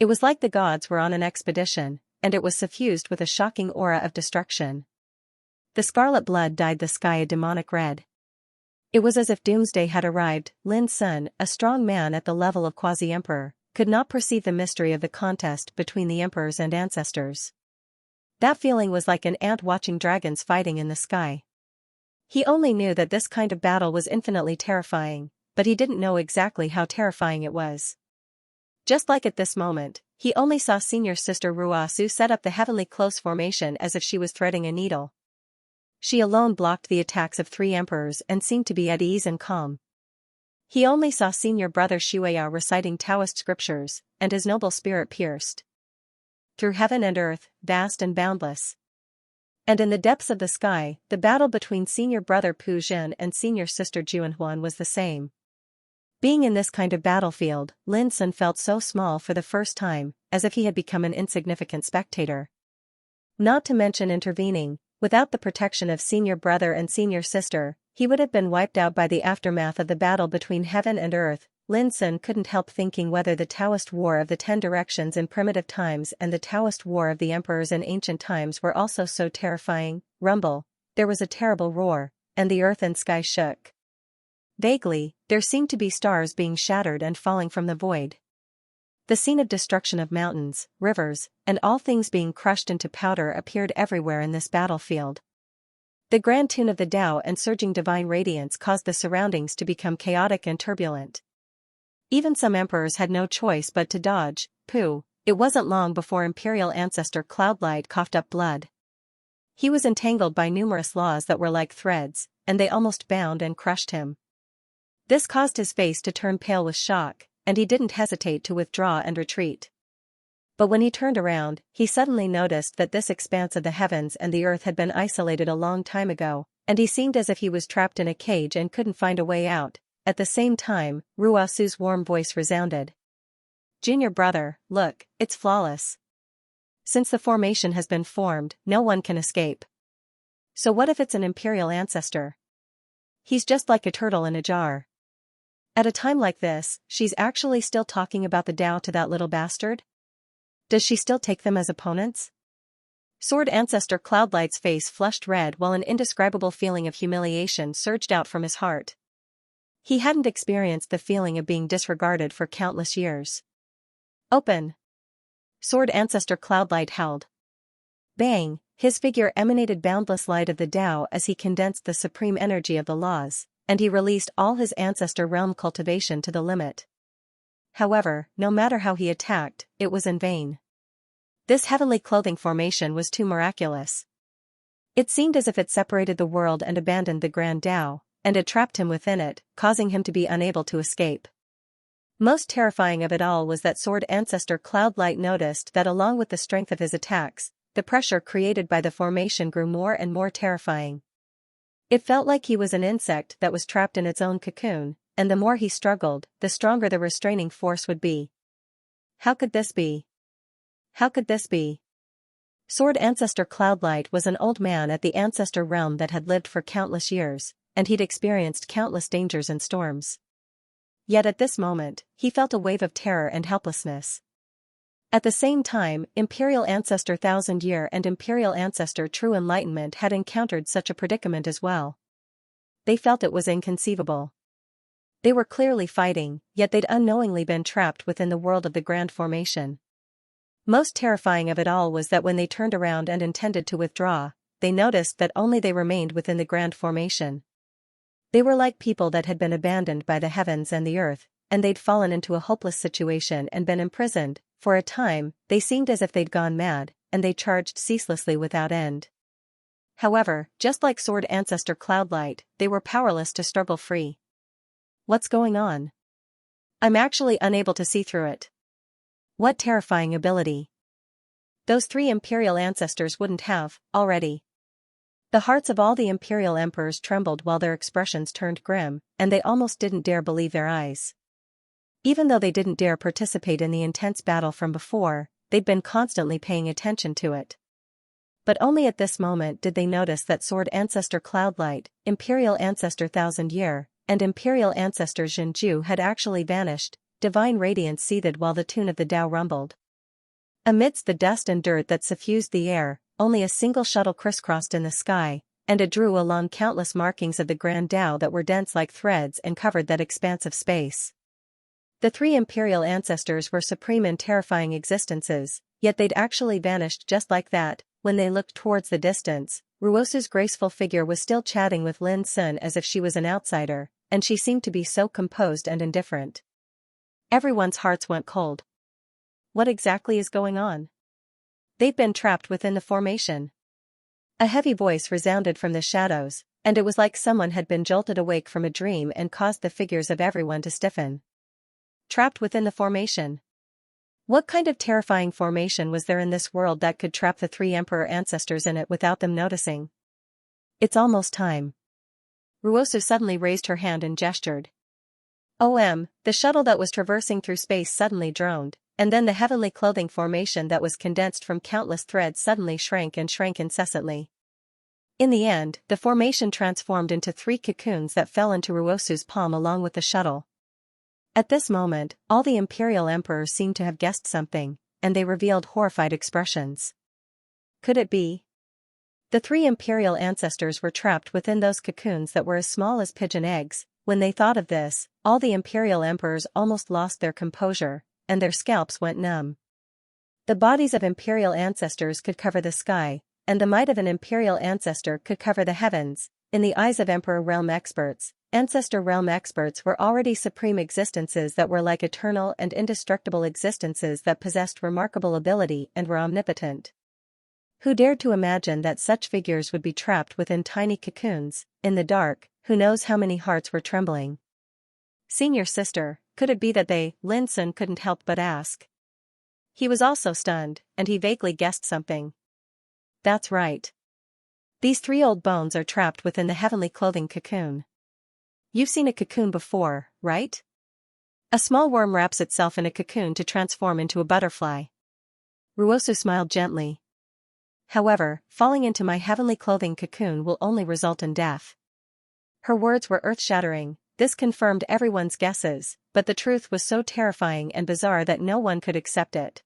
[SPEAKER 1] It was like the gods were on an expedition, and it was suffused with a shocking aura of destruction. The scarlet blood dyed the sky a demonic red. It was as if doomsday had arrived. Lin Sun, a strong man at the level of quasi-emperor, could not perceive the mystery of the contest between the emperors and ancestors. That feeling was like an ant watching dragons fighting in the sky. He only knew that this kind of battle was infinitely terrifying, but he didn't know exactly how terrifying it was. Just like at this moment, he only saw senior sister Ruasu set up the heavenly close formation as if she was threading a needle. She alone blocked the attacks of 3 emperors and seemed to be at ease and calm. He only saw senior brother Shuya reciting Taoist scriptures, and his noble spirit pierced through heaven and earth, vast and boundless. And in the depths of the sky, the battle between senior brother Pu Jin and senior sister Juanhuan was the same. Being in this kind of battlefield, Lin Sun felt so small for the first time, as if he had become an insignificant spectator. Not to mention intervening, without the protection of senior brother and senior sister, he would have been wiped out by the aftermath of the battle between heaven and earth. Lin Sun couldn't help thinking whether the Taoist War of the 10 Directions in primitive times and the Taoist War of the Emperors in ancient times were also so terrifying. Rumble, there was a terrible roar, and the earth and sky shook. Vaguely, there seemed to be stars being shattered and falling from the void. The scene of destruction of mountains, rivers, and all things being crushed into powder appeared everywhere in this battlefield. The grand tune of the Tao and surging divine radiance caused the surroundings to become chaotic and turbulent. Even some emperors had no choice but to dodge. It wasn't long before imperial ancestor Cloudlight coughed up blood. He was entangled by numerous laws that were like threads, and they almost bound and crushed him. This caused his face to turn pale with shock, and he didn't hesitate to withdraw and retreat. But when he turned around, he suddenly noticed that this expanse of the heavens and the earth had been isolated a long time ago, and he seemed as if he was trapped in a cage and couldn't find a way out. At the same time, Ruasu's warm voice resounded. "Junior brother, look, it's flawless. Since the formation has been formed, no one can escape. So what if it's an imperial ancestor? He's just like a turtle in a jar." At a time like this, she's actually still talking about the Tao to that little bastard? Does she still take them as opponents? Sword Ancestor Cloudlight's face flushed red while an indescribable feeling of humiliation surged out from his heart. He hadn't experienced the feeling of being disregarded for countless years. "Open!" Sword Ancestor Cloudlight held. Bang! His figure emanated boundless light of the Tao as he condensed the supreme energy of the laws, and he released all his ancestor realm cultivation to the limit. However, no matter how he attacked, it was in vain. This heavenly clothing formation was too miraculous. It seemed as if it separated the world and abandoned the grand Tao, and it trapped him within it, causing him to be unable to escape. Most terrifying of it all was that Sword Ancestor Cloudlight noticed that along with the strength of his attacks, the pressure created by the formation grew more and more terrifying. It felt like he was an insect that was trapped in its own cocoon, and the more he struggled, the stronger the restraining force would be. How could this be? How could this be? Sword Ancestor Cloudlight was an old man at the ancestor realm that had lived for countless years, and he'd experienced countless dangers and storms. Yet at this moment, he felt a wave of terror and helplessness. At the same time, Imperial Ancestor Thousand Year and Imperial Ancestor True Enlightenment had encountered such a predicament as well. They felt it was inconceivable. They were clearly fighting, yet they'd unknowingly been trapped within the world of the Grand Formation. Most terrifying of it all was that when they turned around and intended to withdraw, they noticed that only they remained within the Grand Formation. They were like people that had been abandoned by the heavens and the earth, and they'd fallen into a hopeless situation and been imprisoned. For a time, they seemed as if they'd gone mad, and they charged ceaselessly without end. However, just like Sword Ancestor Cloudlight, they were powerless to struggle free. What's going on? I'm actually unable to see through it. What terrifying ability. Those 3 Imperial ancestors wouldn't have, already. The hearts of all the Imperial Emperors trembled while their expressions turned grim, and they almost didn't dare believe their eyes. Even though they didn't dare participate in the intense battle from before, they'd been constantly paying attention to it. But only at this moment did they notice that Sword Ancestor Cloudlight, Imperial Ancestor Thousand Year, and Imperial Ancestor Jinju had actually vanished, divine radiance seethed while the tune of the Tao rumbled. Amidst the dust and dirt that suffused the air, only a single shuttle crisscrossed in the sky, and it drew along countless markings of the Grand Tao that were dense like threads and covered that expanse of space. The 3 Imperial ancestors were supreme and terrifying existences, yet they'd actually vanished just like that. When they looked towards the distance, Ruosu's graceful figure was still chatting with Lin Sun as if she was an outsider, and she seemed to be so composed and indifferent. Everyone's hearts went cold. What exactly is going on? They've been trapped within the formation. A heavy voice resounded from the shadows, and it was like someone had been jolted awake from a dream and caused the figures of everyone to stiffen. Trapped within the formation. What kind of terrifying formation was there in this world that could trap the 3 Emperor ancestors in it without them noticing? It's almost time. Ruosu suddenly raised her hand and gestured. The shuttle that was traversing through space suddenly droned, and then the heavenly clothing formation that was condensed from countless threads suddenly shrank and shrank incessantly. In the end, the formation transformed into 3 cocoons that fell into Ruosu's palm along with the shuttle. At this moment, all the Imperial Emperors seemed to have guessed something, and they revealed horrified expressions. Could it be? The 3 Imperial ancestors were trapped within those cocoons that were as small as pigeon eggs. When they thought of this, all the Imperial Emperors almost lost their composure, and their scalps went numb. The bodies of Imperial ancestors could cover the sky, and the might of an Imperial ancestor could cover the heavens. In the eyes of Emperor Realm experts, Ancestor Realm experts were already supreme existences that were like eternal and indestructible existences that possessed remarkable ability and were omnipotent. Who dared to imagine that such figures would be trapped within tiny cocoons, in the dark? Who knows how many hearts were trembling? Senior sister, could it be that they? Lin Sun couldn't help but ask. He was also stunned, and he vaguely guessed something. That's right. These 3 old bones are trapped within the heavenly clothing cocoon. You've seen a cocoon before, right? A small worm wraps itself in a cocoon to transform into a butterfly. Ruosu smiled gently. However, falling into my heavenly clothing cocoon will only result in death. Her words were earth-shattering. This confirmed everyone's guesses, but the truth was so terrifying and bizarre that no one could accept it.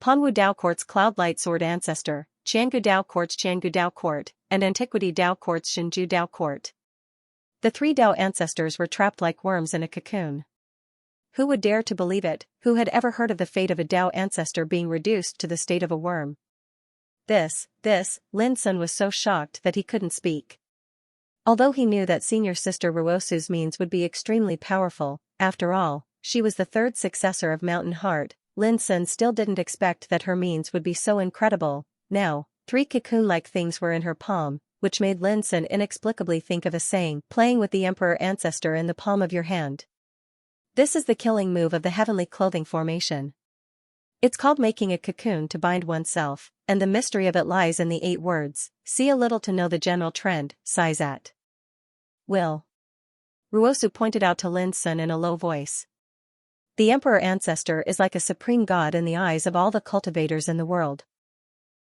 [SPEAKER 1] Panwu Dao Court's Cloudlight Sword Ancestor, Qiangu Dao Court's Qiangu Dao Court, and Antiquity Dao Court's Xinju Dao Court. The 3 Dao ancestors were trapped like worms in a cocoon. Who would dare to believe it? Who had ever heard of the fate of a Dao ancestor being reduced to the state of a worm? Lin Sun was so shocked that he couldn't speak. Although he knew that senior sister Ruosu's means would be extremely powerful, after all, she was the 3rd successor of Mountain Heart, Lin Sun still didn't expect that her means would be so incredible. Now, 3 cocoon-like things were in her palm, which made Lin Sun inexplicably think of a saying, playing with the Emperor ancestor in the palm of your hand. This is the killing move of the heavenly clothing formation. It's called making a cocoon to bind oneself, and the mystery of it lies in the 8 words, see a little to know the general trend, Sizat. Will. Ruosu pointed out to Lin Sun in a low voice. The Emperor ancestor is like a supreme god in the eyes of all the cultivators in the world.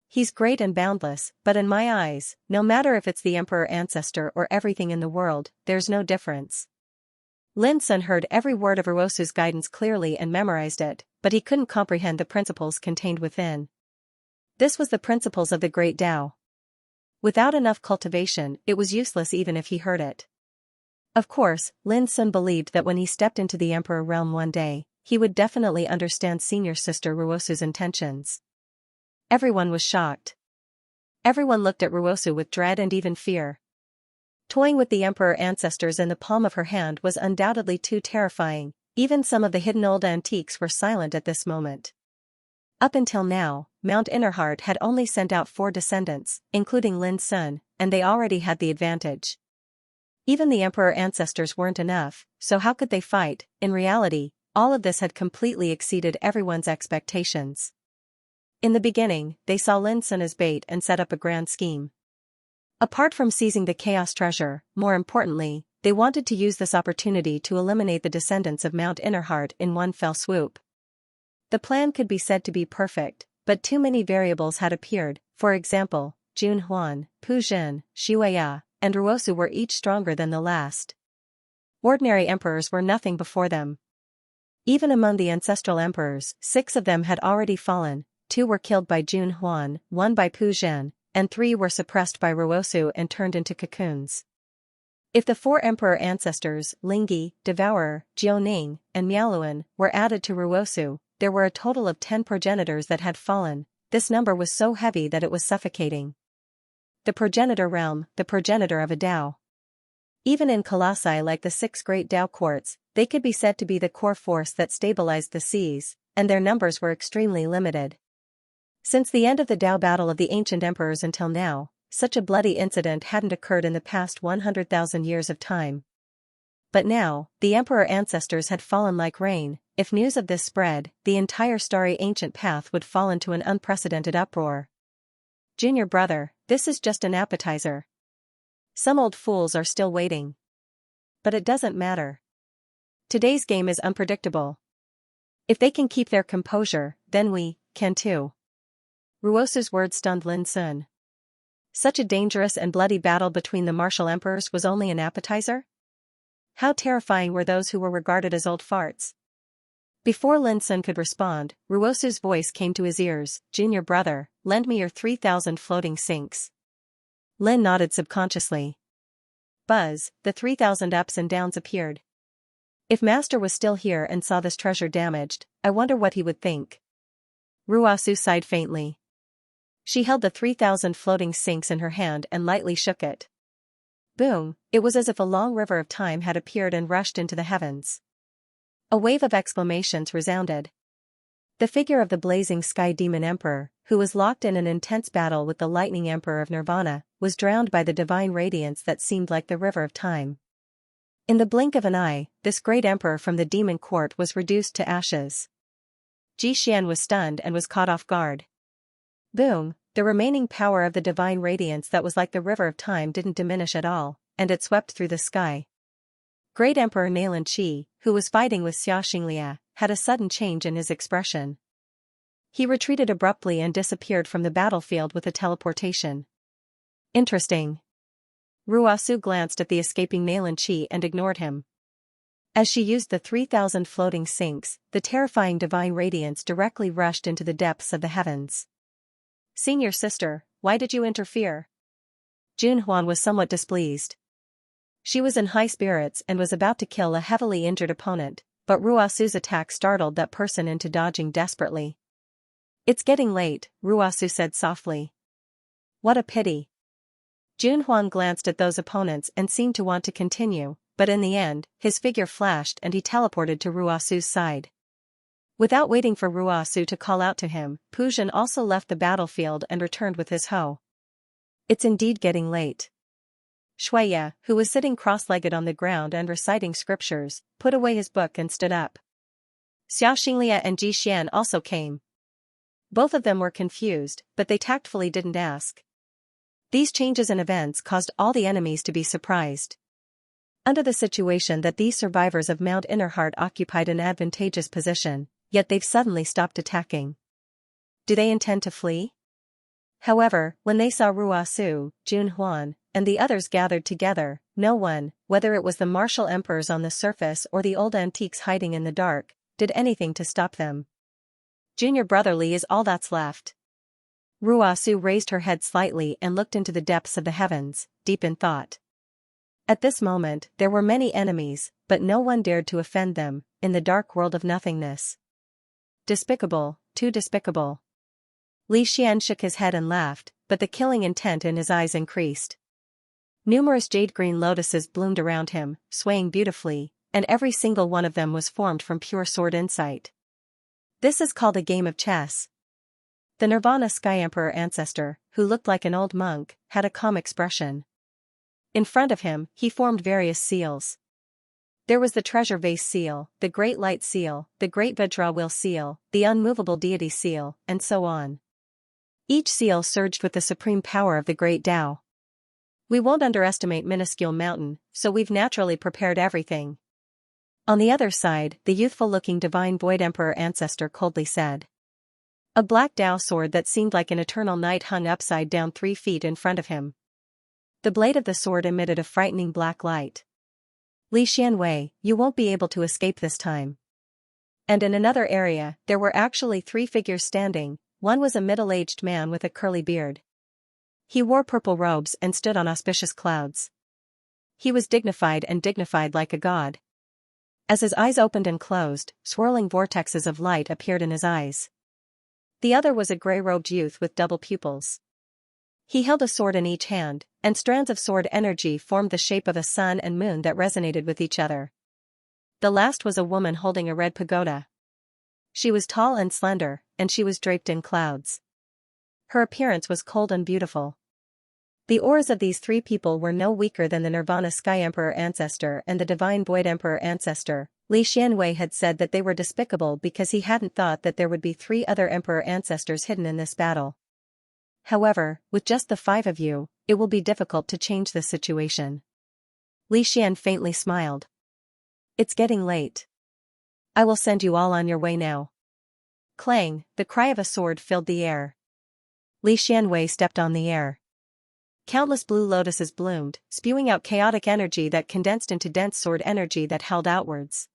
[SPEAKER 1] He's great and boundless, but in my eyes, no matter if it's the Emperor ancestor or everything in the world, there's no difference. Lin Sun heard every word of Ruosu's guidance clearly and memorized it, but he couldn't comprehend the principles contained within. This was the principles of the Great Tao. Without enough cultivation, it was useless even if he heard it. Of course, Lin Sun believed that when he stepped into the Emperor realm one day, he would definitely understand senior sister Ruosu's intentions. Everyone was shocked. Everyone looked at Ruosu with dread and even fear. Toying with the Emperor ancestors in the palm of her hand was undoubtedly too terrifying. Even some of the hidden old antiques were silent at this moment. Up until now, Mount Innerheart had only sent out 4 descendants, including Lin Sun, and they already had the advantage. Even the emperor ancestors weren't enough, so how could they fight? In reality, all of this had completely exceeded everyone's expectations. In the beginning, they saw Lin Sun as bait and set up a grand scheme. Apart from seizing the Chaos Treasure, more importantly, they wanted to use this opportunity to eliminate the descendants of Mount Innerheart in one fell swoop. The plan could be said to be perfect, but too many variables had appeared. For example, Jun Huan, Pu Jin, Xianxia, and Ruosu were each stronger than the last. Ordinary emperors were nothing before them. Even among the ancestral emperors, 6 of them had already fallen, 2 were killed by Jun Huan, 1 by Pu Jin, and 3 were suppressed by Ruosu and turned into cocoons. If the 4 emperor ancestors, Lingyi, Devourer, Jiaoning, and Miaoluan, were added to Ruosu, there were a total of 10 progenitors that had fallen. This number was so heavy that it was suffocating. The progenitor realm, the progenitor of a Dao. Even in colossi like the 6 great Dao quartz, they could be said to be the core force that stabilized the seas, and their numbers were extremely limited. Since the end of the Dao battle of the ancient emperors until now, such a bloody incident hadn't occurred in the past 100,000 years of time. But now, the emperor ancestors had fallen like rain. If news of this spread, the entire starry ancient path would fall into an unprecedented uproar. Junior brother, this is just an appetizer. Some old fools are still waiting. But it doesn't matter. Today's game is unpredictable. If they can keep their composure, then we can too. Ruosu's words stunned Lin Sun. Such a dangerous and bloody battle between the martial emperors was only an appetizer? How terrifying were those who were regarded as old farts? Before Lin Sun could respond, Ruosu's voice came to his ears. Junior brother, lend me your 3,000 floating sinks. Lin nodded subconsciously. Buzz, the 3,000 ups and downs appeared. If Master was still here and saw this treasure damaged, I wonder what he would think. Ruosu sighed faintly. She held the 3,000 floating sinks in her hand and lightly shook it. Boom, it was as if a long river of time had appeared and rushed into the heavens. A wave of exclamations resounded. The figure of the blazing sky demon emperor, who was locked in an intense battle with the lightning emperor of Nirvana, was drowned by the divine radiance that seemed like the river of time. In the blink of an eye, this great emperor from the demon court was reduced to ashes. Ji Xian was stunned and was caught off guard. Boom, the remaining power of the divine radiance that was like the river of time didn't diminish at all, and it swept through the sky. Great Emperor Nailan Qi, who was fighting with Xianxia, had a sudden change in his expression. He retreated abruptly and disappeared from the battlefield with a teleportation. Interesting. Ruosu glanced at the escaping Nailan Qi and ignored him. As she used the 3,000 floating sinks, the terrifying divine radiance directly rushed into the depths of the heavens. Senior sister, why did you interfere? Jun Huan was somewhat displeased. She was in high spirits and was about to kill a heavily injured opponent, but Ruosu's attack startled that person into dodging desperately. It's getting late, Ruosu said softly. What a pity. Jun Huan glanced at those opponents and seemed to want to continue, but in the end, his figure flashed and he teleported to Ruosu's side. Without waiting for Ruosu to call out to him, Pu Jin also left the battlefield and returned with his hoe. It's indeed getting late. Xianxia, who was sitting cross-legged on the ground and reciting scriptures, put away his book and stood up. Xianxia and Ji Xian also came. Both of them were confused, but they tactfully didn't ask. These changes in events caused all the enemies to be surprised. Under the situation that these survivors of Mount Innerheart occupied an advantageous position, yet they've suddenly stopped attacking. Do they intend to flee? However, when they saw Ruosu, Jun Huan, and the others gathered together, no one, whether it was the martial emperors on the surface or the old antiques hiding in the dark, did anything to stop them. Junior brotherly is all that's left. Ruosu raised her head slightly and looked into the depths of the heavens, deep in thought. At this moment, there were many enemies, but no one dared to offend them, in the dark world of nothingness. Despicable, too despicable. Li Xian shook his head and laughed, but the killing intent in his eyes increased. Numerous jade-green lotuses bloomed around him, swaying beautifully, and every single one of them was formed from pure sword insight. This is called a game of chess. The Nirvana Sky Emperor ancestor, who looked like an old monk, had a calm expression. In front of him, he formed various seals. There was the treasure vase seal, the great light seal, the great Vajra wheel seal, the unmovable deity seal, and so on. Each seal surged with the supreme power of the great Tao. We won't underestimate minuscule mountain, so we've naturally prepared everything. On the other side, the youthful-looking divine void emperor ancestor coldly said. A black Tao sword that seemed like an eternal night hung upside down 3 feet in front of him. The blade of the sword emitted a frightening black light. Li Xianwei, you won't be able to escape this time. And in another area, there were actually 3 figures standing. One was a middle-aged man with a curly beard. He wore purple robes and stood on auspicious clouds. He was dignified like a god. As his eyes opened and closed, swirling vortexes of light appeared in his eyes. The other was a gray-robed youth with double pupils. He held a sword in each hand, and strands of sword energy formed the shape of a sun and moon that resonated with each other. The last was a woman holding a red pagoda. She was tall and slender, and she was draped in clouds. Her appearance was cold and beautiful. The auras of these 3 people were no weaker than the Nirvana Sky Emperor ancestor and the Divine Void Emperor ancestor. Li Xianwei had said that they were despicable because he hadn't thought that there would be 3 other emperor ancestors hidden in this battle. However, with just the 5 of you, it will be difficult to change this situation. Li Xian faintly smiled. It's getting late. I will send you all on your way now. Clang, the cry of a sword filled the air. Li Xianwei stepped on the air. Countless blue lotuses bloomed, spewing out chaotic energy that condensed into dense sword energy that held outwards.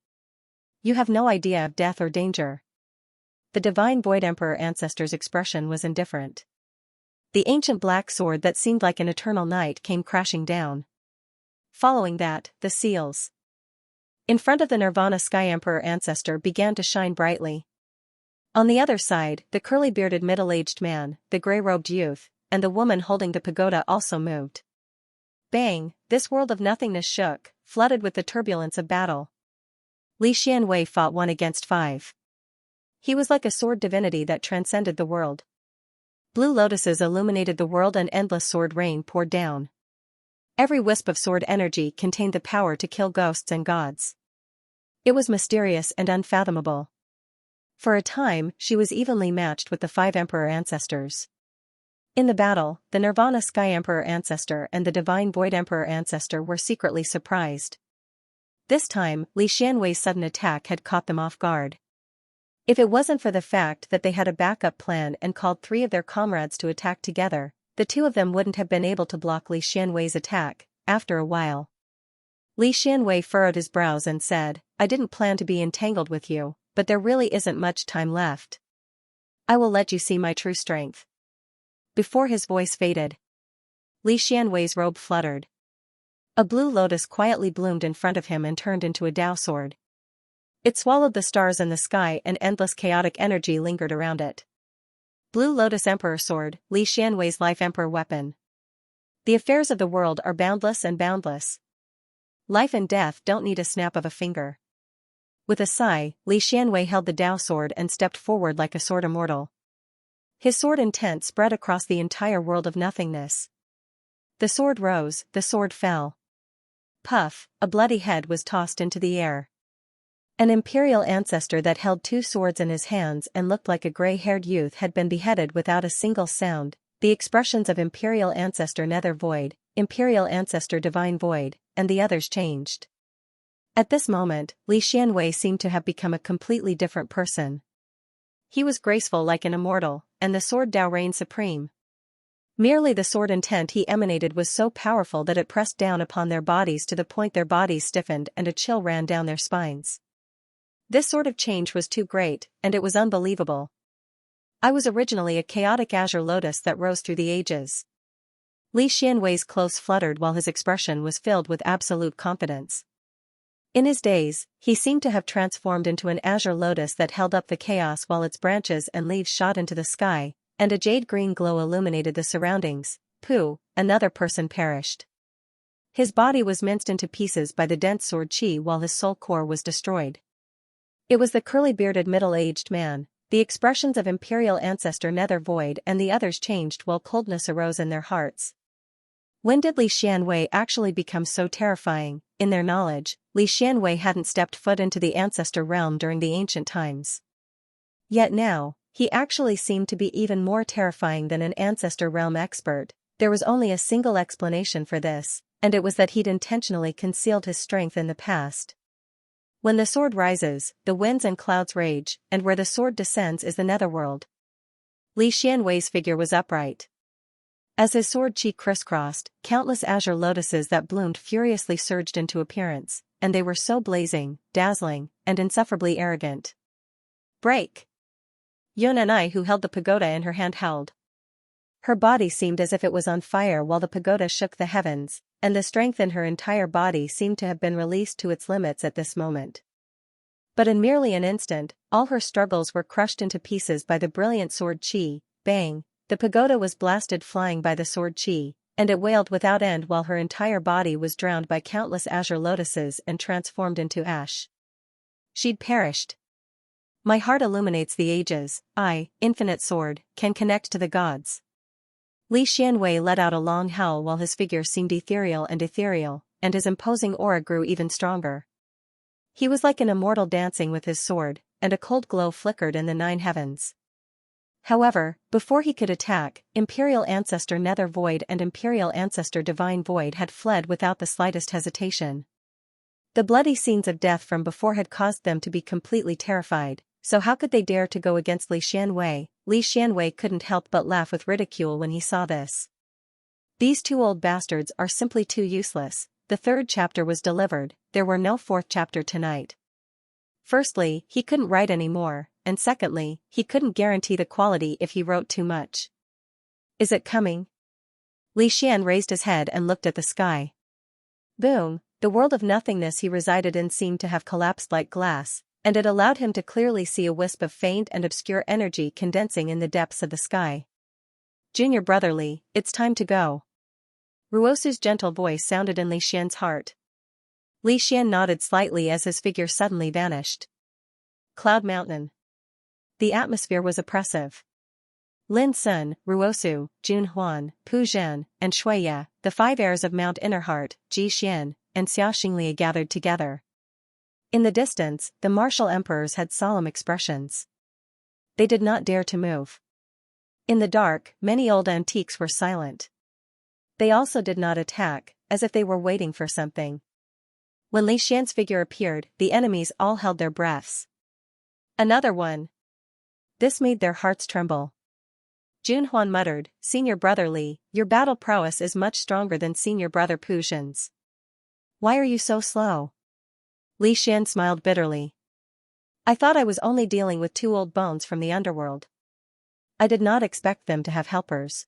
[SPEAKER 1] You have no idea of death or danger. The Divine Void Emperor ancestor's expression was indifferent. The ancient black sword that seemed like an eternal night came crashing down. Following that, the seals in front of the Nirvana Sky Emperor ancestor began to shine brightly. On the other side, the curly-bearded middle-aged man, the gray-robed youth, and the woman holding the pagoda also moved. Bang, this world of nothingness shook, flooded with the turbulence of battle. Li Xianwei fought 1 against 5. He was like a sword divinity that transcended the world. Blue lotuses illuminated the world and endless sword rain poured down. Every wisp of sword energy contained the power to kill ghosts and gods. It was mysterious and unfathomable. For a time, she was evenly matched with the 5 emperor ancestors. In the battle, the Nirvana Sky Emperor ancestor and the Divine Void Emperor ancestor were secretly surprised. This time, Li Xianwei's sudden attack had caught them off guard. If it wasn't for the fact that they had a backup plan and called 3 of their comrades to attack together, the 2 of them wouldn't have been able to block Li Xianwei's attack. After a while, Li Xianwei furrowed his brows and said, I didn't plan to be entangled with you, but there really isn't much time left. I will let you see my true strength. Before his voice faded, Li Xianwei's robe fluttered. A blue lotus quietly bloomed in front of him and turned into a Tao sword. It swallowed the stars in the sky and endless chaotic energy lingered around it. Blue Lotus Emperor Sword, Li Xianwei's Life Emperor Weapon. The affairs of the world are boundless and boundless. Life and death don't need a snap of a finger. With a sigh, Li Xianwei held the Tao sword and stepped forward like a sword immortal. His sword intent spread across the entire world of nothingness. The sword rose, the sword fell. Puff, a bloody head was tossed into the air. An imperial ancestor that held 2 swords in his hands and looked like a gray-haired youth had been beheaded without a single sound. The expressions of Imperial Ancestor Nether Void, Imperial Ancestor Divine Void, and the others changed. At this moment, Li Xianwei seemed to have become a completely different person. He was graceful like an immortal, and the sword Tao reigned supreme. Merely the sword intent he emanated was so powerful that it pressed down upon their bodies to the point their bodies stiffened and a chill ran down their spines. This sort of change was too great, and it was unbelievable. I was originally a chaotic azure lotus that rose through the ages. Li Xianwei's clothes fluttered while his expression was filled with absolute confidence. In his days, he seemed to have transformed into an azure lotus that held up the chaos while its branches and leaves shot into the sky, and a jade-green glow illuminated the surroundings. Pooh, another person perished. His body was minced into pieces by the dense sword chi while his soul core was destroyed. It was the curly-bearded middle-aged man, the expressions of Imperial Ancestor Nether Void and the others changed while coldness arose in their hearts. When did Li Xianwei actually become so terrifying? In their knowledge, Li Xianwei hadn't stepped foot into the Ancestor realm during the ancient times. Yet now, he actually seemed to be even more terrifying than an Ancestor realm expert. There was only a single explanation for this, and it was that he'd intentionally concealed his strength in the past. When the sword rises, the winds and clouds rage, and where the sword descends is the netherworld. Li Xianwei's figure was upright. As his sword chi crisscrossed, countless azure lotuses that bloomed furiously surged into appearance, and they were so blazing, dazzling, and insufferably arrogant. Break! Yun and I, who held the pagoda in her hand, howled. Her body seemed as if it was on fire while the pagoda shook the heavens, and the strength in her entire body seemed to have been released to its limits at this moment. But in merely an instant, all her struggles were crushed into pieces by the brilliant sword chi. Bang! The pagoda was blasted flying by the sword chi, and it wailed without end while her entire body was drowned by countless azure lotuses and transformed into ash. She'd perished. My heart illuminates the ages, I, infinite sword, can connect to the gods. Li Xianwei let out a long howl while his figure seemed ethereal, and his imposing aura grew even stronger. He was like an immortal dancing with his sword, and a cold glow flickered in the 9 heavens. However, before he could attack, Imperial Ancestor Nether Void and Imperial Ancestor Divine Void had fled without the slightest hesitation. The bloody scenes of death from before had caused them to be completely terrified, so how could they dare to go against Li Xianwei? Li Xianwei couldn't help but laugh with ridicule when he saw this. These 2 old bastards are simply too useless. The 3rd chapter was delivered, there were no 4th chapter tonight. Firstly, he couldn't write anymore, and secondly, he couldn't guarantee the quality if he wrote too much. Is it coming? Li Xian raised his head and looked at the sky. Boom! The world of nothingness he resided in seemed to have collapsed like glass, and it allowed him to clearly see a wisp of faint and obscure energy condensing in the depths of the sky. Junior brother Li, it's time to go. Ruosu's gentle voice sounded in Li Xian's heart. Li Xian nodded slightly as his figure suddenly vanished. Cloud Mountain. The atmosphere was oppressive. Lin Sun, Ruosu, Jun Huan, Pu Zhen, and Shuiya, the 5 heirs of Mount Innerheart, Ji Xian, and Xiaxinglia gathered together. In the distance, the martial emperors had solemn expressions. They did not dare to move. In the dark, many old antiques were silent. They also did not attack, as if they were waiting for something. When Li Xian's figure appeared, the enemies all held their breaths. Another one. This made their hearts tremble. Jun Huan muttered, Senior brother Li, your battle prowess is much stronger than senior brother Pu Zhen's. Why are you so slow? Li Xian smiled bitterly. I thought I was only dealing with 2 old bones from the underworld. I did not expect them to have helpers.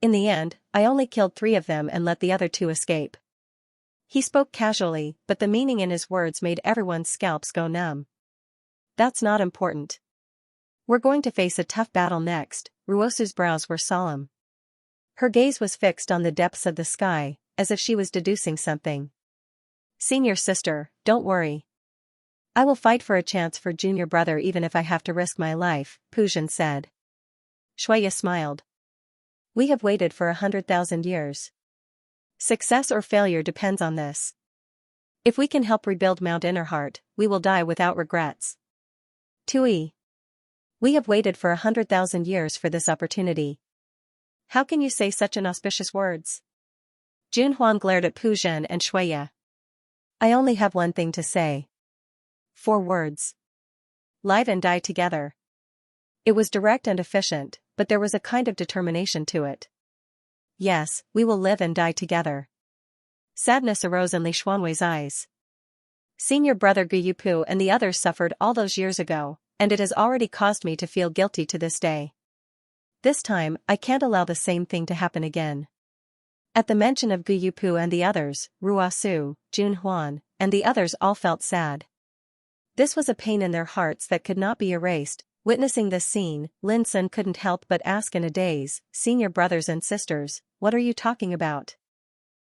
[SPEAKER 1] In the end, I only killed 3 of them and let the other 2 escape. He spoke casually, but the meaning in his words made everyone's scalps go numb. That's not important. We're going to face a tough battle next. Ruosu's brows were solemn. Her gaze was fixed on the depths of the sky, as if she was deducing something. Senior sister, don't worry. I will fight for a chance for junior brother even if I have to risk my life, Pu Zhen said. Shuiya smiled. We have waited for 100,000 years. Success or failure depends on this. If we can help rebuild Mount Innerheart, we will die without regrets. Tui. We have waited for 100,000 years for this opportunity. How can you say such inauspicious words? Jun Huan glared at Pu Zhen and Shuiya. I only have one thing to say. 4 words. Live and die together. It was direct and efficient, but there was a kind of determination to it. Yes, we will live and die together. Sadness arose in Li Xuanwei's eyes. Senior brother Guyupu and the others suffered all those years ago, and it has already caused me to feel guilty to this day. This time, I can't allow the same thing to happen again. At the mention of Guyupu and the others, Ruosu, Jun Huan, and the others all felt sad. This was a pain in their hearts that could not be erased. Witnessing this scene, Lin Sun couldn't help but ask in a daze, Senior brothers and sisters, what are you talking about?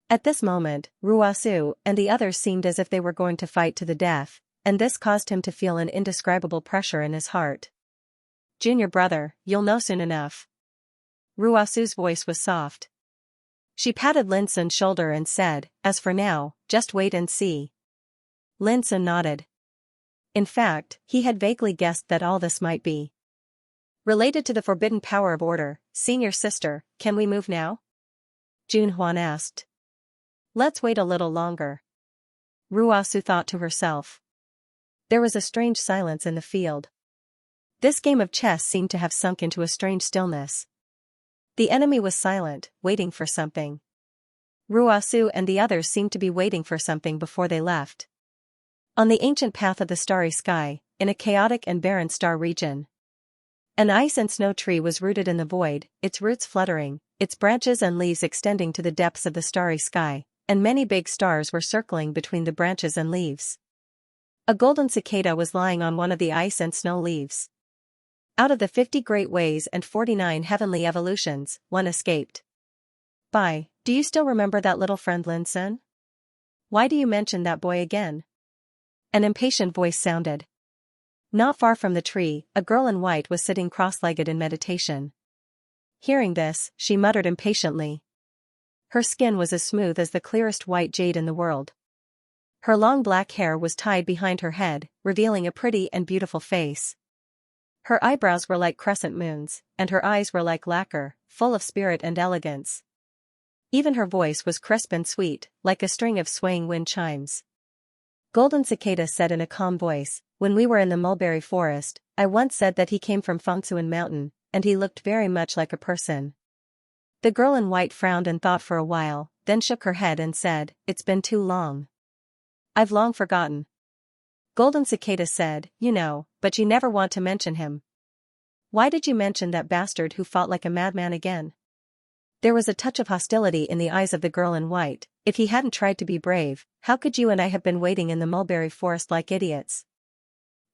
[SPEAKER 1] At this moment, Ruosu and the others seemed as if they were going to fight to the death, and this caused him to feel an indescribable pressure in his heart. Junior brother, you'll know soon enough. Ruasu's voice was soft. She patted Lin Sun's shoulder and said, as for now, just wait and see. Lin Sun nodded. In fact, he had vaguely guessed that all this might be related to the forbidden power of order. Senior sister, can we move now? Jun Huan asked. Let's wait a little longer. Ruasu thought to herself. There was a strange silence in the field. This game of chess seemed to have sunk into a strange stillness. The enemy was silent, waiting for something. Ruasu and the others seemed to be waiting for something before they left. On the ancient path of the starry sky, in a chaotic and barren star region, an ice and snow tree was rooted in the void, its roots fluttering, its branches and leaves extending to the depths of the starry sky, and many big stars were circling between the branches and leaves. A golden cicada was lying on one of the ice and snow leaves. Out of the 50 great ways and 49 heavenly evolutions, one escaped. Do you still remember that little friend Lin Sun? Why do you mention that boy again? An impatient voice sounded. Not far from the tree, a girl in white was sitting cross-legged in meditation. Hearing this, she muttered impatiently. Her skin was as smooth as the clearest white jade in the world. Her long black hair was tied behind her head, revealing a pretty and beautiful face. Her eyebrows were like crescent moons, and her eyes were like lacquer, full of spirit and elegance. Even her voice was crisp and sweet, like a string of swaying wind chimes. Golden Cicada said in a calm voice, when we were in the mulberry forest, I once said that he came from Fangsuan Mountain, and he looked very much like a person. The girl in white frowned and thought for a while, then shook her head and said, It's been too long. I've long forgotten. Golden Cicada said, You know, but you never want to mention him. Why did you mention that bastard who fought like a madman again? There was a touch of hostility in the eyes of the girl in white. If he hadn't tried to be brave, how could you and I have been waiting in the mulberry forest like idiots?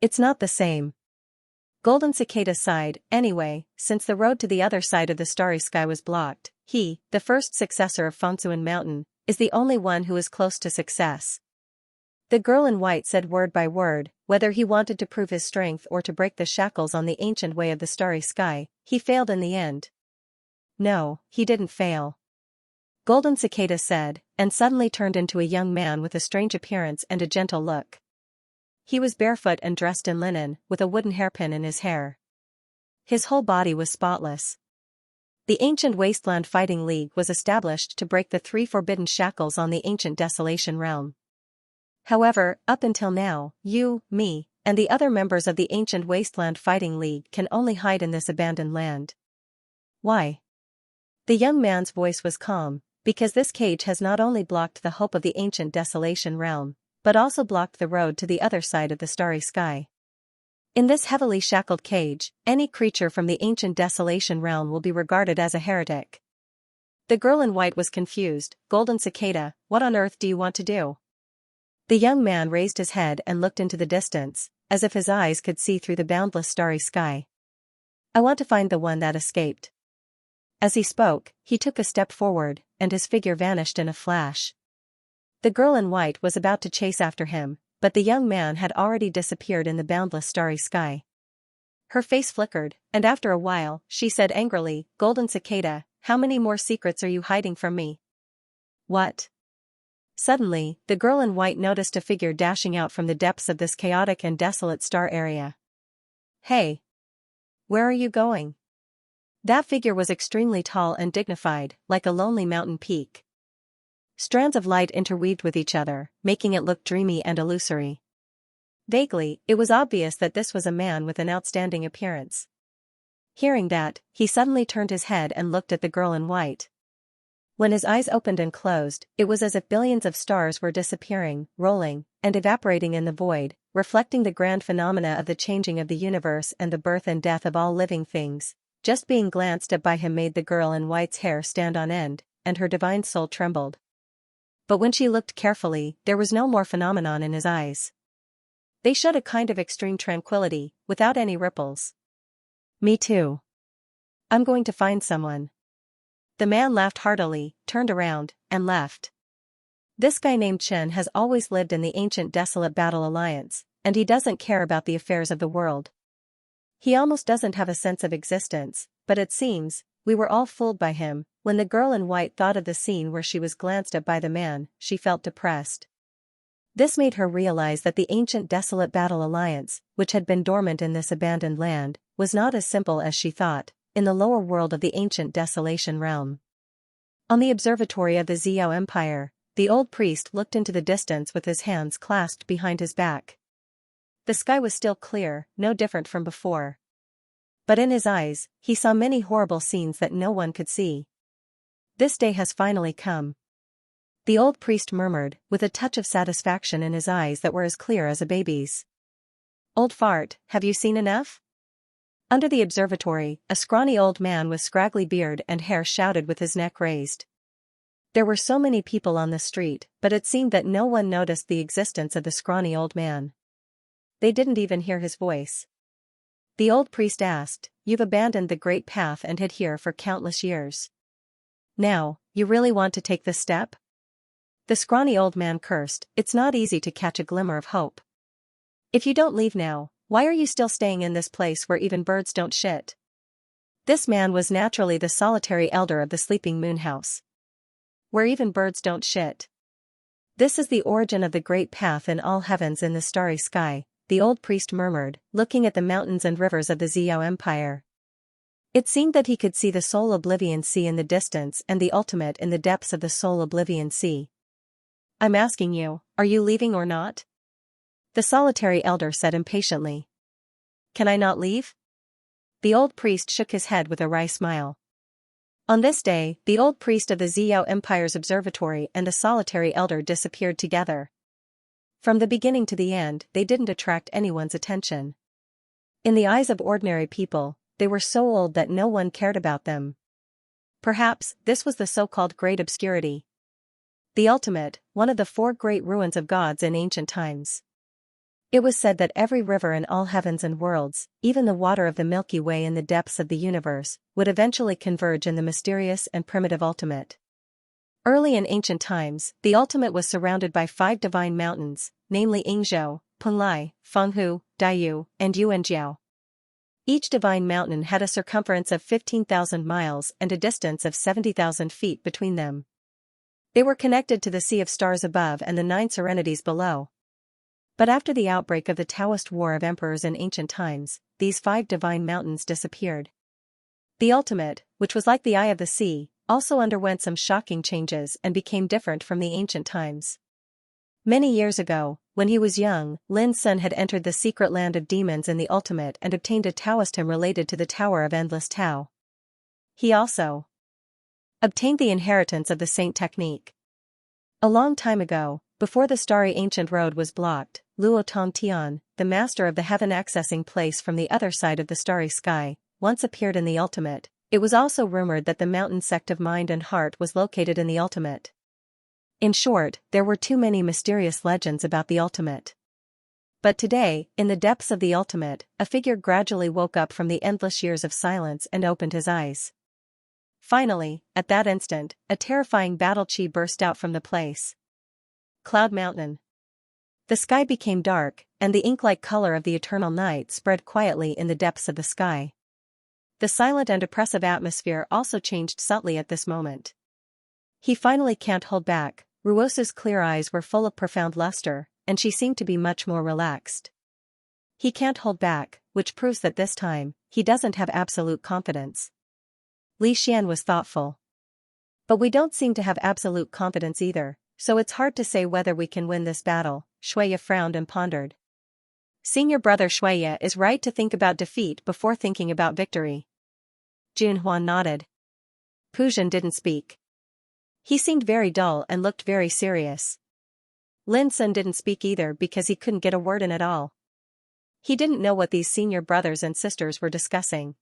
[SPEAKER 1] It's not the same. Golden Cicada sighed. Anyway, since the road to the other side of the starry sky was blocked, he, the first successor of Fangsuan Mountain, is the only one who is close to success. The girl in white said word by word, whether he wanted to prove his strength or to break the shackles on the ancient way of the starry sky, he failed in the end. No, he didn't fail. Golden Cicada said, and suddenly turned into a young man with a strange appearance and a gentle look. He was barefoot and dressed in linen, with a wooden hairpin in his hair. His whole body was spotless. The ancient Wasteland Fighting League was established to break the 3 forbidden shackles on the ancient Desolation realm. However, up until now, you, me, and the other members of the ancient Wasteland Fighting League can only hide in this abandoned land. Why? The young man's voice was calm, because this cage has not only blocked the hope of the ancient Desolation realm, but also blocked the road to the other side of the starry sky. In this heavily shackled cage, any creature from the ancient Desolation realm will be regarded as a heretic. The girl in white was confused. Golden Cicada, what on earth do you want to do? The young man raised his head and looked into the distance, as if his eyes could see through the boundless starry sky. I want to find the one that escaped. As he spoke, he took a step forward, and his figure vanished in a flash. The girl in white was about to chase after him, but the young man had already disappeared in the boundless starry sky. Her face flickered, and after a while, she said angrily, Golden Cicada, how many more secrets are you hiding from me? What? Suddenly, the girl in white noticed a figure dashing out from the depths of this chaotic and desolate star area. Hey! Where are you going? That figure was extremely tall and dignified, like a lonely mountain peak. Strands of light interweaved with each other, making it look dreamy and illusory. Vaguely, it was obvious that this was a man with an outstanding appearance. Hearing that, he suddenly turned his head and looked at the girl in white. When his eyes opened and closed, it was as if billions of stars were disappearing, rolling, and evaporating in the void, reflecting the grand phenomena of the changing of the universe and the birth and death of all living things. Just being glanced at by him made the girl in white's hair stand on end, and her divine soul trembled. But when she looked carefully, there was no more phenomenon in his eyes. They showed a kind of extreme tranquility, without any ripples. Me too. I'm going to find someone. The man laughed heartily, turned around, and left. This guy named Chen has always lived in the ancient desolate Battle Alliance, and he doesn't care about the affairs of the world. He almost doesn't have a sense of existence, but it seems, we were all fooled by him. When the girl in white thought of the scene where she was glanced at by the man, she felt depressed. This made her realize that the ancient desolate battle alliance, which had been dormant in this abandoned land, was not as simple as she thought, in the lower world of the ancient desolation realm. On the observatory of the Xiao Empire, the old priest looked into the distance with his hands clasped behind his back. The sky was still clear, no different from before. But in his eyes, he saw many horrible scenes that no one could see. This day has finally come. The old priest murmured, with a touch of satisfaction in his eyes that were as clear as a baby's. Old fart, have you seen enough? Under the observatory, a scrawny old man with scraggly beard and hair shouted with his neck raised. There were so many people on the street, but it seemed that no one noticed the existence of the scrawny old man. They didn't even hear his voice. The old priest asked, "You've abandoned the great path and hid here for countless years. Now, you really want to take this step?" The scrawny old man cursed. "It's not easy to catch a glimmer of hope. If you don't leave now, why are you still staying in this place where even birds don't shit?" This man was naturally the solitary elder of the Sleeping Moon House. Where even birds don't shit. This is the origin of the great path in all heavens in the starry sky, the old priest murmured, looking at the mountains and rivers of the Xiao Empire. It seemed that he could see the Soul Oblivion Sea in the distance and the ultimate in the depths of the Soul Oblivion Sea. "I'm asking you, are you leaving or not?" The solitary elder said impatiently. "Can I not leave?" The old priest shook his head with a wry smile. On this day, the old priest of the Xiao Empire's observatory and the solitary elder disappeared together. From the beginning to the end, they didn't attract anyone's attention. In the eyes of ordinary people, they were so old that no one cared about them. Perhaps, this was the so-called Great Obscurity. The ultimate, one of the 4 great ruins of gods in ancient times. It was said that every river in all heavens and worlds, even the water of the Milky Way in the depths of the universe, would eventually converge in the mysterious and primitive ultimate. Early in ancient times, the ultimate was surrounded by 5 divine mountains, namely Yingzhou, Penglai, Fenghu, Daiyu, and Yuanjiao. Each divine mountain had a circumference of 15,000 miles and a distance of 70,000 feet between them. They were connected to the sea of stars above and the 9 serenities below. But after the outbreak of the Taoist War of Emperors in ancient times, these 5 divine mountains disappeared. The ultimate, which was like the eye of the sea, also underwent some shocking changes and became different from the ancient times. Many years ago, when he was young, Lin's son had entered the secret land of demons in the ultimate and obtained a Taoist hymn related to the Tower of Endless Tao. He also obtained the inheritance of the Saint technique. A long time ago, before the starry ancient road was blocked, Luo Tongtian, the master of the heaven accessing place from the other side of the starry sky, once appeared in the ultimate. It was also rumored that the mountain sect of mind and heart was located in the ultimate. In short, there were too many mysterious legends about the ultimate. But today, in the depths of the ultimate, a figure gradually woke up from the endless years of silence and opened his eyes. Finally, at that instant, a terrifying battle chi burst out from the place. Cloud Mountain. The sky became dark, and the ink-like color of the eternal night spread quietly in the depths of the sky. The silent and oppressive atmosphere also changed subtly at this moment. He finally can't hold back. Ruosa's clear eyes were full of profound luster, and she seemed to be much more relaxed. He can't hold back, which proves that this time, he doesn't have absolute confidence. Li Xian was thoughtful. But we don't seem to have absolute confidence either, so it's hard to say whether we can win this battle. Shuya frowned and pondered. Senior brother Shuya is right to think about defeat before thinking about victory. Junhuan nodded. Puzhen didn't speak. He seemed very dull and looked very serious. Lin Sun didn't speak either because he couldn't get a word in at all. He didn't know what these senior brothers and sisters were discussing.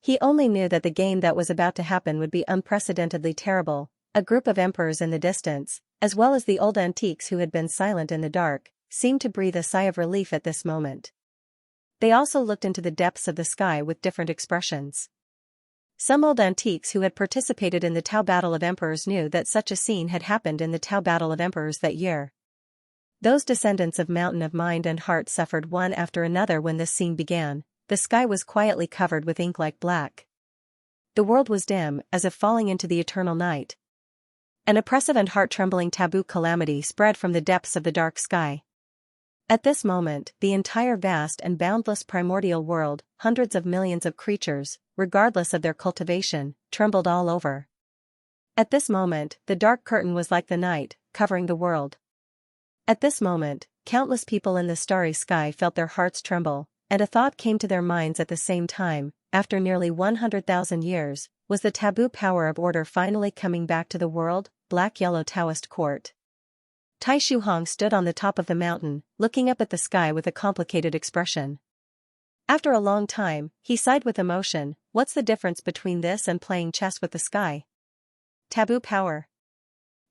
[SPEAKER 1] He only knew that the game that was about to happen would be unprecedentedly terrible. A group of emperors in the distance, as well as the old antiques who had been silent in the dark, seemed to breathe a sigh of relief at this moment. They also looked into the depths of the sky with different expressions. Some old antiques who had participated in the Tao Battle of Emperors knew that such a scene had happened in the Tao Battle of Emperors that year. Those descendants of Mountain of Mind and Heart suffered one after another when this scene began, the sky was quietly covered with ink like black. The world was dim, as if falling into the eternal night. An oppressive and heart-trembling taboo calamity spread from the depths of the dark sky. At this moment, the entire vast and boundless primordial world, hundreds of millions of creatures, regardless of their cultivation, trembled all over. At this moment, the dark curtain was like the night, covering the world. At this moment, countless people in the starry sky felt their hearts tremble, and a thought came to their minds at the same time. After nearly 100,000 years, was the taboo power of order finally coming back to the world? Black-yellow Taoist court. Tai Shuhong stood on the top of the mountain, looking up at the sky with a complicated expression. After a long time, he sighed with emotion. What's the difference between this and playing chess with the sky? Taboo power.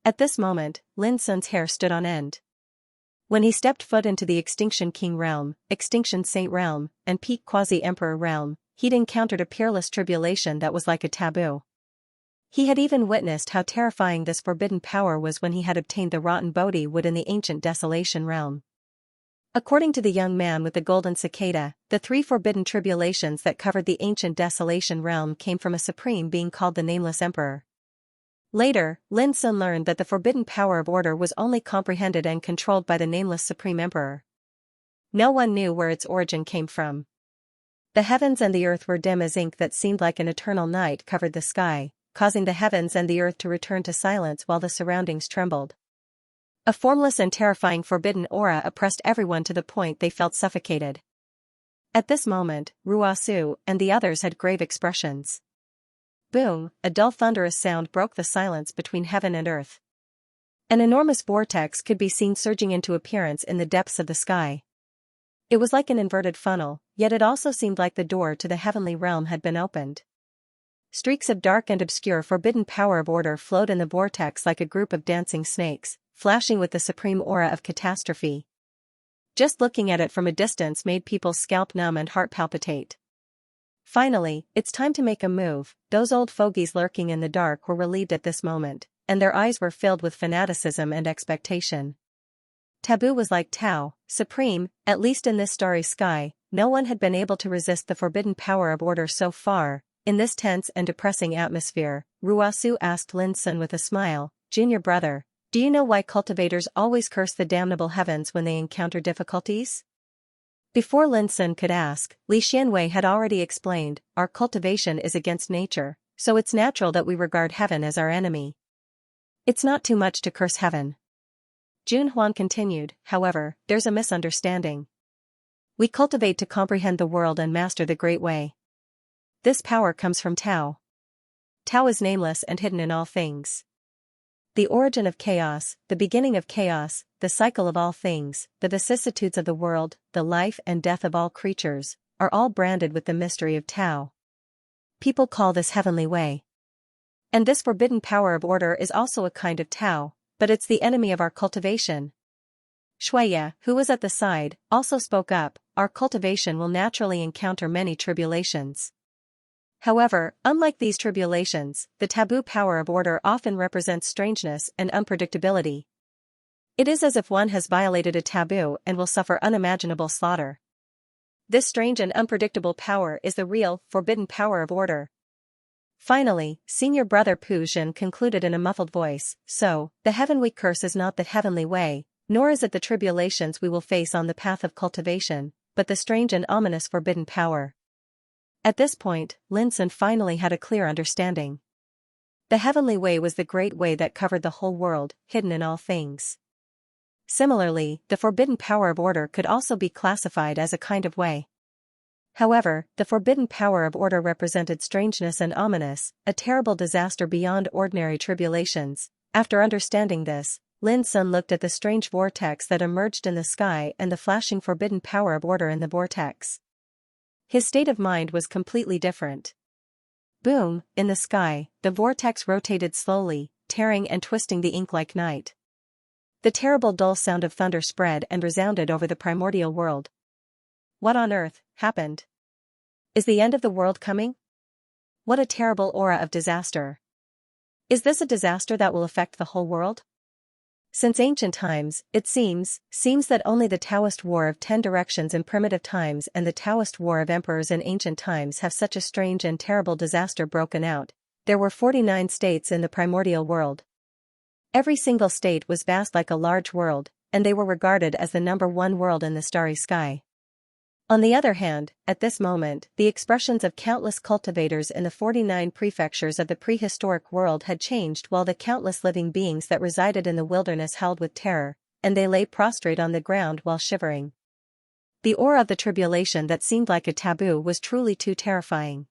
[SPEAKER 1] At this moment, Lin Sun's hair stood on end. When he stepped foot into the Extinction King realm, Extinction Saint realm, and Peak Quasi-Emperor realm, he'd encountered a peerless tribulation that was like a taboo. He had even witnessed how terrifying this forbidden power was when he had obtained the rotten Bodhi wood in the ancient Desolation realm. According to the young man with the golden cicada, the 3 forbidden tribulations that covered the ancient Desolation realm came from a supreme being called the Nameless Emperor. Later, Lin Sun learned that the forbidden power of order was only comprehended and controlled by the Nameless Supreme Emperor. No one knew where its origin came from. The heavens and the earth were dim as ink that seemed like an eternal night covered the sky, causing the heavens and the earth to return to silence while the surroundings trembled. A formless and terrifying forbidden aura oppressed everyone to the point they felt suffocated. At this moment, Ruosu and the others had grave expressions. Boom, a dull thunderous sound broke the silence between heaven and earth. An enormous vortex could be seen surging into appearance in the depths of the sky. It was like an inverted funnel, yet it also seemed like the door to the heavenly realm had been opened. Streaks of dark and obscure forbidden power of order flowed in the vortex like a group of dancing snakes, flashing with the supreme aura of catastrophe. Just looking at it from a distance made people's scalp numb and heart palpitate. Finally, it's time to make a move. Those old fogies lurking in the dark were relieved at this moment, and their eyes were filled with fanaticism and expectation. Taboo was like Tao, supreme, at least in this starry sky. No one had been able to resist the forbidden power of order so far. In this tense and depressing atmosphere, Ruosu asked Lin Sun with a smile, "Junior brother, do you know why cultivators always curse the damnable heavens when they encounter difficulties?" Before Lin Sun could ask, Li Xianwei had already explained, "Our cultivation is against nature, so it's natural that we regard heaven as our enemy. It's not too much to curse heaven." Jun Huan continued, "However, there's a misunderstanding. We cultivate to comprehend the world and master the Great Way. This power comes from Tao. Tao is nameless and hidden in all things. The origin of chaos, the beginning of chaos, the cycle of all things, the vicissitudes of the world, the life and death of all creatures, are all branded with the mystery of Tao. People call this heavenly way. And this forbidden power of order is also a kind of Tao, but it's the enemy of our cultivation." Shuiya, who was at the side, also spoke up, "Our cultivation will naturally encounter many tribulations. However, unlike these tribulations, the taboo power of order often represents strangeness and unpredictability. It is as if one has violated a taboo and will suffer unimaginable slaughter. This strange and unpredictable power is the real, forbidden power of order." Finally, senior brother Pu Zhen concluded in a muffled voice, "So, the heaven we curse is not the heavenly way, nor is it the tribulations we will face on the path of cultivation, but the strange and ominous forbidden power." At this point, Lin Sun finally had a clear understanding. The heavenly way was the great way that covered the whole world, hidden in all things. Similarly, the forbidden power of order could also be classified as a kind of way. However, the forbidden power of order represented strangeness and ominous, a terrible disaster beyond ordinary tribulations. After understanding this, Lin Sun looked at the strange vortex that emerged in the sky and the flashing forbidden power of order in the vortex. His state of mind was completely different. Boom, in the sky, the vortex rotated slowly, tearing and twisting the ink like night. The terrible dull sound of thunder spread and resounded over the primordial world. What on earth happened? Is the end of the world coming? What a terrible aura of disaster. Is this a disaster that will affect the whole world? Since ancient times, it seems that only the Taoist War of 10 Directions in primitive times and the Taoist War of Emperors in ancient times have such a strange and terrible disaster broken out. There were 49 states in the primordial world. Every single state was vast like a large world, and they were regarded as the number one world in the starry sky. On the other hand, at this moment, the expressions of countless cultivators in the 49 prefectures of the prehistoric world had changed while the countless living beings that resided in the wilderness howled with terror, and they lay prostrate on the ground while shivering. The aura of the tribulation that seemed like a taboo was truly too terrifying.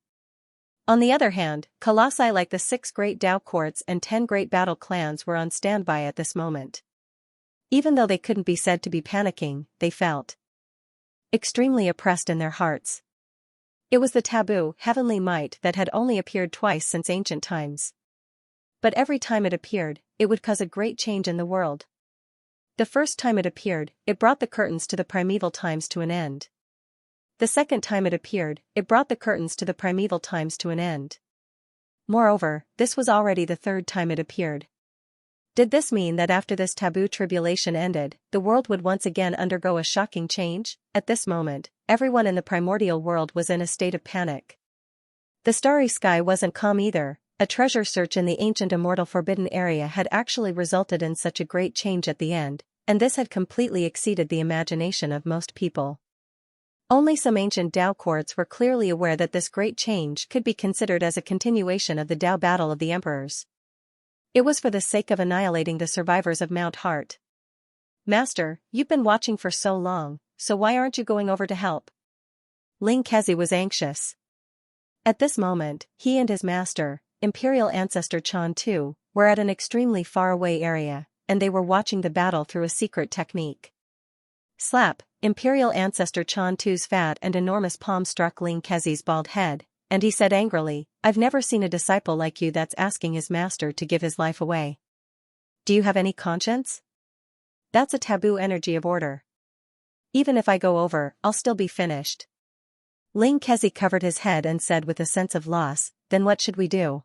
[SPEAKER 1] On the other hand, colossi like the 6 great Tao courts and 10 great battle clans were on standby at this moment. Even though they couldn't be said to be panicking, they felt extremely oppressed in their hearts. It was the taboo, heavenly might that had only appeared twice since ancient times. But every time it appeared, it would cause a great change in the world. The first time it appeared, it brought the curtains to the primeval times to an end. The second time it appeared, it brought the curtains to the primeval times to an end. Moreover, this was already the third time it appeared. Did this mean that after this taboo tribulation ended, the world would once again undergo a shocking change? At this moment, everyone in the primordial world was in a state of panic. The starry sky wasn't calm either. A treasure search in the ancient immortal forbidden area had actually resulted in such a great change at the end, and this had completely exceeded the imagination of most people. Only some ancient Tao courts were clearly aware that this great change could be considered as a continuation of the Tao battle of the emperors. It was for the sake of annihilating the survivors of Mount Heart. Master, you've been watching for so long, so why aren't you going over to help? Ling Kezi was anxious. At this moment, he and his master, Imperial Ancestor Chan Tu, were at an extremely far-away area, and they were watching the battle through a secret technique. Slap! Imperial Ancestor Chan Tu's fat and enormous palm struck Ling Kezi's bald head, and he said angrily, "I've never seen a disciple like you that's asking his master to give his life away. Do you have any conscience? That's a taboo energy of order. Even if I go over, I'll still be finished." Ling Kezi covered his head and said with a sense of loss, "Then what should we do?"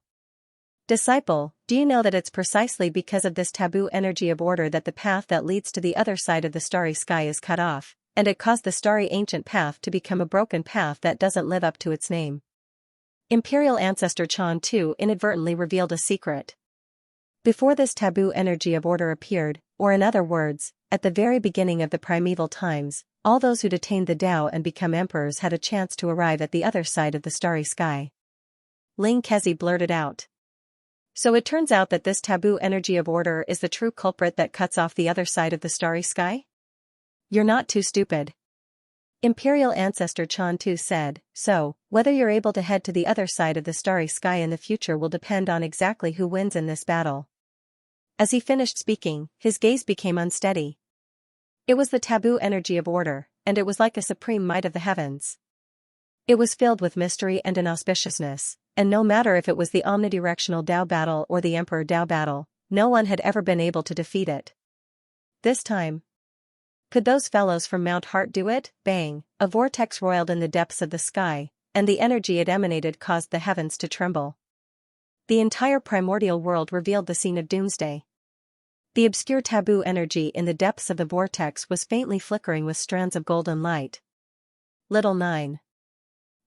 [SPEAKER 1] Disciple, do you know that it's precisely because of this taboo energy of order that the path that leads to the other side of the starry sky is cut off, and it caused the starry ancient path to become a broken path that doesn't live up to its name? Imperial Ancestor Chan Tu inadvertently revealed a secret. Before this taboo energy of order appeared, or in other words, at the very beginning of the primeval times, all those who'd attained the Tao and become emperors had a chance to arrive at the other side of the starry sky. Ling Kezi blurted out. So it turns out that this taboo energy of order is the true culprit that cuts off the other side of the starry sky? You're not too stupid. Imperial Ancestor Chan Tu said, so, whether you're able to head to the other side of the starry sky in the future will depend on exactly who wins in this battle. As he finished speaking, his gaze became unsteady. It was the taboo energy of order, and it was like a supreme might of the heavens. It was filled with mystery and inauspiciousness, and no matter if it was the omnidirectional Tao battle or the Emperor Tao battle, no one had ever been able to defeat it. This time, could those fellows from Mount Heart do it? Bang! A vortex roiled in the depths of the sky, and the energy it emanated caused the heavens to tremble. The entire primordial world revealed the scene of doomsday. The obscure taboo energy in the depths of the vortex was faintly flickering with strands of golden light. Little 9.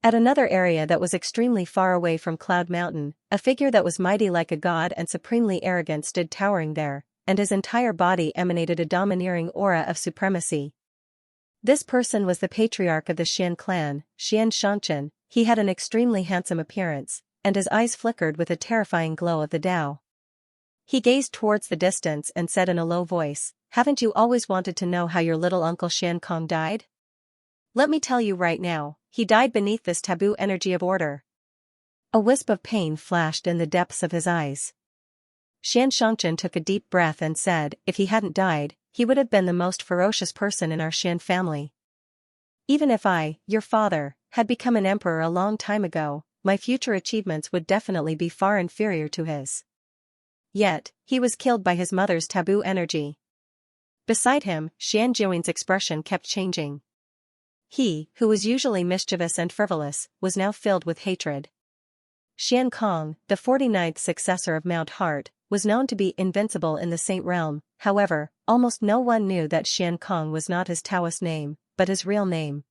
[SPEAKER 1] At another area that was extremely far away from Cloud Mountain, a figure that was mighty like a god and supremely arrogant stood towering there, and his entire body emanated a domineering aura of supremacy. This person was the patriarch of the Xian clan, Xianxia. He had an extremely handsome appearance, and his eyes flickered with a terrifying glow of the Tao. He gazed towards the distance and said in a low voice, "Haven't you always wanted to know how your little uncle Xian Kong died? Let me tell you right now, he died beneath this taboo energy of order." A wisp of pain flashed in the depths of his eyes. Xianxia took a deep breath and said, "If he hadn't died, he would have been the most ferocious person in our Xian family. Even if I, your father, had become an emperor a long time ago, my future achievements would definitely be far inferior to his. Yet, he was killed by his mother's taboo energy." Beside him, Xian Jiuwen's expression kept changing. He, who was usually mischievous and frivolous, was now filled with hatred. Xian Kong, the 49th successor of Mount Heart, was known to be invincible in the Saint Realm. However, almost no one knew that Xian Kong was not his Taoist name, but his real name.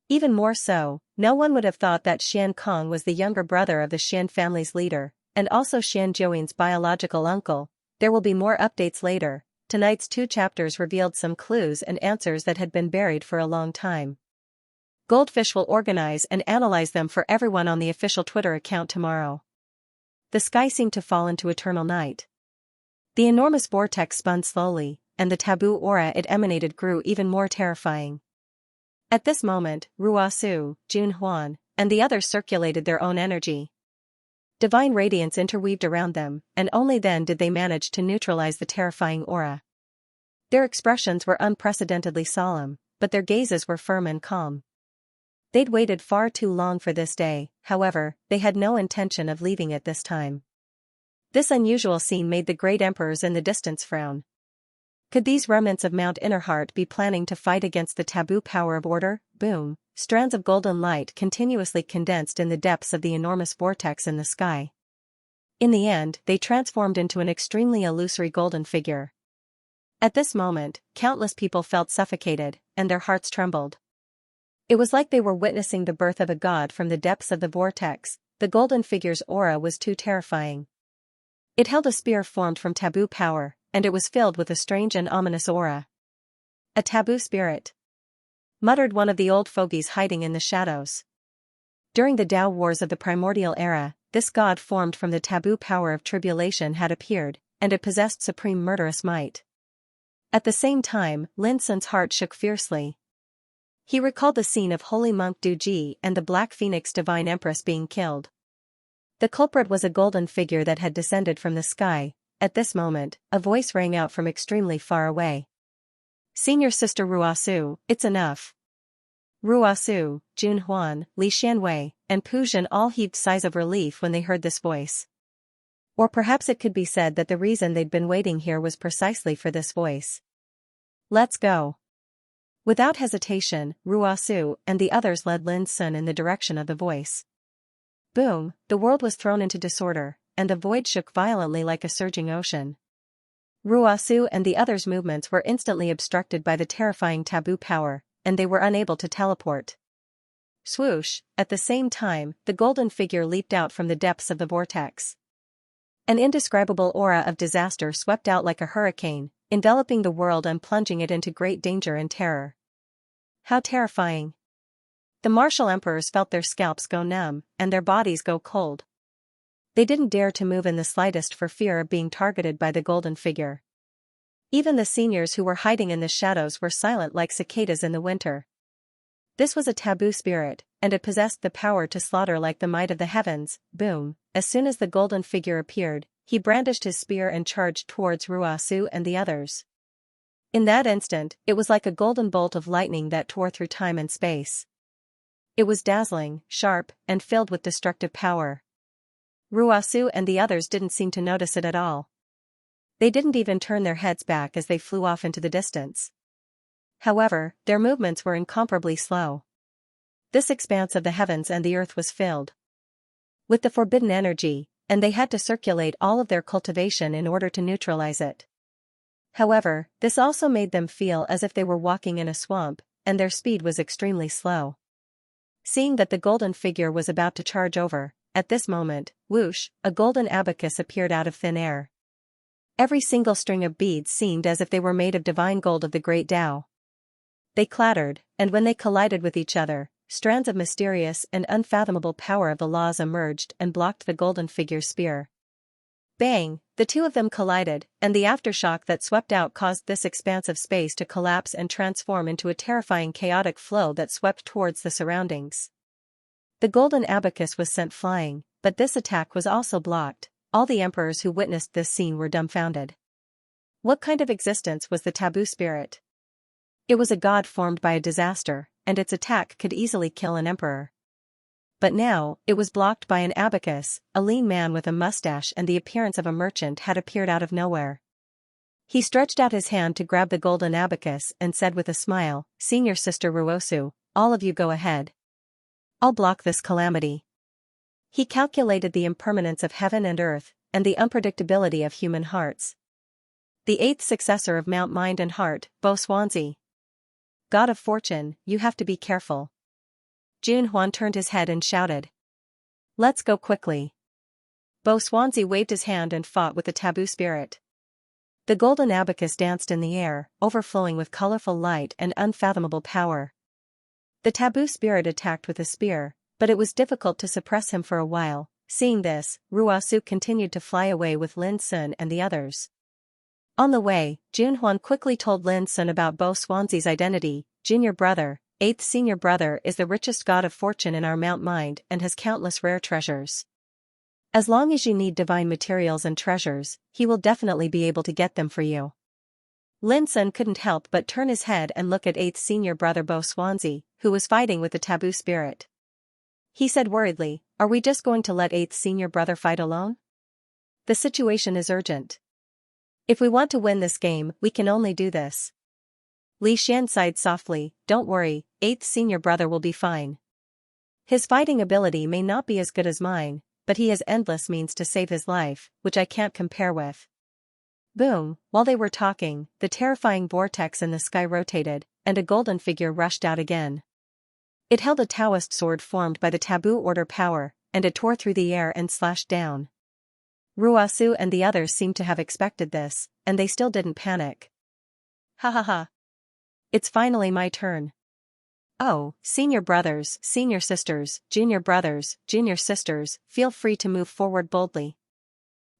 [SPEAKER 1] Even more so, no one would have thought that Xian Kong was the younger brother of the Xian family's leader, and also Xian Zhouyin's biological uncle. There will be more updates later. Tonight's 2 chapters revealed some clues and answers that had been buried for a long time. Goldfish will organize and analyze them for everyone on the official Twitter account tomorrow. The sky seemed to fall into eternal night. The enormous vortex spun slowly, and the taboo aura it emanated grew even more terrifying. At this moment, Ruosu, Jun Huan, and the others circulated their own energy. Divine radiance interweaved around them, and only then did they manage to neutralize the terrifying aura. Their expressions were unprecedentedly solemn, but their gazes were firm and calm. They'd waited far too long for this day, however, they had no intention of leaving it this time. This unusual scene made the great emperors in the distance frown. Could these remnants of Mount Innerheart be planning to fight against the taboo power of order? Boom! Strands of golden light continuously condensed in the depths of the enormous vortex in the sky. In the end, they transformed into an extremely illusory golden figure. At this moment, countless people felt suffocated, and their hearts trembled. It was like they were witnessing the birth of a god from the depths of the vortex. The golden figure's aura was too terrifying. It held a spear formed from taboo power, and it was filled with a strange and ominous aura. A taboo spirit, muttered one of the old fogies hiding in the shadows. During the Tao Wars of the primordial era, this god formed from the taboo power of tribulation had appeared, and it possessed supreme murderous might. At the same time, Lin Sun's heart shook fiercely. He recalled the scene of Holy Monk Du Ji and the Black Phoenix Divine Empress being killed. The culprit was a golden figure that had descended from the sky. At this moment, a voice rang out from extremely far away. Senior Sister Ruosu, it's enough. Ruosu, Jun Huan, Li Xianwei, and Pu Zhen all heaved sighs of relief when they heard this voice. Or perhaps it could be said that the reason they'd been waiting here was precisely for this voice. Let's go. Without hesitation, Ruosu and the others led Lin Sun in the direction of the voice. Boom, the world was thrown into disorder, and the void shook violently like a surging ocean. Ruosu and the others' movements were instantly obstructed by the terrifying taboo power, and they were unable to teleport. Swoosh, at the same time, the golden figure leaped out from the depths of the vortex. An indescribable aura of disaster swept out like a hurricane, enveloping the world and plunging it into great danger and terror. How terrifying! The martial emperors felt their scalps go numb, and their bodies go cold. They didn't dare to move in the slightest for fear of being targeted by the golden figure. Even the seniors who were hiding in the shadows were silent like cicadas in the winter. This was a taboo spirit, and it possessed the power to slaughter like the might of the heavens. Boom! As soon as the golden figure appeared, he brandished his spear and charged towards Ruosu and the others. In that instant, it was like a golden bolt of lightning that tore through time and space. It was dazzling, sharp, and filled with destructive power. Ruosu and the others didn't seem to notice it at all. They didn't even turn their heads back as they flew off into the distance. However, their movements were incomparably slow. This expanse of the heavens and the earth was filled with the forbidden energy, and they had to circulate all of their cultivation in order to neutralize it. However, this also made them feel as if they were walking in a swamp, and their speed was extremely slow. Seeing that the golden figure was about to charge over, at this moment, whoosh, a golden abacus appeared out of thin air. Every single string of beads seemed as if they were made of divine gold of the great Tao. They clattered, and when they collided with each other, strands of mysterious and unfathomable power of the laws emerged and blocked the golden figure's spear. Bang! The two of them collided, and the aftershock that swept out caused this expanse of space to collapse and transform into a terrifying chaotic flow that swept towards the surroundings. The golden abacus was sent flying, but this attack was also blocked. All the emperors who witnessed this scene were dumbfounded. What kind of existence was the taboo spirit? It was a god formed by a disaster, and its attack could easily kill an emperor. But now, it was blocked by an abacus. A lean man with a mustache and the appearance of a merchant had appeared out of nowhere. He stretched out his hand to grab the golden abacus and said with a smile, Senior Sister Ruosu, all of you go ahead. I'll block this calamity. He calculated the impermanence of heaven and earth, and the unpredictability of human hearts. The eighth successor of Mount Mind and Heart, Xianxia. God of Fortune, you have to be careful. Junhuan turned his head and shouted. Let's go quickly. Xianxia waved his hand and fought with the taboo spirit. The golden abacus danced in the air, overflowing with colorful light and unfathomable power. The taboo spirit attacked with a spear, but it was difficult to suppress him for a while. Seeing this, Ruosu continued to fly away with Lin Sun and the others. On the way, Junhuan quickly told Lin Sun about Xianxia's identity. Junior brother, eighth senior brother, is the richest god of fortune in our Mount Mind and has countless rare treasures. As long as you need divine materials and treasures, he will definitely be able to get them for you. Lin Sun couldn't help but turn his head and look at eighth senior brother Xianxia, who was fighting with the taboo spirit. He said worriedly, are we just going to let eighth senior brother fight alone? The situation is urgent. If we want to win this game, we can only do this. Li Xian sighed softly, don't worry, eighth senior brother will be fine. His fighting ability may not be as good as mine, but he has endless means to save his life, which I can't compare with. Boom, while they were talking, the terrifying vortex in the sky rotated, and a golden figure rushed out again. It held a Taoist sword formed by the taboo order power, and it tore through the air and slashed down. Ruosu and the others seemed to have expected this, and they still didn't panic. Ha ha ha. It's finally my turn. Oh, senior brothers, senior sisters, junior sisters, feel free to move forward boldly.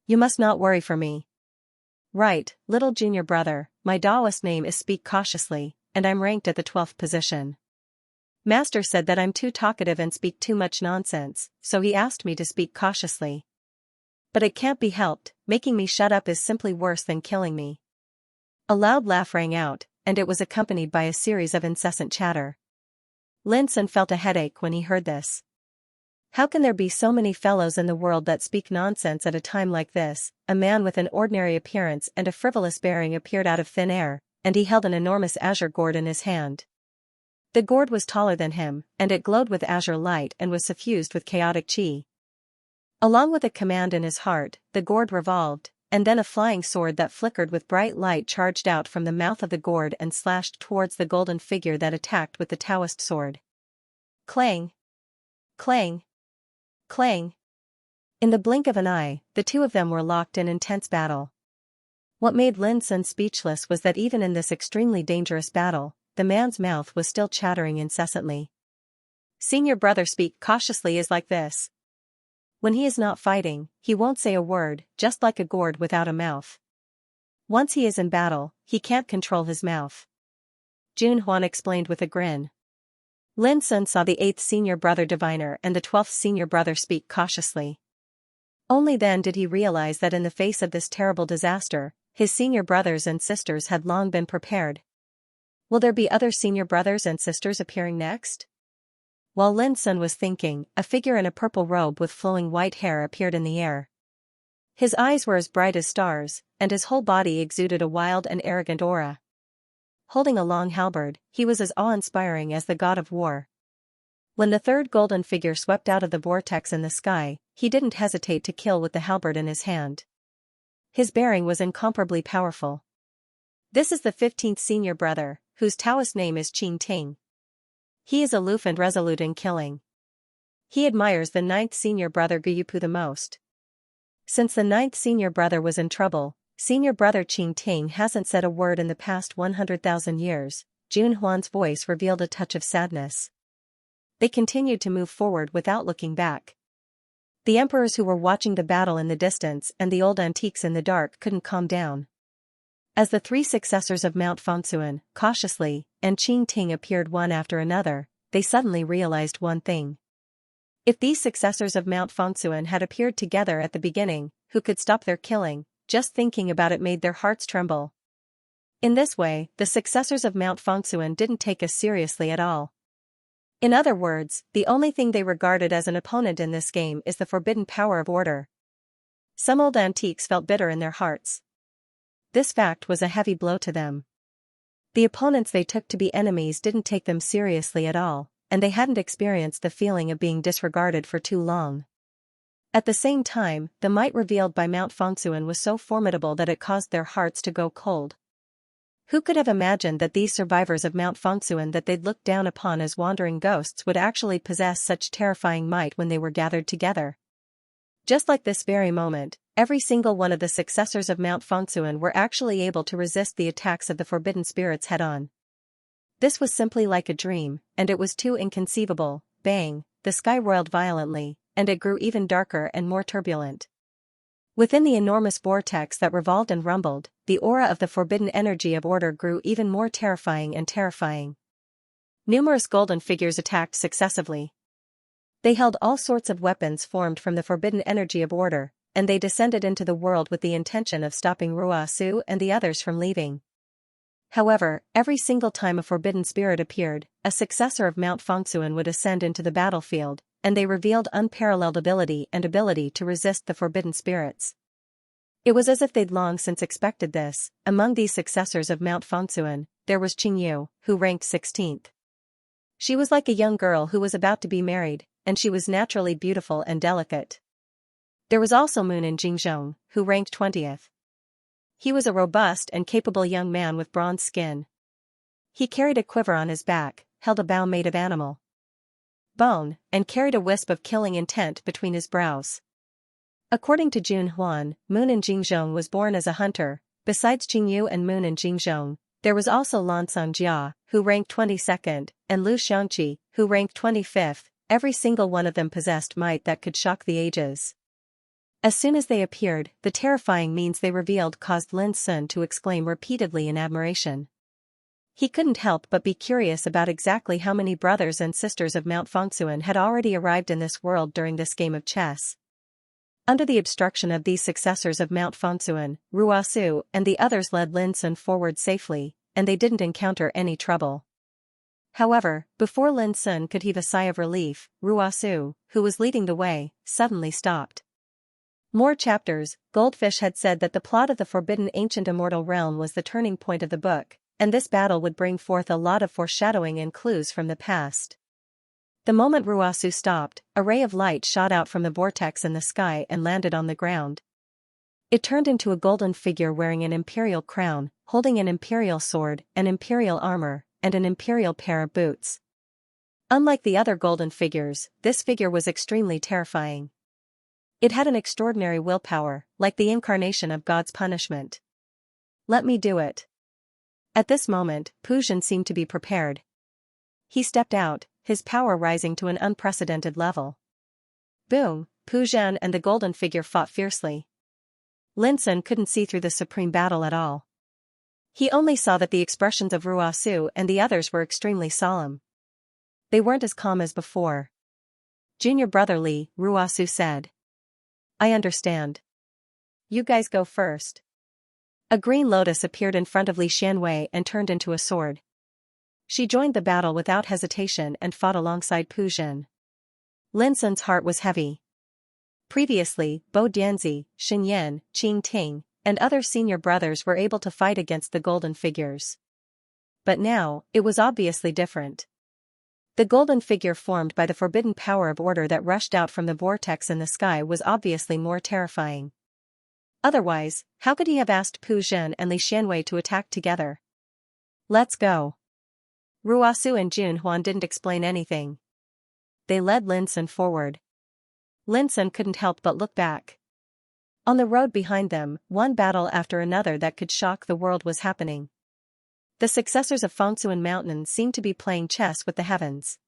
[SPEAKER 1] You must not worry for me. Right, little junior brother, my Taoist name is Speak Cautiously, and I'm ranked at the 12th position. Master said that I'm too talkative and speak too much nonsense, so he asked me to speak cautiously. But it can't be helped, making me shut up is simply worse than killing me. A loud laugh rang out, and it was accompanied by a series of incessant chatter. Lin Sun felt a headache when he heard this. How can there be so many fellows in the world that speak nonsense at a time like this? A man with an ordinary appearance and a frivolous bearing appeared out of thin air, and he held an enormous azure gourd in his hand. The gourd was taller than him, and it glowed with azure light and was suffused with chaotic chi. Along with a command in his heart, the gourd revolved, and then a flying sword that flickered with bright light charged out from the mouth of the gourd and slashed towards the golden figure that attacked with the Taoist sword. Clang! Clang! Clang! In the blink of an eye, the two of them were locked in intense battle. What made Lin Sun speechless was that even in this extremely dangerous battle, the man's mouth was still chattering incessantly. Senior brother Speak Cautiously is like this. When he is not fighting, he won't say a word, just like a gourd without a mouth. Once he is in battle, he can't control his mouth. Junhuan explained with a grin. Lin Sun saw the 8th senior brother diviner and the 12th senior brother Speak Cautiously. Only then did he realize that in the face of this terrible disaster, his senior brothers and sisters had long been prepared. Will there be other senior brothers and sisters appearing next? While Lin Sun was thinking, a figure in a purple robe with flowing white hair appeared in the air. His eyes were as bright as stars, and his whole body exuded a wild and arrogant aura. Holding a long halberd, he was as awe-inspiring as the god of war. When the third golden figure swept out of the vortex in the sky, he didn't hesitate to kill with the halberd in his hand. His bearing was incomparably powerful. This is the 15th senior brother, whose Taoist name is Qing Ting. He is aloof and resolute in killing. He admires the 9th senior brother Guyupu the most. Since the 9th senior brother was in trouble, senior brother Qing Ting hasn't said a word in the past 100,000 years. Junhuan's voice revealed a touch of sadness. They continued to move forward without looking back. The emperors who were watching the battle in the distance and the old antiques in the dark couldn't calm down. As the three successors of Mount Fengsuan, Cautiously, and Qing Ting appeared one after another, they suddenly realized one thing. If these successors of Mount Fengsuan had appeared together at the beginning, who could stop their killing? Just thinking about it made their hearts tremble. In this way, the successors of Mount Fengsuan didn't take us seriously at all. In other words, the only thing they regarded as an opponent in this game is the forbidden power of order. Some old antiques felt bitter in their hearts. This fact was a heavy blow to them. The opponents they took to be enemies didn't take them seriously at all, and they hadn't experienced the feeling of being disregarded for too long. At the same time, the might revealed by Mount Fangsuan was so formidable that it caused their hearts to go cold. Who could have imagined that these survivors of Mount Fangsuan that they'd looked down upon as wandering ghosts would actually possess such terrifying might when they were gathered together? Just like this very moment, every single one of the successors of Mount Fangsuan were actually able to resist the attacks of the forbidden spirits head-on. This was simply like a dream, and it was too inconceivable. Bang, the sky roiled violently, and it grew even darker and more turbulent. Within the enormous vortex that revolved and rumbled, the aura of the forbidden energy of order grew even more terrifying and terrifying. Numerous golden figures attacked successively. They held all sorts of weapons formed from the forbidden energy of order, and they descended into the world with the intention of stopping Ruosu and the others from leaving. However, every single time a forbidden spirit appeared, a successor of Mount Fangsuan would ascend into the battlefield, and they revealed unparalleled ability to resist the forbidden spirits. It was as if they'd long since expected this. Among these successors of Mount Fangsuan, there was Qingyu, who ranked 16th. She was like a young girl who was about to be married, and she was naturally beautiful and delicate. There was also Moonin Jingzhong, who ranked 20th. He was a robust and capable young man with bronze skin. He carried a quiver on his back, held a bow made of animal bone, and carried a wisp of killing intent between his brows. According to Jun Huan, Moonin Jingzhong was born as a hunter. Besides Qingyu and Moonin Jingzhong, there was also Lan Songjia, who ranked 22nd, and Lu Xianxia, who ranked 25th. Every single one of them possessed might that could shock the ages. As soon as they appeared, the terrifying means they revealed caused Lin Sun to exclaim repeatedly in admiration. He couldn't help but be curious about exactly how many brothers and sisters of Mount Fangsuan had already arrived in this world during this game of chess. Under the obstruction of these successors of Mount Fangsuan, Ruosu and the others led Lin Sun forward safely, and they didn't encounter any trouble. However, before Lin Sun could heave a sigh of relief, Ruosu, who was leading the way, suddenly stopped. More chapters. Goldfish had said that the plot of the Forbidden Ancient Immortal Realm was the turning point of the book, and this battle would bring forth a lot of foreshadowing and clues from the past. The moment Ruosu stopped, a ray of light shot out from the vortex in the sky and landed on the ground. It turned into a golden figure wearing an imperial crown, holding an imperial sword, an imperial armor, and an imperial pair of boots. Unlike the other golden figures, this figure was extremely terrifying. It had an extraordinary willpower, like the incarnation of God's punishment. Let me do it. At this moment, Pu Zhen seemed to be prepared. He stepped out, his power rising to an unprecedented level. Boom, Pu Zhen and the golden figure fought fiercely. Lin Sun couldn't see through the supreme battle at all. He only saw that the expressions of Ruosu and the others were extremely solemn. They weren't as calm as before. Junior brother Li, Ruosu said. I understand. You guys go first. A green lotus appeared in front of Li Xianwei and turned into a sword. She joined the battle without hesitation and fought alongside Pu Zhen. Lin Sun's heart was heavy. Previously, Bo Dianzi, Shen Yan, Qing Ting, and other senior brothers were able to fight against the golden figures. But now, it was obviously different. The golden figure formed by the forbidden power of order that rushed out from the vortex in the sky was obviously more terrifying. Otherwise, how could he have asked Pu Zhen and Li Xianwei to attack together? Let's go. Ruosu and Jun Huan didn't explain anything. They led Lin Sun forward. Lin Sun couldn't help but look back. On the road behind them, one battle after another that could shock the world was happening. The successors of Fangsuan Mountain seemed to be playing chess with the heavens.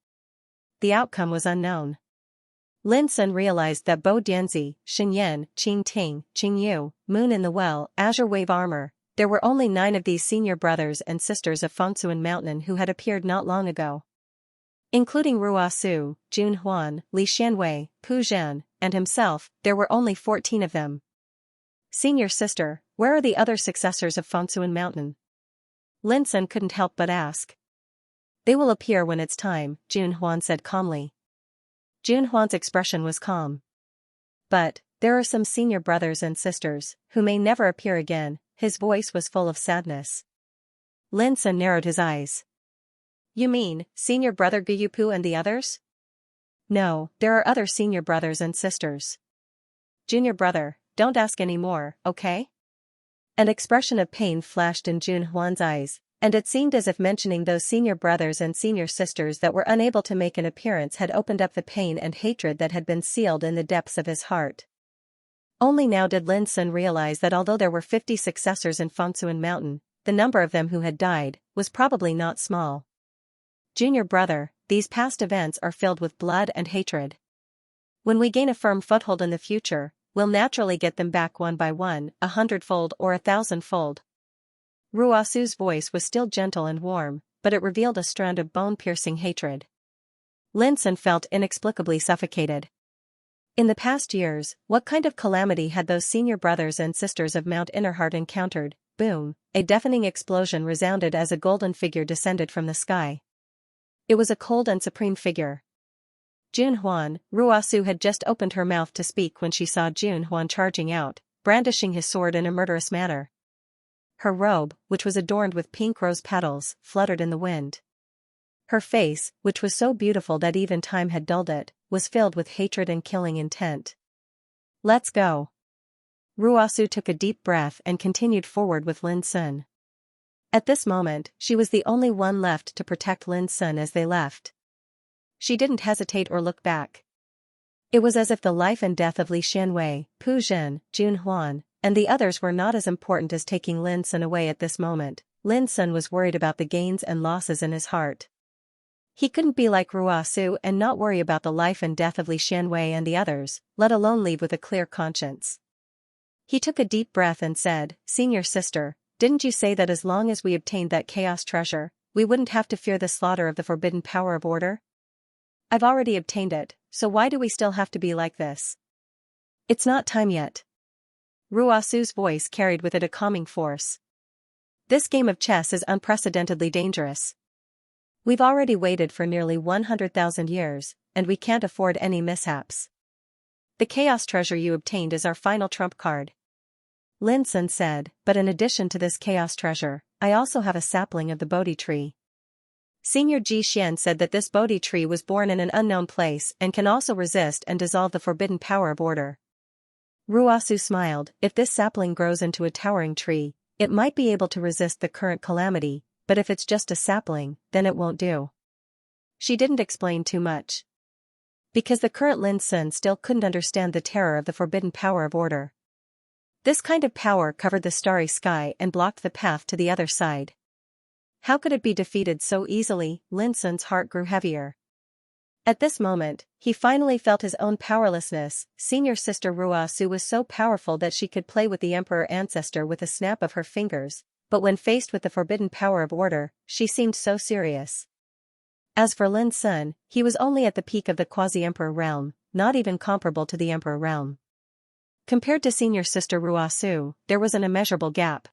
[SPEAKER 1] The outcome was unknown. Lin Sun realized that Bo Dianzi, Shen Yan, Qing Ting, Qingyu, Moon in the Well, Azure Wave Armor, there were only 9 of these senior brothers and sisters of Fangsuan Mountain who had appeared not long ago. Including Ruosu, Jun Huan, Li Xianwei, Pu Zhen, and himself, there were only 14 of them. Senior sister, where are the other successors of Fangsuan Mountain? Lin Sun couldn't help but ask. They will appear when it's time, Jun Huan said calmly. Jun Huan's expression was calm. But, there are some senior brothers and sisters, who may never appear again. His voice was full of sadness. Lin Sun narrowed his eyes. You mean, senior brother Guyupu and the others? No, there are other senior brothers and sisters. Junior brother, don't ask any more, okay? An expression of pain flashed in Jun Huan's eyes, and it seemed as if mentioning those senior brothers and senior sisters that were unable to make an appearance had opened up the pain and hatred that had been sealed in the depths of his heart. Only now did Lin Sun realize that although there were 50 successors in Fengsuan Mountain, the number of them who had died was probably not small. Junior brother, these past events are filled with blood and hatred. When we gain a firm foothold in the future, we'll naturally get them back one by one, 100-fold or 1,000-fold. Ruosu's voice was still gentle and warm, but it revealed a strand of bone-piercing hatred. Lin Sun felt inexplicably suffocated. In the past years, what kind of calamity had those senior brothers and sisters of Mount Innerheart encountered? Boom, a deafening explosion resounded as a golden figure descended from the sky. It was a cold and supreme figure. Jun Huan. Ruosu had just opened her mouth to speak when she saw Jun Huan charging out, brandishing his sword in a murderous manner. Her robe, which was adorned with pink rose petals, fluttered in the wind. Her face, which was so beautiful that even time had dulled it, was filled with hatred and killing intent. Let's go. Ruosu took a deep breath and continued forward with Lin Sun. At this moment, she was the only one left to protect Lin Sun as they left. She didn't hesitate or look back. It was as if the life and death of Li Xianwei, Pu Zhen, Jun Huan, and the others were not as important as taking Lin Sun away at this moment. Lin Sun was worried about the gains and losses in his heart. He couldn't be like Ruosu and not worry about the life and death of Li Xianwei and the others, let alone leave with a clear conscience. He took a deep breath and said, "Senior sister, didn't you say that as long as we obtained that chaos treasure, we wouldn't have to fear the slaughter of the forbidden power of order? I've already obtained it, so why do we still have to be like this? It's not time yet." Ruosu's voice carried with it a calming force. This game of chess is unprecedentedly dangerous. We've already waited for nearly 100,000 years, and we can't afford any mishaps. The chaos treasure you obtained is our final trump card. Lin Sun said, but in addition to this chaos treasure, I also have a sapling of the Bodhi tree. Senior Ji Xian said that this Bodhi tree was born in an unknown place and can also resist and dissolve the forbidden power of order. Ruosu smiled. If this sapling grows into a towering tree, it might be able to resist the current calamity, but if it's just a sapling, then it won't do. She didn't explain too much. Because the current Lin Sun still couldn't understand the terror of the forbidden power of order. This kind of power covered the starry sky and blocked the path to the other side. How could it be defeated so easily? Lin Sun's heart grew heavier. At this moment, he finally felt his own powerlessness. Senior sister Ruosu was so powerful that she could play with the emperor ancestor with a snap of her fingers, but when faced with the forbidden power of order, she seemed so serious. As for Lin Sun, he was only at the peak of the quasi-emperor realm, not even comparable to the emperor realm. Compared to senior sister Ruosu, there was an immeasurable gap.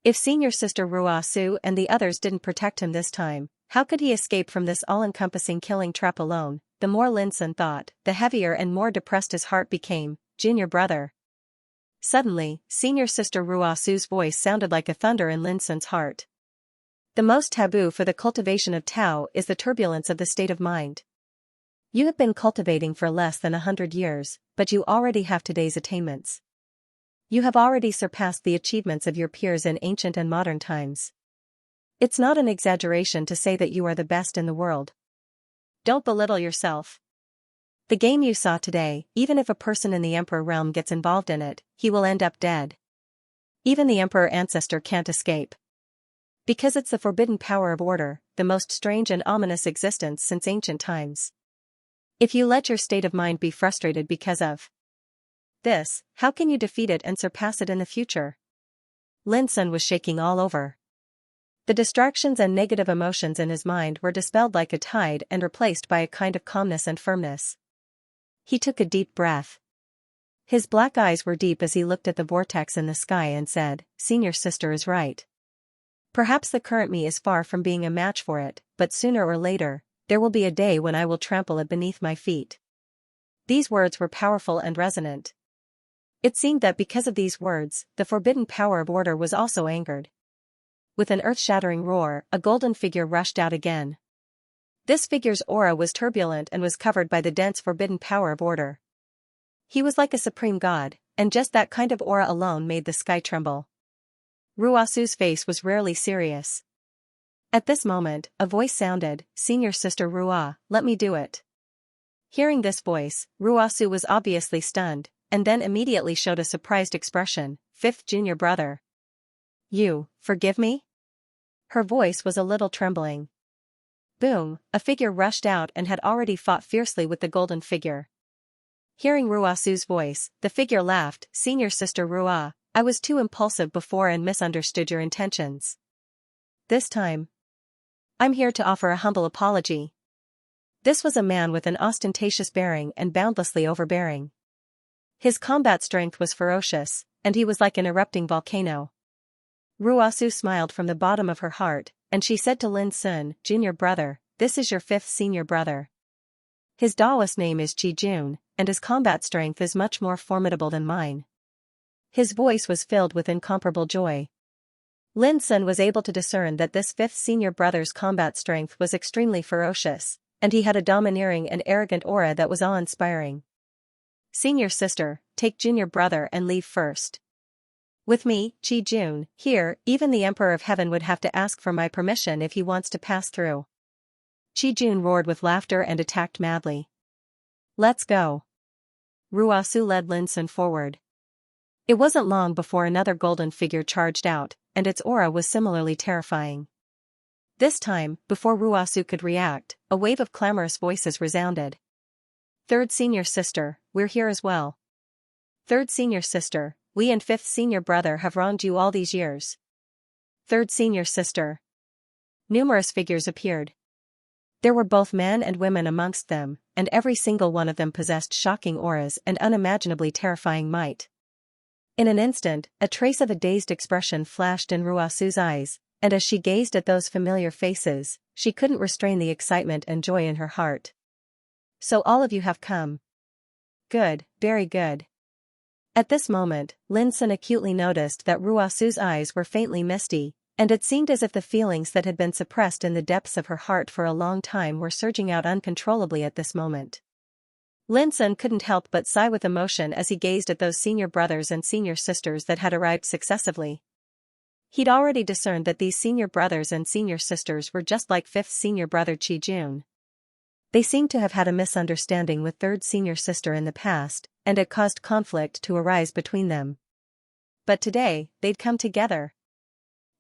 [SPEAKER 1] If senior sister Ruosu and the others didn't protect him this time, how could he escape from this all-encompassing killing trap alone? The more Lin Sun thought, the heavier and more depressed his heart became. Junior brother. Suddenly, senior sister Ruosu's voice sounded like a thunder in Lin Sun's heart. The most taboo for the cultivation of Tao is the turbulence of the state of mind. You have been cultivating for less than 100 years, but you already have today's attainments. You have already surpassed the achievements of your peers in ancient and modern times. It's not an exaggeration to say that you are the best in the world. Don't belittle yourself. The game you saw today, even if a person in the Emperor realm gets involved in it, he will end up dead. Even the Emperor ancestor can't escape. Because it's the forbidden power of order, the most strange and ominous existence since ancient times. If you let your state of mind be frustrated because of this, how can you defeat it and surpass it in the future? Lin Sun was shaking all over. The distractions and negative emotions in his mind were dispelled like a tide and replaced by a kind of calmness and firmness. He took a deep breath. His black eyes were deep as he looked at the vortex in the sky and said, "Senior sister is right. Perhaps the current me is far from being a match for it, but sooner or later, there will be a day when I will trample it beneath my feet." These words were powerful and resonant. It seemed that because of these words, the forbidden power of order was also angered. With an earth-shattering roar, a golden figure rushed out again. This figure's aura was turbulent and was covered by the dense forbidden power of order. He was like a supreme god, and just that kind of aura alone made the sky tremble. Ruasu's face was rarely serious. At this moment, a voice sounded, "Senior Sister Rua, let me do it." Hearing this voice, Ruasu was obviously stunned, and then immediately showed a surprised expression. "Fifth junior brother. You, forgive me?" Her voice was a little trembling. Boom, a figure rushed out and had already fought fiercely with the golden figure. Hearing Ruasu's voice, the figure laughed. "Senior Sister Rua, I was too impulsive before and misunderstood your intentions. This time, I'm here to offer a humble apology." This was a man with an ostentatious bearing and boundlessly overbearing. His combat strength was ferocious, and he was like an erupting volcano. Ruasu smiled from the bottom of her heart, and she said to Lin Sun, "Junior brother, this is your fifth senior brother. His Taoist name is Qi Jun, and his combat strength is much more formidable than mine." His voice was filled with incomparable joy. Lin Sun was able to discern that this fifth senior brother's combat strength was extremely ferocious, and he had a domineering and arrogant aura that was awe-inspiring. "Senior sister, take junior brother and leave first. With me, Qi Jun, here, even the Emperor of Heaven would have to ask for my permission if he wants to pass through." Qi Jun roared with laughter and attacked madly. "Let's go." Ruasu led Lin Sun forward. It wasn't long before another golden figure charged out, and its aura was similarly terrifying. This time, before Ruasu could react, a wave of clamorous voices resounded. "Third senior sister, we're here as well. Third senior sister, we and fifth senior brother have wronged you all these years. Third senior sister." Numerous figures appeared. There were both men and women amongst them, and every single one of them possessed shocking auras and unimaginably terrifying might. In an instant, a trace of a dazed expression flashed in Ruasu's eyes, and as she gazed at those familiar faces, she couldn't restrain the excitement and joy in her heart. "So all of you have come. Good, very good." At this moment, Lin Sun acutely noticed that Ruasu's eyes were faintly misty, and it seemed as if the feelings that had been suppressed in the depths of her heart for a long time were surging out uncontrollably at this moment. Lin Sun couldn't help but sigh with emotion as he gazed at those senior brothers and senior sisters that had arrived successively. He'd already discerned that these senior brothers and senior sisters were just like fifth senior brother Qi Jun. They seemed to have had a misunderstanding with third senior sister in the past, and it caused conflict to arise between them. But today, they'd come together.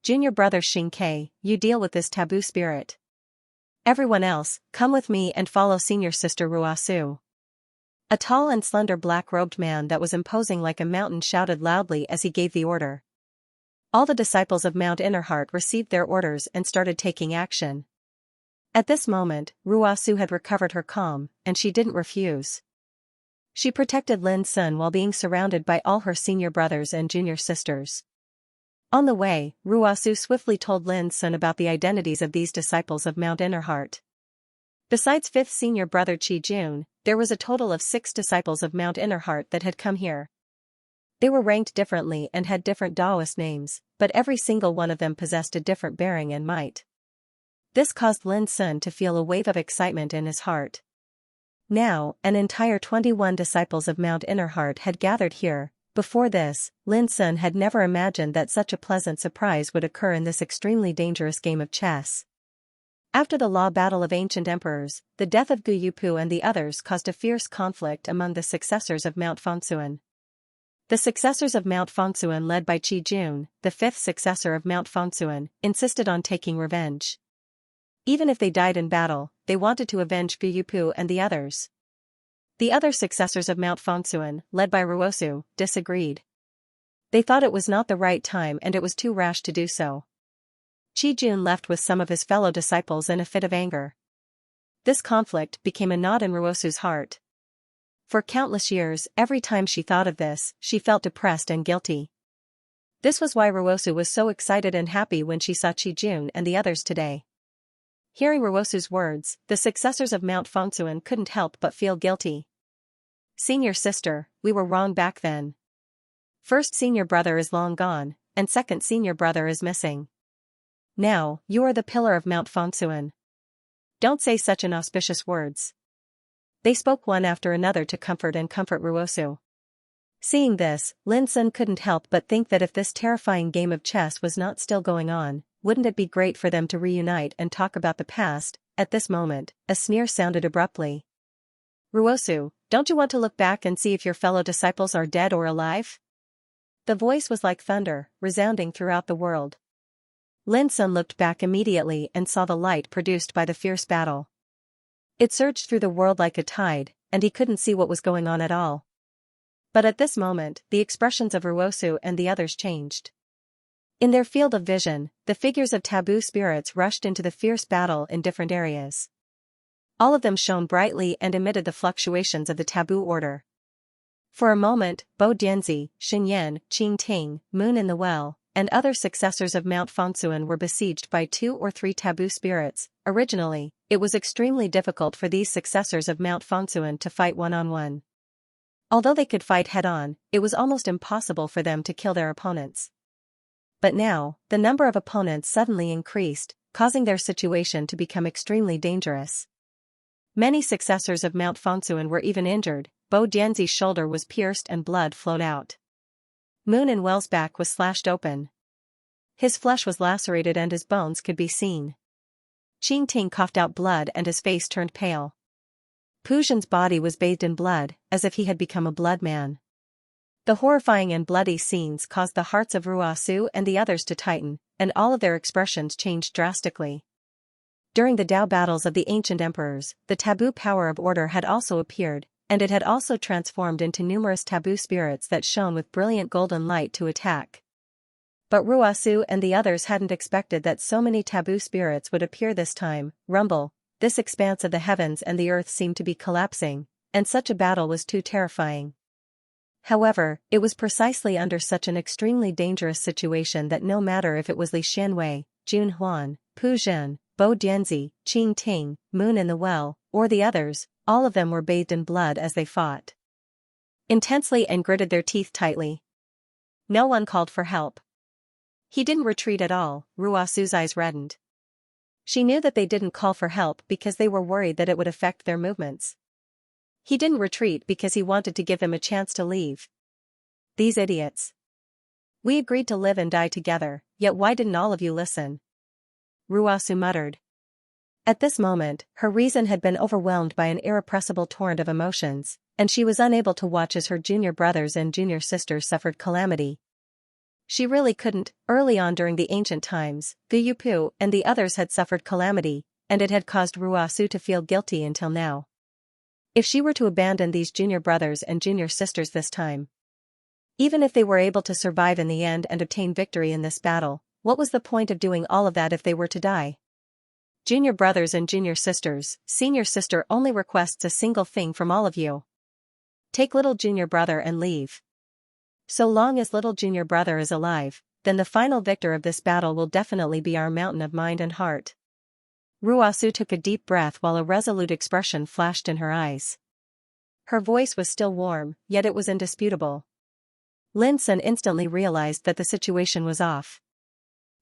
[SPEAKER 1] "Junior brother Xianxia, you deal with this taboo spirit. Everyone else, come with me and follow senior sister Ruasu." A tall and slender black-robed man that was imposing like a mountain shouted loudly as he gave the order. All the disciples of Mount Innerheart received their orders and started taking action. At this moment, Ruasu had recovered her calm, and she didn't refuse. She protected Lin Sun while being surrounded by all her senior brothers and junior sisters. On the way, Ruasu swiftly told Lin Sun about the identities of these disciples of Mount Innerheart. Besides fifth senior brother Qi Jun, there was a total of 6 disciples of Mount Innerheart that had come here. They were ranked differently and had different Taoist names, but every single one of them possessed a different bearing and might. This caused Lin Sun to feel a wave of excitement in his heart. Now, an entire 21 disciples of Mount Innerheart had gathered here. Before this, Lin Sun had never imagined that such a pleasant surprise would occur in this extremely dangerous game of chess. After the law battle of ancient emperors, the death of Gu Yupu and the others caused a fierce conflict among the successors of Mount Fengsuan. The successors of Mount Fengsuan led by Qi Jun, the fifth successor of Mount Fengsuan, insisted on taking revenge. Even if they died in battle, they wanted to avenge Gu Yupu and the others. The other successors of Mount Fengsuan, led by Ruosu, disagreed. They thought it was not the right time and it was too rash to do so. Qi Jun left with some of his fellow disciples in a fit of anger. This conflict became a knot in Ruosu's heart. For countless years, every time she thought of this, she felt depressed and guilty. This was why Ruosu was so excited and happy when she saw Qi Jun and the others today. Hearing Ruosu's words, the successors of Mount Fengsuan couldn't help but feel guilty. "Senior sister, we were wrong back then. First senior brother is long gone, and second senior brother is missing. Now, you are the pillar of Mount Fengsuan. Don't say such inauspicious words. They spoke one after another to comfort Ruosu. Seeing this, Lin Sun couldn't help but think that if this terrifying game of chess was not still going on, wouldn't it be great for them to reunite and talk about the past? At this moment, a sneer sounded abruptly. Ruosu, don't you want to look back and see if your fellow disciples are dead or alive? The voice was like thunder, resounding throughout the world. Lin Sun looked back immediately and saw the light produced by the fierce battle. It surged through the world like a tide, and he couldn't see what was going on at all. But at this moment, the expressions of Ruosu and the others changed. In their field of vision, the figures of taboo spirits rushed into the fierce battle in different areas. All of them shone brightly and emitted the fluctuations of the taboo order. For a moment, Bo Dianzi, Xinyan, Qing Ting, Moon in the Well, and other successors of Mount Fangsuan were besieged by 2 or 3 taboo spirits. Originally, it was extremely difficult for these successors of Mount Fangsuan to fight one-on-one. Although they could fight head-on, it was almost impossible for them to kill their opponents. But now, the number of opponents suddenly increased, causing their situation to become extremely dangerous. Many successors of Mount Fangsuan were even injured. Bo Dianzi's shoulder was pierced and blood flowed out. Moon in Well's back was slashed open. His flesh was lacerated and his bones could be seen. Qing Ting coughed out blood and his face turned pale. Pu Zhen's body was bathed in blood, as if he had become a blood man. The horrifying and bloody scenes caused the hearts of Ruosu and the others to tighten, and all of their expressions changed drastically. During the Dao battles of the ancient emperors, the taboo power of order had also appeared, and it had also transformed into numerous taboo spirits that shone with brilliant golden light to attack. But Ruosu and the others hadn't expected that so many taboo spirits would appear this time. Rumble, this expanse of the heavens and the earth seemed to be collapsing, and such a battle was too terrifying. However, it was precisely under such an extremely dangerous situation that no matter if it was Li Xianwei, Jun Huan, Pu Zhen, Bo Dianzi, Qing Ting, Moon in the Well, or the others, all of them were bathed in blood as they fought intensely and gritted their teeth tightly. No one called for help. He didn't retreat at all. Ruosu's eyes reddened. She knew that they didn't call for help because they were worried that it would affect their movements. He didn't retreat because he wanted to give them a chance to leave. These idiots. We agreed to live and die together, yet why didn't all of you listen? Ruosu muttered. At this moment, her reason had been overwhelmed by an irrepressible torrent of emotions, and she was unable to watch as her junior brothers and junior sisters suffered calamity. She really couldn't. Early on during the ancient times, Gu Yupu and the others had suffered calamity, and it had caused Ruosu to feel guilty until now. If she were to abandon these junior brothers and junior sisters this time, even if they were able to survive in the end and obtain victory in this battle, what was the point of doing all of that if they were to die? Junior brothers and junior sisters, senior sister only requests a single thing from all of you. Take little junior brother and leave. So long as little junior brother is alive, then the final victor of this battle will definitely be our mountain of mind and heart. Ruosu took a deep breath while a resolute expression flashed in her eyes. Her voice was still warm, yet it was indisputable. Lin Sun instantly realized that the situation was off.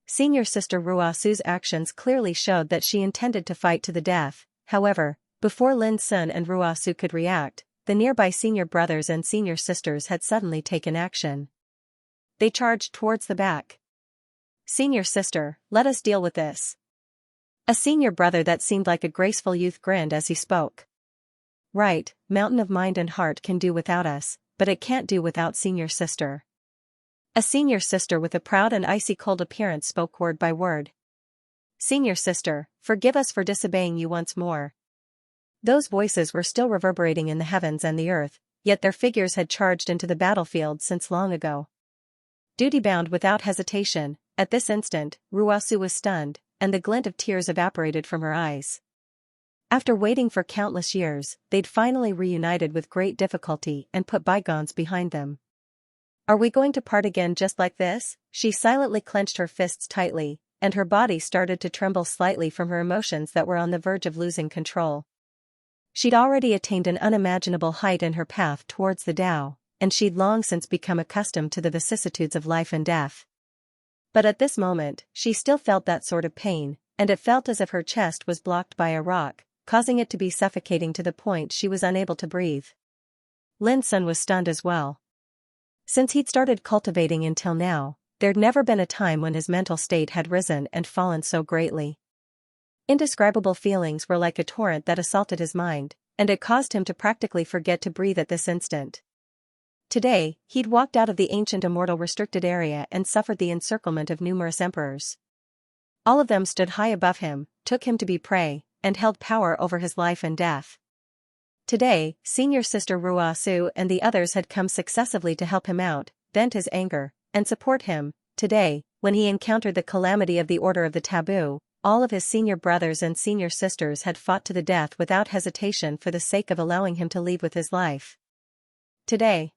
[SPEAKER 1] Senior sister Ruosu's actions clearly showed that she intended to fight to the death. However, before Lin Sun and Ruosu could react, the nearby senior brothers and senior sisters had suddenly taken action. They charged towards the back. Senior sister, let us deal with this. A senior brother that seemed like a graceful youth grinned as he spoke. Right, mountain of mind and heart can do without us, but it can't do without senior sister. A senior sister with a proud and icy cold appearance spoke word by word. Senior sister, forgive us for disobeying you once more. Those voices were still reverberating in the heavens and the earth, yet their figures had charged into the battlefield since long ago. Duty-bound without hesitation, at this instant, Ruosu was stunned, and the glint of tears evaporated from her eyes. After waiting for countless years, they'd finally reunited with great difficulty and put bygones behind them. Are we going to part again just like this? She silently clenched her fists tightly, and her body started to tremble slightly from her emotions that were on the verge of losing control. She'd already attained an unimaginable height in her path towards the Tao, and she'd long since become accustomed to the vicissitudes of life and death. But at this moment, she still felt that sort of pain, and it felt as if her chest was blocked by a rock. causing it to be suffocating to the point she was unable to breathe. Lin Sun was stunned as well. Since he'd started cultivating until now, there'd never been a time when his mental state had risen and fallen so greatly. Indescribable feelings were like a torrent that assaulted his mind, and it caused him to practically forget to breathe at this instant. Today, he'd walked out of the ancient immortal restricted area and suffered the encirclement of numerous emperors. All of them stood high above him, took him to be prey, and held power over his life and death. Today, senior sister Ruasu and the others had come successively to help him out, vent his anger, and support him. Today, when he encountered the calamity of the Order of the Taboo, all of his senior brothers and senior sisters had fought to the death without hesitation for the sake of allowing him to leave with his life. Today,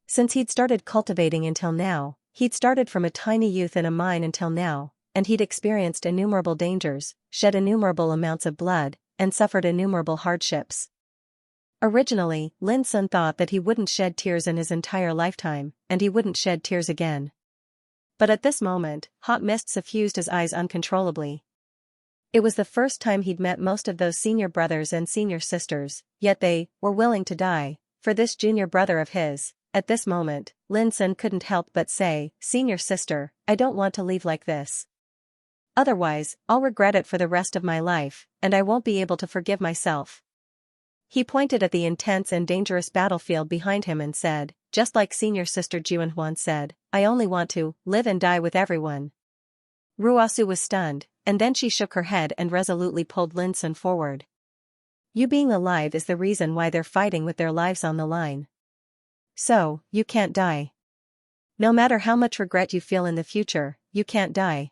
[SPEAKER 1] since he'd started cultivating until now, he'd started from a tiny youth in a mine until now, and he'd experienced innumerable dangers, shed innumerable amounts of blood, and suffered innumerable hardships. Originally, Lin Sun thought that he wouldn't shed tears in his entire lifetime, and he wouldn't shed tears again. But at this moment, hot mist suffused his eyes uncontrollably. It was the first time he'd met most of those senior brothers and senior sisters, yet they were willing to die for this junior brother of his. At this moment, Lin Sun couldn't help but say, "Senior sister, I don't want to leave like this. Otherwise, I'll regret it for the rest of my life, and I won't be able to forgive myself." He pointed at the intense and dangerous battlefield behind him and said, just like senior sister Juanhuan said, "I only want to live and die with everyone." Ruasu was stunned, and then she shook her head and resolutely pulled Lin Sun forward. "You being alive is the reason why they're fighting with their lives on the line. So, you can't die. No matter how much regret you feel in the future, you can't die."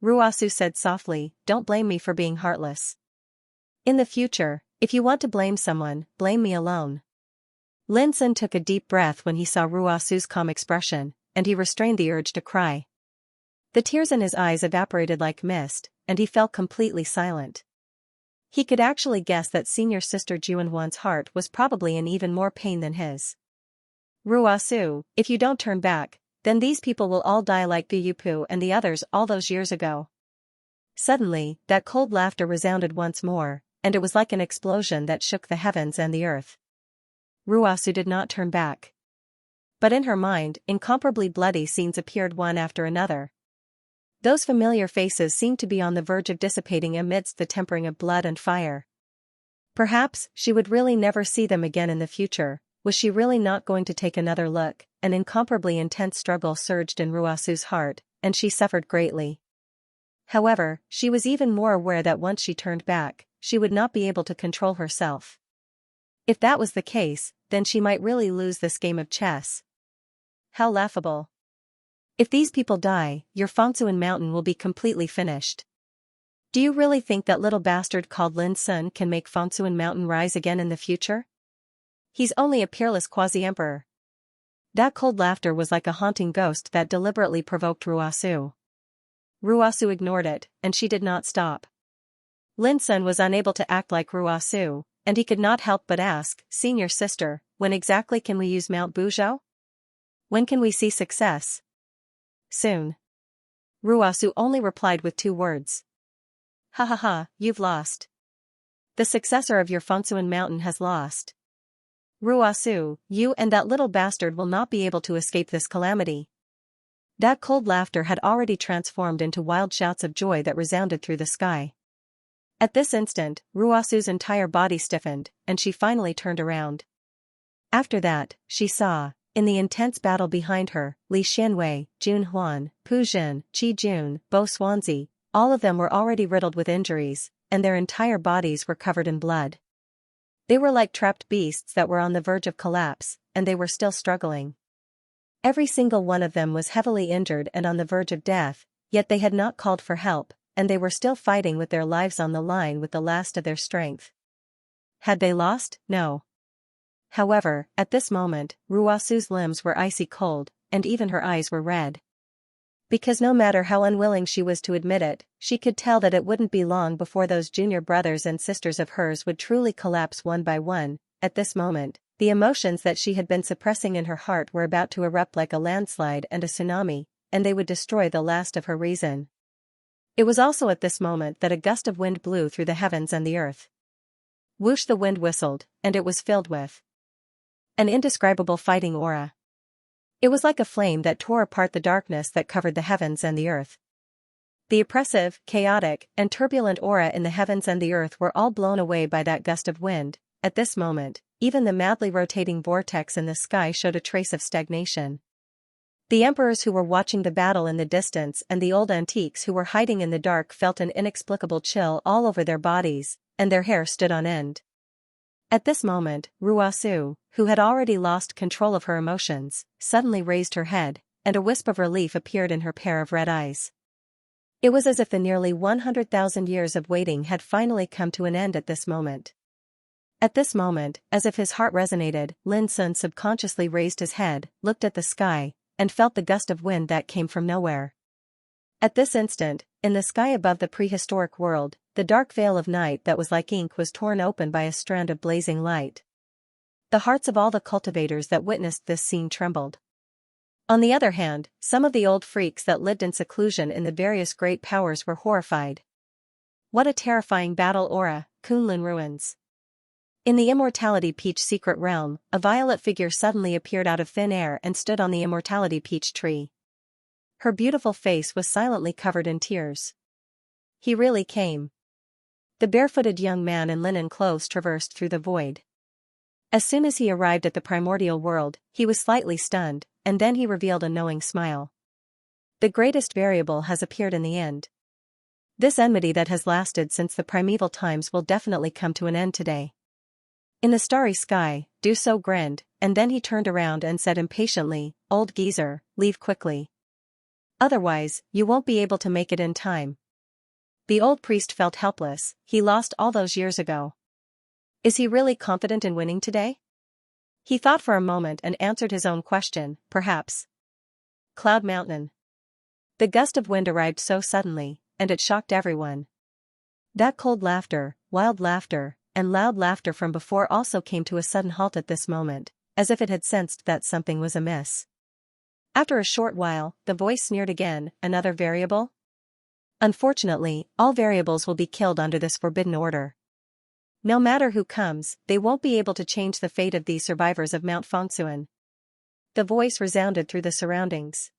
[SPEAKER 1] Ruasu said softly, "Don't blame me for being heartless. In the future, if you want to blame someone, blame me alone." Lin Sun took a deep breath when he saw Ruasu's calm expression, and he restrained the urge to cry. The tears in his eyes evaporated like mist, and he fell completely silent. He could actually guess that senior sister Juanhuan's heart was probably in even more pain than his. "Ruasu, if you don't turn back, then these people will all die like Buyupu and the others all those years ago." Suddenly, that cold laughter resounded once more, and it was like an explosion that shook the heavens and the earth. Ruasu did not turn back. But in her mind, incomparably bloody scenes appeared one after another. Those familiar faces seemed to be on the verge of dissipating amidst the tempering of blood and fire. Perhaps she would really never see them again in the future. Was she really not going to take another look? An incomparably intense struggle surged in Ruasu's heart, and she suffered greatly. However, she was even more aware that once she turned back, she would not be able to control herself. If that was the case, then she might really lose this game of chess. How laughable. If these people die, your Fangsuan mountain will be completely finished. Do you really think that little bastard called Lin Sun can make Fangsuan mountain rise again in the future? He's only a peerless quasi-emperor. That cold laughter was like a haunting ghost that deliberately provoked Ruasu. Ruasu ignored it, and she did not stop. Lin Sun was unable to act like Ruasu, and he could not help but ask, "Senior sister, when exactly can we use Mount Buzhou? When can we see success?" "Soon." Ruasu only replied with 2 words. "Ha ha ha, you've lost. The successor of your Fangsuan mountain has lost. Ruasu, you and that little bastard will not be able to escape this calamity." That cold laughter had already transformed into wild shouts of joy that resounded through the sky. At this instant, Ruasu's entire body stiffened, and she finally turned around. After that, she saw, in the intense battle behind her, Li Xianwei, Jun Huan, Pu Jin, Qi Jun, Bo Xuanzi. All of them were already riddled with injuries, and their entire bodies were covered in blood. They were like trapped beasts that were on the verge of collapse, and they were still struggling. Every single one of them was heavily injured and on the verge of death, yet they had not called for help, and they were still fighting with their lives on the line with the last of their strength. Had they lost? No. However, at this moment, Ruasu's limbs were icy cold, and even her eyes were red. Because no matter how unwilling she was to admit it, she could tell that it wouldn't be long before those junior brothers and sisters of hers would truly collapse one by one. At this moment, the emotions that she had been suppressing in her heart were about to erupt like a landslide and a tsunami, and they would destroy the last of her reason. It was also at this moment that a gust of wind blew through the heavens and the earth. Whoosh, the wind whistled, and it was filled with an indescribable fighting aura. It was like a flame that tore apart the darkness that covered the heavens and the earth. The oppressive, chaotic, and turbulent aura in the heavens and the earth were all blown away by that gust of wind. At this moment, even the madly rotating vortex in the sky showed a trace of stagnation. The emperors who were watching the battle in the distance and the old antiques who were hiding in the dark felt an inexplicable chill all over their bodies, and their hair stood on end. At this moment, Ruasu, who had already lost control of her emotions, suddenly raised her head, and a wisp of relief appeared in her pair of red eyes. It was as if the nearly 100,000 years of waiting had finally come to an end at this moment. At this moment, as if his heart resonated, Lin Sun subconsciously raised his head, looked at the sky, and felt the gust of wind that came from nowhere. At this instant, in the sky above the prehistoric world, the dark veil of night that was like ink was torn open by a strand of blazing light. The hearts of all the cultivators that witnessed this scene trembled. On the other hand, some of the old freaks that lived in seclusion in the various great powers were horrified. What a terrifying battle aura, Kunlun ruins. In the Immortality Peach secret realm, a violet figure suddenly appeared out of thin air and stood on the Immortality Peach tree. Her beautiful face was silently covered in tears. He really came. The barefooted young man in linen clothes traversed through the void. As soon as he arrived at the primordial world, he was slightly stunned, and then he revealed a knowing smile. The greatest variable has appeared in the end. This enmity that has lasted since the primeval times will definitely come to an end today. In the starry sky, Duso grinned, and then he turned around and said impatiently, "Old geezer, leave quickly. Otherwise, you won't be able to make it in time." The old priest felt helpless. He lost all those years ago. Is he really confident in winning today? He thought for a moment and answered his own question, perhaps. Cloud Mountain. The gust of wind arrived so suddenly, and it shocked everyone. That cold laughter, wild laughter, and loud laughter from before also came to a sudden halt at this moment, as if it had sensed that something was amiss. After a short while, the voice sneered again, "Another variable? Unfortunately, all variables will be killed under this forbidden order. No matter who comes, they won't be able to change the fate of these survivors of Mount Fengsuan." The voice resounded through the surroundings.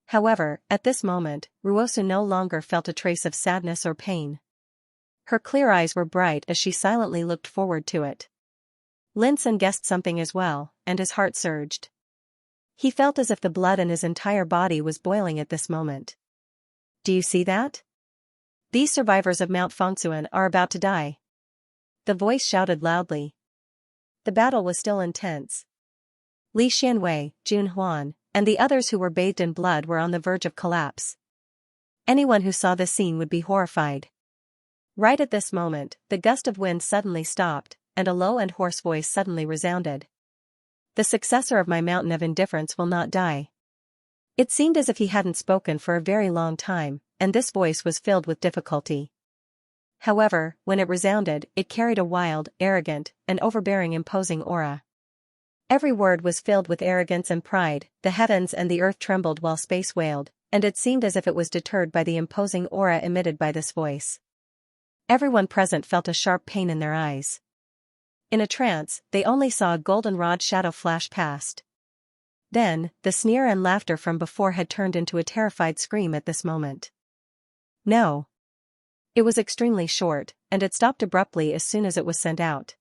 [SPEAKER 1] However, at this moment, Ruosu no longer felt a trace of sadness or pain. Her clear eyes were bright as she silently looked forward to it. Lin Sun guessed something as well, and his heart surged. He felt as if the blood in his entire body was boiling at this moment. Do you see that? These survivors of Mount Fengsuan are about to die. The voice shouted loudly. The battle was still intense. Li Xianwei, Jun Huan, and the others who were bathed in blood were on the verge of collapse. Anyone who saw this scene would be horrified. Right at this moment, the gust of wind suddenly stopped, and a low and hoarse voice suddenly resounded. The successor of my mountain of indifference will not die. It seemed as if he hadn't spoken for a very long time, and this voice was filled with difficulty. However, when it resounded, it carried a wild, arrogant, and overbearing imposing aura. Every word was filled with arrogance and pride. The heavens and the earth trembled while space wailed, and it seemed as if it was deterred by the imposing aura emitted by this voice. Everyone present felt a sharp pain in their eyes. In a trance, they only saw a goldenrod shadow flash past. Then, the sneer and laughter from before had turned into a terrified scream at this moment. No. It was extremely short, and it stopped abruptly as soon as it was sent out.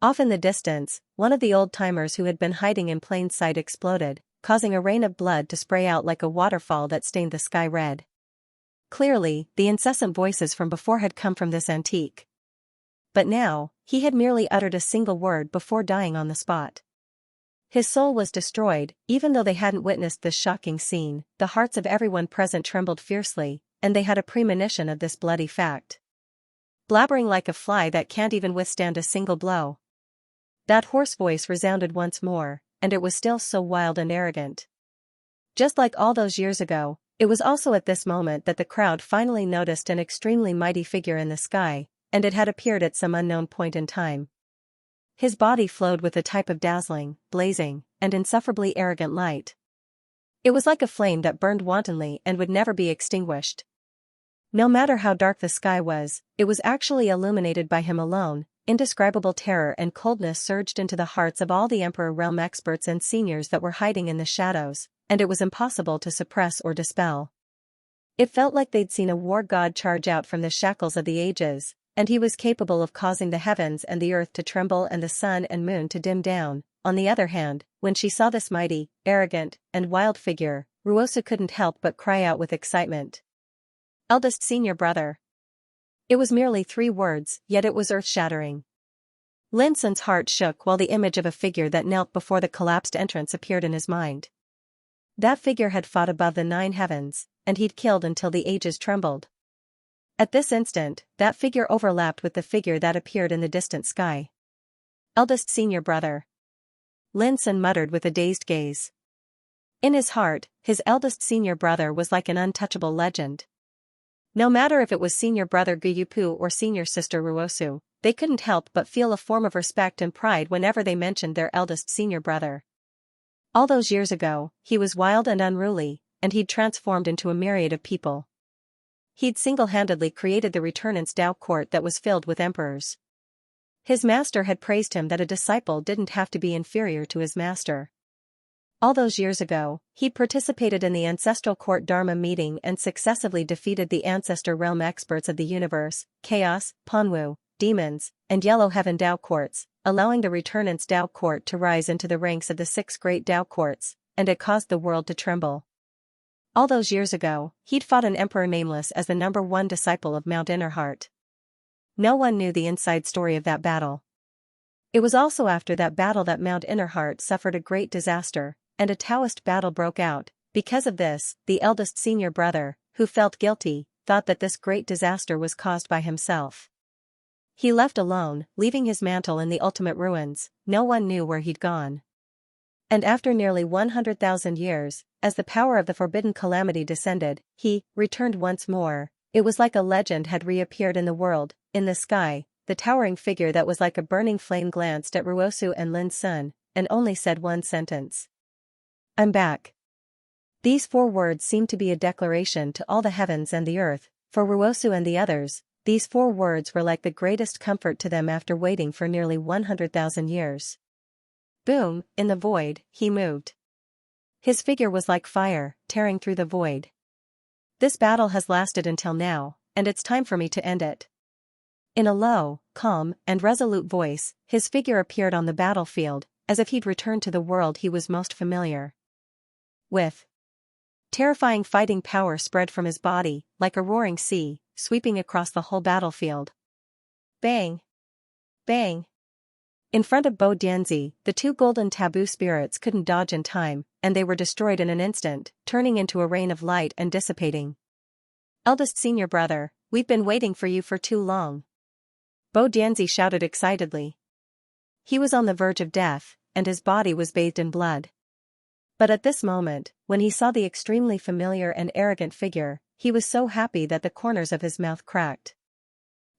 [SPEAKER 1] Off in the distance, one of the old-timers who had been hiding in plain sight exploded, causing a rain of blood to spray out like a waterfall that stained the sky red. Clearly, the incessant voices from before had come from this antique. But now, he had merely uttered a single word before dying on the spot. His soul was destroyed. Even though they hadn't witnessed this shocking scene, the hearts of everyone present trembled fiercely, and they had a premonition of this bloody fact. Blabbering like a fly that can't even withstand a single blow. That hoarse voice resounded once more, and it was still so wild and arrogant. Just like all those years ago, it was also at this moment that the crowd finally noticed an extremely mighty figure in the sky, and it had appeared at some unknown point in time. His body flowed with a type of dazzling, blazing, and insufferably arrogant light. It was like a flame that burned wantonly and would never be extinguished. No matter how dark the sky was, it was actually illuminated by him alone. Indescribable terror and coldness surged into the hearts of all the Emperor realm experts and seniors that were hiding in the shadows, and it was impossible to suppress or dispel. It felt like they'd seen a war god charge out from the shackles of the ages, and he was capable of causing the heavens and the earth to tremble and the sun and moon to dim down. On the other hand, when she saw this mighty, arrogant, and wild figure, Ruosu couldn't help but cry out with excitement. Eldest senior brother. It was merely 3 words, yet it was earth-shattering. Lin Sun's heart shook while the image of a figure that knelt before the collapsed entrance appeared in his mind. That figure had fought above the 9 heavens, and he'd killed until the ages trembled. At this instant, that figure overlapped with the figure that appeared in the distant sky. Eldest senior brother. Lin Sun muttered with a dazed gaze. In his heart, his eldest senior brother was like an untouchable legend. No matter if it was senior brother Gyupu or senior sister Ruosu, they couldn't help but feel a form of respect and pride whenever they mentioned their eldest senior brother. All those years ago, he was wild and unruly, and he'd transformed into a myriad of people. He'd single-handedly created the Returnance Tao court that was filled with emperors. His master had praised him that a disciple didn't have to be inferior to his master. All those years ago, he'd participated in the ancestral court Dharma meeting and successively defeated the ancestor realm experts of the universe, chaos, Panwu, demons, and yellow heaven Tao courts, allowing the Returnance Tao court to rise into the ranks of the 6 great Tao courts, and it caused the world to tremble. All those years ago, he'd fought an emperor nameless as the #1 disciple of Mount Innerheart. No one knew the inside story of that battle. It was also after that battle that Mount Innerheart suffered a great disaster, and a Taoist battle broke out. Because of this, the eldest senior brother, who felt guilty, thought that this great disaster was caused by himself. He left alone, leaving his mantle in the ultimate ruins. No one knew where he'd gone. And after nearly 100,000 years, as the power of the forbidden calamity descended, he returned once more. It was like a legend had reappeared in the world. In the sky, the towering figure that was like a burning flame glanced at Ruosu and Lin Sun, and only said one sentence. I'm back. These 4 words seemed to be a declaration to all the heavens and the earth. For Ruosu and the others, these 4 words were like the greatest comfort to them after waiting for nearly 100,000 years. Boom, in the void, he moved. His figure was like fire, tearing through the void. This battle has lasted until now, and it's time for me to end it. In a low, calm, and resolute voice, his figure appeared on the battlefield, as if he'd returned to the world he was most familiar with. Terrifying fighting power spread from his body, like a roaring sea, sweeping across the whole battlefield. Bang! Bang! In front of Bo Dianzi, the 2 golden taboo spirits couldn't dodge in time, and they were destroyed in an instant, turning into a rain of light and dissipating. Eldest senior brother, we've been waiting for you for too long. Bo Dianzi shouted excitedly. He was on the verge of death, and his body was bathed in blood. But at this moment, when he saw the extremely familiar and arrogant figure, he was so happy that the corners of his mouth cracked.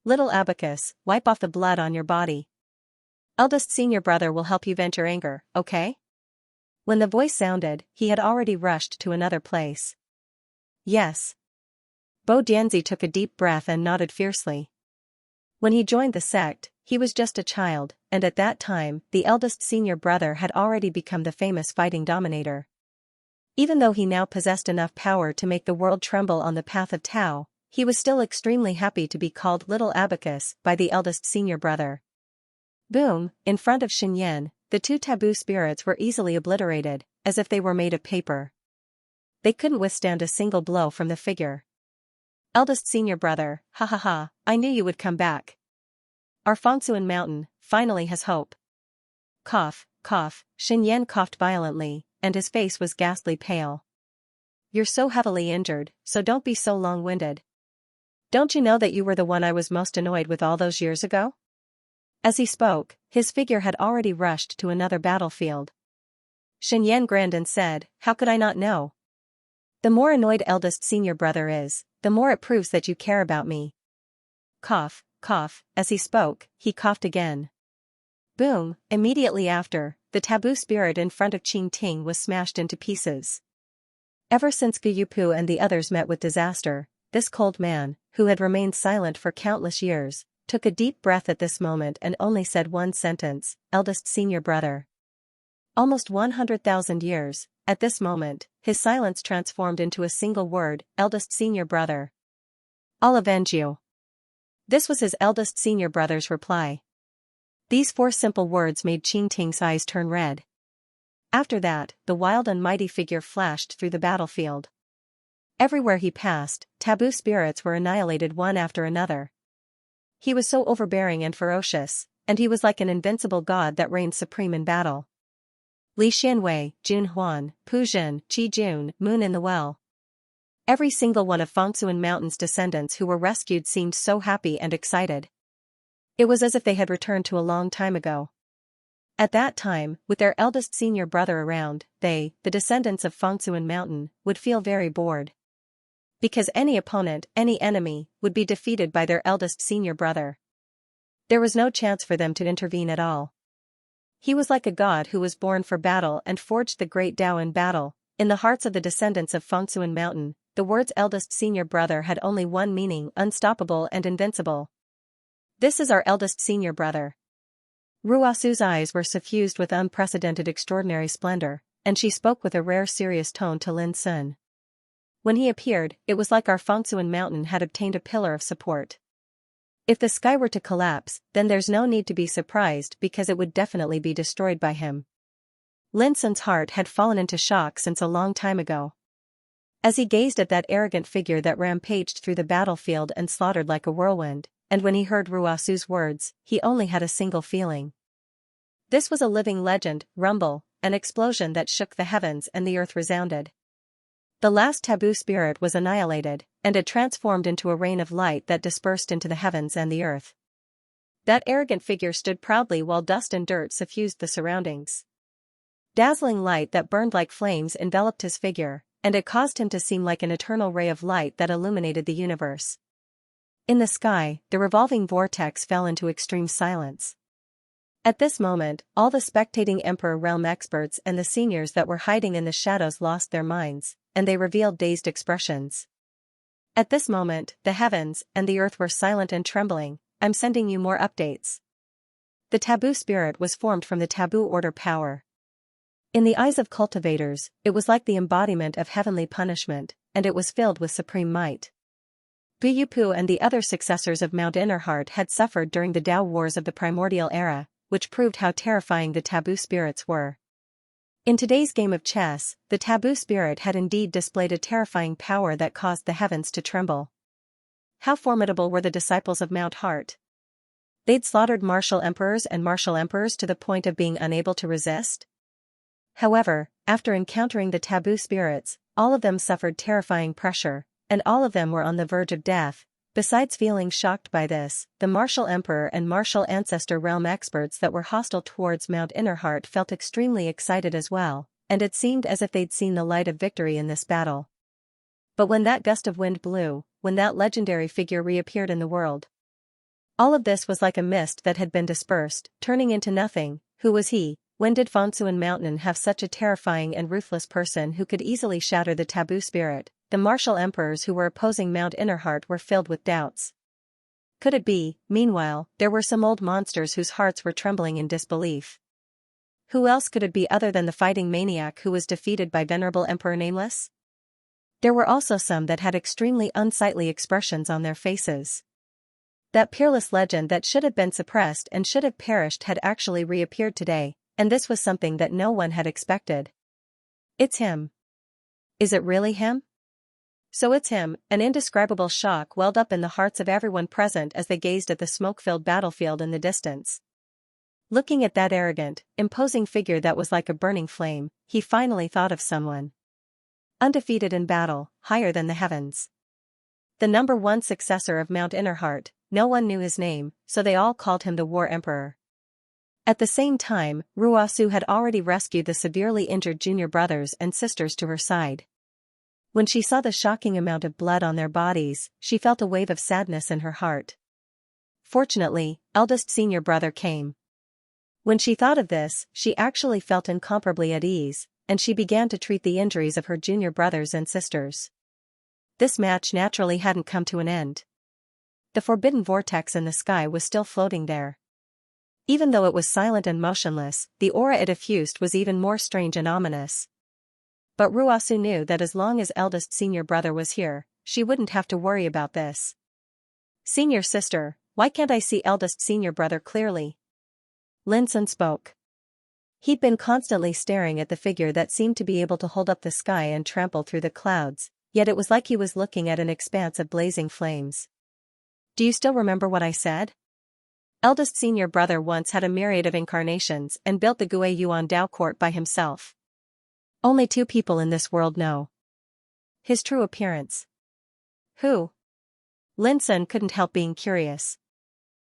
[SPEAKER 1] Little Abacus, wipe off the blood on your body. Eldest senior brother will help you vent your anger, okay? When the voice sounded, he had already rushed to another place. Yes. Bo Dianzi took a deep breath and nodded fiercely. When he joined the sect, he was just a child, and at that time, the eldest senior brother had already become the famous fighting dominator. Even though he now possessed enough power to make the world tremble on the path of Tao, he was still extremely happy to be called Little Abacus by the eldest senior brother. Boom, in front of Xianxia, the 2 taboo spirits were easily obliterated, as if they were made of paper. They couldn't withstand a single blow from the figure. Eldest senior brother, ha ha ha, I knew you would come back. Our Fengsuan mountain finally has hope. Cough, cough, Xianxia coughed violently, and his face was ghastly pale. You're so heavily injured, so don't be so long-winded. Don't you know that you were the one I was most annoyed with all those years ago? As he spoke, his figure had already rushed to another battlefield. Xianxia grinned and said, how could I not know? The more annoyed eldest senior brother is, the more it proves that you care about me. Cough, cough, as he spoke, he coughed again. Boom, immediately after, the taboo spirit in front of Qing Ting was smashed into pieces. Ever since Gyupu and the others met with disaster, this cold man, who had remained silent for countless years, took a deep breath at this moment and only said one sentence, "Eldest senior brother." Almost 100,000 years, at this moment, his silence transformed into a single word, "Eldest senior brother." "I'll avenge you." This was his eldest senior brother's reply. These 4 simple words made Qing Ting's eyes turn red. After that, the wild and mighty figure flashed through the battlefield. Everywhere he passed, taboo spirits were annihilated one after another. He was so overbearing and ferocious, and he was like an invincible god that reigned supreme in battle. Li Xianwei, Jun Huan, Pu Jin, Qi Jun, Moon in the Well. Every single one of Fengsuan Mountain's descendants who were rescued seemed so happy and excited. It was as if they had returned to a long time ago. At that time, with their eldest senior brother around, they, the descendants of Fengsuan Mountain, would feel very bored. Because any opponent, any enemy, would be defeated by their eldest senior brother. There was no chance for them to intervene at all. He was like a god who was born for battle and forged the great Tao in battle. In the hearts of the descendants of Fengsuan Mountain, the words eldest senior brother had only one meaning, unstoppable and invincible. This is our eldest senior brother. Ruosu's eyes were suffused with unprecedented extraordinary splendor, and she spoke with a rare serious tone to Lin Sun. When he appeared, it was like our Fengsuan Mountain had obtained a pillar of support. If the sky were to collapse, then there's no need to be surprised because it would definitely be destroyed by him. Lin Sun's heart had fallen into shock since a long time ago. As he gazed at that arrogant figure that rampaged through the battlefield and slaughtered like a whirlwind, and when he heard Ruosu's words, he only had a single feeling. This was a living legend, rumble, an explosion that shook the heavens and the earth resounded. The last taboo spirit was annihilated, and it transformed into a rain of light that dispersed into the heavens and the earth. That arrogant figure stood proudly while dust and dirt suffused the surroundings. Dazzling light that burned like flames enveloped his figure, and it caused him to seem like an eternal ray of light that illuminated the universe. In the sky, the revolving vortex fell into extreme silence. At this moment, all the spectating Emperor Realm experts and the seniors that were hiding in the shadows lost their minds, and they revealed dazed expressions. At this moment, the heavens and the earth were silent and trembling. I'm sending you more updates. The taboo spirit was formed from the taboo order power. In the eyes of cultivators, it was like the embodiment of heavenly punishment, and it was filled with supreme might. Buyupu and the other successors of Mount Innerheart had suffered during the Tao Wars of the primordial era, which proved how terrifying the taboo spirits were. In today's game of chess, the taboo spirit had indeed displayed a terrifying power that caused the heavens to tremble. How formidable were the disciples of Mount Heart? They'd slaughtered martial emperors and martial emperors to the point of being unable to resist. However, after encountering the taboo spirits, all of them suffered terrifying pressure, and all of them were on the verge of death. Besides feeling shocked by this, the martial emperor and martial ancestor realm experts that were hostile towards Mount Innerheart felt extremely excited as well, and it seemed as if they'd seen the light of victory in this battle. But when that gust of wind blew, when that legendary figure reappeared in the world, all of this was like a mist that had been dispersed, turning into nothing. Who was he? When did Fengsuan Mountain have such a terrifying and ruthless person who could easily shatter the taboo spirit? The martial emperors who were opposing Mount Innerheart were filled with doubts. Could it be? Meanwhile, there were some old monsters whose hearts were trembling in disbelief. Who else could it be other than the fighting maniac who was defeated by Venerable Emperor Nameless? There were also some that had extremely unsightly expressions on their faces. That peerless legend that should have been suppressed and should have perished had actually reappeared today, and this was something that no one had expected. It's him. Is it really him? So it's him. An indescribable shock welled up in the hearts of everyone present as they gazed at the smoke-filled battlefield in the distance. Looking at that arrogant, imposing figure that was like a burning flame, he finally thought of someone undefeated in battle, higher than the heavens. The number one successor of Mount Innerheart. No one knew his name, so they all called him the War Emperor. At the same time, Ruosu had already rescued the severely injured junior brothers and sisters to her side. When she saw the shocking amount of blood on their bodies, she felt a wave of sadness in her heart. Fortunately, eldest senior brother came. When she thought of this, she actually felt incomparably at ease, and she began to treat the injuries of her junior brothers and sisters. This match naturally hadn't come to an end. The forbidden vortex in the sky was still floating there. Even though it was silent and motionless, the aura it effused was even more strange and ominous. But Ruasu knew that as long as eldest senior brother was here, she wouldn't have to worry about this. Senior sister, why can't I see eldest senior brother clearly? Lin Sun spoke. He'd been constantly staring at the figure that seemed to be able to hold up the sky and trample through the clouds, yet it was like he was looking at an expanse of blazing flames. Do you still remember what I said? Eldest senior brother once had a myriad of incarnations and built the Gui Yuan Dao court by himself. Only 2 people in this world know his true appearance. Who? Lin Sun couldn't help being curious.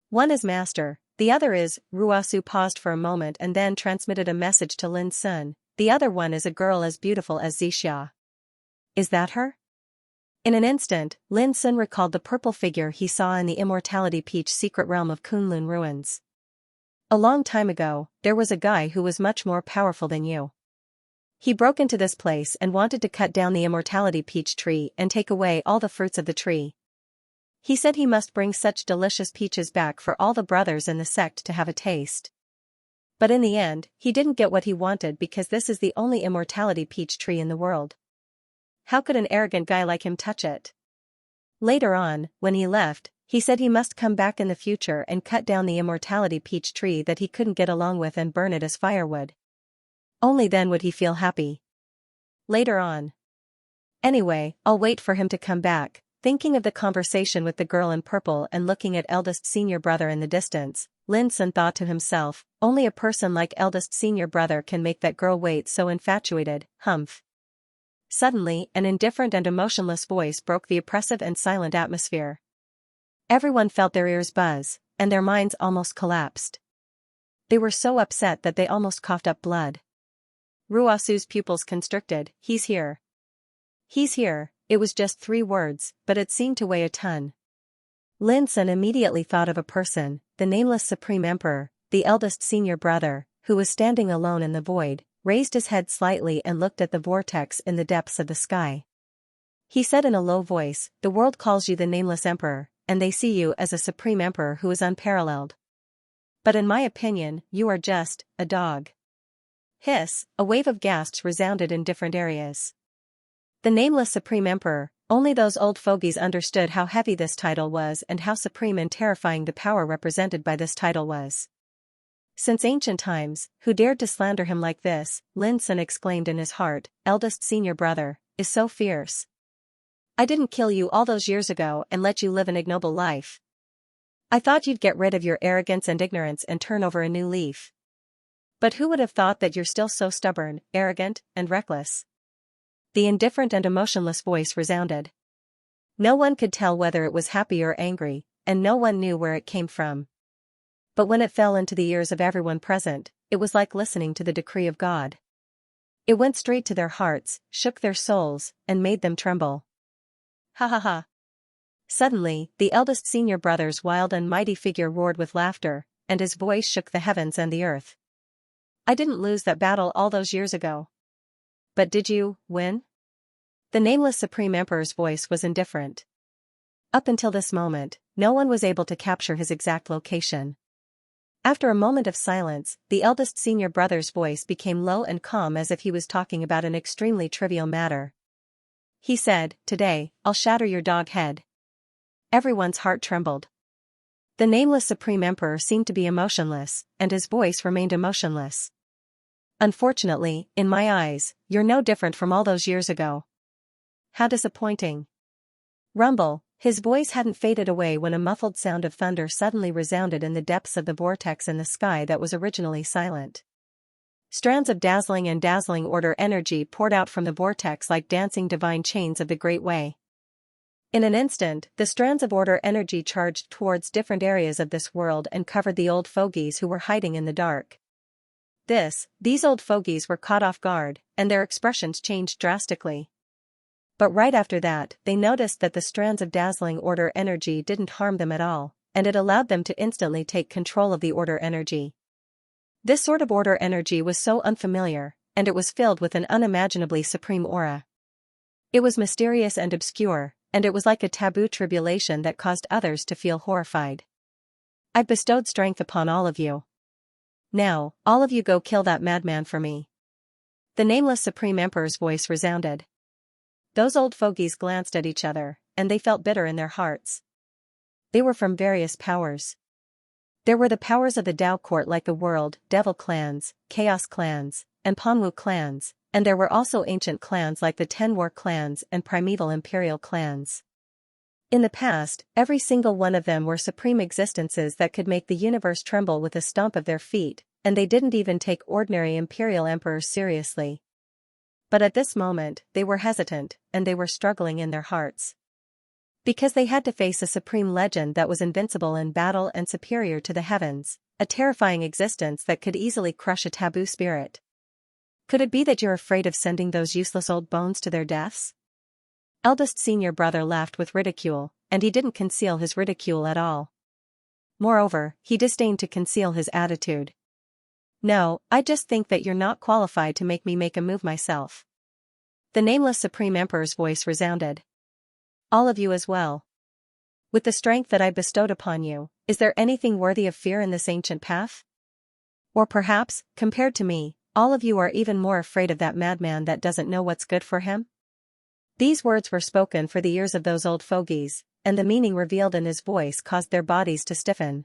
[SPEAKER 1] One is master, the other is, Ruasu paused for a moment and then transmitted a message to Lin Sun, the other one is a girl as beautiful as Xianxia. Is that her? In an instant, Lin Sun recalled the purple figure he saw in the Immortality Peach secret realm of Kunlun ruins. A long time ago, there was a guy who was much more powerful than you. He broke into this place and wanted to cut down the Immortality Peach tree and take away all the fruits of the tree. He said he must bring such delicious peaches back for all the brothers in the sect to have a taste. But in the end, he didn't get what he wanted because this is the only Immortality Peach tree in the world. How could an arrogant guy like him touch it? Later on, when he left, he said he must come back in the future and cut down the Immortality Peach tree that he couldn't get along with and burn it as firewood. Only then would he feel happy. Later on. Anyway, I'll wait for him to come back. Thinking of the conversation with the girl in purple and looking at eldest senior brother in the distance, Lin Sun thought to himself, only a person like eldest senior brother can make that girl wait so infatuated, humph. Suddenly, an indifferent and emotionless voice broke the oppressive and silent atmosphere. Everyone felt their ears buzz, and their minds almost collapsed. They were so upset that they almost coughed up blood. Ruasu's pupils constricted. He's here. He's here. It was just 3 words, but it seemed to weigh a ton. Lin Sun immediately thought of a person, the nameless Supreme Emperor, the eldest senior brother, who was standing alone in the void, raised his head slightly and looked at the vortex in the depths of the sky. He said in a low voice, "The world calls you the nameless emperor, and they see you as a supreme emperor who is unparalleled. But in my opinion, you are just a dog." Hiss, a wave of gasps resounded in different areas. The nameless Supreme Emperor, only those old fogies understood how heavy this title was and how supreme and terrifying the power represented by this title was. Since ancient times, who dared to slander him like this, Lin Sun exclaimed in his heart, eldest senior brother, is so fierce. I didn't kill you all those years ago and let you live an ignoble life. I thought you'd get rid of your arrogance and ignorance and turn over a new leaf. But who would have thought that you're still so stubborn, arrogant, and reckless? The indifferent and emotionless voice resounded. No one could tell whether it was happy or angry, and no one knew where it came from. But when it fell into the ears of everyone present, it was like listening to the decree of God. It went straight to their hearts, shook their souls, and made them tremble. Ha ha ha. Suddenly, the eldest senior brother's wild and mighty figure roared with laughter, and his voice shook the heavens and the earth. I didn't lose that battle all those years ago. But did you win? The nameless Supreme Emperor's voice was indifferent. Up until this moment, no one was able to capture his exact location. After a moment of silence, the eldest senior brother's voice became low and calm as if he was talking about an extremely trivial matter. He said, "Today, I'll shatter your dog head." Everyone's heart trembled. The nameless Supreme Emperor seemed to be emotionless, and his voice remained emotionless. Unfortunately, in my eyes, you're no different from all those years ago. How disappointing. Rumble, his voice hadn't faded away when a muffled sound of thunder suddenly resounded in the depths of the vortex in the sky that was originally silent. Strands of dazzling order energy poured out from the vortex like dancing divine chains of the Great Way. In an instant, the strands of order energy charged towards different areas of this world and covered the old fogies who were hiding in the dark. These old fogies were caught off guard, and their expressions changed drastically. But right after that, they noticed that the strands of dazzling order energy didn't harm them at all, and it allowed them to instantly take control of the order energy. This sort of order energy was so unfamiliar, and it was filled with an unimaginably supreme aura. It was mysterious and obscure, and it was like a taboo tribulation that caused others to feel horrified. "I've bestowed strength upon all of you. Now, all of you go kill that madman for me." The nameless Supreme Emperor's voice resounded. Those old fogies glanced at each other, and they felt bitter in their hearts. They were from various powers. There were the powers of the Tao court like the World, Devil clans, Chaos clans, and Panwu clans, and there were also ancient clans like the Ten War clans and primeval imperial clans. In the past, every single one of them were supreme existences that could make the universe tremble with a stomp of their feet, and they didn't even take ordinary imperial emperors seriously. But at this moment, they were hesitant, and they were struggling in their hearts. Because they had to face a supreme legend that was invincible in battle and superior to the heavens, a terrifying existence that could easily crush a taboo spirit. Could it be that you're afraid of sending those useless old bones to their deaths? Eldest senior brother laughed with ridicule, and he didn't conceal his ridicule at all. Moreover, he disdained to conceal his attitude. "No, I just think that you're not qualified to make me make a move myself." The nameless Supreme Emperor's voice resounded. "All of you as well. With the strength that I bestowed upon you, is there anything worthy of fear in this ancient path? Or perhaps, compared to me, all of you are even more afraid of that madman that doesn't know what's good for him?" These words were spoken for the ears of those old fogies, and the meaning revealed in his voice caused their bodies to stiffen.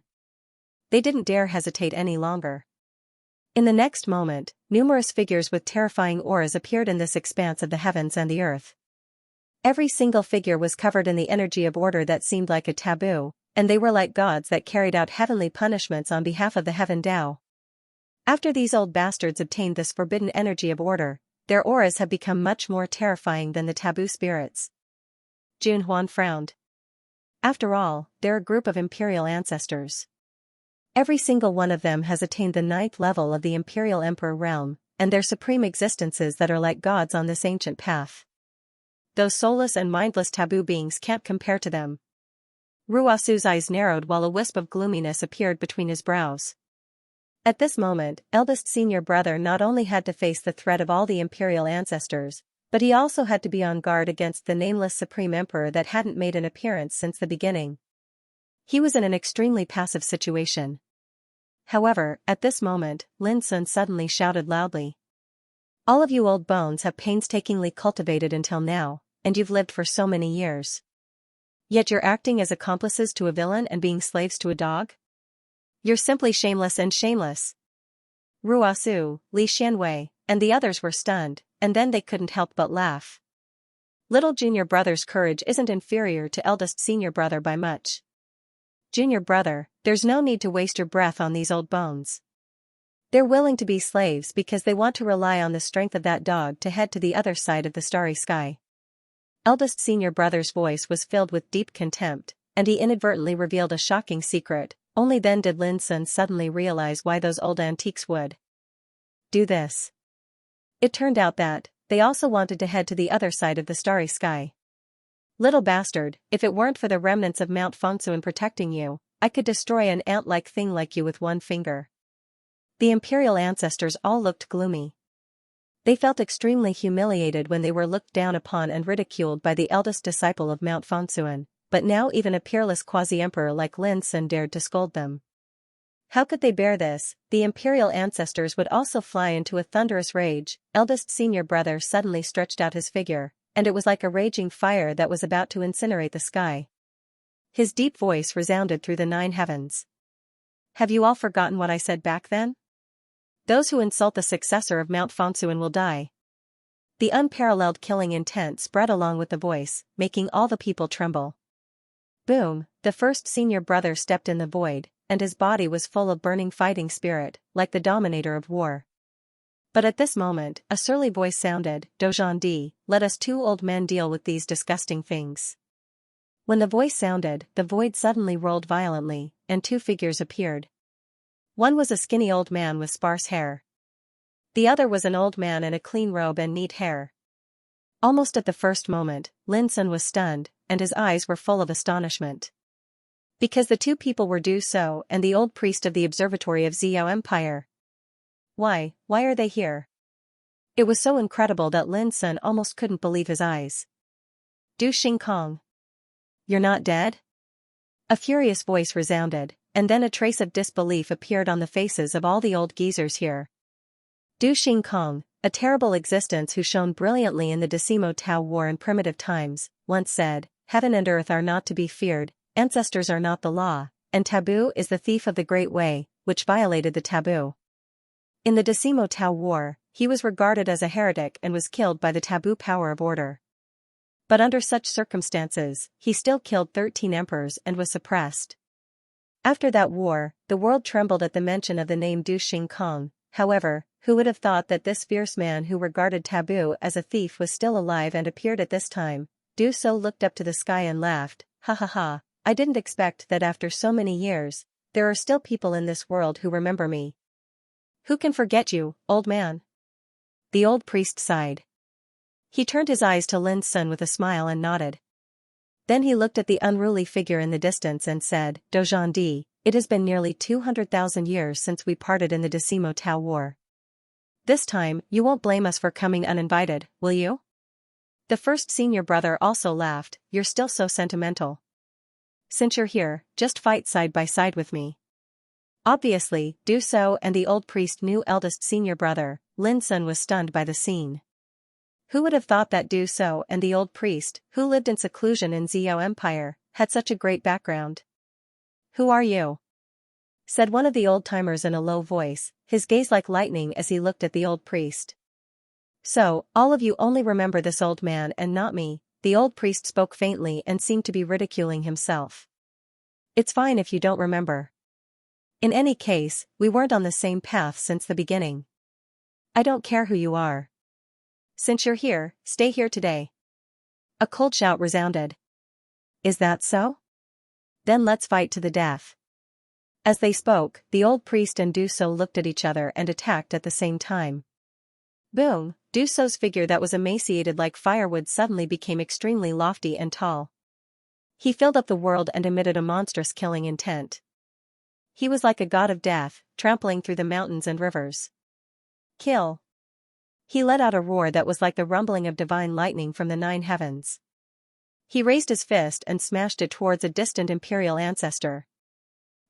[SPEAKER 1] They didn't dare hesitate any longer. In the next moment, numerous figures with terrifying auras appeared in this expanse of the heavens and the earth. Every single figure was covered in the energy of order that seemed like a taboo, and they were like gods that carried out heavenly punishments on behalf of the Heaven Tao. After these old bastards obtained this forbidden energy of order, their auras have become much more terrifying than the taboo spirits. Jun Huan frowned. After all, they're a group of imperial ancestors. Every single one of them has attained the 9th level of the Imperial Emperor realm, and they're supreme existences that are like gods on this ancient path. Those soulless and mindless taboo beings can't compare to them. Ruasu's eyes narrowed while a wisp of gloominess appeared between his brows. At this moment, eldest senior brother not only had to face the threat of all the imperial ancestors, but he also had to be on guard against the nameless Supreme Emperor that hadn't made an appearance since the beginning. He was in an extremely passive situation. However, at this moment, Lin Sun suddenly shouted loudly. "All of you old bones have painstakingly cultivated until now, and you've lived for so many years. Yet you're acting as accomplices to a villain and being slaves to a dog? You're simply shameless and shameless." Ruasu, Li Xianwei, and the others were stunned, and then they couldn't help but laugh. Little junior brother's courage isn't inferior to eldest senior brother by much. "Junior brother, there's no need to waste your breath on these old bones. They're willing to be slaves because they want to rely on the strength of that dog to head to the other side of the starry sky." Eldest senior brother's voice was filled with deep contempt, and he inadvertently revealed a shocking secret. Only then did Lin Sun suddenly realize why those old antiques would do this. It turned out that they also wanted to head to the other side of the starry sky. "Little bastard, if it weren't for the remnants of Mount Fengsuan protecting you, I could destroy an ant-like thing like you with one finger." The imperial ancestors all looked gloomy. They felt extremely humiliated when they were looked down upon and ridiculed by the eldest disciple of Mount Fengsuan, but now even a peerless quasi-emperor like Lin Sun dared to scold them. How could they bear this? The imperial ancestors would also fly into a thunderous rage. Eldest senior brother suddenly stretched out his figure, and it was like a raging fire that was about to incinerate the sky. His deep voice resounded through the 9 heavens. "Have you all forgotten what I said back then? Those who insult the successor of Mount Fengsuan will die." The unparalleled killing intent spread along with the voice, making all the people tremble. Boom, the first senior brother stepped in the void, and his body was full of burning fighting spirit, like the dominator of war. But at this moment, a surly voice sounded, "Dojan Di, let us 2 old men deal with these disgusting things." When the voice sounded, the void suddenly rolled violently, and 2 figures appeared. One was a skinny old man with sparse hair. The other was an old man in a clean robe and neat hair. Almost at the first moment, Lin Sun was stunned, and his eyes were full of astonishment. Because the 2 people were Du So and the old priest of the observatory of Xiao Empire. Why are they here? It was so incredible that Lin Sun almost couldn't believe his eyes. Du Xingkong. you're not dead?" A furious voice resounded, and then a trace of disbelief appeared on the faces of all the old geezers here. Du Xingkong, a terrible existence who shone brilliantly in the Decimo Tao War in primitive times, once said, "Heaven and earth are not to be feared, ancestors are not the law, and taboo is the thief of the great way, which violated the taboo." In the Decimo Tao War, he was regarded as a heretic and was killed by the taboo power of order. But under such circumstances, he still killed 13 emperors and was suppressed. After that war, the world trembled at the mention of the name Du Xingkong. However, who would have thought that this fierce man who regarded taboo as a thief was still alive and appeared at this time? Du So looked up to the sky and laughed, "Ha ha ha, I didn't expect that after so many years, there are still people in this world who remember me." "Who can forget you, old man?" The old priest sighed. He turned his eyes to Lin Sun with a smile and nodded. Then he looked at the unruly figure in the distance and said, "Dozhan Di, it has been nearly 200,000 years since we parted in the Decimo Tao War. This time, you won't blame us for coming uninvited, will you?" The first senior brother also laughed, "You're still so sentimental. Since you're here, just fight side by side with me." Obviously, Du So and the old priest knew eldest senior brother. Lin Sun was stunned by the scene. Who would have thought that Du So and the old priest, who lived in seclusion in Zhou Empire, had such a great background? "Who are you?" said one of the old-timers in a low voice, his gaze like lightning as he looked at the old priest. "So, all of you only remember this old man and not me," the old priest spoke faintly and seemed to be ridiculing himself. "It's fine if you don't remember. In any case, we weren't on the same path since the beginning. I don't care who you are. Since you're here, stay here today." A cold shout resounded. "Is that so? Then let's fight to the death." As they spoke, the old priest and Du So looked at each other and attacked at the same time. Boom! Du So's figure that was emaciated like firewood suddenly became extremely lofty and tall. He filled up the world and emitted a monstrous killing intent. He was like a god of death, trampling through the mountains and rivers. "Kill!" He let out a roar that was like the rumbling of divine lightning from the 9 heavens. He raised his fist and smashed it towards a distant imperial ancestor.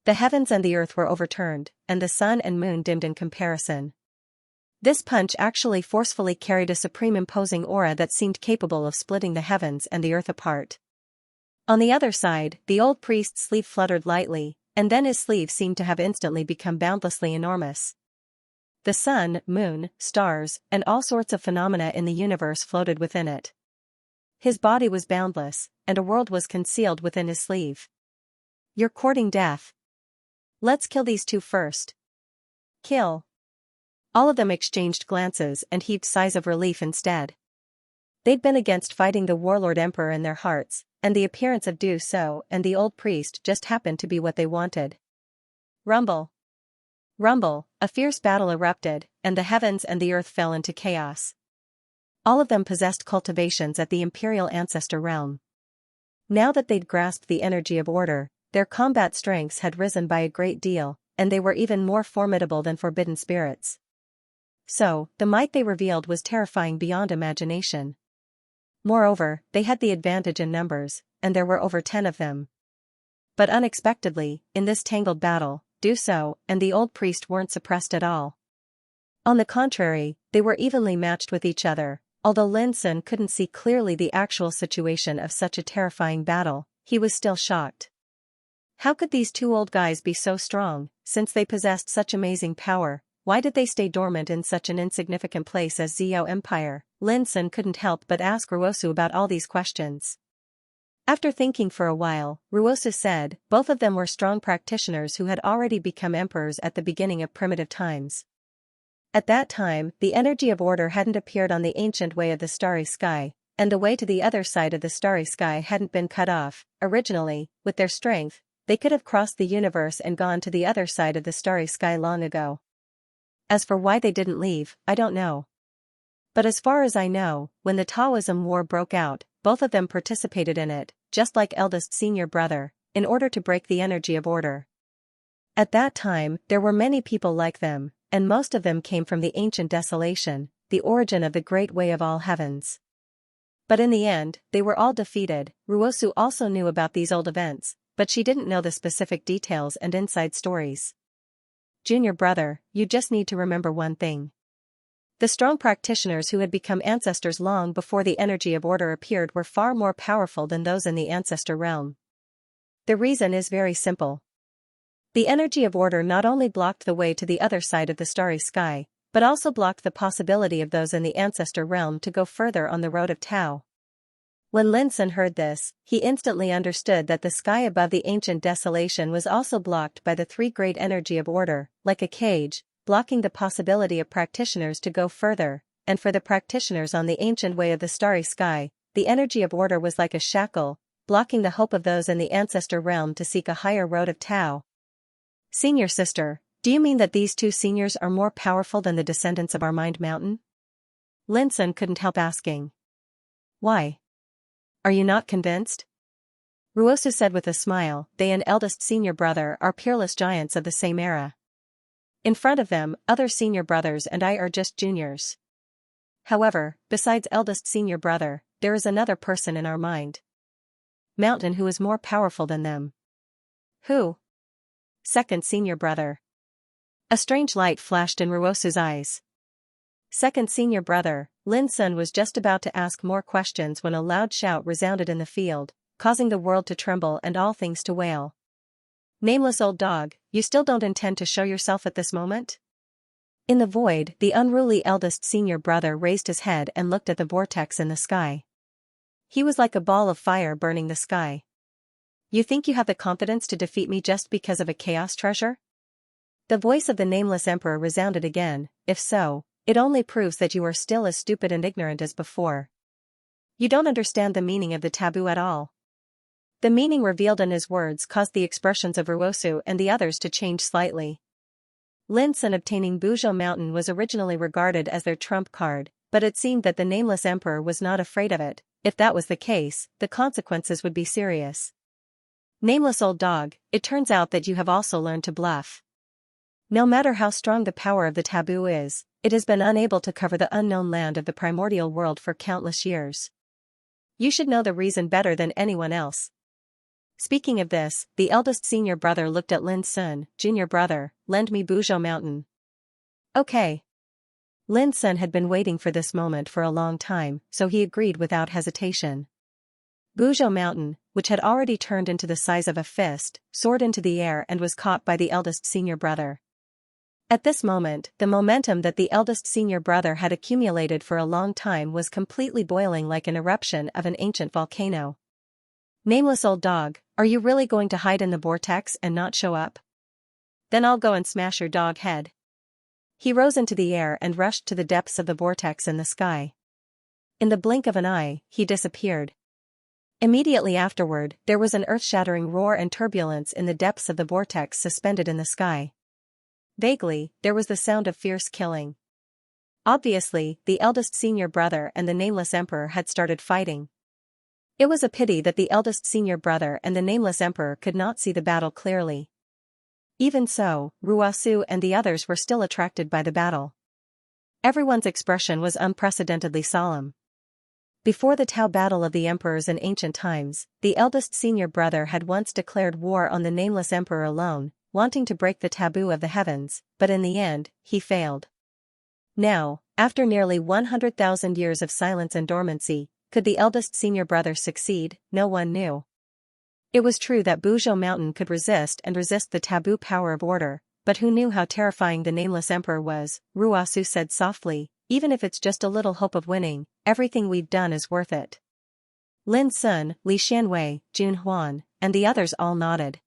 [SPEAKER 1] The heavens and the earth were overturned, and the sun and moon dimmed in comparison. This punch actually forcefully carried a supreme imposing aura that seemed capable of splitting the heavens and the earth apart. On the other side, the old priest's sleeve fluttered lightly, and then his sleeve seemed to have instantly become boundlessly enormous. The sun, moon, stars, and all sorts of phenomena in the universe floated within it. His body was boundless, and a world was concealed within his sleeve. "You're courting death. Let's kill these two first." "Kill." All of them exchanged glances and heaved sighs of relief instead. They'd been against fighting the warlord emperor in their hearts, and the appearance of Du So and the old priest just happened to be what they wanted. Rumble. Rumble, a fierce battle erupted, and the heavens and the earth fell into chaos. All of them possessed cultivations at the imperial ancestor realm. Now that they'd grasped the energy of order, their combat strengths had risen by a great deal, and they were even more formidable than forbidden spirits. So, the might they revealed was terrifying beyond imagination. Moreover, they had the advantage in numbers, and there were over 10 of them. But unexpectedly, in this tangled battle, Du So and the old priest weren't suppressed at all. On the contrary, they were evenly matched with each other. Although Lin Sun couldn't see clearly the actual situation of such a terrifying battle, he was still shocked. How could these two old guys be so strong, since they possessed such amazing power? Why did they stay dormant in such an insignificant place as Zhou Empire? Lin Sun couldn't help but ask Ruosu about all these questions. After thinking for a while, Ruosu said, both of them were strong practitioners who had already become emperors at the beginning of primitive times. At that time, the energy of order hadn't appeared on the ancient way of the starry sky, and the way to the other side of the starry sky hadn't been cut off. Originally, with their strength, they could have crossed the universe and gone to the other side of the starry sky long ago. As for why they didn't leave, I don't know. But as far as I know, when the Taoism War broke out, both of them participated in it, just like eldest senior brother, in order to break the energy of order. At that time, there were many people like them, and most of them came from the ancient desolation, the origin of the great way of all heavens. But in the end, they were all defeated. Ruosu also knew about these old events, but she didn't know the specific details and inside stories. Junior brother, you just need to remember one thing. The strong practitioners who had become ancestors long before the energy of order appeared were far more powerful than those in the ancestor realm. The reason is very simple. The energy of order not only blocked the way to the other side of the starry sky, but also blocked the possibility of those in the ancestor realm to go further on the road of Tao. When Lin Sun heard this, he instantly understood that the sky above the ancient desolation was also blocked by the three great energy of order, like a cage, blocking the possibility of practitioners to go further, and for the practitioners on the ancient way of the starry sky, the energy of order was like a shackle, blocking the hope of those in the ancestor realm to seek a higher road of Tao. Senior sister, do you mean that these two seniors are more powerful than the descendants of our Mind Mountain? Lin Sun couldn't help asking. Why? Are you not convinced? Ruosu said with a smile, they and eldest senior brother are peerless giants of the same era. In front of them, other senior brothers and I are just juniors. However, besides eldest senior brother, there is another person in our Mind Mountain who is more powerful than them. Who? Second senior brother. A strange light flashed in Ruosu's eyes. Second senior brother, Lin Sun was just about to ask more questions when a loud shout resounded in the field, causing the world to tremble and all things to wail. Nameless old dog, you still don't intend to show yourself at this moment? In the void, the unruly eldest senior brother raised his head and looked at the vortex in the sky. He was like a ball of fire burning the sky. You think you have the confidence to defeat me just because of a chaos treasure? The voice of the nameless emperor resounded again. If so, it only proves that you are still as stupid and ignorant as before. You don't understand the meaning of the taboo at all. The meaning revealed in his words caused the expressions of Ruosu and the others to change slightly. Lin Sun obtaining Buzhou Mountain was originally regarded as their trump card, but it seemed that the nameless emperor was not afraid of it. If that was the case, the consequences would be serious. Nameless old dog, it turns out that you have also learned to bluff. No matter how strong the power of the taboo is, it has been unable to cover the unknown land of the primordial world for countless years. You should know the reason better than anyone else. Speaking of this, the eldest senior brother looked at Lin Sun. Junior brother, lend me Buzhou Mountain. Okay. Lin Sun had been waiting for this moment for a long time, so he agreed without hesitation. Buzhou Mountain, which had already turned into the size of a fist, soared into the air and was caught by the eldest senior brother. At this moment, the momentum that the eldest senior brother had accumulated for a long time was completely boiling like an eruption of an ancient volcano. Nameless old dog, are you really going to hide in the vortex and not show up? Then I'll go and smash your dog head. He rose into the air and rushed to the depths of the vortex in the sky. In the blink of an eye, he disappeared. Immediately afterward, there was an earth-shattering roar and turbulence in the depths of the vortex suspended in the sky. Vaguely, there was the sound of fierce killing. Obviously, the eldest senior brother and the nameless emperor had started fighting. It was a pity that the eldest senior brother and the nameless emperor could not see the battle clearly. Even so, Ruosu and the others were still attracted by the battle. Everyone's expression was unprecedentedly solemn. Before the Tao battle of the emperors in ancient times, the eldest senior brother had once declared war on the nameless emperor alone, wanting to break the taboo of the heavens, but in the end, he failed. Now, after nearly 100,000 years of silence and dormancy, could the eldest senior brother succeed? No one knew. It was true that Buzhou Mountain could resist the taboo power of order, but who knew how terrifying the nameless emperor was? Ruosu said softly, even if it's just a little hope of winning, everything we've done is worth it. Lin Sun, Li Xianwei, Jun Huan, and the others all nodded.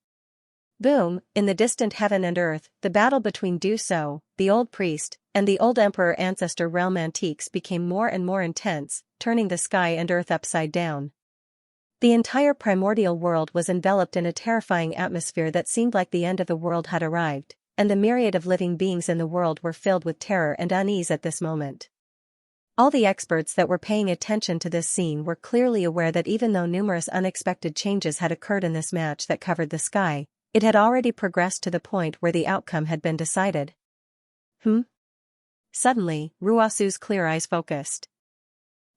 [SPEAKER 1] Boom, in the distant heaven and earth, the battle between Du So, the old priest, and the old emperor ancestor realm antiques became more and more intense, turning the sky and earth upside down. The entire primordial world was enveloped in a terrifying atmosphere that seemed like the end of the world had arrived, and the myriad of living beings in the world were filled with terror and unease at this moment. All the experts that were paying attention to this scene were clearly aware that even though numerous unexpected changes had occurred in this match that covered the sky, it had already progressed to the point where the outcome had been decided. Suddenly, Ruosu's clear eyes focused.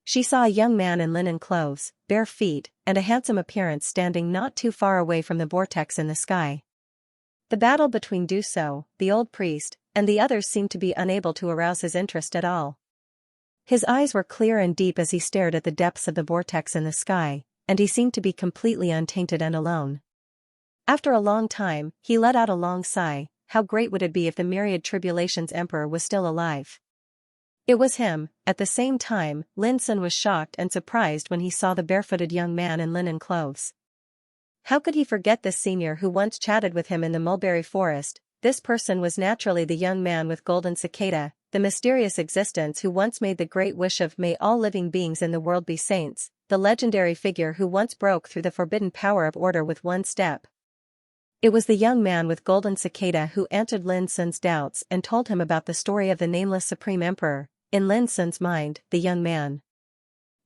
[SPEAKER 1] she saw a young man in linen clothes, bare feet, and a handsome appearance standing not too far away from the vortex in the sky. The battle between Duso, the old priest, and the others seemed to be unable to arouse his interest at all. His eyes were clear and deep as he stared at the depths of the vortex in the sky, and he seemed to be completely untainted and alone. After a long time, he let out a long sigh. How great would it be if the myriad tribulations emperor was still alive? It was him. At the same time, Lin Sun was shocked and surprised when he saw the barefooted young man in linen clothes. How could he forget this senior who once chatted with him in the mulberry forest? This person was naturally the young man with golden cicada, the mysterious existence who once made the great wish of "May all living beings in the world be saints," the legendary figure who once broke through the forbidden power of order with one step. It was the young man with golden cicada who answered Lin Sun's doubts and told him about the story of the nameless Supreme Emperor. In Lin Sun's mind, the young man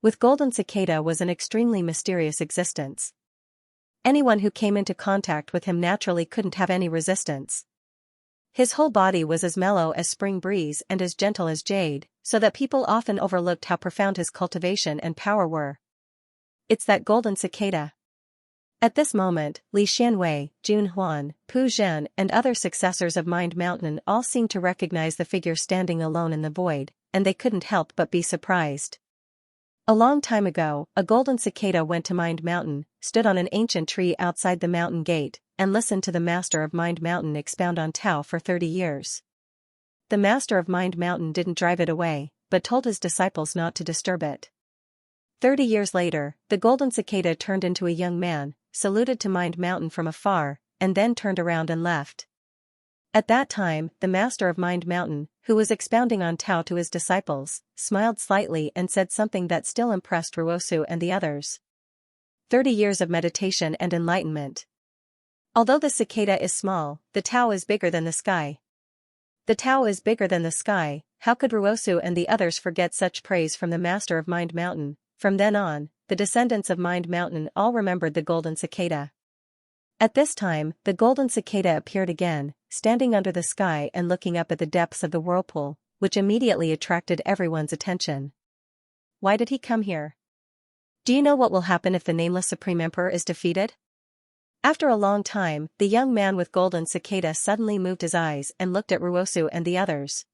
[SPEAKER 1] with golden cicada was an extremely mysterious existence. Anyone who came into contact with him naturally couldn't have any resistance. His whole body was as mellow as spring breeze and as gentle as jade, so that people often overlooked how profound his cultivation and power were. It's that golden cicada. At this moment, Li Xianwei, Jun Huan, Pu Zhen and other successors of Mind Mountain all seemed to recognize the figure standing alone in the void, and they couldn't help but be surprised. A long time ago, a golden cicada went to Mind Mountain, stood on an ancient tree outside the mountain gate, and listened to the master of Mind Mountain expound on Tao for 30 years. The master of Mind Mountain didn't drive it away, but told his disciples not to disturb it. 30 years later, the golden cicada turned into a young man, saluted to Mind Mountain from afar, and then turned around and left. At that time, the master of Mind Mountain, who was expounding on Tao to his disciples, smiled slightly and said something that still impressed Ruosu and the others. 30 years of meditation and enlightenment. Although the cicada is small, the Tao is bigger than the sky. The Tao is bigger than the sky. How could Ruosu and the others forget such praise from the master of Mind Mountain? From then on, the descendants of Mind Mountain all remembered the golden cicada. At this time, the golden cicada appeared again, standing under the sky and looking up at the depths of the whirlpool, which immediately attracted everyone's attention. Why did he come here? Do you know what will happen if the nameless Supreme Emperor is defeated? After a long time, the young man with golden cicada suddenly moved his eyes and looked at Ruosu and the others.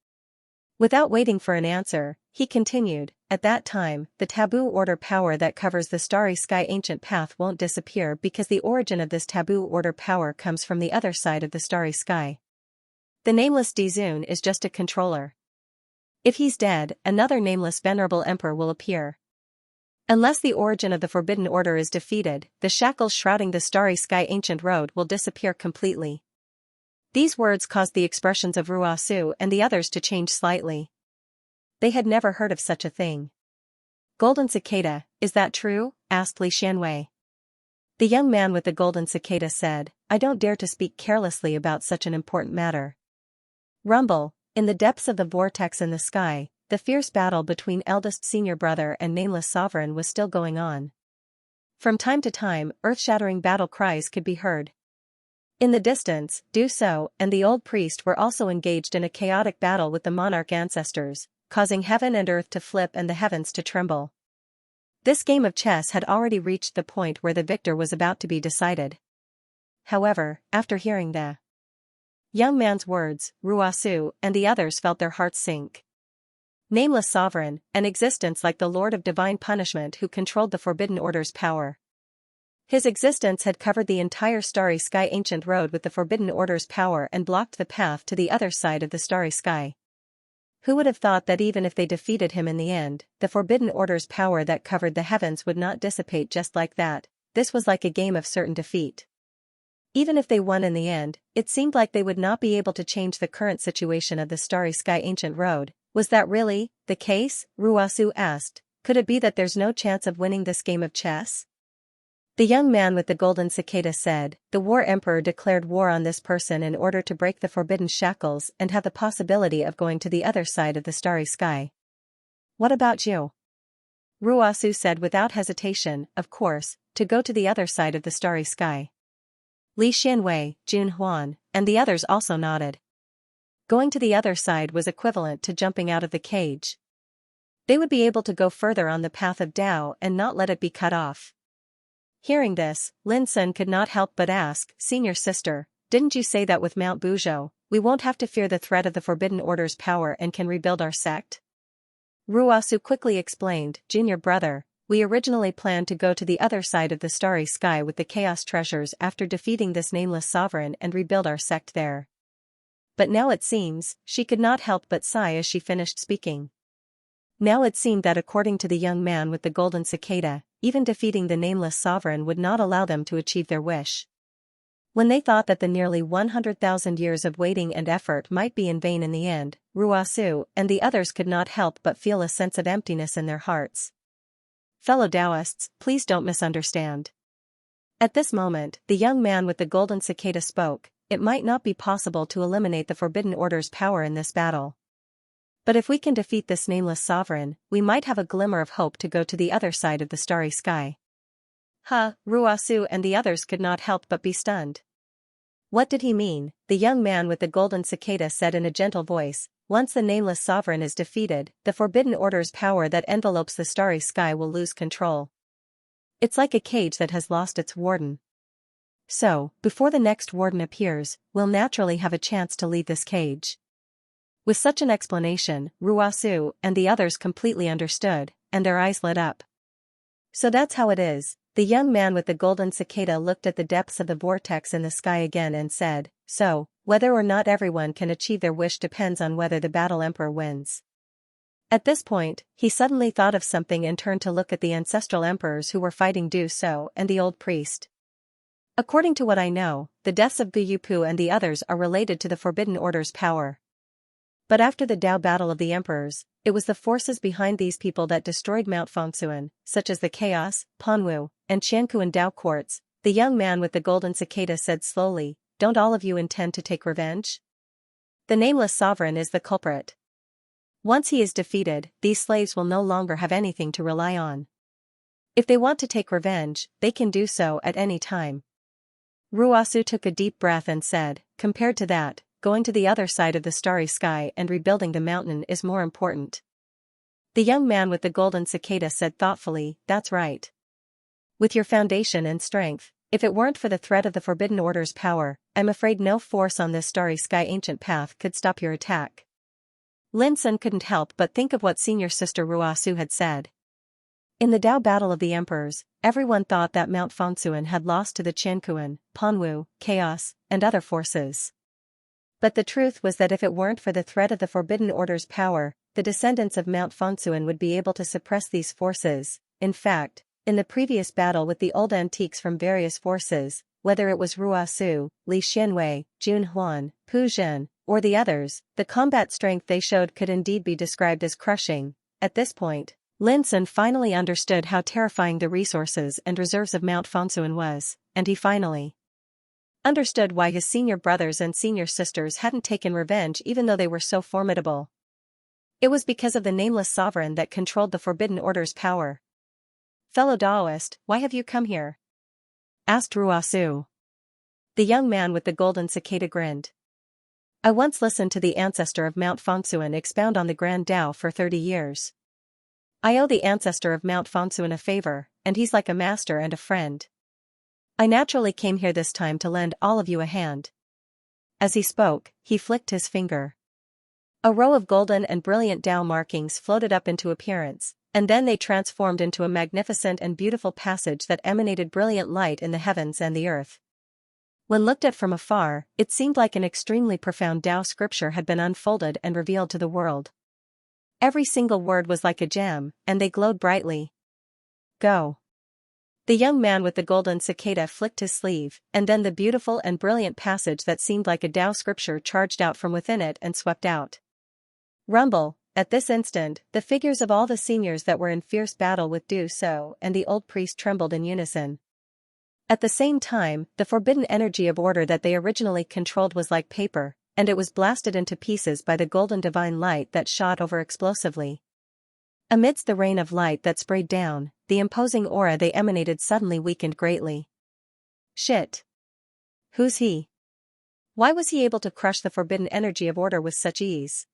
[SPEAKER 1] Without waiting for an answer, he continued, at that time, the taboo order power that covers the starry sky ancient path won't disappear because the origin of this taboo order power comes from the other side of the starry sky. The nameless Dizun is just a controller. If he's dead, another nameless venerable emperor will appear. Unless the origin of the forbidden order is defeated, the shackles shrouding the starry sky ancient road will disappear completely. These words caused the expressions of Ruosu and the others to change slightly. They had never heard of such a thing. Golden cicada, is that true? Asked Li Xianwei. The young man with the golden cicada said, I don't dare to speak carelessly about such an important matter. Rumble, in the depths of the vortex in the sky, the fierce battle between eldest senior brother and nameless sovereign was still going on. From time to time, earth-shattering battle cries could be heard. In the distance, Du So and the old priest were also engaged in a chaotic battle with the monarch ancestors, causing heaven and earth to flip and the heavens to tremble. This game of chess had already reached the point where the victor was about to be decided. However, after hearing the young man's words, Ruosu and the others felt their hearts sink. Nameless sovereign, an existence like the Lord of Divine Punishment who controlled the Forbidden Order's power. His existence had covered the entire starry sky ancient road with the Forbidden Order's power and blocked the path to the other side of the starry sky. Who would have thought that even if they defeated him in the end, the Forbidden Order's power that covered the heavens would not dissipate just like that? This was like a game of certain defeat. Even if they won in the end, it seemed like they would not be able to change the current situation of the starry sky ancient road. Was that really the case? Ruosu asked. Could it be that there's no chance of winning this game of chess? The young man with the golden cicada said, the War Emperor declared war on this person in order to break the forbidden shackles and have the possibility of going to the other side of the starry sky. What about you? Ruosu said without hesitation, of course, to go to the other side of the starry sky. Li Xianwei, Jun Huan, and the others also nodded. Going to the other side was equivalent to jumping out of the cage. They would be able to go further on the path of Tao and not let it be cut off. Hearing this, Lin Sun could not help but ask, "Senior sister, didn't you say that with Mount Buzhou, we won't have to fear the threat of the Forbidden Order's power and can rebuild our sect?" Ruasu quickly explained, "Junior brother, we originally planned to go to the other side of the starry sky with the chaos treasures after defeating this nameless sovereign and rebuild our sect there. But now it seems," she could not help but sigh as she finished speaking. Now it seemed that according to the young man with the golden cicada, even defeating the nameless sovereign would not allow them to achieve their wish. When they thought that the nearly 100,000 years of waiting and effort might be in vain in the end, Ruasu and the others could not help but feel a sense of emptiness in their hearts. Fellow Taoists, please don't misunderstand. At this moment, the young man with the golden cicada spoke. It might not be possible to eliminate the Forbidden Order's power in this battle. But if we can defeat this nameless sovereign, we might have a glimmer of hope to go to the other side of the starry sky. Ruasu and the others could not help but be stunned. What did he mean? The young man with the golden cicada said in a gentle voice. Once the nameless sovereign is defeated, the Forbidden Order's power that envelopes the starry sky will lose control. It's like a cage that has lost its warden. So, before the next warden appears, we'll naturally have a chance to leave this cage. With such an explanation, Ruasu and the others completely understood, and their eyes lit up. So that's how it is. The young man with the golden cicada looked at the depths of the vortex in the sky again and said, "So, whether or not everyone can achieve their wish depends on whether the battle emperor wins." At this point, he suddenly thought of something and turned to look at the ancestral emperors who were fighting Du So and the old priest. According to what I know, the deaths of Guyupu and the others are related to the Forbidden Order's power. But after the Tao battle of the emperors, it was the forces behind these people that destroyed Mount Fengsuan, such as the Chaos, Panwu, and Qianquan Tao courts. The young man with the golden cicada said slowly, "Don't all of you intend to take revenge? The nameless sovereign is the culprit. Once he is defeated, these slaves will no longer have anything to rely on. If they want to take revenge, they can do so at any time." Ruasu took a deep breath and said, "Compared to that, going to the other side of the starry sky and rebuilding the mountain is more important." The young man with the golden cicada said thoughtfully, "That's right. With your foundation and strength, if it weren't for the threat of the Forbidden Order's power, I'm afraid no force on this starry sky ancient path could stop your attack." Lin Sun couldn't help but think of what senior sister Ruasu had said. In the Tao battle of the emperors, everyone thought that Mount Fengsuan had lost to the Qianquan, Panwu, Chaos, and other forces. But the truth was that if it weren't for the threat of the Forbidden Order's power, the descendants of Mount Fengsuan would be able to suppress these forces. In fact, in the previous battle with the old antiques from various forces, whether it was Ruasu, Li Xianwei, Jun Huan, Pu Zhen, or the others, the combat strength they showed could indeed be described as crushing. At this point, Lin Sun finally understood how terrifying the resources and reserves of Mount Fengsuan was, and he finally understood why his senior brothers and senior sisters hadn't taken revenge even though they were so formidable. It was because of the nameless sovereign that controlled the Forbidden Order's power. "Fellow Taoist, why have you come here?" asked Ruasu. The young man with the golden cicada grinned. "I once listened to the ancestor of Mount Fengsuan expound on the Grand Tao for 30 years. I owe the ancestor of Mount Fengsuan a favor, and he's like a master and a friend. I naturally came here this time to lend all of you a hand." As he spoke, he flicked his finger. A row of golden and brilliant Tao markings floated up into appearance, and then they transformed into a magnificent and beautiful passage that emanated brilliant light in the heavens and the earth. When looked at from afar, it seemed like an extremely profound Tao scripture had been unfolded and revealed to the world. Every single word was like a gem, and they glowed brightly. "Go." The young man with the golden cicada flicked his sleeve, and then the beautiful and brilliant passage that seemed like a Tao scripture charged out from within it and swept out. Rumble. At this instant, the figures of all the seniors that were in fierce battle with Du So and the old priest trembled in unison. At the same time, the forbidden energy of order that they originally controlled was like paper, and it was blasted into pieces by the golden divine light that shot over explosively. Amidst the rain of light that sprayed down, the imposing aura they emanated suddenly weakened greatly. Shit. Who's he? Why was he able to crush the forbidden energy of order with such ease?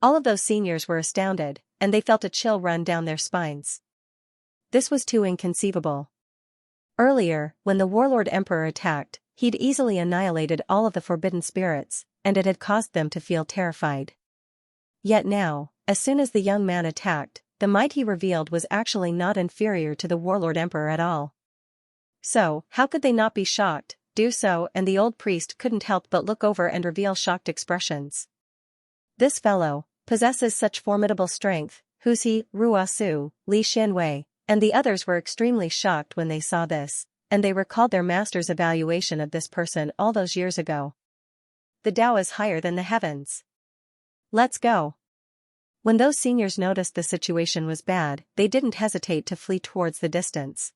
[SPEAKER 1] All of those seniors were astounded, and they felt a chill run down their spines. This was too inconceivable. Earlier, when the warlord emperor attacked, he'd easily annihilated all of the forbidden spirits, and it had caused them to feel terrified. Yet now, as soon as the young man attacked, the might he revealed was actually not inferior to the warlord emperor at all. So, how could they not be shocked? Do so, and the old priest couldn't help but look over and reveal shocked expressions. This fellow possesses such formidable strength. Who's he? Ruosu, Li Xianwei, and the others were extremely shocked when they saw this, and they recalled their master's evaluation of this person all those years ago. The Tao is higher than the heavens. Let's go. When those seniors noticed the situation was bad, they didn't hesitate to flee towards the distance.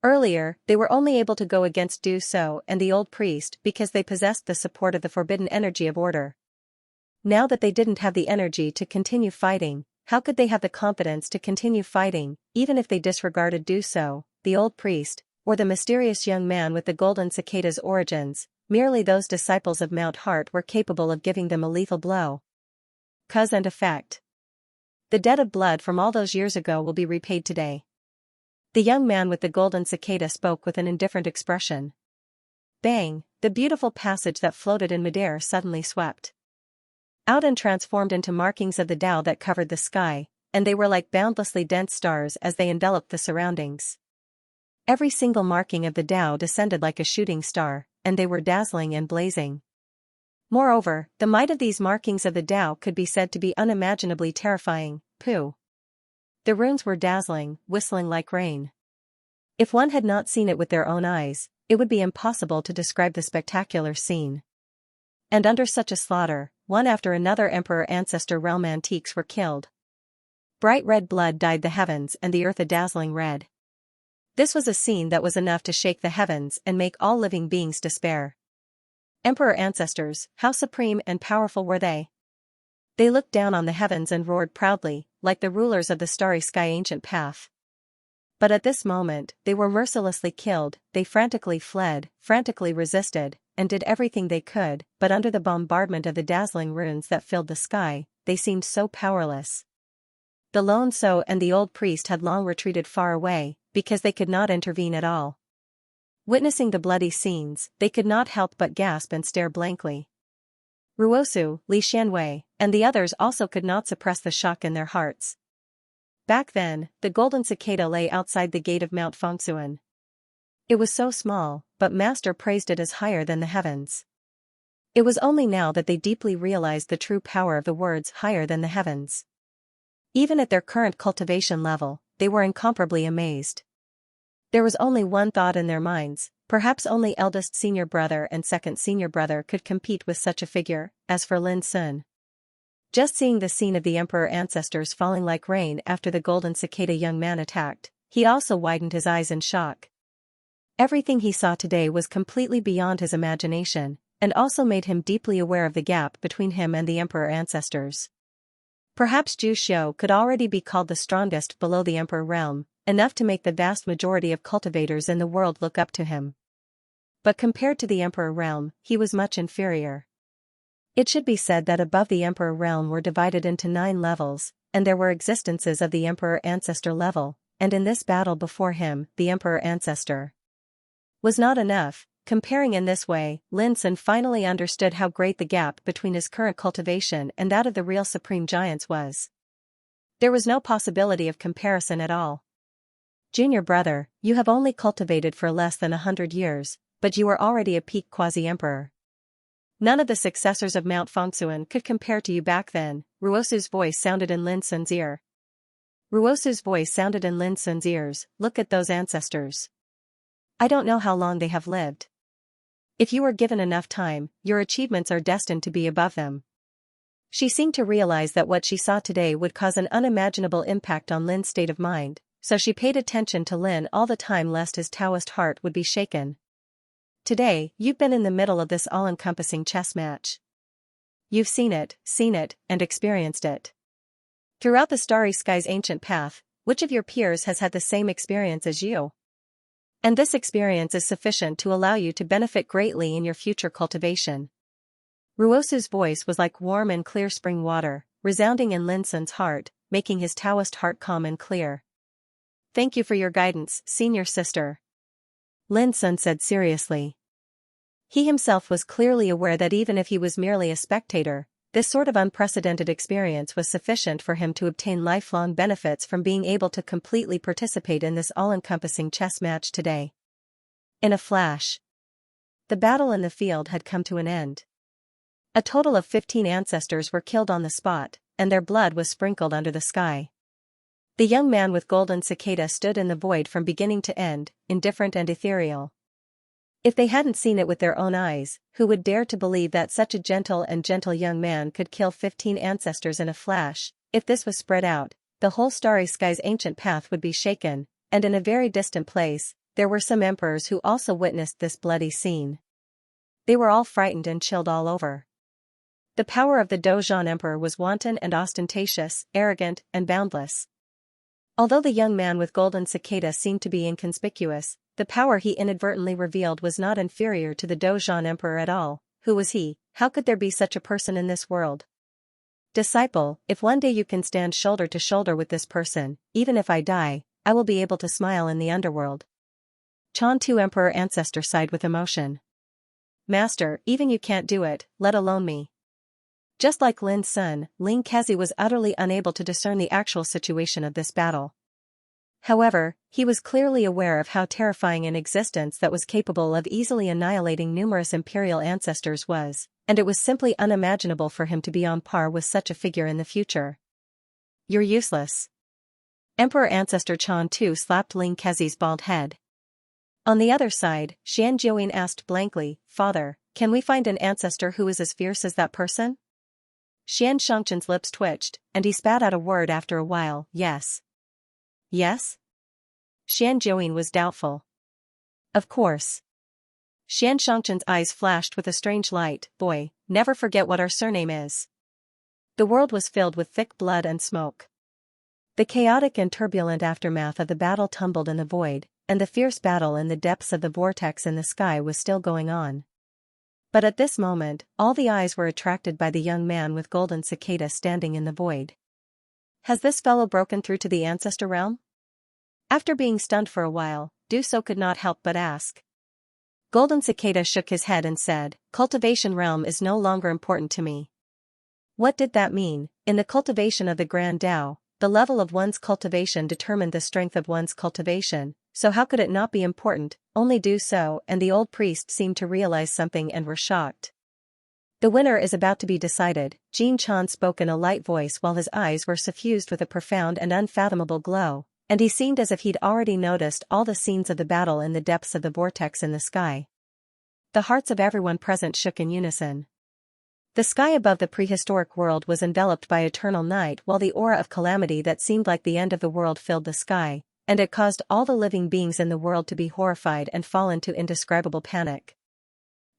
[SPEAKER 1] Earlier, they were only able to go against Du So and the old priest because they possessed the support of the forbidden energy of order. Now that they didn't have the energy to continue fighting, how could they have the confidence to continue fighting, even if they disregarded Du So, the old priest, or the mysterious young man with the golden cicada's origins? Merely those disciples of Mount Heart were capable of giving them a lethal blow. Cause and effect. The debt of blood from all those years ago will be repaid today. The young man with the golden cicada spoke with an indifferent expression. Bang! The beautiful passage that floated in midair suddenly swept out and transformed into markings of the Tao that covered the sky, and they were like boundlessly dense stars as they enveloped the surroundings. Every single marking of the Tao descended like a shooting star, and they were dazzling and blazing. Moreover, the might of these markings of the Tao could be said to be unimaginably terrifying. Pooh! The runes were dazzling, whistling like rain. If one had not seen it with their own eyes, it would be impossible to describe the spectacular scene. And under such a slaughter, one after another Emperor Ancestor realm antiques were killed. Bright red blood dyed the heavens and the earth a dazzling red. This was a scene that was enough to shake the heavens and make all living beings despair. Emperor Ancestors, how supreme and powerful were they? They looked down on the heavens and roared proudly, like the rulers of the starry sky ancient path. But at this moment, they were mercilessly killed. They frantically fled, frantically resisted, and did everything they could, but under the bombardment of the dazzling runes that filled the sky, they seemed so powerless. The lone So and the old priest had long retreated far away, because they could not intervene at all. Witnessing the bloody scenes, they could not help but gasp and stare blankly. Ruosu, Li Xianwei, and the others also could not suppress the shock in their hearts. Back then, the golden cicada lay outside the gate of Mount Fengsuan. It was so small, but Master praised it as higher than the heavens. It was only now that they deeply realized the true power of the words higher than the heavens. Even at their current cultivation level, they were incomparably amazed. There was only one thought in their minds: perhaps only eldest senior brother and second senior brother could compete with such a figure. As for Lin Sun, just seeing the scene of the Emperor Ancestors falling like rain after the golden cicada young man attacked, he also widened his eyes in shock. Everything he saw today was completely beyond his imagination, and also made him deeply aware of the gap between him and the Emperor Ancestors. Perhaps Zhu Xiu could already be called the strongest below the Emperor realm, enough to make the vast majority of cultivators in the world look up to him. But compared to the Emperor realm, he was much inferior. It should be said that above the Emperor realm were divided into 9 levels, and there were existences of the Emperor Ancestor level, and in this battle before him, the Emperor Ancestor was not enough. Comparing in this way, Lin Sun finally understood how great the gap between his current cultivation and that of the real supreme giants was. There was no possibility of comparison at all. Junior brother, you have only cultivated for less than 100 years, but you are already a peak quasi-emperor. None of the successors of Mount Fengsuan could compare to you back then. Ruosu's voice sounded in Lin Sun's ear. Ruosu's voice sounded in Lin Sun's ears. Look at those ancestors. I don't know how long they have lived. If you were given enough time, your achievements are destined to be above them. She seemed to realize that what she saw today would cause an unimaginable impact on Lin's state of mind, so she paid attention to Lin all the time lest his Taoist heart would be shaken. Today, you've been in the middle of this all-encompassing chess match. You've seen it, and experienced it. Throughout the starry sky's ancient path, which of your peers has had the same experience as you? And this experience is sufficient to allow you to benefit greatly in your future cultivation. Ruosu's voice was like warm and clear spring water, resounding in Lin Sun's heart, making his Taoist heart calm and clear. "Thank you for your guidance, senior sister," Lin Sun said seriously. He himself was clearly aware that even if he was merely a spectator, this sort of unprecedented experience was sufficient for him to obtain lifelong benefits from being able to completely participate in this all-encompassing chess match today. In a flash, the battle in the field had come to an end. A total of 15 ancestors were killed on the spot, and their blood was sprinkled under the sky. The young man with golden cicada stood in the void from beginning to end, indifferent and ethereal. If they hadn't seen it with their own eyes, who would dare to believe that such a gentle young man could kill 15 ancestors in a flash? If this was spread out, the whole starry sky's ancient path would be shaken, and in a very distant place, there were some emperors who also witnessed this bloody scene. They were all frightened and chilled all over. The power of the Dozhan emperor was wanton and ostentatious, arrogant and boundless. Although the young man with golden cicada seemed to be inconspicuous, the power he inadvertently revealed was not inferior to the Dozhan emperor at all. Who was he? How could there be such a person in this world? Disciple, if one day you can stand shoulder to shoulder with this person, even if I die, I will be able to smile in the underworld. Chan Tu emperor ancestor sighed with emotion. Master, even you can't do it, let alone me. Just like Lin Sun, Ling Kezi was utterly unable to discern the actual situation of this battle. However, he was clearly aware of how terrifying an existence that was capable of easily annihilating numerous imperial ancestors was, and it was simply unimaginable for him to be on par with such a figure in the future. You're useless. Emperor Ancestor Chan Tu slapped Ling Kezi's bald head. On the other side, Xianxia asked blankly, Father, can we find an ancestor who is as fierce as that person? Xianxia's lips twitched, and he spat out a word after a while, yes. Yes? Xianxia was doubtful. Of course. Xianxia's eyes flashed with a strange light. Boy, never forget what our surname is. The world was filled with thick blood and smoke. The chaotic and turbulent aftermath of the battle tumbled in the void, and the fierce battle in the depths of the vortex in the sky was still going on. But at this moment, all the eyes were attracted by the young man with golden cicada standing in the void. Has this fellow broken through to the ancestor realm? After being stunned for a while, Duso could not help but ask. Golden cicada shook his head and said, Cultivation realm is no longer important to me. What did that mean? In the cultivation of the Grand Tao, the level of one's cultivation determined the strength of one's cultivation, so how could it not be important? Only Duso and the old priest seemed to realize something and were shocked. The winner is about to be decided, Jin Chan spoke in a light voice while his eyes were suffused with a profound and unfathomable glow, and he seemed as if he'd already noticed all the scenes of the battle in the depths of the vortex in the sky. The hearts of everyone present shook in unison. The sky above the prehistoric world was enveloped by eternal night while the aura of calamity that seemed like the end of the world filled the sky, and it caused all the living beings in the world to be horrified and fall into indescribable panic.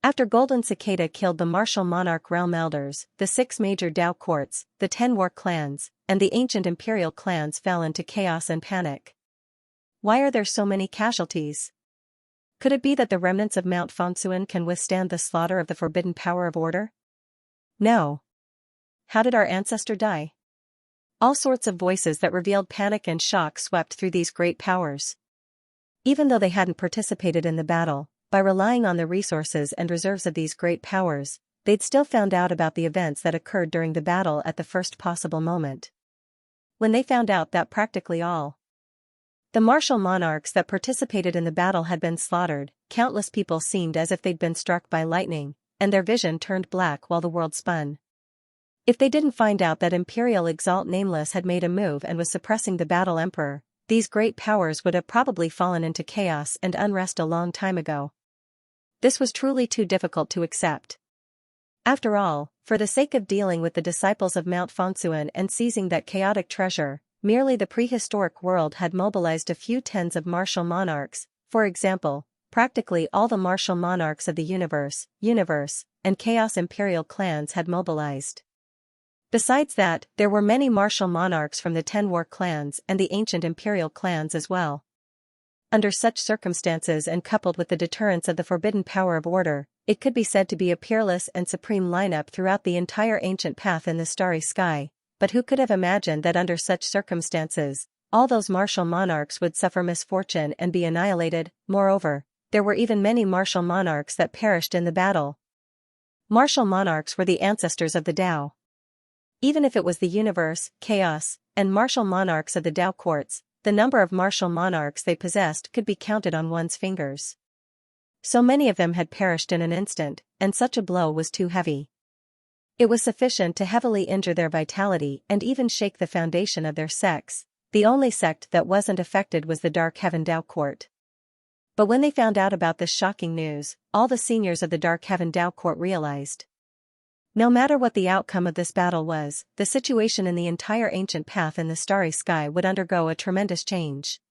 [SPEAKER 1] After Golden Cicada killed the martial monarch realm elders, the 6 major Tao courts, the 10 war clans, and the ancient imperial clans fell into chaos and panic. Why are there so many casualties? Could it be that the remnants of Mount Fengsuan can withstand the slaughter of the forbidden power of order? No. How did our ancestor die? All sorts of voices that revealed panic and shock swept through these great powers. Even though they hadn't participated in the battle, by relying on the resources and reserves of these great powers, they'd still found out about the events that occurred during the battle at the first possible moment. When they found out that practically all the martial monarchs that participated in the battle had been slaughtered, countless people seemed as if they'd been struck by lightning, and their vision turned black while the world spun. If they didn't find out that Imperial Exalt Nameless had made a move and was suppressing the battle emperor, these great powers would have probably fallen into chaos and unrest a long time ago. This was truly too difficult to accept. After all, for the sake of dealing with the disciples of Mount Fengsuan and seizing that chaotic treasure, merely the prehistoric world had mobilized a few tens of martial monarchs, for example, practically all the martial monarchs of the universe, and chaos imperial clans had mobilized. Besides that, there were many martial monarchs from the 10 war clans and the ancient imperial clans as well. Under such circumstances and coupled with the deterrence of the forbidden power of order, it could be said to be a peerless and supreme lineup throughout the entire ancient path in the starry sky, but who could have imagined that under such circumstances, all those martial monarchs would suffer misfortune and be annihilated? Moreover, there were even many martial monarchs that perished in the battle. Martial monarchs were the ancestors of the Tao. Even if it was the universe, chaos, and martial monarchs of the Tao courts, the number of martial monarchs they possessed could be counted on one's fingers. So many of them had perished in an instant, and such a blow was too heavy. It was sufficient to heavily injure their vitality and even shake the foundation of their sects. The only sect that wasn't affected was the Dark Heaven Tao Court. But when they found out about this shocking news, all the seniors of the Dark Heaven Tao Court realized. No matter what the outcome of this battle was, the situation in the entire ancient path in the starry sky would undergo a tremendous change.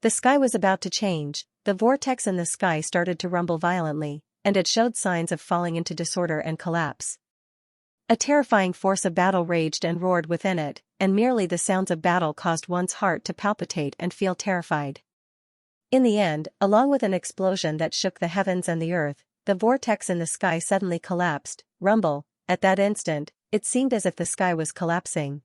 [SPEAKER 1] The sky was about to change, the vortex in the sky started to rumble violently, and it showed signs of falling into disorder and collapse. A terrifying force of battle raged and roared within it, and merely the sounds of battle caused one's heart to palpitate and feel terrified. In the end, along with an explosion that shook the heavens and the earth, the vortex in the sky suddenly collapsed. At that instant, it seemed as if the sky was collapsing.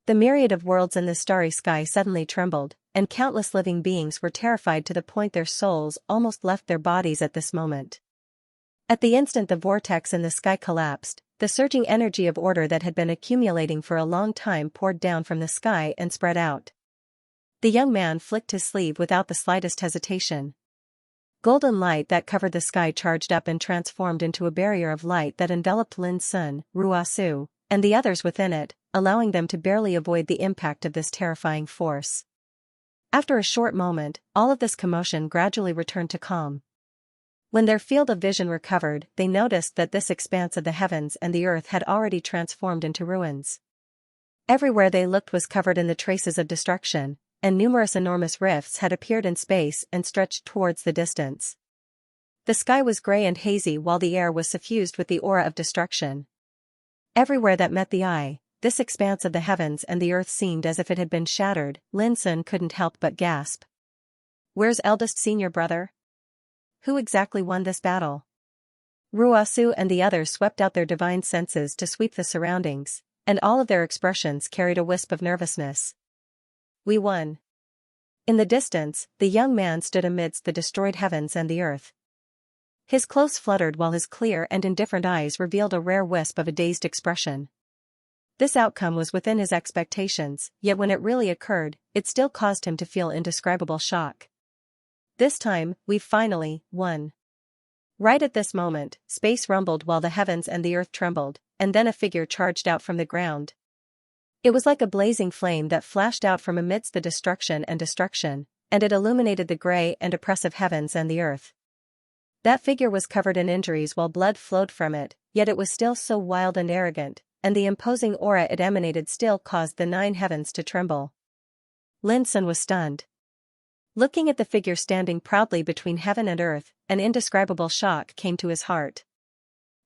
[SPEAKER 1] The myriad of worlds in the starry sky suddenly trembled, and countless living beings were terrified to the point their souls almost left their bodies at this moment. At the instant the vortex in the sky collapsed, the surging energy of order that had been accumulating for a long time poured down from the sky and spread out. The young man flicked his sleeve without the slightest hesitation. Golden light that covered the sky charged up and transformed into a barrier of light that enveloped Lin Sun, Ruosu, and the others within it, allowing them to barely avoid the impact of this terrifying force. After a short moment, all of this commotion gradually returned to calm. When their field of vision recovered, they noticed that this expanse of the heavens and the earth had already transformed into ruins. Everywhere they looked was covered in the traces of destruction, and numerous enormous rifts had appeared in space and stretched towards the distance. The sky was gray and hazy while the air was suffused with the aura of destruction. Everywhere that met the eye, this expanse of the heavens and the earth seemed as if it had been shattered. Lin Sun couldn't help but gasp. "Where's eldest senior brother? Who exactly won this battle?" Ruosu and the others swept out their divine senses to sweep the surroundings, and all of their expressions carried a wisp of nervousness. "We won." In the distance, the young man stood amidst the destroyed heavens and the earth. His clothes fluttered while his clear and indifferent eyes revealed a rare wisp of a dazed expression. This outcome was within his expectations, yet when it really occurred, it still caused him to feel indescribable shock. "This time, we've finally won." Right at this moment, space rumbled while the heavens and the earth trembled, and then a figure charged out from the ground. It was like a blazing flame that flashed out from amidst the destruction, and it illuminated the gray and oppressive heavens and the earth. That figure was covered in injuries while blood flowed from it, yet it was still so wild and arrogant, and the imposing aura it emanated still caused the 9 heavens to tremble. Lin Sun was stunned. Looking at the figure standing proudly between heaven and earth, an indescribable shock came to his heart.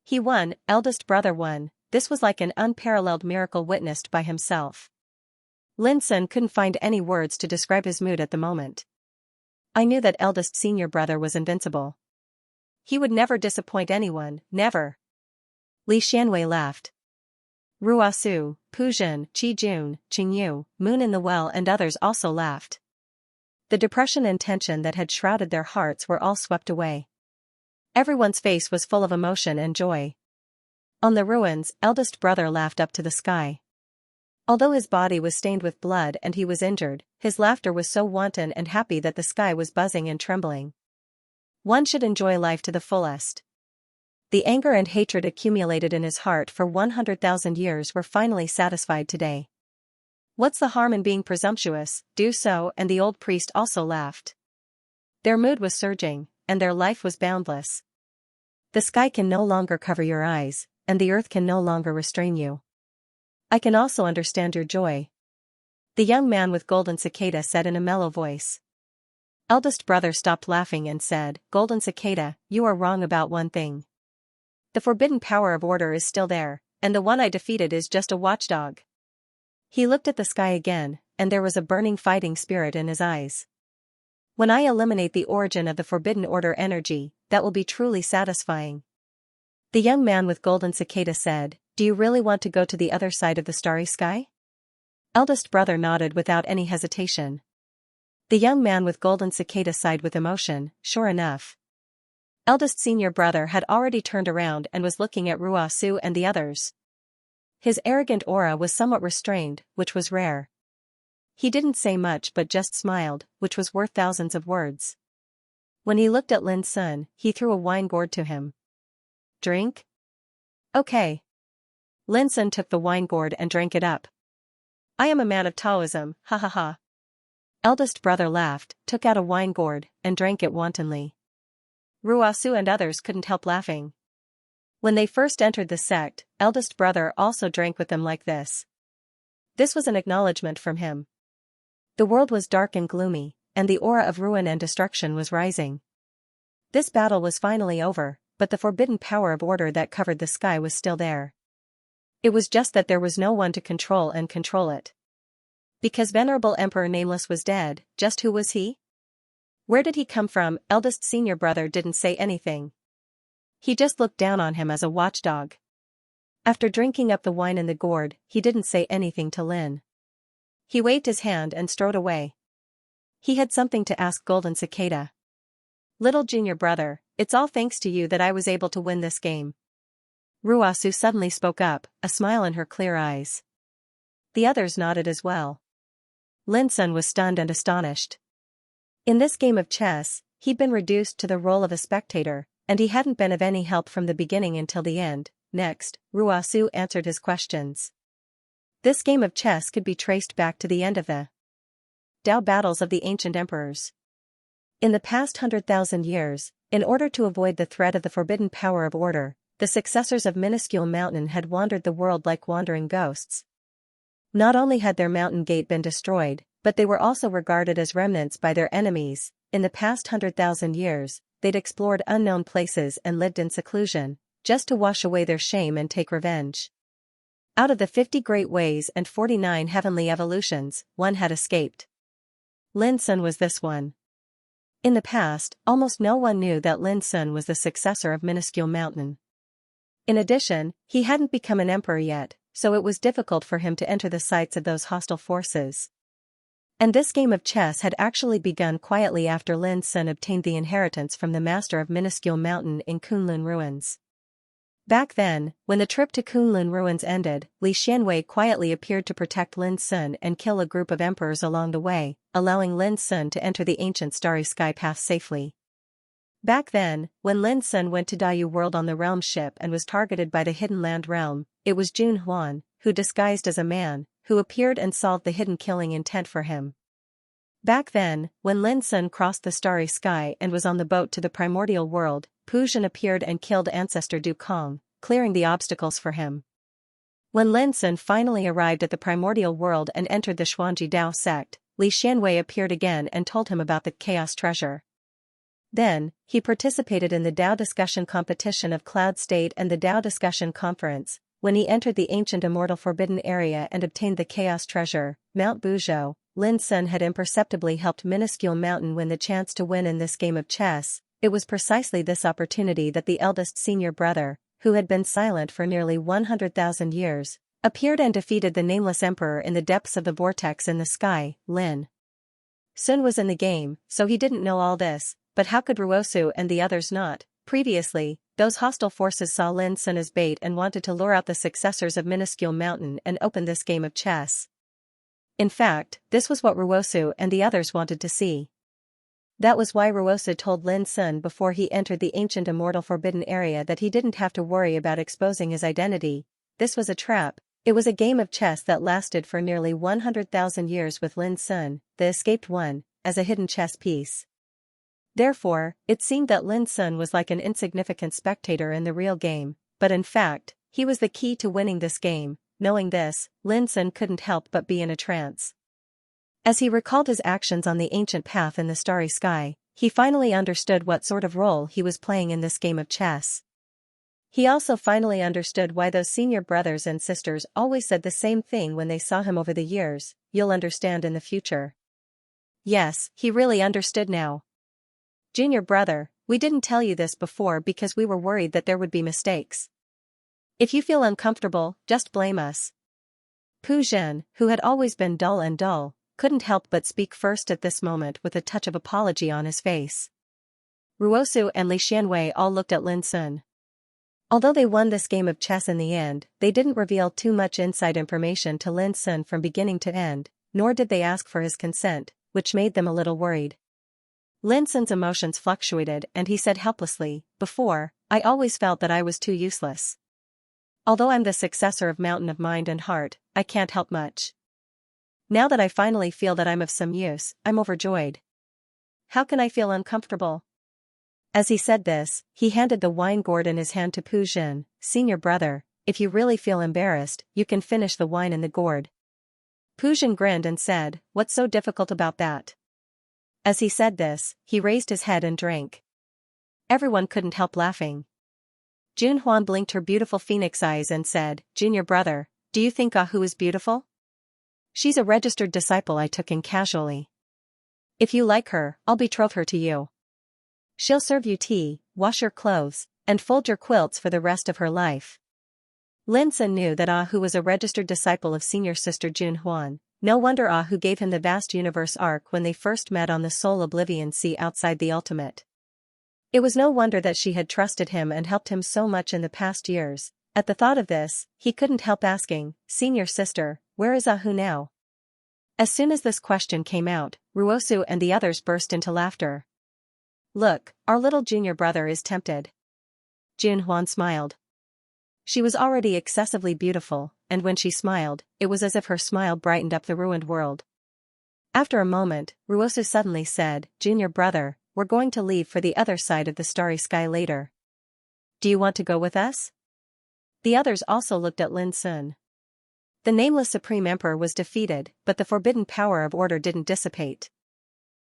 [SPEAKER 1] He won, eldest brother won. This was like an unparalleled miracle witnessed by himself. Lin Sun couldn't find any words to describe his mood at the moment. "I knew that eldest senior brother was invincible. He would never disappoint anyone, never." Li Xianwei laughed. Ruosu, Pu Jun, Qi Jun, Qingyu, Moon in the Well and others also laughed. The depression and tension that had shrouded their hearts were all swept away. Everyone's face was full of emotion and joy. On the ruins, eldest brother laughed up to the sky. Although his body was stained with blood and he was injured, his laughter was so wanton and happy that the sky was buzzing and trembling. One should enjoy life to the fullest. The anger and hatred accumulated in his heart for 100,000 years were finally satisfied today. "What's the harm in being presumptuous? Do so," and the old priest also laughed. Their mood was surging, and their life was boundless. "The sky can no longer cover your eyes, and the earth can no longer restrain you. I can also understand your joy," the young man with golden cicada said in a mellow voice. Eldest brother stopped laughing and said, "Golden cicada, you are wrong about one thing. The forbidden power of order is still there, and the one I defeated is just a watchdog." He looked at the sky again, and there was a burning fighting spirit in his eyes. "When I eliminate the origin of the forbidden order energy, that will be truly satisfying." The young man with golden cicada said, Do you really want to go to the other side of the starry sky? Eldest brother nodded without any hesitation. The young man with golden cicada sighed with emotion, sure enough. Eldest senior brother had already turned around and was looking at Ruosu and the others. His arrogant aura was somewhat restrained, which was rare. He didn't say much but just smiled, which was worth thousands of words. When he looked at Lin Sun, he threw a wine gourd to him. Drink? Okay. Lin Sun took the wine gourd and drank it up. I am a man of Taoism, ha ha ha. Eldest brother laughed, took out a wine gourd, and drank it wantonly. Ruosu and others couldn't help laughing. When they first entered the sect, eldest brother also drank with them like this. This was an acknowledgement from him. The world was dark and gloomy, and the aura of ruin and destruction was rising. This battle was finally over, but the forbidden power of order that covered the sky was still there. It was just that there was no one to control it. Because Venerable Emperor Nameless was dead, just who was he? Where did he come from? Eldest senior brother didn't say anything. He just looked down on him as a watchdog. After drinking up the wine in the gourd, he didn't say anything to Lin. He waved his hand and strode away. He had something to ask Golden Cicada. Little junior brother, it's all thanks to you that I was able to win this game. Ruosu suddenly spoke up, a smile in her clear eyes. The others nodded as well. Lin Sun was stunned and astonished. In this game of chess, he'd been reduced to the role of a spectator, and he hadn't been of any help from the beginning until the end. Next, Ruosu answered his questions. This game of chess could be traced back to the end of the Tao battles of the ancient emperors. In the past 100,000 years, in order to avoid the threat of the forbidden power of order, the successors of minuscule mountain had wandered the world like wandering ghosts. Not only had their mountain gate been destroyed, but they were also regarded as remnants by their enemies. In the past 100,000 years, they'd explored unknown places and lived in seclusion, just to wash away their shame and take revenge. Out of the 50 great ways and 49 heavenly evolutions, one had escaped. Lin Sun was this one. In the past, almost no one knew that Lin Sun was the successor of minuscule mountain. In addition, he hadn't become an emperor yet, so it was difficult for him to enter the sights of those hostile forces. And this game of chess had actually begun quietly after Lin Sun obtained the inheritance from the master of minuscule mountain in Kunlun ruins. Back then, when the trip to Kunlun ruins ended, Li Xianwei quietly appeared to protect Lin Sun and kill a group of emperors along the way, allowing Lin Sun to enter the ancient starry sky path safely. Back then, when Lin Sun went to Daiyu World on the realm ship and was targeted by the Hidden Land realm, it was Jun Huan, who disguised as a man, who appeared and solved the hidden killing intent for him. Back then, when Lin Sun crossed the starry sky and was on the boat to the primordial world, Pu Zhen appeared and killed Ancestor Du Kong, clearing the obstacles for him. When Lin Sun finally arrived at the primordial world and entered the Xuanji Dao sect, Li Xianwei appeared again and told him about the Chaos Treasure. Then, he participated in the Dao discussion competition of Cloud State and the Dao discussion conference. When he entered the ancient immortal forbidden area and obtained the Chaos Treasure, Mount Buzhou, Lin Sun had imperceptibly helped minuscule mountain win the chance to win in this game of chess. It was precisely this opportunity that the eldest senior brother, who had been silent for nearly 100,000 years, appeared and defeated the nameless emperor in the depths of the vortex in the sky. Lin Sun was in the game, so he didn't know all this, but how could Ruosu and the others not? Previously, those hostile forces saw Lin Sun as bait and wanted to lure out the successors of minuscule mountain and open this game of chess. In fact, this was what Ruosu and the others wanted to see. That was why Ruosu told Lin Sun before he entered the ancient immortal forbidden area that he didn't have to worry about exposing his identity. This was a trap. It was a game of chess that lasted for nearly 100,000 years with Lin Sun, the escaped one, as a hidden chess piece. Therefore, it seemed that Lin Sun was like an insignificant spectator in the real game, but in fact, he was the key to winning this game. Knowing this, Lin Sun couldn't help but be in a trance. As he recalled his actions on the ancient path in the starry sky, he finally understood what sort of role he was playing in this game of chess. He also finally understood why those senior brothers and sisters always said the same thing when they saw him over the years: "You'll understand in the future." Yes, he really understood now. "Junior brother, we didn't tell you this before because we were worried that there would be mistakes. If you feel uncomfortable, just blame us. Pu Zhen, who had always been dull, couldn't help but speak first at this moment with a touch of apology on his face. Ruosu and Li Xianwei all looked at Lin Sun. Although they won this game of chess in the end, they didn't reveal too much inside information to Lin Sun from beginning to end, nor did they ask for his consent, which made them a little worried. Lin Sun's emotions fluctuated and he said helplessly, "Before, I always felt that I was too useless. Although I'm the successor of Mountain of Mind and Heart, I can't help much. Now that I finally feel that I'm of some use, I'm overjoyed. How can I feel uncomfortable?" As he said this, he handed the wine gourd in his hand to Pu Zhen. "Senior brother, if you really feel embarrassed, you can finish the wine in the gourd." Pu Zhen grinned and said, "What's so difficult about that?" As he said this, he raised his head and drank. Everyone couldn't help laughing. Jun Huan blinked her beautiful phoenix eyes and said, "Junior brother, do you think Ahu is beautiful? She's a registered disciple I took in casually. If you like her, I'll betroth her to you. She'll serve you tea, wash your clothes, and fold your quilts for the rest of her life." Lin Sun knew that Ahu was a registered disciple of senior sister Jun Huan. No wonder Ahu gave him the vast universe arc when they first met on the Soul Oblivion Sea outside the Ultimate. It was no wonder that she had trusted him and helped him so much in the past years. At the thought of this, he couldn't help asking, "Senior sister, where is Ahu now?" As soon as this question came out, Ruosu and the others burst into laughter. "Look, our little junior brother is tempted." Jun Huan smiled. She was already excessively beautiful, and when she smiled, it was as if her smile brightened up the ruined world. After a moment, Ruosu suddenly said, "Junior brother, we're going to leave for the other side of the starry sky later. Do you want to go with us?" The others also looked at Lin Sun. The nameless Supreme Emperor was defeated, but the forbidden power of order didn't dissipate.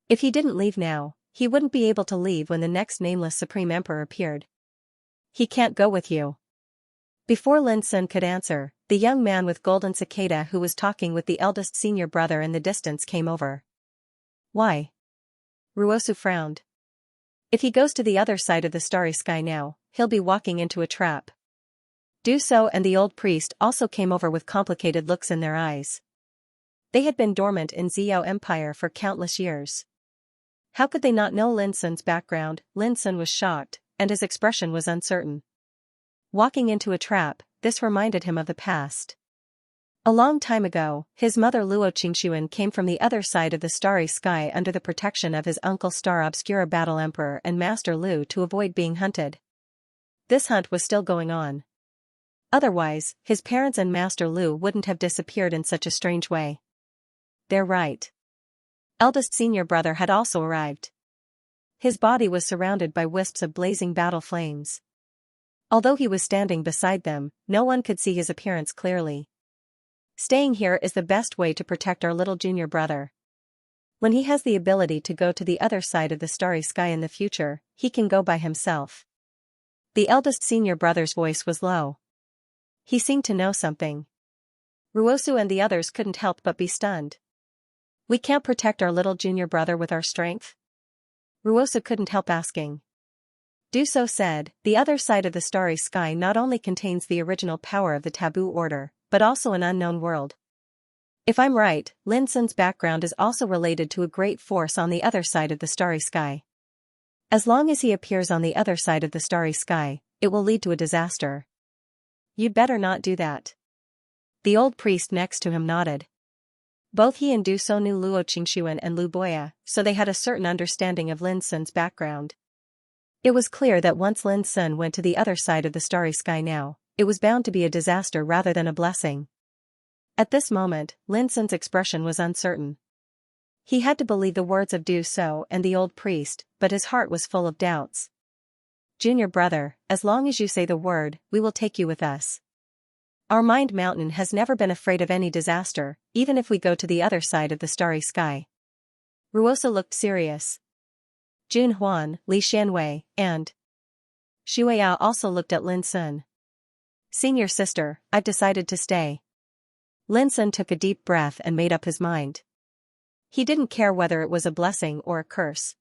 [SPEAKER 1] If he didn't leave now, he wouldn't be able to leave when the next nameless Supreme Emperor appeared. "He can't go with you." Before Lin Sun could answer, the young man with golden cicada who was talking with the eldest senior brother in the distance came over. "Why?" Ruosu frowned. "If he goes to the other side of the starry sky now, he'll be walking into a trap." Do So and the old priest also came over with complicated looks in their eyes. They had been dormant in Xiao Empire for countless years. How could they not know Lin Sun's background? Lin Sun was shocked, and his expression was uncertain. Walking into a trap, this reminded him of the past. A long time ago, his mother Luo Qingxuan came from the other side of the starry sky under the protection of his uncle Star Obscura Battle Emperor and Master Lu to avoid being hunted. This hunt was still going on. Otherwise, his parents and Master Lu wouldn't have disappeared in such a strange way. They're right. Eldest senior brother had also arrived. His body was surrounded by wisps of blazing battle flames. Although he was standing beside them, no one could see his appearance clearly. "Staying here is the best way to protect our little junior brother. When he has the ability to go to the other side of the starry sky in the future, he can go by himself." The eldest senior brother's voice was low. He seemed to know something. Ruosu and the others couldn't help but be stunned. "We can't protect our little junior brother with our strength?" Ruosu couldn't help asking. Do So said, "The other side of the starry sky not only contains the original power of the taboo order, but also an unknown world. If I'm right, Lin Sun's background is also related to a great force on the other side of the starry sky. As long as he appears on the other side of the starry sky, it will lead to a disaster. You'd better not do that." The old priest next to him nodded. Both he and Du So knew Luo Qingxuan and Lu Boya, so they had a certain understanding of Lin Sun's background. It was clear that once Lin Sun went to the other side of the starry sky now, it was bound to be a disaster rather than a blessing. At this moment, Lin Sun's expression was uncertain. He had to believe the words of Du So and the old priest, but his heart was full of doubts. "Junior brother, as long as you say the word, we will take you with us. Our Mind Mountain has never been afraid of any disaster, even if we go to the other side of the starry sky." Ruosu looked serious. Jun Huan, Li Xianwei, and Shuya also looked at Lin Sun. "Senior sister, I've decided to stay." Lin Sun took a deep breath and made up his mind. He didn't care whether it was a blessing or a curse.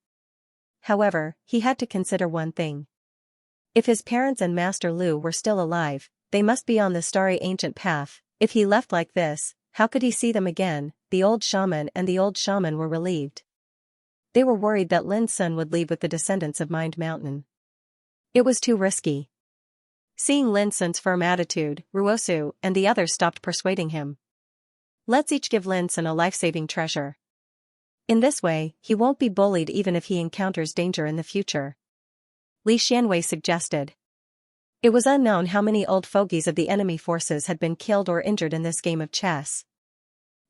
[SPEAKER 1] However, he had to consider one thing. If his parents and Master Lu were still alive, they must be on the starry ancient path. If he left like this, how could he see them again? The old shaman and the old shaman were relieved. They were worried that Lin Sun would leave with the descendants of Mind Mountain. It was too risky. Seeing Lin Sun's firm attitude, Ruosu and the others stopped persuading him. Let's each give Lin Sun a life-saving treasure. In this way, he won't be bullied even if he encounters danger in the future. Li Xianwei suggested. It was unknown how many old fogies of the enemy forces had been killed or injured in this game of chess.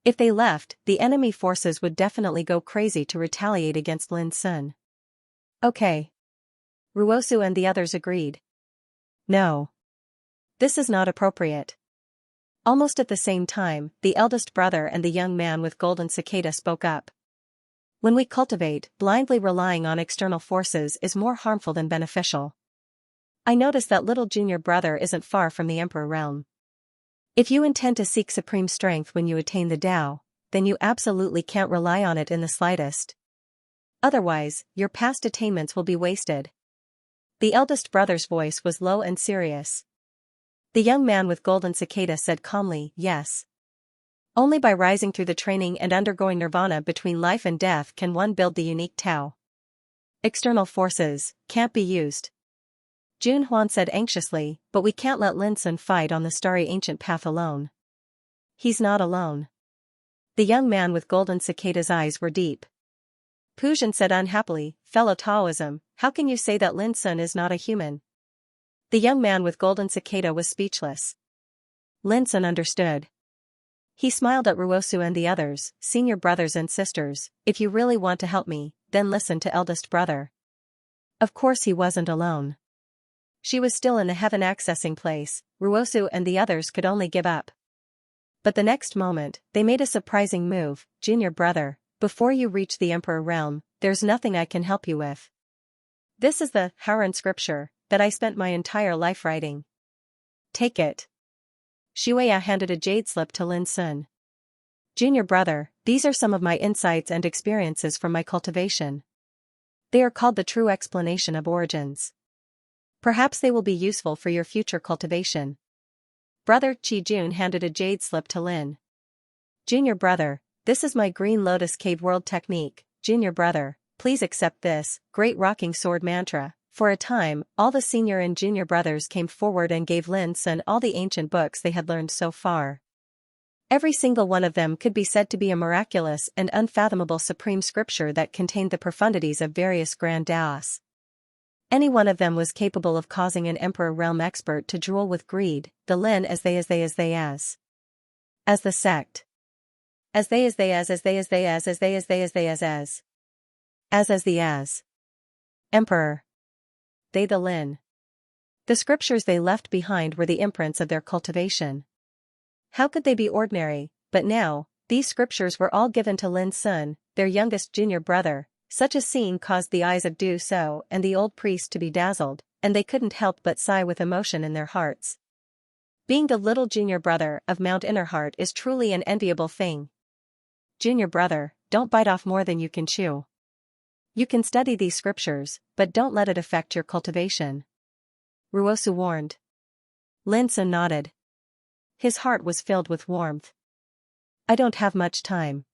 [SPEAKER 1] If they left, the enemy forces would definitely go crazy to retaliate against Lin Sun. Okay. Ruosu and the others agreed. No. This is not appropriate. Almost at the same time, the eldest brother and the young man with golden cicada spoke up. When we cultivate, blindly relying on external forces is more harmful than beneficial. I notice that little junior brother isn't far from the Emperor realm. If you intend to seek supreme strength when you attain the Tao, then you absolutely can't rely on it in the slightest. Otherwise, your past attainments will be wasted. The eldest brother's voice was low and serious. The young man with golden cicada said calmly, yes. Only by rising through the training and undergoing nirvana between life and death can one build the unique Tao. External forces can't be used. Jun Huan said anxiously, but we can't let Lin Sun fight on the starry ancient path alone. He's not alone. The young man with golden cicada's eyes were deep. Pujin said unhappily, fellow Taoism, how can you say that Lin Sun is not a human? The young man with golden cicada was speechless. Lin Sun understood. He smiled at Ruosu and the others, senior brothers and sisters, if you really want to help me, then listen to eldest brother. Of course he wasn't alone. She was still in the heaven accessing place, Ruosu and the others could only give up. But the next moment, they made a surprising move, junior brother, before you reach the Emperor realm, there's nothing I can help you with. This is the Haran scripture that I spent my entire life writing. Take it. Shueya handed a jade slip to Lin Sun. Junior brother, these are some of my insights and experiences from my cultivation. They are called the true explanation of origins. Perhaps they will be useful for your future cultivation. Brother Qi Jun handed a jade slip to Lin. Junior brother, this is my Green Lotus Cave World technique. Junior brother, please accept this, great rocking sword mantra. For a time, all the senior and junior brothers came forward and gave Lin Sun all the ancient books they had learned so far. Every single one of them could be said to be a miraculous and unfathomable supreme scripture that contained the profundities of various grand Taos. Any one of them was capable of causing an Emperor realm expert to drool with greed, the Lin as the sect. Emperor. They the Lin. The scriptures they left behind were the imprints of their cultivation. How could they be ordinary? But now, these scriptures were all given to Lin Sun, their youngest junior brother. Such a scene caused the eyes of Du So and the old priest to be dazzled, and they couldn't help but sigh with emotion in their hearts. Being the little junior brother of Mount Innerheart is truly an enviable thing. Junior brother, don't bite off more than you can chew. You can study these scriptures, but don't let it affect your cultivation. Ruosu warned. Lin Sun nodded. His heart was filled with warmth. I don't have much time.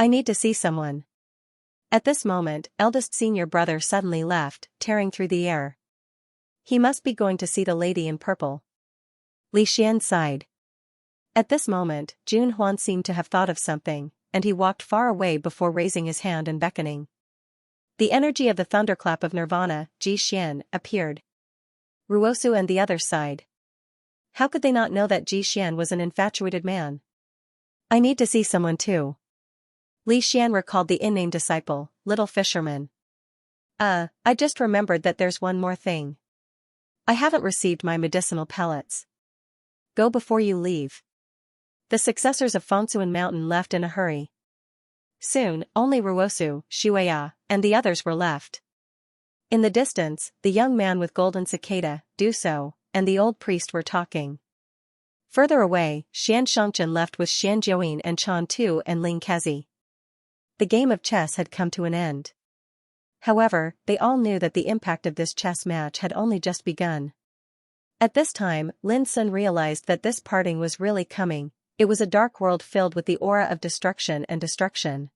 [SPEAKER 1] I need to see someone. At this moment, eldest senior brother suddenly left, tearing through the air. He must be going to see the lady in purple. Li Xian sighed. At this moment, Jun Huan seemed to have thought of something, and he walked far away before raising his hand and beckoning. The energy of the thunderclap of Nirvana, Ji Xian, appeared. Ruosu and the others sighed. How could they not know that Ji Xian was an infatuated man? I need to see someone too. Li Xian recalled the unnamed disciple, little fisherman. I just remembered that there's one more thing. I haven't received my medicinal pellets. Go before you leave. The successors of Fengsuan Mountain left in a hurry. Soon, only Ruosu, Shueya, and the others were left. In the distance, the young man with golden cicada, Du So, and the old priest were talking. Further away, Xianxia left with Xian Jiuyin and Chan Tu and Ling Kezi. The game of chess had come to an end. However, they all knew that the impact of this chess match had only just begun. At this time, Lin Sun realized that this parting was really coming. It was a dark world filled with the aura of destruction and destruction.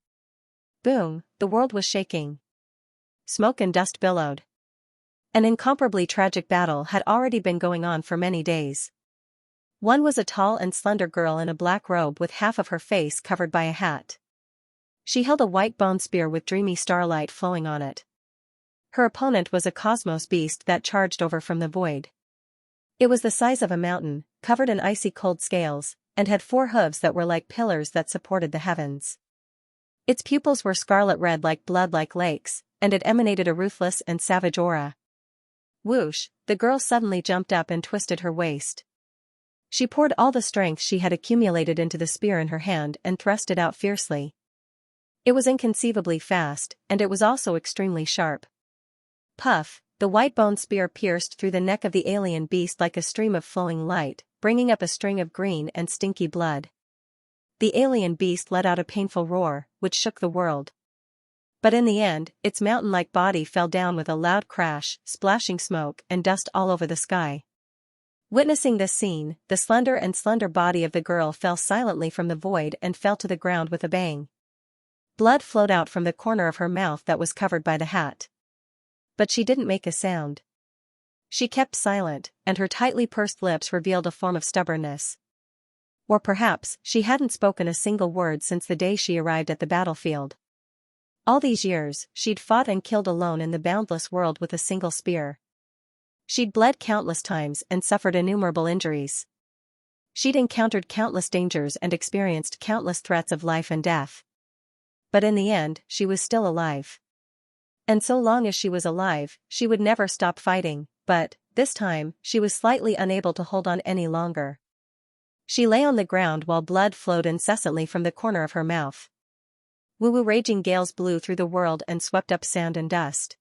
[SPEAKER 1] Boom, the world was shaking. Smoke and dust billowed. An incomparably tragic battle had already been going on for many days. One was a tall and slender girl in a black robe with half of her face covered by a hat. She held a white bone spear with dreamy starlight flowing on it. Her opponent was a cosmos beast that charged over from the void. It was the size of a mountain, covered in icy cold scales, and had 4 hooves that were like pillars that supported the heavens. Its pupils were scarlet red like blood like lakes, and it emanated a ruthless and savage aura. Whoosh, the girl suddenly jumped up and twisted her waist. She poured all the strength she had accumulated into the spear in her hand and thrust it out fiercely. It was inconceivably fast, and it was also extremely sharp. Puff, the white bone spear pierced through the neck of the alien beast like a stream of flowing light, bringing up a string of green and stinky blood. The alien beast let out a painful roar, which shook the world. But in the end, its mountain-like body fell down with a loud crash, splashing smoke and dust all over the sky. Witnessing this scene, the slender body of the girl fell silently from the void and fell to the ground with a bang. Blood flowed out from the corner of her mouth that was covered by the hat. But she didn't make a sound. She kept silent, and her tightly pursed lips revealed a form of stubbornness. Or perhaps, she hadn't spoken a single word since the day she arrived at the battlefield. All these years, she'd fought and killed alone in the boundless world with a single spear. She'd bled countless times and suffered innumerable injuries. She'd encountered countless dangers and experienced countless threats of life and death. But in the end, she was still alive. And so long as she was alive, she would never stop fighting, but, this time, she was slightly unable to hold on any longer. She lay on the ground while blood flowed incessantly from the corner of her mouth. Woo-woo raging gales blew through the world and swept up sand and dust.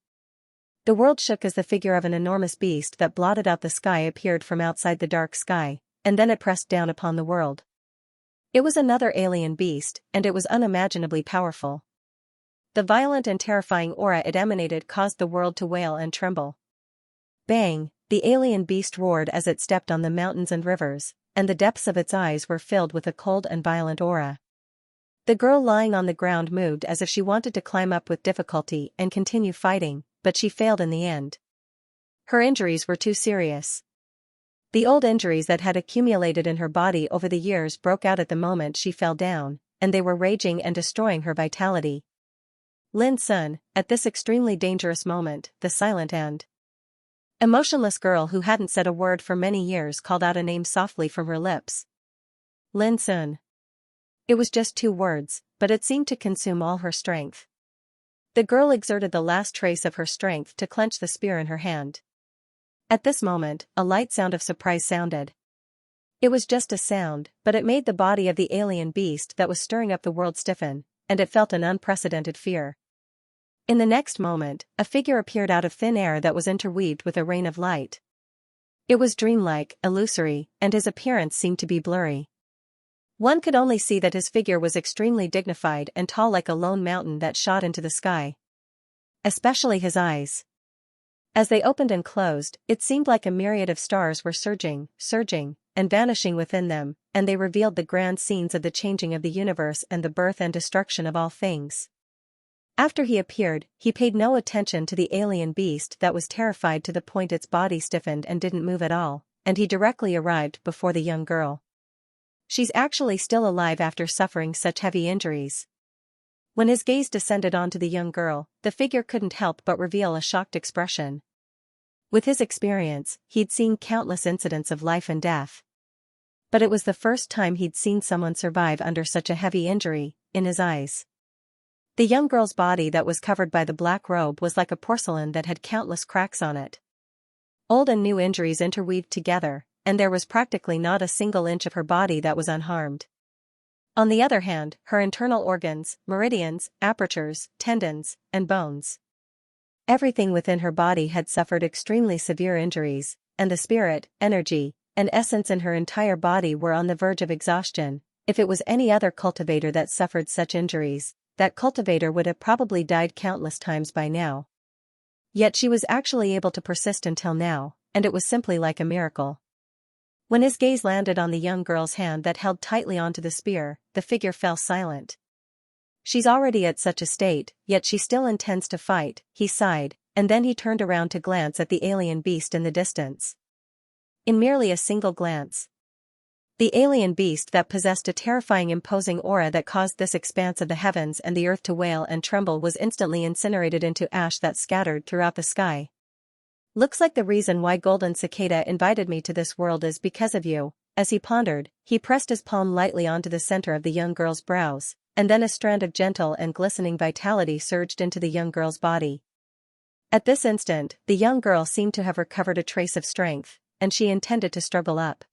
[SPEAKER 1] The world shook as the figure of an enormous beast that blotted out the sky appeared from outside the dark sky, and then it pressed down upon the world. It was another alien beast, and it was unimaginably powerful. The violent and terrifying aura it emanated caused the world to wail and tremble. Bang, the alien beast roared as it stepped on the mountains and rivers, and the depths of its eyes were filled with a cold and violent aura. The girl lying on the ground moved as if she wanted to climb up with difficulty and continue fighting, but she failed in the end. Her injuries were too serious. The old injuries that had accumulated in her body over the years broke out at the moment she fell down, and they were raging and destroying her vitality. Lin Sun, at this extremely dangerous moment, the silent and emotionless girl who hadn't said a word for many years called out a name softly from her lips. Lin Sun. It was just 2 words, but it seemed to consume all her strength. The girl exerted the last trace of her strength to clench the spear in her hand. At this moment, a light sound of surprise sounded. It was just a sound, but it made the body of the alien beast that was stirring up the world stiffen, and it felt an unprecedented fear. In the next moment, a figure appeared out of thin air that was interweaved with a rain of light. It was dreamlike, illusory, and his appearance seemed to be blurry. One could only see that his figure was extremely dignified and tall like a lone mountain that shot into the sky. Especially his eyes. As they opened and closed, it seemed like a myriad of stars were surging, and vanishing within them, and they revealed the grand scenes of the changing of the universe and the birth and destruction of all things. After he appeared, he paid no attention to the alien beast that was terrified to the point its body stiffened and didn't move at all, and he directly arrived before the young girl. She's actually still alive after suffering such heavy injuries. When his gaze descended onto the young girl, the figure couldn't help but reveal a shocked expression. With his experience, he'd seen countless incidents of life and death. But it was the first time he'd seen someone survive under such a heavy injury, in his eyes. The young girl's body that was covered by the black robe was like a porcelain that had countless cracks on it. Old and new injuries interweaved together, and there was practically not a single inch of her body that was unharmed. On the other hand, her internal organs, meridians, apertures, tendons, and bones. Everything within her body had suffered extremely severe injuries, and the spirit, energy, and essence in her entire body were on the verge of exhaustion. If it was any other cultivator that suffered such injuries, that cultivator would have probably died countless times by now. Yet she was actually able to persist until now, and it was simply like a miracle. When his gaze landed on the young girl's hand that held tightly onto the spear, the figure fell silent. She's already at such a state, yet she still intends to fight, he sighed, and then he turned around to glance at the alien beast in the distance. In merely a single glance, the alien beast that possessed a terrifying imposing aura that caused this expanse of the heavens and the earth to wail and tremble was instantly incinerated into ash that scattered throughout the sky. Looks like the reason why Golden Cicada invited me to this world is because of you. As he pondered, he pressed his palm lightly onto the center of the young girl's brows, and then a strand of gentle and glistening vitality surged into the young girl's body. At this instant, the young girl seemed to have recovered a trace of strength, and she intended to struggle up.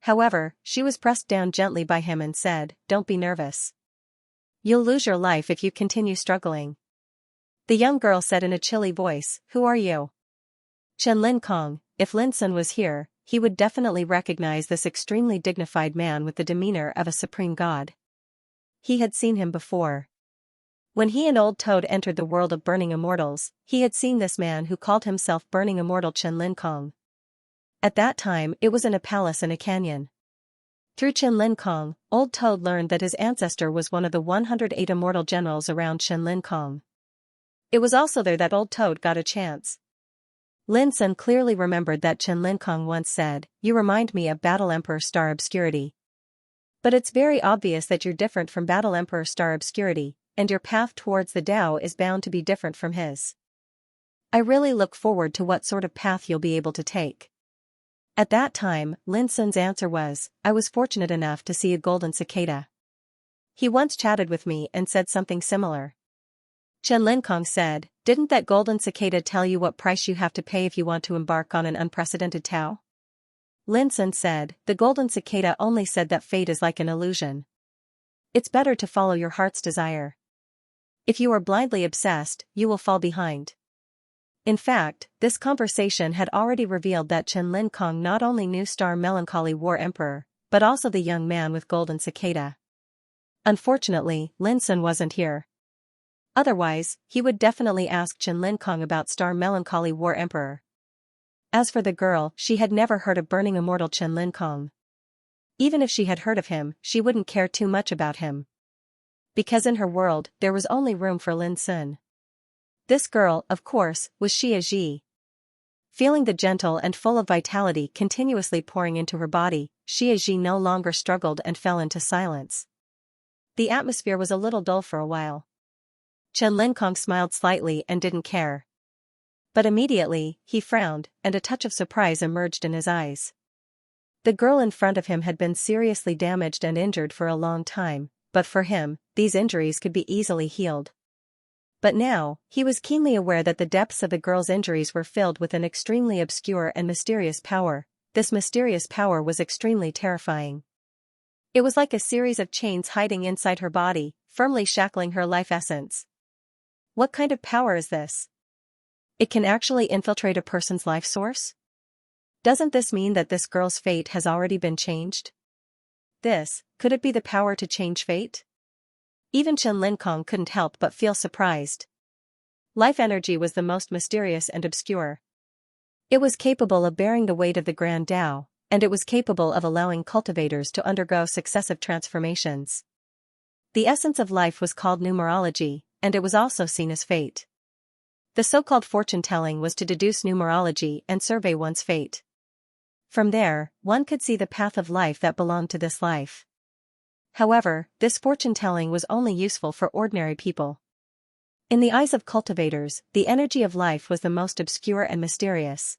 [SPEAKER 1] However, she was pressed down gently by him and said, "Don't be nervous. You'll lose your life if you continue struggling." The young girl said in a chilly voice, "Who are you?" Chen Lin Kong. If Lin Sun was here, he would definitely recognize this extremely dignified man with the demeanor of a supreme god. He had seen him before. When he and Old Toad entered the world of Burning Immortals, he had seen this man who called himself Burning Immortal Chen Lin Kong. At that time, it was in a palace in a canyon. Through Chen Lin Kong, Old Toad learned that his ancestor was one of the 108 immortal generals around Chen Lin Kong. It was also there that Old Toad got a chance. Lin Sun clearly remembered that Chen Lin Kong once said, "You remind me of Battle Emperor Star Obscurity. But it's very obvious that you're different from Battle Emperor Star Obscurity, and your path towards the Tao is bound to be different from his. I really look forward to what sort of path you'll be able to take." At that time, Lin Sun's answer was, "I was fortunate enough to see a golden cicada. He once chatted with me and said something similar." Chen Lin Kong said, "Didn't that golden cicada tell you what price you have to pay if you want to embark on an unprecedented Tao?" Lin Sun said, "The golden cicada only said that fate is like an illusion. It's better to follow your heart's desire. If you are blindly obsessed, you will fall behind." In fact, this conversation had already revealed that Chen Lin Kong not only knew Star Melancholy War Emperor, but also the young man with golden cicada. Unfortunately, Lin Sun wasn't here. Otherwise, he would definitely ask Chen Lin Kong about Star Melancholy War Emperor. As for the girl, she had never heard of Burning Immortal Chen Lin Kong. Even if she had heard of him, she wouldn't care too much about him. Because in her world, there was only room for Lin Sun. This girl, of course, was Xia Ji. Feeling the gentle and full of vitality continuously pouring into her body, Xia Ji no longer struggled and fell into silence. The atmosphere was a little dull for a while. Chen Lin Kong smiled slightly and didn't care. But immediately, he frowned, and a touch of surprise emerged in his eyes. The girl in front of him had been seriously damaged and injured for a long time, but for him, these injuries could be easily healed. But now, he was keenly aware that the depths of the girl's injuries were filled with an extremely obscure and mysterious power. This mysterious power was extremely terrifying. It was like a series of chains hiding inside her body, firmly shackling her life essence. What kind of power is this? It can actually infiltrate a person's life source? Doesn't this mean that this girl's fate has already been changed? Could it be the power to change fate? Even Chen Lin Kong couldn't help but feel surprised. Life energy was the most mysterious and obscure. It was capable of bearing the weight of the Grand Tao, and it was capable of allowing cultivators to undergo successive transformations. The essence of life was called numerology, and it was also seen as fate. The so-called fortune-telling was to deduce numerology and survey one's fate. From there, one could see the path of life that belonged to this life. However, this fortune-telling was only useful for ordinary people. In the eyes of cultivators, the energy of life was the most obscure and mysterious.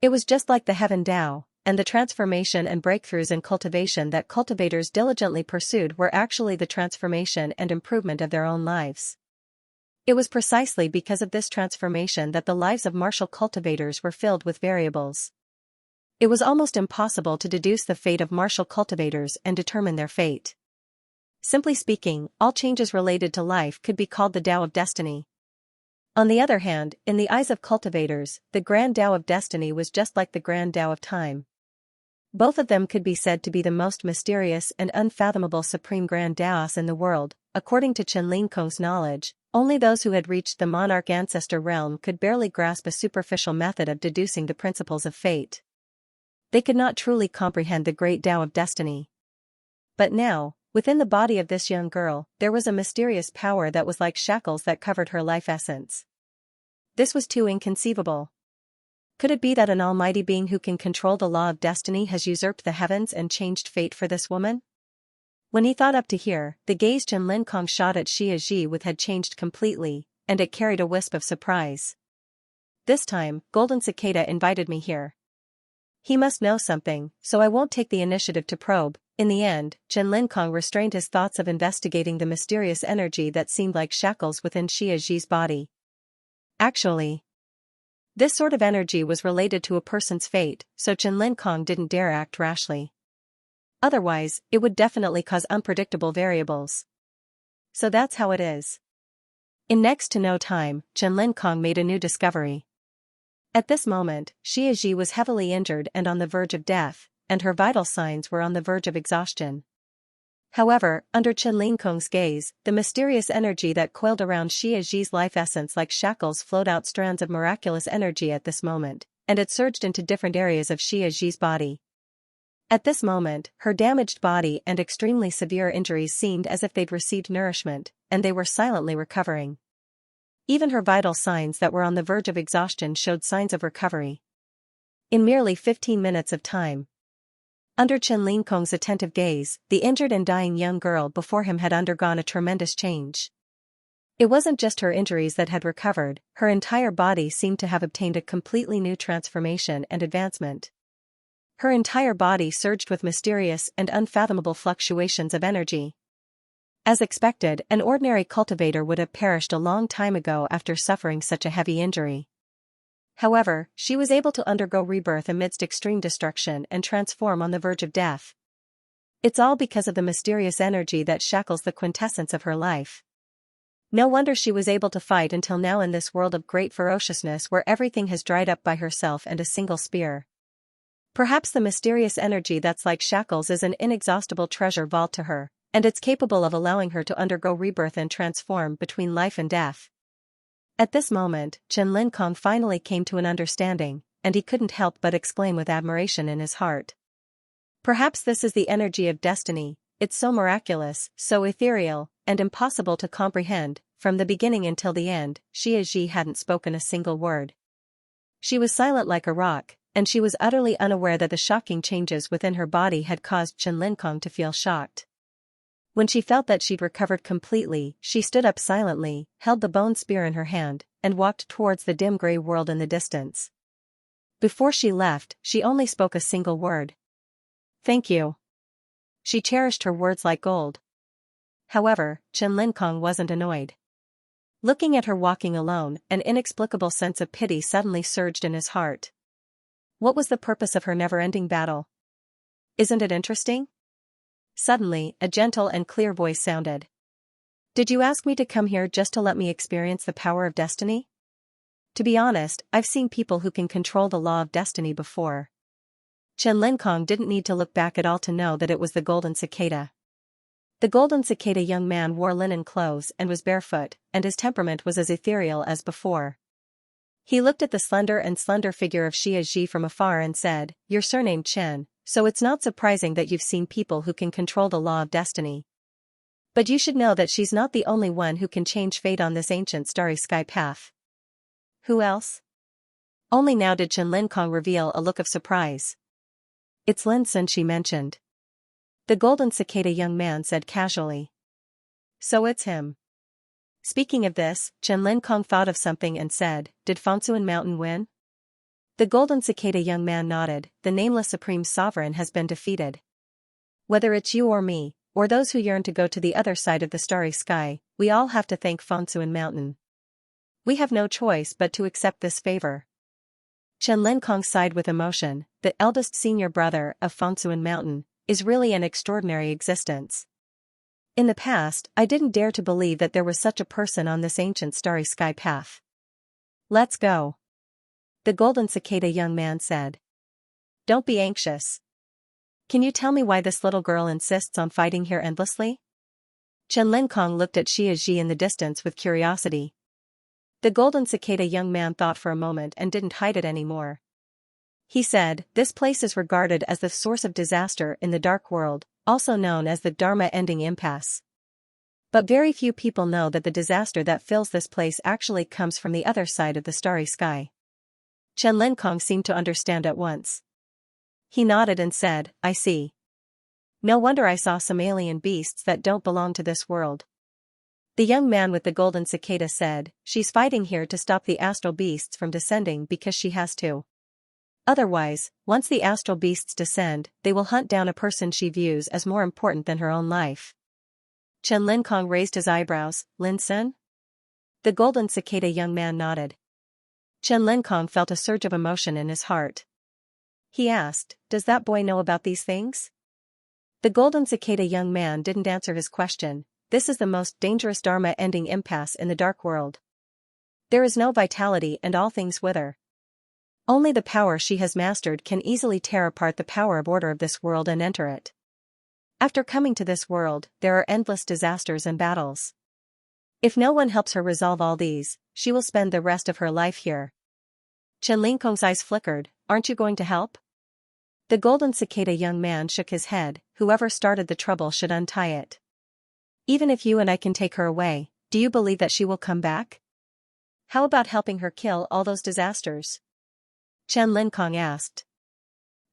[SPEAKER 1] It was just like the heaven Tao, and the transformation and breakthroughs in cultivation that cultivators diligently pursued were actually the transformation and improvement of their own lives. It was precisely because of this transformation that the lives of martial cultivators were filled with variables. It was almost impossible to deduce the fate of martial cultivators and determine their fate. Simply speaking, all changes related to life could be called the Tao of Destiny. On the other hand, in the eyes of cultivators, the Grand Tao of Destiny was just like the Grand Tao of Time. Both of them could be said to be the most mysterious and unfathomable supreme Grand Taos in the world. According to Chen Lin Kong's knowledge, Only those who had reached the monarch ancestor realm could barely grasp a superficial method of deducing the principles of fate. They could not truly comprehend the great Tao of destiny. But now, within the body of this young girl, there was a mysterious power that was like shackles that covered her life essence. This was too inconceivable. Could it be that an almighty being who can control the law of destiny has usurped the heavens and changed fate for this woman? When he thought up to here, the gaze Chen Kong shot at Xianxia with had changed completely, and it carried a wisp of surprise. This time, Golden Cicada invited me here. He must know something, so I won't take the initiative to probe. In the end, Chen Kong restrained his thoughts of investigating the mysterious energy that seemed like shackles within Xiaxi's body. Actually, this sort of energy was related to a person's fate, so Chen Kong didn't dare act rashly. Otherwise, it would definitely cause unpredictable variables. So that's how it is. In next to no time, Chen Kong made a new discovery. At this moment, Xiaxi was heavily injured and on the verge of death, and her vital signs were on the verge of exhaustion. However, under Chen Kong's gaze, the mysterious energy that coiled around Xiaxi's life essence like shackles flowed out strands of miraculous energy at this moment, and it surged into different areas of Xiaxi's body. At this moment, her damaged body and extremely severe injuries seemed as if they'd received nourishment, and they were silently recovering. Even her vital signs that were on the verge of exhaustion showed signs of recovery. In merely 15 minutes of time. Under Chen Kong's attentive gaze, the injured and dying young girl before him had undergone a tremendous change. It wasn't just her injuries that had recovered, her entire body seemed to have obtained a completely new transformation and advancement. Her entire body surged with mysterious and unfathomable fluctuations of energy. As expected, an ordinary cultivator would have perished a long time ago after suffering such a heavy injury. However, she was able to undergo rebirth amidst extreme destruction and transform on the verge of death. It's all because of the mysterious energy that shackles the quintessence of her life. No wonder she was able to fight until now in this world of great ferociousness where everything has dried up by herself and a single spear. Perhaps the mysterious energy that's like shackles is an inexhaustible treasure vault to her, and it's capable of allowing her to undergo rebirth and transform between life and death. At this moment, Chen Kong finally came to an understanding, and he couldn't help but exclaim with admiration in his heart. Perhaps this is the energy of destiny, it's so miraculous, so ethereal, and impossible to comprehend. From the beginning until the end, Xiaxi hadn't spoken a single word. She was silent like a rock, and she was utterly unaware that the shocking changes within her body had caused Chen Kong to feel shocked. When she felt that she'd recovered completely, she stood up silently, held the bone spear in her hand, and walked towards the dim gray world in the distance. Before she left, she only spoke a single word. "Thank you." She cherished her words like gold. However, Chen Kong wasn't annoyed. Looking at her walking alone, an inexplicable sense of pity suddenly surged in his heart. What was the purpose of her never-ending battle? Isn't it interesting? Suddenly, a gentle and clear voice sounded. "Did you ask me to come here just to let me experience the power of destiny?" To be honest, I've seen people who can control the law of destiny before. Chen Kong didn't need to look back at all to know that it was the Golden Cicada. The Golden Cicada young man wore linen clothes and was barefoot, and his temperament was as ethereal as before. He looked at the slender figure of Xiaxi from afar and said, "You're surnamed Chen, so it's not surprising that you've seen people who can control the law of destiny. But you should know that she's not the only one who can change fate on this ancient starry sky path." "Who else?" Only now did Chen Kong reveal a look of surprise. "It's Lin Sun," she mentioned. The Golden Cicada young man said casually. "So it's him." Speaking of this, Chen Kong thought of something and said, "Did Fangsuan Mountain win?" The Golden Cicada young man nodded. "The nameless supreme sovereign has been defeated. Whether it's you or me, or those who yearn to go to the other side of the starry sky, we all have to thank Fangsuan Mountain. We have no choice but to accept this favor." Chen Kong sighed with emotion. The eldest senior brother of Fangsuan Mountain is really an extraordinary existence. In the past, I didn't dare to believe that there was such a person on this ancient starry sky path. "Let's go," the Golden Cicada young man said. "Don't be anxious. Can you tell me why this little girl insists on fighting here endlessly?" Chen Linkong looked at Xianxia in the distance with curiosity. The golden cicada young man thought for a moment and didn't hide it anymore. He said, "This place is regarded as the source of disaster in the dark world, also known as the Dharma-ending impasse. But very few people know that the disaster that fills this place actually comes from the other side of the starry sky." Chen Linkong seemed to understand at once. He nodded and said, "I see. No wonder I saw some alien beasts that don't belong to this world." The young man with the golden cicada said, "She's fighting here to stop the astral beasts from descending because she has to. Otherwise, once the astral beasts descend, they will hunt down a person she views as more important than her own life." Chen Linkong raised his eyebrows. "Lin Sen?" The golden cicada young man nodded. Chen Linkong felt a surge of emotion in his heart. He asked, "Does that boy know about these things?" The golden cicada young man didn't answer his question. "This is the most dangerous Dharma-ending impasse in the dark world. There is no vitality and all things wither. Only the power she has mastered can easily tear apart the power of order of this world and enter it. After coming to this world, there are endless disasters and battles. If no one helps her resolve all these, she will spend the rest of her life here." Chen Linkong's eyes flickered. "Aren't you going to help?" The golden cicada young man shook his head. "Whoever started the trouble should untie it. Even if you and I can take her away, do you believe that she will come back? How about helping her kill all those disasters?" Chen Linkong asked.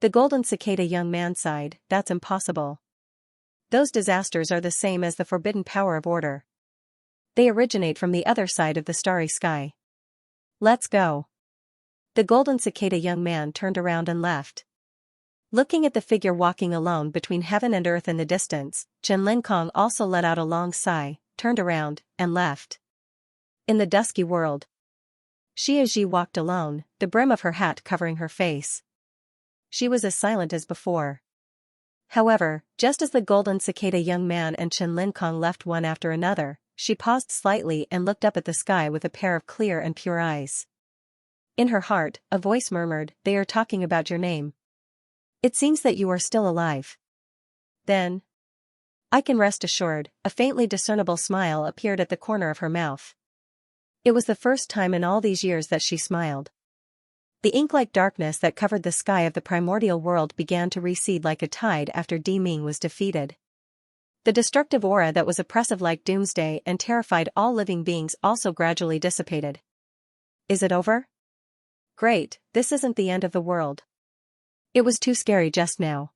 [SPEAKER 1] The golden cicada young man sighed. "That's impossible. Those disasters are the same as the forbidden power of order. They originate from the other side of the starry sky. Let's go." The golden cicada young man turned around and left. Looking at the figure walking alone between heaven and earth in the distance, Chen Linkong also let out a long sigh, turned around, and left. In the dusky world, Xiaoji walked alone, the brim of her hat covering her face. She was as silent as before. However, just as the golden cicada young man and Chen Linkong left one after another, she paused slightly and looked up at the sky with a pair of clear and pure eyes. In her heart, a voice murmured, "They are talking about your name. It seems that you are still alive. Then I can rest assured." A faintly discernible smile appeared at the corner of her mouth. It was the first time in all these years that she smiled. The ink-like darkness that covered the sky of the primordial world began to recede like a tide after Di Ming was defeated. The destructive aura that was oppressive like doomsday and terrified all living beings also gradually dissipated. "Is it over? Great, this isn't the end of the world. It was too scary just now.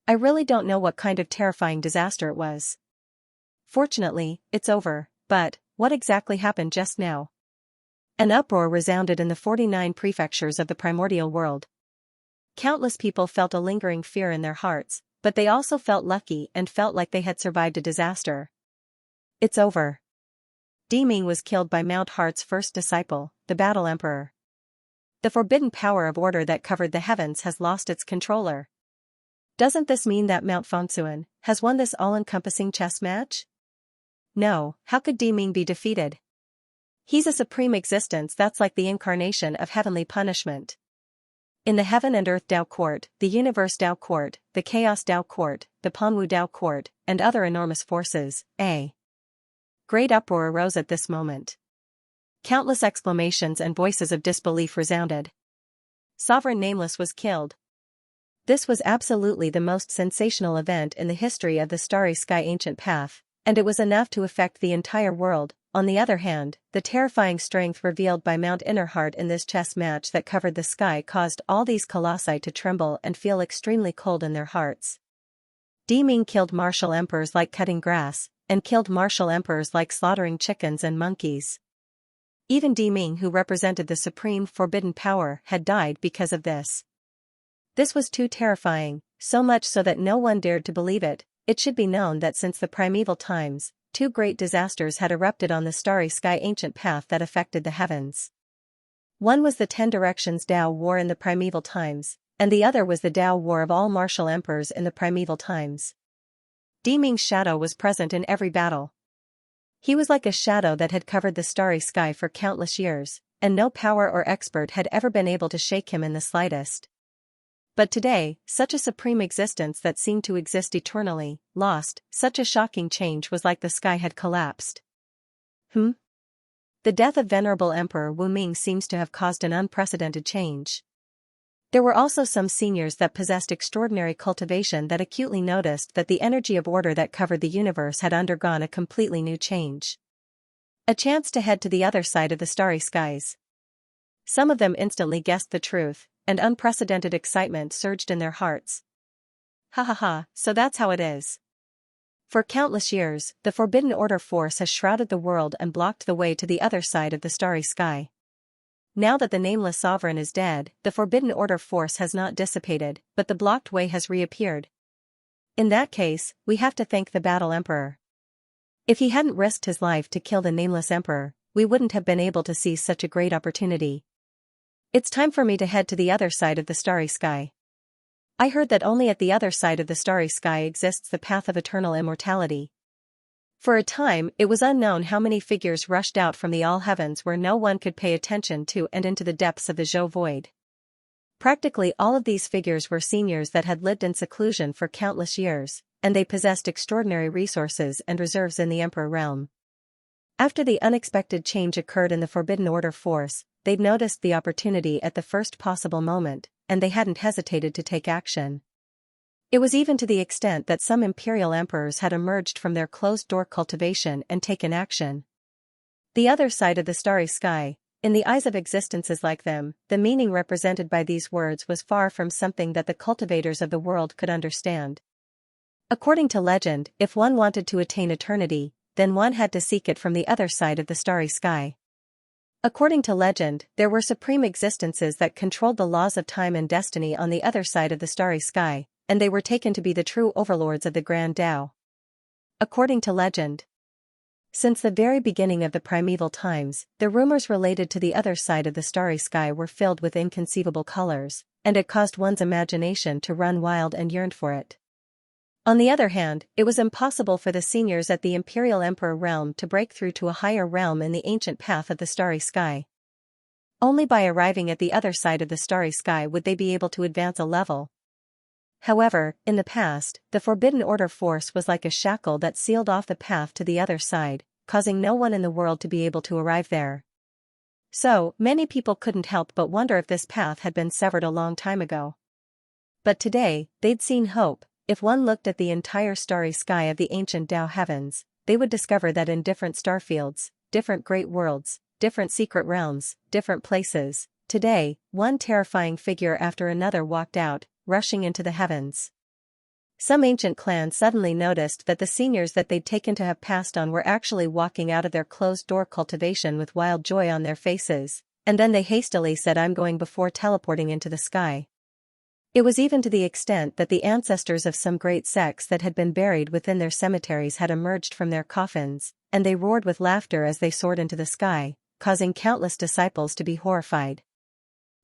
[SPEAKER 1] I really don't know what kind of terrifying disaster it was. Fortunately, it's over, but what exactly happened just now?" An uproar resounded in the 49 prefectures of the primordial world. Countless people felt a lingering fear in their hearts, but they also felt lucky and felt like they had survived a disaster. "It's over. Di Ming was killed by Mount Heart's first disciple, the Battle Emperor. The forbidden power of order that covered the heavens has lost its controller. Doesn't this mean that Mount Fengsuan has won this all-encompassing chess match? No, how could Di Ming be defeated? He's a supreme existence that's like the incarnation of heavenly punishment. In the Heaven and Earth Dao Court, the Universe Dao Court, the Chaos Dao Court, the Panwu Dao Court, and other enormous forces, a great uproar arose at this moment. Countless exclamations and voices of disbelief resounded. Sovereign Nameless was killed. This was absolutely the most sensational event in the history of the Starry Sky Ancient Path, and it was enough to affect the entire world. On the other hand, the terrifying strength revealed by Mount Innerheart in this chess match that covered the sky caused all these colossi to tremble and feel extremely cold in their hearts. Di Ming killed martial emperors like cutting grass, and killed martial emperors like slaughtering chickens and monkeys. Even Di Ming, who represented the supreme forbidden power, had died because of this. This was too terrifying, so much so that no one dared to believe it. It should be known that since the primeval times, two great disasters had erupted on the Starry Sky Ancient Path that affected the heavens. One was the 10 Directions Dao War in the primeval times, and the other was the Dao War of all martial emperors in the primeval times. Di Ming's shadow was present in every battle. He was like a shadow that had covered the starry sky for countless years, and no power or expert had ever been able to shake him in the slightest. But today, such a supreme existence that seemed to exist eternally, lost, such a shocking change was like the sky had collapsed. The death of venerable Emperor Wu Ming seems to have caused an unprecedented change. There were also some seniors that possessed extraordinary cultivation that acutely noticed that the energy of order that covered the universe had undergone a completely new change. A chance to head to the other side of the starry skies. Some of them instantly guessed the truth, and unprecedented excitement surged in their hearts. Ha ha ha, so that's how it is. For countless years, the Forbidden Order force has shrouded the world and blocked the way to the other side of the starry sky. Now that the nameless sovereign is dead, the Forbidden Order force has not dissipated, but the blocked way has reappeared. In that case, we have to thank the Battle Emperor. If he hadn't risked his life to kill the nameless emperor, we wouldn't have been able to seize such a great opportunity. It's time for me to head to the other side of the starry sky. I heard that only at the other side of the starry sky exists the path of eternal immortality. For a time, it was unknown how many figures rushed out from the all heavens where no one could pay attention to and into the depths of the Zhou void. Practically all of these figures were seniors that had lived in seclusion for countless years, and they possessed extraordinary resources and reserves in the Emperor realm. After the unexpected change occurred in the Forbidden Order force, they'd noticed the opportunity at the first possible moment, and they hadn't hesitated to take action. It was even to the extent that some imperial emperors had emerged from their closed-door cultivation and taken action. The other side of the starry sky, in the eyes of existences like them, the meaning represented by these words was far from something that the cultivators of the world could understand. According to legend, if one wanted to attain eternity, then one had to seek it from the other side of the starry sky. According to legend, there were supreme existences that controlled the laws of time and destiny on the other side of the starry sky, and they were taken to be the true overlords of the Grand Tao. According to legend, since the very beginning of the primeval times, the rumors related to the other side of the starry sky were filled with inconceivable colors, and it caused one's imagination to run wild and yearned for it. On the other hand, it was impossible for the seniors at the Imperial Emperor realm to break through to a higher realm in the ancient path of the starry sky. Only by arriving at the other side of the starry sky would they be able to advance a level. However, in the past, the Forbidden Order force was like a shackle that sealed off the path to the other side, causing no one in the world to be able to arrive there. So, many people couldn't help but wonder if this path had been severed a long time ago. But today, they'd seen hope. If one looked at the entire starry sky of the ancient Tao heavens, they would discover that in different starfields, different great worlds, different secret realms, different places, today, one terrifying figure after another walked out, rushing into the heavens. Some ancient clans suddenly noticed that the seniors that they'd taken to have passed on were actually walking out of their closed-door cultivation with wild joy on their faces, and then they hastily said "I'm going" before teleporting into the sky. It was even to the extent that the ancestors of some great sects that had been buried within their cemeteries had emerged from their coffins, and they roared with laughter as they soared into the sky, causing countless disciples to be horrified.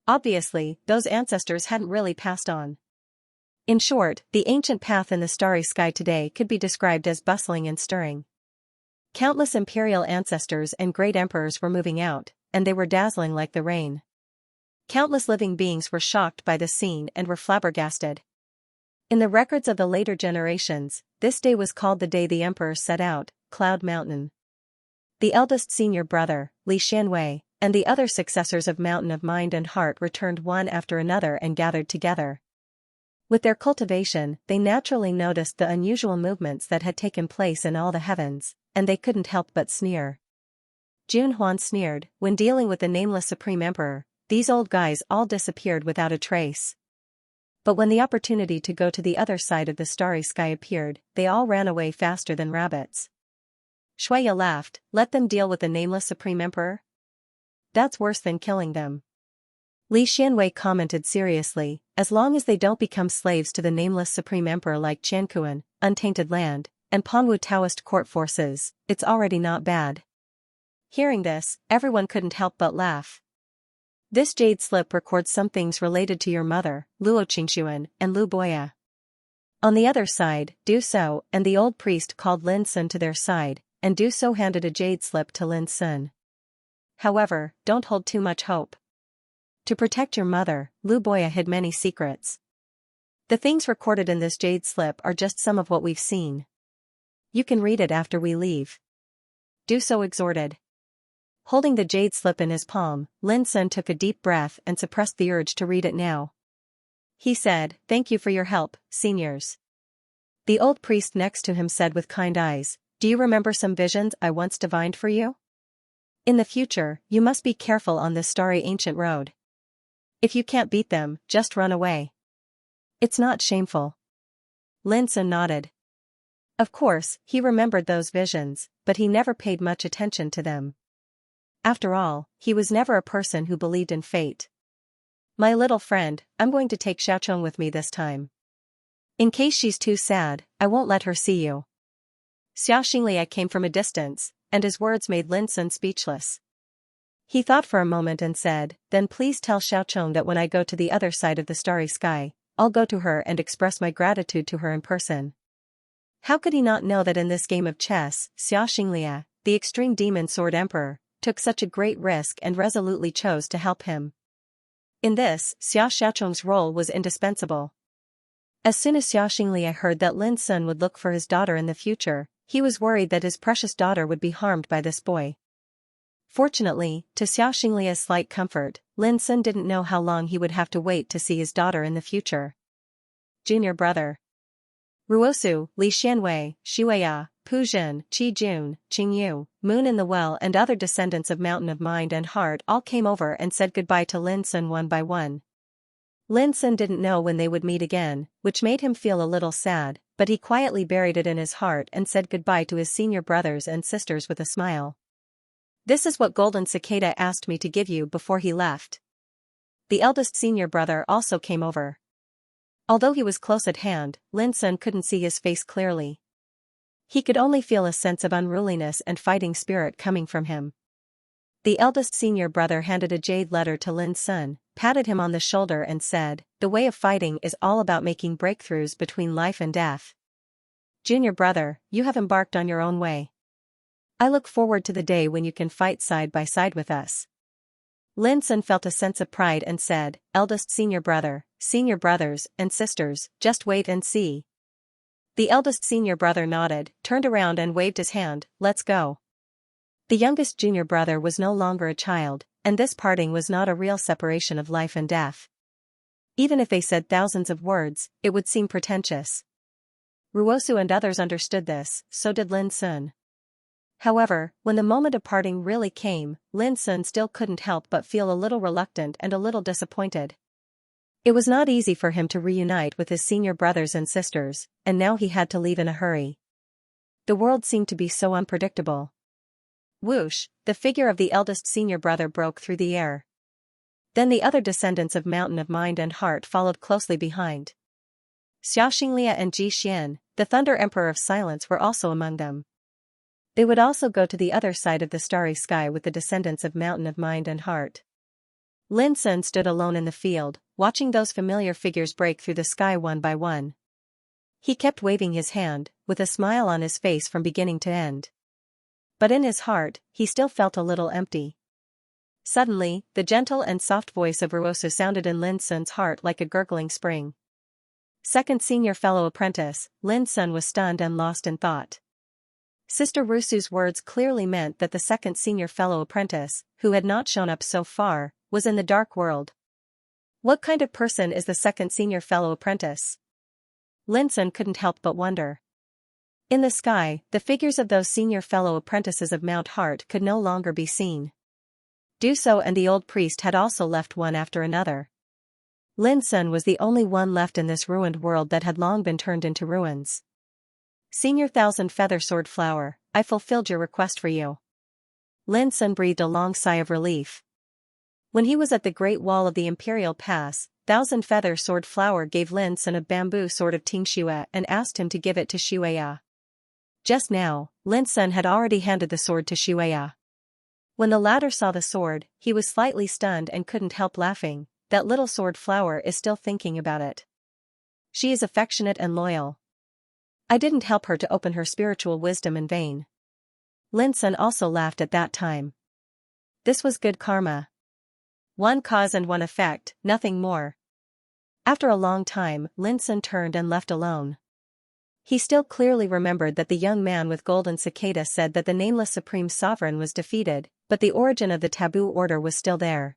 [SPEAKER 1] Obviously, those ancestors hadn't really passed on. In short, the ancient path in the starry sky today could be described as bustling and stirring. Countless imperial ancestors and great emperors were moving out, and they were dazzling like the rain. Countless living beings were shocked by the scene and were flabbergasted. In the records of the later generations, this day was called the day the emperor set out, Cloud Mountain. The eldest senior brother, Xianxia, and the other successors of Mountain of Mind and Heart returned one after another and gathered together. With their cultivation, they naturally noticed the unusual movements that had taken place in all the heavens, and they couldn't help but sneer. Jun Huan sneered, when dealing with the nameless Supreme Emperor, "These old guys all disappeared without a trace." But when the opportunity to go to the other side of the starry sky appeared, they all ran away faster than rabbits. Shuya laughed, "Let them deal with the nameless Supreme Emperor? That's worse than killing them." Xianxia commented seriously, "As long as they don't become slaves to the nameless Supreme Emperor like Qianquan, Untainted Land, and Panwu Taoist court forces, it's already not bad." Hearing this, everyone couldn't help but laugh. This jade slip records some things related to your mother, Luo Qingxuan, and Lu Boya. On the other side, Du So and the old priest called Lin Sun to their side, and Du So handed a jade slip to Lin Sun. However, don't hold too much hope. To protect your mother, Lu Boya hid many secrets. The things recorded in this jade slip are just some of what we've seen. You can read it after we leave. Do so exhorted. Holding the jade slip in his palm, Lin Sun took a deep breath and suppressed the urge to read it now. He said, "Thank you for your help, seniors." The old priest next to him said with kind eyes, "Do you remember some visions I once divined for you? In the future, you must be careful on this starry ancient road. If you can't beat them, just run away. It's not shameful." Lin Sun nodded. Of course, he remembered those visions, but he never paid much attention to them. After all, he was never a person who believed in fate. "My little friend, I'm going to take Xiaocheng with me this time. In case she's too sad, I won't let her see you." Xianxia came from a distance, and his words made Lin Sun speechless. He thought for a moment and said, "Then please tell Xiaocheng that when I go to the other side of the starry sky, I'll go to her and express my gratitude to her in person." How could he not know that in this game of chess, Xianxia, the extreme demon sword emperor, took such a great risk and resolutely chose to help him? In this, Xiaocheng's role was indispensable. As soon as Xianxia heard that Lin Sun would look for his daughter in the future, he was worried that his precious daughter would be harmed by this boy. Fortunately, to Xianxia's slight comfort, Lin Sun didn't know how long he would have to wait to see his daughter in the future. Junior brother. Ruosu, Li Xianwei, Xueya, Pu Jin, Qi Jun, Qingyu, Moon in the Well and other descendants of Mountain of Mind and Heart all came over and said goodbye to Lin Sun one by one. Lin Sun didn't know when they would meet again, which made him feel a little sad, but he quietly buried it in his heart and said goodbye to his senior brothers and sisters with a smile. "This is what Golden Cicada asked me to give you before he left." The eldest senior brother also came over. Although he was close at hand, Lin Sun couldn't see his face clearly. He could only feel a sense of unruliness and fighting spirit coming from him. The eldest senior brother handed a jade letter to Lin Sun, patted him on the shoulder and said, "The way of fighting is all about making breakthroughs between life and death. Junior brother, you have embarked on your own way. I look forward to the day when you can fight side by side with us." Lin Sun felt a sense of pride and said, "Eldest senior brother, senior brothers and sisters, just wait and see." The eldest senior brother nodded, turned around and waved his hand, "Let's go." The youngest junior brother was no longer a child, and this parting was not a real separation of life and death. Even if they said thousands of words, it would seem pretentious. Ruosu and others understood this, so did Lin Sun. However, when the moment of parting really came, Lin Sun still couldn't help but feel a little reluctant and a little disappointed. It was not easy for him to reunite with his senior brothers and sisters, and now he had to leave in a hurry. The world seemed to be so unpredictable. Whoosh, the figure of the eldest senior brother broke through the air. Then the other descendants of Mountain of Mind and Heart followed closely behind. Xiaoxinglia and Ji Xian, the Thunder Emperor of Silence, were also among them. They would also go to the other side of the starry sky with the descendants of Mountain of Mind and Heart. Lin Sun stood alone in the field, watching those familiar figures break through the sky one by one. He kept waving his hand, with a smile on his face from beginning to end. But in his heart, he still felt a little empty. Suddenly, the gentle and soft voice of Ruosu sounded in Lin Sun's heart like a gurgling spring. Second senior fellow apprentice, Lin Sun was stunned and lost in thought. Sister Rusu's words clearly meant that the second senior fellow apprentice, who had not shown up so far, was in the dark world. What kind of person is the second senior fellow apprentice? Lin Sun couldn't help but wonder. In the sky, the figures of those senior fellow apprentices of Mount Heart could no longer be seen. Duso and the old priest had also left one after another. Lin Sun was the only one left in this ruined world that had long been turned into ruins. "Senior Thousand Feather Sword Flower, I fulfilled your request for you." Lin Sun breathed a long sigh of relief. When he was at the Great Wall of the Imperial Pass, Thousand Feather Sword Flower gave Lin Sun a bamboo sword of Tingxue and asked him to give it to Xueya. Just now, Lin Sun had already handed the sword to Xueya. When the latter saw the sword, he was slightly stunned and couldn't help laughing. That little sword flower is still thinking about it. She is affectionate and loyal. I didn't help her to open her spiritual wisdom in vain. Lin Sun also laughed at that time. This was good karma. One cause and one effect, nothing more. After a long time, Lin Sun turned and left alone. He still clearly remembered that the young man with golden cicada said that the nameless supreme sovereign was defeated, but the origin of the taboo order was still there.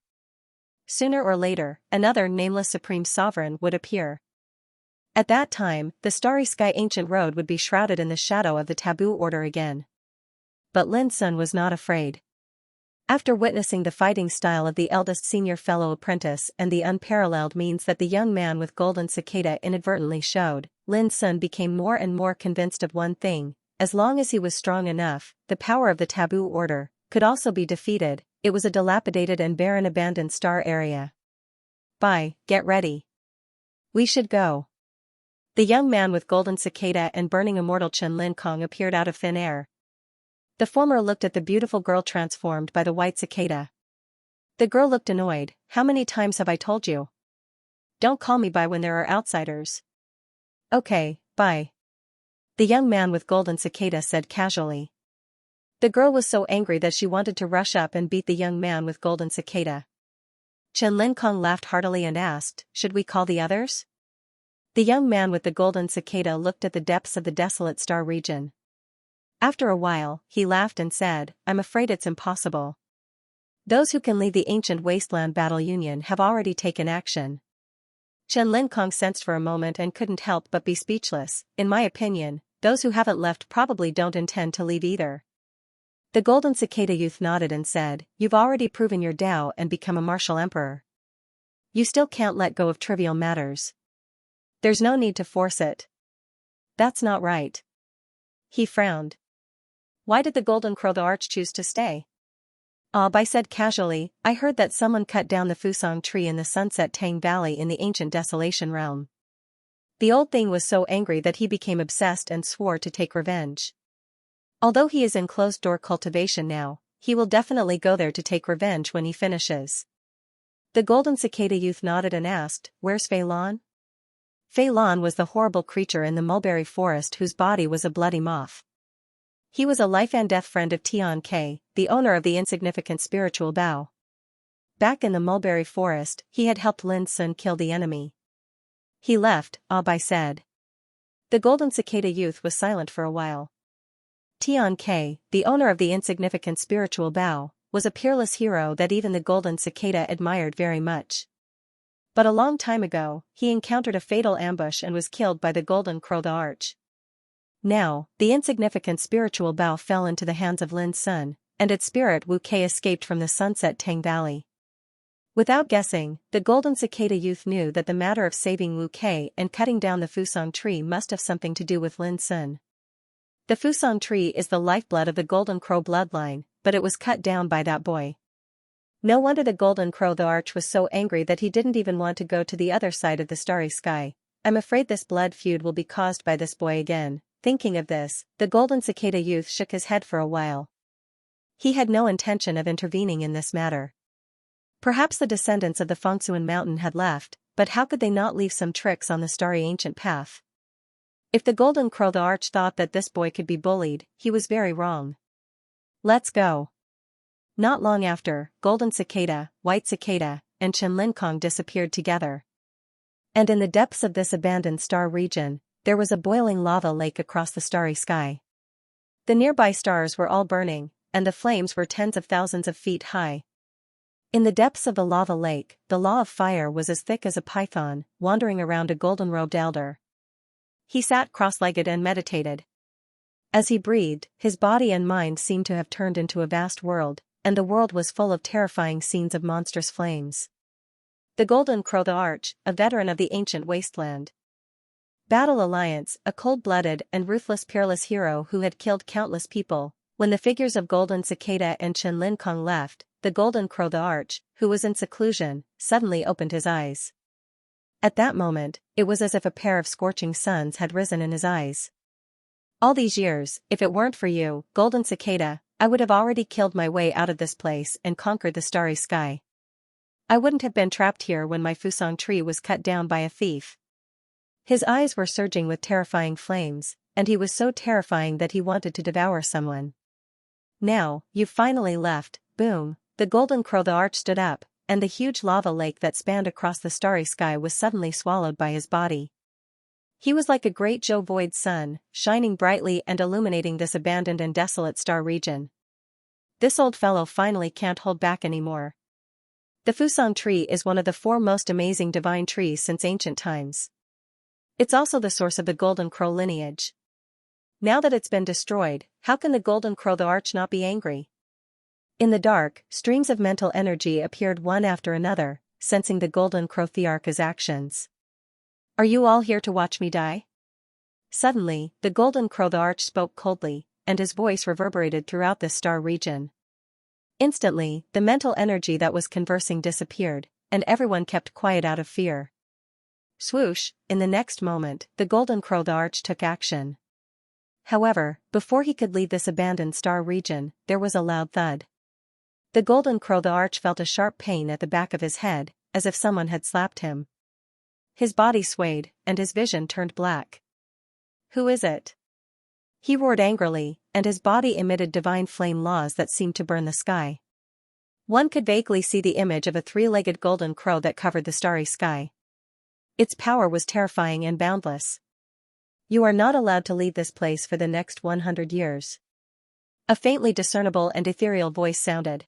[SPEAKER 1] Sooner or later, another nameless supreme sovereign would appear. At that time, the starry sky ancient road would be shrouded in the shadow of the taboo order again. But Lin Sun was not afraid. After witnessing the fighting style of the eldest senior fellow apprentice and the unparalleled means that the young man with golden cicada inadvertently showed, Lin Sun became more and more convinced of one thing: as long as he was strong enough, the power of the taboo order could also be defeated. It was a dilapidated and barren abandoned star area. Get ready. We should go. The young man with golden cicada and burning immortal Chen Lin Kong appeared out of thin air. The former looked at the beautiful girl transformed by the white cicada. The girl looked annoyed. How many times have I told you? Don't call me by when there are outsiders. Okay, bye. The young man with golden cicada said casually. The girl was so angry that she wanted to rush up and beat the young man with golden cicada. Chen Lin Kong laughed heartily and asked, should we call the others? The young man with the golden cicada looked at the depths of the desolate star region. After a while, he laughed and said, I'm afraid it's impossible. Those who can lead the ancient wasteland battle union have already taken action. Chen Lin Kong sensed for a moment and couldn't help but be speechless. In my opinion, those who haven't left probably don't intend to leave either. The golden cicada youth nodded and said, you've already proven your Tao and become a martial emperor. You still can't let go of trivial matters. There's no need to force it. That's not right. He frowned. Why did the golden crow the arch choose to stay? Bai said casually, I heard that someone cut down the Fusang tree in the Sunset Tang Valley in the ancient Desolation realm. The old thing was so angry that he became obsessed and swore to take revenge. Although he is in closed-door cultivation now, he will definitely go there to take revenge when he finishes. The golden cicada youth nodded and asked, where's Fei Lan? Fei Lan was the horrible creature in the mulberry forest whose body was a bloody moth. He was a life-and-death friend of Tian Ke, the owner of the insignificant spiritual Bao. Back in the mulberry forest, he had helped Lin Sun kill the enemy. He left, Bai said. The golden cicada youth was silent for a while. Tian Ke, the owner of the insignificant spiritual Bao, was a peerless hero that even the golden cicada admired very much. But a long time ago, he encountered a fatal ambush and was killed by the golden crow the arch. Now, the insignificant spiritual Bao fell into the hands of Lin Sun, and its spirit Wu Kei escaped from the Sunset Tang Valley. Without guessing, the golden cicada youth knew that the matter of saving Wu Kei and cutting down the Fusang tree must have something to do with Lin Sun. The Fusang tree is the lifeblood of the golden crow bloodline, but it was cut down by that boy. No wonder the golden crow the arch was so angry that he didn't even want to go to the other side of the starry sky. I'm afraid this blood feud will be caused by this boy again. Thinking of this, the golden cicada youth shook his head for a while. He had no intention of intervening in this matter. Perhaps the descendants of the Fengsuan mountain had left, but how could they not leave some tricks on the starry ancient path? If the golden crow the arch thought that this boy could be bullied, he was very wrong. Let's go. Not long after, golden cicada, white cicada, and Chen Lin Kong disappeared together. And in the depths of this abandoned star region, there was a boiling lava lake across the starry sky. The nearby stars were all burning, and the flames were tens of thousands of feet high. In the depths of the lava lake, the law of fire was as thick as a python, wandering around a golden-robed elder. He sat cross-legged and meditated. As he breathed, his body and mind seemed to have turned into a vast world, and the world was full of terrifying scenes of monstrous flames. The golden crow the arch, a veteran of the ancient wasteland. Battle Alliance, a cold-blooded and ruthless peerless hero who had killed countless people. When the figures of golden cicada and Chen Lin Kong left, the golden crow the arch, who was in seclusion, suddenly opened his eyes. At that moment, it was as if a pair of scorching suns had risen in his eyes. All these years, if it weren't for you, golden cicada, I would have already killed my way out of this place and conquered the starry sky. I wouldn't have been trapped here when my Fusang tree was cut down by a thief. His eyes were surging with terrifying flames, and he was so terrifying that he wanted to devour someone. Now, you've finally left, boom, the golden crow the arch stood up, and the huge lava lake that spanned across the starry sky was suddenly swallowed by his body. He was like a great Jovoid sun, shining brightly and illuminating this abandoned and desolate star region. This old fellow finally can't hold back anymore. The Fusang tree is one of the 4 most amazing divine trees since ancient times. It's also the source of the Golden Crow lineage. Now that it's been destroyed, how can the Golden Crow the Arch not be angry? In the dark, streams of mental energy appeared one after another, sensing the Golden Crow Thearch's actions. Are you all here to watch me die? Suddenly, the Golden Crow the Arch spoke coldly, and his voice reverberated throughout this star region. Instantly, the mental energy that was conversing disappeared, and everyone kept quiet out of fear. Swoosh, in the next moment, the Golden Crow the Arch took action. However, before he could leave this abandoned star region, there was a loud thud. The Golden Crow the Arch felt a sharp pain at the back of his head, as if someone had slapped him. His body swayed, and his vision turned black. Who is it? He roared angrily, and his body emitted divine flame laws that seemed to burn the sky. One could vaguely see the image of a 3-legged golden crow that covered the starry sky. Its power was terrifying and boundless. You are not allowed to leave this place for the next 100 years. A faintly discernible and ethereal voice sounded.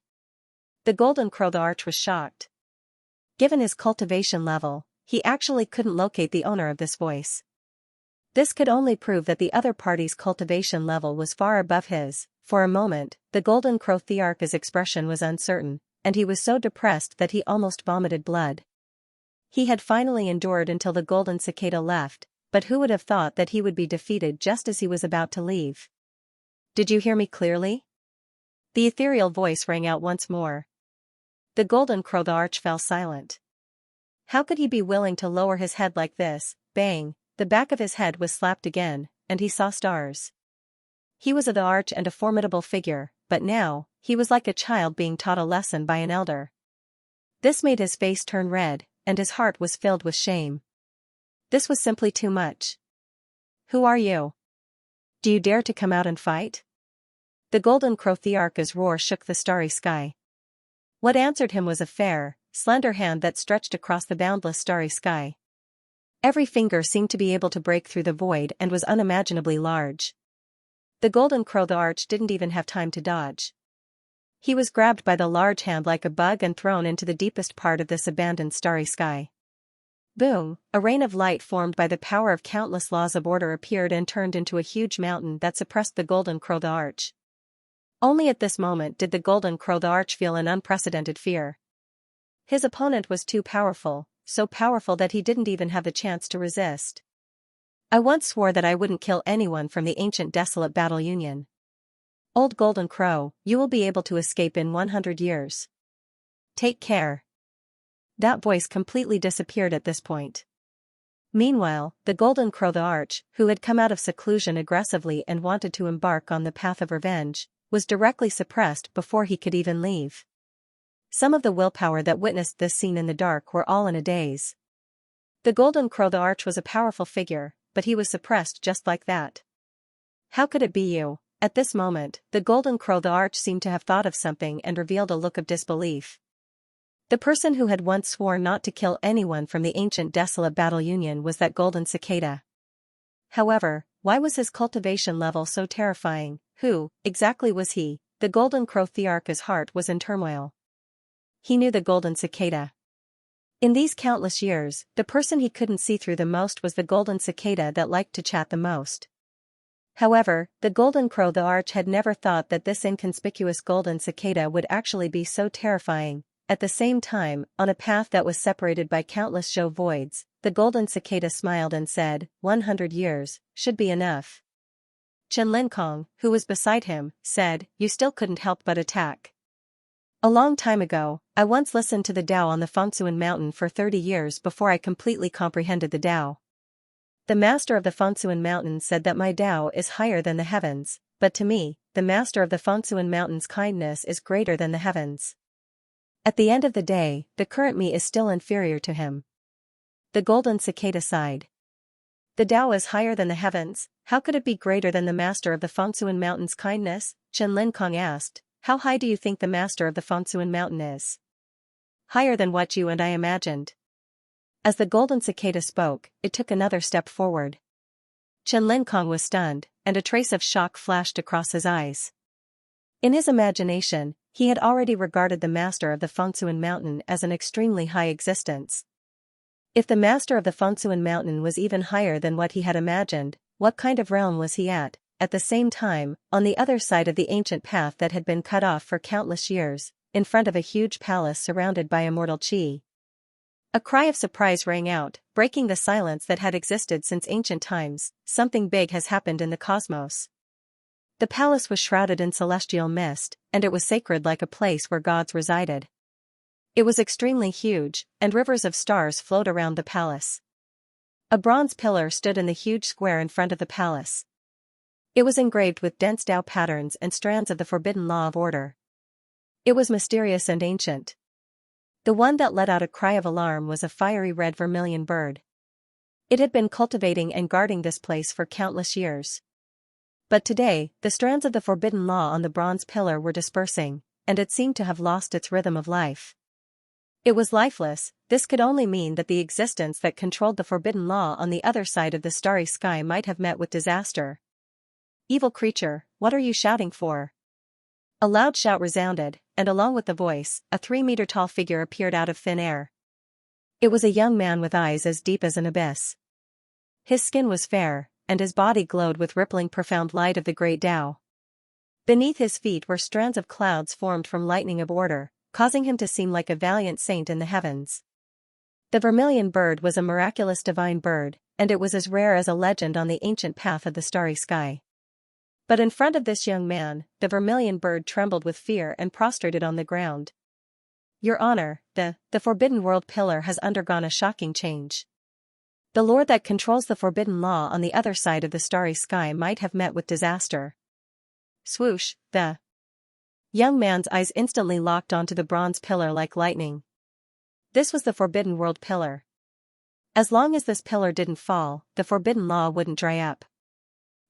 [SPEAKER 1] The Golden Crow the Arch was shocked. Given his cultivation level, he actually couldn't locate the owner of this voice. This could only prove that the other party's cultivation level was far above his. For a moment, the Golden Crow Thearch's expression was uncertain, and he was so depressed that he almost vomited blood. He had finally endured until the Golden Cicada left, but who would have thought that he would be defeated just as he was about to leave? Did you hear me clearly? The ethereal voice rang out once more. The Golden Crow the Arch fell silent. How could he be willing to lower his head like this? Bang, the back of his head was slapped again, and he saw stars. He was of the Arch and a formidable figure, but now, he was like a child being taught a lesson by an elder. This made his face turn red, and his heart was filled with shame. This was simply too much. Who are you? Do you dare to come out and fight? The Golden Crow Thearch's roar shook the starry sky. What answered him was a fair, slender hand that stretched across the boundless starry sky. Every finger seemed to be able to break through the void and was unimaginably large. The Golden Crow the Arch didn't even have time to dodge. He was grabbed by the large hand like a bug and thrown into the deepest part of this abandoned starry sky. Boom, a rain of light formed by the power of countless laws of order appeared and turned into a huge mountain that suppressed the Golden Crow the Arch. Only at this moment did the Golden Crow the Arch feel an unprecedented fear. His opponent was too powerful, so powerful that he didn't even have the chance to resist. I once swore that I wouldn't kill anyone from the ancient desolate Battle Union. Old Golden Crow, you will be able to escape in 100 years. Take care. That voice completely disappeared at this point. Meanwhile, the Golden Crow the Arch, who had come out of seclusion aggressively and wanted to embark on the path of revenge, was directly suppressed before he could even leave. Some of the willpower that witnessed this scene in the dark were all in a daze. The Golden Crow the Arch was a powerful figure, but he was suppressed just like that. How could it be you? At this moment, the Golden Crow the Arch seemed to have thought of something and revealed a look of disbelief. The person who had once sworn not to kill anyone from the ancient desolate Battle Union was that Golden Cicada. However, why was his cultivation level so terrifying? Who, exactly was he? The Golden Crow Thearch's heart was in turmoil. He knew the Golden Cicada. In these countless years, the person he couldn't see through the most was the Golden Cicada that liked to chat the most. However, the Golden Crow the Arch had never thought that this inconspicuous Golden Cicada would actually be so terrifying. At the same time, on a path that was separated by countless show voids, the Golden Cicada smiled and said, 100 years, should be enough. Chen Linkong, who was beside him, said, you still couldn't help but attack. A long time ago, I once listened to the Tao on the Fengsuan Mountain for 30 years before I completely comprehended the Tao. The master of the Fengsuan Mountain said that my Tao is higher than the heavens, but to me, the master of the Fengsuan Mountain's kindness is greater than the heavens. At the end of the day, the current me is still inferior to him. The Golden Cicada sighed. The Tao is higher than the heavens, how could it be greater than the master of the Fengsuan Mountain's kindness? Chen Linkong asked, how high do you think the master of the Fengsuan Mountain is? higher than what you and I imagined. As the golden cicada spoke, it took another step forward. Chen Linkong was stunned, and a trace of shock flashed across his eyes. In his imagination, he had already regarded the master of the Fengsuan mountain as an extremely high existence. If the master of the Fengsuan mountain was even higher than what he had imagined, what kind of realm was he at the same time, on the other side of the ancient path that had been cut off for countless years, in front of a huge palace surrounded by immortal qi? A cry of surprise rang out, breaking the silence that had existed since ancient times. Something big has happened in the cosmos. The palace was shrouded in celestial mist, and it was sacred like a place where gods resided. It was extremely huge, and rivers of stars flowed around the palace. A bronze pillar stood in the huge square in front of the palace. It was engraved with dense Tao patterns and strands of the forbidden law of order. It was mysterious and ancient. The one that let out a cry of alarm was a fiery red vermilion bird. It had been cultivating and guarding this place for countless years. But today, the strands of the forbidden law on the bronze pillar were dispersing, and it seemed to have lost its rhythm of life. It was lifeless. This could only mean that the existence that controlled the forbidden law on the other side of the starry sky might have met with disaster. "Evil creature, what are you shouting for?" A loud shout resounded, and along with the voice, a 3-meter-tall figure appeared out of thin air. It was a young man with eyes as deep as an abyss. His skin was fair, and his body glowed with rippling profound light of the great Tao. Beneath his feet were strands of clouds formed from lightning of order, causing him to seem like a valiant saint in the heavens. The vermilion bird was a miraculous divine bird, and it was as rare as a legend on the ancient path of the starry sky. But in front of this young man, the vermilion bird trembled with fear and prostrated on the ground. "Your Honor, the Forbidden World Pillar has undergone a shocking change. The lord that controls the forbidden law on the other side of the starry sky might have met with disaster." Swoosh, the young man's eyes instantly locked onto the bronze pillar like lightning. This was the Forbidden World Pillar. As long as this pillar didn't fall, the forbidden law wouldn't dry up.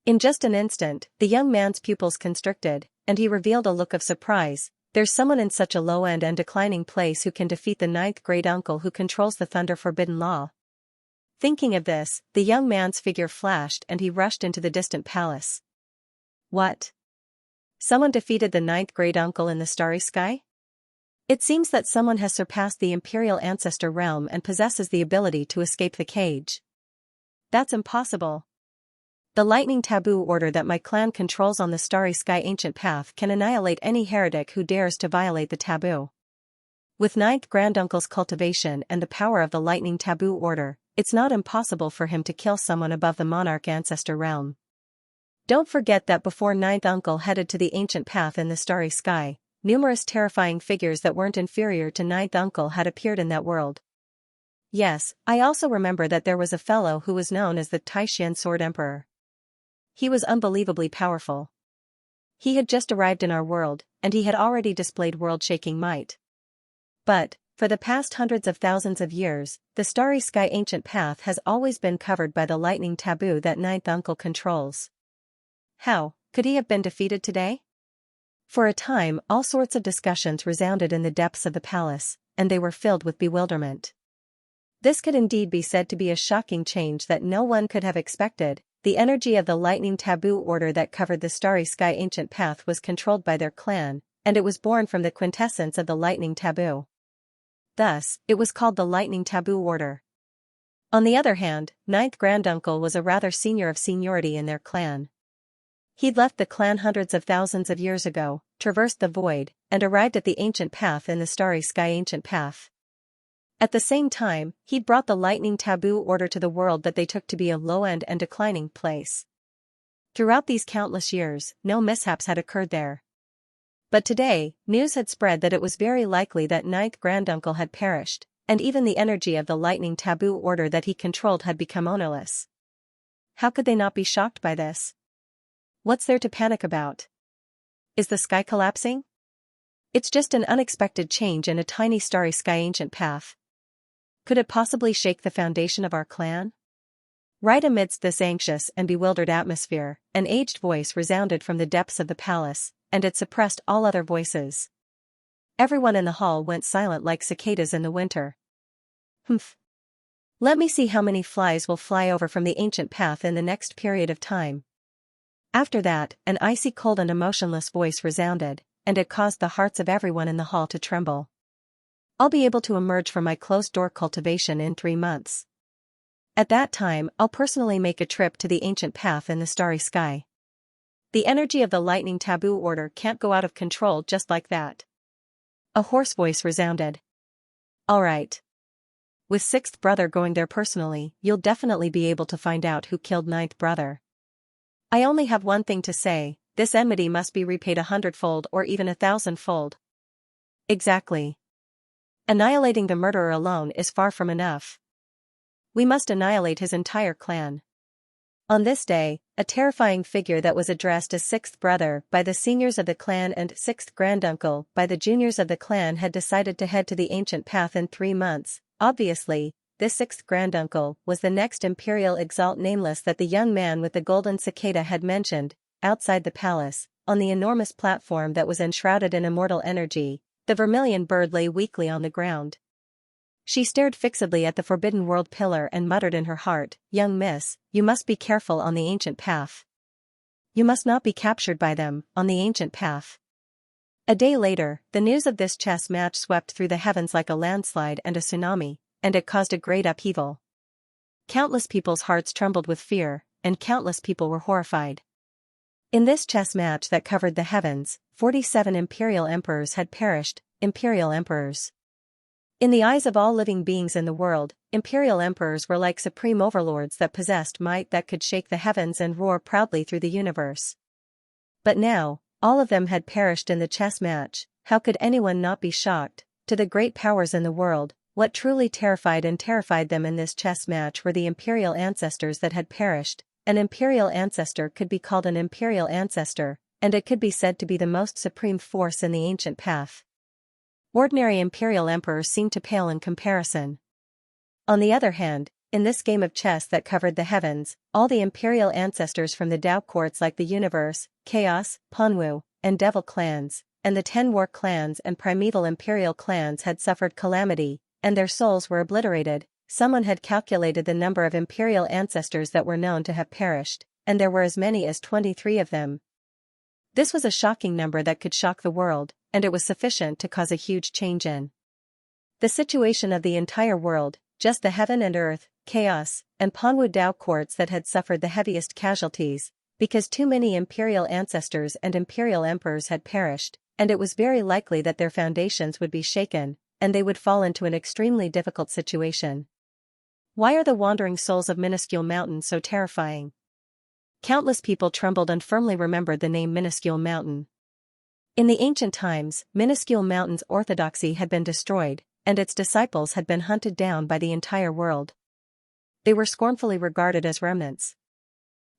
[SPEAKER 1] In just an instant, the young man's pupils constricted, and he revealed a look of surprise. "There's someone in such a low-end and declining place who can defeat the ninth great uncle who controls the thunder forbidden law." Thinking of this, the young man's figure flashed and he rushed into the distant palace. What? Someone defeated the ninth great uncle in the starry sky? It seems that someone has surpassed the imperial ancestor realm and possesses the ability to escape the cage. That's impossible. The lightning taboo order that my clan controls on the starry sky ancient path can annihilate any heretic who dares to violate the taboo. With ninth granduncle's cultivation and the power of the lightning taboo order, it's not impossible for him to kill someone above the monarch ancestor realm. Don't forget that before ninth uncle headed to the ancient path in the starry sky, numerous terrifying figures that weren't inferior to ninth uncle had appeared in that world. Yes, I also remember that there was a fellow who was known as the Taishan Sword Emperor. He was unbelievably powerful. He had just arrived in our world, and he had already displayed world-shaking might. But, for the past hundreds of thousands of years, the starry sky ancient path has always been covered by the lightning taboo that ninth uncle controls. How could he have been defeated today? For a time, all sorts of discussions resounded in the depths of the palace, and they were filled with bewilderment. This could indeed be said to be a shocking change that no one could have expected. The energy of the lightning taboo order that covered the starry sky ancient path was controlled by their clan, and it was born from the quintessence of the lightning taboo. Thus, it was called the lightning taboo order. On the other hand, ninth granduncle was a rather senior of seniority in their clan. He'd left the clan hundreds of thousands of years ago, traversed the void, and arrived at the ancient path in the starry sky ancient path. At the same time, he'd brought the lightning taboo order to the world that they took to be a low-end and declining place. Throughout these countless years, no mishaps had occurred there. But today, news had spread that it was very likely that ninth granduncle had perished, and even the energy of the lightning taboo order that he controlled had become ownerless. How could they not be shocked by this? What's there to panic about? Is the sky collapsing? It's just an unexpected change in a tiny starry sky ancient path. Could it possibly shake the foundation of our clan? Right amidst this anxious and bewildered atmosphere, an aged voice resounded from the depths of the palace, and it suppressed all other voices. Everyone in the hall went silent like cicadas in the winter. Humph. Let me see how many flies will fly over from the ancient path in the next period of time. After that, an icy cold and emotionless voice resounded, and it caused the hearts of everyone in the hall to tremble. I'll be able to emerge from my closed-door cultivation in 3 months. At that time, I'll personally make a trip to the ancient path in the starry sky. The energy of the lightning taboo order can't go out of control just like that. A hoarse voice resounded. All right. With 6th brother going there personally, you'll definitely be able to find out who killed 9th brother. I only have one thing to say, this enmity must be repaid 100-fold or even 1,000-fold. Exactly. Annihilating the murderer alone is far from enough. We must annihilate his entire clan. On this day, a terrifying figure that was addressed as 6th brother by the seniors of the clan and 6th granduncle by the juniors of the clan had decided to head to the ancient path in 3 months. Obviously, this 6th granduncle was the next imperial exalt nameless that the young man with the golden cicada had mentioned. Outside the palace, on the enormous platform that was enshrouded in immortal energy, the vermilion bird lay weakly on the ground. She stared fixedly at the Forbidden World pillar and muttered in her heart, "Young miss, you must be careful on the ancient path. You must not be captured by them, on the ancient path." A day later, the news of this chess match swept through the heavens like a landslide and a tsunami, and it caused a great upheaval. Countless people's hearts trembled with fear, and countless people were horrified. In this chess match that covered the heavens, 47 imperial emperors had perished, imperial emperors. In the eyes of all living beings in the world, imperial emperors were like supreme overlords that possessed might that could shake the heavens and roar proudly through the universe. But now, all of them had perished in the chess match. How could anyone not be shocked? To the great powers in the world, what truly terrified them in this chess match were the imperial ancestors that had perished. An imperial ancestor could be called an imperial ancestor, and it could be said to be the most supreme force in the ancient path. Ordinary imperial emperors seemed to pale in comparison. On the other hand, in this game of chess that covered the heavens, all the imperial ancestors from the Tao courts like the Universe, Chaos, Panwu, and Devil clans, and the 10 war clans and primeval imperial clans had suffered calamity, and their souls were obliterated. Someone had calculated the number of imperial ancestors that were known to have perished, and there were as many as 23 of them. This was a shocking number that could shock the world, and it was sufficient to cause a huge change in the situation of the entire world. Just the heaven and earth, chaos, and Panwu Tao courts that had suffered the heaviest casualties, because too many imperial ancestors and imperial emperors had perished, and it was very likely that their foundations would be shaken, and they would fall into an extremely difficult situation. Why are the wandering souls of Minuscule Mountain so terrifying? Countless people trembled and firmly remembered the name Minuscule Mountain. In the ancient times, Minuscule Mountain's orthodoxy had been destroyed, and its disciples had been hunted down by the entire world. They were scornfully regarded as remnants.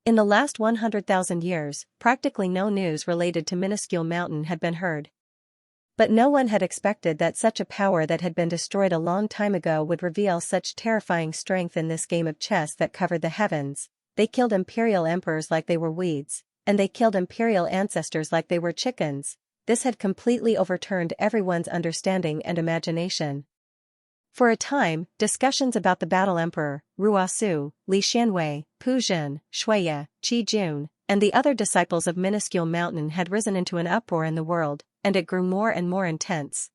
[SPEAKER 1] In the last 100,000 years, practically no news related to Minuscule Mountain had been heard. But no one had expected that such a power that had been destroyed a long time ago would reveal such terrifying strength in this game of chess that covered the heavens. They killed imperial emperors like they were weeds, and they killed imperial ancestors like they were chickens. This had completely overturned everyone's understanding and imagination. For a time, discussions about the battle emperor, Ruosu, Li Xianwei, Pu Jin, Shuiya, Qi Jun, and the other disciples of Minuscule Mountain had risen into an uproar in the world, and it grew more and more intense.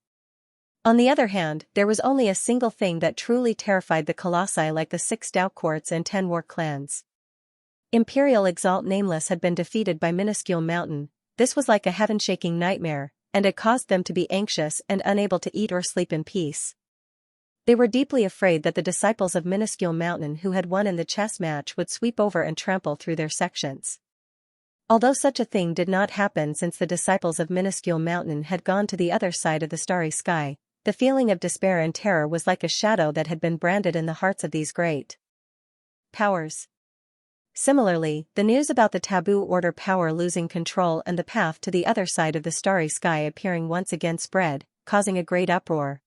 [SPEAKER 1] On the other hand, there was only a single thing that truly terrified the colossi like the 6 Tao courts and 10 war clans. Imperial Exalt Nameless had been defeated by Minuscule Mountain. This was like a heaven-shaking nightmare, and it caused them to be anxious and unable to eat or sleep in peace. They were deeply afraid that the disciples of Minuscule Mountain who had won in the chess match would sweep over and trample through their sections. Although such a thing did not happen since the disciples of Minuscule Mountain had gone to the other side of the starry sky, the feeling of despair and terror was like a shadow that had been branded in the hearts of these great powers. Similarly, the news about the taboo order power losing control and the path to the other side of the starry sky appearing once again spread, causing a great uproar.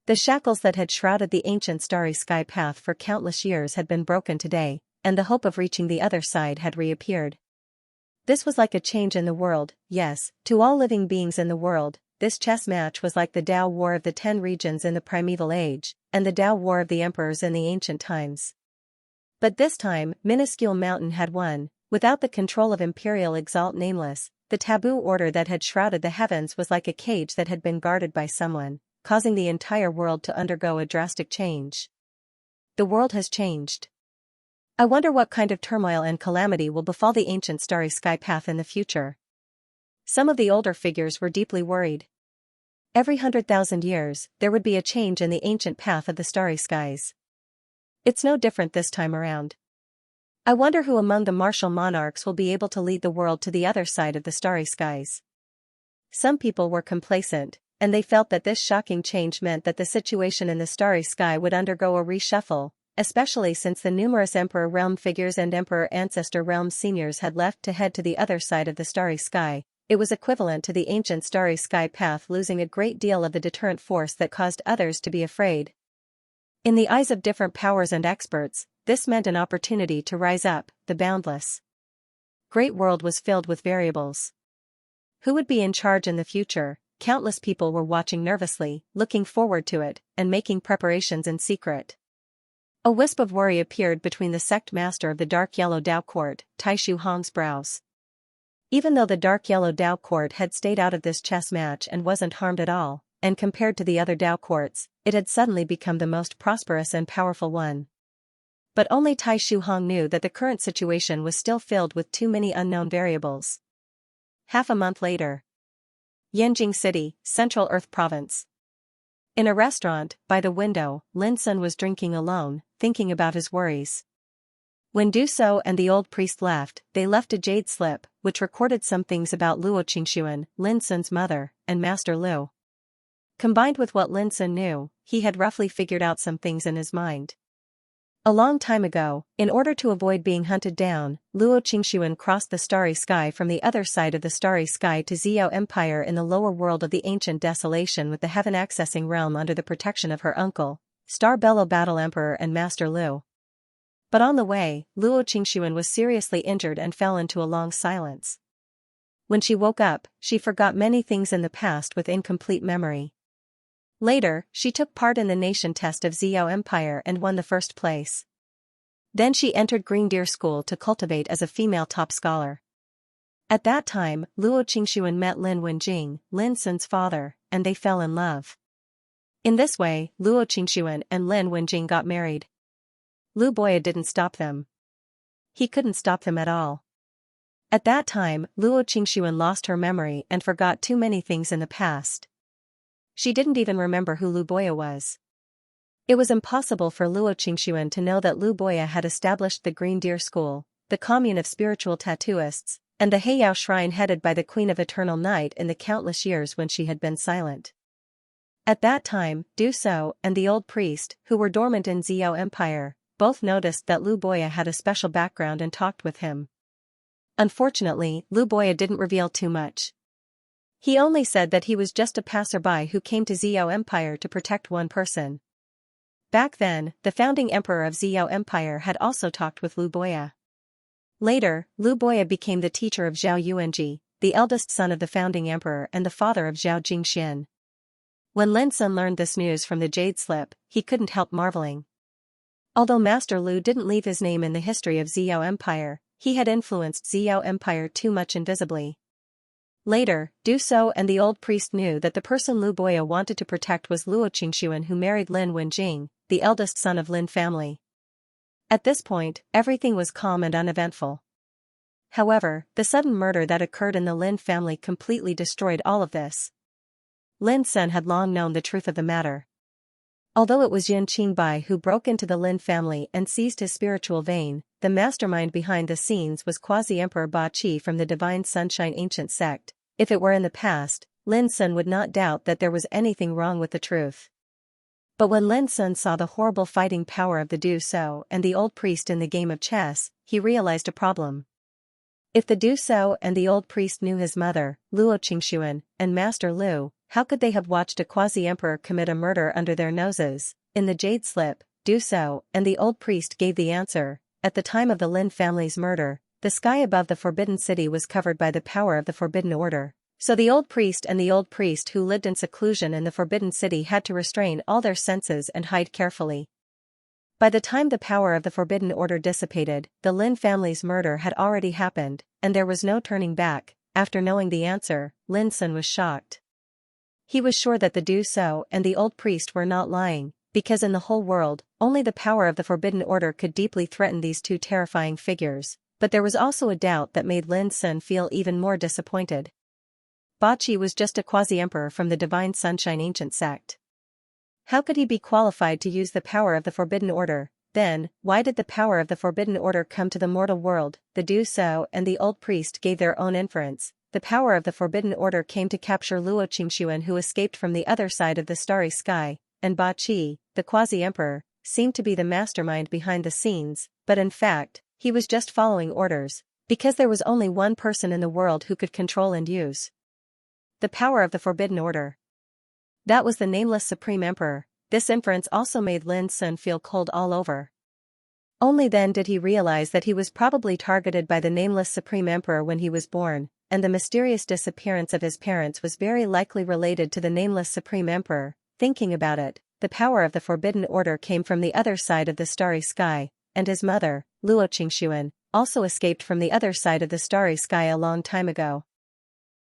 [SPEAKER 1] The shackles that had shrouded the ancient starry sky path for countless years had been broken today, and the hope of reaching the other side had reappeared. This was like a change in the world, yes, to all living beings in the world. this chess match was like the Tao War of the 10 regions in the primeval age, and the Tao War of the emperors in the ancient times. But this time, minuscule mountain had won. Without the control of Imperial Exalt Nameless, the taboo order that had shrouded the heavens was like a cage that had been guarded by someone, causing the entire world to undergo a drastic change. The world has changed. I wonder what kind of turmoil and calamity will befall the ancient starry sky path in the future. Some of the older figures were deeply worried. Every 100,000 years, there would be a change in the ancient path of the starry skies. It's no different this time around. I wonder who among the martial monarchs will be able to lead the world to the other side of the starry skies. Some people were complacent, and they felt that this shocking change meant that the situation in the starry sky would undergo a reshuffle, especially since the numerous Emperor Realm figures and Emperor Ancestor Realm seniors had left to head to the other side of the starry sky. It was equivalent to the ancient starry sky path losing a great deal of the deterrent force that caused others to be afraid. In the eyes of different powers and experts, this meant an opportunity to rise up. The boundless great world was filled with variables. Who would be in charge in the future? Countless people were watching nervously, looking forward to it, and making preparations in secret. A wisp of worry appeared between the sect master of the Dark Yellow Dao Court, Tai Shu Hong's brows. Even though the Dark Yellow Dao Court had stayed out of this chess match and wasn't harmed at all, and compared to the other Dao courts, it had suddenly become the most prosperous and powerful one. But only Tai Shu Hong knew that the current situation was still filled with too many unknown variables. Half a month later. Yanjing City, Central Earth Province. In a restaurant, by the window, Lin Sun was drinking alone, thinking about his worries. When Du So and the old priest left, they left a jade slip, which recorded some things about Luo Qingxuan, Lin Sun's mother, and Master Lu. Combined with what Lin Sun knew, he had roughly figured out some things in his mind. A long time ago, in order to avoid being hunted down, Luo Qingxuan crossed the starry sky from the other side of the starry sky to Xiao Empire in the lower world of the ancient desolation with the heaven-accessing realm under the protection of her uncle, Star Bellow Battle Emperor and Master Lu. But on the way, Luo Qingxuan was seriously injured and fell into a long silence. When she woke up, she forgot many things in the past with incomplete memory. Later, she took part in the nation test of Xiao Empire and won the first place. Then she entered Green Deer School to cultivate as a female top scholar. At that time, Luo Qingxuan met Lin Wenjing, Lin Sun's father, and they fell in love. In this way, Luo Qingxuan and Lin Wenjing got married. Lu Boya didn't stop them. He couldn't stop them at all. At that time, Luo Qingxuan lost her memory and forgot too many things in the past. She didn't even remember who Lu Boya was. It was impossible for Luo Qingxuan to know that Lu Boya had established the Green Deer School, the commune of spiritual tattooists, and the Heiyao Shrine headed by the Queen of Eternal Night in the countless years when she had been silent. At that time, Du So and the old priest, who were dormant in Xiao Empire, both noticed that Lu Boya had a special background and talked with him. Unfortunately, Lu Boya didn't reveal too much. He only said that he was just a passerby who came to Xiao Empire to protect one person. Back then, the founding emperor of Xiao Empire had also talked with Lu Boya. Later, Lu Boya became the teacher of Zhao Yuanji, the eldest son of the founding emperor and the father of Zhao Jingxian. When Lin Sun learned this news from the jade slip, he couldn't help marveling. Although Master Lu didn't leave his name in the history of Xiao Empire, he had influenced Xiao Empire too much invisibly. Later, Du So and the old priest knew that the person Lu Boya wanted to protect was Luo Qingxuan, who married Lin Wenjing, the eldest son of Lin family. At this point, everything was calm and uneventful. However, the sudden murder that occurred in the Lin family completely destroyed all of this. Lin Sun had long known the truth of the matter. Although it was Yin Qingbai who broke into the Lin family and seized his spiritual vein, the mastermind behind the scenes was Quasi-Emperor Ba Qi from the Divine Sunshine Ancient Sect. If it were in the past, Lin Sun would not doubt that there was anything wrong with the truth. But when Lin Sun saw the horrible fighting power of the Du So and the old priest in the game of chess, he realized a problem. If the Du So and the old priest knew his mother, Luo Qingxuan, and Master Lu, how could they have watched a quasi-emperor commit a murder under their noses? In the jade slip, Du So and the old priest gave the answer. At the time of the Lin family's murder, the sky above the Forbidden City was covered by the power of the Forbidden Order. So the old priest and the old priest who lived in seclusion in the Forbidden City had to restrain all their senses and hide carefully. By the time the power of the Forbidden Order dissipated, the Lin family's murder had already happened, and there was no turning back. After knowing the answer, Lin Sun was shocked. He was sure that the Du So and the old priest were not lying, because in the whole world, only the power of the Forbidden Order could deeply threaten these two terrifying figures, but there was also a doubt that made Lin Sun feel even more disappointed. Ba Qi was just a quasi-emperor from the Divine Sunshine ancient sect. How could he be qualified to use the power of the Forbidden Order? Then, why did the power of the Forbidden Order come to the mortal world? The Du So and the old priest gave their own inference. The power of the Forbidden Order came to capture Luo Qingxuan, who escaped from the other side of the starry sky, and Ba Qi, the quasi-emperor, seemed to be the mastermind behind the scenes, but in fact, he was just following orders, because there was only one person in the world who could control and use the power of the Forbidden Order. That was the nameless Supreme Emperor. This inference also made Lin Sun feel cold all over. Only then did he realize that he was probably targeted by the nameless Supreme Emperor when he was born, and the mysterious disappearance of his parents was very likely related to the nameless Supreme Emperor. Thinking about it, the power of the Forbidden Order came from the other side of the starry sky, and his mother, Luo Qingxuan, also escaped from the other side of the starry sky a long time ago.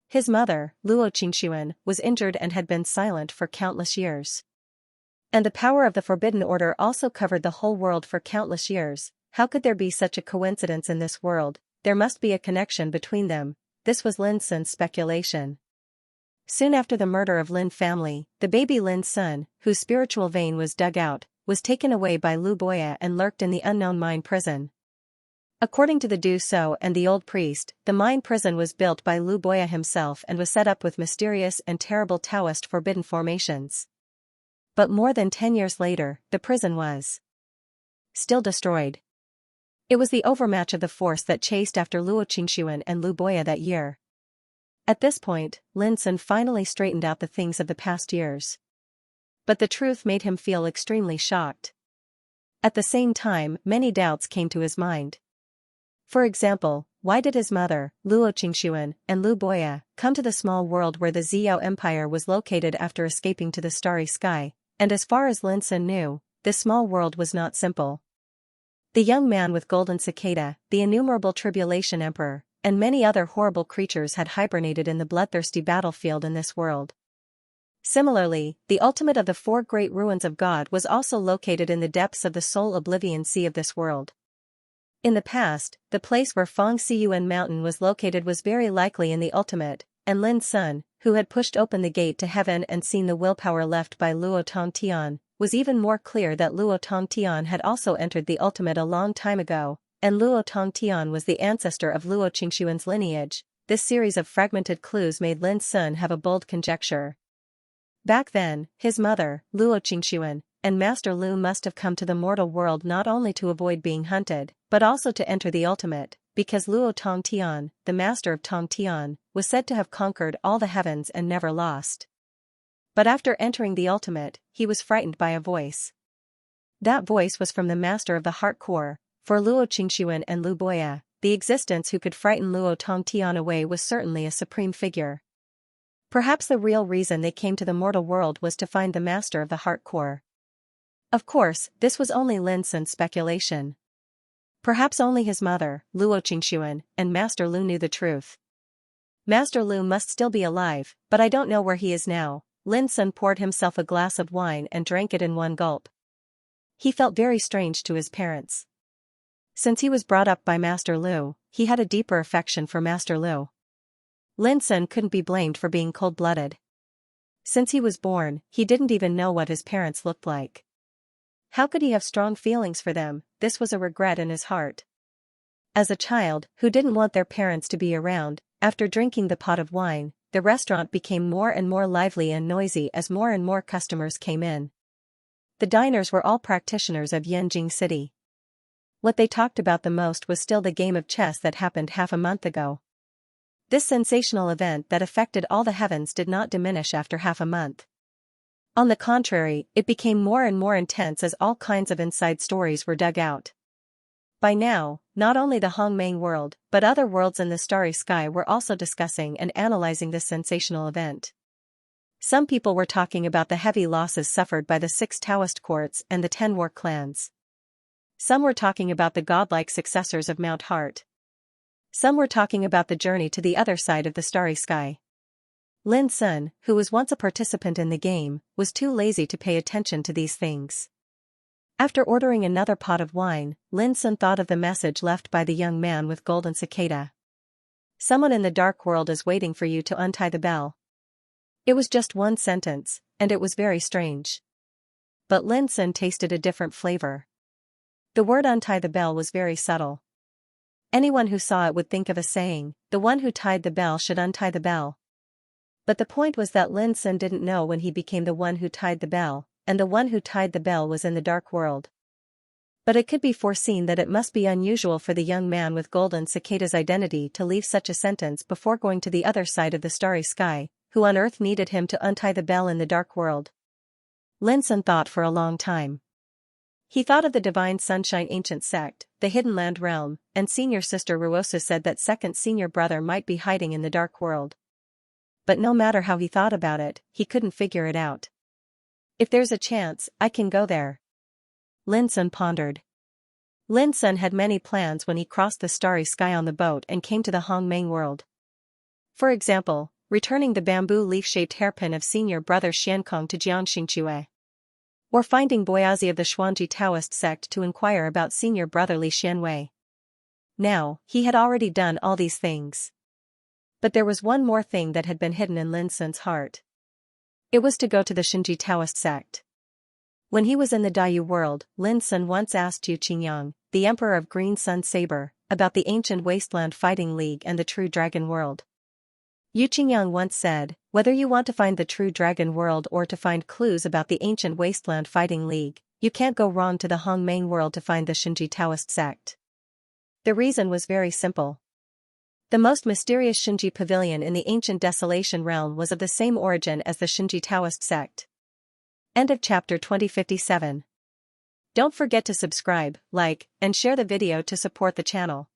[SPEAKER 1] His mother, Luo Qingxuan, was injured and had been silent for countless years. And the power of the Forbidden Order also covered the whole world for countless years. How could there be such a coincidence in this world? There must be a connection between them. This was Lin Sun's speculation. Soon after the murder of Lin family, the baby Lin Sun, whose spiritual vein was dug out, was taken away by Lu Boya and lurked in the unknown mine prison. According to the Du So and the old priest, the mine prison was built by Lu Boya himself and was set up with mysterious and terrible Taoist forbidden formations. But more than 10 years later, the prison was still destroyed. It was the overmatch of the force that chased after Luo Qingxuan and Lu Boya that year. At this point, Lin Sun finally straightened out the things of the past years. But the truth made him feel extremely shocked. At the same time, many doubts came to his mind. For example, why did his mother, Luo Qingxuan, and Lu Boya come to the small world where the Xiao Empire was located after escaping to the starry sky? And as far as Lin Sun knew, this small world was not simple. The young man with golden cicada, the innumerable tribulation emperor, and many other horrible creatures had hibernated in the bloodthirsty battlefield in this world. Similarly, the ultimate of the four great ruins of God was also located in the depths of the soul oblivion sea of this world. In the past, the place where Feng Xiyuan Mountain was located was very likely in the ultimate, and Lin Sun, who had pushed open the gate to heaven and seen the willpower left by Luo Tongtian, was even more clear that Luo Tongtian had also entered the ultimate a long time ago, and Luo Tongtian was the ancestor of Luo Qingxuan's lineage. This series of fragmented clues made Lin Sun have a bold conjecture. Back then, his mother, Luo Qingxuan, and Master Lu must have come to the mortal world not only to avoid being hunted, but also to enter the ultimate, because Luo Tongtian, the master of Tongtian, was said to have conquered all the heavens and never lost. But after entering the ultimate, he was frightened by a voice. That voice was from the master of the heart core. For Luo Qingxuan and Lu Boya, the existence who could frighten Luo Tongtian away was certainly a supreme figure. Perhaps the real reason they came to the mortal world was to find the master of the heart core. Of course, this was only Lin Sun's speculation. Perhaps only his mother, Luo Qingxuan, and Master Lu knew the truth. Master Lu must still be alive, but I don't know where he is now. Lin Sun poured himself a glass of wine and drank it in one gulp. He felt very strange to his parents. Since he was brought up by Master Lu, he had a deeper affection for Master Lu. Lin Sun couldn't be blamed for being cold-blooded. Since he was born, he didn't even know what his parents looked like. How could he have strong feelings for them? This was a regret in his heart. As a child, who didn't want their parents to be around, after drinking the pot of wine, the restaurant became more and more lively and noisy as more and more customers came in. The diners were all practitioners of Yanjing City. What they talked about the most was still the game of chess that happened half a month ago. This sensational event that affected all the heavens did not diminish after half a month. On the contrary, it became more and more intense as all kinds of inside stories were dug out. By now, not only the Hongmeng world, but other worlds in the starry sky were also discussing and analyzing this sensational event. Some people were talking about the heavy losses suffered by the 6 Taoist courts and the 10 war clans. Some were talking about the godlike successors of Mount Heart. Some were talking about the journey to the other side of the starry sky. Lin Sun, who was once a participant in the game, was too lazy to pay attention to these things. After ordering another pot of wine, Lin Sun thought of the message left by the young man with golden cicada. Someone in the dark world is waiting for you to untie the bell. It was just one sentence, and it was very strange. But Lin Sun tasted a different flavor. The word untie the bell was very subtle. Anyone who saw it would think of a saying, the one who tied the bell should untie the bell. But the point was that Lin Sun didn't know when he became the one who tied the bell, and the one who tied the bell was in the dark world. But it could be foreseen that it must be unusual for the young man with golden cicada's identity to leave such a sentence before going to the other side of the starry sky, who on earth needed him to untie the bell in the dark world. Lin Sun thought for a long time. He thought of the Divine Sunshine Ancient Sect, the Hidden Land Realm, and Senior Sister Ruosa said that second senior brother might be hiding in the dark world. But no matter how he thought about it, he couldn't figure it out. If there's a chance, I can go there. Lin Sun pondered. Lin Sun had many plans when he crossed the starry sky on the boat and came to the Hongmeng world. For example, returning the bamboo leaf-shaped hairpin of senior brother Xiankong to Xianxia. Or finding Boyazi of the Xuanji Taoist sect to inquire about senior brother Li Xianwei. Now, he had already done all these things. But there was one more thing that had been hidden in Lin Sun's heart. It was to go to the Xuanji Taoist sect. When he was in the Daiyu world, Lin Sun once asked Yu Qingyang, the emperor of Green Sun Saber, about the ancient Wasteland Fighting League and the True Dragon World. Yu Qingyang once said, whether you want to find the True Dragon World or to find clues about the ancient Wasteland Fighting League, you can't go wrong to the Hongmeng world to find the Xuanji Taoist sect. The reason was very simple. The most mysterious Xuanji pavilion in the ancient Desolation realm was of the same origin as the Xuanji Taoist sect. End of chapter 2057. Don't forget to subscribe, like, and share the video to support the channel.